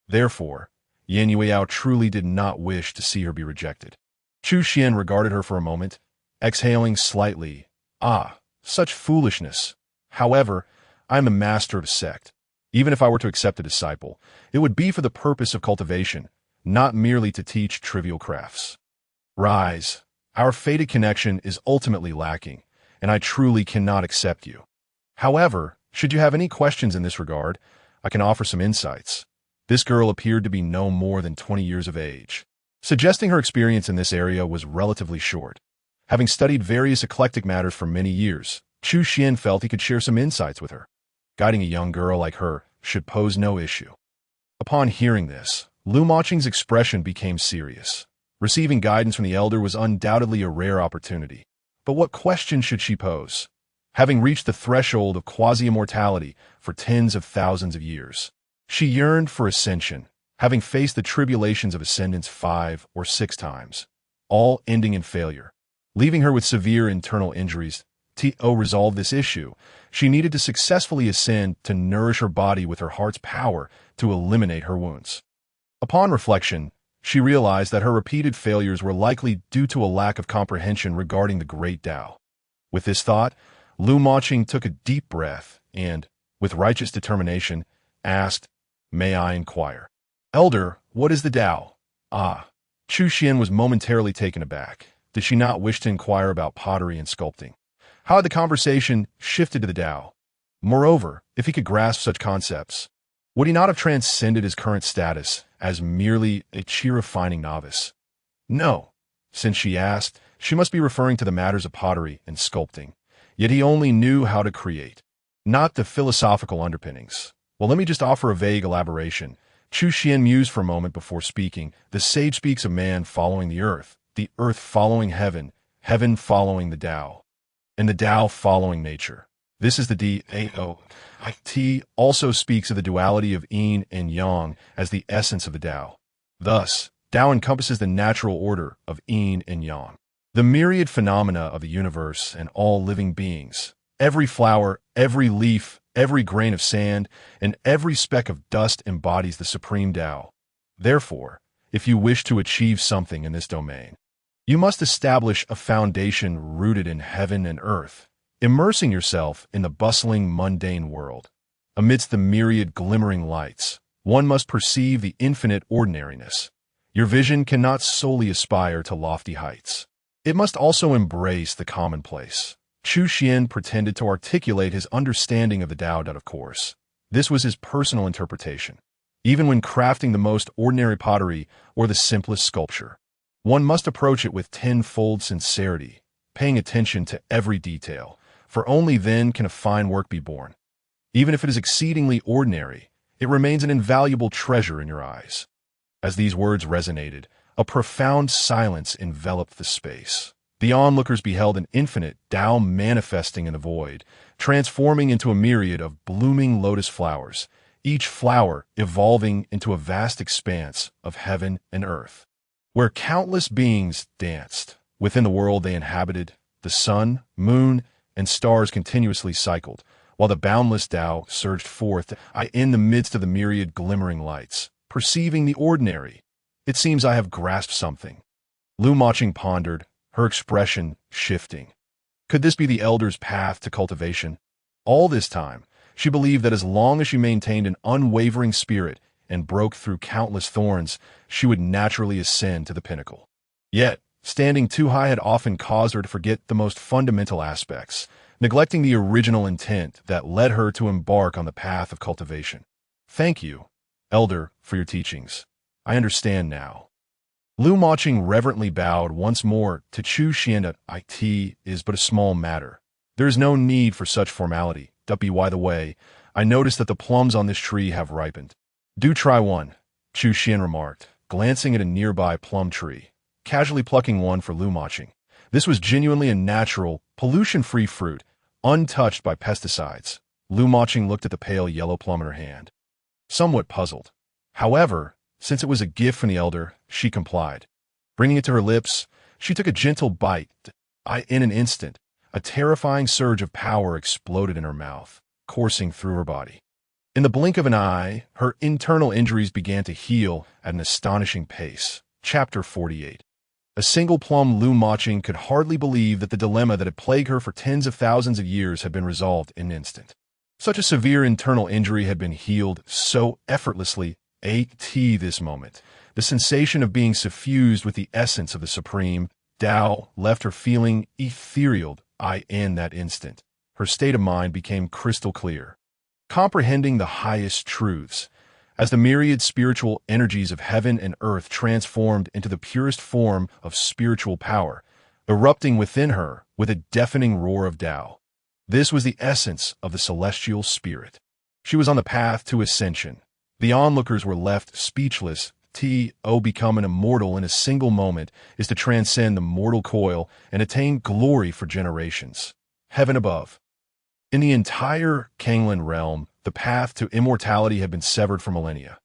Therefore, Yin Yao truly did not wish to see her be rejected. Chu Xuan regarded her for a moment, exhaling slightly. "Ah, such foolishness. However, I am a master of a sect. Even if I were to accept a disciple, it would be for the purpose of cultivation, not merely to teach trivial crafts. Rise. Our fated connection is ultimately lacking, and I truly cannot accept you. However, should you have any questions in this regard, I can offer some insights." This girl appeared to be no more than 20 years of age, suggesting her experience in this area was relatively short. Having studied various eclectic matters for many years, Chu Xuan felt he could share some insights with her. Guiding a young girl like her should pose no issue. Upon hearing this, Lu Maching's expression became serious. Receiving guidance from the elder was undoubtedly a rare opportunity. But what question should she pose? Having reached the threshold of quasi-immortality for tens of thousands of years, she yearned for ascension, having faced the tribulations of ascendance 5 or 6 times, all ending in failure, leaving her with severe internal injuries. To resolve this issue, she needed to successfully ascend to nourish her body with her heart's power to eliminate her wounds. Upon reflection, she realized that her repeated failures were likely due to a lack of comprehension regarding the Great Tao. With this thought, Lu Maching took a deep breath and, with righteous determination, asked, "May I inquire?" "Elder, what is the Tao?" Chu Xuan was momentarily taken aback. Did she not wish to inquire about pottery and sculpting? How had the conversation shifted to the Tao? Moreover, if he could grasp such concepts, would he not have transcended his current status as merely a chi-refining novice? No. Since she asked, she must be referring to the matters of pottery and sculpting. Yet he only knew how to create, not the philosophical underpinnings. Well, let me just offer a vague elaboration. Chu Xuan mused for a moment before speaking. The sage speaks of man following the earth following heaven, heaven following the Tao, and the Tao following nature. This is the Dao. T also speaks of the duality of yin and yang as the essence of the Tao. Thus, Tao encompasses the natural order of yin and yang, the myriad phenomena of the universe and all living beings. Every flower, every leaf, every grain of sand, and every speck of dust embodies the supreme Tao. Therefore, if you wish to achieve something in this domain, you must establish a foundation rooted in heaven and earth, immersing yourself in the bustling, mundane world. Amidst the myriad glimmering lights, one must perceive the infinite ordinariness. Your vision cannot solely aspire to lofty heights. It must also embrace the commonplace. Chu Xuan pretended to articulate his understanding of the Tao. Of course, this was his personal interpretation. even when crafting the most ordinary pottery or the simplest sculpture. One must approach it with tenfold sincerity, paying attention to every detail, for only then can a fine work be born. Even if it is exceedingly ordinary, it remains an invaluable treasure in your eyes. As these words resonated, a profound silence enveloped the space. The onlookers beheld an infinite Tao manifesting in the void, transforming into a myriad of blooming lotus flowers, each flower evolving into a vast expanse of heaven and earth, where countless beings danced. Within the world they inhabited, the sun, moon, and stars continuously cycled, while the boundless Tao surged forth in the midst of the myriad glimmering lights. Perceiving the ordinary, it seems I have grasped something. Lu Maching pondered, her expression shifting. Could this be the elder's path to cultivation? All this time, she believed that as long as she maintained an unwavering spirit and broke through countless thorns, she would naturally ascend to the pinnacle. Yet, standing too high had often caused her to forget the most fundamental aspects, neglecting the original intent that led her to embark on the path of cultivation. Thank you, Elder, for your teachings. I understand now. Lu Maching reverently bowed once more to Chu Xuan. It is but a small matter. There is no need for such formality. By the way, I notice that the plums on this tree have ripened. Do try one, Chu Xuan remarked, glancing at a nearby plum tree, casually plucking one for Lu Maching. This was genuinely a natural, pollution-free fruit, untouched by pesticides. Lu Maching looked at the pale yellow plum in her hand, somewhat puzzled. However, since it was a gift from the elder, she complied. Bringing it to her lips, she took a gentle bite. In an instant, a terrifying surge of power exploded in her mouth, coursing through her body. In the blink of an eye, her internal injuries began to heal at an astonishing pace. Chapter 48. A single plum. Lu Maching could hardly believe that the dilemma that had plagued her for tens of thousands of years had been resolved in an instant. Such a severe internal injury had been healed so effortlessly. This moment, the sensation of being suffused with the essence of the supreme Tao left her feeling ethereal. In that instant, her state of mind became crystal clear, comprehending the highest truths, as the myriad spiritual energies of heaven and earth transformed into the purest form of spiritual power, erupting within her with a deafening roar of Tao. This was the essence of the celestial spirit. She was on the path to ascension. The onlookers were left speechless. Becoming immortal in a single moment is to transcend the mortal coil and attain glory for generations. Heaven above. In the entire Kanglan realm, the path to immortality had been severed for millennia.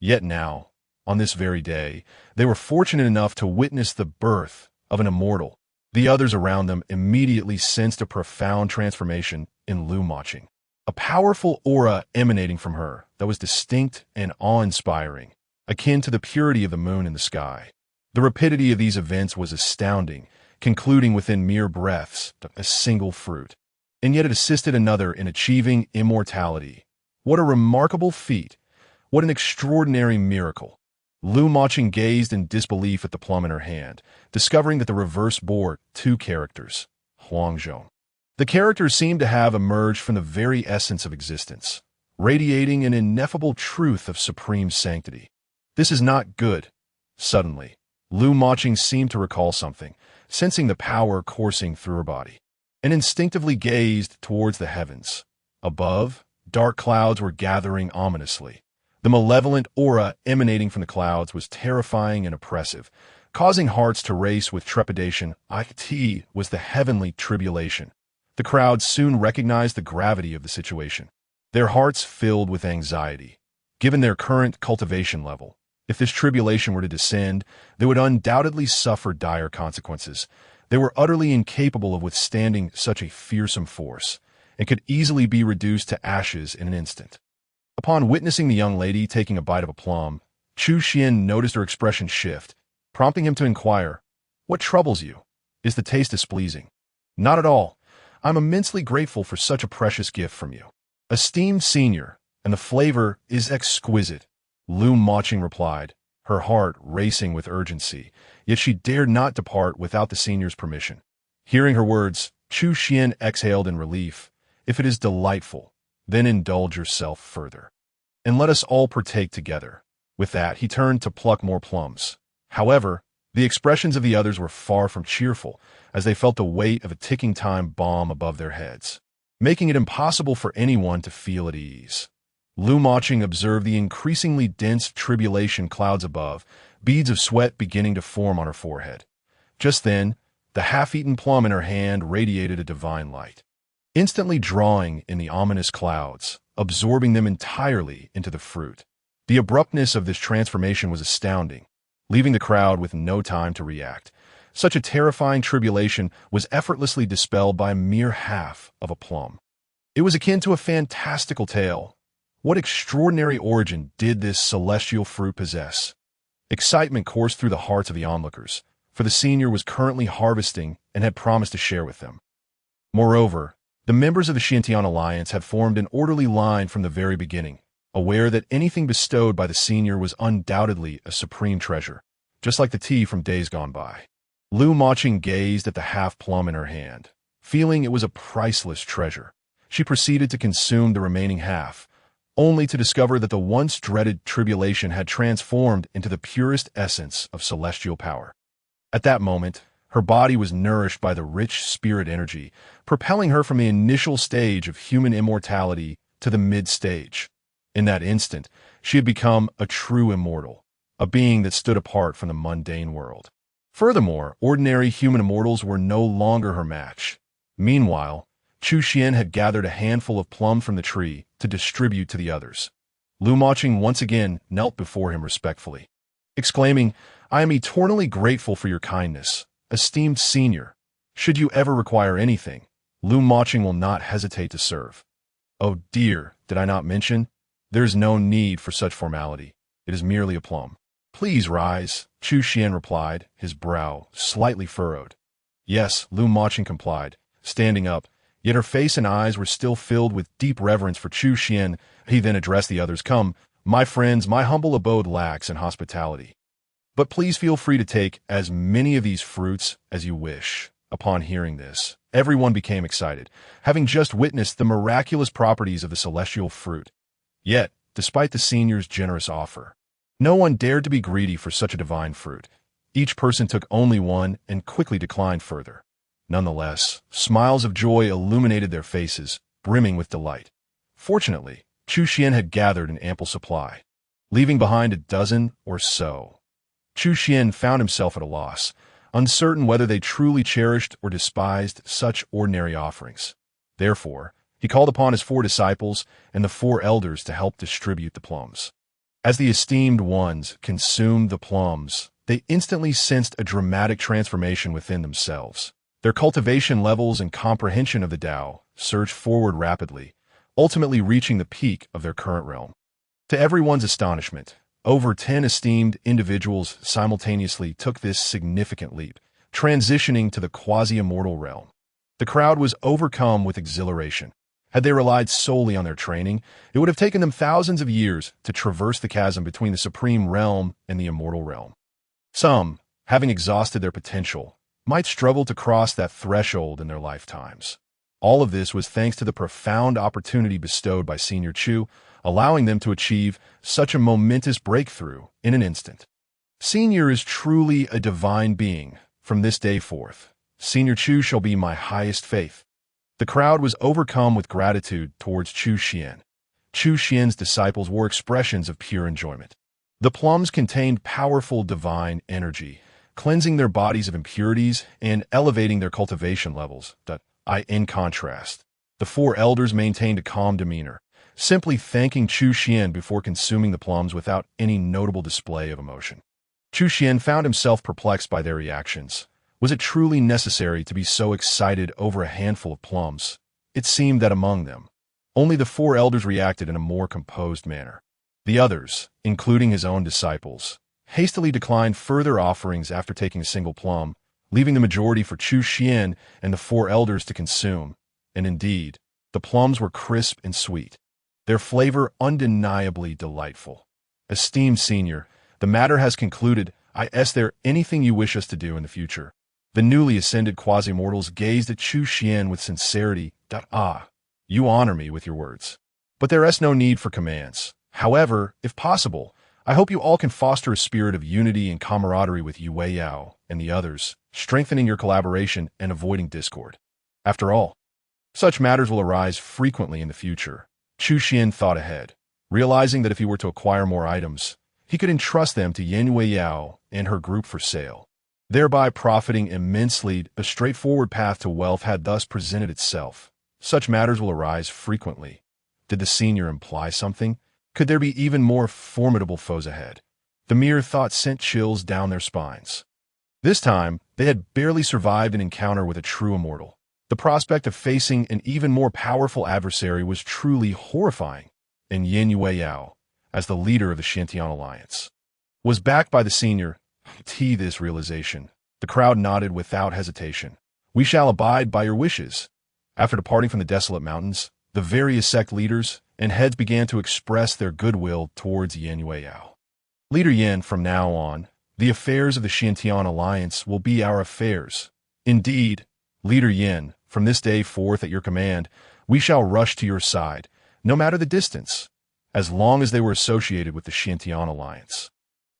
Yet now, on this very day, they were fortunate enough to witness the birth of an immortal. The others around them immediately sensed a profound transformation in Lu Maching. A powerful aura emanating from her that was distinct and awe-inspiring, akin to the purity of the moon in the sky. The rapidity of these events was astounding, concluding within mere breaths, a single fruit. And yet it assisted another in achieving immortality. What a remarkable feat! What an extraordinary miracle! Lu Maching gazed in disbelief at the plum in her hand, discovering that the reverse bore two characters, Huangzhong. The characters seemed to have emerged from the very essence of existence, radiating an ineffable truth of supreme sanctity. This is not good. Suddenly, Lu Maching seemed to recall something, sensing the power coursing through her body, and instinctively gazed towards the heavens. Above, dark clouds were gathering ominously. The malevolent aura emanating from the clouds was terrifying and oppressive, causing hearts to race with trepidation. It was the heavenly tribulation. The crowd soon recognized the gravity of the situation. Their hearts filled with anxiety. Given their current cultivation level, if this tribulation were to descend, they would undoubtedly suffer dire consequences. They were utterly incapable of withstanding such a fearsome force, and could easily be reduced to ashes in an instant. Upon witnessing the young lady taking a bite of a plum, Chu Xuan noticed her expression shift, prompting him to inquire, "What troubles you? Is the taste displeasing?" "Not at all. I'm immensely grateful for such a precious gift from you, esteemed senior, and the flavor is exquisite," Lu Maching replied, her heart racing with urgency, yet she dared not depart without the senior's permission. Hearing her words, Chu Xuan exhaled in relief. "If it is delightful, then indulge yourself further." and let us all partake together." With that, he turned to pluck more plums. However, the expressions of the others were far from cheerful, as they felt the weight of a ticking time bomb above their heads, making it impossible for anyone to feel at ease. Lu Maching observed the increasingly dense tribulation clouds above, beads of sweat beginning to form on her forehead. Just then, the half-eaten plum in her hand radiated a divine light, instantly drawing in the ominous clouds, absorbing them entirely into the fruit. The abruptness of this transformation was astounding, leaving the crowd with no time to react. Such a terrifying tribulation was effortlessly dispelled by a mere half of a plum. It was akin to a fantastical tale. What extraordinary origin did this celestial fruit possess? Excitement coursed through the hearts of the onlookers, for the senior was currently harvesting and had promised to share with them. Moreover, the members of the Xintian Alliance had formed an orderly line from the very beginning, aware that anything bestowed by the senior was undoubtedly a supreme treasure, just like the tea from days gone by. Lu Maching gazed at the half-plum in her hand. Feeling it was a priceless treasure, she proceeded to consume the remaining half, only to discover that the once dreaded tribulation had transformed into the purest essence of celestial power. At that moment, her body was nourished by the rich spirit energy, propelling her from the initial stage of human immortality to the mid-stage. In that instant, she had become a true immortal, a being that stood apart from the mundane world. Furthermore, ordinary human immortals were no longer her match. Meanwhile, Chu Xuan had gathered a handful of plum from the tree to distribute to the others. Lu Maching once again knelt before him respectfully, exclaiming, "I am eternally grateful for your kindness, esteemed senior. Should you ever require anything, Lu Maching will not hesitate to serve." "Oh dear, did I not mention? There is no need for such formality. It is merely a plum." "Please rise," Chu Xuan replied, his brow slightly furrowed. "Yes," Lu Maching complied, standing up, yet her face and eyes were still filled with deep reverence for Chu Xuan. He then addressed the others, "Come, my friends, my humble abode lacks in hospitality. But please feel free to take as many of these fruits as you wish." Upon hearing this, everyone became excited, having just witnessed the miraculous properties of the celestial fruit. Yet, despite the senior's generous offer, no one dared to be greedy for such a divine fruit. Each person took only one and quickly declined further. Nonetheless, smiles of joy illuminated their faces, brimming with delight. Fortunately, Chu Xuan had gathered an ample supply, leaving behind a dozen or so. Chu Xuan found himself at a loss, uncertain whether they truly cherished or despised such ordinary offerings. Therefore, he called upon his 4 disciples and the 4 elders to help distribute the plums. As the esteemed ones consumed the plums, they instantly sensed a dramatic transformation within themselves. Their cultivation levels and comprehension of the Tao surged forward rapidly, ultimately reaching the peak of their current realm. To everyone's astonishment, over 10 esteemed individuals simultaneously took this significant leap, transitioning to the quasi-immortal realm. The crowd was overcome with exhilaration. Had they relied solely on their training, it would have taken them thousands of years to traverse the chasm between the supreme realm and the immortal realm. Some, having exhausted their potential, might struggle to cross that threshold in their lifetimes. All of this was thanks to the profound opportunity bestowed by Senior Chu, allowing them to achieve such a momentous breakthrough in an instant. Senior is truly a divine being. From this day forth, Senior Chu shall be my highest faith. The crowd was overcome with gratitude towards Chu Xuan. Chu Xuan's disciples wore expressions of pure enjoyment. The plums contained powerful divine energy, cleansing their bodies of impurities and elevating their cultivation levels. In contrast, the 4 elders maintained a calm demeanor, simply thanking Chu Xuan before consuming the plums without any notable display of emotion. Chu Xuan found himself perplexed by their reactions. Was it truly necessary to be so excited over a handful of plums? It seemed that among them, only the 4 elders reacted in a more composed manner. The others, including his own disciples, hastily declined further offerings after taking a single plum, leaving the majority for Chu Xuan and the 4 elders to consume. And indeed, the plums were crisp and sweet, their flavor undeniably delightful. "Esteemed senior, the matter has concluded. Is there anything you wish us to do in the future?" The newly ascended quasi-mortals gazed at Chu Xuan with sincerity. "You honor me with your words. But there is no need for commands. However, if possible, I hope you all can foster a spirit of unity and camaraderie with Yue Yao and the others, strengthening your collaboration and avoiding discord. After all, such matters will arise frequently in the future. Chu Xuan thought ahead, realizing that if he were to acquire more items, he could entrust them to Yue Yao and her group for sale, thereby profiting immensely. A straightforward path to wealth had thus presented itself. Such matters will arise frequently. Did the senior imply something? Could there be even more formidable foes ahead? The mere thought sent chills down their spines. This time, they had barely survived an encounter with a true immortal. The prospect of facing an even more powerful adversary was truly horrifying, and Yin Yue Yao, as the leader of the Xiantian Alliance, was backed by the senior. This realization, the crowd nodded without hesitation. We shall abide by your wishes. After departing from the desolate mountains, the various sect leaders and heads began to express their goodwill towards Yin Yue Yao. Leader Yin, from now on, the affairs of the Xiantian Alliance will be our affairs. Indeed, Leader Yin, from this day forth at your command, we shall rush to your side, no matter the distance, as long as they were associated with the Xiantian Alliance.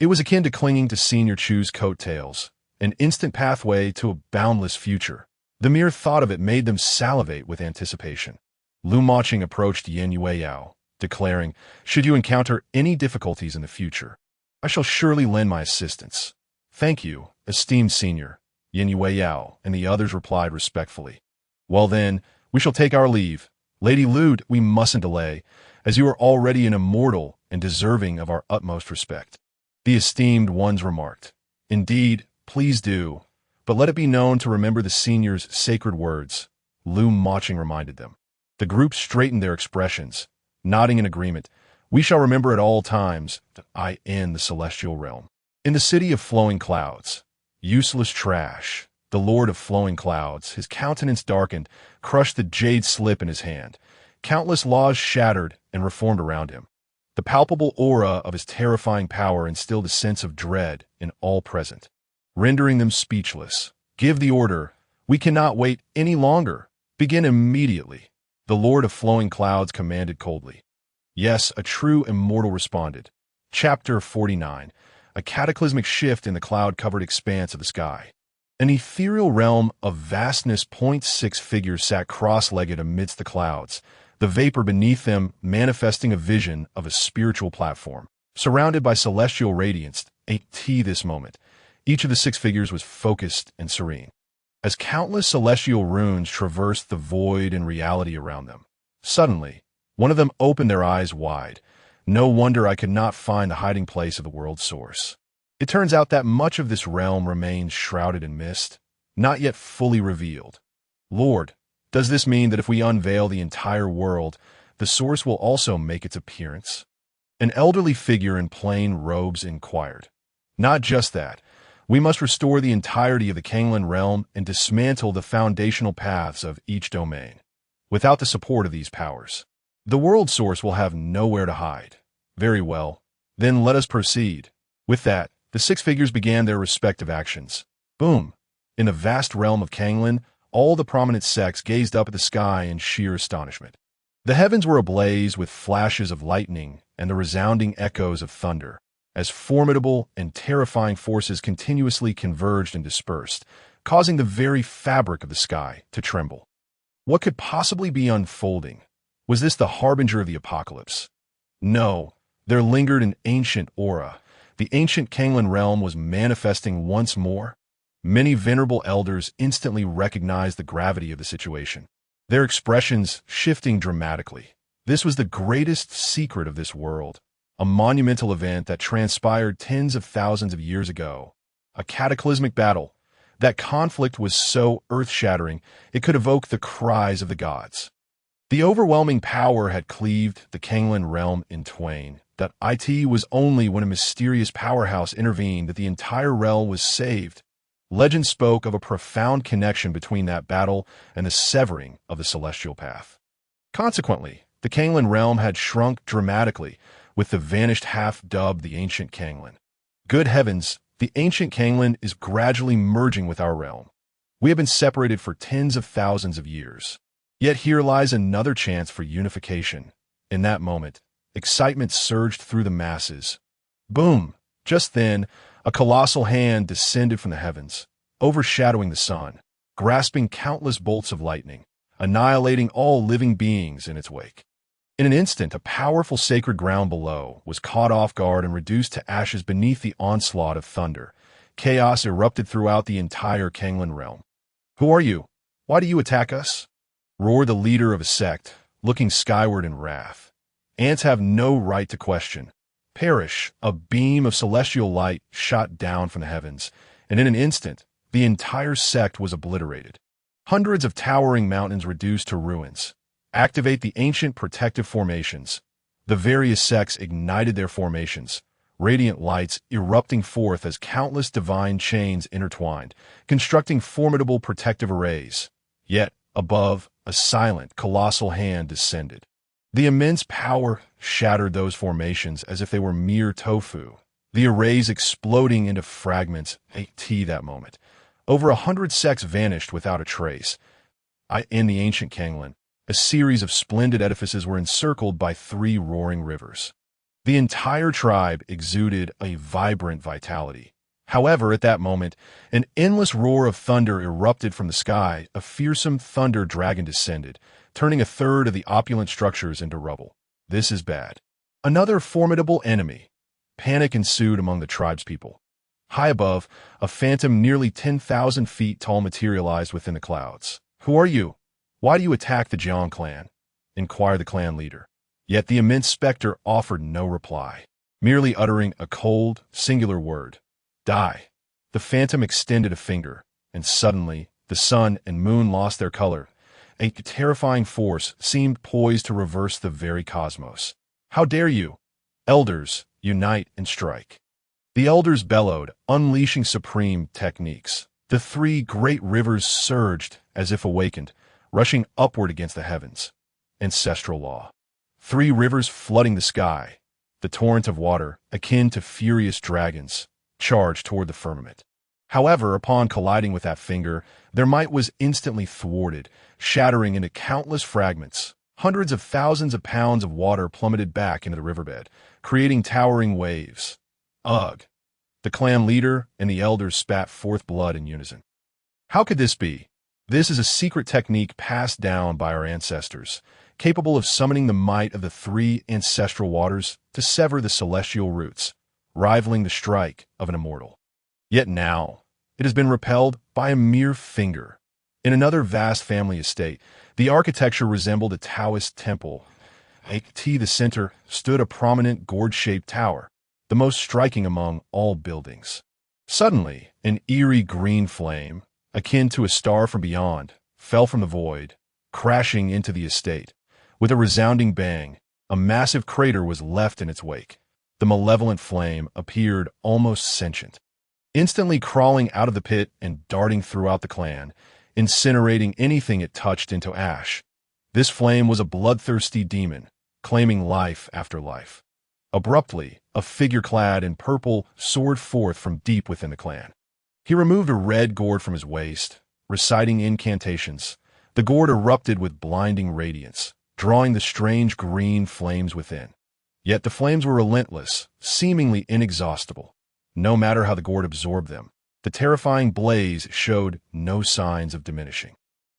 It was akin to clinging to Senior Chu's coattails, an instant pathway to a boundless future. The mere thought of it made them salivate with anticipation. Lu Maching approached Yin Yue Yao, declaring, "Should you encounter any difficulties in the future, I shall surely lend my assistance." "Thank you, esteemed senior," Yin Yue Yao and the others replied respectfully. "Well then, we shall take our leave. Lady Lude, we mustn't delay, as you are already an immortal and deserving of our utmost respect." The esteemed ones remarked, "Indeed, please do, but let it be known to remember the senior's sacred words," Lu Maching reminded them. The group straightened their expressions, nodding in agreement. "We shall remember at all times that I am the celestial realm." In the city of flowing clouds, useless trash, the lord of flowing clouds, his countenance darkened, crushed the jade slip in his hand. Countless laws shattered and reformed around him. The palpable aura of his terrifying power instilled a sense of dread in all present, rendering them speechless. "Give the order. We cannot wait any longer. Begin immediately," the Lord of Flowing Clouds commanded coldly. "Yes," a true immortal responded. Chapter 49. A cataclysmic shift in the cloud-covered expanse of the sky. An ethereal realm of vastness. 6 figures sat cross-legged amidst the clouds, the vapor beneath them manifesting a vision of a spiritual platform. Surrounded by celestial radiance, this moment, each of the 6 figures was focused and serene, as countless celestial runes traversed the void and reality around them. Suddenly, one of them opened their eyes wide. "No wonder I could not find the hiding place of the world's source. It turns out that much of this realm remains shrouded in mist, not yet fully revealed. Lord, does this mean that if we unveil the entire world, the source will also make its appearance?" An elderly figure in plain robes inquired. "Not just that. We must restore the entirety of the Kanglan realm and dismantle the foundational paths of each domain. Without the support of these powers, the world source will have nowhere to hide." "Very well. Then let us proceed." With that, the 6 figures began their respective actions. Boom! In the vast realm of Kanglan, all the prominent sects gazed up at the sky in sheer astonishment. The heavens were ablaze with flashes of lightning and the resounding echoes of thunder, as formidable and terrifying forces continuously converged and dispersed, causing the very fabric of the sky to tremble. What could possibly be unfolding? Was this the harbinger of the apocalypse? No, there lingered an ancient aura. The ancient Kanglan realm was manifesting once more. Many venerable elders instantly recognized the gravity of the situation, their expressions shifting dramatically. This was the greatest secret of this world, a monumental event that transpired tens of thousands of years ago, a cataclysmic battle. That conflict was so earth-shattering, it could evoke the cries of the gods. The overwhelming power had cleaved the Kanglan realm in twain. That it was only when a mysterious powerhouse intervened that the entire realm was saved. Legend spoke of a profound connection between that battle and the severing of the celestial path. Consequently, the Kanglan realm had shrunk dramatically, with the vanished half dubbed the ancient Kanglan. Good heavens, the ancient Kanglan is gradually merging with our realm. We have been separated for tens of thousands of years. Yet here lies another chance for unification. In that moment, Excitement surged through the masses. Boom! Just then, a colossal hand descended from the heavens, overshadowing the sun, grasping countless bolts of lightning, annihilating all living beings in its wake. In an instant, a powerful sacred ground below was caught off guard and reduced to ashes beneath the onslaught of thunder. Chaos erupted throughout the entire Kanglan realm. "Who are you? Why do you attack us?" roared the leader of a sect, looking skyward in wrath. "Ants have no right to question. Perish!" A beam of celestial light shot down from the heavens, and in an instant, the entire sect was obliterated. Hundreds of towering mountains reduced to ruins. Activate the ancient protective formations. The various sects ignited their formations, radiant lights erupting forth as countless divine chains intertwined, constructing formidable protective arrays. Yet, above, a silent, colossal hand descended. The immense power shattered those formations as if they were mere tofu, the arrays exploding into fragments. That moment, over 100 sects vanished without a trace. In the ancient Kanglan, a series of splendid edifices were encircled by 3 roaring rivers. The entire tribe exuded a vibrant vitality. However, at that moment, an endless roar of thunder erupted from the sky. A fearsome thunder dragon descended, turning a third of the opulent structures into rubble. "This is bad." Another formidable enemy. Panic ensued among the tribespeople. High above, a phantom nearly 10,000 feet tall materialized within the clouds. "Who are you? Why do you attack the Jiang clan?" inquired the clan leader. Yet the immense specter offered no reply, merely uttering a cold, singular word: "Die." The phantom extended a finger, and suddenly, the sun and moon lost their color. A terrifying force seemed poised to reverse the very cosmos. "How dare you? Elders, unite and strike." The elders bellowed, unleashing supreme techniques. The 3 great rivers surged as if awakened, rushing upward against the heavens. Ancestral law. 3 rivers flooding the sky. The torrent of water, akin to furious dragons, charged toward the firmament. However, upon colliding with that finger, their might was instantly thwarted, shattering into countless fragments. Hundreds of thousands of pounds of water plummeted back into the riverbed, creating towering waves. Ugh! The clan leader and the elders spat forth blood in unison. How could this be? This is a secret technique passed down by our ancestors, capable of summoning the might of the 3 ancestral waters to sever the celestial roots, rivaling the strike of an immortal. Yet now, it has been repelled by a mere finger. In another vast family estate, the architecture resembled a Taoist temple. At the center stood a prominent gourd-shaped tower, the most striking among all buildings. Suddenly, an eerie green flame, akin to a star from beyond, fell from the void, crashing into the estate. With a resounding bang, a massive crater was left in its wake. The malevolent flame appeared almost sentient, instantly crawling out of the pit and darting throughout the clan, incinerating anything it touched into ash. This flame was a bloodthirsty demon, claiming life after life. Abruptly, a figure clad in purple soared forth from deep within the clan. He removed a red gourd from his waist, reciting incantations. The gourd erupted with blinding radiance, drawing the strange green flames within. Yet the flames were relentless, seemingly inexhaustible. No matter how the gourd absorbed them, the terrifying blaze showed no signs of diminishing.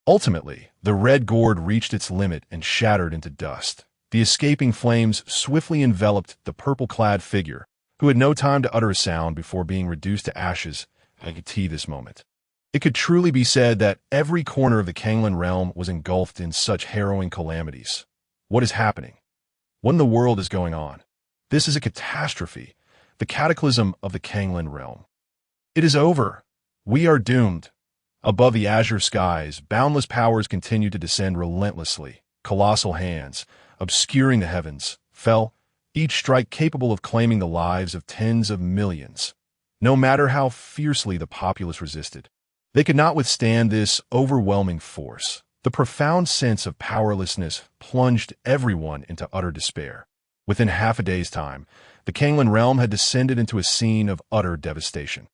Ultimately, the red gourd reached its limit and shattered into dust. The escaping flames swiftly enveloped the purple-clad figure, who had no time to utter a sound before being reduced to ashes. I could see this moment. It could truly be said that every corner of the Kanglan realm was engulfed in such harrowing calamities. What is happening? What in the world is going on? This is a catastrophe, the cataclysm of the Kanglan realm. It is over. We are doomed. Above the azure skies, boundless powers continued to descend relentlessly. Colossal hands, obscuring the heavens, fell, each strike capable of claiming the lives of tens of millions. No matter how fiercely the populace resisted, they could not withstand this overwhelming force. The profound sense of powerlessness plunged everyone into utter despair. Within half a day's time, the Kanglan realm had descended into a scene of utter devastation.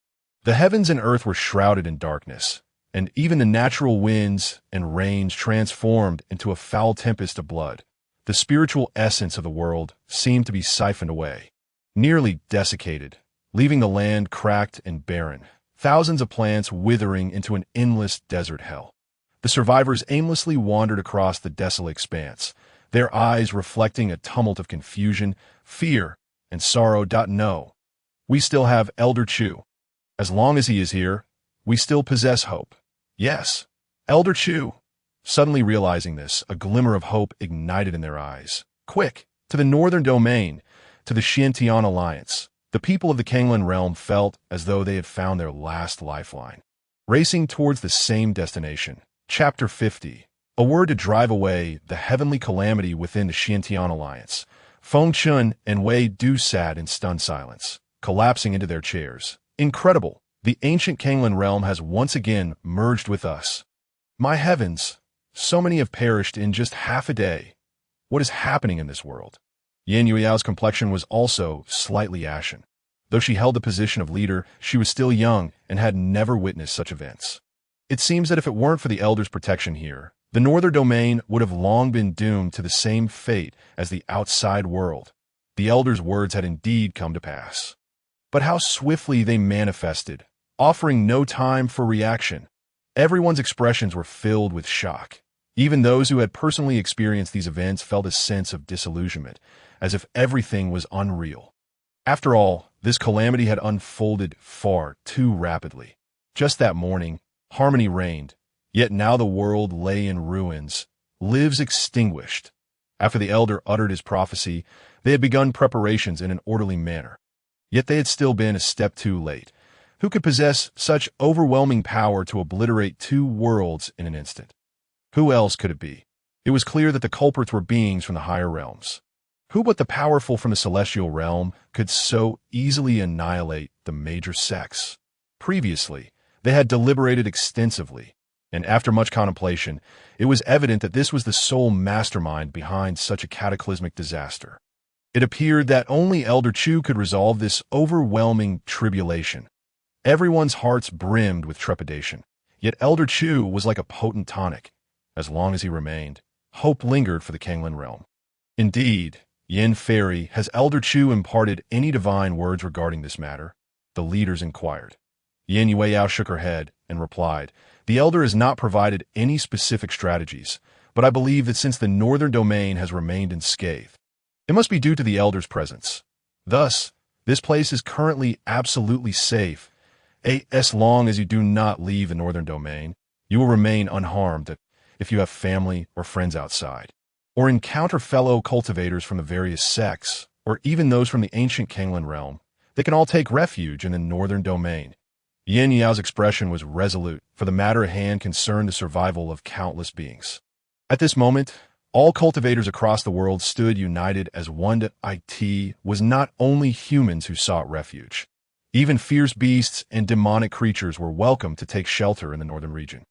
The heavens and earth were shrouded in darkness, and even the natural winds and rains transformed into a foul tempest of blood. The spiritual essence of the world seemed to be siphoned away, nearly desiccated, leaving the land cracked and barren, thousands of plants withering into an endless desert hell. The survivors aimlessly wandered across the desolate expanse, their eyes reflecting a tumult of confusion, fear, and sorrow. No, we still have Elder Chu. As long as he is here, we still possess hope. Yes, Elder Chu. Suddenly realizing this, a glimmer of hope ignited in their eyes. Quick, to the northern domain, to the Xiantian Alliance. The people of the Kanglan realm felt as though they had found their last lifeline. Racing towards the same destination. Chapter 50. A word to drive away the heavenly calamity within the Xiantian Alliance. Feng Chun and Wei Du sat in stunned silence, collapsing into their chairs. Incredible! The ancient Kanglan realm has once again merged with us. My heavens! So many have perished in just half a day. What is happening in this world? Yan Yuyao's complexion was also slightly ashen. Though she held the position of leader, she was still young and had never witnessed such events. It seems that if it weren't for the Elder's protection here, the Northern Domain would have long been doomed to the same fate as the outside world. The Elder's words had indeed come to pass. But how swiftly they manifested, offering no time for reaction. Everyone's expressions were filled with shock. Even those who had personally experienced these events felt a sense of disillusionment, as if everything was unreal. After all, this calamity had unfolded far too rapidly. Just that morning, harmony reigned, yet now the world lay in ruins, lives extinguished. After the Elder uttered his prophecy, they had begun preparations in an orderly manner. Yet they had still been a step too late. Who could possess such overwhelming power to obliterate two worlds in an instant? Who else could it be? It was clear that the culprits were beings from the higher realms. Who but the powerful from the celestial realm could so easily annihilate the major sects? Previously, they had deliberated extensively, and after much contemplation, it was evident that this was the sole mastermind behind such a cataclysmic disaster. It appeared that only Elder Chu could resolve this overwhelming tribulation. Everyone's hearts brimmed with trepidation, yet Elder Chu was like a potent tonic. As long as he remained, hope lingered for the Kanglan realm. Indeed, Yin Fairy, has Elder Chu imparted any divine words regarding this matter? The leaders inquired. Yin Yueyao shook her head and replied, The Elder has not provided any specific strategies, but I believe that since the northern domain has remained unscathed, it must be due to the Elder's presence. Thus, this place is currently absolutely safe. As long as you do not leave the northern domain, you will remain unharmed if you have family or friends outside, or encounter fellow cultivators from the various sects, or even those from the ancient Kanglan realm. They can all take refuge in the northern domain. Yin Yao's expression was resolute, for the matter at hand concerned the survival of countless beings. At this moment, all cultivators across the world stood united as one. It was not only humans who sought refuge. Even fierce beasts and demonic creatures were welcome to take shelter in the northern region.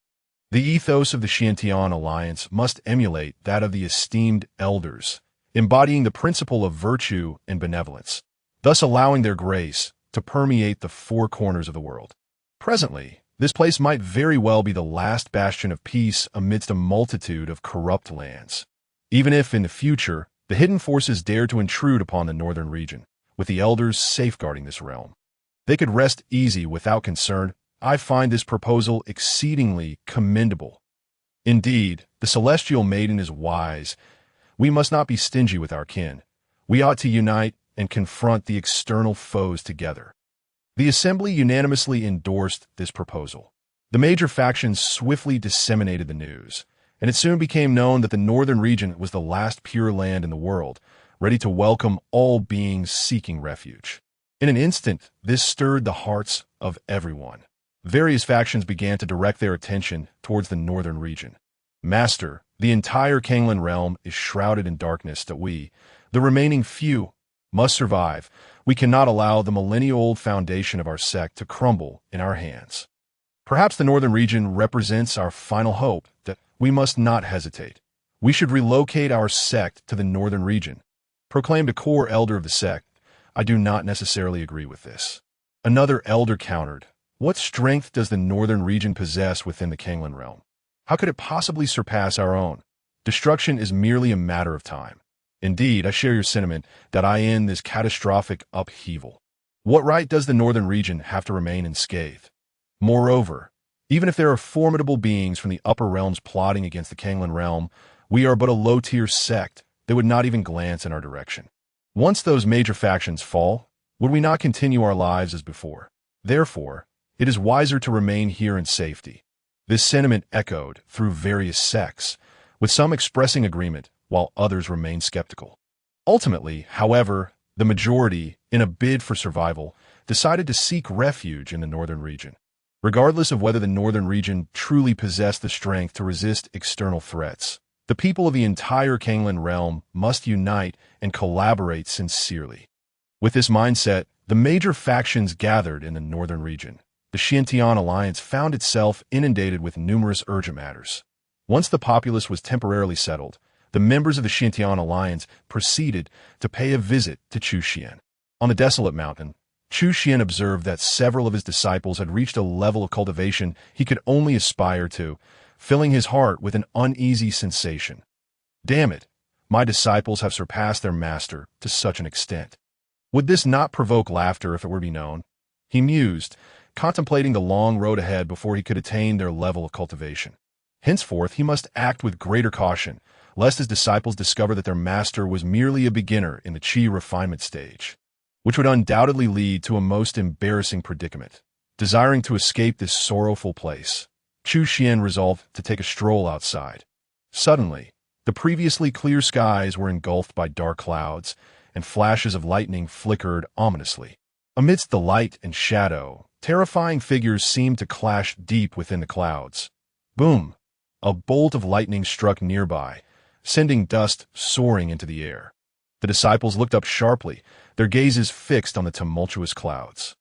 The ethos of the Xiantian Alliance must emulate that of the esteemed elders, embodying the principle of virtue and benevolence, thus allowing their grace to permeate the four corners of the world. Presently, this place might very well be the last bastion of peace amidst a multitude of corrupt lands. Even if, in the future, the hidden forces dare to intrude upon the northern region, with the elders safeguarding this realm, they could rest easy without concern. I find this proposal exceedingly commendable. Indeed, the celestial maiden is wise. We must not be stingy with our kin. We ought to unite and confront the external foes together. The assembly unanimously endorsed this proposal. The major factions swiftly disseminated the news, and it soon became known that the northern region was the last pure land in the world, ready to welcome all beings seeking refuge. In an instant, this stirred the hearts of everyone. Various factions began to direct their attention towards the northern region. Master, the entire Kanglan realm is shrouded in darkness that we, the remaining few, must survive. We cannot allow the millennia-old foundation of our sect to crumble in our hands. Perhaps the northern region represents our final hope that we must not hesitate. We should relocate our sect to the northern region, proclaimed a core elder of the sect. I do not necessarily agree with this. Another elder countered, What strength does the northern region possess within the Kanglan realm? How could it possibly surpass our own? Destruction is merely a matter of time. Indeed, I share your sentiment that I end this catastrophic upheaval. What right does the northern region have to remain unscathed? Moreover, even if there are formidable beings from the upper realms plotting against the Kanglan realm, we are but a low-tier sect that would not even glance in our direction. Once those major factions fall, would we not continue our lives as before? Therefore, it is wiser to remain here in safety. This sentiment echoed through various sects, with some expressing agreement while others remained skeptical. Ultimately, however, the majority, in a bid for survival, decided to seek refuge in the northern region. Regardless of whether the northern region truly possessed the strength to resist external threats, the people of the entire Kanglan realm must unite and collaborate sincerely. With this mindset, the major factions gathered in the northern region. The Xiantian alliance found itself inundated with numerous urgent matters. Once the populace was temporarily settled, the members of the Xiantian alliance proceeded to pay a visit to Chu Xuan. On the desolate mountain, Chu Xuan observed that several of his disciples had reached a level of cultivation he could only aspire to, filling his heart with an uneasy sensation. Damn it, my disciples have surpassed their master to such an extent. Would this not provoke laughter if it were to be known? He mused, contemplating the long road ahead before he could attain their level of cultivation. Henceforth, he must act with greater caution, lest his disciples discover that their master was merely a beginner in the qi refinement stage, which would undoubtedly lead to a most embarrassing predicament. Desiring to escape this sorrowful place, Chu Xuan resolved to take a stroll outside. Suddenly, the previously clear skies were engulfed by dark clouds, and flashes of lightning flickered ominously. Amidst the light and shadow, terrifying figures seemed to clash deep within the clouds. Boom! A bolt of lightning struck nearby, sending dust soaring into the air. The disciples looked up sharply, their gazes fixed on the tumultuous clouds.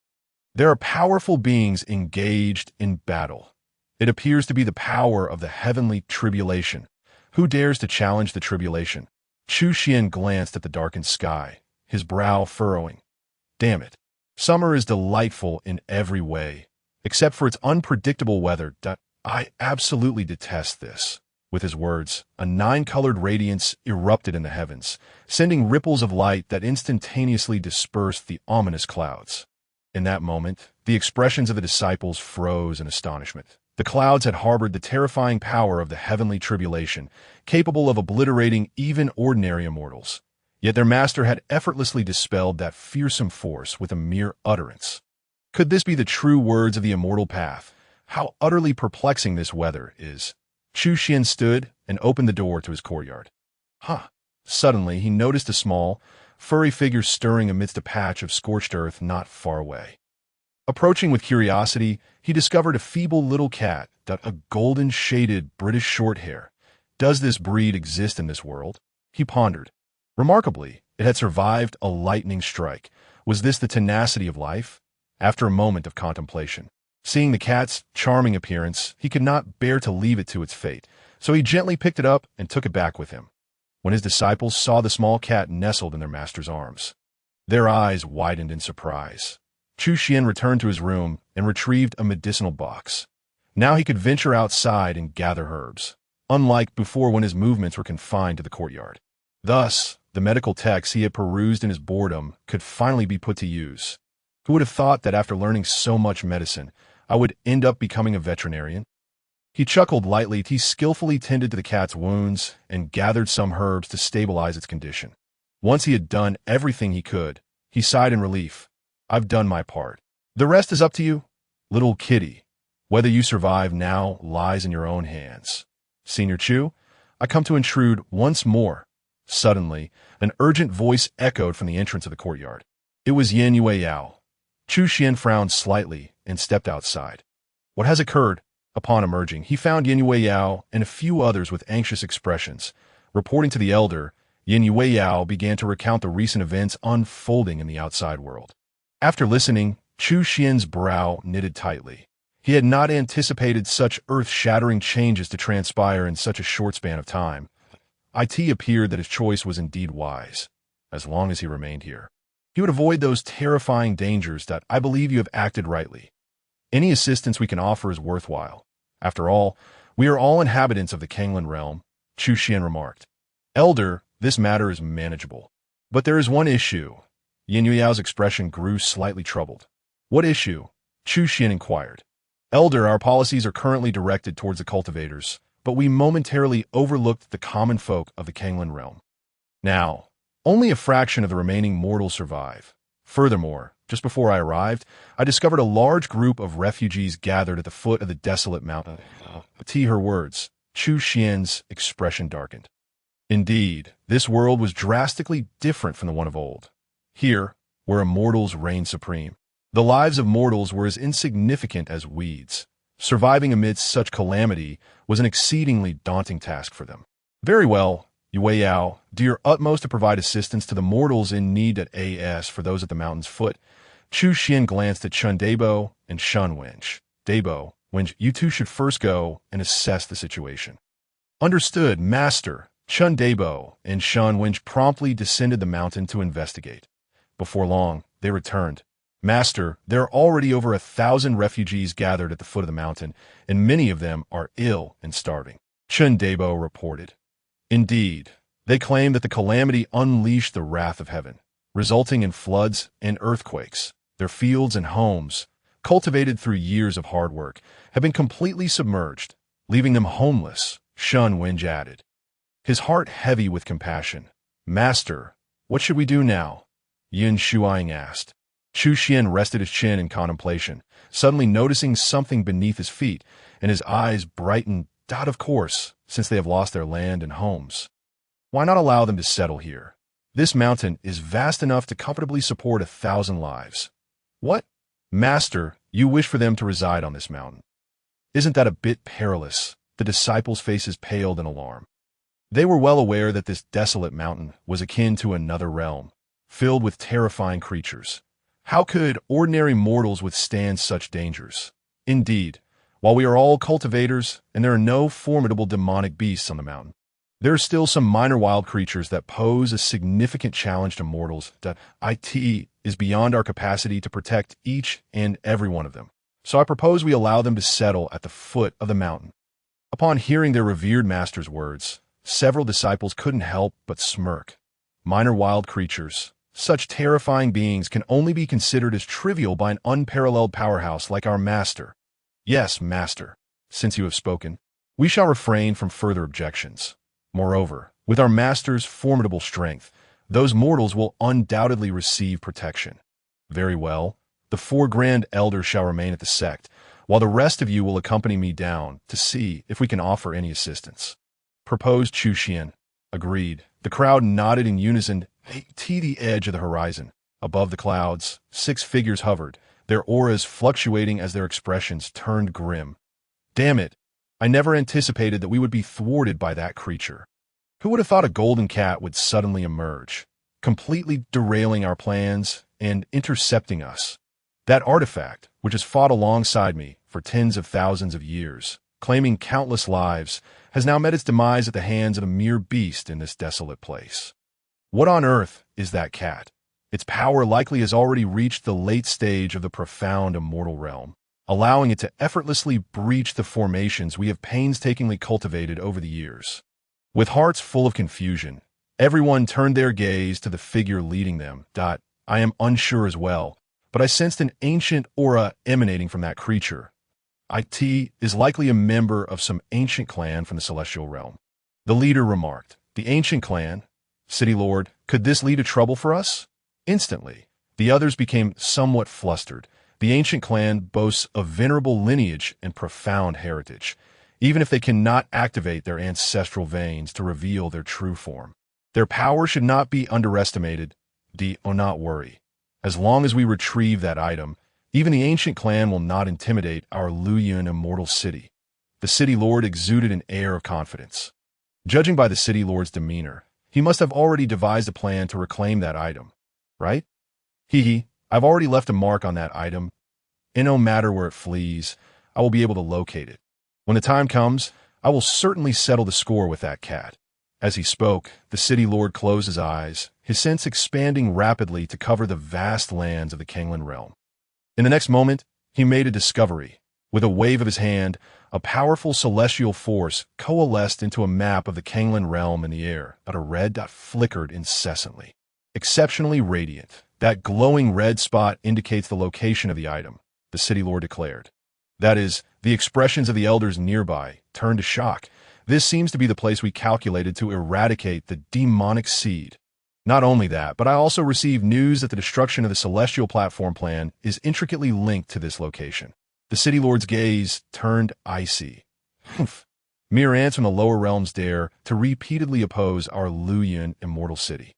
There are powerful beings engaged in battle. It appears to be the power of the heavenly tribulation. Who dares to challenge the tribulation? Chu Xuan glanced at the darkened sky, his brow furrowing. Damn it. Summer is delightful in every way, except for its unpredictable weather. I absolutely detest this. With his words, a nine-colored radiance erupted in the heavens, sending ripples of light that instantaneously dispersed the ominous clouds. In that moment, the expressions of the disciples froze in astonishment. The clouds had harbored the terrifying power of the heavenly tribulation, capable of obliterating even ordinary immortals. Yet their master had effortlessly dispelled that fearsome force with a mere utterance. Could this be the true words of the immortal path? How utterly perplexing this weather is. Chu Xuan stood and opened the door to his courtyard. Suddenly, he noticed a small, furry figure stirring amidst a patch of scorched earth not far away. Approaching with curiosity, he discovered a feeble little cat, a golden-shaded British shorthair. Does this breed exist in this world? He pondered. Remarkably, it had survived a lightning strike. Was this the tenacity of life? After a moment of contemplation, seeing the cat's charming appearance, he could not bear to leave it to its fate, so he gently picked it up and took it back with him. When his disciples saw the small cat nestled in their master's arms, their eyes widened in surprise. Chu Xuan returned to his room and retrieved a medicinal box. Now he could venture outside and gather herbs, unlike before when his movements were confined to the courtyard. Thus, the medical texts he had perused in his boredom could finally be put to use. Who would have thought that after learning so much medicine, I would end up becoming a veterinarian? He chuckled lightly as he skillfully tended to the cat's wounds and gathered some herbs to stabilize its condition. Once he had done everything he could, he sighed in relief. I've done my part. The rest is up to you, little kitty. Whether you survive now lies in your own hands. Senior Chu, I come to intrude once more. Suddenly, an urgent voice echoed from the entrance of the courtyard. It was Yan Yueyao. Chu Xuan frowned slightly and stepped outside. What has occurred? Upon emerging, he found Yan Yueyao and a few others with anxious expressions. Reporting to the elder, Yan Yueyao began to recount the recent events unfolding in the outside world. After listening, Chu Xuan's brow knitted tightly. He had not anticipated such earth-shattering changes to transpire in such a short span of time. It appeared that his choice was indeed wise. As long as he remained here, he would avoid those terrifying dangers. I believe you have acted rightly. Any assistance we can offer is worthwhile. After all, we are all inhabitants of the Kanglan realm, Chu Xuan remarked. Elder, this matter is manageable. But there is one issue. Yin Yuyao's expression grew slightly troubled. What issue? Chu Xuan inquired. Elder, our policies are currently directed towards the cultivators, but we momentarily overlooked the common folk of the Kanglan realm. Now, only a fraction of the remaining mortals survive. Furthermore, just before I arrived, I discovered a large group of refugees gathered at the foot of the desolate mountain. To her words, Chu Xuan's expression darkened. Indeed, this world was drastically different from the one of old. Here, where immortals reigned supreme, the lives of mortals were as insignificant as weeds. Surviving amidst such calamity was an exceedingly daunting task for them. Very well, Yueyao, do your utmost to provide assistance to the mortals in need at AS for those at the mountain's foot. Chu Xuan glanced at Chun Dabo and Shun Wench. Dabo, Wench, you two should first go and assess the situation. Understood, Master. Chun Dabo and Shun Wench promptly descended the mountain to investigate. Before long, they returned. Master, there are already over 1,000 refugees gathered at the foot of the mountain, and many of them are ill and starving. Chun Dabo reported. Indeed, they claim that the calamity unleashed the wrath of heaven, resulting in floods and earthquakes. Their fields and homes, cultivated through years of hard work, have been completely submerged, leaving them homeless, Shun Wenj added, his heart heavy with compassion. Master, what should we do now? Yin Shuang asked. Chu Xuan rested his chin in contemplation, suddenly noticing something beneath his feet, and his eyes brightened. Of course, since they have lost their land and homes. Why not allow them to settle here? This mountain is vast enough to comfortably support 1,000 lives. What? Master, you wish for them to reside on this mountain. Isn't that a bit perilous? The disciples' faces paled in alarm. They were well aware that this desolate mountain was akin to another realm, filled with terrifying creatures. How could ordinary mortals withstand such dangers? Indeed, while we are all cultivators and there are no formidable demonic beasts on the mountain, there are still some minor wild creatures that pose a significant challenge to mortals. It is beyond our capacity to protect each and every one of them. So I propose we allow them to settle at the foot of the mountain. Upon hearing their revered master's words, several disciples couldn't help but smirk. Minor wild creatures, such terrifying beings, can only be considered as trivial by an unparalleled powerhouse like our master. Yes, Master, since you have spoken, we shall refrain from further objections. Moreover, with our master's formidable strength, those mortals will undoubtedly receive protection. Very well, the 4 grand elders shall remain at the sect, while the rest of you will accompany me down to see if we can offer any assistance. Proposed Chu Xuan. Agreed. The crowd nodded in unison. To the edge of the horizon, above the clouds, 6 figures hovered, their auras fluctuating as their expressions turned grim. Damn it, I never anticipated that we would be thwarted by that creature. Who would have thought a golden cat would suddenly emerge, completely derailing our plans and intercepting us? That artifact, which has fought alongside me for tens of thousands of years, claiming countless lives, has now met its demise at the hands of a mere beast in this desolate place. What on earth is that cat? Its power likely has already reached the late stage of the profound immortal realm, allowing it to effortlessly breach the formations we have painstakingly cultivated over the years. With hearts full of confusion, everyone turned their gaze to the figure leading them. I am unsure as well, but I sensed an ancient aura emanating from that creature. It is likely a member of some ancient clan from the celestial realm. The leader remarked, the ancient clan? City Lord, could this lead to trouble for us? Instantly, the others became somewhat flustered. The ancient clan boasts a venerable lineage and profound heritage, even if they cannot activate their ancestral veins to reveal their true form. Their power should not be underestimated. Do not worry. As long as we retrieve that item, even the ancient clan will not intimidate our Luyan immortal city. The city lord exuded an air of confidence. Judging by the city lord's demeanor, he must have already devised a plan to reclaim that item, right? I've already left a mark on that item, and no matter where it flees, I will be able to locate it. When the time comes, I will certainly settle the score with that cat. As he spoke, the city lord closed his eyes, his sense expanding rapidly to cover the vast lands of the Kanglan realm. In the next moment, he made a discovery. With a wave of his hand, A powerful celestial force coalesced into a map of the Kanglan realm in the air, a red dot flickered incessantly. Exceptionally radiant, that glowing red spot indicates the location of the item, the city lord declared. That is, the expressions of the elders nearby turned to shock. This seems to be the place we calculated to eradicate the demonic seed. Not only that, but I also received news that the destruction of the celestial platform plan is intricately linked to this location. The city lord's gaze turned icy. Humph. Mere ants from the lower realms dare to repeatedly oppose our Luyan immortal city.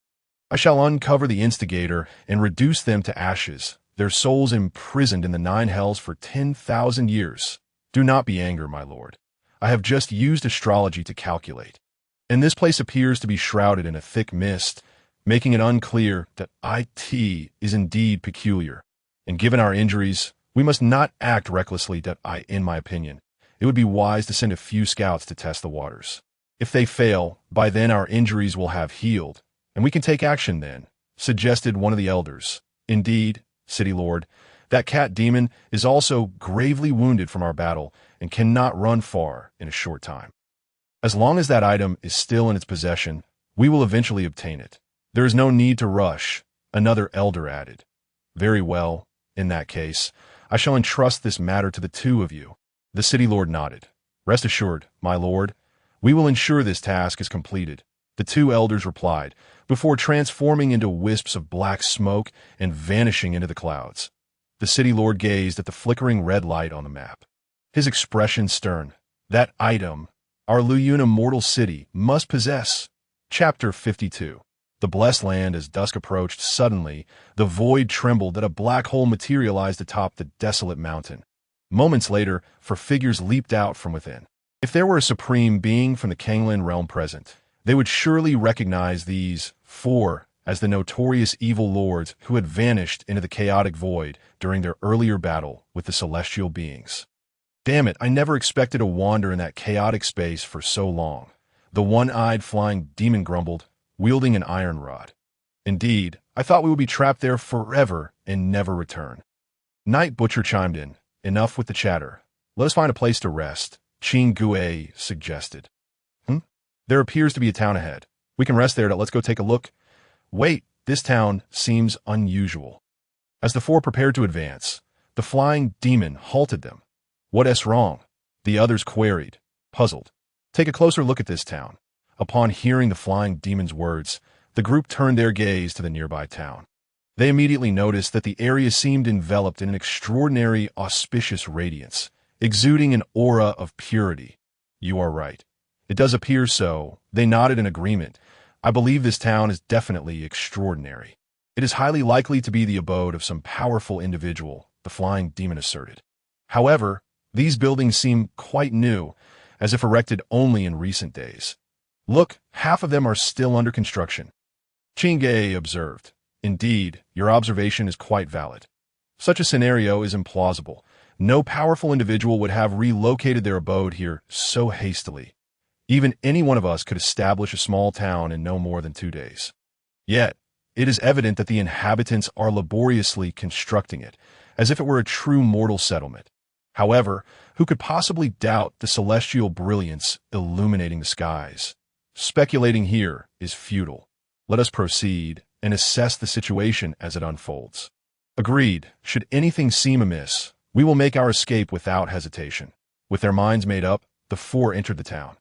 I shall uncover the instigator and reduce them to ashes, their souls imprisoned in the 9 hells for 10,000 years. Do not be angry, my lord. I have just used astrology to calculate. And this place appears to be shrouded in a thick mist, making it unclear that it is indeed peculiar. And given our injuries, we must not act recklessly in my opinion. It would be wise to send a few scouts to test the waters. If they fail, by then our injuries will have healed, and we can take action then, suggested one of the elders. Indeed, city lord, that cat demon is also gravely wounded from our battle and cannot run far in a short time. As long as that item is still in its possession, we will eventually obtain it. There is no need to rush, another elder added. Very well, in that case, I shall entrust this matter to the 2 of you. The city lord nodded. Rest assured, my lord, we will ensure this task is completed. The 2 elders replied, before transforming into wisps of black smoke and vanishing into the clouds. The city lord gazed at the flickering red light on the map. His expression stern. That item, our Luyan immortal city, must possess. Chapter 52. The blessed land. As dusk approached, suddenly, the void trembled that a black hole materialized atop the desolate mountain. Moments later, 4 figures leaped out from within. If there were a supreme being from the Kanglan realm present, they would surely recognize these 4 as the notorious evil lords who had vanished into the chaotic void during their earlier battle with the celestial beings. Damn it, I never expected to wander in that chaotic space for so long. The one-eyed flying demon grumbled, wielding an iron rod. Indeed, I thought we would be trapped there forever and never return. Night Butcher chimed in. Enough with the chatter. Let us find a place to rest, Qing Gui suggested. There appears to be a town ahead. We can rest there. Let's go take a look. Wait, this town seems unusual. As the 4 prepared to advance, the flying demon halted them. What's wrong? The others queried, puzzled. Take a closer look at this town. Upon hearing the flying demon's words, the group turned their gaze to the nearby town. They immediately noticed that the area seemed enveloped in an extraordinary, auspicious radiance, exuding an aura of purity. You are right. It does appear so. They nodded in agreement. I believe this town is definitely extraordinary. It is highly likely to be the abode of some powerful individual, the flying demon asserted. However, these buildings seem quite new, as if erected only in recent days. Look, half of them are still under construction. Qingge observed. Indeed, your observation is quite valid. Such a scenario is implausible. No powerful individual would have relocated their abode here so hastily. Even any one of us could establish a small town in no more than 2 days. Yet, it is evident that the inhabitants are laboriously constructing it, as if it were a true mortal settlement. However, who could possibly doubt the celestial brilliance illuminating the skies? Speculating here is futile. Let us proceed and assess the situation as it unfolds. Agreed. Should anything seem amiss, we will make our escape without hesitation. With their minds made up, the 4 entered the town.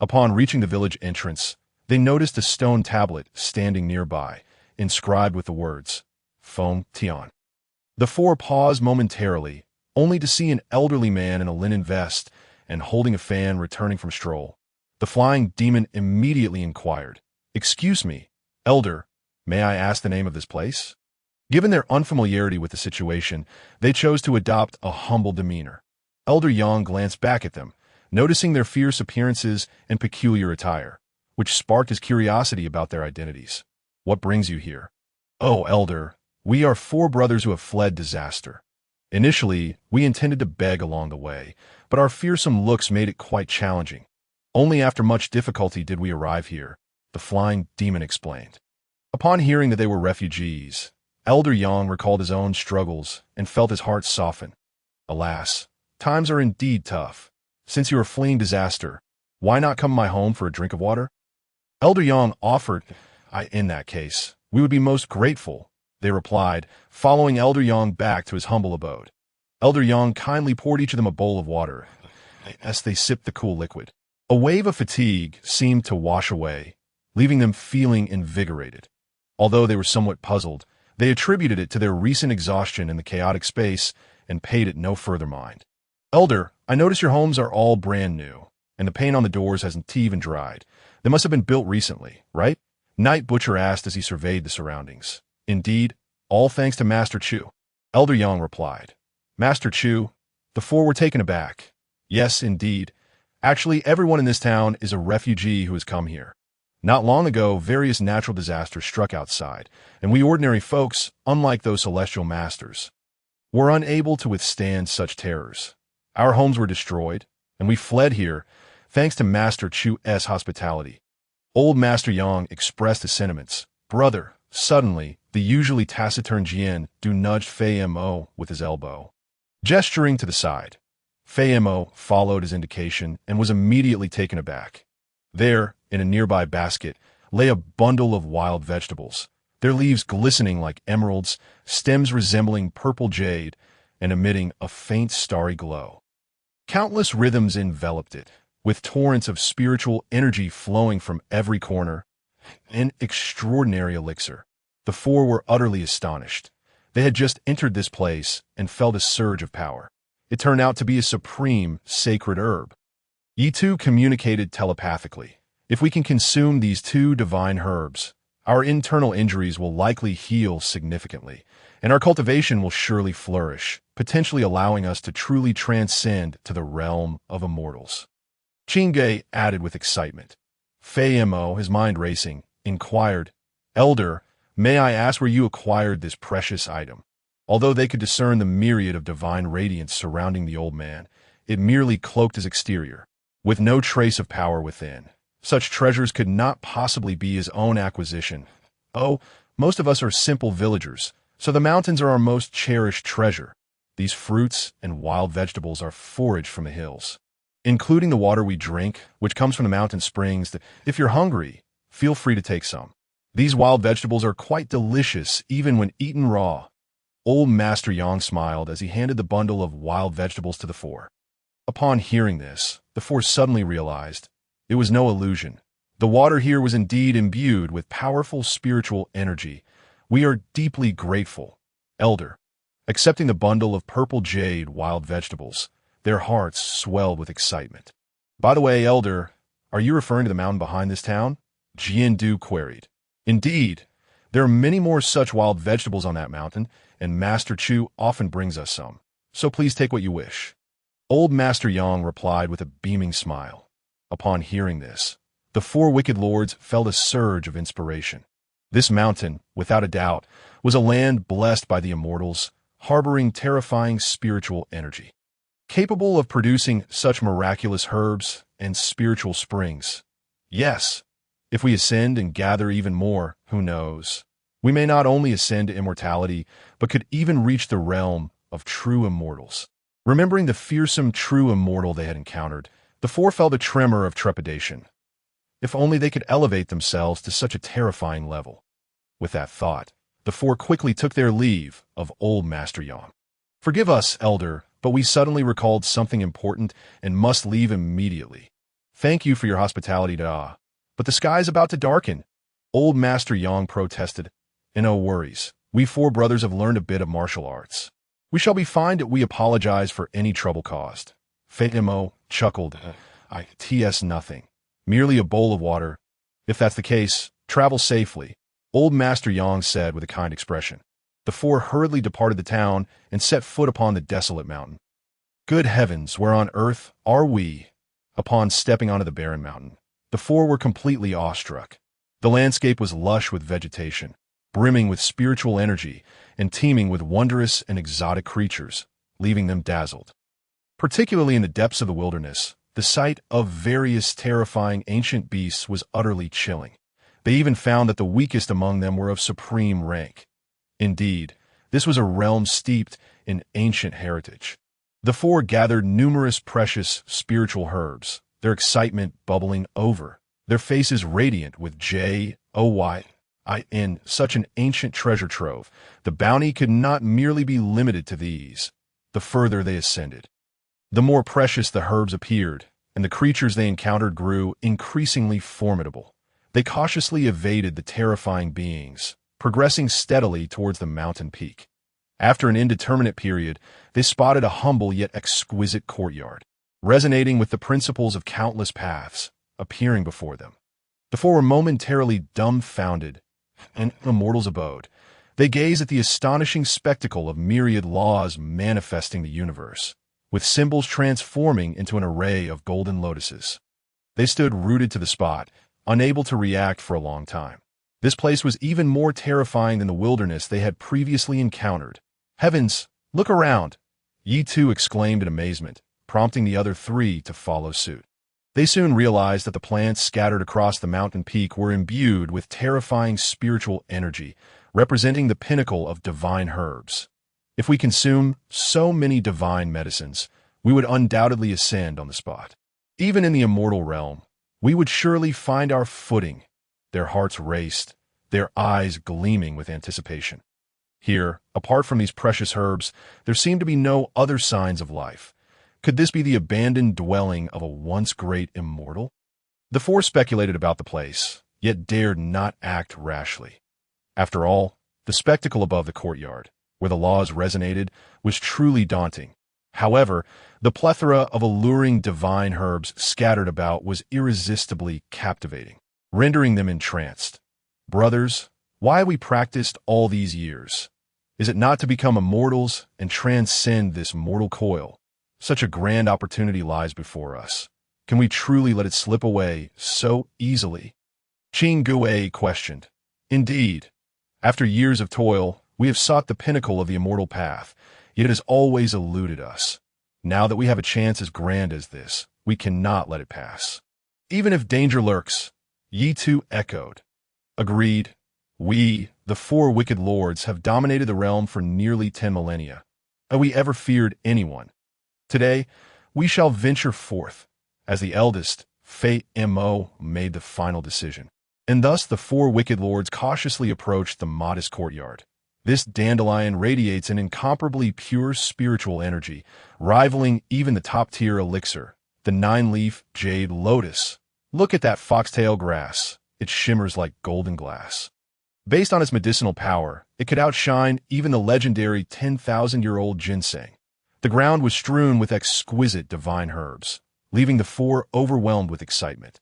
Upon reaching the village entrance, they noticed a stone tablet standing nearby, inscribed with the words, Feng Tian. The 4 paused momentarily, only to see an elderly man in a linen vest and holding a fan returning from stroll. The flying demon immediately inquired, Excuse me, elder, may I ask the name of this place? Given their unfamiliarity with the situation, they chose to adopt a humble demeanor. Elder Yang glanced back at them, noticing their fierce appearances and peculiar attire, which sparked his curiosity about their identities. What brings you here? Oh, elder, we are 4 brothers who have fled disaster. Initially, we intended to beg along the way, but our fearsome looks made it quite challenging. Only after much difficulty did we arrive here, the flying demon explained. Upon hearing that they were refugees, Elder Yang recalled his own struggles and felt his heart soften. Alas, times are indeed tough. Since you are fleeing disaster, why not come to my home for a drink of water? Elder Yang offered. In that case, we would be most grateful, they replied, following Elder Yang back to his humble abode. Elder Yang kindly poured each of them a bowl of water, as they sipped the cool liquid. A wave of fatigue seemed to wash away, leaving them feeling invigorated. Although they were somewhat puzzled, they attributed it to their recent exhaustion in the chaotic space and paid it no further mind. Elder, I notice your homes are all brand new, and the paint on the doors hasn't even dried. They must have been built recently, right? Night Butcher asked as he surveyed the surroundings. Indeed, all thanks to Master Chu. Elder Yang replied. Master Chu, the four were taken aback. Yes, indeed. Actually, everyone in this town is a refugee who has come here. Not long ago, various natural disasters struck outside, and we ordinary folks, unlike those celestial masters, were unable to withstand such terrors. Our homes were destroyed, and we fled here, thanks to Master Chu's hospitality. Old Master Yang expressed his sentiments. Brother, suddenly, the usually taciturn Jian Du nudged Fei Mo with his elbow, gesturing to the side. Fei Mo followed his indication and was immediately taken aback. There, in a nearby basket, lay a bundle of wild vegetables, their leaves glistening like emeralds, stems resembling purple jade, and emitting a faint starry glow. Countless rhythms enveloped it, with torrents of spiritual energy flowing from every corner. An extraordinary elixir. The four were utterly astonished. They had just entered this place and felt a surge of power. It turned out to be a supreme, sacred herb. Ye two communicated telepathically. If we can consume these two divine herbs, our internal injuries will likely heal significantly, and our cultivation will surely flourish, potentially allowing us to truly transcend to the realm of immortals. Chingay added with excitement. Fei Mo, his mind racing, inquired, Elder, may I ask where you acquired this precious item? Although they could discern the myriad of divine radiance surrounding the old man, it merely cloaked his exterior, with no trace of power within. Such treasures could not possibly be his own acquisition. Oh, most of us are simple villagers, so the mountains are our most cherished treasure. These fruits and wild vegetables are foraged from the hills, including the water we drink, which comes from the mountain springs. If you're hungry, feel free to take some. These wild vegetables are quite delicious, even when eaten raw. Old Master Yang smiled as he handed the bundle of wild vegetables to the four. Upon hearing this, the four suddenly realized it was no illusion. The water here was indeed imbued with powerful spiritual energy. We are deeply grateful, Elder. Accepting the bundle of purple jade wild vegetables, their hearts swelled with excitement. By the way, Elder, are you referring to the mountain behind this town? Jian Du queried. Indeed, there are many more such wild vegetables on that mountain, and Master Chu often brings us some. So please take what you wish. Old Master Yang replied with a beaming smile. Upon hearing this, the four wicked lords felt a surge of inspiration. This mountain, without a doubt, was a land blessed by the immortals, harboring terrifying spiritual energy, capable of producing such miraculous herbs and spiritual springs. Yes, if we ascend and gather even more, who knows? We may not only ascend to immortality, but could even reach the realm of true immortals. Remembering the fearsome true immortal they had encountered, the four felt a tremor of trepidation. If only they could elevate themselves to such a terrifying level. With that thought, the four quickly took their leave of old Master Yang. Forgive us, Elder, but we suddenly recalled something important and must leave immediately. Thank you for your hospitality, but the sky is about to darken. Old Master Yang protested. No worries. We four brothers have learned a bit of martial arts. We shall be fine. We apologize for any trouble caused. Fei Mo chuckled. Ts nothing. Merely a bowl of water. If that's the case, travel safely, Old Master Yang said with a kind expression. The four hurriedly departed the town and set foot upon the desolate mountain. Good heavens, where on earth are we? Upon stepping onto the barren mountain, the four were completely awestruck. The landscape was lush with vegetation, brimming with spiritual energy, and teeming with wondrous and exotic creatures, leaving them dazzled. Particularly in the depths of the wilderness, the sight of various terrifying ancient beasts was utterly chilling. They even found that the weakest among them were of supreme rank. Indeed, this was a realm steeped in ancient heritage. The four gathered numerous precious spiritual herbs, their excitement bubbling over, their faces radiant with joy in such an ancient treasure trove. The bounty could not merely be limited to these. The further they ascended, the more precious the herbs appeared, and the creatures they encountered grew increasingly formidable. They cautiously evaded the terrifying beings, progressing steadily towards the mountain peak. After an indeterminate period, they spotted a humble yet exquisite courtyard, resonating with the principles of countless paths appearing before them. The four were momentarily dumbfounded in a mortal's abode. They gazed at the astonishing spectacle of myriad laws manifesting the universe, with symbols transforming into an array of golden lotuses. They stood rooted to the spot, unable to react for a long time. This place was even more terrifying than the wilderness they had previously encountered. "Heavens, look around!" Yi Tu exclaimed in amazement, prompting the other three to follow suit. They soon realized that the plants scattered across the mountain peak were imbued with terrifying spiritual energy, representing the pinnacle of divine herbs. If we consume so many divine medicines, we would undoubtedly ascend on the spot. Even in the immortal realm, we would surely find our footing. Their hearts raced, their eyes gleaming with anticipation. Here, apart from these precious herbs, there seemed to be no other signs of life. Could this be the abandoned dwelling of a once great immortal? The four speculated about the place, yet dared not act rashly. After all, the spectacle above the courtyard, where the laws resonated, was truly daunting. However, the plethora of alluring divine herbs scattered about was irresistibly captivating, rendering them entranced. Brothers, why have we practiced all these years? Is it not to become immortals and transcend this mortal coil? Such a grand opportunity lies before us. Can we truly let it slip away so easily? Qing Gue questioned. Indeed, after years of toil, we have sought the pinnacle of the immortal path, yet it has always eluded us. Now that we have a chance as grand as this, we cannot let it pass. Even if danger lurks, Yi Tu echoed. Agreed. We, the four wicked lords, have dominated the realm for nearly 10 millennia. Have we ever feared anyone? Today, we shall venture forth. As the eldest, Fei Mo made the final decision. And thus the four wicked lords cautiously approached the modest courtyard. This dandelion radiates an incomparably pure spiritual energy, rivaling even the top-tier elixir, the 9-leaf jade lotus. Look at that foxtail grass. It shimmers like golden glass. Based on its medicinal power, it could outshine even the legendary 10,000-year-old ginseng. The ground was strewn with exquisite divine herbs, leaving the four overwhelmed with excitement.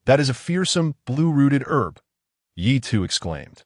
That is a fearsome, blue-rooted herb, Yi Tu exclaimed,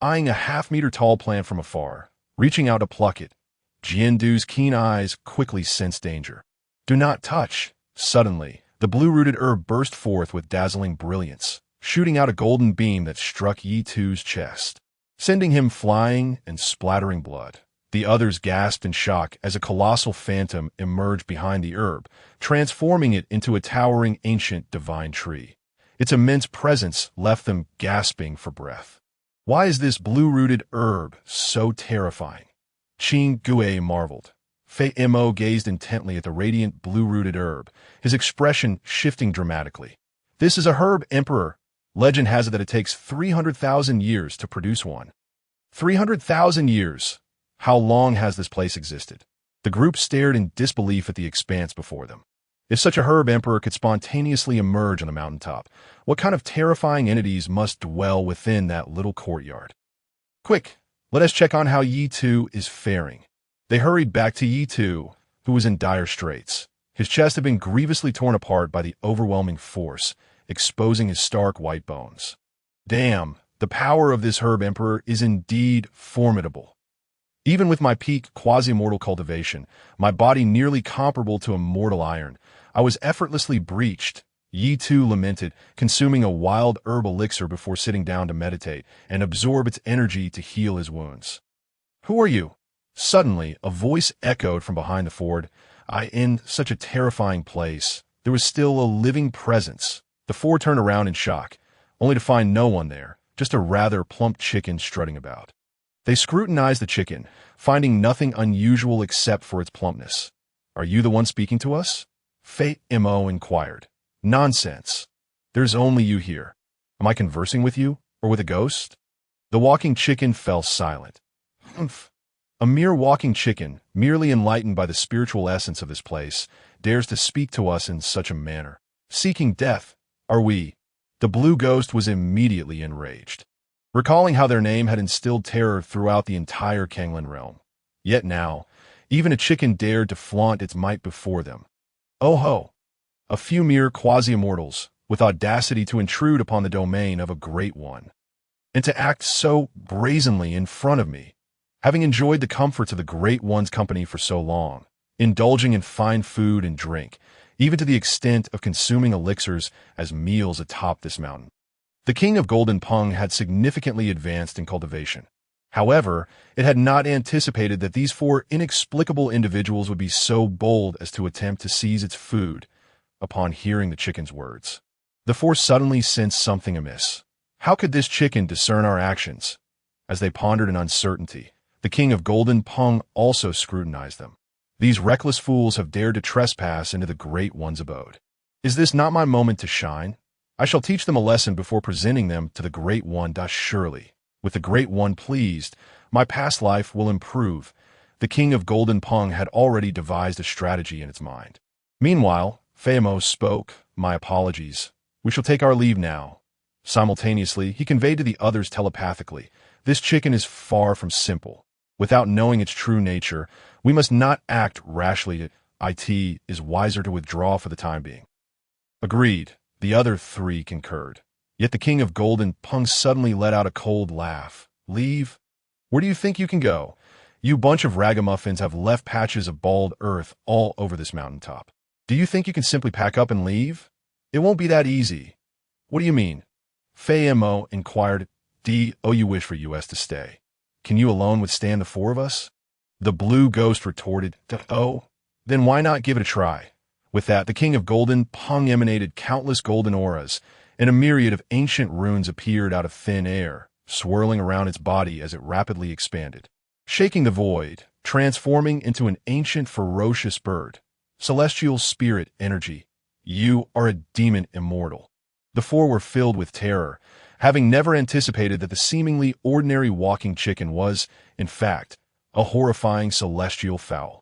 eyeing a half-meter-tall plant from afar. Reaching out to pluck it, Jiandu's keen eyes quickly sensed danger. Do not touch. Suddenly, the blue-rooted herb burst forth with dazzling brilliance, shooting out a golden beam that struck Yi Tu's chest, sending him flying and splattering blood. The others gasped in shock as a colossal phantom emerged behind the herb, transforming it into a towering ancient divine tree. Its immense presence left them gasping for breath. Why is this blue-rooted herb so terrifying? Qing Gue marveled. Fei Mo gazed intently at the radiant blue-rooted herb, his expression shifting dramatically. This is a herb emperor. Legend has it that it takes 300,000 years to produce one. 300,000 years! How long has this place existed? The group stared in disbelief at the expanse before them. If such a herb emperor could spontaneously emerge on the mountaintop, what kind of terrifying entities must dwell within that little courtyard? Quick, let us check on how Yi Tu is faring. They hurried back to Yi Tu, who was in dire straits. His chest had been grievously torn apart by the overwhelming force, exposing his stark white bones. Damn, the power of this herb emperor is indeed formidable. Even with my peak quasi-mortal cultivation, my body nearly comparable to a mortal iron, I was effortlessly breached, Yi Tu lamented, consuming a wild herb elixir before sitting down to meditate and absorb its energy to heal his wounds. Who are you? Suddenly, a voice echoed from behind the ford. In such a terrifying place, there was still a living presence. The four turned around in shock, only to find no one there, just a rather plump chicken strutting about. They scrutinized the chicken, finding nothing unusual except for its plumpness. Are you the one speaking to us? Fei Mo inquired. Nonsense. There's only you here. Am I conversing with you, or with a ghost? The walking chicken fell silent. Humph. A mere walking chicken, merely enlightened by the spiritual essence of this place, dares to speak to us in such a manner. Seeking death, are we? The blue ghost was immediately enraged, recalling how their name had instilled terror throughout the entire Kanglan realm. Yet now, even a chicken dared to flaunt its might before them. Oh ho! A few mere quasi-immortals, with audacity to intrude upon the domain of a great one, and to act so brazenly in front of me, having enjoyed the comforts of the great one's company for so long, indulging in fine food and drink, even to the extent of consuming elixirs as meals atop this mountain. The king of Golden Pung had significantly advanced in cultivation. However, it had not anticipated that these four inexplicable individuals would be so bold as to attempt to seize its food upon hearing the chicken's words. The four suddenly sensed something amiss. How could this chicken discern our actions? As they pondered in uncertainty, the king of Golden Pung also scrutinized them. These reckless fools have dared to trespass into the great one's abode. Is this not my moment to shine? I shall teach them a lesson before presenting them to the great one. Surely, with the great one pleased, my past life will improve. The king of Golden Pung had already devised a strategy in its mind. Meanwhile, Famo spoke. My apologies. We shall take our leave now. Simultaneously, he conveyed to the others telepathically, this chicken is far from simple. Without knowing its true nature, we must not act rashly. It is wiser to withdraw for the time being. Agreed. The other three concurred. Yet the king of Golden Pung suddenly let out a cold laugh. Leave? Where do you think you can go? You bunch of ragamuffins have left patches of bald earth all over this mountaintop. Do you think you can simply pack up and leave? It won't be that easy. What do you mean? Fei Mo inquired. You wish for us to stay. Can you alone withstand the four of us? The blue ghost retorted. Oh, then why not give it a try? With that, the king of Golden Pung emanated countless golden auras, and a myriad of ancient runes appeared out of thin air, swirling around its body as it rapidly expanded, shaking the void, transforming into an ancient ferocious bird. Celestial spirit energy. You are a demon immortal. The four were filled with terror, having never anticipated that the seemingly ordinary walking chicken was, in fact, a horrifying celestial fowl.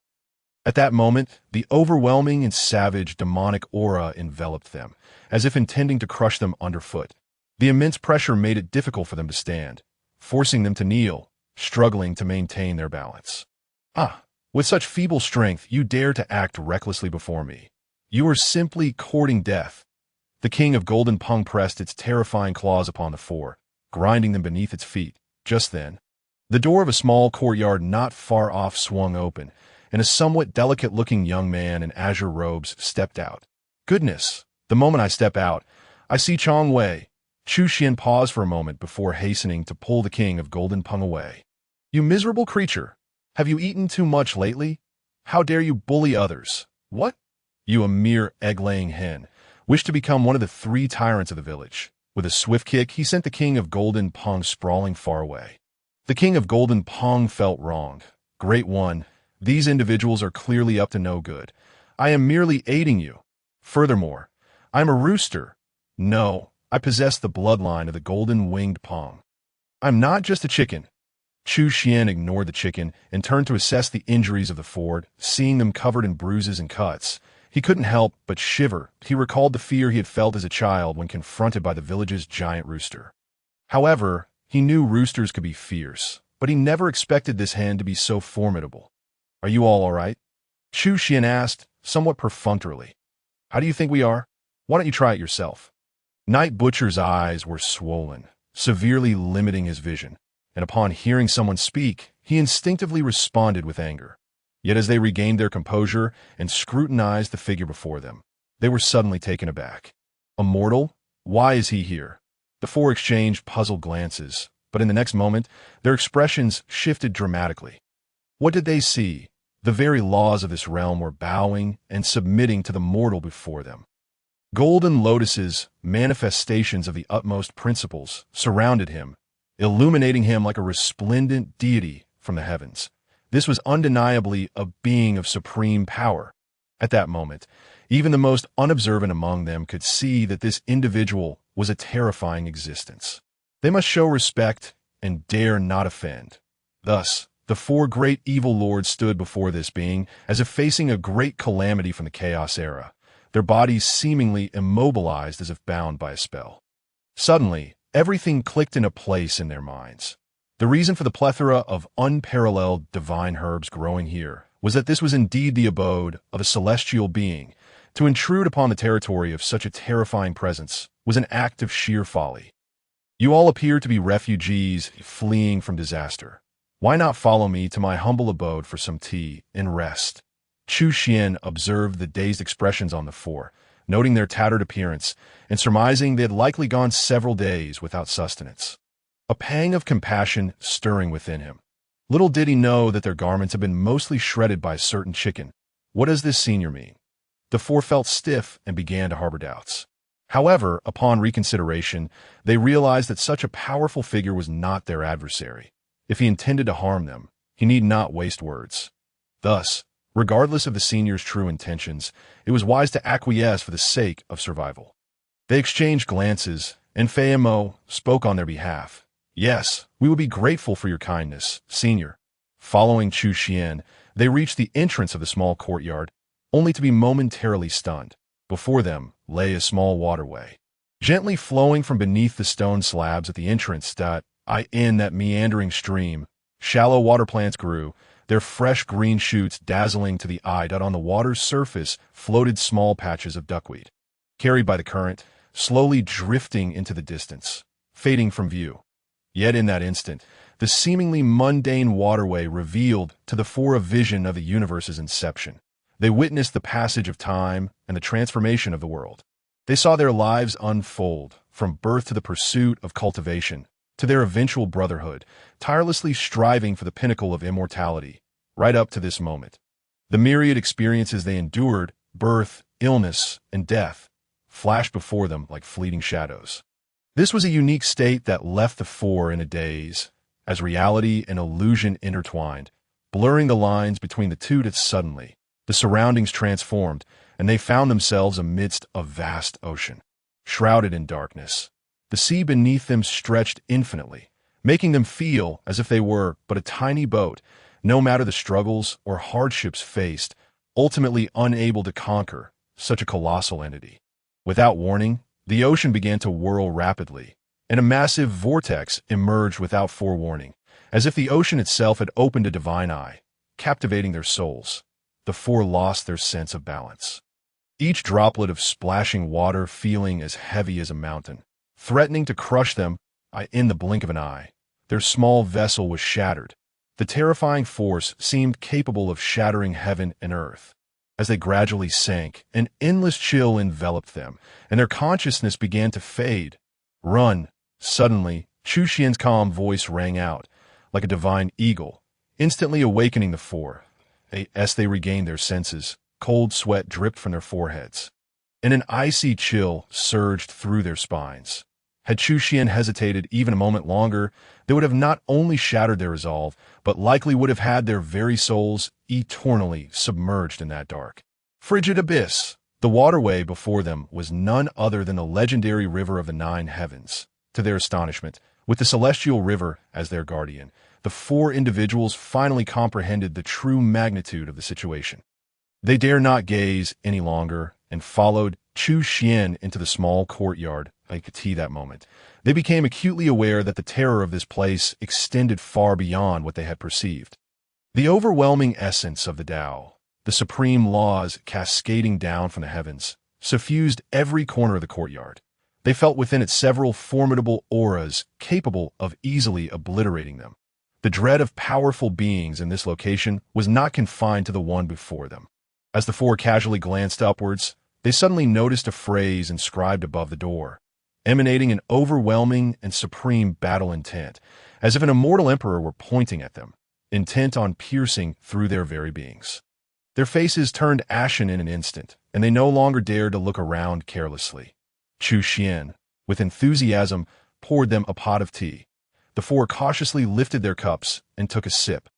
At that moment, the overwhelming and savage demonic aura enveloped them, as if intending to crush them underfoot. The immense pressure made it difficult for them to stand, forcing them to kneel, struggling to maintain their balance. With such feeble strength, you dare to act recklessly before me. You are simply courting death. The king of Golden Pung pressed its terrifying claws upon the four, grinding them beneath its feet. Just then, the door of a small courtyard not far off swung open, and a somewhat delicate-looking young man in azure robes stepped out. Goodness! The moment I step out, I see Chong Wei. Chu Xuan paused for a moment before hastening to pull the king of Golden Pung away. You miserable creature! Have you eaten too much lately? How dare you bully others? What? You a mere egg-laying hen, wish to become one of the three tyrants of the village. With a swift kick, he sent the king of Golden Pung sprawling far away. The king of Golden Pung felt wronged. Great one, these individuals are clearly up to no good. I am merely aiding you. Furthermore, I am a rooster. No, I possess the bloodline of the golden-winged Pung. I'm not just a chicken. Chu Xuan ignored the chicken and turned to assess the injuries of the four, seeing them covered in bruises and cuts. He couldn't help but shiver. He recalled the fear he had felt as a child when confronted by the village's giant rooster. However, he knew roosters could be fierce, but he never expected this hen to be so formidable. Are you all right? Chu Xuan asked, somewhat perfunctorily. How do you think we are? Why don't you try it yourself? Night Butcher's eyes were swollen, severely limiting his vision, and upon hearing someone speak, he instinctively responded with anger. Yet as they regained their composure and scrutinized the figure before them, they were suddenly taken aback. A mortal? Why is he here? The four exchanged puzzled glances, but in the next moment, their expressions shifted dramatically. What did they see? The very laws of this realm were bowing and submitting to the mortal before them. Golden lotuses, manifestations of the utmost principles, surrounded him, illuminating him like a resplendent deity from the heavens. This was undeniably a being of supreme power, At that moment, even the most unobservant among them could see that this individual was a terrifying existence. They must show respect and dare not offend. Thus, the four great evil lords stood before this being as if facing a great calamity from the Chaos era, their bodies seemingly immobilized as if bound by a spell. Suddenly, everything clicked into place in their minds. The reason for the plethora of unparalleled divine herbs growing here was that this was indeed the abode of a celestial being. To intrude upon the territory of such a terrifying presence was an act of sheer folly. You all appear to be refugees fleeing from disaster. Why not follow me to my humble abode for some tea and rest? Chu Xuan observed the dazed expressions on the four, noting their tattered appearance and surmising they had likely gone several days without sustenance. A pang of compassion stirring within him. Little did he know that their garments had been mostly shredded by a certain chicken. What does this senior mean? The four felt stiff and began to harbor doubts. However, upon reconsideration, they realized that such a powerful figure was not their adversary. If he intended to harm them, he need not waste words. Thus, regardless of the senior's true intentions, it was wise to acquiesce for the sake of survival. They exchanged glances, and Fei Mo spoke on their behalf. Yes, we would be grateful for your kindness, senior. Following Chu Xuan, they reached the entrance of the small courtyard, only to be momentarily stunned. Before them lay a small waterway, gently flowing from beneath the stone slabs at the entrance. In that meandering stream, shallow water plants grew, their fresh green shoots dazzling to the eye. On the water's surface floated small patches of duckweed, carried by the current, slowly drifting into the distance, fading from view. Yet in that instant, the seemingly mundane waterway revealed to the four a vision of the universe's inception. They witnessed the passage of time and the transformation of the world. They saw their lives unfold, from birth to the pursuit of cultivation, to their eventual brotherhood, tirelessly striving for the pinnacle of immortality, right up to this moment. The myriad experiences they endured, birth, illness, and death, flashed before them like fleeting shadows. This was a unique state that left the four in a daze, as reality and illusion intertwined, blurring the lines between the two. Suddenly, the surroundings transformed, and they found themselves amidst a vast ocean, shrouded in darkness. The sea beneath them stretched infinitely, making them feel as if they were but a tiny boat, no matter the struggles or hardships faced, ultimately unable to conquer such a colossal entity. Without warning, the ocean began to whirl rapidly, and a massive vortex emerged without forewarning, as if the ocean itself had opened a divine eye, captivating their souls. The four lost their sense of balance. Each droplet of splashing water feeling as heavy as a mountain, threatening to crush them in the blink of an eye. Their small vessel was shattered. The terrifying force seemed capable of shattering heaven and earth. As they gradually sank, an endless chill enveloped them, and their consciousness began to fade. Run! Suddenly, Chu Xian's calm voice rang out, like a divine eagle, instantly awakening the four. As they regained their senses, cold sweat dripped from their foreheads, and an icy chill surged through their spines. Had Chu Xuan hesitated even a moment longer, they would have not only shattered their resolve, but likely would have had their very souls eternally submerged in that dark, frigid abyss. The waterway before them was none other than the legendary River of the Nine Heavens. To their astonishment, with the celestial river as their guardian, the four individuals finally comprehended the true magnitude of the situation. They dare not gaze any longer and followed Chu Xuan into the small courtyard. That moment, they became acutely aware that the terror of this place extended far beyond what they had perceived. The overwhelming essence of the Tao, the supreme laws cascading down from the heavens, suffused every corner of the courtyard. They felt within it several formidable auras capable of easily obliterating them. The dread of powerful beings in this location was not confined to the one before them. As the four casually glanced upwards, they suddenly noticed a phrase inscribed above the door, emanating an overwhelming and supreme battle intent, as if an immortal emperor were pointing at them, intent on piercing through their very beings. Their faces turned ashen in an instant, and they no longer dared to look around carelessly. Chu Xuan, with enthusiasm, poured them a pot of tea. The four cautiously lifted their cups and took a sip.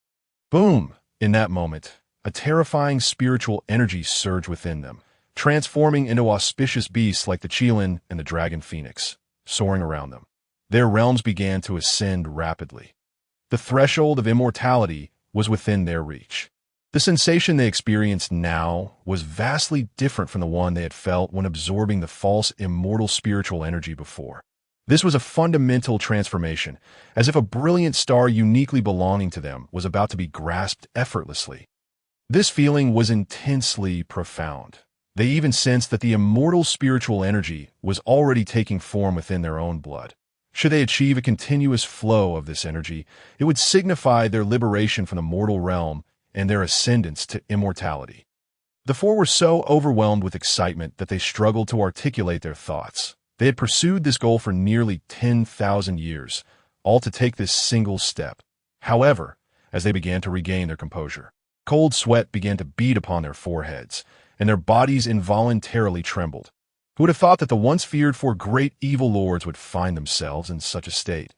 Boom! In that moment, a terrifying spiritual energy surged within them, transforming into auspicious beasts like the Qilin and the dragon phoenix, soaring around them. Their realms began to ascend rapidly. The threshold of immortality was within their reach. The sensation they experienced now was vastly different from the one they had felt when absorbing the false immortal spiritual energy before. This was a fundamental transformation, as if a brilliant star uniquely belonging to them was about to be grasped effortlessly. This feeling was intensely profound. They even sensed that the immortal spiritual energy was already taking form within their own blood. Should they achieve a continuous flow of this energy, it would signify their liberation from the mortal realm and their ascendance to immortality. The four were so overwhelmed with excitement that they struggled to articulate their thoughts. They had pursued this goal for nearly 10,000 years, all to take this single step. However, as they began to regain their composure, cold sweat began to beat upon their foreheads, and their bodies involuntarily trembled. Who would have thought that the once feared-for great evil lords would find themselves in such a state?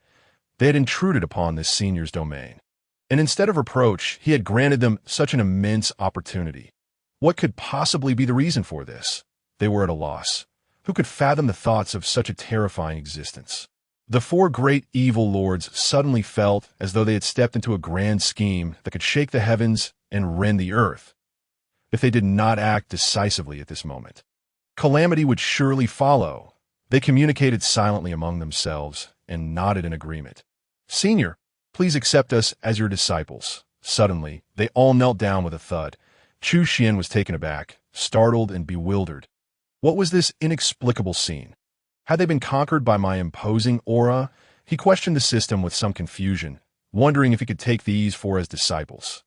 They had intruded upon this senior's domain, and instead of reproach, he had granted them such an immense opportunity. What could possibly be the reason for this? They were at a loss. Who could fathom the thoughts of such a terrifying existence? The four great evil lords suddenly felt as though they had stepped into a grand scheme that could shake the heavens and rend the earth. If they did not act decisively at this moment, calamity would surely follow. They communicated silently among themselves and nodded in agreement. "Senior, please accept us as your disciples." Suddenly, they all knelt down with a thud. Chu Xuan was taken aback, startled and bewildered. What was this inexplicable scene? Had they been conquered by my imposing aura? He questioned the system with some confusion, wondering if he could take these four as disciples.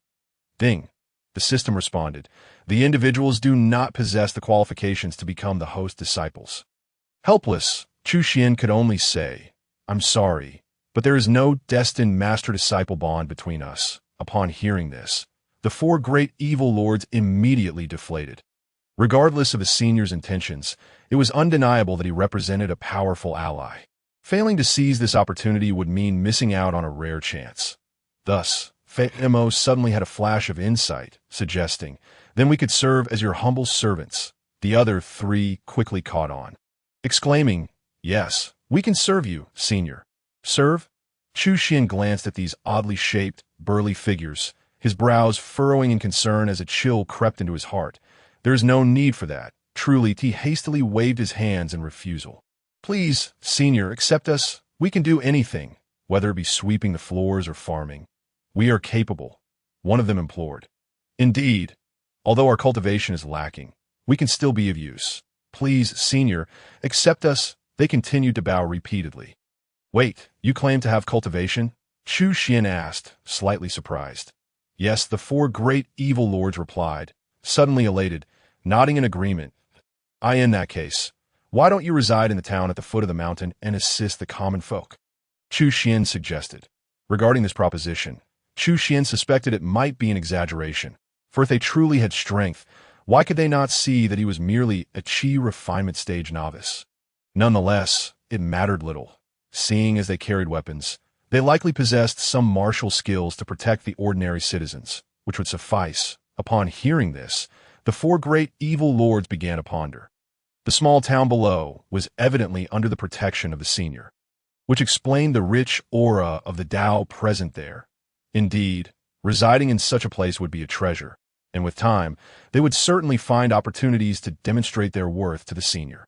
Ding! The system responded. The individuals do not possess the qualifications to become the host disciples. Helpless, Chu Xuan could only say, "I'm sorry, but there is no destined master-disciple bond between us." Upon hearing this, the four great evil lords immediately deflated. Regardless of the senior's intentions, it was undeniable that he represented a powerful ally. Failing to seize this opportunity would mean missing out on a rare chance. Thus, Mo suddenly had a flash of insight, suggesting, "Then we could serve as your humble servants." The other three quickly caught on, exclaiming, "Yes, we can serve you, senior." "Serve?" Chu Xuan glanced at these oddly shaped, burly figures, his brows furrowing in concern as a chill crept into his heart. "There is no need for that." Truly, he hastily waved his hands in refusal. "Please, senior, accept us. We can do anything, whether it be sweeping the floors or farming. We are capable," one of them implored. "Indeed, although our cultivation is lacking, we can still be of use. Please, senior, accept us." They continued to bow repeatedly. "Wait, you claim to have cultivation?" Chu Xuan asked, slightly surprised. "Yes," the four great evil lords replied, suddenly elated, nodding in agreement. In that case, why don't you reside in the town at the foot of the mountain and assist the common folk?" Chu Xuan suggested. Regarding this proposition, Chu Xuan suspected it might be an exaggeration, for if they truly had strength, why could they not see that he was merely a chi refinement stage novice? Nonetheless, it mattered little. Seeing as they carried weapons, they likely possessed some martial skills to protect the ordinary citizens, which would suffice. Upon hearing this, the four great evil lords began to ponder. The small town below was evidently under the protection of the senior, which explained the rich aura of the Tao present there. Indeed, residing in such a place would be a treasure, and with time, they would certainly find opportunities to demonstrate their worth to the senior.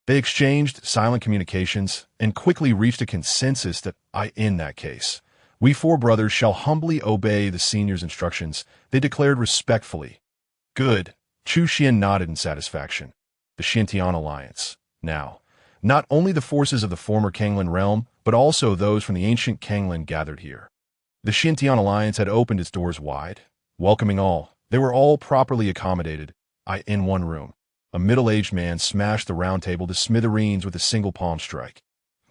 They exchanged silent communications and quickly reached a consensus that in that case, we four brothers shall humbly obey the senior's instructions, they declared respectfully. "Good." Chu Xuan nodded in satisfaction. The Xintian Alliance. Now, not only the forces of the former Kanglan realm, but also those from the ancient Kanglan gathered here. The Xintian Alliance had opened its doors wide, welcoming all. They were all properly accommodated, in one room. A middle-aged man smashed the round table to smithereens with a single palm strike.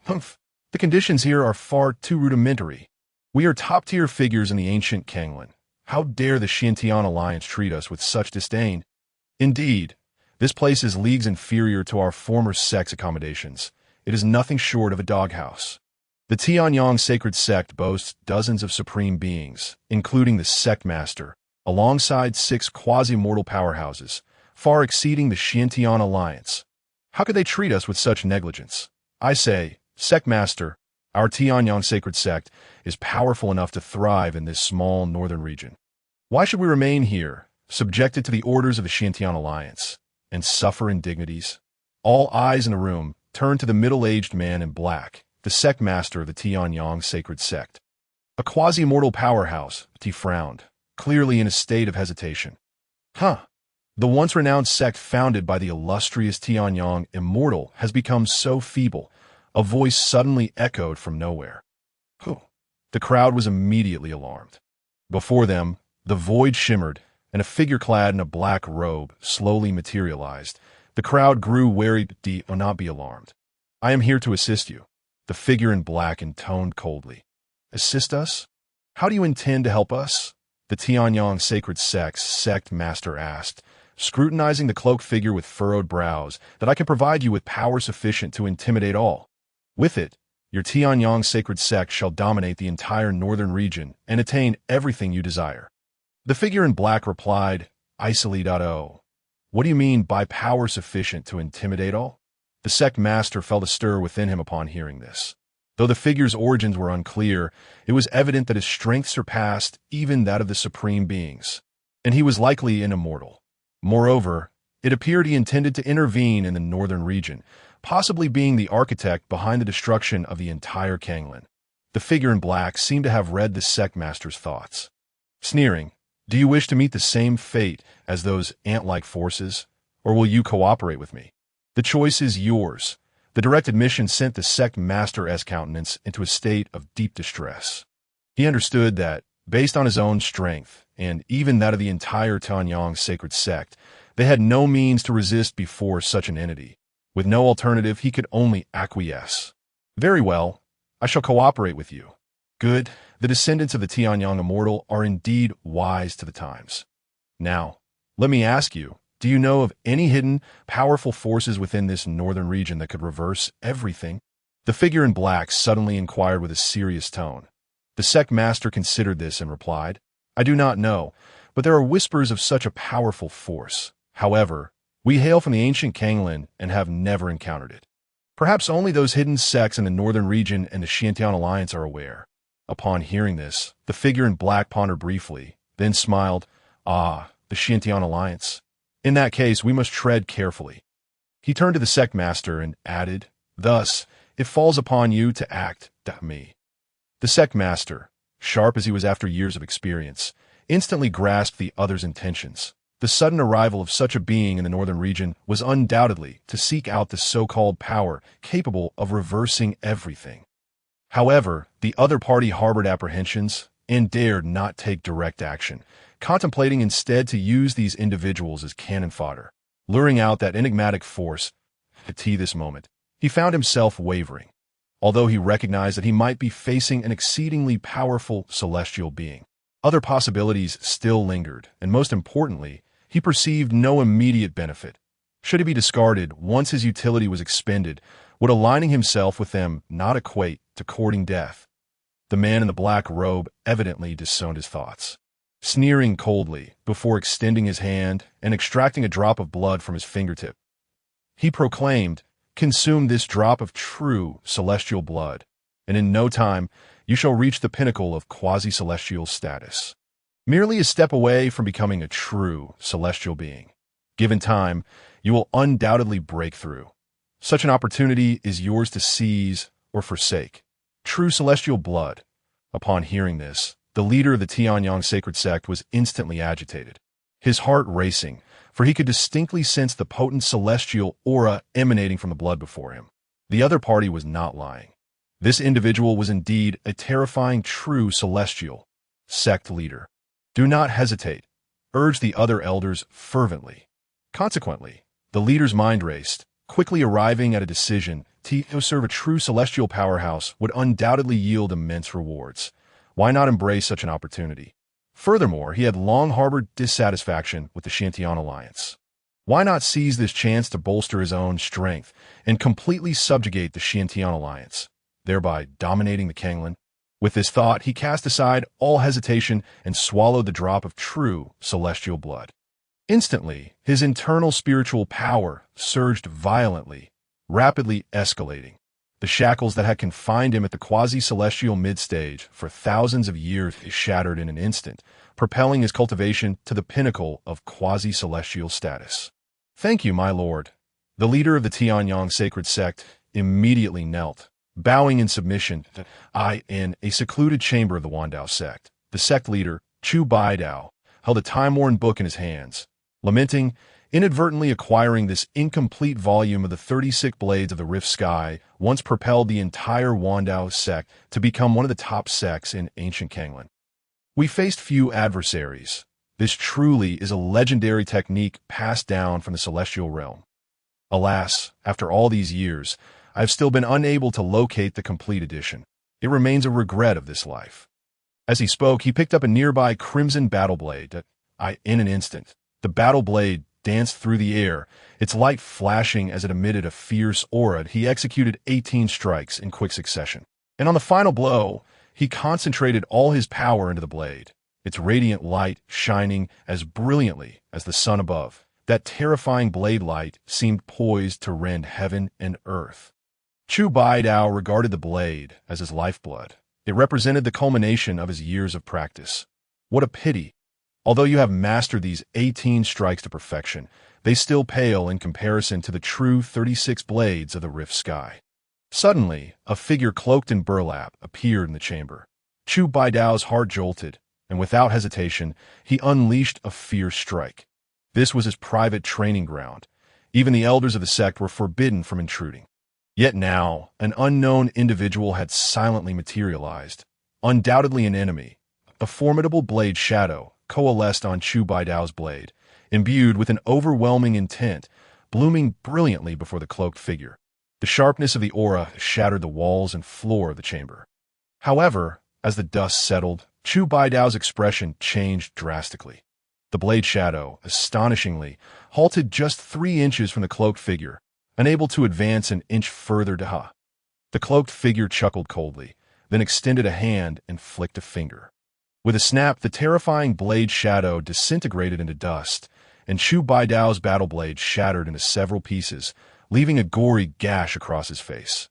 "Humph! The conditions here are far too rudimentary. We are top-tier figures in the ancient Kanglan. How dare the Xintian Alliance treat us with such disdain? Indeed, this place is leagues inferior to our former sect's accommodations. It is nothing short of a doghouse. The Tianyang sacred sect boasts dozens of supreme beings, including the sect master, alongside 6 quasi-mortal powerhouses, far exceeding the Xiantian alliance. How could they treat us with such negligence? I say, Sect Master, our Tianyang sacred sect is powerful enough to thrive in this small northern region. Why should we remain here, subjected to the orders of the Xiantian alliance, and suffer indignities? All eyes in the room turned to the middle-aged man in black, the sect master of the Tianyang sacred sect. A quasi-mortal powerhouse, he frowned, clearly in a state of hesitation. The once renowned sect founded by the illustrious Tianyang immortal has become so feeble, a voice suddenly echoed from nowhere. The crowd was immediately alarmed. Before them, the void shimmered, and a figure clad in a black robe slowly materialized. The crowd grew wary. Do not be alarmed. I am here to assist you. The figure in black intoned coldly. Assist us? How do you intend to help us? The Tianyang sacred sect master asked, scrutinizing the cloaked figure with furrowed brows. That I can provide you with power sufficient to intimidate all. With it, your Tianyang sacred sect shall dominate the entire northern region and attain everything you desire. The figure in black replied, Isoli.o. What do you mean by power sufficient to intimidate all? The sect master felt a stir within him upon hearing this. Though the figure's origins were unclear, it was evident that his strength surpassed even that of the supreme beings, and he was likely an immortal. Moreover, it appeared he intended to intervene in the northern region, possibly being the architect behind the destruction of the entire Kanglan. The figure in black seemed to have read the sect master's thoughts. Sneering, do you wish to meet the same fate as those ant-like forces, or will you cooperate with me? The choice is yours. The direct admission sent the sect master's countenance into a state of deep distress. He understood that, based on his own strength, and even that of the entire Tianyang sacred sect, they had no means to resist before such an entity. With no alternative, he could only acquiesce. Very well, I shall cooperate with you. Good, the descendants of the Tianyang immortal are indeed wise to the times. Now, let me ask you, do you know of any hidden, powerful forces within this northern region that could reverse everything? The figure in black suddenly inquired with a serious tone. The sect master considered this and replied, I do not know, but there are whispers of such a powerful force. However, we hail from the ancient Kanglan and have never encountered it. Perhaps only those hidden sects in the northern region and the Xiantian alliance are aware. Upon hearing this, the figure in black pondered briefly, then smiled, the Xiantian alliance. In that case, we must tread carefully. He turned to the sect master and added, thus, it falls upon you to act, me. The sect master, sharp as he was after years of experience, instantly grasped the other's intentions. The sudden arrival of such a being in the northern region was undoubtedly to seek out the so-called power capable of reversing everything. However, the other party harbored apprehensions and dared not take direct action, contemplating instead to use these individuals as cannon fodder. Luring out that enigmatic force, at this moment, he found himself wavering, although he recognized that he might be facing an exceedingly powerful celestial being. Other possibilities still lingered, and most importantly, he perceived no immediate benefit. Should he be discarded once his utility was expended, would aligning himself with them not equate to courting death? The man in the black robe evidently disowned his thoughts. Sneering coldly before extending his hand and extracting a drop of blood from his fingertip, he proclaimed, consume this drop of true celestial blood, and in no time you shall reach the pinnacle of quasi-celestial status. Merely a step away from becoming a true celestial being. Given time, you will undoubtedly break through. Such an opportunity is yours to seize or forsake. True celestial blood. Upon hearing this, the leader of the Tianyang sacred sect was instantly agitated, his heart racing, for he could distinctly sense the potent celestial aura emanating from the blood before him. The other party was not lying. This individual was indeed a terrifying true celestial sect leader. Do not hesitate, urged the other elders fervently. Consequently, the leader's mind raced, quickly arriving at a decision. To serve a true celestial powerhouse would undoubtedly yield immense rewards. Why not embrace such an opportunity? Furthermore, he had long harbored dissatisfaction with the Xiantian alliance. Why not seize this chance to bolster his own strength and completely subjugate the Xiantian alliance, thereby dominating the Kanglan? With this thought, he cast aside all hesitation and swallowed the drop of true celestial blood. Instantly, his internal spiritual power surged violently, rapidly escalating. The shackles that had confined him at the quasi-celestial mid-stage for thousands of years shattered in an instant, propelling his cultivation to the pinnacle of quasi-celestial status. "Thank you, my lord." The leader of the Tianyang sacred sect immediately knelt, bowing in submission. In a secluded chamber of the Wandao sect, the sect leader, Chu Baidao, held a time-worn book in his hands, lamenting inadvertently acquiring this incomplete volume of the 36 blades of the rift sky once propelled the entire Wandao sect to become one of the top sects in ancient Kanglan. "We faced few adversaries. This truly is a legendary technique passed down from the celestial realm. Alas, after all these years, I have still been unable to locate the complete edition. It remains a regret of this life." As he spoke, he picked up a nearby crimson battle blade. In an instant, the battle blade danced through the air, its light flashing as it emitted a fierce aura. He executed 18 strikes in quick succession. And on the final blow, he concentrated all his power into the blade, its radiant light shining as brilliantly as the sun above. That terrifying blade light seemed poised to rend heaven and earth. Chu Baidao regarded the blade as his lifeblood. It represented the culmination of his years of practice. What a pity! Although you have mastered these 18 strikes to perfection, they still pale in comparison to the true 36 blades of the rift sky. Suddenly, a figure cloaked in burlap appeared in the chamber. Chu Baidao's heart jolted, and without hesitation, he unleashed a fierce strike. This was his private training ground. Even the elders of the sect were forbidden from intruding. Yet now, an unknown individual had silently materialized, undoubtedly an enemy. A formidable blade shadow coalesced on Chu Baidao's blade, imbued with an overwhelming intent, blooming brilliantly before the cloaked figure. The sharpness of the aura shattered the walls and floor of the chamber. However, as the dust settled, Chu Baidao's expression changed drastically. The blade shadow, astonishingly, halted just 3 inches from the cloaked figure, unable to advance an inch further to Ha. The cloaked figure chuckled coldly, then extended a hand and flicked a finger. With a snap, the terrifying blade shadow disintegrated into dust, and Chu Baidao's battle blade shattered into several pieces, leaving a gory gash across his face.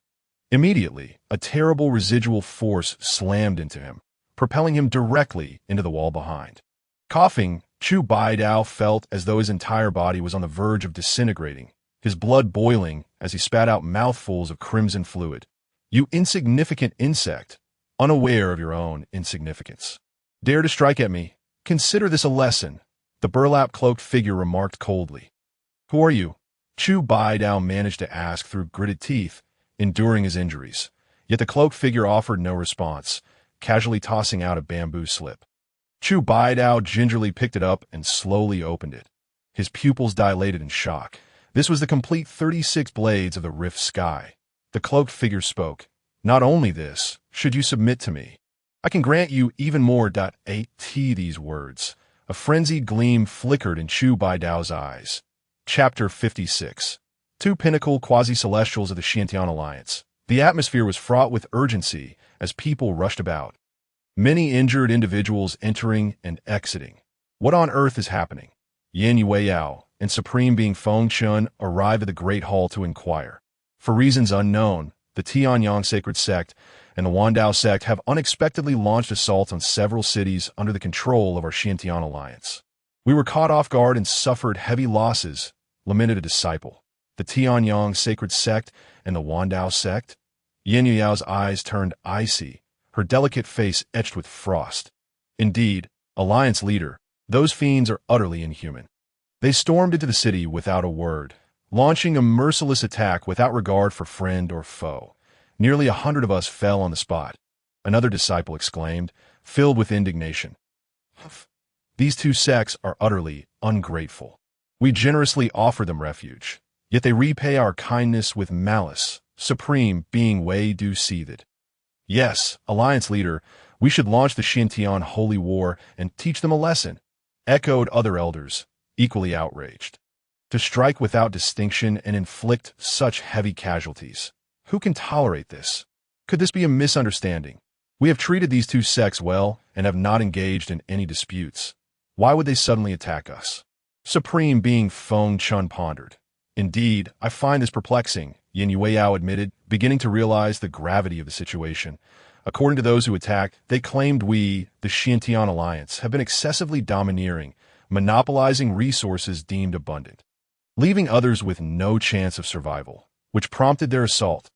Immediately, a terrible residual force slammed into him, propelling him directly into the wall behind. Coughing, Chu Baidao felt as though his entire body was on the verge of disintegrating, his blood boiling as he spat out mouthfuls of crimson fluid. "You insignificant insect, unaware of your own insignificance. Dare to strike at me? Consider this a lesson," the burlap-cloaked figure remarked coldly. "Who are you?" Chu Baidao managed to ask through gritted teeth, enduring his injuries. Yet the cloaked figure offered no response, casually tossing out a bamboo slip. Chu Baidao gingerly picked it up and slowly opened it. His pupils dilated in shock. This was the complete 36 blades of the rift sky. The cloaked figure spoke. "Not only this, should you submit to me, I can grant you even more. These words. A frenzied gleam flickered in Chu Baidao's eyes. Chapter 56. 2 pinnacle quasi-celestials of the Xiantian Alliance. The atmosphere was fraught with urgency as people rushed about. Many injured individuals entering and exiting. What on earth is happening? Yin Yueyao and Supreme Being Feng Chun arrived at the Great Hall to inquire. For reasons unknown, the Tianyang Sacred Sect and the Wandao Sect have unexpectedly launched assaults on several cities under the control of our Xiantian Alliance. We were caught off guard and suffered heavy losses, lamented a disciple. The Tianyang Sacred Sect and the Wandao Sect? Yin Yuyao's eyes turned icy, her delicate face etched with frost. Indeed, Alliance leader, those fiends are utterly inhuman. They stormed into the city without a word, launching a merciless attack without regard for friend or foe. Nearly 100 of us fell on the spot, another disciple exclaimed, filled with indignation. These 2 sects are utterly ungrateful. We generously offer them refuge, yet they repay our kindness with malice, Supreme Being Wei Du seethed. Yes, Alliance leader, we should launch the Xiantian Holy War and teach them a lesson, echoed other elders, equally outraged. To strike without distinction and inflict such heavy casualties. Who can tolerate this? Could this be a misunderstanding? We have treated these two sects well and have not engaged in any disputes. Why would they suddenly attack us? Supreme Being Feng Chun pondered. Indeed, I find this perplexing, Yin Yueyao admitted, beginning to realize the gravity of the situation. According to those who attacked, they claimed we, the Xintian Alliance, have been excessively domineering, monopolizing resources deemed abundant, leaving others with no chance of survival, which prompted their assault.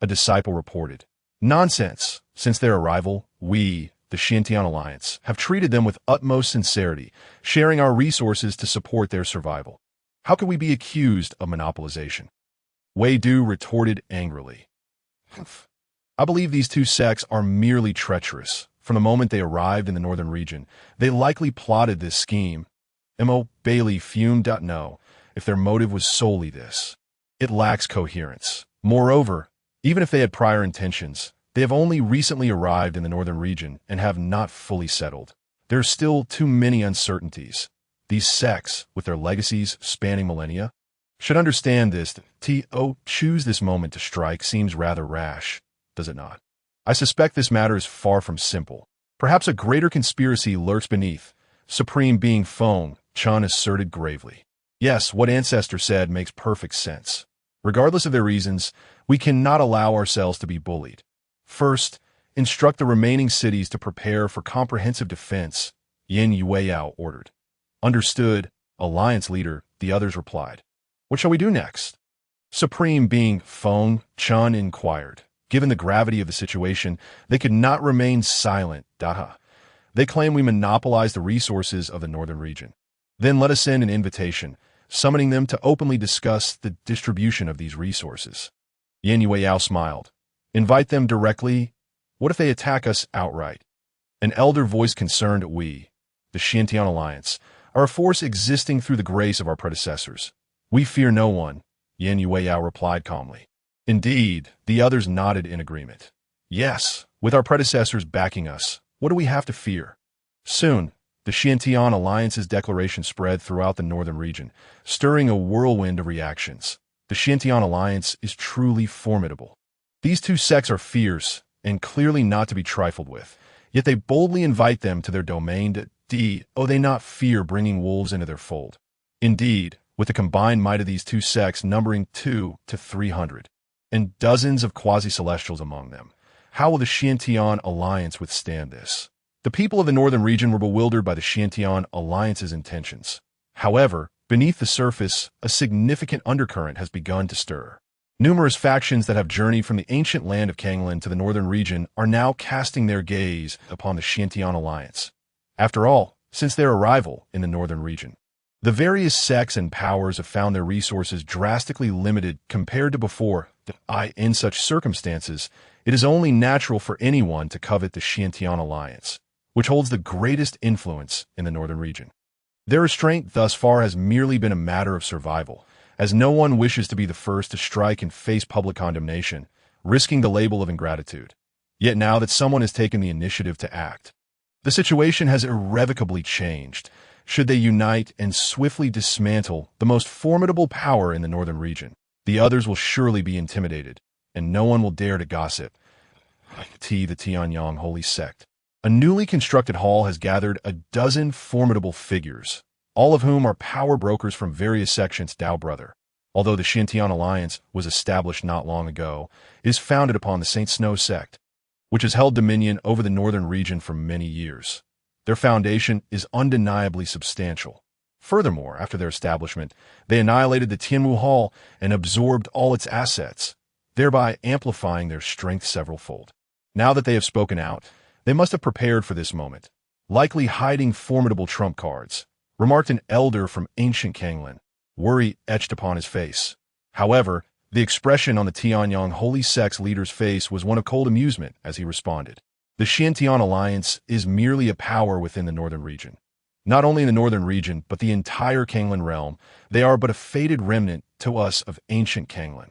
A disciple reported. Nonsense. Since their arrival, we, the Xintian Alliance, have treated them with utmost sincerity, sharing our resources to support their survival. How could we be accused of monopolization? Wei Du retorted angrily. I believe these two sects are merely treacherous. From the moment they arrived in the northern region, they likely plotted this scheme. M.O. Bailey fumed. No, if their motive was solely this. It lacks coherence. Moreover, even if they had prior intentions, they have only recently arrived in the northern region and have not fully settled. There are still too many uncertainties. These sects, with their legacies spanning millennia, should understand this. To choose this moment to strike seems rather rash, does it not? I suspect this matter is far from simple. Perhaps a greater conspiracy lurks beneath. Supreme Being Feng Chun asserted gravely. Yes, what Ancestor said makes perfect sense. Regardless of their reasons, we cannot allow ourselves to be bullied. First, instruct the remaining cities to prepare for comprehensive defense, Yin Yueyao ordered. Understood, Alliance leader, the others replied. What shall we do next? Supreme Being Feng Chun inquired. Given the gravity of the situation, they could not remain silent. They claim we monopolize the resources of the northern region. Then let us send an invitation, summoning them to openly discuss the distribution of these resources. Yin Yueyao smiled. Invite them directly? What if they attack us outright? An elder voice concerned. We, the Xintian Alliance, are a force existing through the grace of our predecessors. We fear no one, Yin Yueyao replied calmly. Indeed, the others nodded in agreement. Yes, with our predecessors backing us, what do we have to fear? Soon, the Xintian Alliance's declaration spread throughout the northern region, stirring a whirlwind of reactions. The Xintian Alliance is truly formidable. These two sects are fierce and clearly not to be trifled with, yet they boldly invite them to their domain. They not fear bringing wolves into their fold. Indeed, with the combined might of these two sects numbering 200 to 300, and dozens of quasi-celestials among them, how will the Xintian Alliance withstand this? The people of the northern region were bewildered by the Xintian Alliance's intentions. However, beneath the surface, a significant undercurrent has begun to stir. Numerous factions that have journeyed from the ancient land of Kanglan to the northern region are now casting their gaze upon the Xintian Alliance. After all, since their arrival in the northern region, the various sects and powers have found their resources drastically limited compared to before. In such circumstances, it is only natural for anyone to covet the Xintian Alliance, which holds the greatest influence in the northern region. Their restraint thus far has merely been a matter of survival, as no one wishes to be the first to strike and face public condemnation, risking the label of ingratitude. Yet now that someone has taken the initiative to act, the situation has irrevocably changed. Should they unite and swiftly dismantle the most formidable power in the northern region, the others will surely be intimidated, and no one will dare to gossip. The Tianyang Holy Sect. A newly constructed hall has gathered a dozen formidable figures, all of whom are power brokers from various sections. Dao Brother. Although the Xintian Alliance was established not long ago, it is founded upon the Saint Snow sect, which has held dominion over the northern region for many years. Their foundation is undeniably substantial. Furthermore, after their establishment, they annihilated the Tianwu Hall and absorbed all its assets, thereby amplifying their strength severalfold. Now that they have spoken out, they must have prepared for this moment, likely hiding formidable trump cards, remarked an elder from ancient Kanglan, worry etched upon his face. However, the expression on the Tianyang Holy Sect's leader's face was one of cold amusement as he responded. The Xintian Alliance is merely a power within the northern region. Not only in the northern region, but the entire Kanglan realm, they are but a faded remnant to us of ancient Kanglan.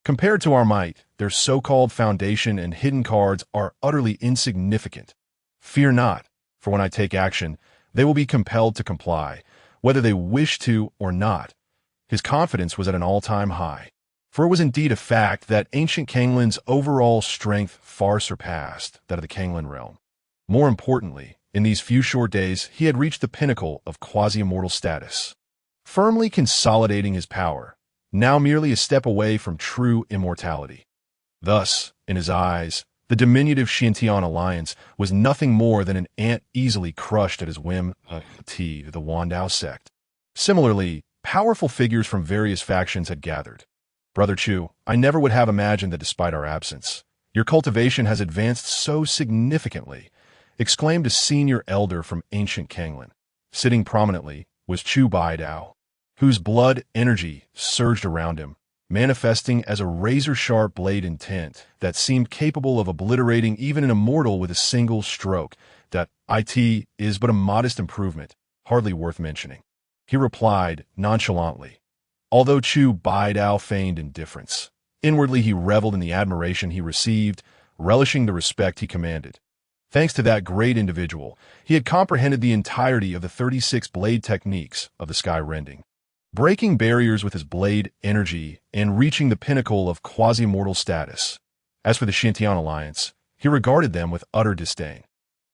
Compared to our might, their so-called foundation and hidden cards are utterly insignificant. Fear not, for when I take action, they will be compelled to comply, whether they wish to or not. His confidence was at an all-time high. For it was indeed a fact that ancient Kanglin's overall strength far surpassed that of the Kanglin realm. More importantly, in these few short days, he had reached the pinnacle of quasi-immortal status, firmly consolidating his power, now merely a step away from true immortality. Thus, in his eyes, the diminutive Xiantian alliance was nothing more than an ant easily crushed at his whim, the Wandao sect. Similarly, powerful figures from various factions had gathered. Brother Chu, I never would have imagined that despite our absence, your cultivation has advanced so significantly, exclaimed a senior elder from ancient Kanglin. Sitting prominently was Chu Baidao, whose blood energy surged around him, manifesting as a razor-sharp blade intent that seemed capable of obliterating even an immortal with a single stroke. That it is but a modest improvement, hardly worth mentioning. He replied nonchalantly, although Chu Baidao feigned indifference. Inwardly he reveled in the admiration he received, relishing the respect he commanded. Thanks to that great individual, he had comprehended the entirety of the 36 blade techniques of the sky rending, breaking barriers with his blade energy and reaching the pinnacle of quasi-mortal status. As for the Xiantian alliance, he regarded them with utter disdain.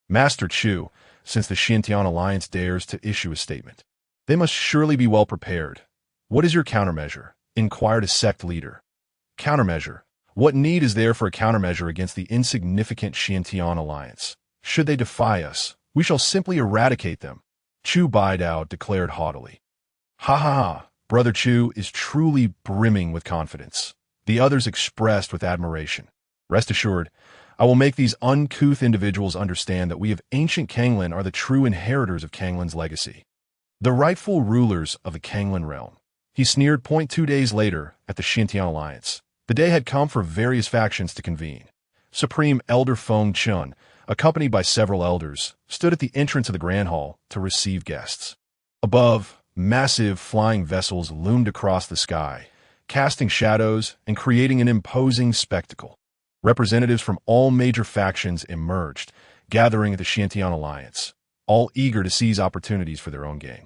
Master Chu, since the Xiantian alliance dares to issue a statement, they must surely be well prepared. What is your countermeasure? Inquired a sect leader. Countermeasure? What need is there for a countermeasure against the insignificant Xiantian alliance? Should they defy us, we shall simply eradicate them, Chu Baidao declared haughtily. Ha ha ha, Brother Chu is truly brimming with confidence. The others expressed with admiration. Rest assured, I will make these uncouth individuals understand that we of ancient Kanglin are the true inheritors of Kanglin's legacy, the rightful rulers of the Kanglin realm. He sneered. 2 days later, at the Xiantian alliance, the day had come for various factions to convene. Supreme Elder Feng Chun, accompanied by several elders, stood at the entrance of the Grand Hall to receive guests. Above, massive flying vessels loomed across the sky, casting shadows and creating an imposing spectacle. Representatives from all major factions emerged, gathering at the Xiantian alliance, all eager to seize opportunities for their own gain.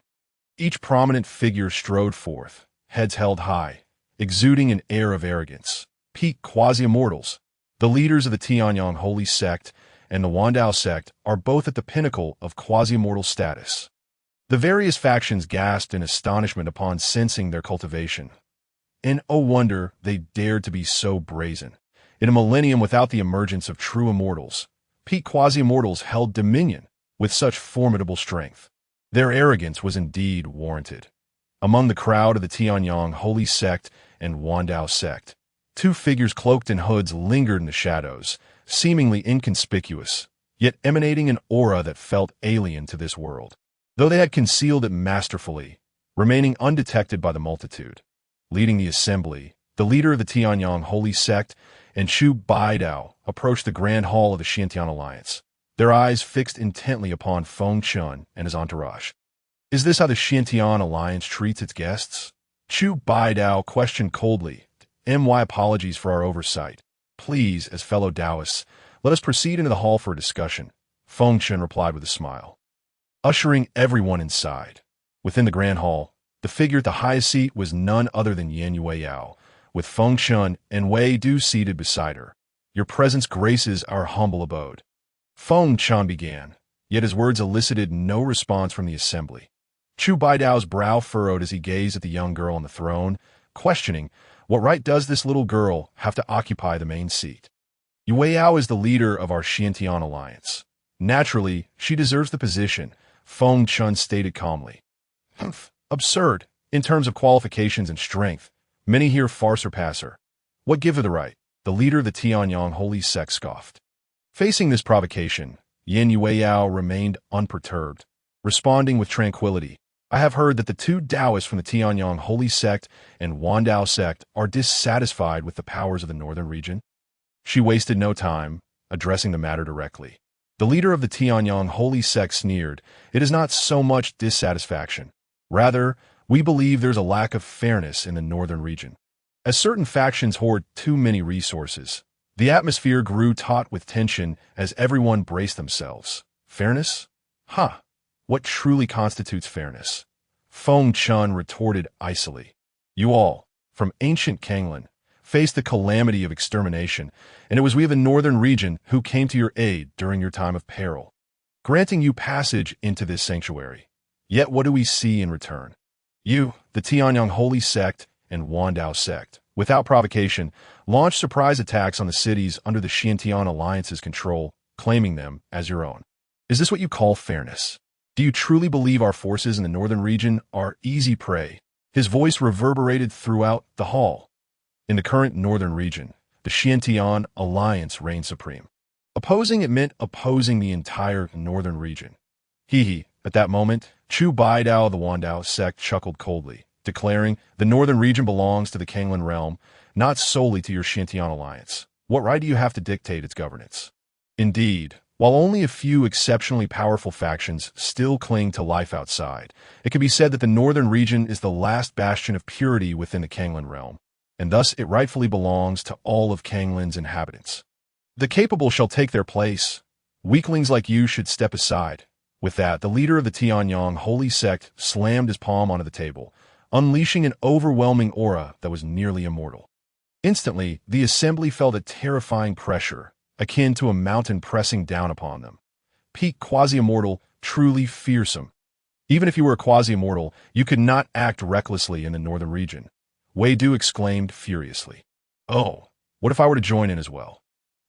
Each prominent figure strode forth, heads held high, exuding an air of arrogance. Peak quasi-immortals, the leaders of the Tianyang Holy Sect and the Wandao sect, are both at the pinnacle of quasi-immortal status. The various factions gasped in astonishment upon sensing their cultivation. And oh wonder, they dared to be so brazen. In a millennium without the emergence of true immortals, peak quasi-immortals held dominion with such formidable strength. Their arrogance was indeed warranted. Among the crowd of the Tianyang Holy Sect and Wandao sect, 2 figures cloaked in hoods lingered in the shadows, seemingly inconspicuous, yet emanating an aura that felt alien to this world, though they had concealed it masterfully, remaining undetected by the multitude. Leading the assembly, the leader of the Tianyang Holy Sect and Chu Baidao approached the Grand Hall of the Xiantian Alliance, their eyes fixed intently upon Feng Chun and his entourage. Is this how the Xiantian Alliance treats its guests? Chu Baidao questioned coldly. My apologies for our oversight. Please, as fellow Taoists, let us proceed into the hall for a discussion, Feng Chun replied with a smile, ushering everyone inside. Within the Grand Hall, the figure at the highest seat was none other than Yan Yueyao, with Feng Chun and Wei Du seated beside her. Your presence graces our humble abode, Feng Chun began, yet his words elicited no response from the assembly. Chu Baidao's brow furrowed as he gazed at the young girl on the throne, questioning, what right does this little girl have to occupy the main seat? Yueyao is the leader of our Xiantian alliance. Naturally, she deserves the position, Feng Chun stated calmly. Humph, absurd. In terms of qualifications and strength, many here far surpass her. What give her the right? The leader of the Tianyang Holy Sect scoffed. Facing this provocation, Yan Yueyao remained unperturbed, responding with tranquility. I have heard that the 2 Taoists from the Tianyang Holy Sect and Wandao sect are dissatisfied with the powers of the northern region. She wasted no time, addressing the matter directly. The leader of the Tianyang Holy Sect sneered, it is not so much dissatisfaction. Rather, we believe there's a lack of fairness in the northern region. As certain factions hoard too many resources, the atmosphere grew taut with tension as everyone braced themselves. Fairness? Ha! What truly constitutes fairness? Feng Chun retorted icily. You all, from ancient Kanglin, faced the calamity of extermination, and it was we of the northern region who came to your aid during your time of peril, granting you passage into this sanctuary. Yet what do we see in return? You, the Tianyang Holy Sect and Wandao Sect, without provocation, launched surprise attacks on the cities under the Xiantian Alliance's control, claiming them as your own. Is this what you call fairness? Do you truly believe our forces in the northern region are easy prey? His voice reverberated throughout the hall. In the current northern region, the Xiantian Alliance reigned supreme. Opposing it meant opposing the entire northern region. At that moment, Chu Baidao of the Wandao sect chuckled coldly, declaring, the northern region belongs to the Kanglan realm, not solely to your Xiantian Alliance. What right do you have to dictate its governance? Indeed, while only a few exceptionally powerful factions still cling to life outside, it can be said that the northern region is the last bastion of purity within the Kanglan realm, and thus it rightfully belongs to all of Kanglan's inhabitants. The capable shall take their place. Weaklings like you should step aside. With that, the leader of the Tianyang Holy Sect slammed his palm onto the table, unleashing an overwhelming aura that was nearly immortal. Instantly, the assembly felt a terrifying pressure, akin to a mountain pressing down upon them. Peak quasi-immortal, truly fearsome. Even if you were a quasi-immortal, you could not act recklessly in the northern region. Wei Du exclaimed furiously. Oh, what if I were to join in as well?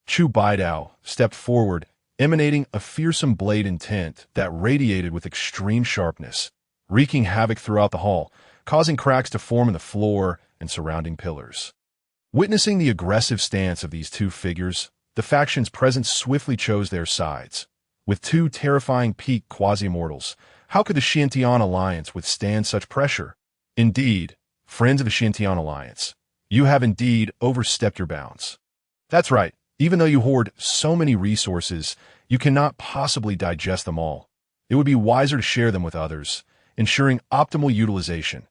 Chu Baidao stepped forward, emanating a fearsome blade intent that radiated with extreme sharpness, wreaking havoc throughout the hall, causing cracks to form in the floor and surrounding pillars. Witnessing the aggressive stance of these two figures, the factions present swiftly chose their sides. With two terrifying peak quasi-immortals, how could the Xiantian Alliance withstand such pressure? Indeed, friends of the Xiantian Alliance, you have indeed overstepped your bounds. That's right. Even though you hoard so many resources, you cannot possibly digest them all. It would be wiser to share them with others, ensuring optimal utilization.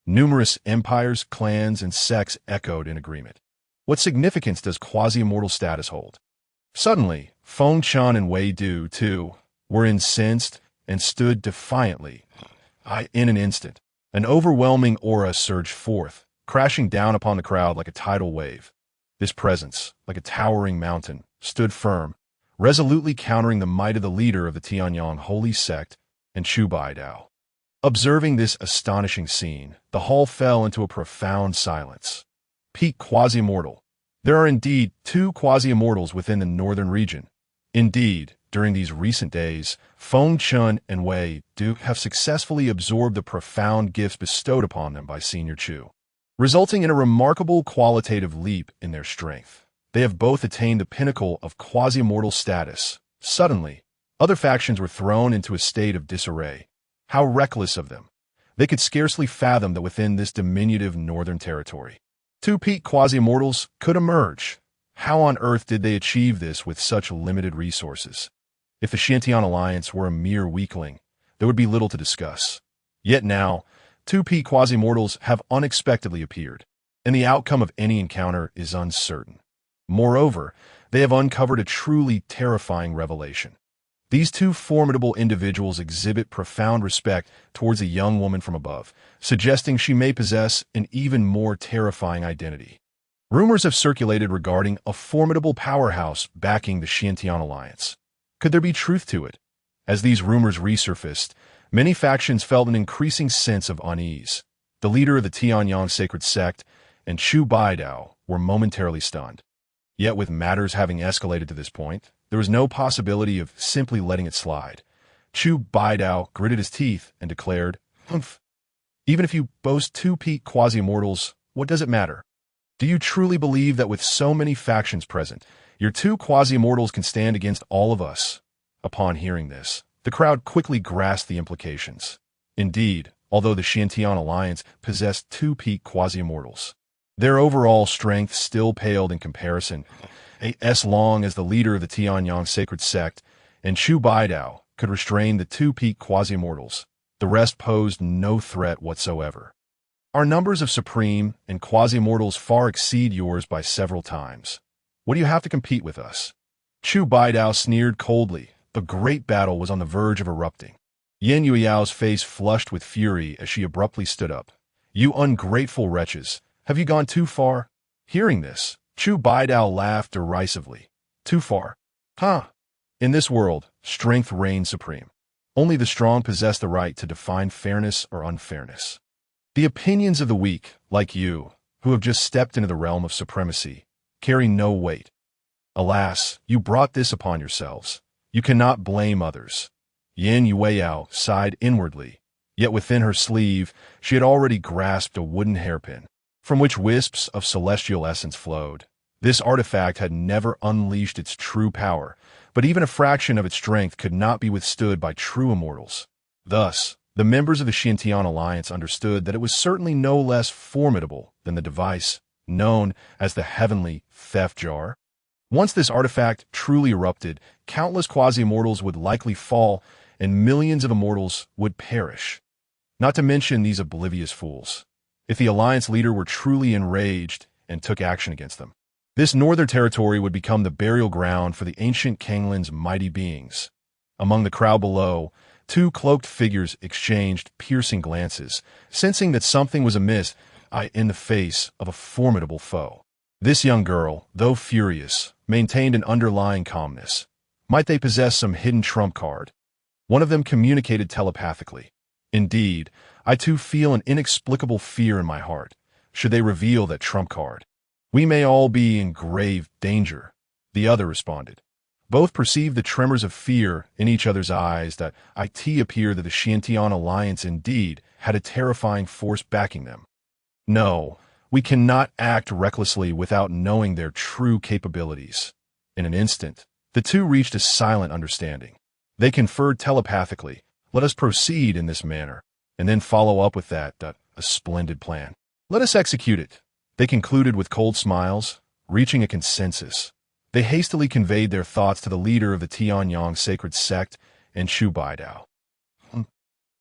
Numerous empires, clans, and sects echoed in agreement. What significance does quasi-immortal status hold? Suddenly, Feng Chan and Wei Du, too, were incensed and stood defiantly. In an instant, an overwhelming aura surged forth, crashing down upon the crowd like a tidal wave. This presence, like a towering mountain, stood firm, resolutely countering the might of the leader of the Tianyang Holy Sect and Chu Baidao. Observing this astonishing scene, the hall fell into a profound silence. Peak quasi-immortal. There are indeed two quasi-immortals within the northern region. Indeed, during these recent days, Feng Chun and Wei Du have successfully absorbed the profound gifts bestowed upon them by Senior Chu, resulting in a remarkable qualitative leap in their strength. They have both attained the pinnacle of quasi-immortal status. Suddenly, other factions were thrown into a state of disarray. How reckless of them! They could scarcely fathom that within this diminutive northern territory, two peak quasi-immortals could emerge. How on earth did they achieve this with such limited resources? If the Xiantian Alliance were a mere weakling, there would be little to discuss. Yet now, two peak quasi-immortals have unexpectedly appeared, and the outcome of any encounter is uncertain. Moreover, they have uncovered a truly terrifying revelation. These two formidable individuals exhibit profound respect towards a young woman from above, suggesting she may possess an even more terrifying identity. Rumors have circulated regarding a formidable powerhouse backing the Xiantian Alliance. Could there be truth to it? As these rumors resurfaced, many factions felt an increasing sense of unease. The leader of the Tianyang sacred sect and Chu Baidao were momentarily stunned. Yet with matters having escalated to this point, there was no possibility of simply letting it slide. Chu Baidao gritted his teeth and declared, "Humph. Even if you boast two peak quasi-immortals, what does it matter? Do you truly believe that with so many factions present, your two quasi-immortals can stand against all of us?" Upon hearing this, the crowd quickly grasped the implications. Indeed, although the Xiantian Alliance possessed two peak quasi-immortals, their overall strength still paled in comparison, as long as the leader of the Tianyang sacred sect and Chu Baidao could restrain the two peak quasi-immortals. The rest posed no threat whatsoever. Our numbers of supreme and quasi-immortals far exceed yours by several times. What do you have to compete with us? Chu Baidao sneered coldly. The great battle was on the verge of erupting. Yan Yuyao's face flushed with fury as she abruptly stood up. "You ungrateful wretches, have you gone too far?" Hearing this, Chu Baidao laughed derisively. Too far. Huh? In this world, strength reigns supreme. Only the strong possess the right to define fairness or unfairness. The opinions of the weak, like you, who have just stepped into the realm of supremacy, carry no weight. Alas, you brought this upon yourselves. You cannot blame others. Yin Yueyao sighed inwardly, yet within her sleeve she had already grasped a wooden hairpin, from which wisps of celestial essence flowed. This artifact had never unleashed its true power, but even a fraction of its strength could not be withstood by true immortals. Thus, the members of the Xintian Alliance understood that it was certainly no less formidable than the device known as the Heavenly Theft Jar. Once this artifact truly erupted, countless quasi-immortals would likely fall, and millions of immortals would perish. Not to mention these oblivious fools. If the Alliance leader were truly enraged and took action against them, this northern territory would become the burial ground for the ancient Kanglin's mighty beings. Among the crowd below, two cloaked figures exchanged piercing glances, sensing that something was amiss in the face of a formidable foe. This young girl, though furious, maintained an underlying calmness. Might they possess some hidden trump card? One of them communicated telepathically. Indeed, I too feel an inexplicable fear in my heart. Should they reveal that trump card, we may all be in grave danger, the other responded. Both perceived the tremors of fear in each other's eyes that it appeared that the Xintian Alliance indeed had a terrifying force backing them. No, we cannot act recklessly without knowing their true capabilities. In an instant, the two reached a silent understanding. They conferred telepathically. Let us proceed in this manner, and then follow up with a splendid plan. Let us execute it, they concluded with cold smiles, reaching a consensus. They hastily conveyed their thoughts to the leader of the Tianyang sacred sect and Chu Baidao.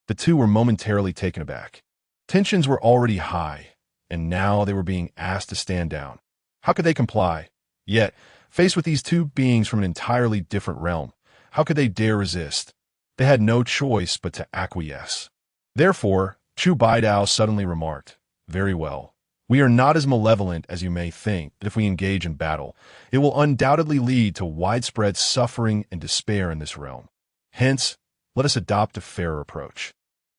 The two were momentarily taken aback. Tensions were already high, and now they were being asked to stand down. How could they comply? Yet, faced with these two beings from an entirely different realm, how could they dare resist? They had no choice but to acquiesce. Therefore, Chu Baidao suddenly remarked, "Very well. We are not as malevolent as you may think that if we engage in battle, it will undoubtedly lead to widespread suffering and despair in this realm. Hence, let us adopt a fairer approach."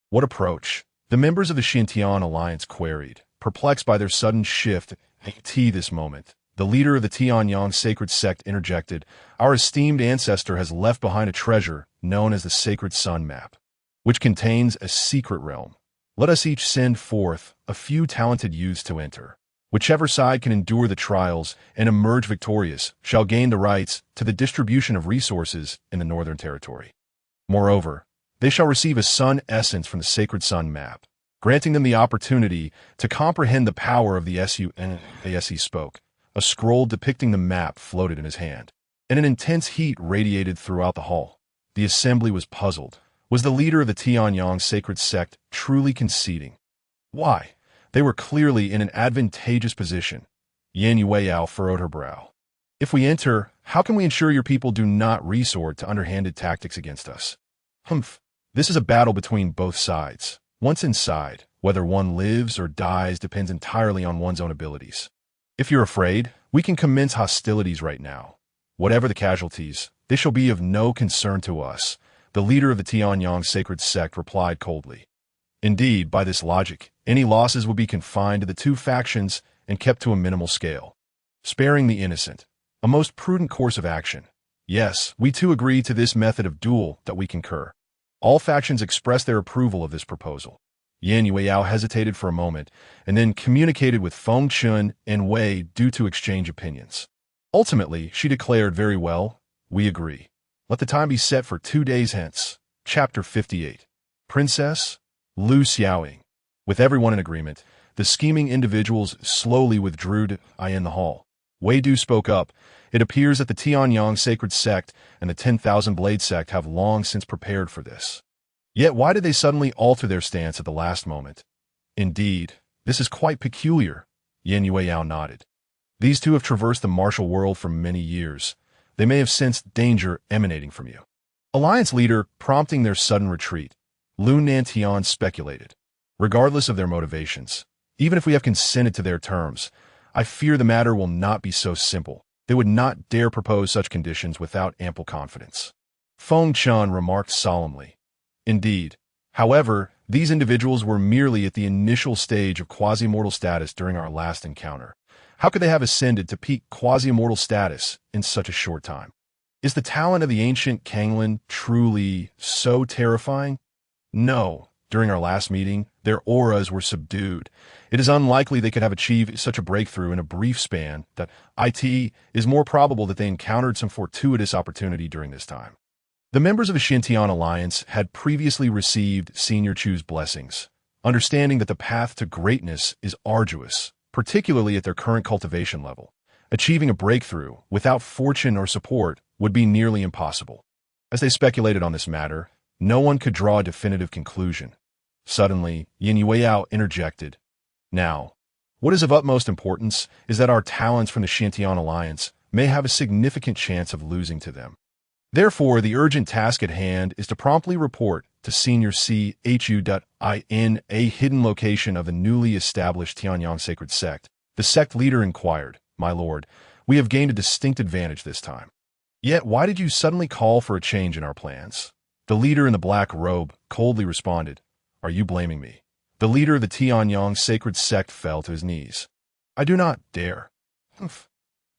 What approach? The members of the Xintian Alliance queried, perplexed by their sudden shift at this moment. The leader of the Tianyang sacred sect interjected, "Our esteemed ancestor has left behind a treasure known as the Sacred Sun Map, which contains a secret realm. Let us each send forth a few talented youths to enter. Whichever side can endure the trials and emerge victorious shall gain the rights to the distribution of resources in the Northern Territory. Moreover, they shall receive a sun essence from the Sacred Sun Map, granting them the opportunity to comprehend the power of the SUN." As he spoke, a scroll depicting the map floated in his hand, and an intense heat radiated throughout the hall. The assembly was puzzled. Was the leader of the Tianyang sacred sect truly conceding? Why? They were clearly in an advantageous position. Yin Yueyao furrowed her brow. "If we enter, how can we ensure your people do not resort to underhanded tactics against us?" This is a battle between both sides. Once inside, whether one lives or dies depends entirely on one's own abilities. If you're afraid, we can commence hostilities right now. Whatever the casualties, they shall be of no concern to us, the leader of the Tianyang sacred sect replied coldly. Indeed, by this logic, any losses would be confined to the two factions and kept to a minimal scale. Sparing the innocent, a most prudent course of action. Yes, we too agree to this method of duel that we concur. All factions expressed their approval of this proposal. Yin Yueyao hesitated for a moment, and then communicated with Feng Chun and Wei due to exchange opinions. Ultimately, she declared, "Very well, we agree. Let the time be set for 2 days hence." Chapter 58. Princess Lu Xiaoying. With everyone in agreement, the scheming individuals slowly withdrew in the hall. Wei Du spoke up. "It appears that the Tianyang sacred sect and the 10,000 Blade sect have long since prepared for this. Yet why did they suddenly alter their stance at the last moment?" "Indeed, this is quite peculiar," Yin Yueyao nodded. "These two have traversed the martial world for many years. They may have sensed danger emanating from you." Alliance leader prompting their sudden retreat, Lu Nantian speculated. "Regardless of their motivations, even if we have consented to their terms, I fear the matter will not be so simple. They would not dare propose such conditions without ample confidence. Feng Chun remarked solemnly. Indeed. However, these individuals were merely at the initial stage of quasi-mortal status during our last encounter. How could they have ascended to peak quasi-mortal status in such a short time? Is the talent of the ancient Kanglin truly so terrifying? No. During our last meeting, their auras were subdued. It is unlikely they could have achieved such a breakthrough in a brief span that it is more probable that they encountered some fortuitous opportunity during this time. The members of the Xintian Alliance had previously received Senior Chu's blessings, understanding that the path to greatness is arduous, particularly at their current cultivation level. Achieving a breakthrough without fortune or support would be nearly impossible. As they speculated on this matter, no one could draw a definitive conclusion. Suddenly, Yin Yueyao interjected. Now, what is of utmost importance is that our talents from the Xintian Alliance may have a significant chance of losing to them. Therefore, the urgent task at hand is to promptly report to Senior Chu.in a hidden location of the newly established Tianyang sacred sect. The sect leader inquired, "My lord, we have gained a distinct advantage this time. Yet why did you suddenly call for a change in our plans?" The leader in the black robe coldly responded, "Are you blaming me?" The leader of the Tianyang sacred sect fell to his knees. "I do not dare."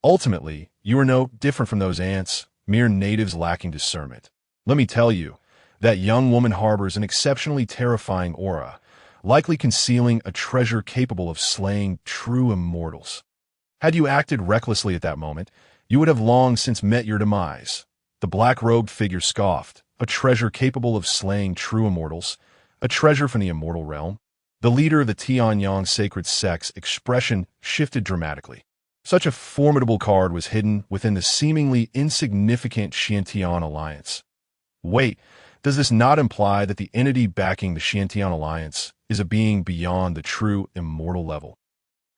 Ultimately, you are no different from those ants, mere natives lacking discernment. Let me tell you, that young woman harbors an exceptionally terrifying aura, likely concealing a treasure capable of slaying true immortals. Had you acted recklessly at that moment, you would have long since met your demise. The black-robed figure scoffed. A treasure capable of slaying true immortals? A treasure from the immortal realm? The leader of the Tianyang sacred sect's expression shifted dramatically. Such a formidable card was hidden within the seemingly insignificant Xintian Alliance. Wait, does this not imply that the entity backing the Xintian Alliance is a being beyond the true immortal level?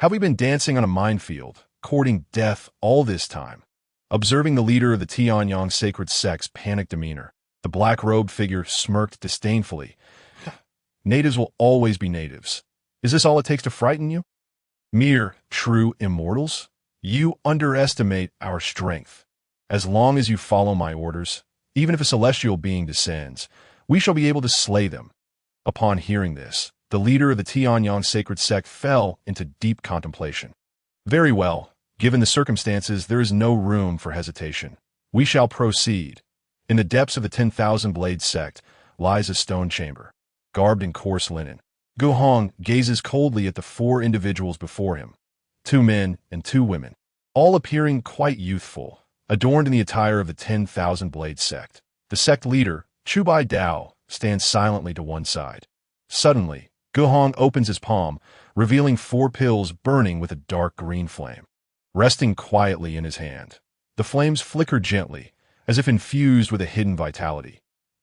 Have we been dancing on a minefield, courting death all this time? Observing the leader of the Tianyang sacred sect's panicked demeanor, the black-robed figure smirked disdainfully. Natives will always be natives. Is this all it takes to frighten you? Mere true immortals? You underestimate our strength. As long as you follow my orders, even if a celestial being descends, we shall be able to slay them. Upon hearing this, the leader of the Tianyang sacred sect fell into deep contemplation. Very well. Given the circumstances, there is no room for hesitation. We shall proceed. In the depths of the 10,000-blade sect lies a stone chamber, garbed in coarse linen. Gu Hong gazes coldly at the four individuals before him, 2 men and 2 women, all appearing quite youthful, adorned in the attire of the 10,000-blade sect. The sect leader, Chu Dao, stands silently to one side. Suddenly, Gu Hong opens his palm, revealing 4 pills burning with a dark green flame. Resting quietly in his hand, the flames flicker gently, as if infused with a hidden vitality.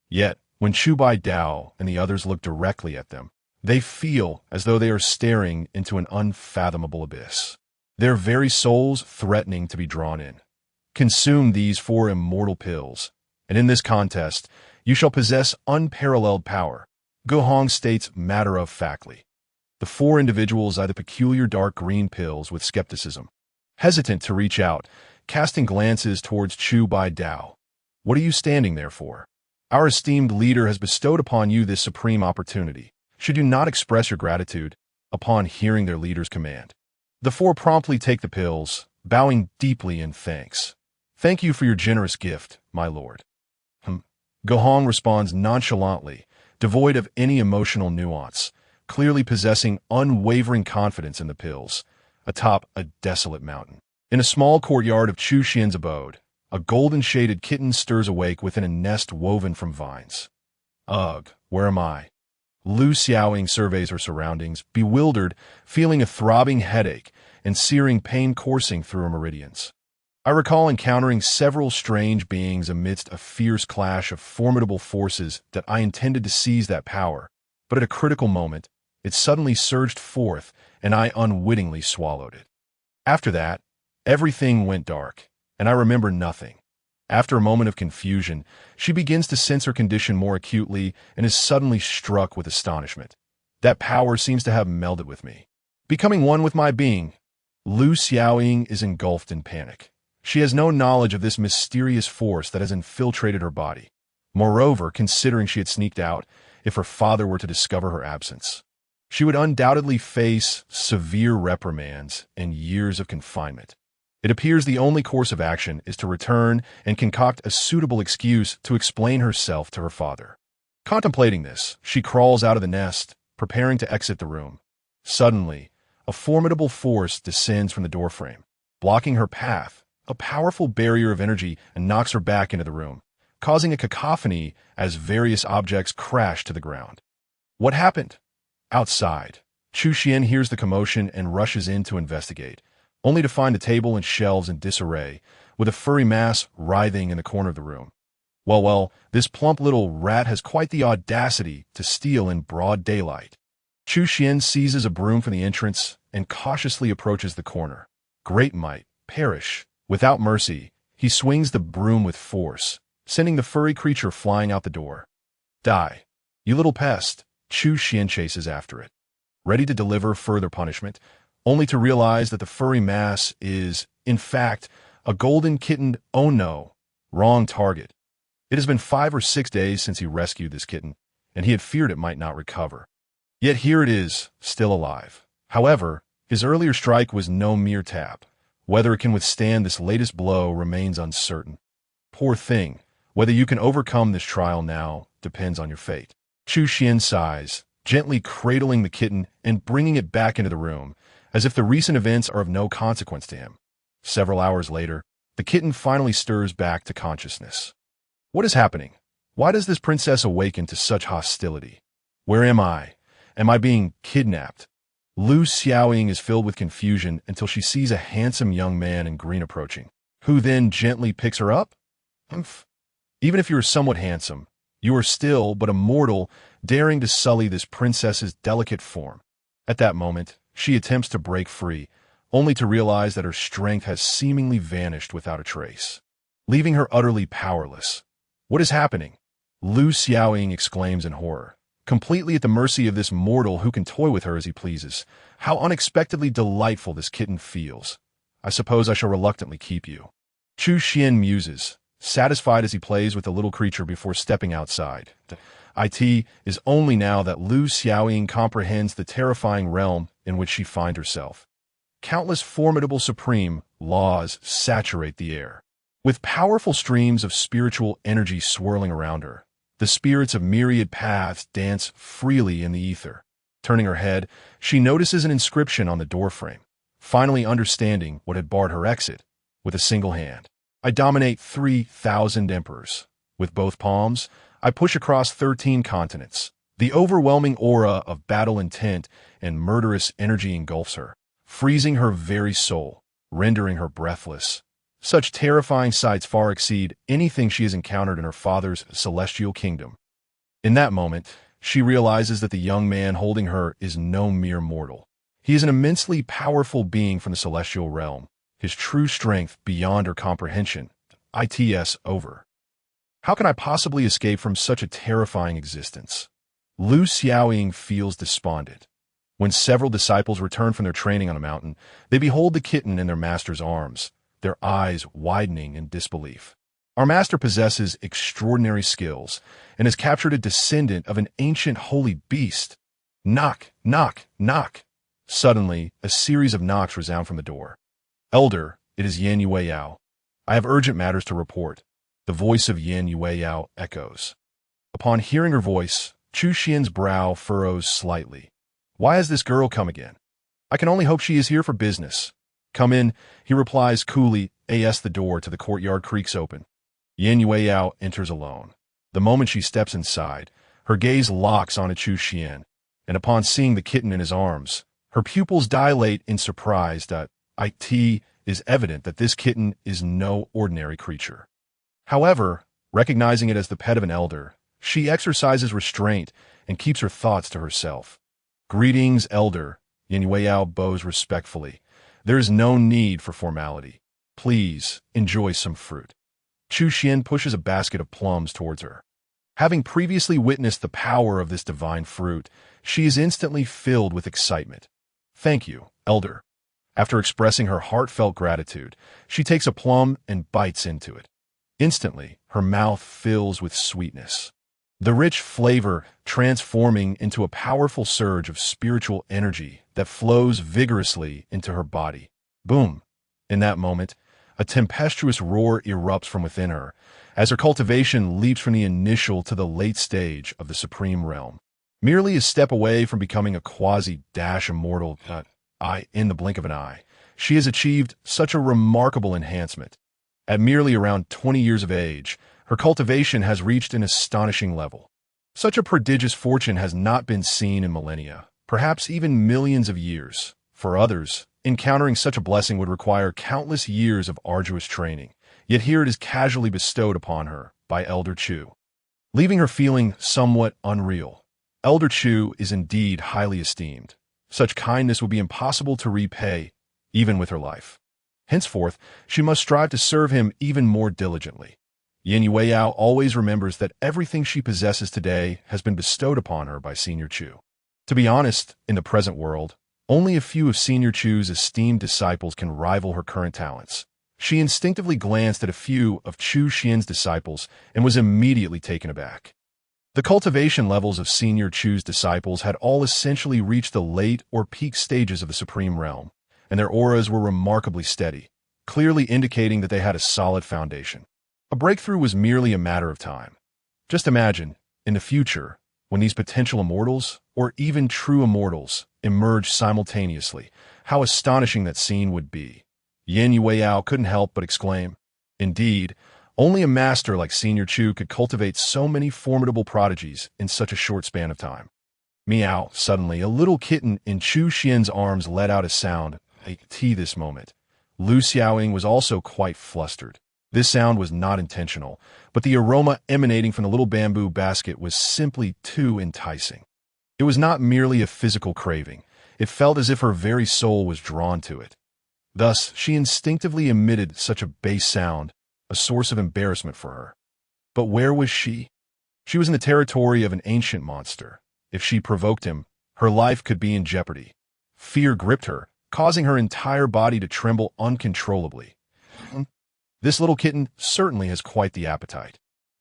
Yet, when Chu Dao and the others look directly at them, they feel as though they are staring into an unfathomable abyss, their very souls threatening to be drawn in. Consume these 4 immortal pills, and in this contest, you shall possess unparalleled power, Gu Hong states matter-of-factly. The 4 individuals eye the peculiar dark green pills with skepticism, hesitant to reach out, casting glances towards Chu Dao. What are you standing there for? Our esteemed leader has bestowed upon you this supreme opportunity. Should you not express your gratitude upon hearing their leader's command? The 4 promptly take the pills, bowing deeply in thanks. Thank you for your generous gift, my lord. Gu Hong responds nonchalantly, devoid of any emotional nuance, clearly possessing unwavering confidence in the pills, atop a desolate mountain. In a small courtyard of Chu Xian's abode, a golden-shaded kitten stirs awake within a nest woven from vines. Ugh, where am I? Lu Xiaoying surveys her surroundings, bewildered, feeling a throbbing headache and searing pain coursing through her meridians. I recall encountering several strange beings amidst a fierce clash of formidable forces that I intended to seize that power, but at a critical moment, it suddenly surged forth and I unwittingly swallowed it. After that, everything went dark, and I remember nothing. After a moment of confusion, she begins to sense her condition more acutely and is suddenly struck with astonishment. That power seems to have melded with me, becoming one with my being. Lu Xiaoying is engulfed in panic. She has no knowledge of this mysterious force that has infiltrated her body. Moreover, considering she had sneaked out, if her father were to discover her absence, she would undoubtedly face severe reprimands and years of confinement. It appears the only course of action is to return and concoct a suitable excuse to explain herself to her father. Contemplating this, she crawls out of the nest, preparing to exit the room. Suddenly, a formidable force descends from the doorframe, blocking her path, a powerful barrier of energy, and knocks her back into the room, causing a cacophony as various objects crash to the ground. What happened? Outside, Chu Xuan hears the commotion and rushes in to investigate, only to find the table and shelves in disarray, with a furry mass writhing in the corner of the room. Well, this plump little rat has quite the audacity to steal in broad daylight. Chu Xuan seizes a broom from the entrance and cautiously approaches the corner. Great might, perish. Without mercy, he swings the broom with force, sending the furry creature flying out the door. Die, you little pest. Chu Xuan chases after it, ready to deliver further punishment, only to realize that the furry mass is, in fact, a golden kitten. Oh no, wrong target. It has been 5 or 6 days since he rescued this kitten, and he had feared it might not recover. Yet here it is, still alive. However, his earlier strike was no mere tap. Whether it can withstand this latest blow remains uncertain. Poor thing, whether you can overcome this trial now depends on your fate. Chu Xuan sighs, gently cradling the kitten and bringing it back into the room, as if the recent events are of no consequence to him. Several hours later, the kitten finally stirs back to consciousness. What is happening? Why does this princess awaken to such hostility? Where am I? Am I being kidnapped? Lu Xiaoying is filled with confusion until she sees a handsome young man in green approaching, who then gently picks her up. Humph. Even if you are somewhat handsome, you are still but a mortal daring to sully this princess's delicate form. At that moment, she attempts to break free, only to realize that her strength has seemingly vanished without a trace, leaving her utterly powerless. What is happening? Lu Xiaoying exclaims in horror, completely at the mercy of this mortal who can toy with her as he pleases. How unexpectedly delightful this kitten feels. I suppose I shall reluctantly keep you. Chu Xuan muses, satisfied as he plays with the little creature before stepping outside. It is only now that Lu Xiaoying comprehends the terrifying realm in which she finds herself. Countless formidable supreme laws saturate the air, with powerful streams of spiritual energy swirling around her. The spirits of myriad paths dance freely in the ether. Turning her head, she notices an inscription on the doorframe, finally understanding what had barred her exit. With a single hand, I dominate 3,000 emperors. With both palms, I push across 13 continents. The overwhelming aura of battle intent and murderous energy engulfs her, freezing her very soul, rendering her breathless. Such terrifying sights far exceed anything she has encountered in her father's celestial kingdom. In that moment, she realizes that the young man holding her is no mere mortal. He is an immensely powerful being from the celestial realm, his true strength beyond her comprehension. It's over. How can I possibly escape from such a terrifying existence? Lu Xiaoying feels despondent. When several disciples return from their training on a mountain, they behold the kitten in their master's arms, their eyes widening in disbelief. Our master possesses extraordinary skills and has captured a descendant of an ancient holy beast. Knock, knock, knock. Suddenly, a series of knocks resound from the door. Elder, it is Yan Yueyao. I have urgent matters to report. The voice of Yan Yueyao echoes. Upon hearing her voice, Chu Xuan's brow furrows slightly. Why has this girl come again? I can only hope she is here for business. Come in, he replies coolly, as the door to the courtyard creaks open. Yan Yueyao enters alone. The moment she steps inside, her gaze locks on Chu Xuan, and upon seeing the kitten in his arms, her pupils dilate in surprise. It is evident that this kitten is no ordinary creature. However, recognizing it as the pet of an elder, she exercises restraint and keeps her thoughts to herself. Greetings, elder, Yan Yueyao bows respectfully. There is no need for formality. Please, enjoy some fruit. Chu Xuan pushes a basket of plums towards her. Having previously witnessed the power of this divine fruit, she is instantly filled with excitement. Thank you, elder. After expressing her heartfelt gratitude, she takes a plum and bites into it. Instantly, her mouth fills with sweetness, the rich flavor transforming into a powerful surge of spiritual energy that flows vigorously into her body. Boom! In that moment, a tempestuous roar erupts from within her, as her cultivation leaps from the initial to the late stage of the supreme realm. Merely a step away from becoming a quasi-immortal in the blink of an eye, she has achieved such a remarkable enhancement. At merely around 20 years of age, her cultivation has reached an astonishing level. Such a prodigious fortune has not been seen in millennia, perhaps even millions of years. For others, encountering such a blessing would require countless years of arduous training, yet here it is casually bestowed upon her by Elder Chu, leaving her feeling somewhat unreal. Elder Chu is indeed highly esteemed. Such kindness would be impossible to repay, even with her life. Henceforth, she must strive to serve him even more diligently. Yin Yueyao always remembers that everything she possesses today has been bestowed upon her by Senior Chu. To be honest, in the present world, only a few of Senior Chu's esteemed disciples can rival her current talents. She instinctively glanced at a few of Chu Xuan's disciples and was immediately taken aback. The cultivation levels of Senior Chu's disciples had all essentially reached the late or peak stages of the Supreme Realm, and their auras were remarkably steady, clearly indicating that they had a solid foundation. A breakthrough was merely a matter of time. Just imagine, in the future, when these potential immortals, or even true immortals, emerge simultaneously, how astonishing that scene would be. Yin Yueyao couldn't help but exclaim. Indeed, only a master like Senior Chu could cultivate so many formidable prodigies in such a short span of time. Meow! Suddenly, a little kitten in Chu Xuan's arms let out a sound. This moment, Lu Xiaoying was also quite flustered. This sound was not intentional, but the aroma emanating from the little bamboo basket was simply too enticing. It was not merely a physical craving. It felt as if her very soul was drawn to it. Thus, she instinctively emitted such a base sound, a source of embarrassment for her. But where was she? She was in the territory of an ancient monster. If she provoked him, her life could be in jeopardy. Fear gripped her, causing her entire body to tremble uncontrollably. This little kitten certainly has quite the appetite.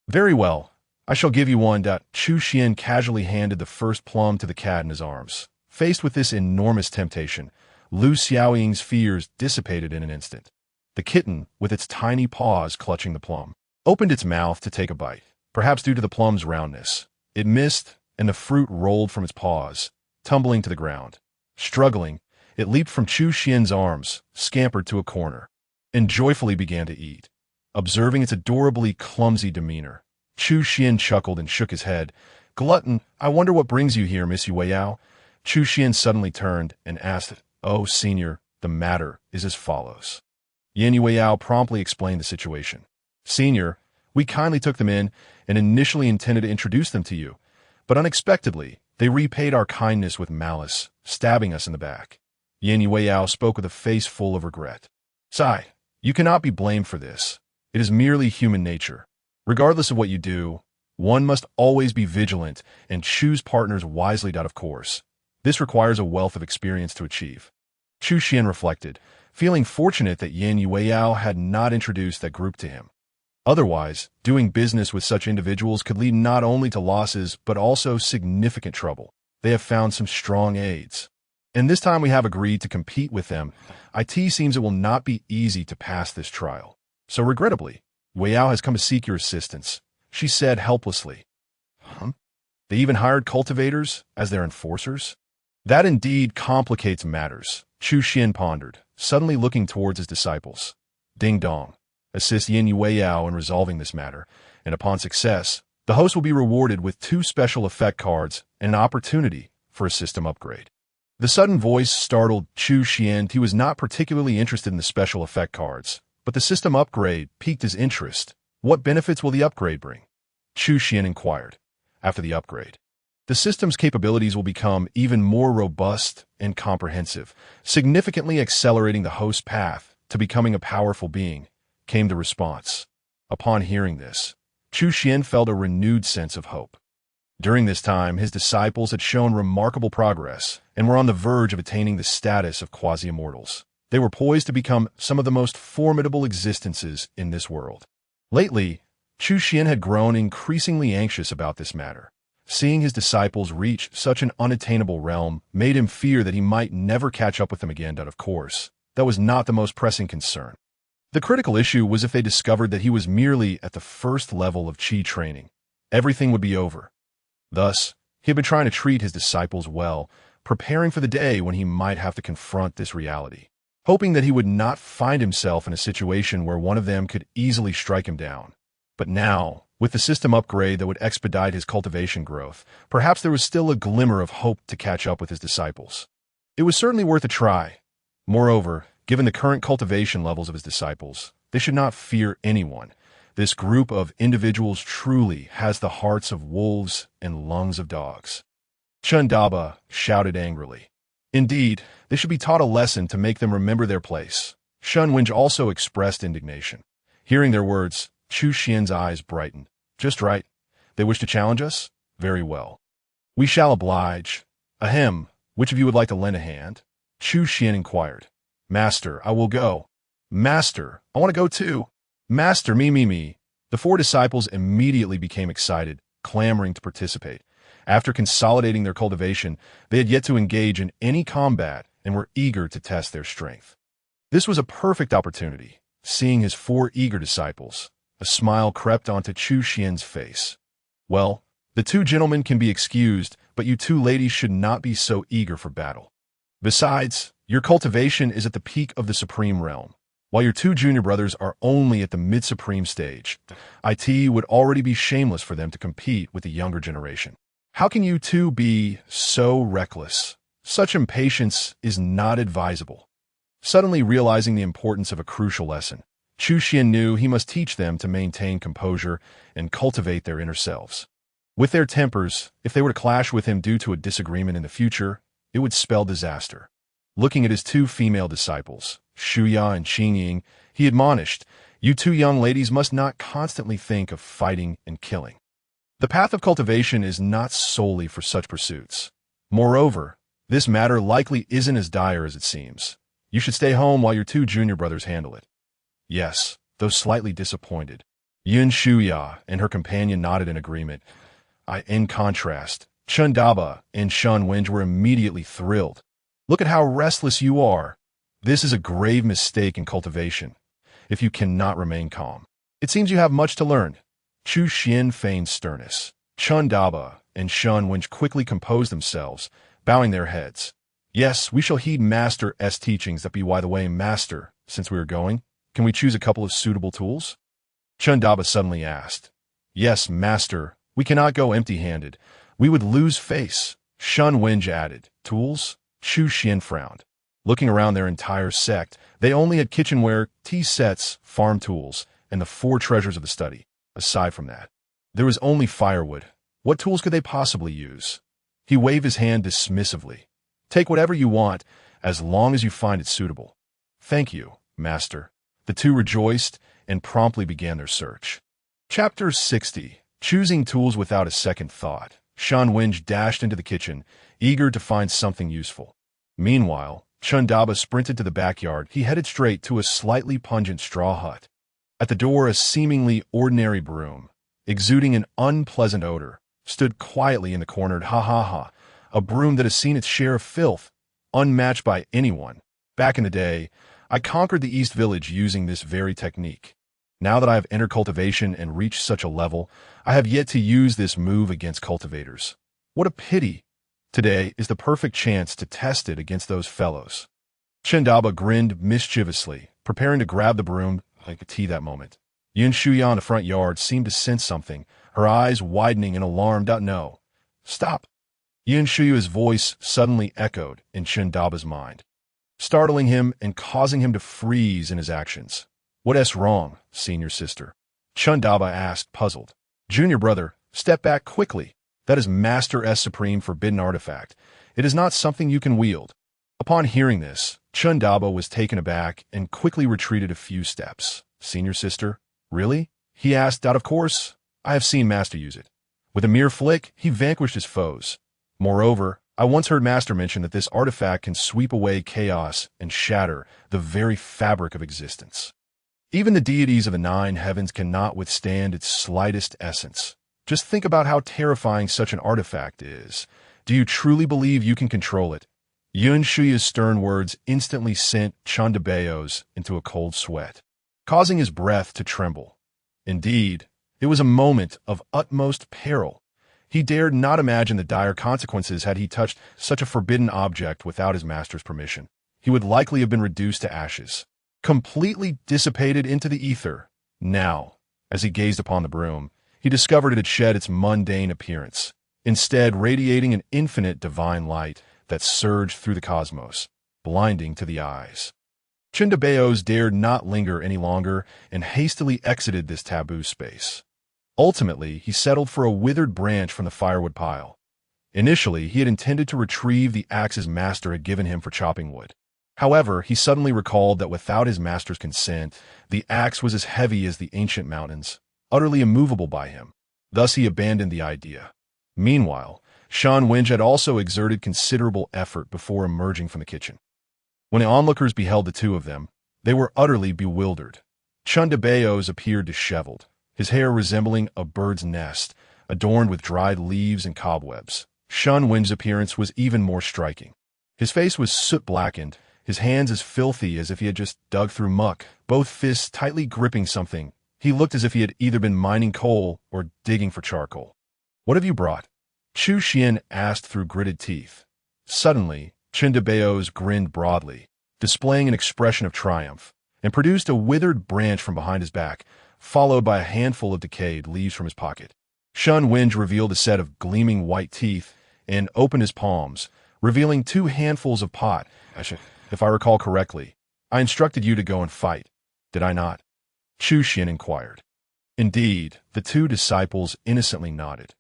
Very well, I shall give you one. Chu Xuan casually handed the first plum to the cat in his arms. Faced with this enormous temptation, Lu Xiaoying's fears dissipated in an instant. The kitten, with its tiny paws clutching the plum, opened its mouth to take a bite. Perhaps due to the plum's roundness, it missed, and the fruit rolled from its paws, tumbling to the ground. Struggling, it leaped from Chu Xuan's arms, scampered to a corner, and joyfully began to eat. Observing its adorably clumsy demeanor, Chu Xuan chuckled and shook his head. Glutton, I wonder what brings you here, Miss Yueyao. Chu Xuan suddenly turned and asked, Oh, Senior, the matter is as follows. Yin Yueyao promptly explained the situation. Senior, we kindly took them in and initially intended to introduce them to you, but unexpectedly, they repaid our kindness with malice, stabbing us in the back. Yin Yueyao spoke with a face full of regret. Sigh. You cannot be blamed for this. It is merely human nature. Regardless of what you do, one must always be vigilant and choose partners wisely. Of course, this requires a wealth of experience to achieve. Chu Xuan reflected, feeling fortunate that Yin Yueyao had not introduced that group to him. Otherwise, doing business with such individuals could lead not only to losses but also significant trouble. They have found some strong aides, and this time we have agreed to compete with them. It seems it will not be easy to pass this trial. So regrettably, Weiyao has come to seek your assistance, she said helplessly. They even hired cultivators as their enforcers? That indeed complicates matters, Chu Xuan pondered, suddenly looking towards his disciples. Ding dong. Assist Yin Yueyao in resolving this matter, and upon success, the host will be rewarded with 2 special effect cards and an opportunity for a system upgrade. The sudden voice startled Chu Xuan. He was not particularly interested in the special effect cards, but the system upgrade piqued his interest. What benefits will the upgrade bring? Chu Xuan inquired. After the upgrade, the system's capabilities will become even more robust and comprehensive, significantly accelerating the host's path to becoming a powerful being, came the response. Upon hearing this, Chu Xuan felt a renewed sense of hope. During this time, his disciples had shown remarkable progress and were on the verge of attaining the status of quasi-immortals. They were poised to become some of the most formidable existences in this world. Lately, Chu Xuan had grown increasingly anxious about this matter. Seeing his disciples reach such an unattainable realm made him fear that he might never catch up with them again, but of course, that was not the most pressing concern. The critical issue was if they discovered that he was merely at the first level of Qi training. Everything would be over. Thus, he had been trying to treat his disciples well, preparing for the day when he might have to confront this reality, hoping that he would not find himself in a situation where one of them could easily strike him down. But now, with the system upgrade that would expedite his cultivation growth, perhaps there was still a glimmer of hope to catch up with his disciples. It was certainly worth a try. Moreover, given the current cultivation levels of his disciples, they should not fear anyone. This group of individuals truly has the hearts of wolves and lungs of dogs. Chun Daba shouted angrily. Indeed, they should be taught a lesson to make them remember their place. Shun Wenj also expressed indignation. Hearing their words, Chu Xuan's eyes brightened. Just right. They wish to challenge us? Very well. We shall oblige. Ahem, which of you would like to lend a hand? Chu Xuan inquired. Master, I will go. Master, I want to go too. Master, me. The four disciples immediately became excited, clamoring to participate. After consolidating their cultivation, they had yet to engage in any combat and were eager to test their strength. This was a perfect opportunity. Seeing his four eager disciples, a smile crept onto Chu Xuan's face. Well, the two gentlemen can be excused, but you two ladies should not be so eager for battle. Besides, your cultivation is at the peak of the supreme realm, while your two junior brothers are only at the mid-supreme stage. It would already be shameless for them to compete with the younger generation. How can you two be so reckless? Such impatience is not advisable. Suddenly realizing the importance of a crucial lesson, Chu Xuan knew he must teach them to maintain composure and cultivate their inner selves. With their tempers, if they were to clash with him due to a disagreement in the future, it would spell disaster. Looking at his two female disciples, Shuya and Qingying, he admonished, you two young ladies must not constantly think of fighting and killing. The path of cultivation is not solely for such pursuits. Moreover, this matter likely isn't as dire as it seems. You should stay home while your two junior brothers handle it. Yes, though slightly disappointed. Yun Shuya and her companion nodded in agreement. In contrast, Chun Daba and Shun Wenj were immediately thrilled. Look at how restless you are. This is a grave mistake in cultivation, if you cannot remain calm. It seems you have much to learn. Chu Xuan feigned sternness. Chun Daba and Shun Wenj quickly composed themselves, bowing their heads. Yes, we shall heed Master's teachings. That be why the way, Master, since we are going, can we choose a couple of suitable tools? Chun Daba suddenly asked. Yes, Master, we cannot go empty-handed. We would lose face. Shun Wenj added. Tools? Chu Xuan frowned. Looking around their entire sect, they only had kitchenware, tea sets, farm tools, and the four treasures of the study. Aside from that, there was only firewood. What tools could they possibly use? He waved his hand dismissively. Take whatever you want, as long as you find it suitable. Thank you, Master. The two rejoiced and promptly began their search. Chapter 60. Choosing tools without a second thought. Shun Wenj dashed into the kitchen, eager to find something useful. Meanwhile, Chun Daba sprinted to the backyard. He headed straight to a slightly pungent straw hut. At the door, a seemingly ordinary broom, exuding an unpleasant odor, stood quietly in the corner. Ha, a broom that has seen its share of filth, unmatched by anyone. Back in the day, I conquered the East Village using this very technique. Now that I have entered cultivation and reached such a level, I have yet to use this move against cultivators. What a pity! Today is the perfect chance to test it against those fellows. Chun Daba grinned mischievously, preparing to grab the broom like a tea that moment. Yun Shuya in the front yard seemed to sense something, her eyes widening in alarm. No. Stop! Yun Shuya's voice suddenly echoed in Chun Daba's mind, startling him and causing him to freeze in his actions. What's wrong, senior sister? Chun Daba asked, puzzled. Junior brother, step back quickly. That is Master's supreme forbidden artifact. It is not something you can wield. Upon hearing this, Chun Daba was taken aback and quickly retreated a few steps. Senior sister? Really? He asked. Of course. I have seen Master use it. With a mere flick, he vanquished his foes. Moreover, I once heard Master mention that this artifact can sweep away chaos and shatter the very fabric of existence. Even the deities of the nine heavens cannot withstand its slightest essence. Just think about how terrifying such an artifact is. Do you truly believe you can control it? Yun Shuya's stern words instantly sent Chundabeos into a cold sweat, causing his breath to tremble. Indeed, it was a moment of utmost peril. He dared not imagine the dire consequences had he touched such a forbidden object without his master's permission. He would likely have been reduced to ashes, completely dissipated into the ether. Now, as he gazed upon the broom, he discovered it had shed its mundane appearance, instead radiating an infinite divine light that surged through the cosmos, blinding to the eyes. Chundabeos dared not linger any longer and hastily exited this taboo space. Ultimately, he settled for a withered branch from the firewood pile. Initially, he had intended to retrieve the axe his master had given him for chopping wood. However, he suddenly recalled that without his master's consent, the axe was as heavy as the ancient mountains, utterly immovable by him. Thus he abandoned the idea. Meanwhile, Shan Wenj had also exerted considerable effort before emerging from the kitchen. When the onlookers beheld the two of them, they were utterly bewildered. Chundabeos appeared disheveled, his hair resembling a bird's nest, adorned with dried leaves and cobwebs. Shan Wenj's appearance was even more striking. His face was soot-blackened, his hands as filthy as if he had just dug through muck, both fists tightly gripping something. He looked as if he had either been mining coal or digging for charcoal. "What have you brought?" Chu Xuan asked through gritted teeth. Suddenly, Chundabeos grinned broadly, displaying an expression of triumph, and produced a withered branch from behind his back, followed by a handful of decayed leaves from his pocket. Shan Wenj revealed a set of gleaming white teeth and opened his palms, revealing 2 handfuls of pot. If I recall correctly, I instructed you to go and fight, did I not? Chu Xuan inquired. Indeed, the 2 disciples innocently nodded.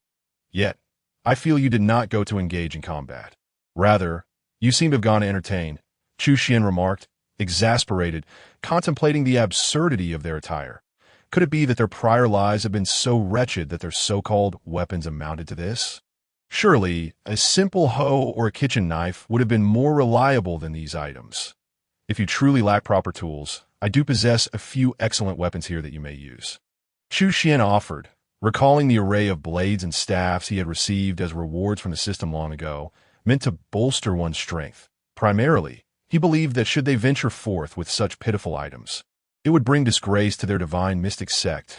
Yet, I feel you did not go to engage in combat. Rather, you seem to have gone to entertain, Chu Xuan remarked, exasperated, contemplating the absurdity of their attire. Could it be that their prior lives had been so wretched that their so-called weapons amounted to this? Surely, a simple hoe or a kitchen knife would have been more reliable than these items. If you truly lack proper tools, I do possess a few excellent weapons here that you may use. Chu Xuan offered, recalling the array of blades and staffs he had received as rewards from the system long ago, meant to bolster one's strength. Primarily, he believed that should they venture forth with such pitiful items, it would bring disgrace to their divine mystic sect.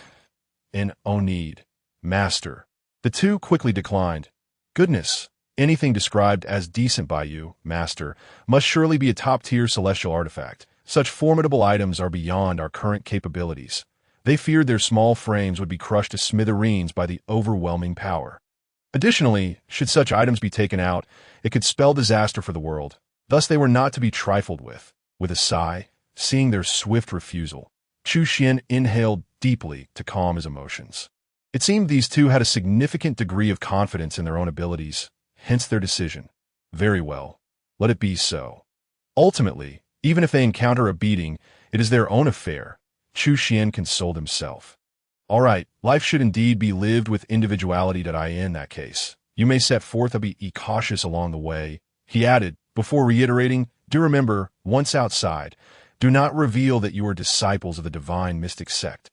And oh need, master. The 2 quickly declined. Goodness, anything described as decent by you, master, must surely be a top-tier celestial artifact. Such formidable items are beyond our current capabilities. They feared their small frames would be crushed to smithereens by the overwhelming power. Additionally, should such items be taken out, it could spell disaster for the world. Thus they were not to be trifled with. With a sigh, seeing their swift refusal, Chu Xuan inhaled deeply to calm his emotions. It seemed these 2 had a significant degree of confidence in their own abilities, hence their decision. Very well, let it be so. Ultimately, even if they encounter a beating, it is their own affair, Chu Xuan consoled himself. All right, life should indeed be lived with individuality. In that case, you may set forth and be cautious along the way, he added, before reiterating, do remember, once outside, do not reveal that you are disciples of the divine mystic sect,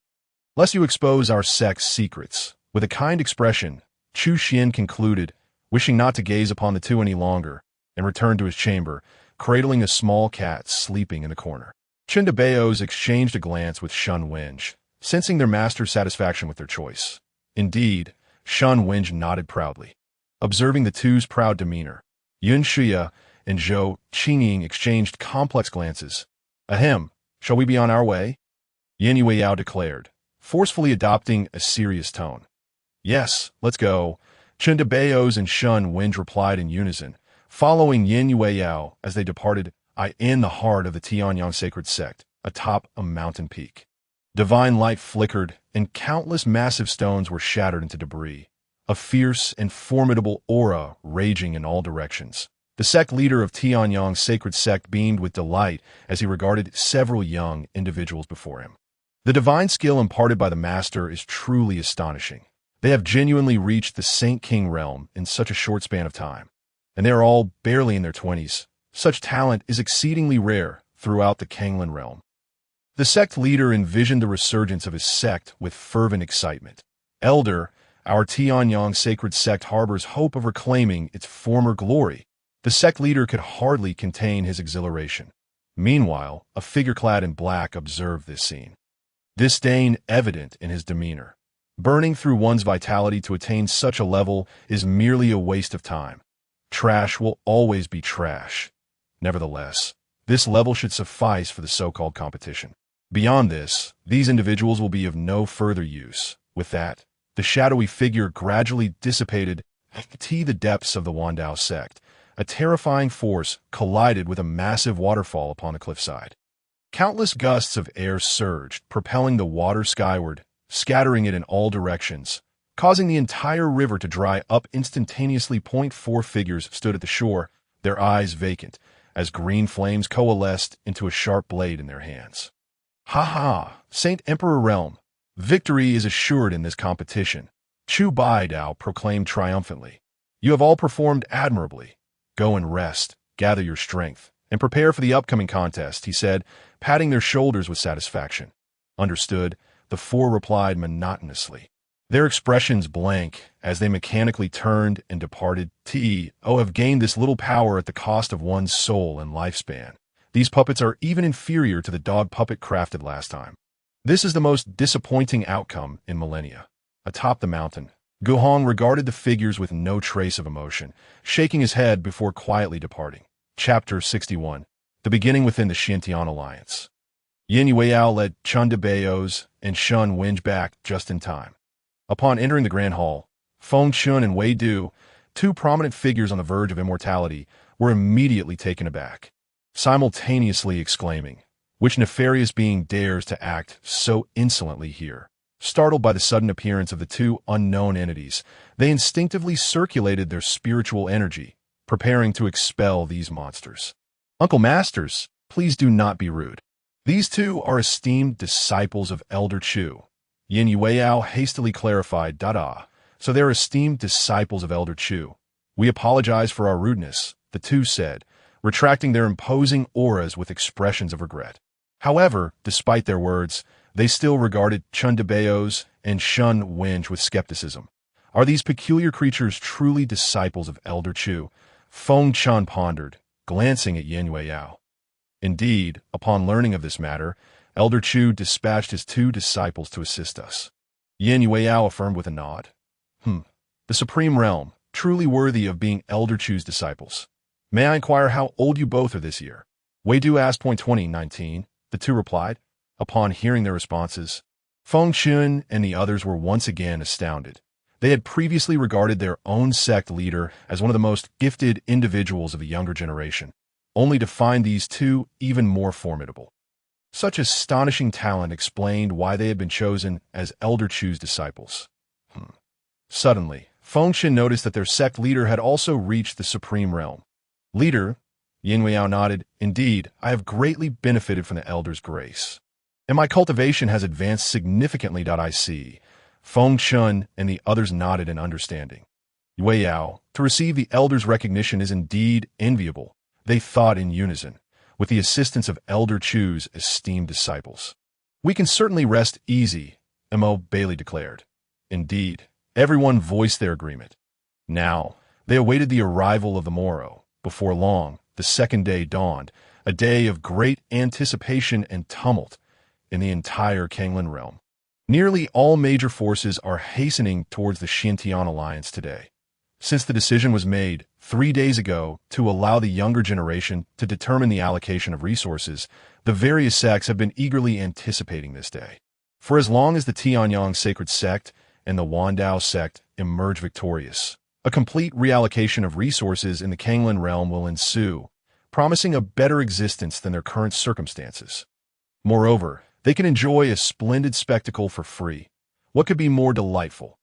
lest you expose our sect's secrets. With a kind expression, Chu Xuan concluded, wishing not to gaze upon the 2 any longer, and returned to his chamber, cradling a small cat sleeping in the corner. Chundabeos exchanged a glance with Shan Wenj, sensing their master's satisfaction with their choice. Indeed, Shan Wenj nodded proudly. Observing the 2's proud demeanor, Yun Shuya and Zhou Qingying exchanged complex glances. Ahem, shall we be on our way? Yin Yueyao declared, forcefully adopting a serious tone. Yes, let's go, Chundabeos and Shan Wenj replied in unison, following Yin Yueyao as they departed. In the heart of the Tianyang sacred sect, atop a mountain peak. Divine light flickered, and countless massive stones were shattered into debris, a fierce and formidable aura raging in all directions. The sect leader of Tianyang's sacred sect beamed with delight as he regarded several young individuals before him. The divine skill imparted by the master is truly astonishing. They have genuinely reached the Saint King realm in such a short span of time. and they are all barely in their 20s. Such talent is exceedingly rare throughout the Kanglan realm. The sect leader envisioned the resurgence of his sect with fervent excitement. Elder, our Tianyang sacred sect harbors hope of reclaiming its former glory. The sect leader could hardly contain his exhilaration. Meanwhile, a figure clad in black observed this scene. Disdain evident in his demeanor. Burning through one's vitality to attain such a level is merely a waste of time. Trash will always be trash. Nevertheless, this level should suffice for the so-called competition. Beyond this, these individuals will be of no further use. With that, the shadowy figure gradually dissipated to the depths of the Wandao sect. A terrifying force collided with a massive waterfall upon the cliffside. Countless gusts of air surged, propelling the water skyward, scattering it in all directions, causing the entire river to dry up instantaneously. 4 figures stood at the shore, their eyes vacant, as green flames coalesced into a sharp blade in their hands. Ha ha, Saint Emperor Realm, victory is assured in this competition, Chu Baidao proclaimed triumphantly. You have all performed admirably. Go and rest, gather your strength, and prepare for the upcoming contest, he said, patting their shoulders with satisfaction. Understood, the 4 replied monotonously. Their expressions blank as they mechanically turned and departed. T.O. have gained this little power at the cost of one's soul and lifespan. These puppets are even inferior to the dog puppet crafted last time. This is the most disappointing outcome in millennia. Atop the mountain, Guhong regarded the figures with no trace of emotion, shaking his head before quietly departing. Chapter 61. The beginning within the Xintian Alliance. Yin Yueyao led Chun Debayos and Shun Winge back just in time. Upon entering the Grand Hall, Feng Chun and Wei Du, 2 prominent figures on the verge of immortality, were immediately taken aback, simultaneously exclaiming, "Which nefarious being dares to act so insolently here?" Startled by the sudden appearance of the 2 unknown entities, they instinctively circulated their spiritual energy, preparing to expel these monsters. "Uncle Masters, please do not be rude. These 2 are esteemed disciples of Elder Chu." Yin Yueyao hastily clarified, So they're esteemed disciples of Elder Chu. We apologize for our rudeness, the 2 said, retracting their imposing auras with expressions of regret. However, despite their words, they still regarded Chun Debayos and Shun Winge with skepticism. Are these peculiar creatures truly disciples of Elder Chu? Feng Chun pondered, glancing at Yin Yueyao. Indeed, upon learning of this matter, Elder Chu dispatched his 2 disciples to assist us. Yin Yueyao affirmed with a nod. The Supreme Realm, truly worthy of being Elder Chu's disciples. May I inquire how old you both are this year? Wei Du asked. 2019, the 2 replied. Upon hearing their responses, Feng Chun and the others were once again astounded. They had previously regarded their own sect leader as one of the most gifted individuals of the younger generation, only to find these 2 even more formidable. Such astonishing talent explained why they had been chosen as Elder Chu's disciples. Suddenly, Feng Chun noticed that their sect leader had also reached the Supreme Realm. Leader, Yin Yueyao nodded, indeed, I have greatly benefited from the Elder's grace. And my cultivation has advanced significantly. I see. Feng Chun and the others nodded in understanding. Yueyao, to receive the Elder's recognition is indeed enviable, they thought in unison, with the assistance of Elder Chu's esteemed disciples. We can certainly rest easy, Mo Bailey declared. Indeed, everyone voiced their agreement. Now, they awaited the arrival of the morrow. Before long, the second day dawned, a day of great anticipation and tumult in the entire Kanglan realm. Nearly all major forces are hastening towards the Xintian Alliance today. Since the decision was made 3 days ago to allow the younger generation to determine the allocation of resources, the various sects have been eagerly anticipating this day. For as long as the Tianyang sacred sect and the Wandao sect emerge victorious, a complete reallocation of resources in the Kanglan realm will ensue, promising a better existence than their current circumstances. Moreover, they can enjoy a splendid spectacle for free. What could be more delightful?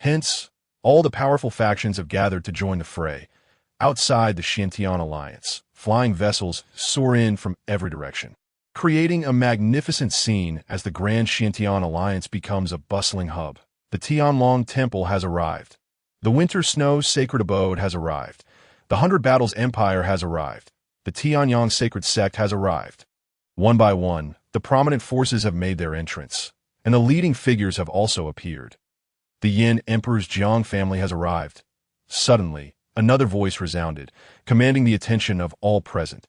Hence, all the powerful factions have gathered to join the fray. Outside the Xintian Alliance, flying vessels soar in from every direction, creating a magnificent scene as the Grand Xintian Alliance becomes a bustling hub. The Tianlong Temple has arrived. The winter snow sacred abode has arrived. The 100 Battles Empire has arrived. The Tianyang sacred sect has arrived. One by one, the prominent forces have made their entrance, and the leading figures have also appeared. The Yin Emperor's Jiang family has arrived. Suddenly, another voice resounded, commanding the attention of all present.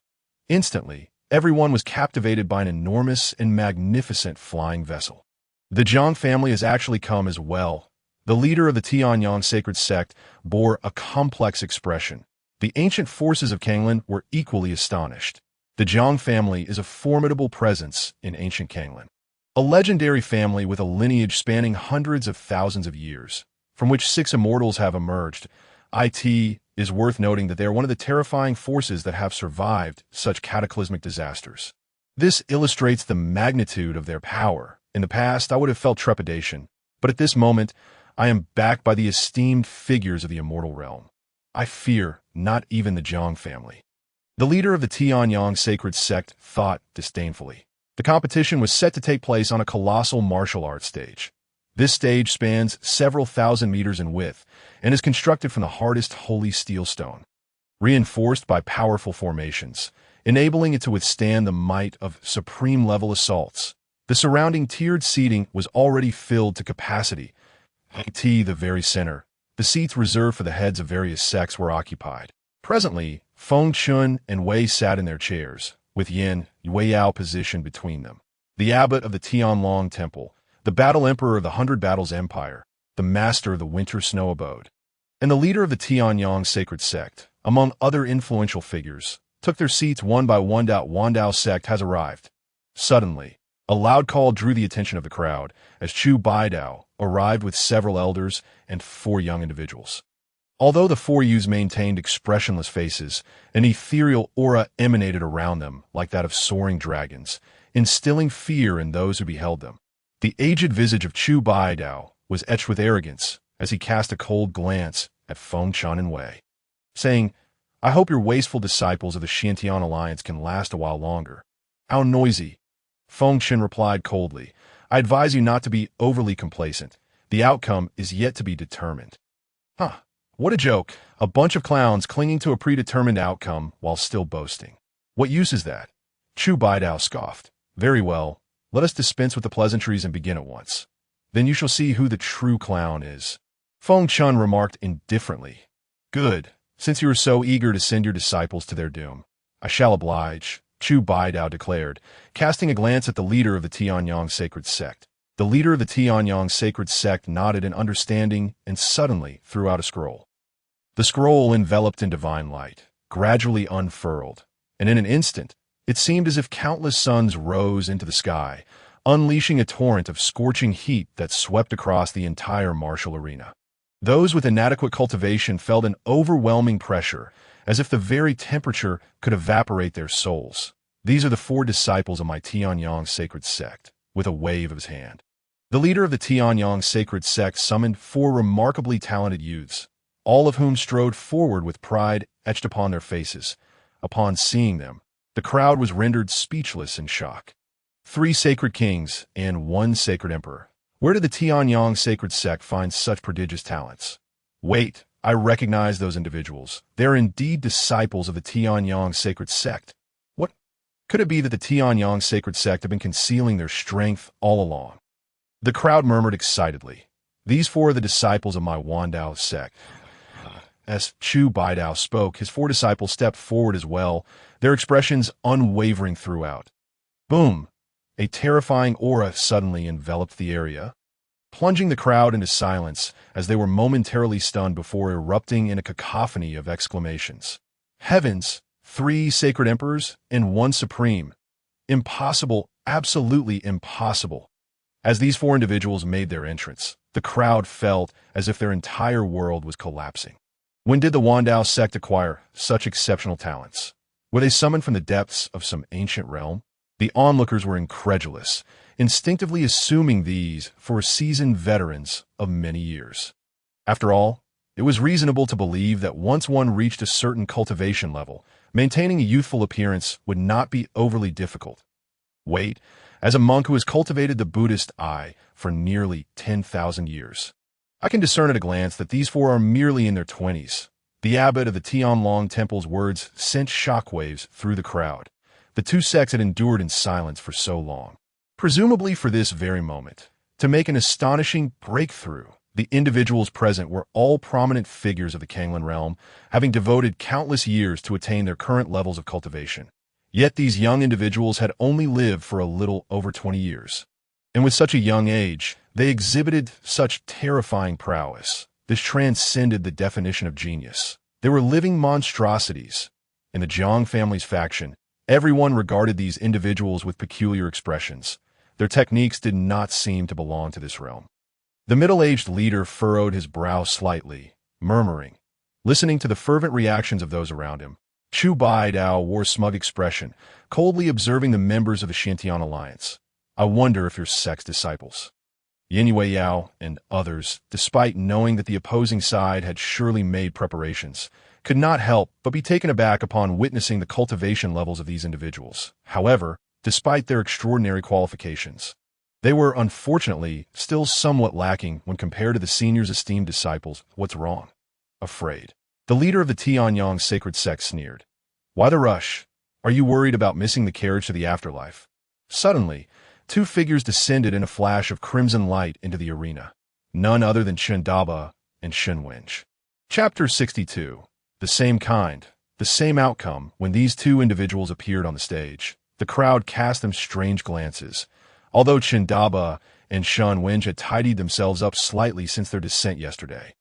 Instantly, everyone was captivated by an enormous and magnificent flying vessel. The Jiang family has actually come as well. The leader of the Tianyang sacred sect bore a complex expression. The ancient forces of Kanglan were equally astonished. The Jiang family is a formidable presence in ancient Kanglan. A legendary family with a lineage spanning hundreds of thousands of years, from which 6 immortals have emerged. It is worth noting that they are one of the terrifying forces that have survived such cataclysmic disasters. This illustrates the magnitude of their power. In the past, I would have felt trepidation, but at this moment, I am backed by the esteemed figures of the immortal realm. I fear not even the Jiang family. The leader of the Tianyang sacred sect thought disdainfully. The competition was set to take place on a colossal martial arts stage. This stage spans several thousand meters in width and is constructed from the hardest holy steel stone, reinforced by powerful formations, enabling it to withstand the might of supreme-level assaults. The surrounding tiered seating was already filled to capacity. The very center, the seats reserved for the heads of various sects were occupied. Presently, Feng Chun and Wei sat in their chairs, with Yin Weiyao positioned between them. The abbot of the Tianlong Temple, the battle emperor of the 100 Battles Empire, the master of the Winter Snow Abode, and the leader of the Tianyang sacred sect, among other influential figures, took their seats one by one. Wandao sect has arrived. Suddenly, a loud call drew the attention of the crowd as Chu Baidao arrived with several elders and 4 young individuals. Although the 4 youths maintained expressionless faces, an ethereal aura emanated around them like that of soaring dragons, instilling fear in those who beheld them. The aged visage of Chu Baidao was etched with arrogance as he cast a cold glance at Feng Chun and Wei, saying, "I hope your wasteful disciples of the Xiantian Alliance can last a while longer." "How noisy!" Feng Chun replied coldly. "I advise you not to be overly complacent. The outcome is yet to be determined." Huh. What a joke. A bunch of clowns clinging to a predetermined outcome while still boasting. What use is that? Chu Baidao scoffed. "Very well. Let us dispense with the pleasantries and begin at once. Then you shall see who the true clown is." Feng Chun remarked indifferently. "Good. Since you are so eager to send your disciples to their doom, I shall oblige," Chu Baidao declared, casting a glance at the leader of the Tianyang sacred sect. The leader of the Tianyang sacred sect nodded in understanding and suddenly threw out a scroll. The scroll, enveloped in divine light, gradually unfurled, and in an instant, it seemed as if countless suns rose into the sky, unleashing a torrent of scorching heat that swept across the entire martial arena. Those with inadequate cultivation felt an overwhelming pressure, as if the very temperature could evaporate their souls. "These are the 4 disciples of my Tianyang sacred sect," with a wave of his hand. The leader of the Tianyang sacred sect summoned 4 remarkably talented youths, all of whom strode forward with pride etched upon their faces. Upon seeing them, the crowd was rendered speechless in shock. 3 sacred kings and 1 sacred emperor. Where did the Tianyang sacred sect find such prodigious talents? Wait, I recognize those individuals. They are indeed disciples of the Tianyang sacred sect. What? Could it be that the Tianyang sacred sect have been concealing their strength all along? The crowd murmured excitedly. "These 4 are the disciples of my Wandao sect." As Chu Baidao spoke, his 4 disciples stepped forward as well, their expressions unwavering throughout. Boom! A terrifying aura suddenly enveloped the area, plunging the crowd into silence as they were momentarily stunned before erupting in a cacophony of exclamations. Heavens! 3 sacred emperors and 1 supreme. Impossible, absolutely impossible. As these 4 individuals made their entrance, the crowd felt as if their entire world was collapsing. When did the Wandao sect acquire such exceptional talents? Were they summoned from the depths of some ancient realm? The onlookers were incredulous, instinctively assuming these for seasoned veterans of many years. After all, it was reasonable to believe that once one reached a certain cultivation level, maintaining a youthful appearance would not be overly difficult. Wait, as a monk who has cultivated the Buddhist eye for nearly 10,000 years, I can discern at a glance that these 4 are merely in their 20s. The abbot of the Tianlong Temple's words sent shockwaves through the crowd. The two sects had endured in silence for so long, presumably for this very moment, to make an astonishing breakthrough. The individuals present were all prominent figures of the Kanglan realm, having devoted countless years to attain their current levels of cultivation. Yet these young individuals had only lived for a little over 20 years. And with such a young age, they exhibited such terrifying prowess. This transcended the definition of genius. They were living monstrosities. In the Jiang family's faction, everyone regarded these individuals with peculiar expressions. Their techniques did not seem to belong to this realm. The middle-aged leader furrowed his brow slightly, murmuring, listening to the fervent reactions of those around him. Chu Baidao wore a smug expression, coldly observing the members of the Xintian alliance. I wonder if you're sect's disciples. Yin Yao and others, despite knowing that the opposing side had surely made preparations, could not help but be taken aback upon witnessing the cultivation levels of these individuals. However, despite their extraordinary qualifications, they were, unfortunately, still somewhat lacking when compared to the senior's esteemed disciples. What's wrong? Afraid. The leader of the Tianyang sacred sect sneered. Why the rush? Are you worried about missing the carriage to the afterlife? Suddenly, two figures descended in a flash of crimson light into the arena. None other than Chen Daba and Shen Wenj. Chapter 62. The same kind, the same outcome. When these two individuals appeared on the stage, the crowd cast them strange glances. Although Chen Daba and Shen Wenj had tidied themselves up slightly since their descent yesterday,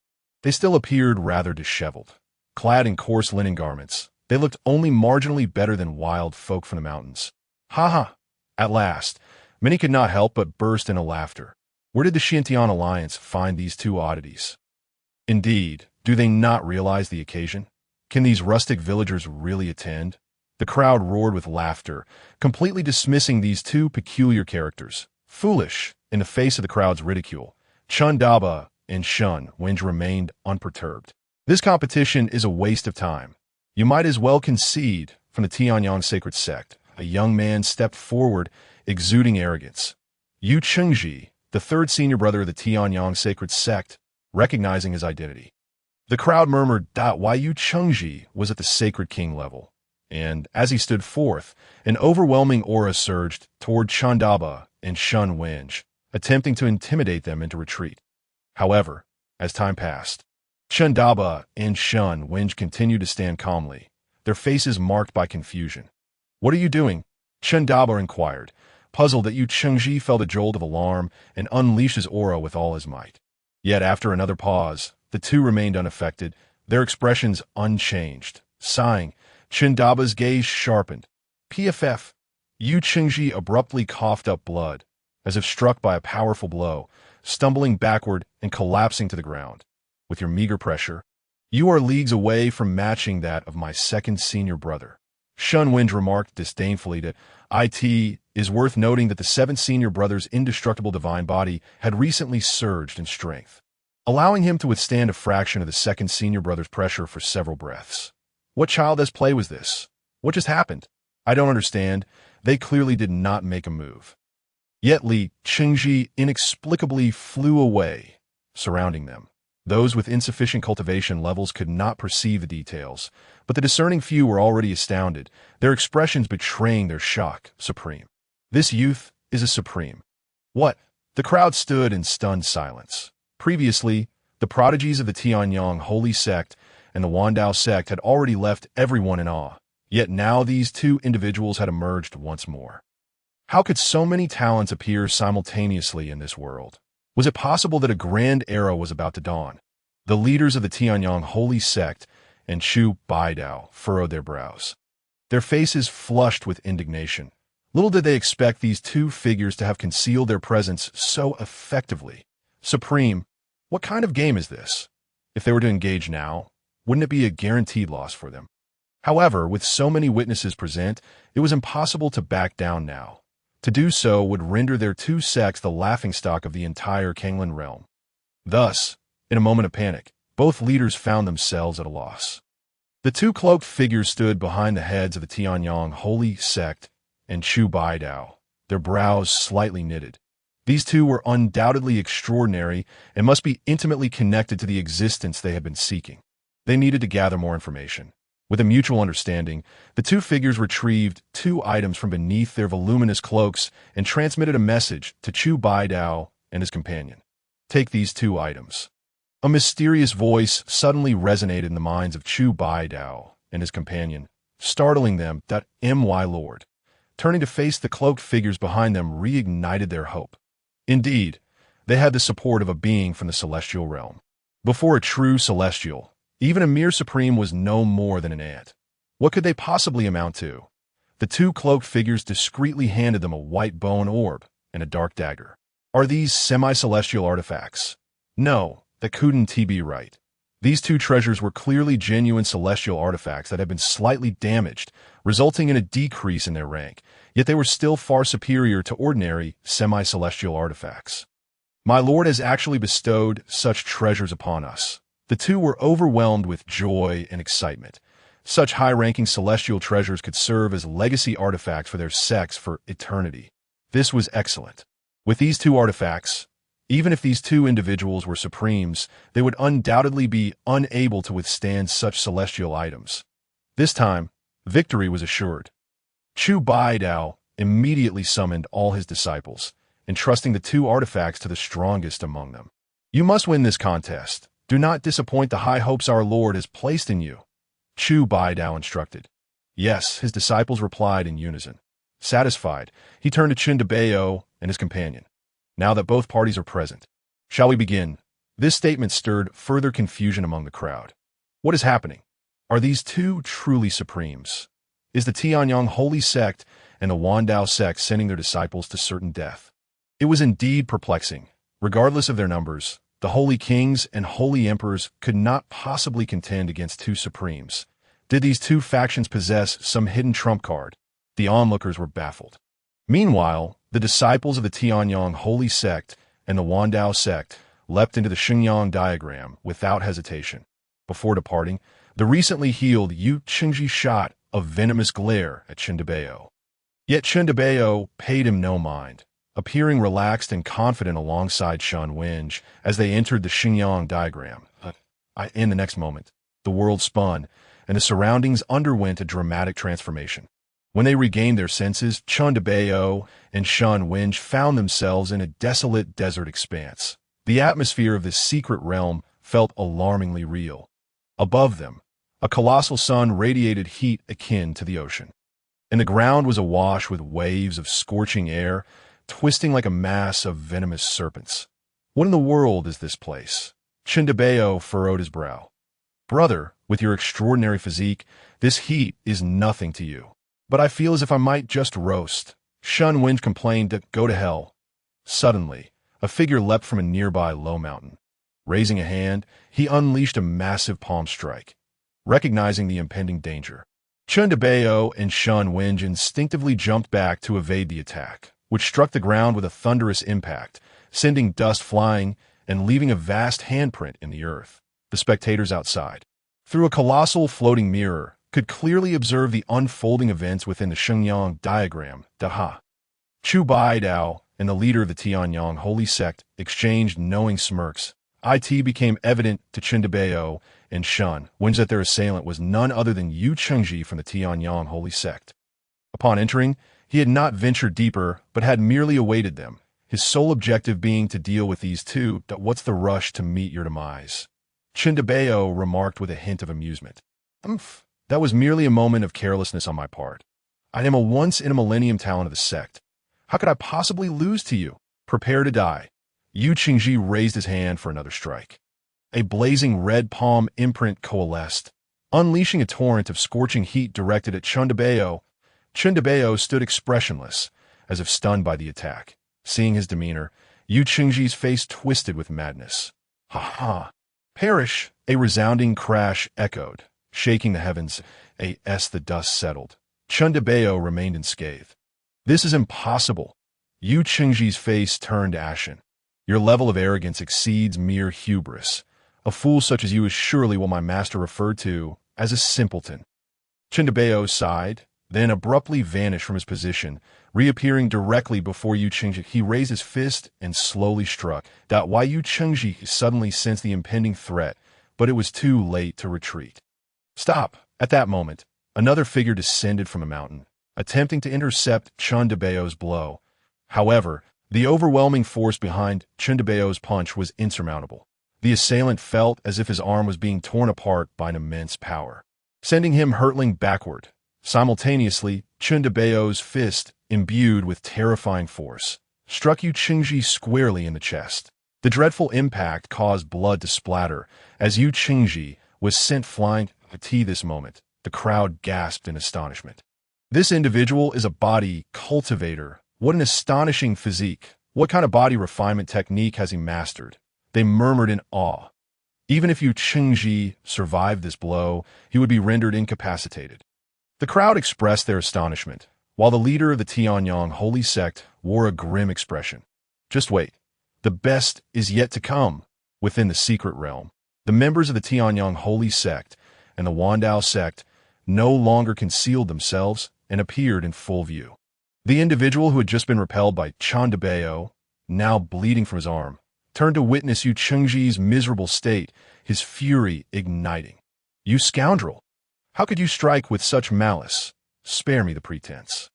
they still appeared rather disheveled. Clad in coarse linen garments, they looked only marginally better than wild folk from the mountains. Ha ha! At last, many could not help but burst into laughter. Where did the Xintian alliance find these two oddities? Indeed, do they not realize the occasion? Can these rustic villagers really attend? The crowd roared with laughter, completely dismissing these two peculiar characters. Foolish, in the face of the crowd's ridicule, Chen Daba and Shen Wenj remained unperturbed. This competition is a waste of time. You might as well concede from the Tianyang sacred sect. A young man stepped forward, exuding arrogance. Yu Chengji, the third senior brother of the Tianyang sacred sect, recognizing his identity. The crowd murmured that why Yu Chengji was at the sacred king level, and as he stood forth, an overwhelming aura surged toward Chen Daba and Shen Wenj, attempting to intimidate them into retreat. However, as time passed, Chen Daba and Shen Wenj continued to stand calmly, their faces marked by confusion. What are you doing? Chen Daba inquired, puzzled that Yu Chengji felt a jolt of alarm and unleashed his aura with all his might. Yet after another pause, the two remained unaffected, their expressions unchanged. Sighing, Chen Daba's gaze sharpened. PFF. Yu Chengji abruptly coughed up blood, as if struck by a powerful blow, stumbling backward and collapsing to the ground. With your meager pressure, you are leagues away from matching that of my second senior brother. Shen Wenj remarked disdainfully that it is worth noting that the seventh senior brother's indestructible divine body had recently surged in strength, allowing him to withstand a fraction of the second senior brother's pressure for several breaths. What childish play was this? What just happened? I don't understand. They clearly did not make a move. Yet Li Chengji inexplicably flew away, surrounding them. Those with insufficient cultivation levels could not perceive the details, but the discerning few were already astounded, their expressions betraying their shock supreme. This youth is a supreme. What? The crowd stood in stunned silence. Previously, the prodigies of the Tianyang holy sect and the Wandao sect had already left everyone in awe, yet now these two individuals had emerged once more. How could so many talents appear simultaneously in this world? Was it possible that a grand era was about to dawn? The leaders of the Tianyang holy sect and Chu Baidao furrowed their brows, their faces flushed with indignation. Little did they expect these two figures to have concealed their presence so effectively. Supreme, what kind of game is this? If they were to engage now, wouldn't it be a guaranteed loss for them? However, with so many witnesses present, it was impossible to back down now. To do so would render their two sects the laughingstock of the entire Kanglan realm. Thus, in a moment of panic, both leaders found themselves at a loss. The two cloaked figures stood behind the heads of the Tianyang holy sect and Chu Baidao, their brows slightly knitted. These two were undoubtedly extraordinary and must be intimately connected to the existence they had been seeking. They needed to gather more information. With a mutual understanding, the two figures retrieved 2 items from beneath their voluminous cloaks and transmitted a message to Chu Baidao and his companion. Take these 2 items. A mysterious voice suddenly resonated in the minds of Chu Baidao and his companion, startling them that my lord. Turning to face the cloaked figures behind them reignited their hope. Indeed, they had the support of a being from the celestial realm. Before a true celestial, even a mere supreme was no more than an ant. What could they possibly amount to? The 2 cloaked figures discreetly handed them a white bone orb and a dark dagger. Are these semi-celestial artifacts? No, that couldn't be right. These 2 treasures were clearly genuine celestial artifacts that had been slightly damaged, resulting in a decrease in their rank, yet they were still far superior to ordinary semi-celestial artifacts. My lord has actually bestowed such treasures upon us. The 2 were overwhelmed with joy and excitement. Such high-ranking celestial treasures could serve as legacy artifacts for their sects for eternity. This was excellent. With these 2 artifacts, even if these 2 individuals were supremes, they would undoubtedly be unable to withstand such celestial items. This time, victory was assured. Chu Baidao immediately summoned all his disciples, entrusting the 2 artifacts to the strongest among them. You must win this contest. Do not disappoint the high hopes our Lord has placed in you, Chu Baidao instructed. Yes, his disciples replied in unison. Satisfied, he turned to Chintabeo and his companion. Now that both parties are present, shall we begin? This statement stirred further confusion among the crowd. What is happening? Are these 2 truly supremes? Is the Tianyang holy sect and the Wandao sect sending their disciples to certain death? It was indeed perplexing. Regardless of their numbers, the holy kings and holy emperors could not possibly contend against 2 supremes. Did these 2 factions possess some hidden trump card? The onlookers were baffled. Meanwhile, the disciples of the Tianyang holy sect and the Wandao sect leapt into the Xingyang diagram without hesitation. Before departing, the recently healed Yu Qingji shot a venomous glare at Chintabeo. Yet Chintabeo paid him no mind, appearing relaxed and confident alongside Shan Wenj as they entered the Xingyang diagram. In the next moment, the world spun, and the surroundings underwent a dramatic transformation. When they regained their senses, Chintabeo and Shan Wenj found themselves in a desolate desert expanse. The atmosphere of this secret realm felt alarmingly real. Above them, a colossal sun radiated heat akin to the ocean, and the ground was awash with waves of scorching air, twisting like a mass of venomous serpents. What in the world is this place? Chintabeo furrowed his brow. Brother, with your extraordinary physique, this heat is nothing to you. But I feel as if I might just roast. Shan Wenj complained to go to hell. Suddenly, a figure leapt from a nearby low mountain. Raising a hand, he unleashed a massive palm strike, recognizing the impending danger. Chintabeo and Shan Wenj instinctively jumped back to evade the attack, which struck the ground with a thunderous impact, sending dust flying and leaving a vast handprint in the earth. The spectators outside, through a colossal floating mirror, could clearly observe the unfolding events within the Xingyang diagram. Chu Baidao and the leader of the Tianyang holy sect exchanged knowing smirks. It became evident to Chintabeo and Shan Wenj that their assailant was none other than Yu Chengji from the Tianyang holy sect. Upon entering, he had not ventured deeper, but had merely awaited them, his sole objective being to deal with these 2. What's the rush to meet your demise? Chintabeo remarked with a hint of amusement. That was merely a moment of carelessness on my part. I am a once-in-a-millennium talent of the sect. How could I possibly lose to you? Prepare to die. Yu Qingji raised his hand for another strike. A blazing red palm imprint coalesced, unleashing a torrent of scorching heat directed at Chintabeo. Chintabeo stood expressionless, as if stunned by the attack. Seeing his demeanor, Yu Qingji's face twisted with madness. Ha ha! Perish! A resounding crash echoed, shaking the heavens. As the dust settled, Chintabeo remained unscathed. This is impossible. Yu Qingji's face turned ashen. Your level of arrogance exceeds mere hubris. A fool such as you is surely what my master referred to as a simpleton. Chintabeo sighed, then abruptly vanished from his position, reappearing directly before Yu Qingji. He raised his fist and slowly struck. Why Yu Qingji suddenly sensed the impending threat, but it was too late to retreat. Stop! At that moment, another figure descended from a mountain, attempting to intercept Chundabeo's blow. However, the overwhelming force behind Chundabeo's punch was insurmountable. The assailant felt as if his arm was being torn apart by an immense power, sending him hurtling backward. Simultaneously, Chundabeo's fist, imbued with terrifying force, struck Yu Qingji squarely in the chest. The dreadful impact caused blood to splatter as Yu Qingji was sent flying. At this moment, the crowd gasped in astonishment. This individual is a body cultivator. What an astonishing physique! What kind of body refinement technique has he mastered? They murmured in awe. Even if Yu Qingji survived this blow, he would be rendered incapacitated. The crowd expressed their astonishment, while the leader of the Tianyang holy sect wore a grim expression. Just wait. The best is yet to come. Within the secret realm, the members of the Tianyang holy sect and the Wandao sect no longer concealed themselves and appeared in full view. The individual who had just been repelled by Chundabeo, now bleeding from his arm, turned to witness Yu Qingji's miserable state, his fury igniting. "You scoundrel! How could you strike with such malice? Spare me the pretense.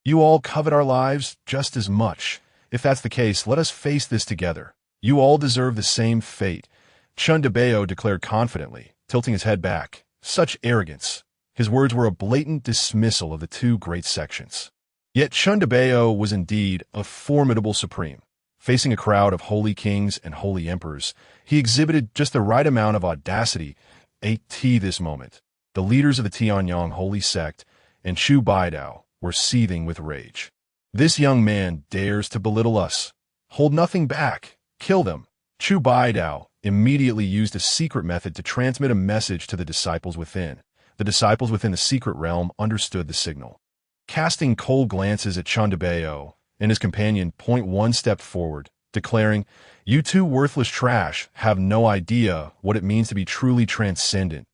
You all covet our lives just as much. If that's the case, let us face this together. You all deserve the same fate," Chundabeo declared confidently, tilting his head back. Such arrogance. His words were a blatant dismissal of the two great sections. Yet Chundabeo was indeed a formidable supreme. Facing a crowd of holy kings and holy emperors, he exhibited just the right amount of audacity. At this moment, the leaders of the Tianyang holy sect and Chu Baidao were seething with rage. "This young man dares to belittle us. Hold nothing back. Kill them." Chu Baidao immediately used a secret method to transmit a message to the disciples within. The disciples within the secret realm understood the signal. Casting cold glances at Chundabeo and his companion, Point One stepped forward, declaring, "You two worthless trash have no idea what it means to be truly transcendent.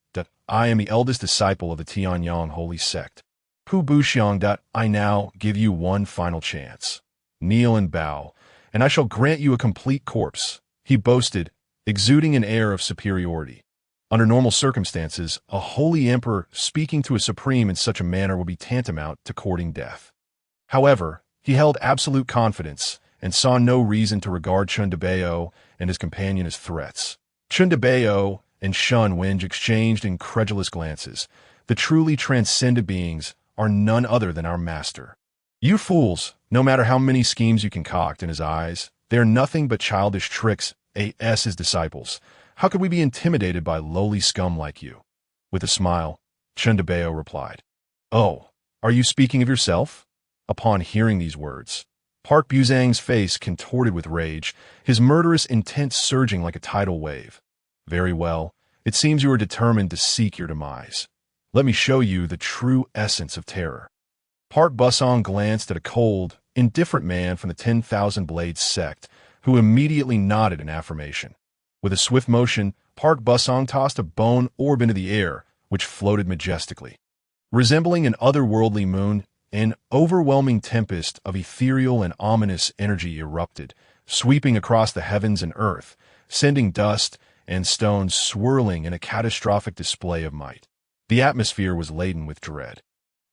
I am the eldest disciple of the Tianyang holy sect. Pu Buxiang. I now give you one final chance. Kneel and bow, and I shall grant you a complete corpse," he boasted, exuding an air of superiority. Under normal circumstances, a holy emperor speaking to a supreme in such a manner would be tantamount to courting death. However, he held absolute confidence and saw no reason to regard Chundabeo and his companion as threats. Chundabeo and Shun Wenj exchanged incredulous glances. The truly transcendent beings are none other than our master. "You fools, no matter how many schemes you concoct," in his eyes, "they are nothing but childish tricks as his disciples. How could we be intimidated by lowly scum like you?" With a smile, Chundabeo replied, "Oh, are you speaking of yourself?" Upon hearing these words, Park Buzang's face contorted with rage, his murderous intent surging like a tidal wave. "Very well. It seems you are determined to seek your demise. Let me show you the true essence of terror." Park Busong glanced at a cold, indifferent man from the 10,000 Blades sect, who immediately nodded in affirmation. With a swift motion, Park Busong tossed a bone orb into the air, which floated majestically. Resembling an otherworldly moon, an overwhelming tempest of ethereal and ominous energy erupted, sweeping across the heavens and earth, sending dust and stones swirling in a catastrophic display of might. The atmosphere was laden with dread.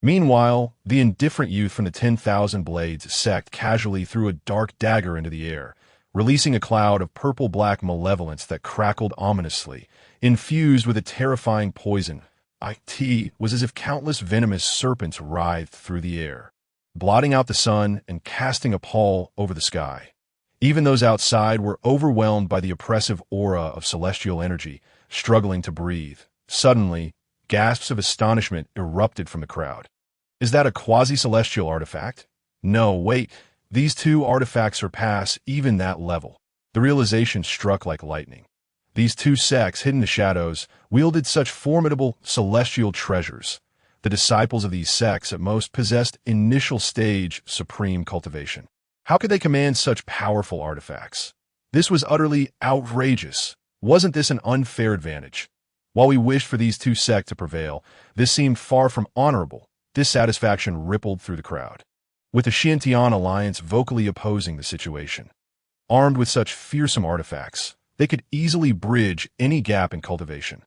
Meanwhile, the indifferent youth from the 10,000 Blades sect casually threw a dark dagger into the air, releasing a cloud of purple-black malevolence that crackled ominously, infused with a terrifying poison. It was as if countless venomous serpents writhed through the air, blotting out the sun and casting a pall over the sky. Even those outside were overwhelmed by the oppressive aura of celestial energy, struggling to breathe. Suddenly, gasps of astonishment erupted from the crowd. "Is that a quasi-celestial artifact? No, wait. These two artifacts surpass even that level." The realization struck like lightning. These two sects, hidden in the shadows, wielded such formidable celestial treasures. The disciples of these sects at most possessed initial stage supreme cultivation. How could they command such powerful artifacts? This was utterly outrageous. Wasn't this an unfair advantage? While we wished for these two sects to prevail, this seemed far from honorable. Dissatisfaction rippled through the crowd, with the Xintian alliance vocally opposing the situation. Armed with such fearsome artifacts, They could easily bridge any gap in cultivation.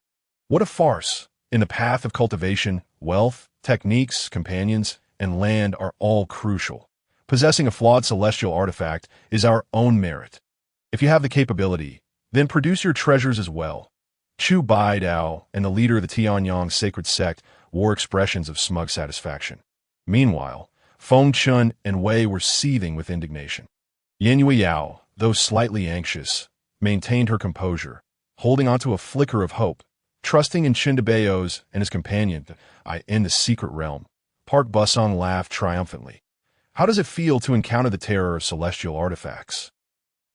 What a farce! In the path of cultivation, wealth, techniques, companions, and land are all crucial. Possessing a flawed celestial artifact is our own merit. If you have the capability, then produce your treasures as well. Chu Dao and the leader of the Tianyang sacred sect wore expressions of smug satisfaction. Meanwhile, Feng Chun and Wei were seething with indignation. Yin Yao, though slightly anxious, maintained her composure, holding onto a flicker of hope, trusting in Chindabeos and his companion in the secret realm. Park Busong laughed triumphantly. How does it feel to encounter the terror of celestial artifacts?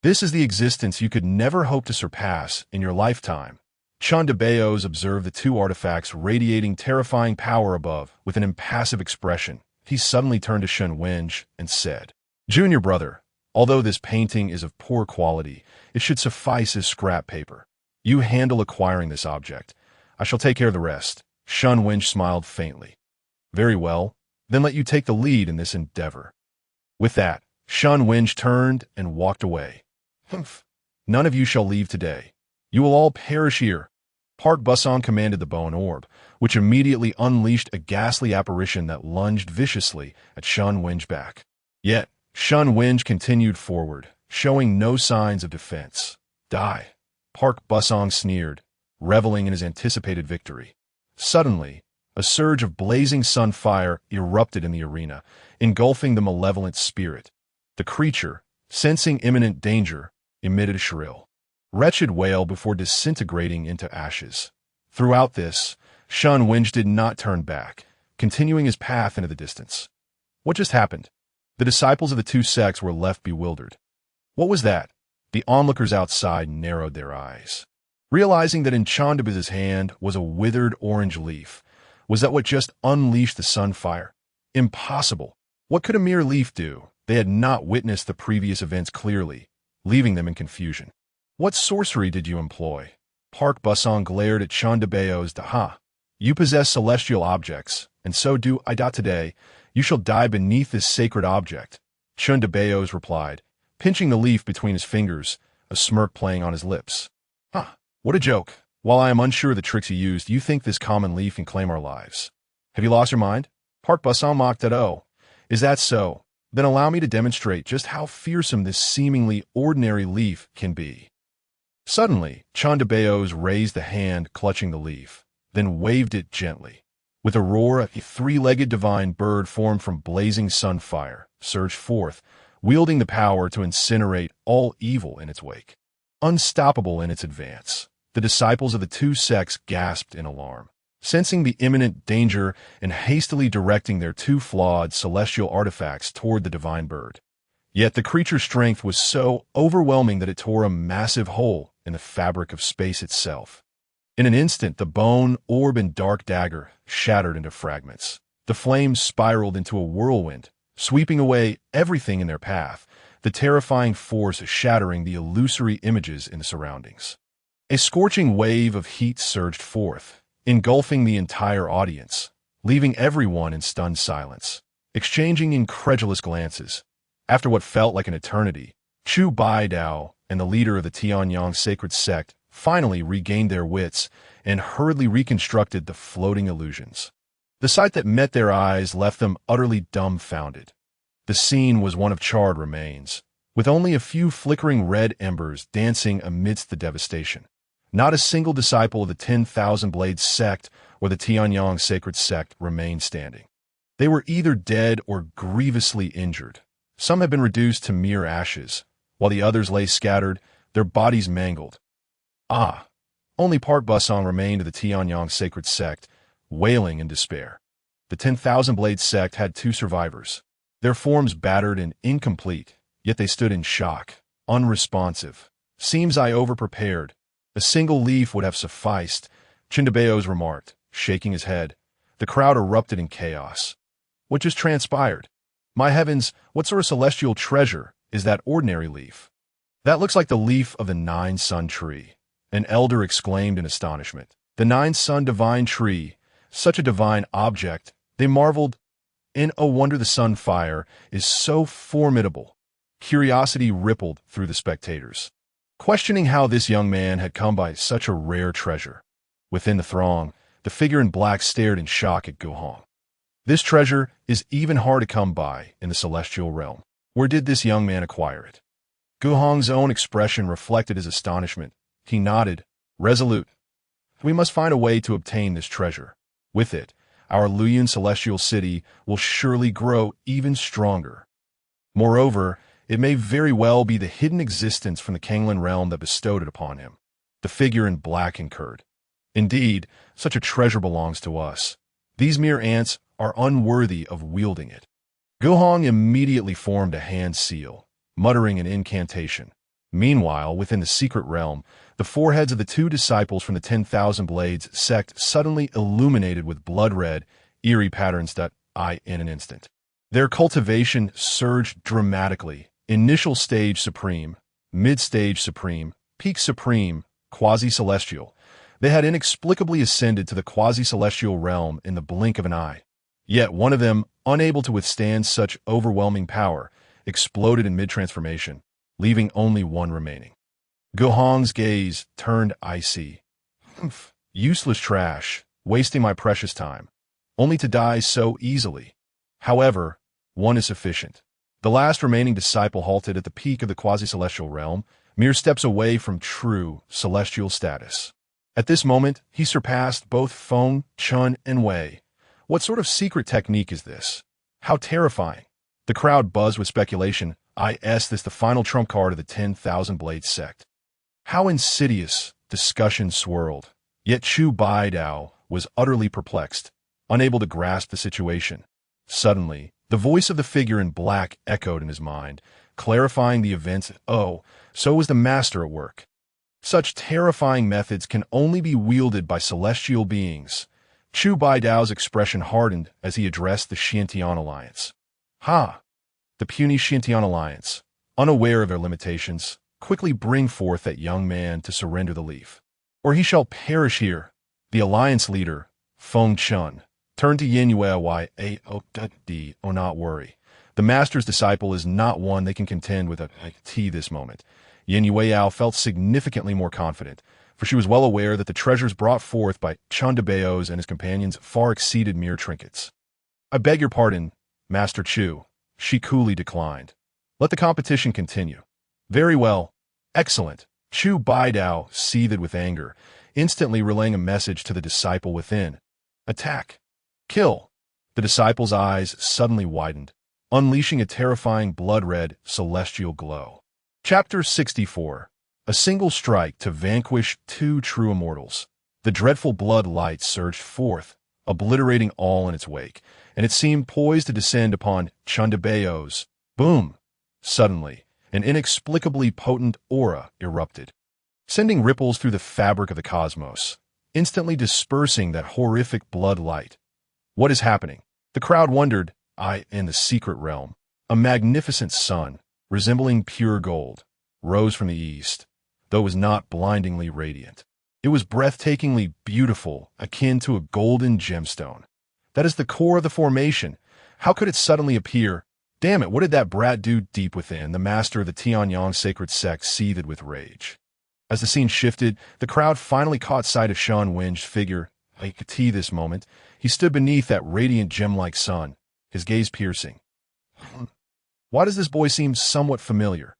This is the existence you could never hope to surpass in your lifetime. Chindabeos observed the two artifacts radiating terrifying power above with an impassive expression. He suddenly turned to Shen Wenj and said, Junior brother, although this painting is of poor quality, it should suffice as scrap paper. You handle acquiring this object. I shall take care of the rest. Shen Wenj smiled faintly. Very well, then let you take the lead in this endeavor. With that, Shen Wenj turned and walked away. Humph. None of you shall leave today. You will all perish here. Park Busong commanded the bow and orb, which immediately unleashed a ghastly apparition that lunged viciously at Shen Wenj's back. Yet, Shen Wenj continued forward, showing no signs of defense. Die. Park Busong sneered, reveling in his anticipated victory. Suddenly, a surge of blazing sun fire erupted in the arena, engulfing the malevolent spirit. The creature, sensing imminent danger, emitted a shrill, wretched wail before disintegrating into ashes. Throughout this, Shen Wenj did not turn back, continuing his path into the distance. What just happened? The disciples of the two sects were left bewildered. What was that? The onlookers outside narrowed their eyes. Realizing that in Chandabiz's hand was a withered orange leaf, was that what just unleashed the sunfire? Impossible. What could a mere leaf do? They had not witnessed the previous events clearly, leaving them in confusion. What sorcery did you employ? Park Busong glared at Chandabeos. Daha. You possess celestial objects, and so do I. Today, you shall die beneath this sacred object. Chandabeos replied, pinching the leaf between his fingers, a smirk playing on his lips. What a joke. While I am unsure of the tricks he used, you think this common leaf can claim our lives. Have you lost your mind? Park Busong mocked at Is that so? Then allow me to demonstrate just how fearsome this seemingly ordinary leaf can be. Suddenly, Chandabeos raised the hand clutching the leaf, then waved it gently. With a roar, a three-legged divine bird formed from blazing sunfire surged forth, wielding the power to incinerate all evil in its wake. Unstoppable in its advance, the disciples of the two sects gasped in alarm, sensing the imminent danger and hastily directing their two flawed celestial artifacts toward the divine bird. Yet the creature's strength was so overwhelming that it tore a massive hole in the fabric of space itself. In an instant, the bone, orb, and dark dagger shattered into fragments. The flames spiraled into a whirlwind, sweeping away everything in their path, the terrifying force shattering the illusory images in the surroundings. A scorching wave of heat surged forth, engulfing the entire audience, leaving everyone in stunned silence, exchanging incredulous glances. After what felt like an eternity, Chu Dao and the leader of the Tianyang sacred sect finally regained their wits and hurriedly reconstructed the floating illusions. The sight that met their eyes left them utterly dumbfounded. The scene was one of charred remains, with only a few flickering red embers dancing amidst the devastation. Not a single disciple of the 10,000 Blades sect or the Tianyang sacred sect remained standing. They were either dead or grievously injured. Some had been reduced to mere ashes, while the others lay scattered, their bodies mangled. Only Park Busong remained of the Tianyang sacred sect, wailing in despair. The 10,000 Blades sect had two survivors, their forms battered and incomplete, yet they stood in shock, unresponsive. Seems I overprepared. A single leaf would have sufficed, Chindabeos remarked, shaking his head. The crowd erupted in chaos. What just transpired? My heavens, what sort of celestial treasure is that ordinary leaf? That looks like the leaf of the nine-sun tree, an elder exclaimed in astonishment. The nine-sun divine tree, such a divine object, they marveled. In oh wonder the sunfire is so formidable. Curiosity rippled through the spectators. questioning how this young man had come by such a rare treasure. Within the throng, the figure in black stared in shock at Gu Hong. This treasure is even hard to come by in the celestial realm. Where did this young man acquire it? Gu Hong's own expression reflected his astonishment. He nodded, resolute. We must find a way to obtain this treasure. With it, our Luyun celestial city will surely grow even stronger. Moreover, it may very well be the hidden existence from the Kanglan realm that bestowed it upon him. The figure in black concurred. Indeed, such a treasure belongs to us. These mere ants are unworthy of wielding it. Gu Hong immediately formed a hand seal, muttering an incantation. Meanwhile, within the secret realm, the foreheads of the two disciples from the 10,000 Blades sect suddenly illuminated with blood-red, eerie patterns that in an instant. Their cultivation surged dramatically. Initial stage supreme, mid-stage supreme, peak supreme, quasi-celestial. They had inexplicably ascended to the quasi-celestial realm in the blink of an eye. Yet one of them, unable to withstand such overwhelming power, exploded in mid-transformation, leaving only one remaining. Gu Hong's gaze turned icy. Useless trash, wasting my precious time, only to die so easily. However, one is sufficient. The last remaining disciple halted at the peak of the quasi-celestial realm, mere steps away from true celestial status. At this moment, he surpassed both Feng, Chun, and Wei. What sort of secret technique is this? How terrifying. The crowd buzzed with speculation. Is this the final trump card of the 10,000 Blades sect? How insidious. Discussion swirled. Yet Chu Baidao was utterly perplexed, unable to grasp the situation. Suddenly, the voice of the figure in black echoed in his mind, clarifying the events. Oh, so was the master at work. Such terrifying methods can only be wielded by celestial beings. Chu Baidao's expression hardened as he addressed the Xiantian Alliance. Ha! The puny Xiantian Alliance, unaware of their limitations, quickly bring forth that young man to surrender the leaf, or he shall perish here. The Alliance leader, Feng Chun, turned to Yin Yue. Not worry. The master's disciple is not one they can contend with this moment. Yin Yue felt significantly more confident, for she was well aware that the treasures brought forth by Chun Beos and his companions far exceeded mere trinkets. I beg your pardon, Master Chu, she coolly declined. Let the competition continue. Very well. Excellent. Chu Baidao seethed with anger, instantly relaying a message to the disciple within. Attack. Kill. The disciple's eyes suddenly widened, unleashing a terrifying blood-red celestial glow. Chapter 64. A single strike to vanquish two true immortals. The dreadful blood light surged forth, obliterating all in its wake, and it seemed poised to descend upon Chundabeos. Boom! Suddenly, an inexplicably potent aura erupted, sending ripples through the fabric of the cosmos, instantly dispersing that horrific blood light. What is happening? The crowd wondered. In the secret realm, a magnificent sun, resembling pure gold, rose from the east, though it was not blindingly radiant. It was breathtakingly beautiful, akin to a golden gemstone. That is the core of the formation. How could it suddenly appear? Damn it, what did that brat do deep within? The master of the Tianyang sacred sect seethed with rage. As the scene shifted, the crowd finally caught sight of Shan Wen's figure. This moment, he stood beneath that radiant gem-like sun, his gaze piercing. Why does this boy seem somewhat familiar?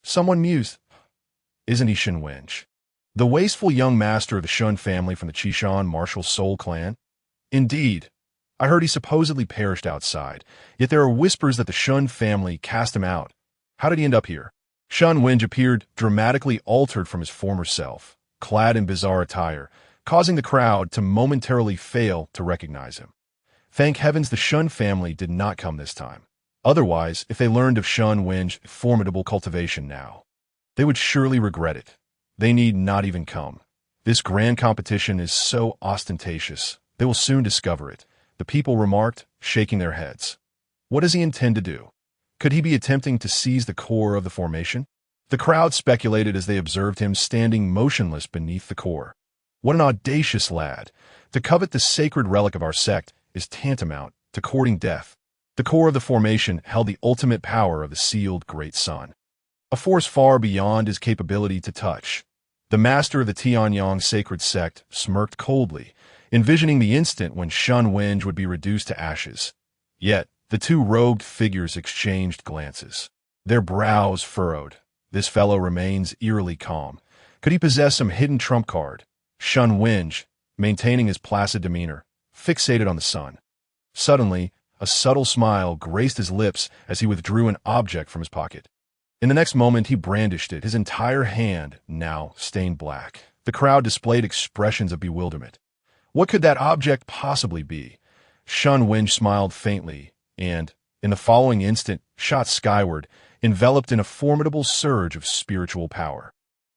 Someone mused. Isn't he Shen Wenj, the wasteful young master of the Shun family from the Qishan martial soul clan? Indeed. I heard he supposedly perished outside, yet there are whispers that the Shun family cast him out. How did he end up here? Shan Wenj appeared dramatically altered from his former self, clad in bizarre attire, causing the crowd to momentarily fail to recognize him. Thank heavens the Shun family did not come this time. Otherwise, if they learned of Shan Wen's formidable cultivation now, they would surely regret it. They need not even come. This grand competition is so ostentatious, they will soon discover it, the people remarked, shaking their heads. What does he intend to do? Could he be attempting to seize the core of the formation? The crowd speculated as they observed him standing motionless beneath the core. What an audacious lad! To covet the sacred relic of our sect is tantamount to courting death. The core of the formation held the ultimate power of the sealed great sun. a force far beyond his capability to touch. The master of the Tianyang sacred sect smirked coldly, envisioning the instant when Shun Wenj would be reduced to ashes. Yet, the two robed figures exchanged glances. Their brows furrowed. This fellow remains eerily calm. Could he possess some hidden trump card? Shun Wenj, maintaining his placid demeanor, fixated on the sun. Suddenly, a subtle smile graced his lips as he withdrew an object from his pocket. In the next moment, he brandished it, his entire hand now stained black. The crowd displayed expressions of bewilderment. What could that object possibly be? Shun Wenj smiled faintly, and, in the following instant, shot skyward, enveloped in a formidable surge of spiritual power,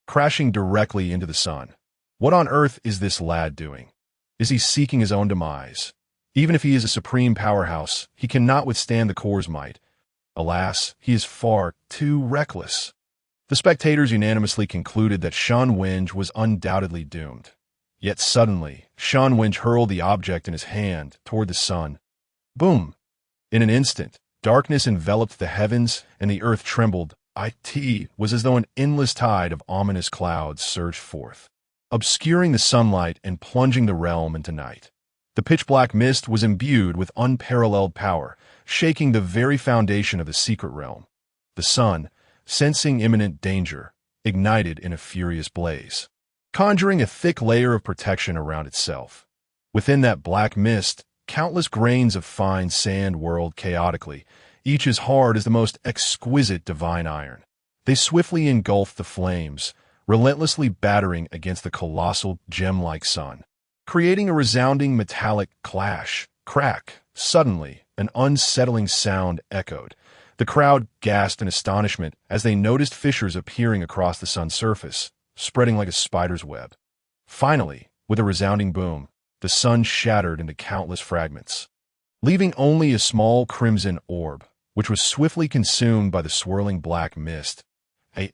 crashing directly into the sun. What on earth is this lad doing? Is he seeking his own demise? Even if he is a supreme powerhouse, he cannot withstand the core's might. Alas, he is far too reckless. The spectators unanimously concluded that Shun Wenj was undoubtedly doomed. Yet suddenly, Shun Wenj hurled the object in his hand toward the sun. Boom! In an instant, darkness enveloped the heavens and the earth trembled. It was as though an endless tide of ominous clouds surged forth, obscuring the sunlight and plunging the realm into night. The pitch-black mist was imbued with unparalleled power, shaking the very foundation of the secret realm. The sun, sensing imminent danger, ignited in a furious blaze, conjuring a thick layer of protection around itself. Within that black mist, countless grains of fine sand whirled chaotically, each as hard as the most exquisite divine iron. They swiftly engulfed the flames, relentlessly battering against the colossal gem-like sun, creating a resounding metallic clash, crack. Suddenly, an unsettling sound echoed. The crowd gasped in astonishment as they noticed fissures appearing across the sun's surface, spreading like a spider's web. Finally, with a resounding boom, the sun shattered into countless fragments, leaving only a small crimson orb, which was swiftly consumed by the swirling black mist.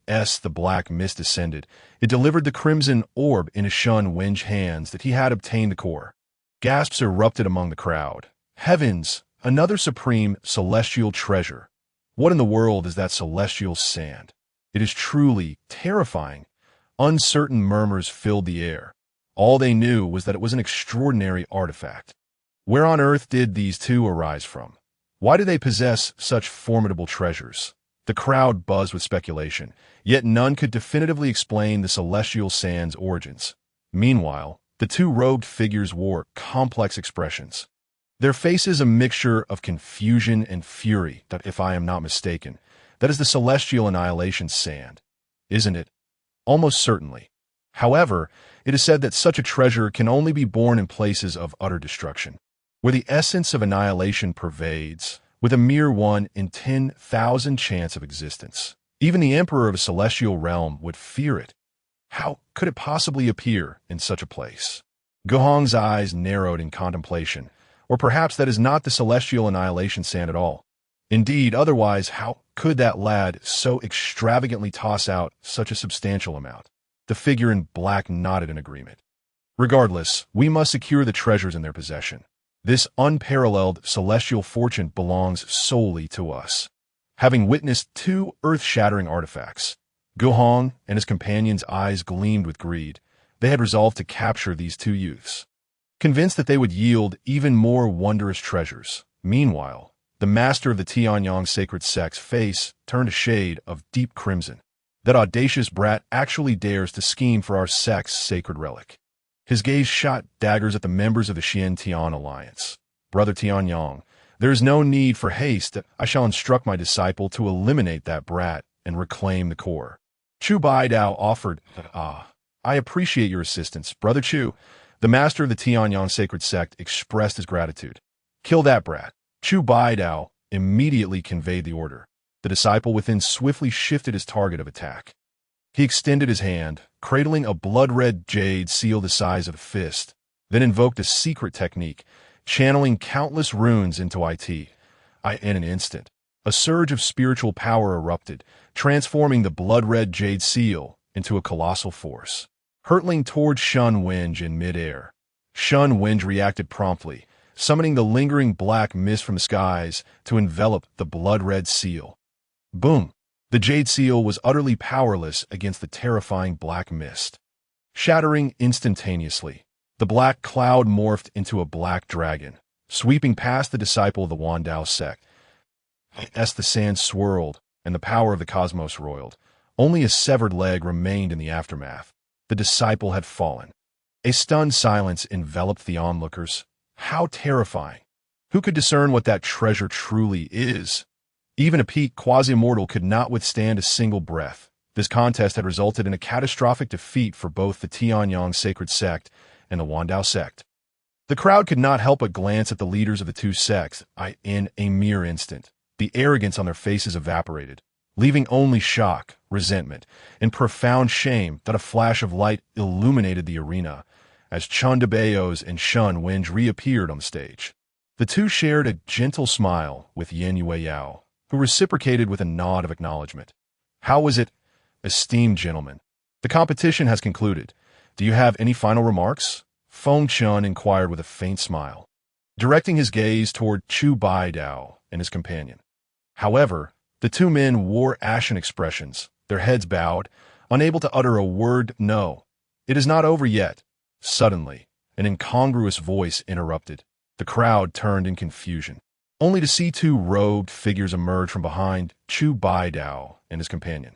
As the black mist descended, it delivered the crimson orb into Shun Wenj's hands that he had obtained the core. Gasps erupted among the crowd. Heavens! Another supreme celestial treasure. What in the world is that celestial sand? It is truly terrifying. Uncertain murmurs filled the air. All they knew was that it was an extraordinary artifact. Where on earth did these two arise from? Why do they possess such formidable treasures? The crowd buzzed with speculation, yet none could definitively explain the celestial sand's origins. Meanwhile, the two robed figures wore complex expressions, their faces a mixture of confusion and fury. That, if I am not mistaken, that is the celestial annihilation sand, isn't it? Almost certainly. However, it is said that such a treasure can only be born in places of utter destruction, where the essence of annihilation pervades, with a mere 1 in 10,000 chance of existence. Even the emperor of a celestial realm would fear it. How could it possibly appear in such a place? Gohong's eyes narrowed in contemplation. Or perhaps that is not the celestial annihilation sand at all. Indeed, otherwise, how could that lad so extravagantly toss out such a substantial amount? The figure in black nodded in agreement. Regardless, we must secure the treasures in their possession. This unparalleled celestial fortune belongs solely to us. Having witnessed two earth-shattering artifacts, Gohong and his companions' eyes gleamed with greed. They had resolved to capture these two youths, convinced that they would yield even more wondrous treasures. Meanwhile, the master of the Tianyang sacred sect's face turned a shade of deep crimson. That audacious brat actually dares to scheme for our sect's sacred relic. His gaze shot daggers at the members of the Xian-Tian alliance. Brother Tianyang, there is no need for haste. I shall instruct my disciple to eliminate that brat and reclaim the core. Chu Baidao offered. I appreciate your assistance, Brother Chu. The master of the Tianyang sacred sect expressed his gratitude. Kill that brat. Chu Baidao immediately conveyed the order. The disciple within swiftly shifted his target of attack. He extended his hand, cradling a blood-red jade seal the size of a fist, then invoked a secret technique, channeling countless runes into it. In an instant, a surge of spiritual power erupted, transforming the blood-red jade seal into a colossal force, hurtling toward Shun Wenj in midair. Shun Wenj reacted promptly, summoning the lingering black mist from the skies to envelop the blood-red seal. Boom! The jade seal was utterly powerless against the terrifying black mist. Shattering instantaneously, the black cloud morphed into a black dragon, sweeping past the disciple of the Wandao sect. As the sand swirled and the power of the cosmos roiled, only a severed leg remained in the aftermath. The disciple had fallen. A stunned silence enveloped the onlookers. How terrifying! Who could discern what that treasure truly is? Even a peak quasi-immortal could not withstand a single breath. This contest had resulted in a catastrophic defeat for both the Tianyang sacred sect and the Wandao sect. The crowd could not help but glance at the leaders of the two sects. In a mere instant, the arrogance on their faces evaporated, leaving only shock, resentment, and profound shame. That a flash of light illuminated the arena as Chun Debayos and Shun Wenj reappeared on the stage. The two shared a gentle smile with Yin Yueyao, who reciprocated with a nod of acknowledgement. How was it, esteemed gentlemen? The competition has concluded. Do you have any final remarks? Feng Chun inquired with a faint smile, directing his gaze toward Chu Baidao and his companion. However, the two men wore ashen expressions, their heads bowed, unable to utter a word. No, it is not over yet. Suddenly, an incongruous voice interrupted. The crowd turned in confusion, only to see two robed figures emerge from behind Chu Baidao and his companion.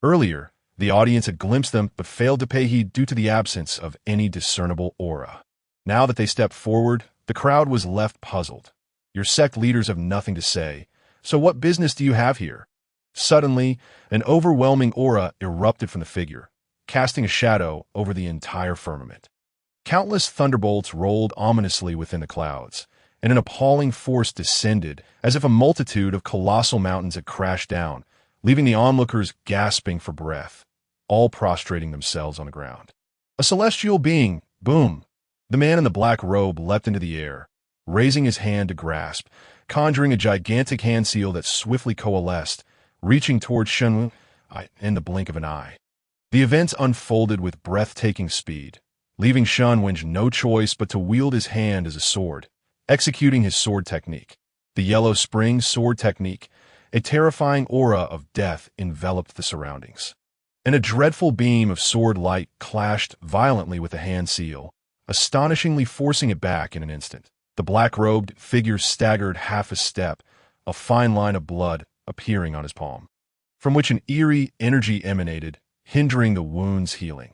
Earlier, the audience had glimpsed them but failed to pay heed due to the absence of any discernible aura. Now that they stepped forward, the crowd was left puzzled. Your sect leaders have nothing to say, so what business do you have here? Suddenly, an overwhelming aura erupted from the figure, casting a shadow over the entire firmament. Countless thunderbolts rolled ominously within the clouds, and an appalling force descended as if a multitude of colossal mountains had crashed down, leaving the onlookers gasping for breath, all prostrating themselves on the ground. A celestial being, boom! The man in the black robe leapt into the air, raising his hand to grasp, conjuring a gigantic hand seal that swiftly coalesced, reaching toward Shenwu in the blink of an eye. The events unfolded with breathtaking speed, leaving Shun Wenj no choice but to wield his hand as a sword, executing his sword technique. The Yellow Spring sword technique, a terrifying aura of death enveloped the surroundings. And a dreadful beam of sword light clashed violently with the hand seal, astonishingly forcing it back in an instant. The black-robed figure staggered half a step, a fine line of blood appearing on his palm, from which an eerie energy emanated, hindering the wound's healing.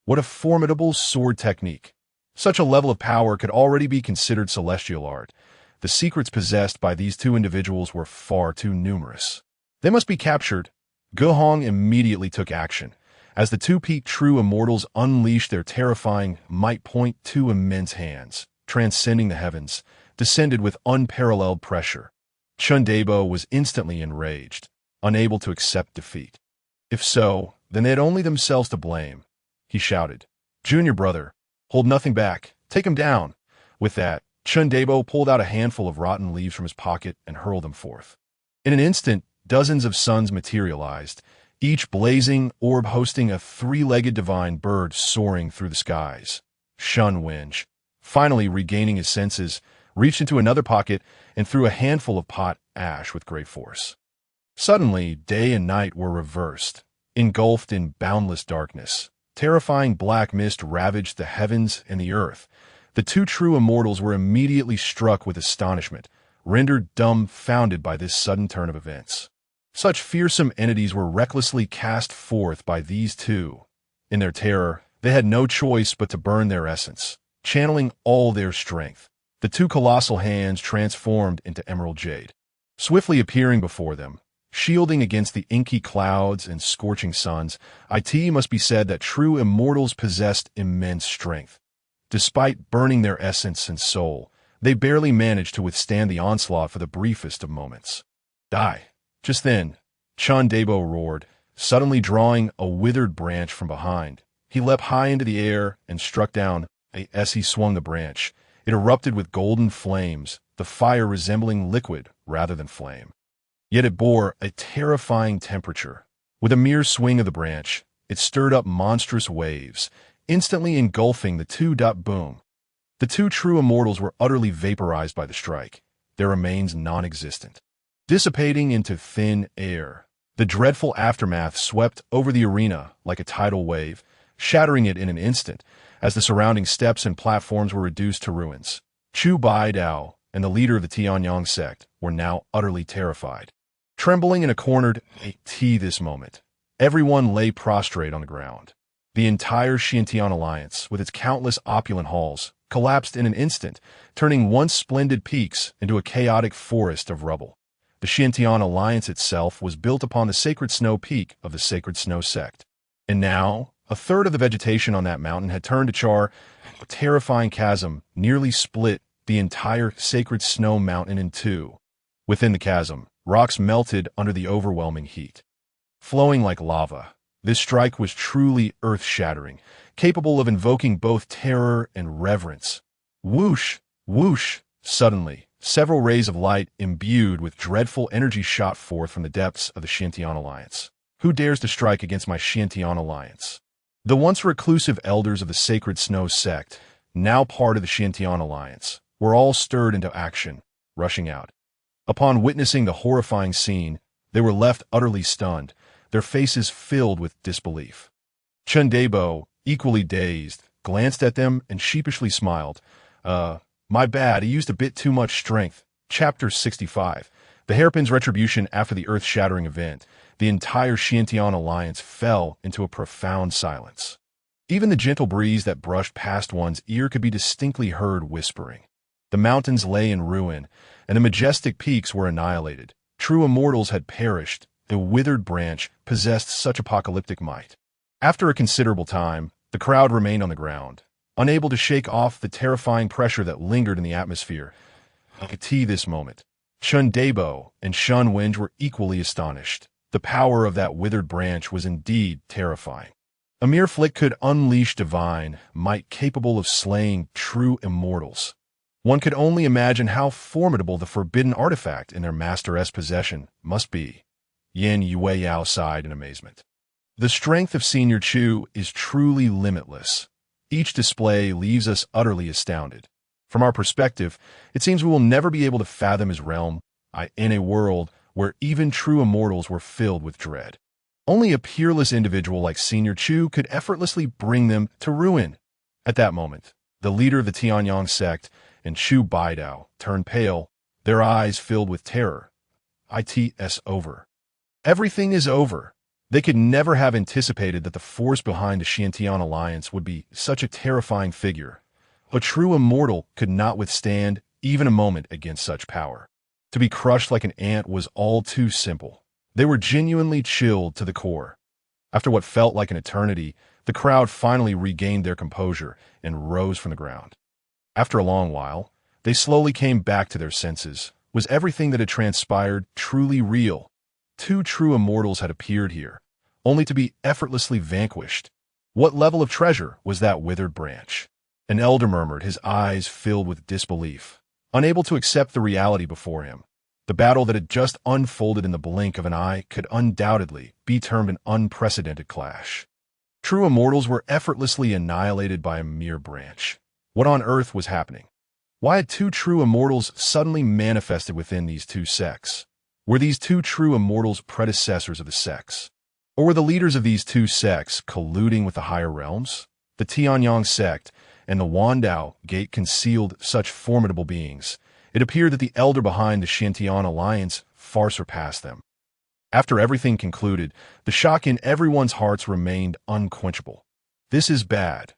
What a formidable sword technique! Such a level of power could already be considered celestial art. The secrets possessed by these two individuals were far too numerous. They must be captured. Guhong immediately took action, as the two peak true immortals unleashed their terrifying might. Two immense hands, transcending the heavens, descended with unparalleled pressure. Chun Debo was instantly enraged, unable to accept defeat. If so, then they had only themselves to blame. He shouted, "Junior brother, hold nothing back. Take him down." With that, Chun Debo pulled out a handful of rotten leaves from his pocket and hurled them forth. In an instant, dozens of suns materialized, each blazing orb hosting a three-legged divine bird soaring through the skies. Shun Wenj, finally regaining his senses, reached into another pocket and threw a handful of pot ash with great force. Suddenly, day and night were reversed, engulfed in boundless darkness. Terrifying black mist ravaged the heavens and the earth. The two true immortals were immediately struck with astonishment, rendered dumbfounded by this sudden turn of events. Such fearsome entities were recklessly cast forth by these two. In their terror, they had no choice but to burn their essence, channeling all their strength. The two colossal hands transformed into emerald jade, swiftly appearing before them, shielding against the inky clouds and scorching suns. It must be said that true immortals possessed immense strength. Despite burning their essence and soul, they barely managed to withstand the onslaught for the briefest of moments. Die! Just then, Chun Debo roared, suddenly drawing a withered branch from behind. He leapt high into the air and struck down. As he swung the branch, it erupted with golden flames, the fire resembling liquid rather than flame. Yet it bore a terrifying temperature. With a mere swing of the branch, it stirred up monstrous waves, instantly engulfing the two. Boom. The two true immortals were utterly vaporized by the strike, their remains non-existent, dissipating into thin air. The dreadful aftermath swept over the arena like a tidal wave, shattering it in an instant, as the surrounding steps and platforms were reduced to ruins. Chu Baidao and the leader of the Tianyang sect were now utterly terrified. Trembling in a cornered tea this moment, everyone lay prostrate on the ground. The entire Xintian alliance, with its countless opulent halls, collapsed in an instant, turning once splendid peaks into a chaotic forest of rubble. The Xintian alliance itself was built upon the sacred snow peak of the sacred snow sect. And now, a third of the vegetation on that mountain had turned to char. A terrifying chasm nearly split the entire sacred snow mountain in two. Within the chasm, rocks melted under the overwhelming heat. Flowing like lava, this strike was truly earth-shattering, capable of invoking both terror and reverence. Whoosh! Whoosh! Suddenly, several rays of light imbued with dreadful energy shot forth from the depths of the Xintian alliance. Who dares to strike against my Xintian alliance? The once reclusive elders of the sacred snow sect, now part of the Xintian alliance, were all stirred into action, rushing out. Upon witnessing the horrifying scene, they were left utterly stunned, their faces filled with disbelief. Chen Debo, equally dazed, glanced at them and sheepishly smiled. My bad, he used a bit too much strength. Chapter 65. The hairpin's retribution after the earth-shattering event. The entire Xintian alliance fell into a profound silence. Even the gentle breeze that brushed past one's ear could be distinctly heard whispering. The mountains lay in ruin, and the majestic peaks were annihilated. True immortals had perished. The withered branch possessed such apocalyptic might. After a considerable time, the crowd remained on the ground, unable to shake off the terrifying pressure that lingered in the atmosphere. This moment, Chun Debo and Shun Wenj were equally astonished. The power of that withered branch was indeed terrifying. A mere flick could unleash divine might capable of slaying true immortals. One could only imagine how formidable the forbidden artifact in their master's possession must be. Yin Yue Yao sighed in amazement. The strength of Senior Chu is truly limitless. Each display leaves us utterly astounded. From our perspective, it seems we will never be able to fathom his realm, in a world where even true immortals were filled with dread. Only a peerless individual like Senior Chu could effortlessly bring them to ruin. At that moment, the leader of the Tianyang sect and Chu Baidao turned pale, their eyes filled with terror. It's over. Everything is over. They could never have anticipated that the force behind the Xintian alliance would be such a terrifying figure. A true immortal could not withstand even a moment against such power. To be crushed like an ant was all too simple. They were genuinely chilled to the core. After what felt like an eternity, the crowd finally regained their composure and rose from the ground. After a long while, they slowly came back to their senses. Was everything that had transpired truly real? Two true immortals had appeared here, only to be effortlessly vanquished. What level of treasure was that withered branch? An elder murmured, his eyes filled with disbelief, unable to accept the reality before him. The battle that had just unfolded in the blink of an eye could undoubtedly be termed an unprecedented clash. True immortals were effortlessly annihilated by a mere branch. What on earth was happening? Why had two true immortals suddenly manifested within these two sects? Were these two true immortals predecessors of the sects? Or were the leaders of these two sects colluding with the higher realms? The Tianyang sect and the Wandao Gate concealed such formidable beings. It appeared that the elder behind the Xintian alliance far surpassed them. After everything concluded, the shock in everyone's hearts remained unquenchable. This is bad.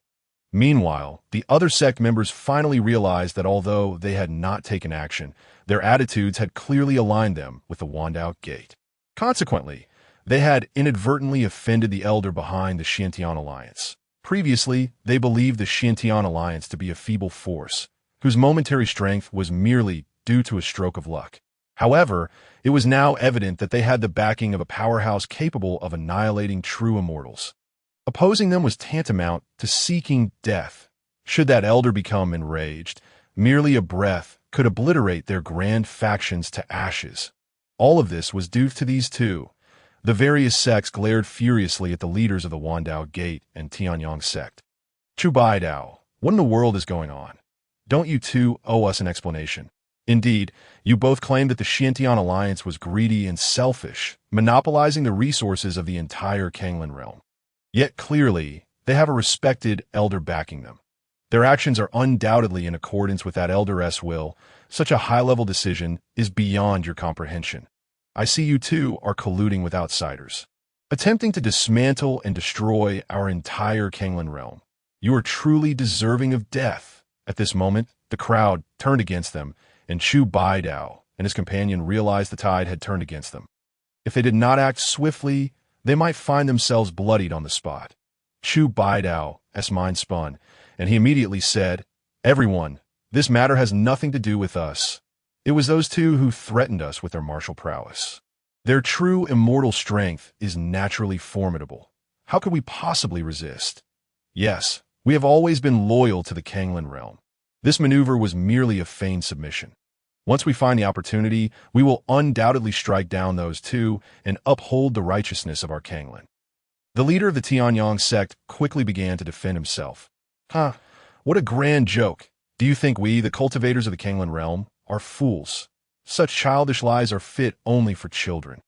Meanwhile, the other sect members finally realized that although they had not taken action, their attitudes had clearly aligned them with the Wandao Gate. Consequently, they had inadvertently offended the elder behind the Xintian alliance. Previously, they believed the Xintian alliance to be a feeble force, whose momentary strength was merely due to a stroke of luck. However, it was now evident that they had the backing of a powerhouse capable of annihilating true immortals. Opposing them was tantamount to seeking death. Should that elder become enraged, merely a breath could obliterate their grand factions to ashes. All of this was due to these two. The various sects glared furiously at the leaders of the Wandao Gate and Tianyang sect. Chu Baidao, what in the world is going on? Don't you two owe us an explanation? Indeed, you both claimed that the Xiantian alliance was greedy and selfish, monopolizing the resources of the entire Kanglan realm. Yet clearly, they have a respected elder backing them. Their actions are undoubtedly in accordance with that elder's will. Such a high-level decision is beyond your comprehension. I see you two are colluding with outsiders, attempting to dismantle and destroy our entire Kanglan realm. You are truly deserving of death. At this moment, the crowd turned against them, and Chu Baidao and his companion realized the tide had turned against them. If they did not act swiftly, they might find themselves bloodied on the spot. Chu Baidao's mind spun, and he immediately said, "Everyone, this matter has nothing to do with us. It was those two who threatened us with their martial prowess. Their true immortal strength is naturally formidable. How could we possibly resist? Yes, we have always been loyal to the Kanglan realm. This maneuver was merely a feigned submission. Once we find the opportunity, we will undoubtedly strike down those two and uphold the righteousness of our Kanglan." The leader of the Tianyang sect quickly began to defend himself. What a grand joke. Do you think we, the cultivators of the Kanglan realm, are fools? Such childish lies are fit only for children.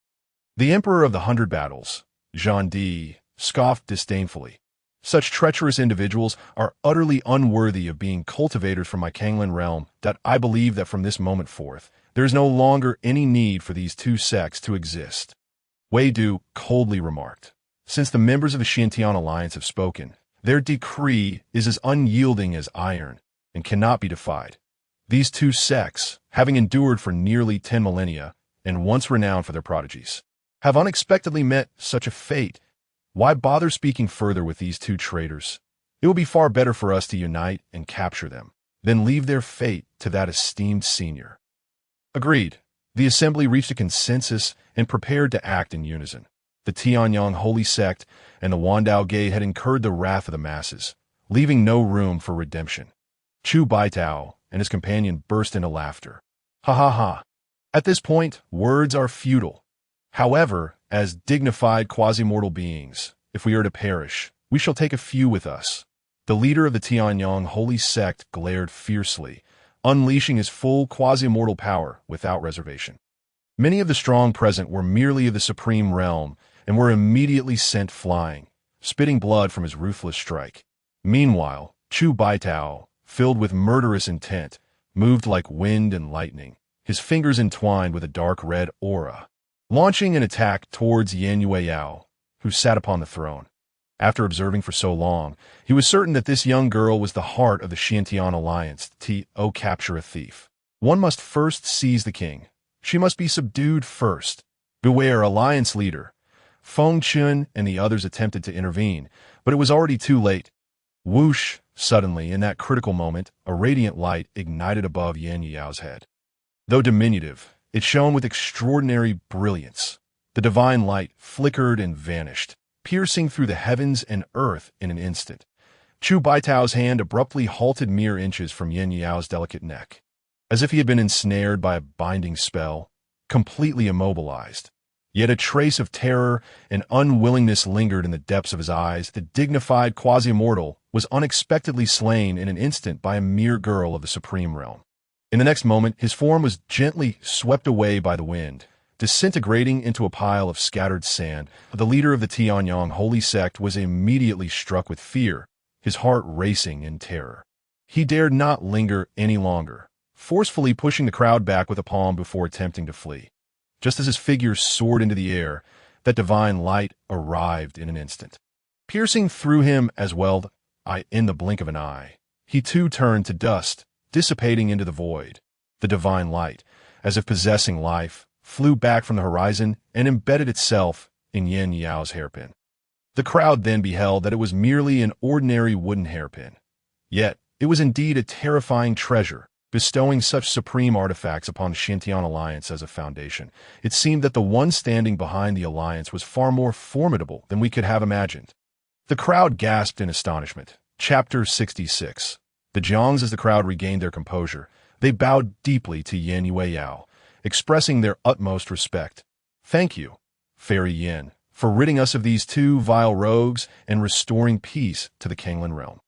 The Emperor of the 100 Battles, Zhang Di, scoffed disdainfully. Such treacherous individuals are utterly unworthy of being cultivators from my Kanglan realm, that I believe that from this moment forth, there is no longer any need for these two sects to exist. Wei Du coldly remarked. Since the members of the Xiantian alliance have spoken, their decree is as unyielding as iron and cannot be defied. These two sects, having endured for nearly 10 millennia and once renowned for their prodigies, have unexpectedly met such a fate. Why bother speaking further with these two traitors? It will be far better for us to unite and capture them, than leave their fate to that esteemed senior. Agreed. The assembly reached a consensus and prepared to act in unison. The Tianyang holy sect and the Wandao Gate had incurred the wrath of the masses, leaving no room for redemption. Chu Baitao and his companion burst into laughter. Ha ha ha. At this point, words are futile. However, as dignified quasi-mortal beings, if we are to perish, we shall take a few with us. The leader of the Tianyang holy sect glared fiercely, unleashing his full quasi-mortal power without reservation. Many of the strong present were merely of the supreme realm and were immediately sent flying, spitting blood from his ruthless strike. Meanwhile, Chu Baitao, filled with murderous intent, moved like wind and lightning, his fingers entwined with a dark red aura, launching an attack towards Yan Yueyao, who sat upon the throne. After observing for so long, he was certain that this young girl was the heart of the Xiantian alliance. Capture a thief. One must first seize the king. She must be subdued first. Beware, alliance leader. Feng Chun and the others attempted to intervene, but it was already too late. Whoosh! Suddenly, in that critical moment, a radiant light ignited above Yan Yao's head. Though diminutive, it shone with extraordinary brilliance. The divine light flickered and vanished, piercing through the heavens and earth in an instant. Chu Baitao's hand abruptly halted mere inches from Yan Yao's delicate neck, as if he had been ensnared by a binding spell, completely immobilized. Yet a trace of terror and unwillingness lingered in the depths of his eyes. The dignified quasi-mortal was unexpectedly slain in an instant by a mere girl of the supreme realm. In the next moment, his form was gently swept away by the wind, disintegrating into a pile of scattered sand. The leader of the Tianyang holy sect was immediately struck with fear, his heart racing in terror. He dared not linger any longer, forcefully pushing the crowd back with a palm before attempting to flee. Just as his figure soared into the air, that divine light arrived in an instant, piercing through him as well. In the blink of an eye, he too turned to dust, dissipating into the void. The divine light, as if possessing life, flew back from the horizon and embedded itself in Yan Yao's hairpin. The crowd then beheld that it was merely an ordinary wooden hairpin. Yet, it was indeed a terrifying treasure, bestowing such supreme artifacts upon the Xiantian alliance as a foundation. It seemed that the one standing behind the alliance was far more formidable than we could have imagined. The crowd gasped in astonishment. Chapter 66. The Jiangs, as the crowd regained their composure, they bowed deeply to Yan Yueyao, expressing their utmost respect. Thank you, Fairy Yin, for ridding us of these two vile rogues and restoring peace to the Kanglan realm.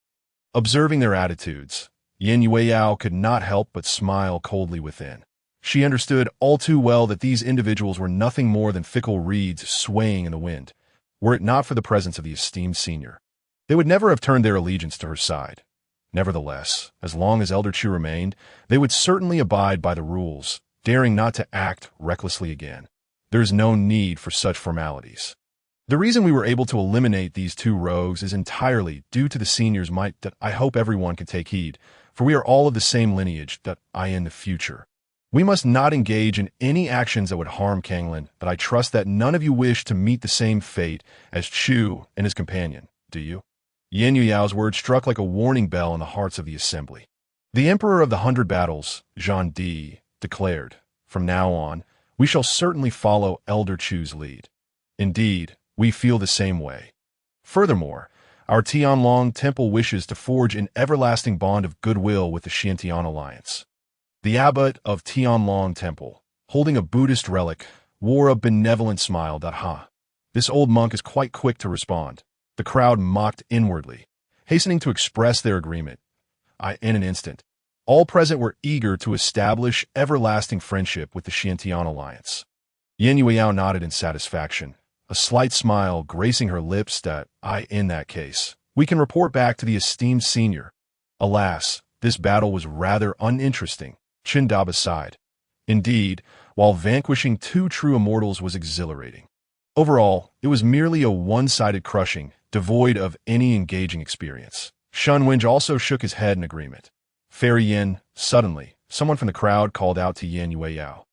Observing their attitudes, Yin Yueyao could not help but smile coldly within. She understood all too well that these individuals were nothing more than fickle reeds swaying in the wind, were it not for the presence of the esteemed senior. They would never have turned their allegiance to her side. Nevertheless, as long as Elder Chu remained, they would certainly abide by the rules, daring not to act recklessly again. There is no need for such formalities. The reason we were able to eliminate these two rogues is entirely due to the senior's might that I hope everyone can take heed, for we are all of the same lineage that I in the future. We must not engage in any actions that would harm Kanglan, but I trust that none of you wish to meet the same fate as Chu and his companion, do you? Yin Yuyao's words struck like a warning bell in the hearts of the assembly. The Emperor of the 100 Battles, Zhang Di, declared, "From now on, we shall certainly follow Elder Chu's lead. Indeed, we feel the same way. Furthermore, our Tianlong Temple wishes to forge an everlasting bond of goodwill with the Xiantian Alliance." The abbot of Tianlong Temple, holding a Buddhist relic, wore a benevolent smile. This old monk is quite quick to respond. The crowd mocked inwardly, hastening to express their agreement. In an instant, all present were eager to establish everlasting friendship with the Xiantian Alliance. Yin Yueyao nodded in satisfaction, a slight smile gracing her lips in that case, we can report back to the esteemed senior. Alas, this battle was rather uninteresting, Qindaba sighed. Indeed, while vanquishing two true immortals was exhilarating. Overall, it was merely a one-sided crushing, devoid of any engaging experience. Shun Wenj also shook his head in agreement. Fairy Yin, suddenly, someone from the crowd called out to Yin Yueyao.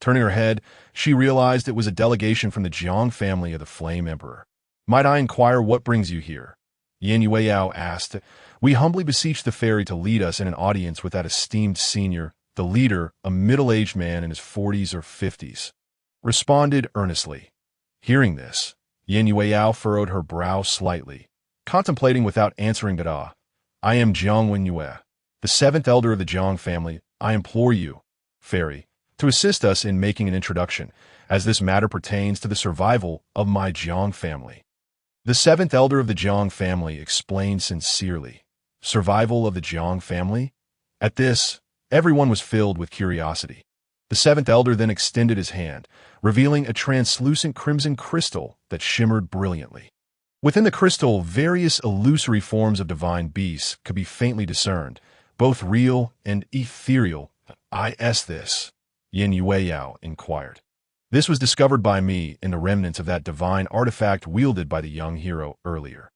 Turning her head, she realized it was a delegation from the Jiang family of the Flame Emperor. "Might I inquire what brings you here?" Yin Yueyao asked. "We humbly beseech the fairy to lead us in an audience with that esteemed senior, the leader, a middle-aged man in his 40s or 50s. Responded earnestly. Hearing this, Yin Yueyao furrowed her brow slightly, contemplating without answering I am Jiang Wenyue, the 7th elder of the Jiang family. I implore you, fairy, to assist us in making an introduction, as this matter pertains to the survival of my Jiang family." The 7th elder of the Jiang family explained sincerely. Survival of the Jiang family? At this, everyone was filled with curiosity. The 7th elder then extended his hand, revealing a translucent crimson crystal that shimmered brilliantly. Within the crystal, various illusory forms of divine beasts could be faintly discerned, both real and ethereal. This? Yin Yueyao inquired. "This was discovered by me in the remnants of that divine artifact wielded by the young hero earlier.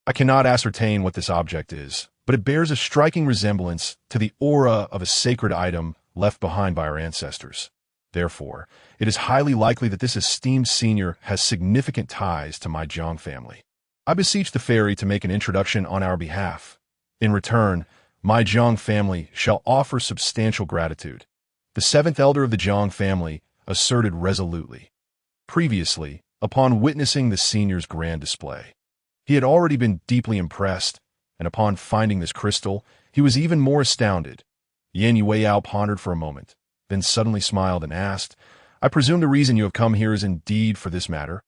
I cannot ascertain what this object is, but it bears a striking resemblance to the aura of a sacred item left behind by our ancestors. Therefore, it is highly likely that this esteemed senior has significant ties to my Jiang family. I beseech the fairy to make an introduction on our behalf. In return, my Jiang family shall offer substantial gratitude." The 7th elder of the Jiang family asserted resolutely. Previously, upon witnessing the senior's grand display, he had already been deeply impressed, and upon finding this crystal, he was even more astounded. Yin Yueyao pondered for a moment, then suddenly smiled and asked, "I presume the reason you have come here is indeed for this matter?"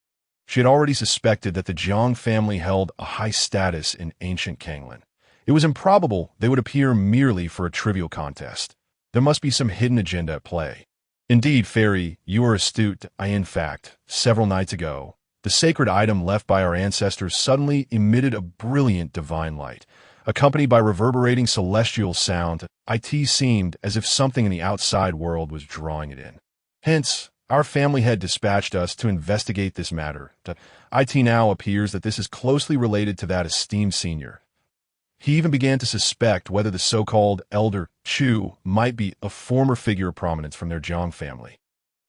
She had already suspected that the Jiang family held a high status in ancient Kanglan. It was improbable they would appear merely for a trivial contest. There must be some hidden agenda at play. "Indeed, fairy, you are astute. In fact, several nights ago, the sacred item left by our ancestors suddenly emitted a brilliant divine light, accompanied by reverberating celestial sound. It seemed as if something in the outside world was drawing it in. Hence, our family had dispatched us to investigate this matter. It now appears that this is closely related to that esteemed senior. He even began to suspect whether the so-called Elder Chu might be a former figure of prominence from their Jiang family,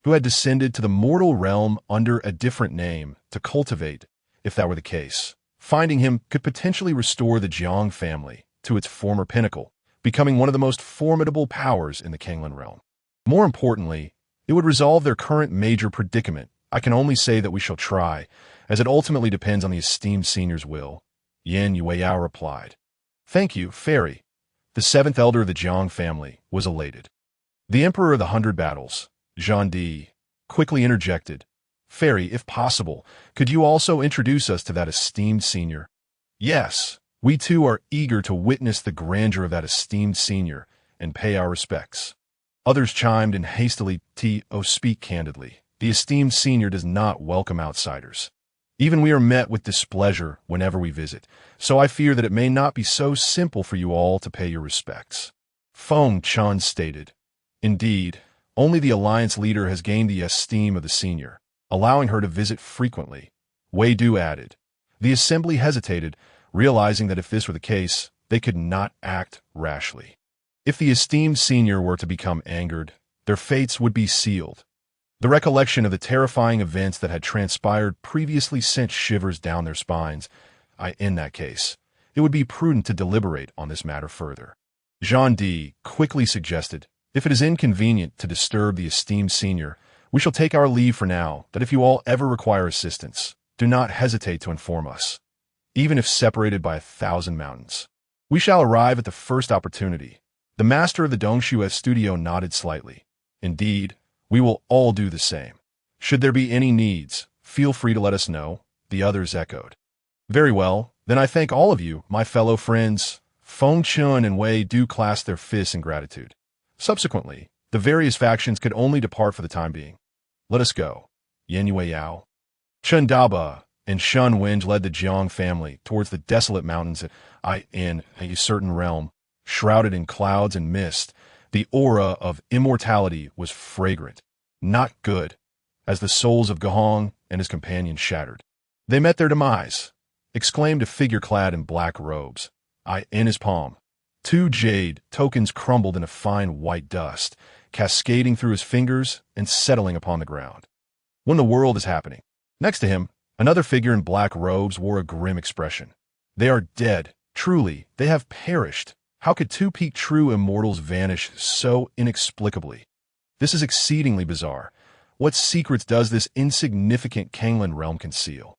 who had descended to the mortal realm under a different name to cultivate. If that were the case, finding him could potentially restore the Jiang family to its former pinnacle, becoming one of the most formidable powers in the Kanglan realm. More importantly, it would resolve their current major predicament. I can only say that we shall try, as it ultimately depends on the esteemed senior's will." Yin Yueyao replied. "Thank you, fairy." The 7th elder of the Jiang family was elated. The Emperor of the 100 Battles, Zhang Di, quickly interjected, "Fairy, if possible, could you also introduce us to that esteemed senior?" "Yes, We too are eager to witness the grandeur of that esteemed senior and pay our respects." Others chimed in hastily, speak candidly. The esteemed senior does not welcome outsiders. Even we are met with displeasure whenever we visit, so I fear that it may not be so simple for you all to pay your respects." Feng Chun stated. Indeed, only the alliance leader has gained the esteem of the senior, allowing her to visit frequently. Wei Du added. The assembly hesitated, realizing that if this were the case, they could not act rashly. If the esteemed senior were to become angered, their fates would be sealed. The recollection of the terrifying events that had transpired previously sent shivers down their spines. In that case, it would be prudent to deliberate on this matter further. Jean Di quickly suggested, "If it is inconvenient to disturb the esteemed senior, we shall take our leave for now, that if you all ever require assistance, do not hesitate to inform us, even if separated by 1,000 mountains. We shall arrive at the first opportunity." The master of the Dongshu studio nodded slightly. "Indeed, we will all do the same. Should there be any needs, feel free to let us know," the others echoed. "Very well, then I thank all of you, my fellow friends." Feng Chun and Wei Du clasped their fists in gratitude. Subsequently, the various factions could only depart for the time being. "Let us go." Yan Yueyao, Chen Daba, and Shun Wenj led the Jiang family towards the desolate mountains in a certain realm. Shrouded in clouds and mist, the aura of immortality was fragrant, not good, as the souls of Gahong and his companions shattered. "They met their demise," exclaimed a figure clad in black robes. In his palm, 2 jade tokens crumbled in a fine white dust, cascading through his fingers and settling upon the ground. "When the world is happening." Next to him, another figure in black robes wore a grim expression. "They are dead. Truly, they have perished. How could 2 peak true immortals vanish so inexplicably? This is exceedingly bizarre. What secrets does this insignificant Kanglan realm conceal?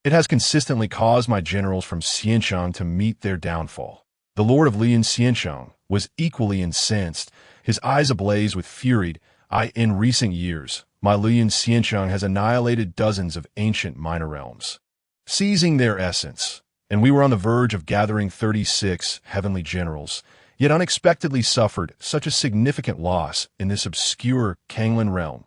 It has consistently caused my generals from Xianshang to meet their downfall." The Lord of Lian Xianshang was equally incensed, his eyes ablaze with fury. In recent years, my Lian Xianshang has annihilated dozens of ancient minor realms, seizing their essence, and we were on the verge of gathering 36 heavenly generals, yet unexpectedly suffered such a significant loss in this obscure Kanglan realm.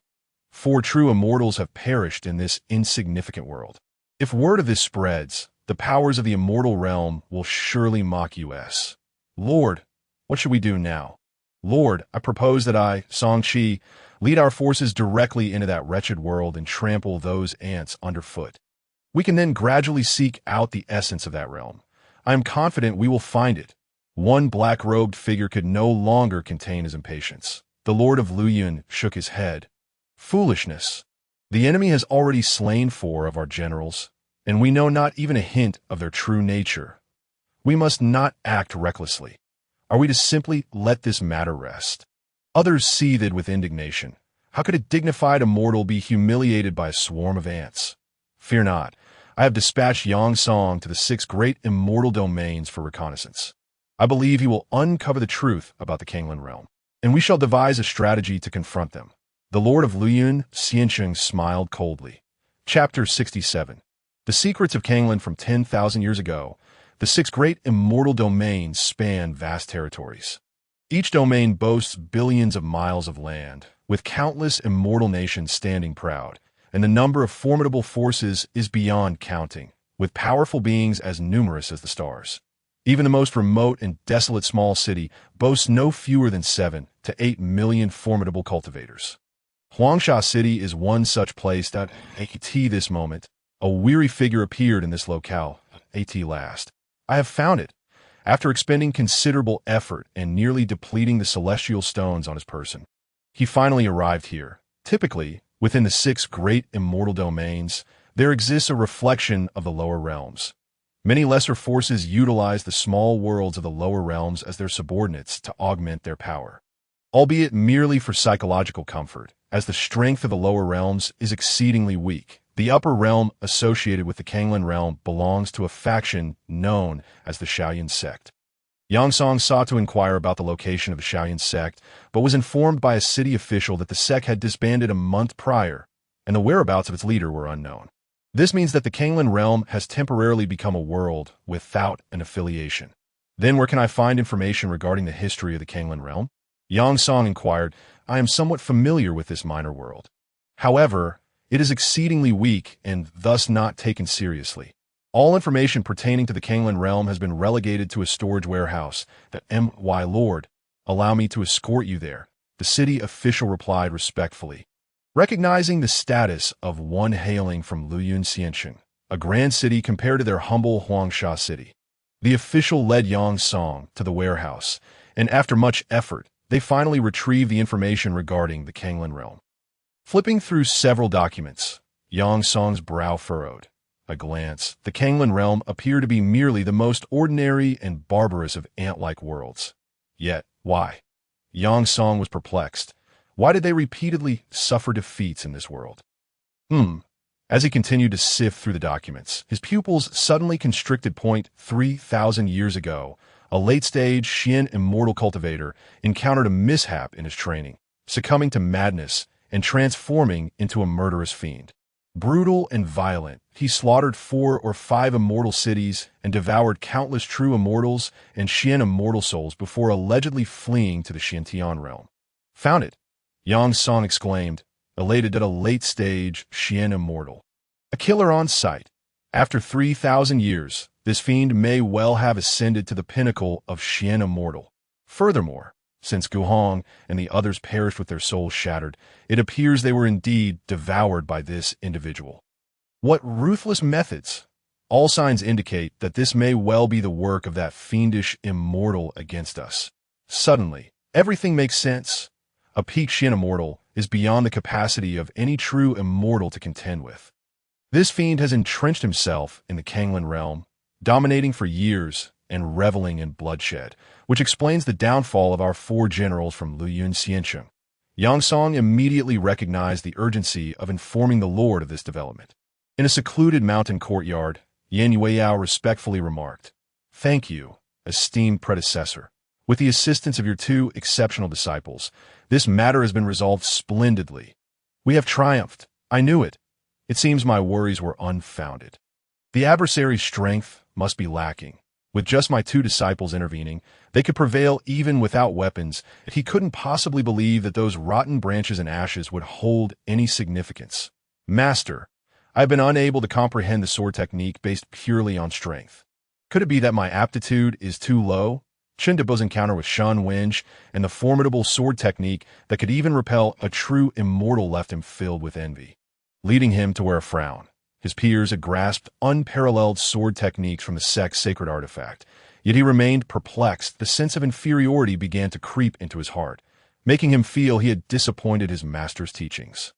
4 true immortals have perished in this insignificant world. If word of this spreads, the powers of the immortal realm will surely mock us. Lord, what should we do now? Lord, I propose that I, Song Qi, lead our forces directly into that wretched world and trample those ants underfoot. We can then gradually seek out the essence of that realm. I am confident we will find it. One black-robed figure could no longer contain his impatience. The Lord of Luyun shook his head. Foolishness. The enemy has already slain 4 of our generals, and we know not even a hint of their true nature. We must not act recklessly. Are we to simply let this matter rest? Others seethed with indignation. How could a dignified immortal be humiliated by a swarm of ants? Fear not. I have dispatched Yang Song to the 6 great immortal domains for reconnaissance. I believe he will uncover the truth about the Kanglan realm, and we shall devise a strategy to confront them. The Lord of Luyun, Xiansheng, smiled coldly. Chapter 67. The secrets of Kanglan from 10,000 years ago. The 6 great immortal domains span vast territories. Each domain boasts billions of miles of land, with countless immortal nations standing proud, and the number of formidable forces is beyond counting, with powerful beings as numerous as the stars. Even the most remote and desolate small city boasts no fewer than 7 to 8 million formidable cultivators. Huangsha City is one such place. At this moment, a weary figure appeared in this locale. At last, I have found it. After expending considerable effort and nearly depleting the celestial stones on his person, he finally arrived here. Typically, within the 6 great immortal domains, there exists a reflection of the lower realms. Many lesser forces utilize the small worlds of the lower realms as their subordinates to augment their power, albeit merely for psychological comfort, as the strength of the lower realms is exceedingly weak. The upper realm associated with the Kanglan realm belongs to a faction known as the Shaoyan sect. Yang Song sought to inquire about the location of the Shaoyan sect, but was informed by a city official that the sect had disbanded a month prior, and the whereabouts of its leader were unknown. This means that the Kanglan realm has temporarily become a world without an affiliation. Then where can I find information regarding the history of the Kanglan realm? Yang Song inquired. I am somewhat familiar with this minor world. However, it is exceedingly weak and thus not taken seriously. All information pertaining to the Kanglan realm has been relegated to a storage warehouse. The My Lord, allow me to escort you there, the city official replied respectfully. Recognizing the status of one hailing from Luyun Xiancheng, a grand city compared to their humble Huangsha city, the official led Yang Song to the warehouse, and after much effort, they finally retrieved the information regarding the Kanglan realm. Flipping through several documents, Yang Song's brow furrowed. At a glance, the Kanglan realm appeared to be merely the most ordinary and barbarous of ant-like worlds. Yet, why? Yang Song was perplexed. Why did they repeatedly suffer defeats in this world? As he continued to sift through the documents, his pupils suddenly constricted. 3,000 years ago, a late-stage Xian immortal cultivator encountered a mishap in his training, succumbing to madness and transforming into a murderous fiend. Brutal and violent, he slaughtered 4 or 5 immortal cities and devoured countless true immortals and Xian immortal souls before allegedly fleeing to the Xiantian realm. Found it! Yang Song exclaimed, elated at a late-stage Xian immortal. A killer on sight. After 3,000 years, this fiend may well have ascended to the pinnacle of Xian immortal. Furthermore, since Guhong and the others perished with their souls shattered, it appears they were indeed devoured by this individual. What ruthless methods! All signs indicate that this may well be the work of that fiendish immortal against us. Suddenly, everything makes sense. A peak Xian immortal is beyond the capacity of any true immortal to contend with. This fiend has entrenched himself in the Kanglan realm, dominating for years and reveling in bloodshed, which explains the downfall of our 4 generals from Luyun Xiancheng. Yang Song immediately recognized the urgency of informing the Lord of this development. In a secluded mountain courtyard, Yan Yueyao respectfully remarked, "Thank you, esteemed predecessor. With the assistance of your 2 exceptional disciples, this matter has been resolved splendidly. We have triumphed. I knew it. It seems my worries were unfounded. The adversary's strength must be lacking. With just my 2 disciples intervening, they could prevail even without weapons. He couldn't possibly believe that those rotten branches and ashes would hold any significance. Master, I have been unable to comprehend the sword technique based purely on strength. Could it be that my aptitude is too low? Chen Debo's encounter with Shan Wenj and the formidable sword technique that could even repel a true immortal left him filled with envy, leading him to wear a frown. His peers had grasped unparalleled sword techniques from the sect's sacred artifact, yet he remained perplexed. The sense of inferiority began to creep into his heart, making him feel he had disappointed his master's teachings.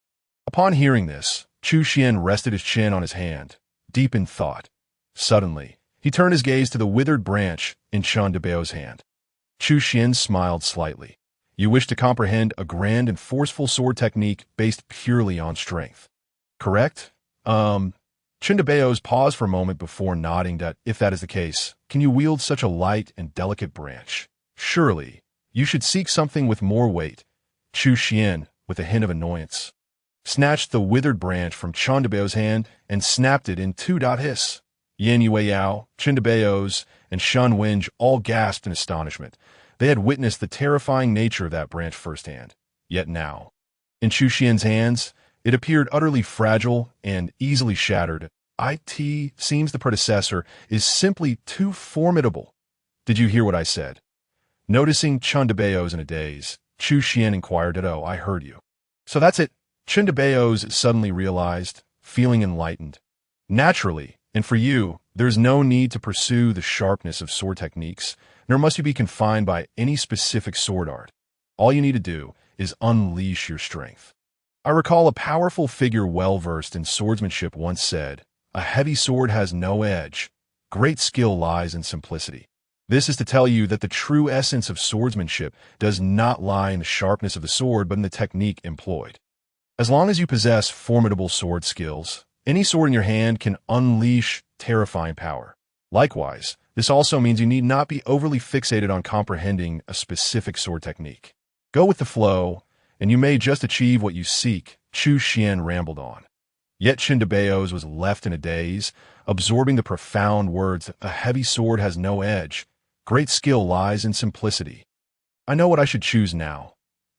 Upon hearing this, Chu Xuan rested his chin on his hand, deep in thought. Suddenly, he turned his gaze to the withered branch in Shan Debeo's hand. Chu Xuan smiled slightly. You wish to comprehend a grand and forceful sword technique based purely on strength. Correct? Chindabeo's paused for a moment before nodding that, if that is the case, can you wield such a light and delicate branch? Surely, you should seek something with more weight. Chu Xuan, with a hint of annoyance, snatched the withered branch from Chindabeo's hand and snapped it in 2. Hiss. Yan Yueyao, Chindabeo's, and Shan Wenj all gasped in astonishment. They had witnessed the terrifying nature of that branch firsthand. Yet now, in Chu Xuan's hands, it appeared utterly fragile and easily shattered. It seems the predecessor is simply too formidable. Did you hear what I said? Noticing Chindabeo's in a daze, Chu Xuan inquired, "Oh, I heard you." So that's it. Chindabeo's suddenly realized, feeling enlightened. Naturally, and for you, there is no need to pursue the sharpness of sword techniques, nor must you be confined by any specific sword art. All you need to do is unleash your strength. I recall a powerful figure well-versed in swordsmanship once said, "A heavy sword has no edge. Great skill lies in simplicity." This is to tell you that the true essence of swordsmanship does not lie in the sharpness of the sword, but in the technique employed. As long as you possess formidable sword skills, any sword in your hand can unleash terrifying power. Likewise, this also means you need not be overly fixated on comprehending a specific sword technique. Go with the flow, and you may just achieve what you seek, Chu Xuan rambled on. Yet Chindabeos was left in a daze, absorbing the profound words, "A heavy sword has no edge. Great skill lies in simplicity. I know what I should choose now.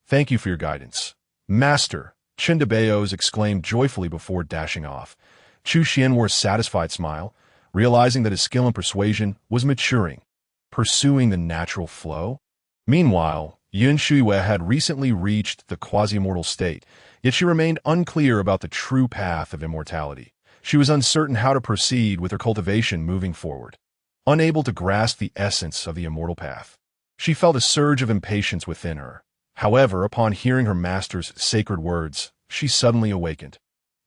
Thank you for your guidance." "Master," Chindabeos exclaimed joyfully before dashing off. Chu Xuan wore a satisfied smile, realizing that his skill in persuasion was maturing, pursuing the natural flow. Meanwhile, Yun Shuiwei had recently reached the quasi-immortal state, yet she remained unclear about the true path of immortality. She was uncertain how to proceed with her cultivation moving forward. Unable to grasp the essence of the immortal path, she felt a surge of impatience within her. However, upon hearing her master's sacred words, she suddenly awakened.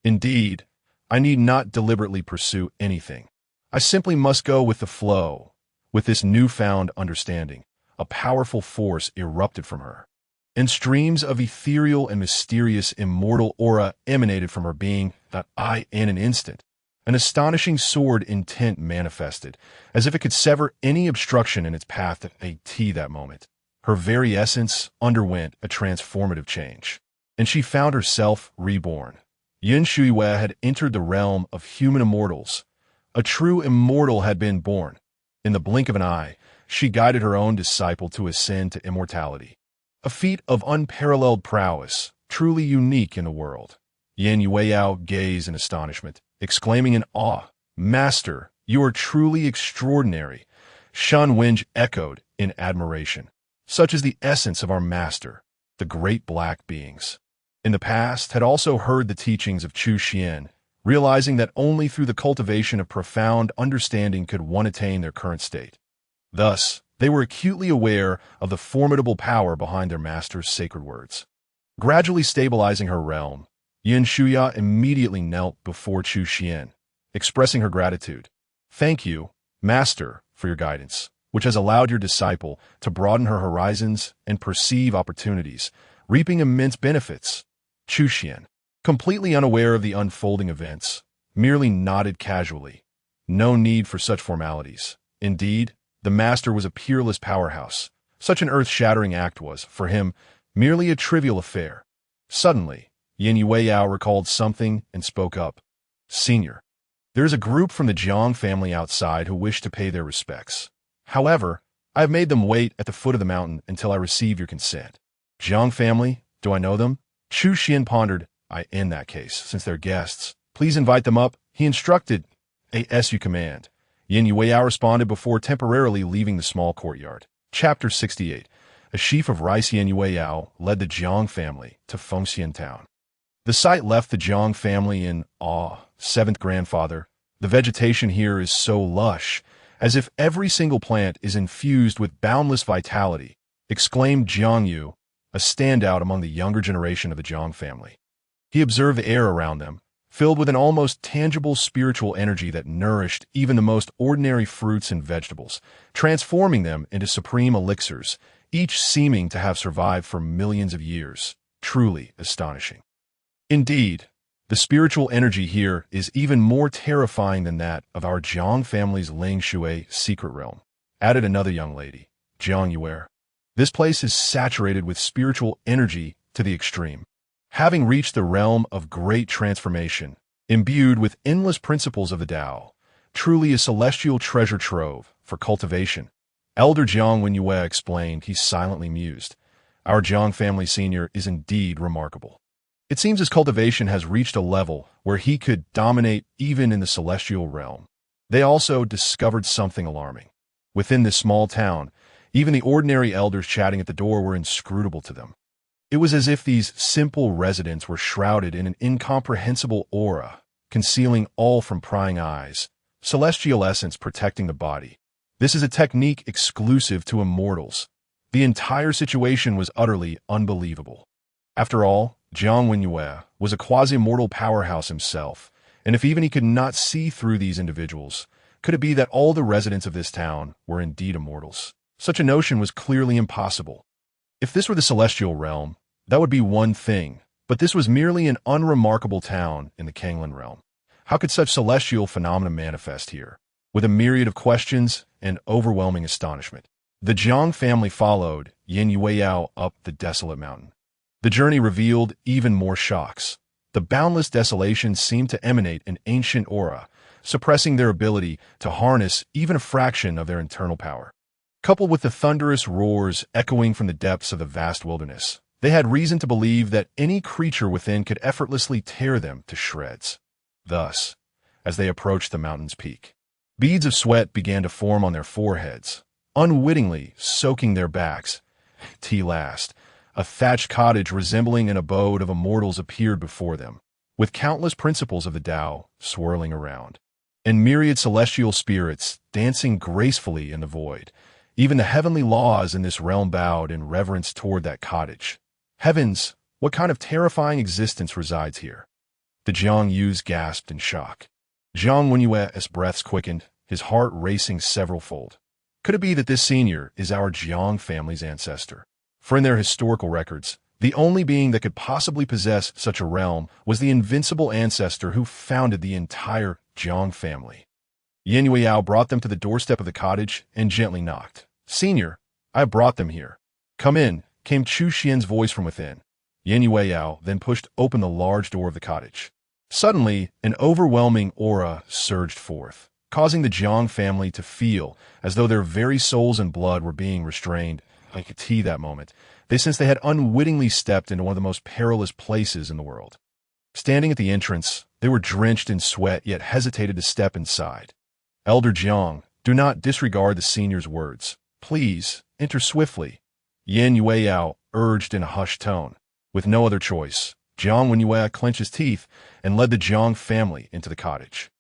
"Indeed, I need not deliberately pursue anything. I simply must go with the flow." With this newfound understanding, a powerful force erupted from her, and streams of ethereal and mysterious immortal aura emanated from her being. In an instant, an astonishing sword intent manifested, as if it could sever any obstruction in its path that moment. Her very essence underwent a transformative change, and she found herself reborn. Yun Shuiwei had entered the realm of human immortals. A true immortal had been born. In the blink of an eye, she guided her own disciple to ascend to immortality. A feat of unparalleled prowess, truly unique in the world. Yan Yueyao gazed in astonishment, exclaiming in awe, "Master, you are truly extraordinary." Shan Wenj echoed in admiration. "Such is the essence of our master, the great black beings." In the past, had also heard the teachings of Chu Xuan, realizing that only through the cultivation of profound understanding could one attain their current state. Thus, they were acutely aware of the formidable power behind their master's sacred words. Gradually stabilizing her realm, Yin Shuya immediately knelt before Chu Xuan, expressing her gratitude. "Thank you, Master, for your guidance, which has allowed your disciple to broaden her horizons and perceive opportunities, reaping immense benefits." Chu Xuan, completely unaware of the unfolding events, merely nodded casually. No need for such formalities. Indeed, the master was a peerless powerhouse. Such an earth-shattering act was, for him, merely a trivial affair. Suddenly, Yin Yueyao recalled something and spoke up. "Senior, there is a group from the Jiang family outside who wish to pay their respects. However, I have made them wait at the foot of the mountain until I receive your consent." "Jiang family? Do I know them?" Chu Xuan pondered. "In that case, since they're guests, please invite them up," he instructed. "As you command." Yin Yueyao responded before temporarily leaving the small courtyard. Chapter 68. A sheaf of rice. Yin Yueyao led the Jiang family to Fengxian town. The sight left the Jiang family in awe. "Seventh grandfather, the vegetation here is so lush, as if every single plant is infused with boundless vitality," exclaimed Jiang Yu, a standout among the younger generation of the Jiang family. He observed the air around them, filled with an almost tangible spiritual energy that nourished even the most ordinary fruits and vegetables, transforming them into supreme elixirs, each seeming to have survived for millions of years. Truly astonishing. Indeed, the spiritual energy here is even more terrifying than that of our Jiang family's Ling Shui secret realm, added another young lady, Jiang Yuer. This place is saturated with spiritual energy to the extreme. Having reached the realm of great transformation, imbued with endless principles of the Tao, truly a celestial treasure trove for cultivation. Elder Jiang Wenyue explained. He silently mused. "Our Jiang family senior is indeed remarkable. It seems his cultivation has reached a level where he could dominate even in the celestial realm." They also discovered something alarming. Within this small town, even the ordinary elders chatting at the door were inscrutable to them. It was as if these simple residents were shrouded in an incomprehensible aura, concealing all from prying eyes, celestial essence protecting the body. This is a technique exclusive to immortals. The entire situation was utterly unbelievable. After all, Jiang Wenyue was a quasi-immortal powerhouse himself, and if even he could not see through these individuals, could it be that all the residents of this town were indeed immortals? Such a notion was clearly impossible. If this were the celestial realm, that would be one thing, but this was merely an unremarkable town in the Kanglan realm. How could such celestial phenomena manifest here? With a myriad of questions and overwhelming astonishment, the Jiang family followed Yin Yueyao up the desolate mountain. The journey revealed even more shocks. The boundless desolation seemed to emanate an ancient aura, suppressing their ability to harness even a fraction of their internal power. Coupled with the thunderous roars echoing from the depths of the vast wilderness, they had reason to believe that any creature within could effortlessly tear them to shreds. Thus, as they approached the mountain's peak, beads of sweat began to form on their foreheads, unwittingly soaking their backs. Last, a thatched cottage resembling an abode of immortals appeared before them, with countless principles of the Tao swirling around, and myriad celestial spirits dancing gracefully in the void. Even the heavenly laws in this realm bowed in reverence toward that cottage. Heavens, what kind of terrifying existence resides here? The Jiang Yus gasped in shock. Jiang Wenyue's breaths quickened, his heart racing several-fold. Could it be that this senior is our Jiang family's ancestor? For in their historical records, the only being that could possibly possess such a realm was the invincible ancestor who founded the entire Jiang family. Yin Yueyao brought them to the doorstep of the cottage and gently knocked. "Senior, I have brought them here." "Come in," came Chu Xuan's voice from within. Yin Yueyao then pushed open the large door of the cottage. Suddenly, an overwhelming aura surged forth, causing the Jiang family to feel as though their very souls and blood were being restrained. Like a tea that moment, they sensed they had unwittingly stepped into one of the most perilous places in the world. Standing at the entrance, they were drenched in sweat yet hesitated to step inside. "Elder Jiang, do not disregard the senior's words. Please, enter swiftly," Yin Yueyao urged in a hushed tone. With no other choice, Jiang Wenyue clenched his teeth and led the Jiang family into the cottage.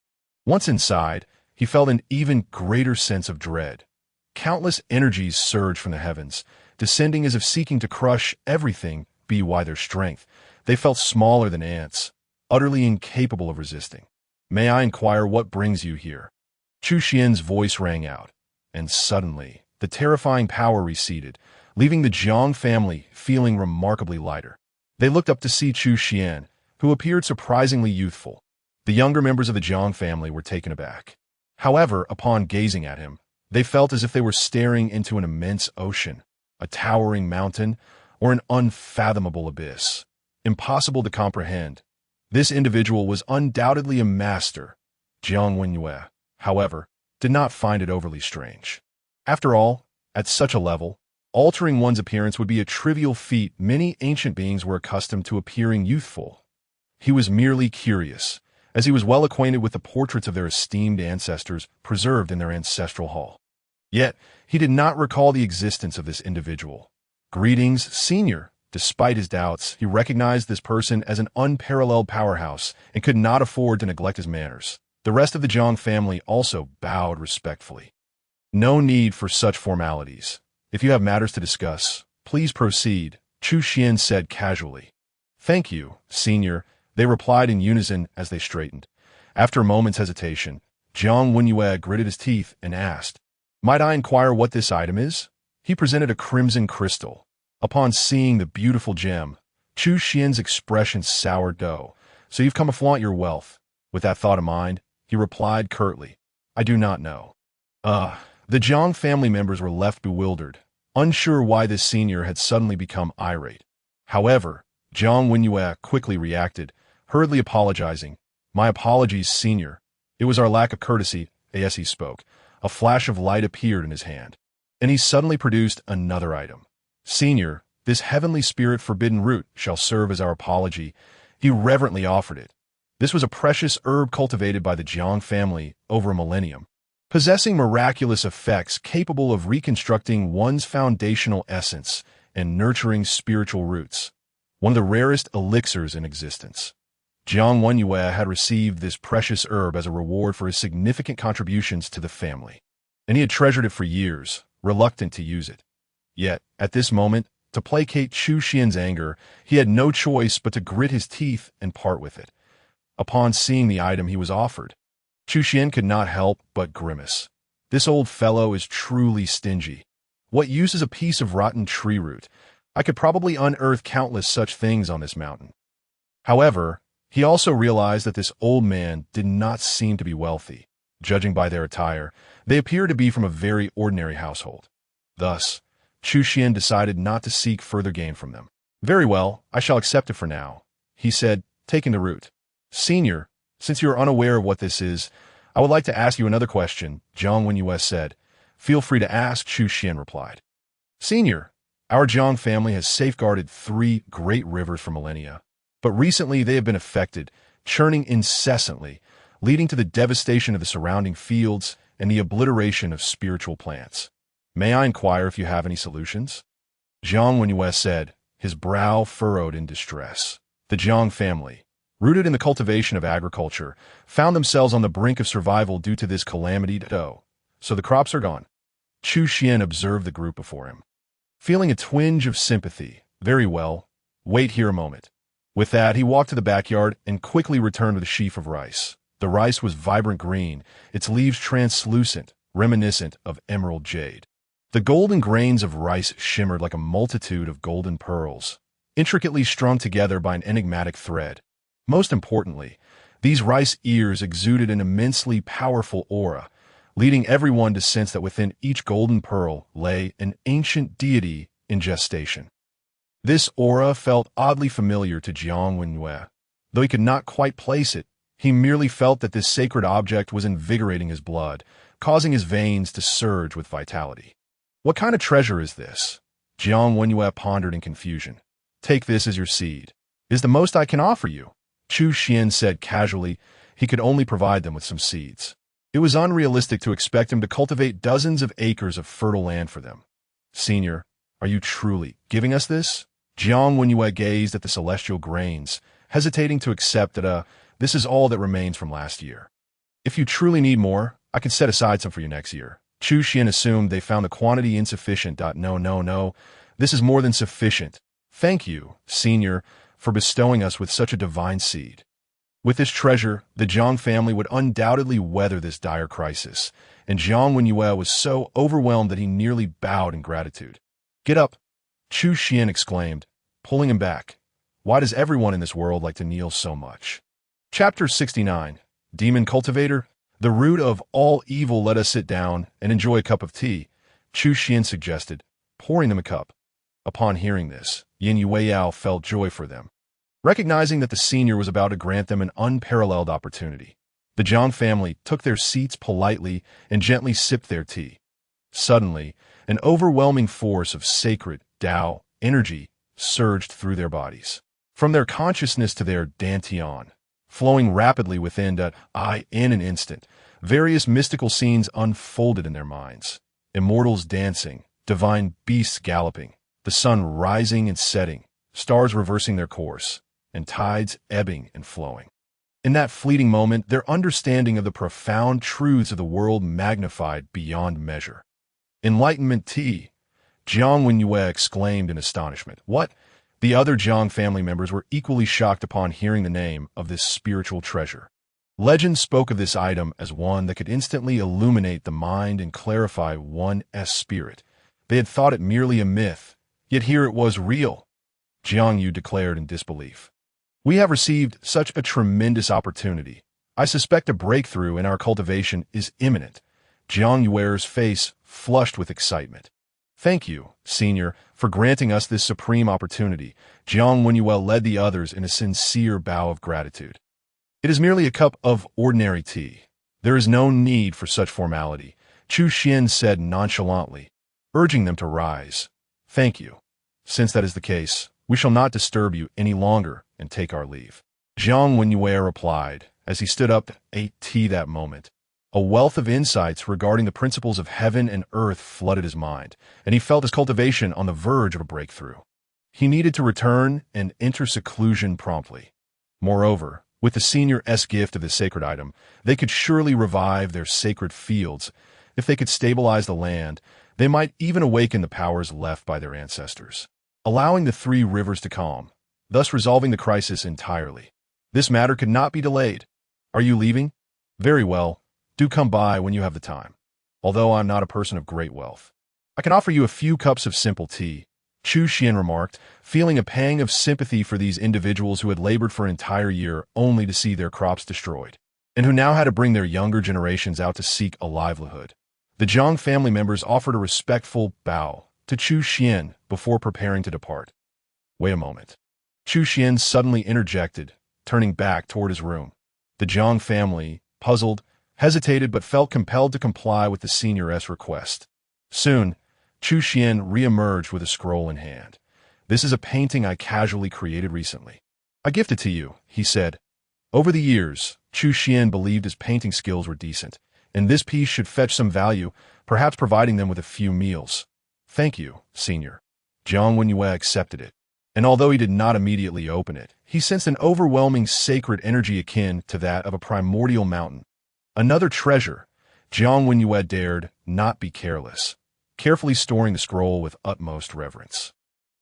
Once inside, he felt an even greater sense of dread. Countless energies surged from the heavens, descending as if seeking to crush everything by their strength. They felt smaller than ants, utterly incapable of resisting. "May I inquire what brings you here?" Chu Xian's voice rang out, and suddenly, the terrifying power receded, leaving the Jiang family feeling remarkably lighter. They looked up to see Chu Xuan, who appeared surprisingly youthful. The younger members of the Jiang family were taken aback. However, upon gazing at him, they felt as if they were staring into an immense ocean, a towering mountain, or an unfathomable abyss. Impossible to comprehend. This individual was undoubtedly a master. Jiang Wenyue, however, did not find it overly strange. After all, at such a level, altering one's appearance would be a trivial feat. Many ancient beings were accustomed to appearing youthful. He was merely curious, as he was well acquainted with the portraits of their esteemed ancestors preserved in their ancestral hall. Yet, he did not recall the existence of this individual. "Greetings, senior." Despite his doubts, he recognized this person as an unparalleled powerhouse and could not afford to neglect his manners. The rest of the Jiang family also bowed respectfully. "No need for such formalities. If you have matters to discuss, please proceed," Chu Xian said casually. "Thank you, senior," they replied in unison as they straightened. After a moment's hesitation, Jiang Wenyue gritted his teeth and asked, "Might I inquire what this item is?" He presented a crimson crystal. Upon seeing the beautiful gem, Chu Xian's expression soured. "So you've come to flaunt your wealth." With that thought in mind, he replied curtly, "I do not know." The Jiang family members were left bewildered, unsure why this senior had suddenly become irate. However, Jiang Wenyue quickly reacted, hurriedly apologizing. "My apologies, senior. It was our lack of courtesy." As he spoke, a flash of light appeared in his hand, and he suddenly produced another item. "Senior, this heavenly spirit forbidden root shall serve as our apology." He reverently offered it. This was a precious herb cultivated by the Jiang family over a millennium, possessing miraculous effects capable of reconstructing one's foundational essence and nurturing spiritual roots. One of the rarest elixirs in existence. Jiang Wenyue had received this precious herb as a reward for his significant contributions to the family, and he had treasured it for years, reluctant to use it. Yet, at this moment, to placate Chu Xian's anger, he had no choice but to grit his teeth and part with it. Upon seeing the item he was offered, Chu Xuan could not help but grimace. This old fellow is truly stingy. What use is a piece of rotten tree root? I could probably unearth countless such things on this mountain. However, he also realized that this old man did not seem to be wealthy. Judging by their attire, they appeared to be from a very ordinary household. Thus, Chu Xuan decided not to seek further gain from them. "Very well, I shall accept it for now," he said, taking the root. Senior, since you are unaware of what this is, I would like to ask you another question, Jiang Wenyue said. Feel free to ask, Chu Xuan replied. Senior, our Jiang family has safeguarded 3 great rivers for millennia, but recently they have been affected, churning incessantly, leading to the devastation of the surrounding fields and the obliteration of spiritual plants. May I inquire if you have any solutions? Jiang Wenyue said, his brow furrowed in distress. The Jiang family, rooted in the cultivation of agriculture, found themselves on the brink of survival due to this calamity. So the crops are gone. Chu Xuan observed the group before him, feeling a twinge of sympathy. Very well. Wait here a moment. With that, he walked to the backyard and quickly returned with a sheaf of rice. The rice was vibrant green, its leaves translucent, reminiscent of emerald jade. The golden grains of rice shimmered like a multitude of golden pearls, intricately strung together by an enigmatic thread. Most importantly, these rice ears exuded an immensely powerful aura, leading everyone to sense that within each golden pearl lay an ancient deity in gestation. This aura felt oddly familiar to Jiang Wenyue. Though he could not quite place it, he merely felt that this sacred object was invigorating his blood, causing his veins to surge with vitality. What kind of treasure is this? Jiang Wenyue pondered in confusion. Take this as your seed. Is the most I can offer you. Chu Xuan said casually. He could only provide them with some seeds. It was unrealistic to expect him to cultivate dozens of acres of fertile land for them. Senior, are you truly giving us this? Jiang Wenyue gazed at the celestial grains, hesitating to accept that, this is all that remains from last year. If you truly need more, I can set aside some for you next year. Chu Xuan assumed they found the quantity insufficient. No. This is more than sufficient. Thank you, Senior, for bestowing us with such a divine seed. With this treasure, the Jiang family would undoubtedly weather this dire crisis, and Jiang Wenyue was so overwhelmed that he nearly bowed in gratitude. Get up, Chu Xuan exclaimed, pulling him back. Why does everyone in this world like to kneel so much? Chapter 69. Demon Cultivator. The root of all evil. Let us sit down and enjoy a cup of tea, Chu Xuan suggested, pouring them a cup. Upon hearing this, Yin Yueyao felt joy for them, recognizing that the senior was about to grant them an unparalleled opportunity. The Jiang family took their seats politely and gently sipped their tea. Suddenly, an overwhelming force of sacred Tao energy surged through their bodies. From their consciousness to their dantian, flowing rapidly within in an instant, various mystical scenes unfolded in their minds. Immortals dancing, divine beasts galloping, the sun rising and setting, stars reversing their course, and tides ebbing and flowing. In that fleeting moment, their understanding of the profound truths of the world magnified beyond measure. Enlightenment tea, Jiang Wenyue exclaimed in astonishment. What? The other Jiang family members were equally shocked upon hearing the name of this spiritual treasure. Legend spoke of this item as one that could instantly illuminate the mind and clarify one's spirit. They had thought it merely a myth, yet here it was real. Jiang Yu declared in disbelief. We have received such a tremendous opportunity. I suspect a breakthrough in our cultivation is imminent. Jiang Yuer's face flushed with excitement. Thank you, Senior, for granting us this supreme opportunity. Jiang Wenyue led the others in a sincere bow of gratitude. It is merely a cup of ordinary tea. There is no need for such formality, Chu Xuan said nonchalantly, urging them to rise. Thank you. Since that is the case, we shall not disturb you any longer and take our leave. Jiang Wenyue replied, as he stood up to ate tea that moment. A wealth of insights regarding the principles of heaven and earth flooded his mind, and he felt his cultivation on the verge of a breakthrough. He needed to return and enter seclusion promptly. Moreover, with the senior's gift of this sacred item, they could surely revive their sacred fields. If they could stabilize the land, they might even awaken the powers left by their ancestors, allowing the 3 rivers to calm, thus resolving the crisis entirely. This matter could not be delayed. Are you leaving? Very well. Do come by when you have the time. Although I'm not a person of great wealth, I can offer you a few cups of simple tea, Chu Xuan remarked, feeling a pang of sympathy for these individuals who had labored for an entire year only to see their crops destroyed, and who now had to bring their younger generations out to seek a livelihood. The Jiang family members offered a respectful bow to Chu Xuan before preparing to depart. Wait a moment. Chu Xuan suddenly interjected, turning back toward his room. The Jiang family, puzzled, hesitated but felt compelled to comply with the senior's request. Soon, Chu Xuan re-emerged with a scroll in hand. "This is a painting I casually created recently. I gift it to you," he said. Over the years, Chu Xuan believed his painting skills were decent, and this piece should fetch some value, perhaps providing them with a few meals. "Thank you, Senior." Jiang Wenyue accepted it, and although he did not immediately open it, he sensed an overwhelming sacred energy akin to that of a primordial mountain. Another treasure, Jiang Wenyue dared not be careless, carefully storing the scroll with utmost reverence.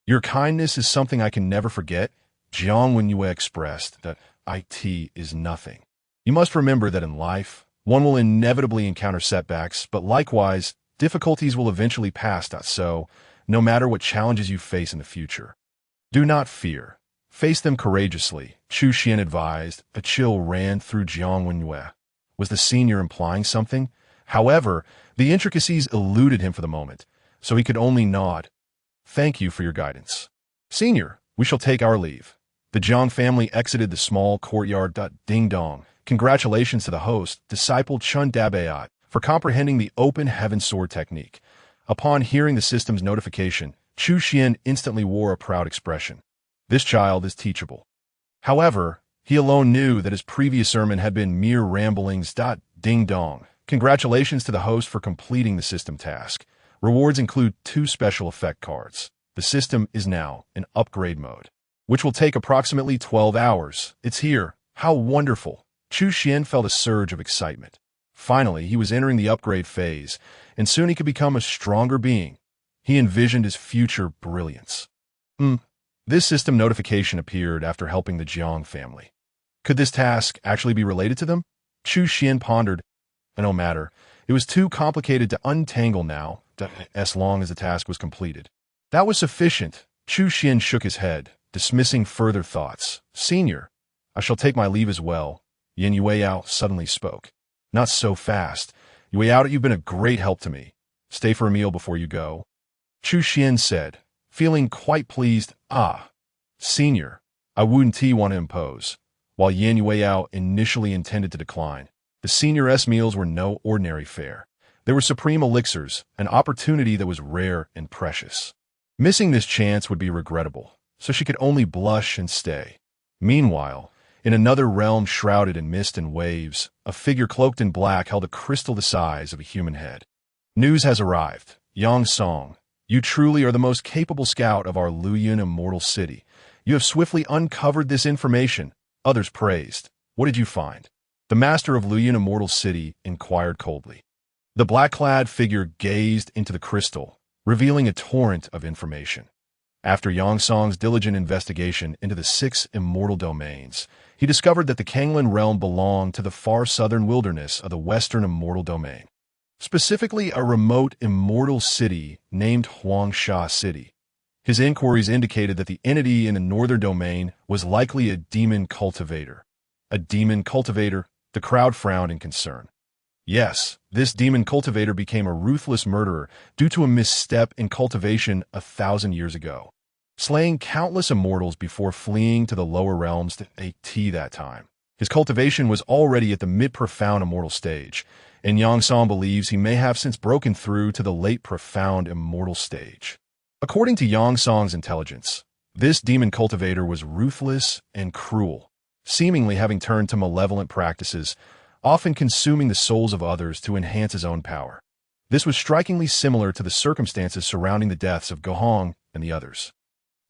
"Your kindness is something I can never forget," Jiang Wenyue expressed. "That it is nothing. You must remember that in life, one will inevitably encounter setbacks, but likewise, difficulties will eventually pass. So, no matter what challenges you face in the future, do not fear. Face them courageously," Chu Xuan advised. A chill ran through Jiang Wenyue. Was the senior implying something? However, the intricacies eluded him for the moment, so he could only nod. "Thank you for your guidance. Senior, we shall take our leave." The Jiang family exited the small courtyard. Ding dong. Congratulations to the host, disciple Chun Dabayat, for comprehending the open heaven sword technique. Upon hearing the system's notification, Chu Xuan instantly wore a proud expression. This child is teachable. However, he alone knew that his previous sermon had been mere ramblings. Ding dong. Congratulations to the host for completing the system task. Rewards include 2 special effect cards. The system is now in upgrade mode, which will take approximately 12 hours. It's here. How wonderful. Chu Xuan felt a surge of excitement. Finally, he was entering the upgrade phase, and soon he could become a stronger being. He envisioned his future brilliance. This system notification appeared after helping the Jiang family. Could this task actually be related to them? Chu Xuan pondered. No matter. It was too complicated to untangle now, as long as the task was completed. That was sufficient. Chu Xuan shook his head, dismissing further thoughts. "Senior, I shall take my leave as well." Yin Yueyao suddenly spoke. "Not so fast. Yueyao, you've been a great help to me. Stay for a meal before you go." Chu Xuan said, feeling quite pleased. Senior, I wouldn't want to impose." While Yin Yueyao initially intended to decline, the senior's meals were no ordinary fare. They were supreme elixirs, an opportunity that was rare and precious. Missing this chance would be regrettable, so she could only blush and stay. Meanwhile, in another realm shrouded in mist and waves, a figure cloaked in black held a crystal the size of a human head. "News has arrived. Yang Song, you truly are the most capable scout of our Luoyun immortal city. You have swiftly uncovered this information," others praised. "What did you find?" The master of Luoyun immortal city inquired coldly. The black-clad figure gazed into the crystal, revealing a torrent of information. After Yang Song's diligent investigation into the 6 immortal domains, he discovered that the Kanglan realm belonged to the far southern wilderness of the western immortal domain, specifically a remote immortal city named Huangsha City. His inquiries indicated that the entity in the northern domain was likely a demon cultivator. A demon cultivator? The crowd frowned in concern. Yes, this demon cultivator became a ruthless murderer due to a misstep in cultivation 1,000 years ago, slaying countless immortals before fleeing to the lower realms that time. His cultivation was already at the mid-profound immortal stage, and Yang Song believes he may have since broken through to the late profound immortal stage. According to Yang Song's intelligence, this demon cultivator was ruthless and cruel, seemingly having turned to malevolent practices, often consuming the souls of others to enhance his own power. This was strikingly similar to the circumstances surrounding the deaths of Gohong and the others.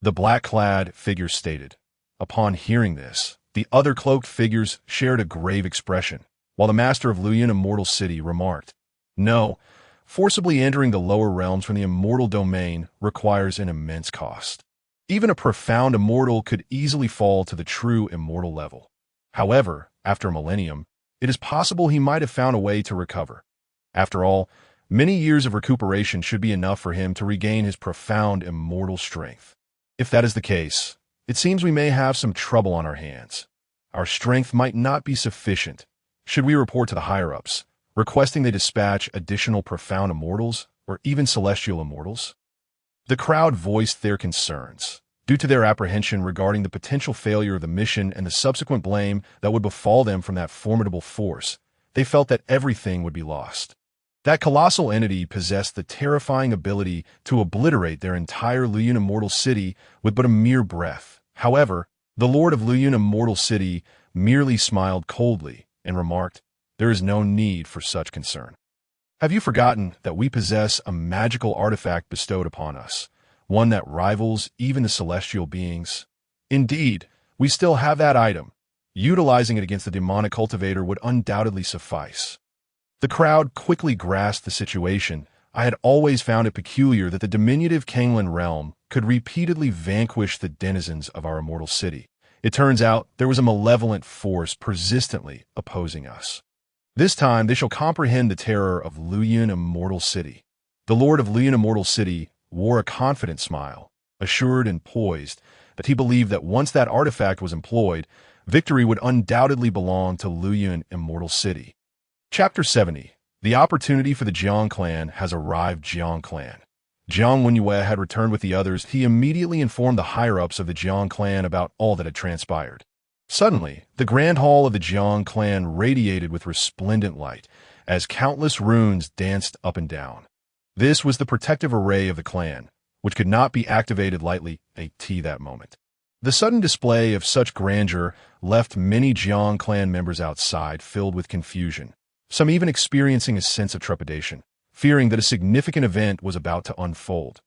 The black-clad figure stated. Upon hearing this, the other cloaked figures shared a grave expression, while the master of Luoyun immortal city remarked, "No, forcibly entering the lower realms from the immortal domain requires an immense cost. Even a profound immortal could easily fall to the true immortal level. However, after a millennium, it is possible he might have found a way to recover. After all, many years of recuperation should be enough for him to regain his profound immortal strength. If that is the case, it seems we may have some trouble on our hands. Our strength might not be sufficient. Should we report to the higher-ups, requesting they dispatch additional profound immortals or even celestial immortals?" The crowd voiced their concerns. Due to their apprehension regarding the potential failure of the mission and the subsequent blame that would befall them from that formidable force, they felt that everything would be lost. That colossal entity possessed the terrifying ability to obliterate their entire Luyun immortal city with but a mere breath. However, the Lord of Luyun immortal city merely smiled coldly and remarked, "There is no need for such concern. Have you forgotten that we possess a magical artifact bestowed upon us, one that rivals even the celestial beings? Indeed, we still have that item. Utilizing it against the demonic cultivator would undoubtedly suffice." The crowd quickly grasped the situation. I had always found it peculiar that the diminutive Kanglan realm could repeatedly vanquish the denizens of our immortal city. It turns out there was a malevolent force persistently opposing us. This time they shall comprehend the terror of Luyun immortal city. The Lord of Luyun immortal city wore a confident smile, assured and poised that he believed that once that artifact was employed, victory would undoubtedly belong to Luyun immortal city. Chapter 70. The opportunity for the Jiang clan has arrived. Jiang clan. Jiang Wenyue had returned with the others. He immediately informed the higher-ups of the Jiang clan about all that had transpired. Suddenly, the grand hall of the Jiang clan radiated with resplendent light as countless runes danced up and down. This was the protective array of the clan, which could not be activated lightly at that moment. The sudden display of such grandeur left many Jiang clan members outside, filled with confusion, some even experiencing a sense of trepidation, fearing that a significant event was about to unfold.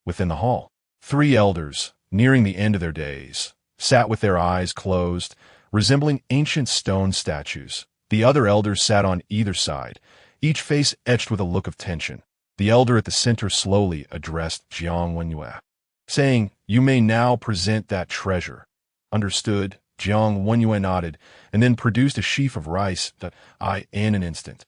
Within the hall, 3 elders, nearing the end of their days, sat with their eyes closed, resembling ancient stone statues. The other elders sat on either side, each face etched with a look of tension. The elder at the center slowly addressed Jiang Wenyue, saying, "You may now present that treasure." "Understood." Jiang Wenyue nodded, and then produced a sheaf of rice in an instant.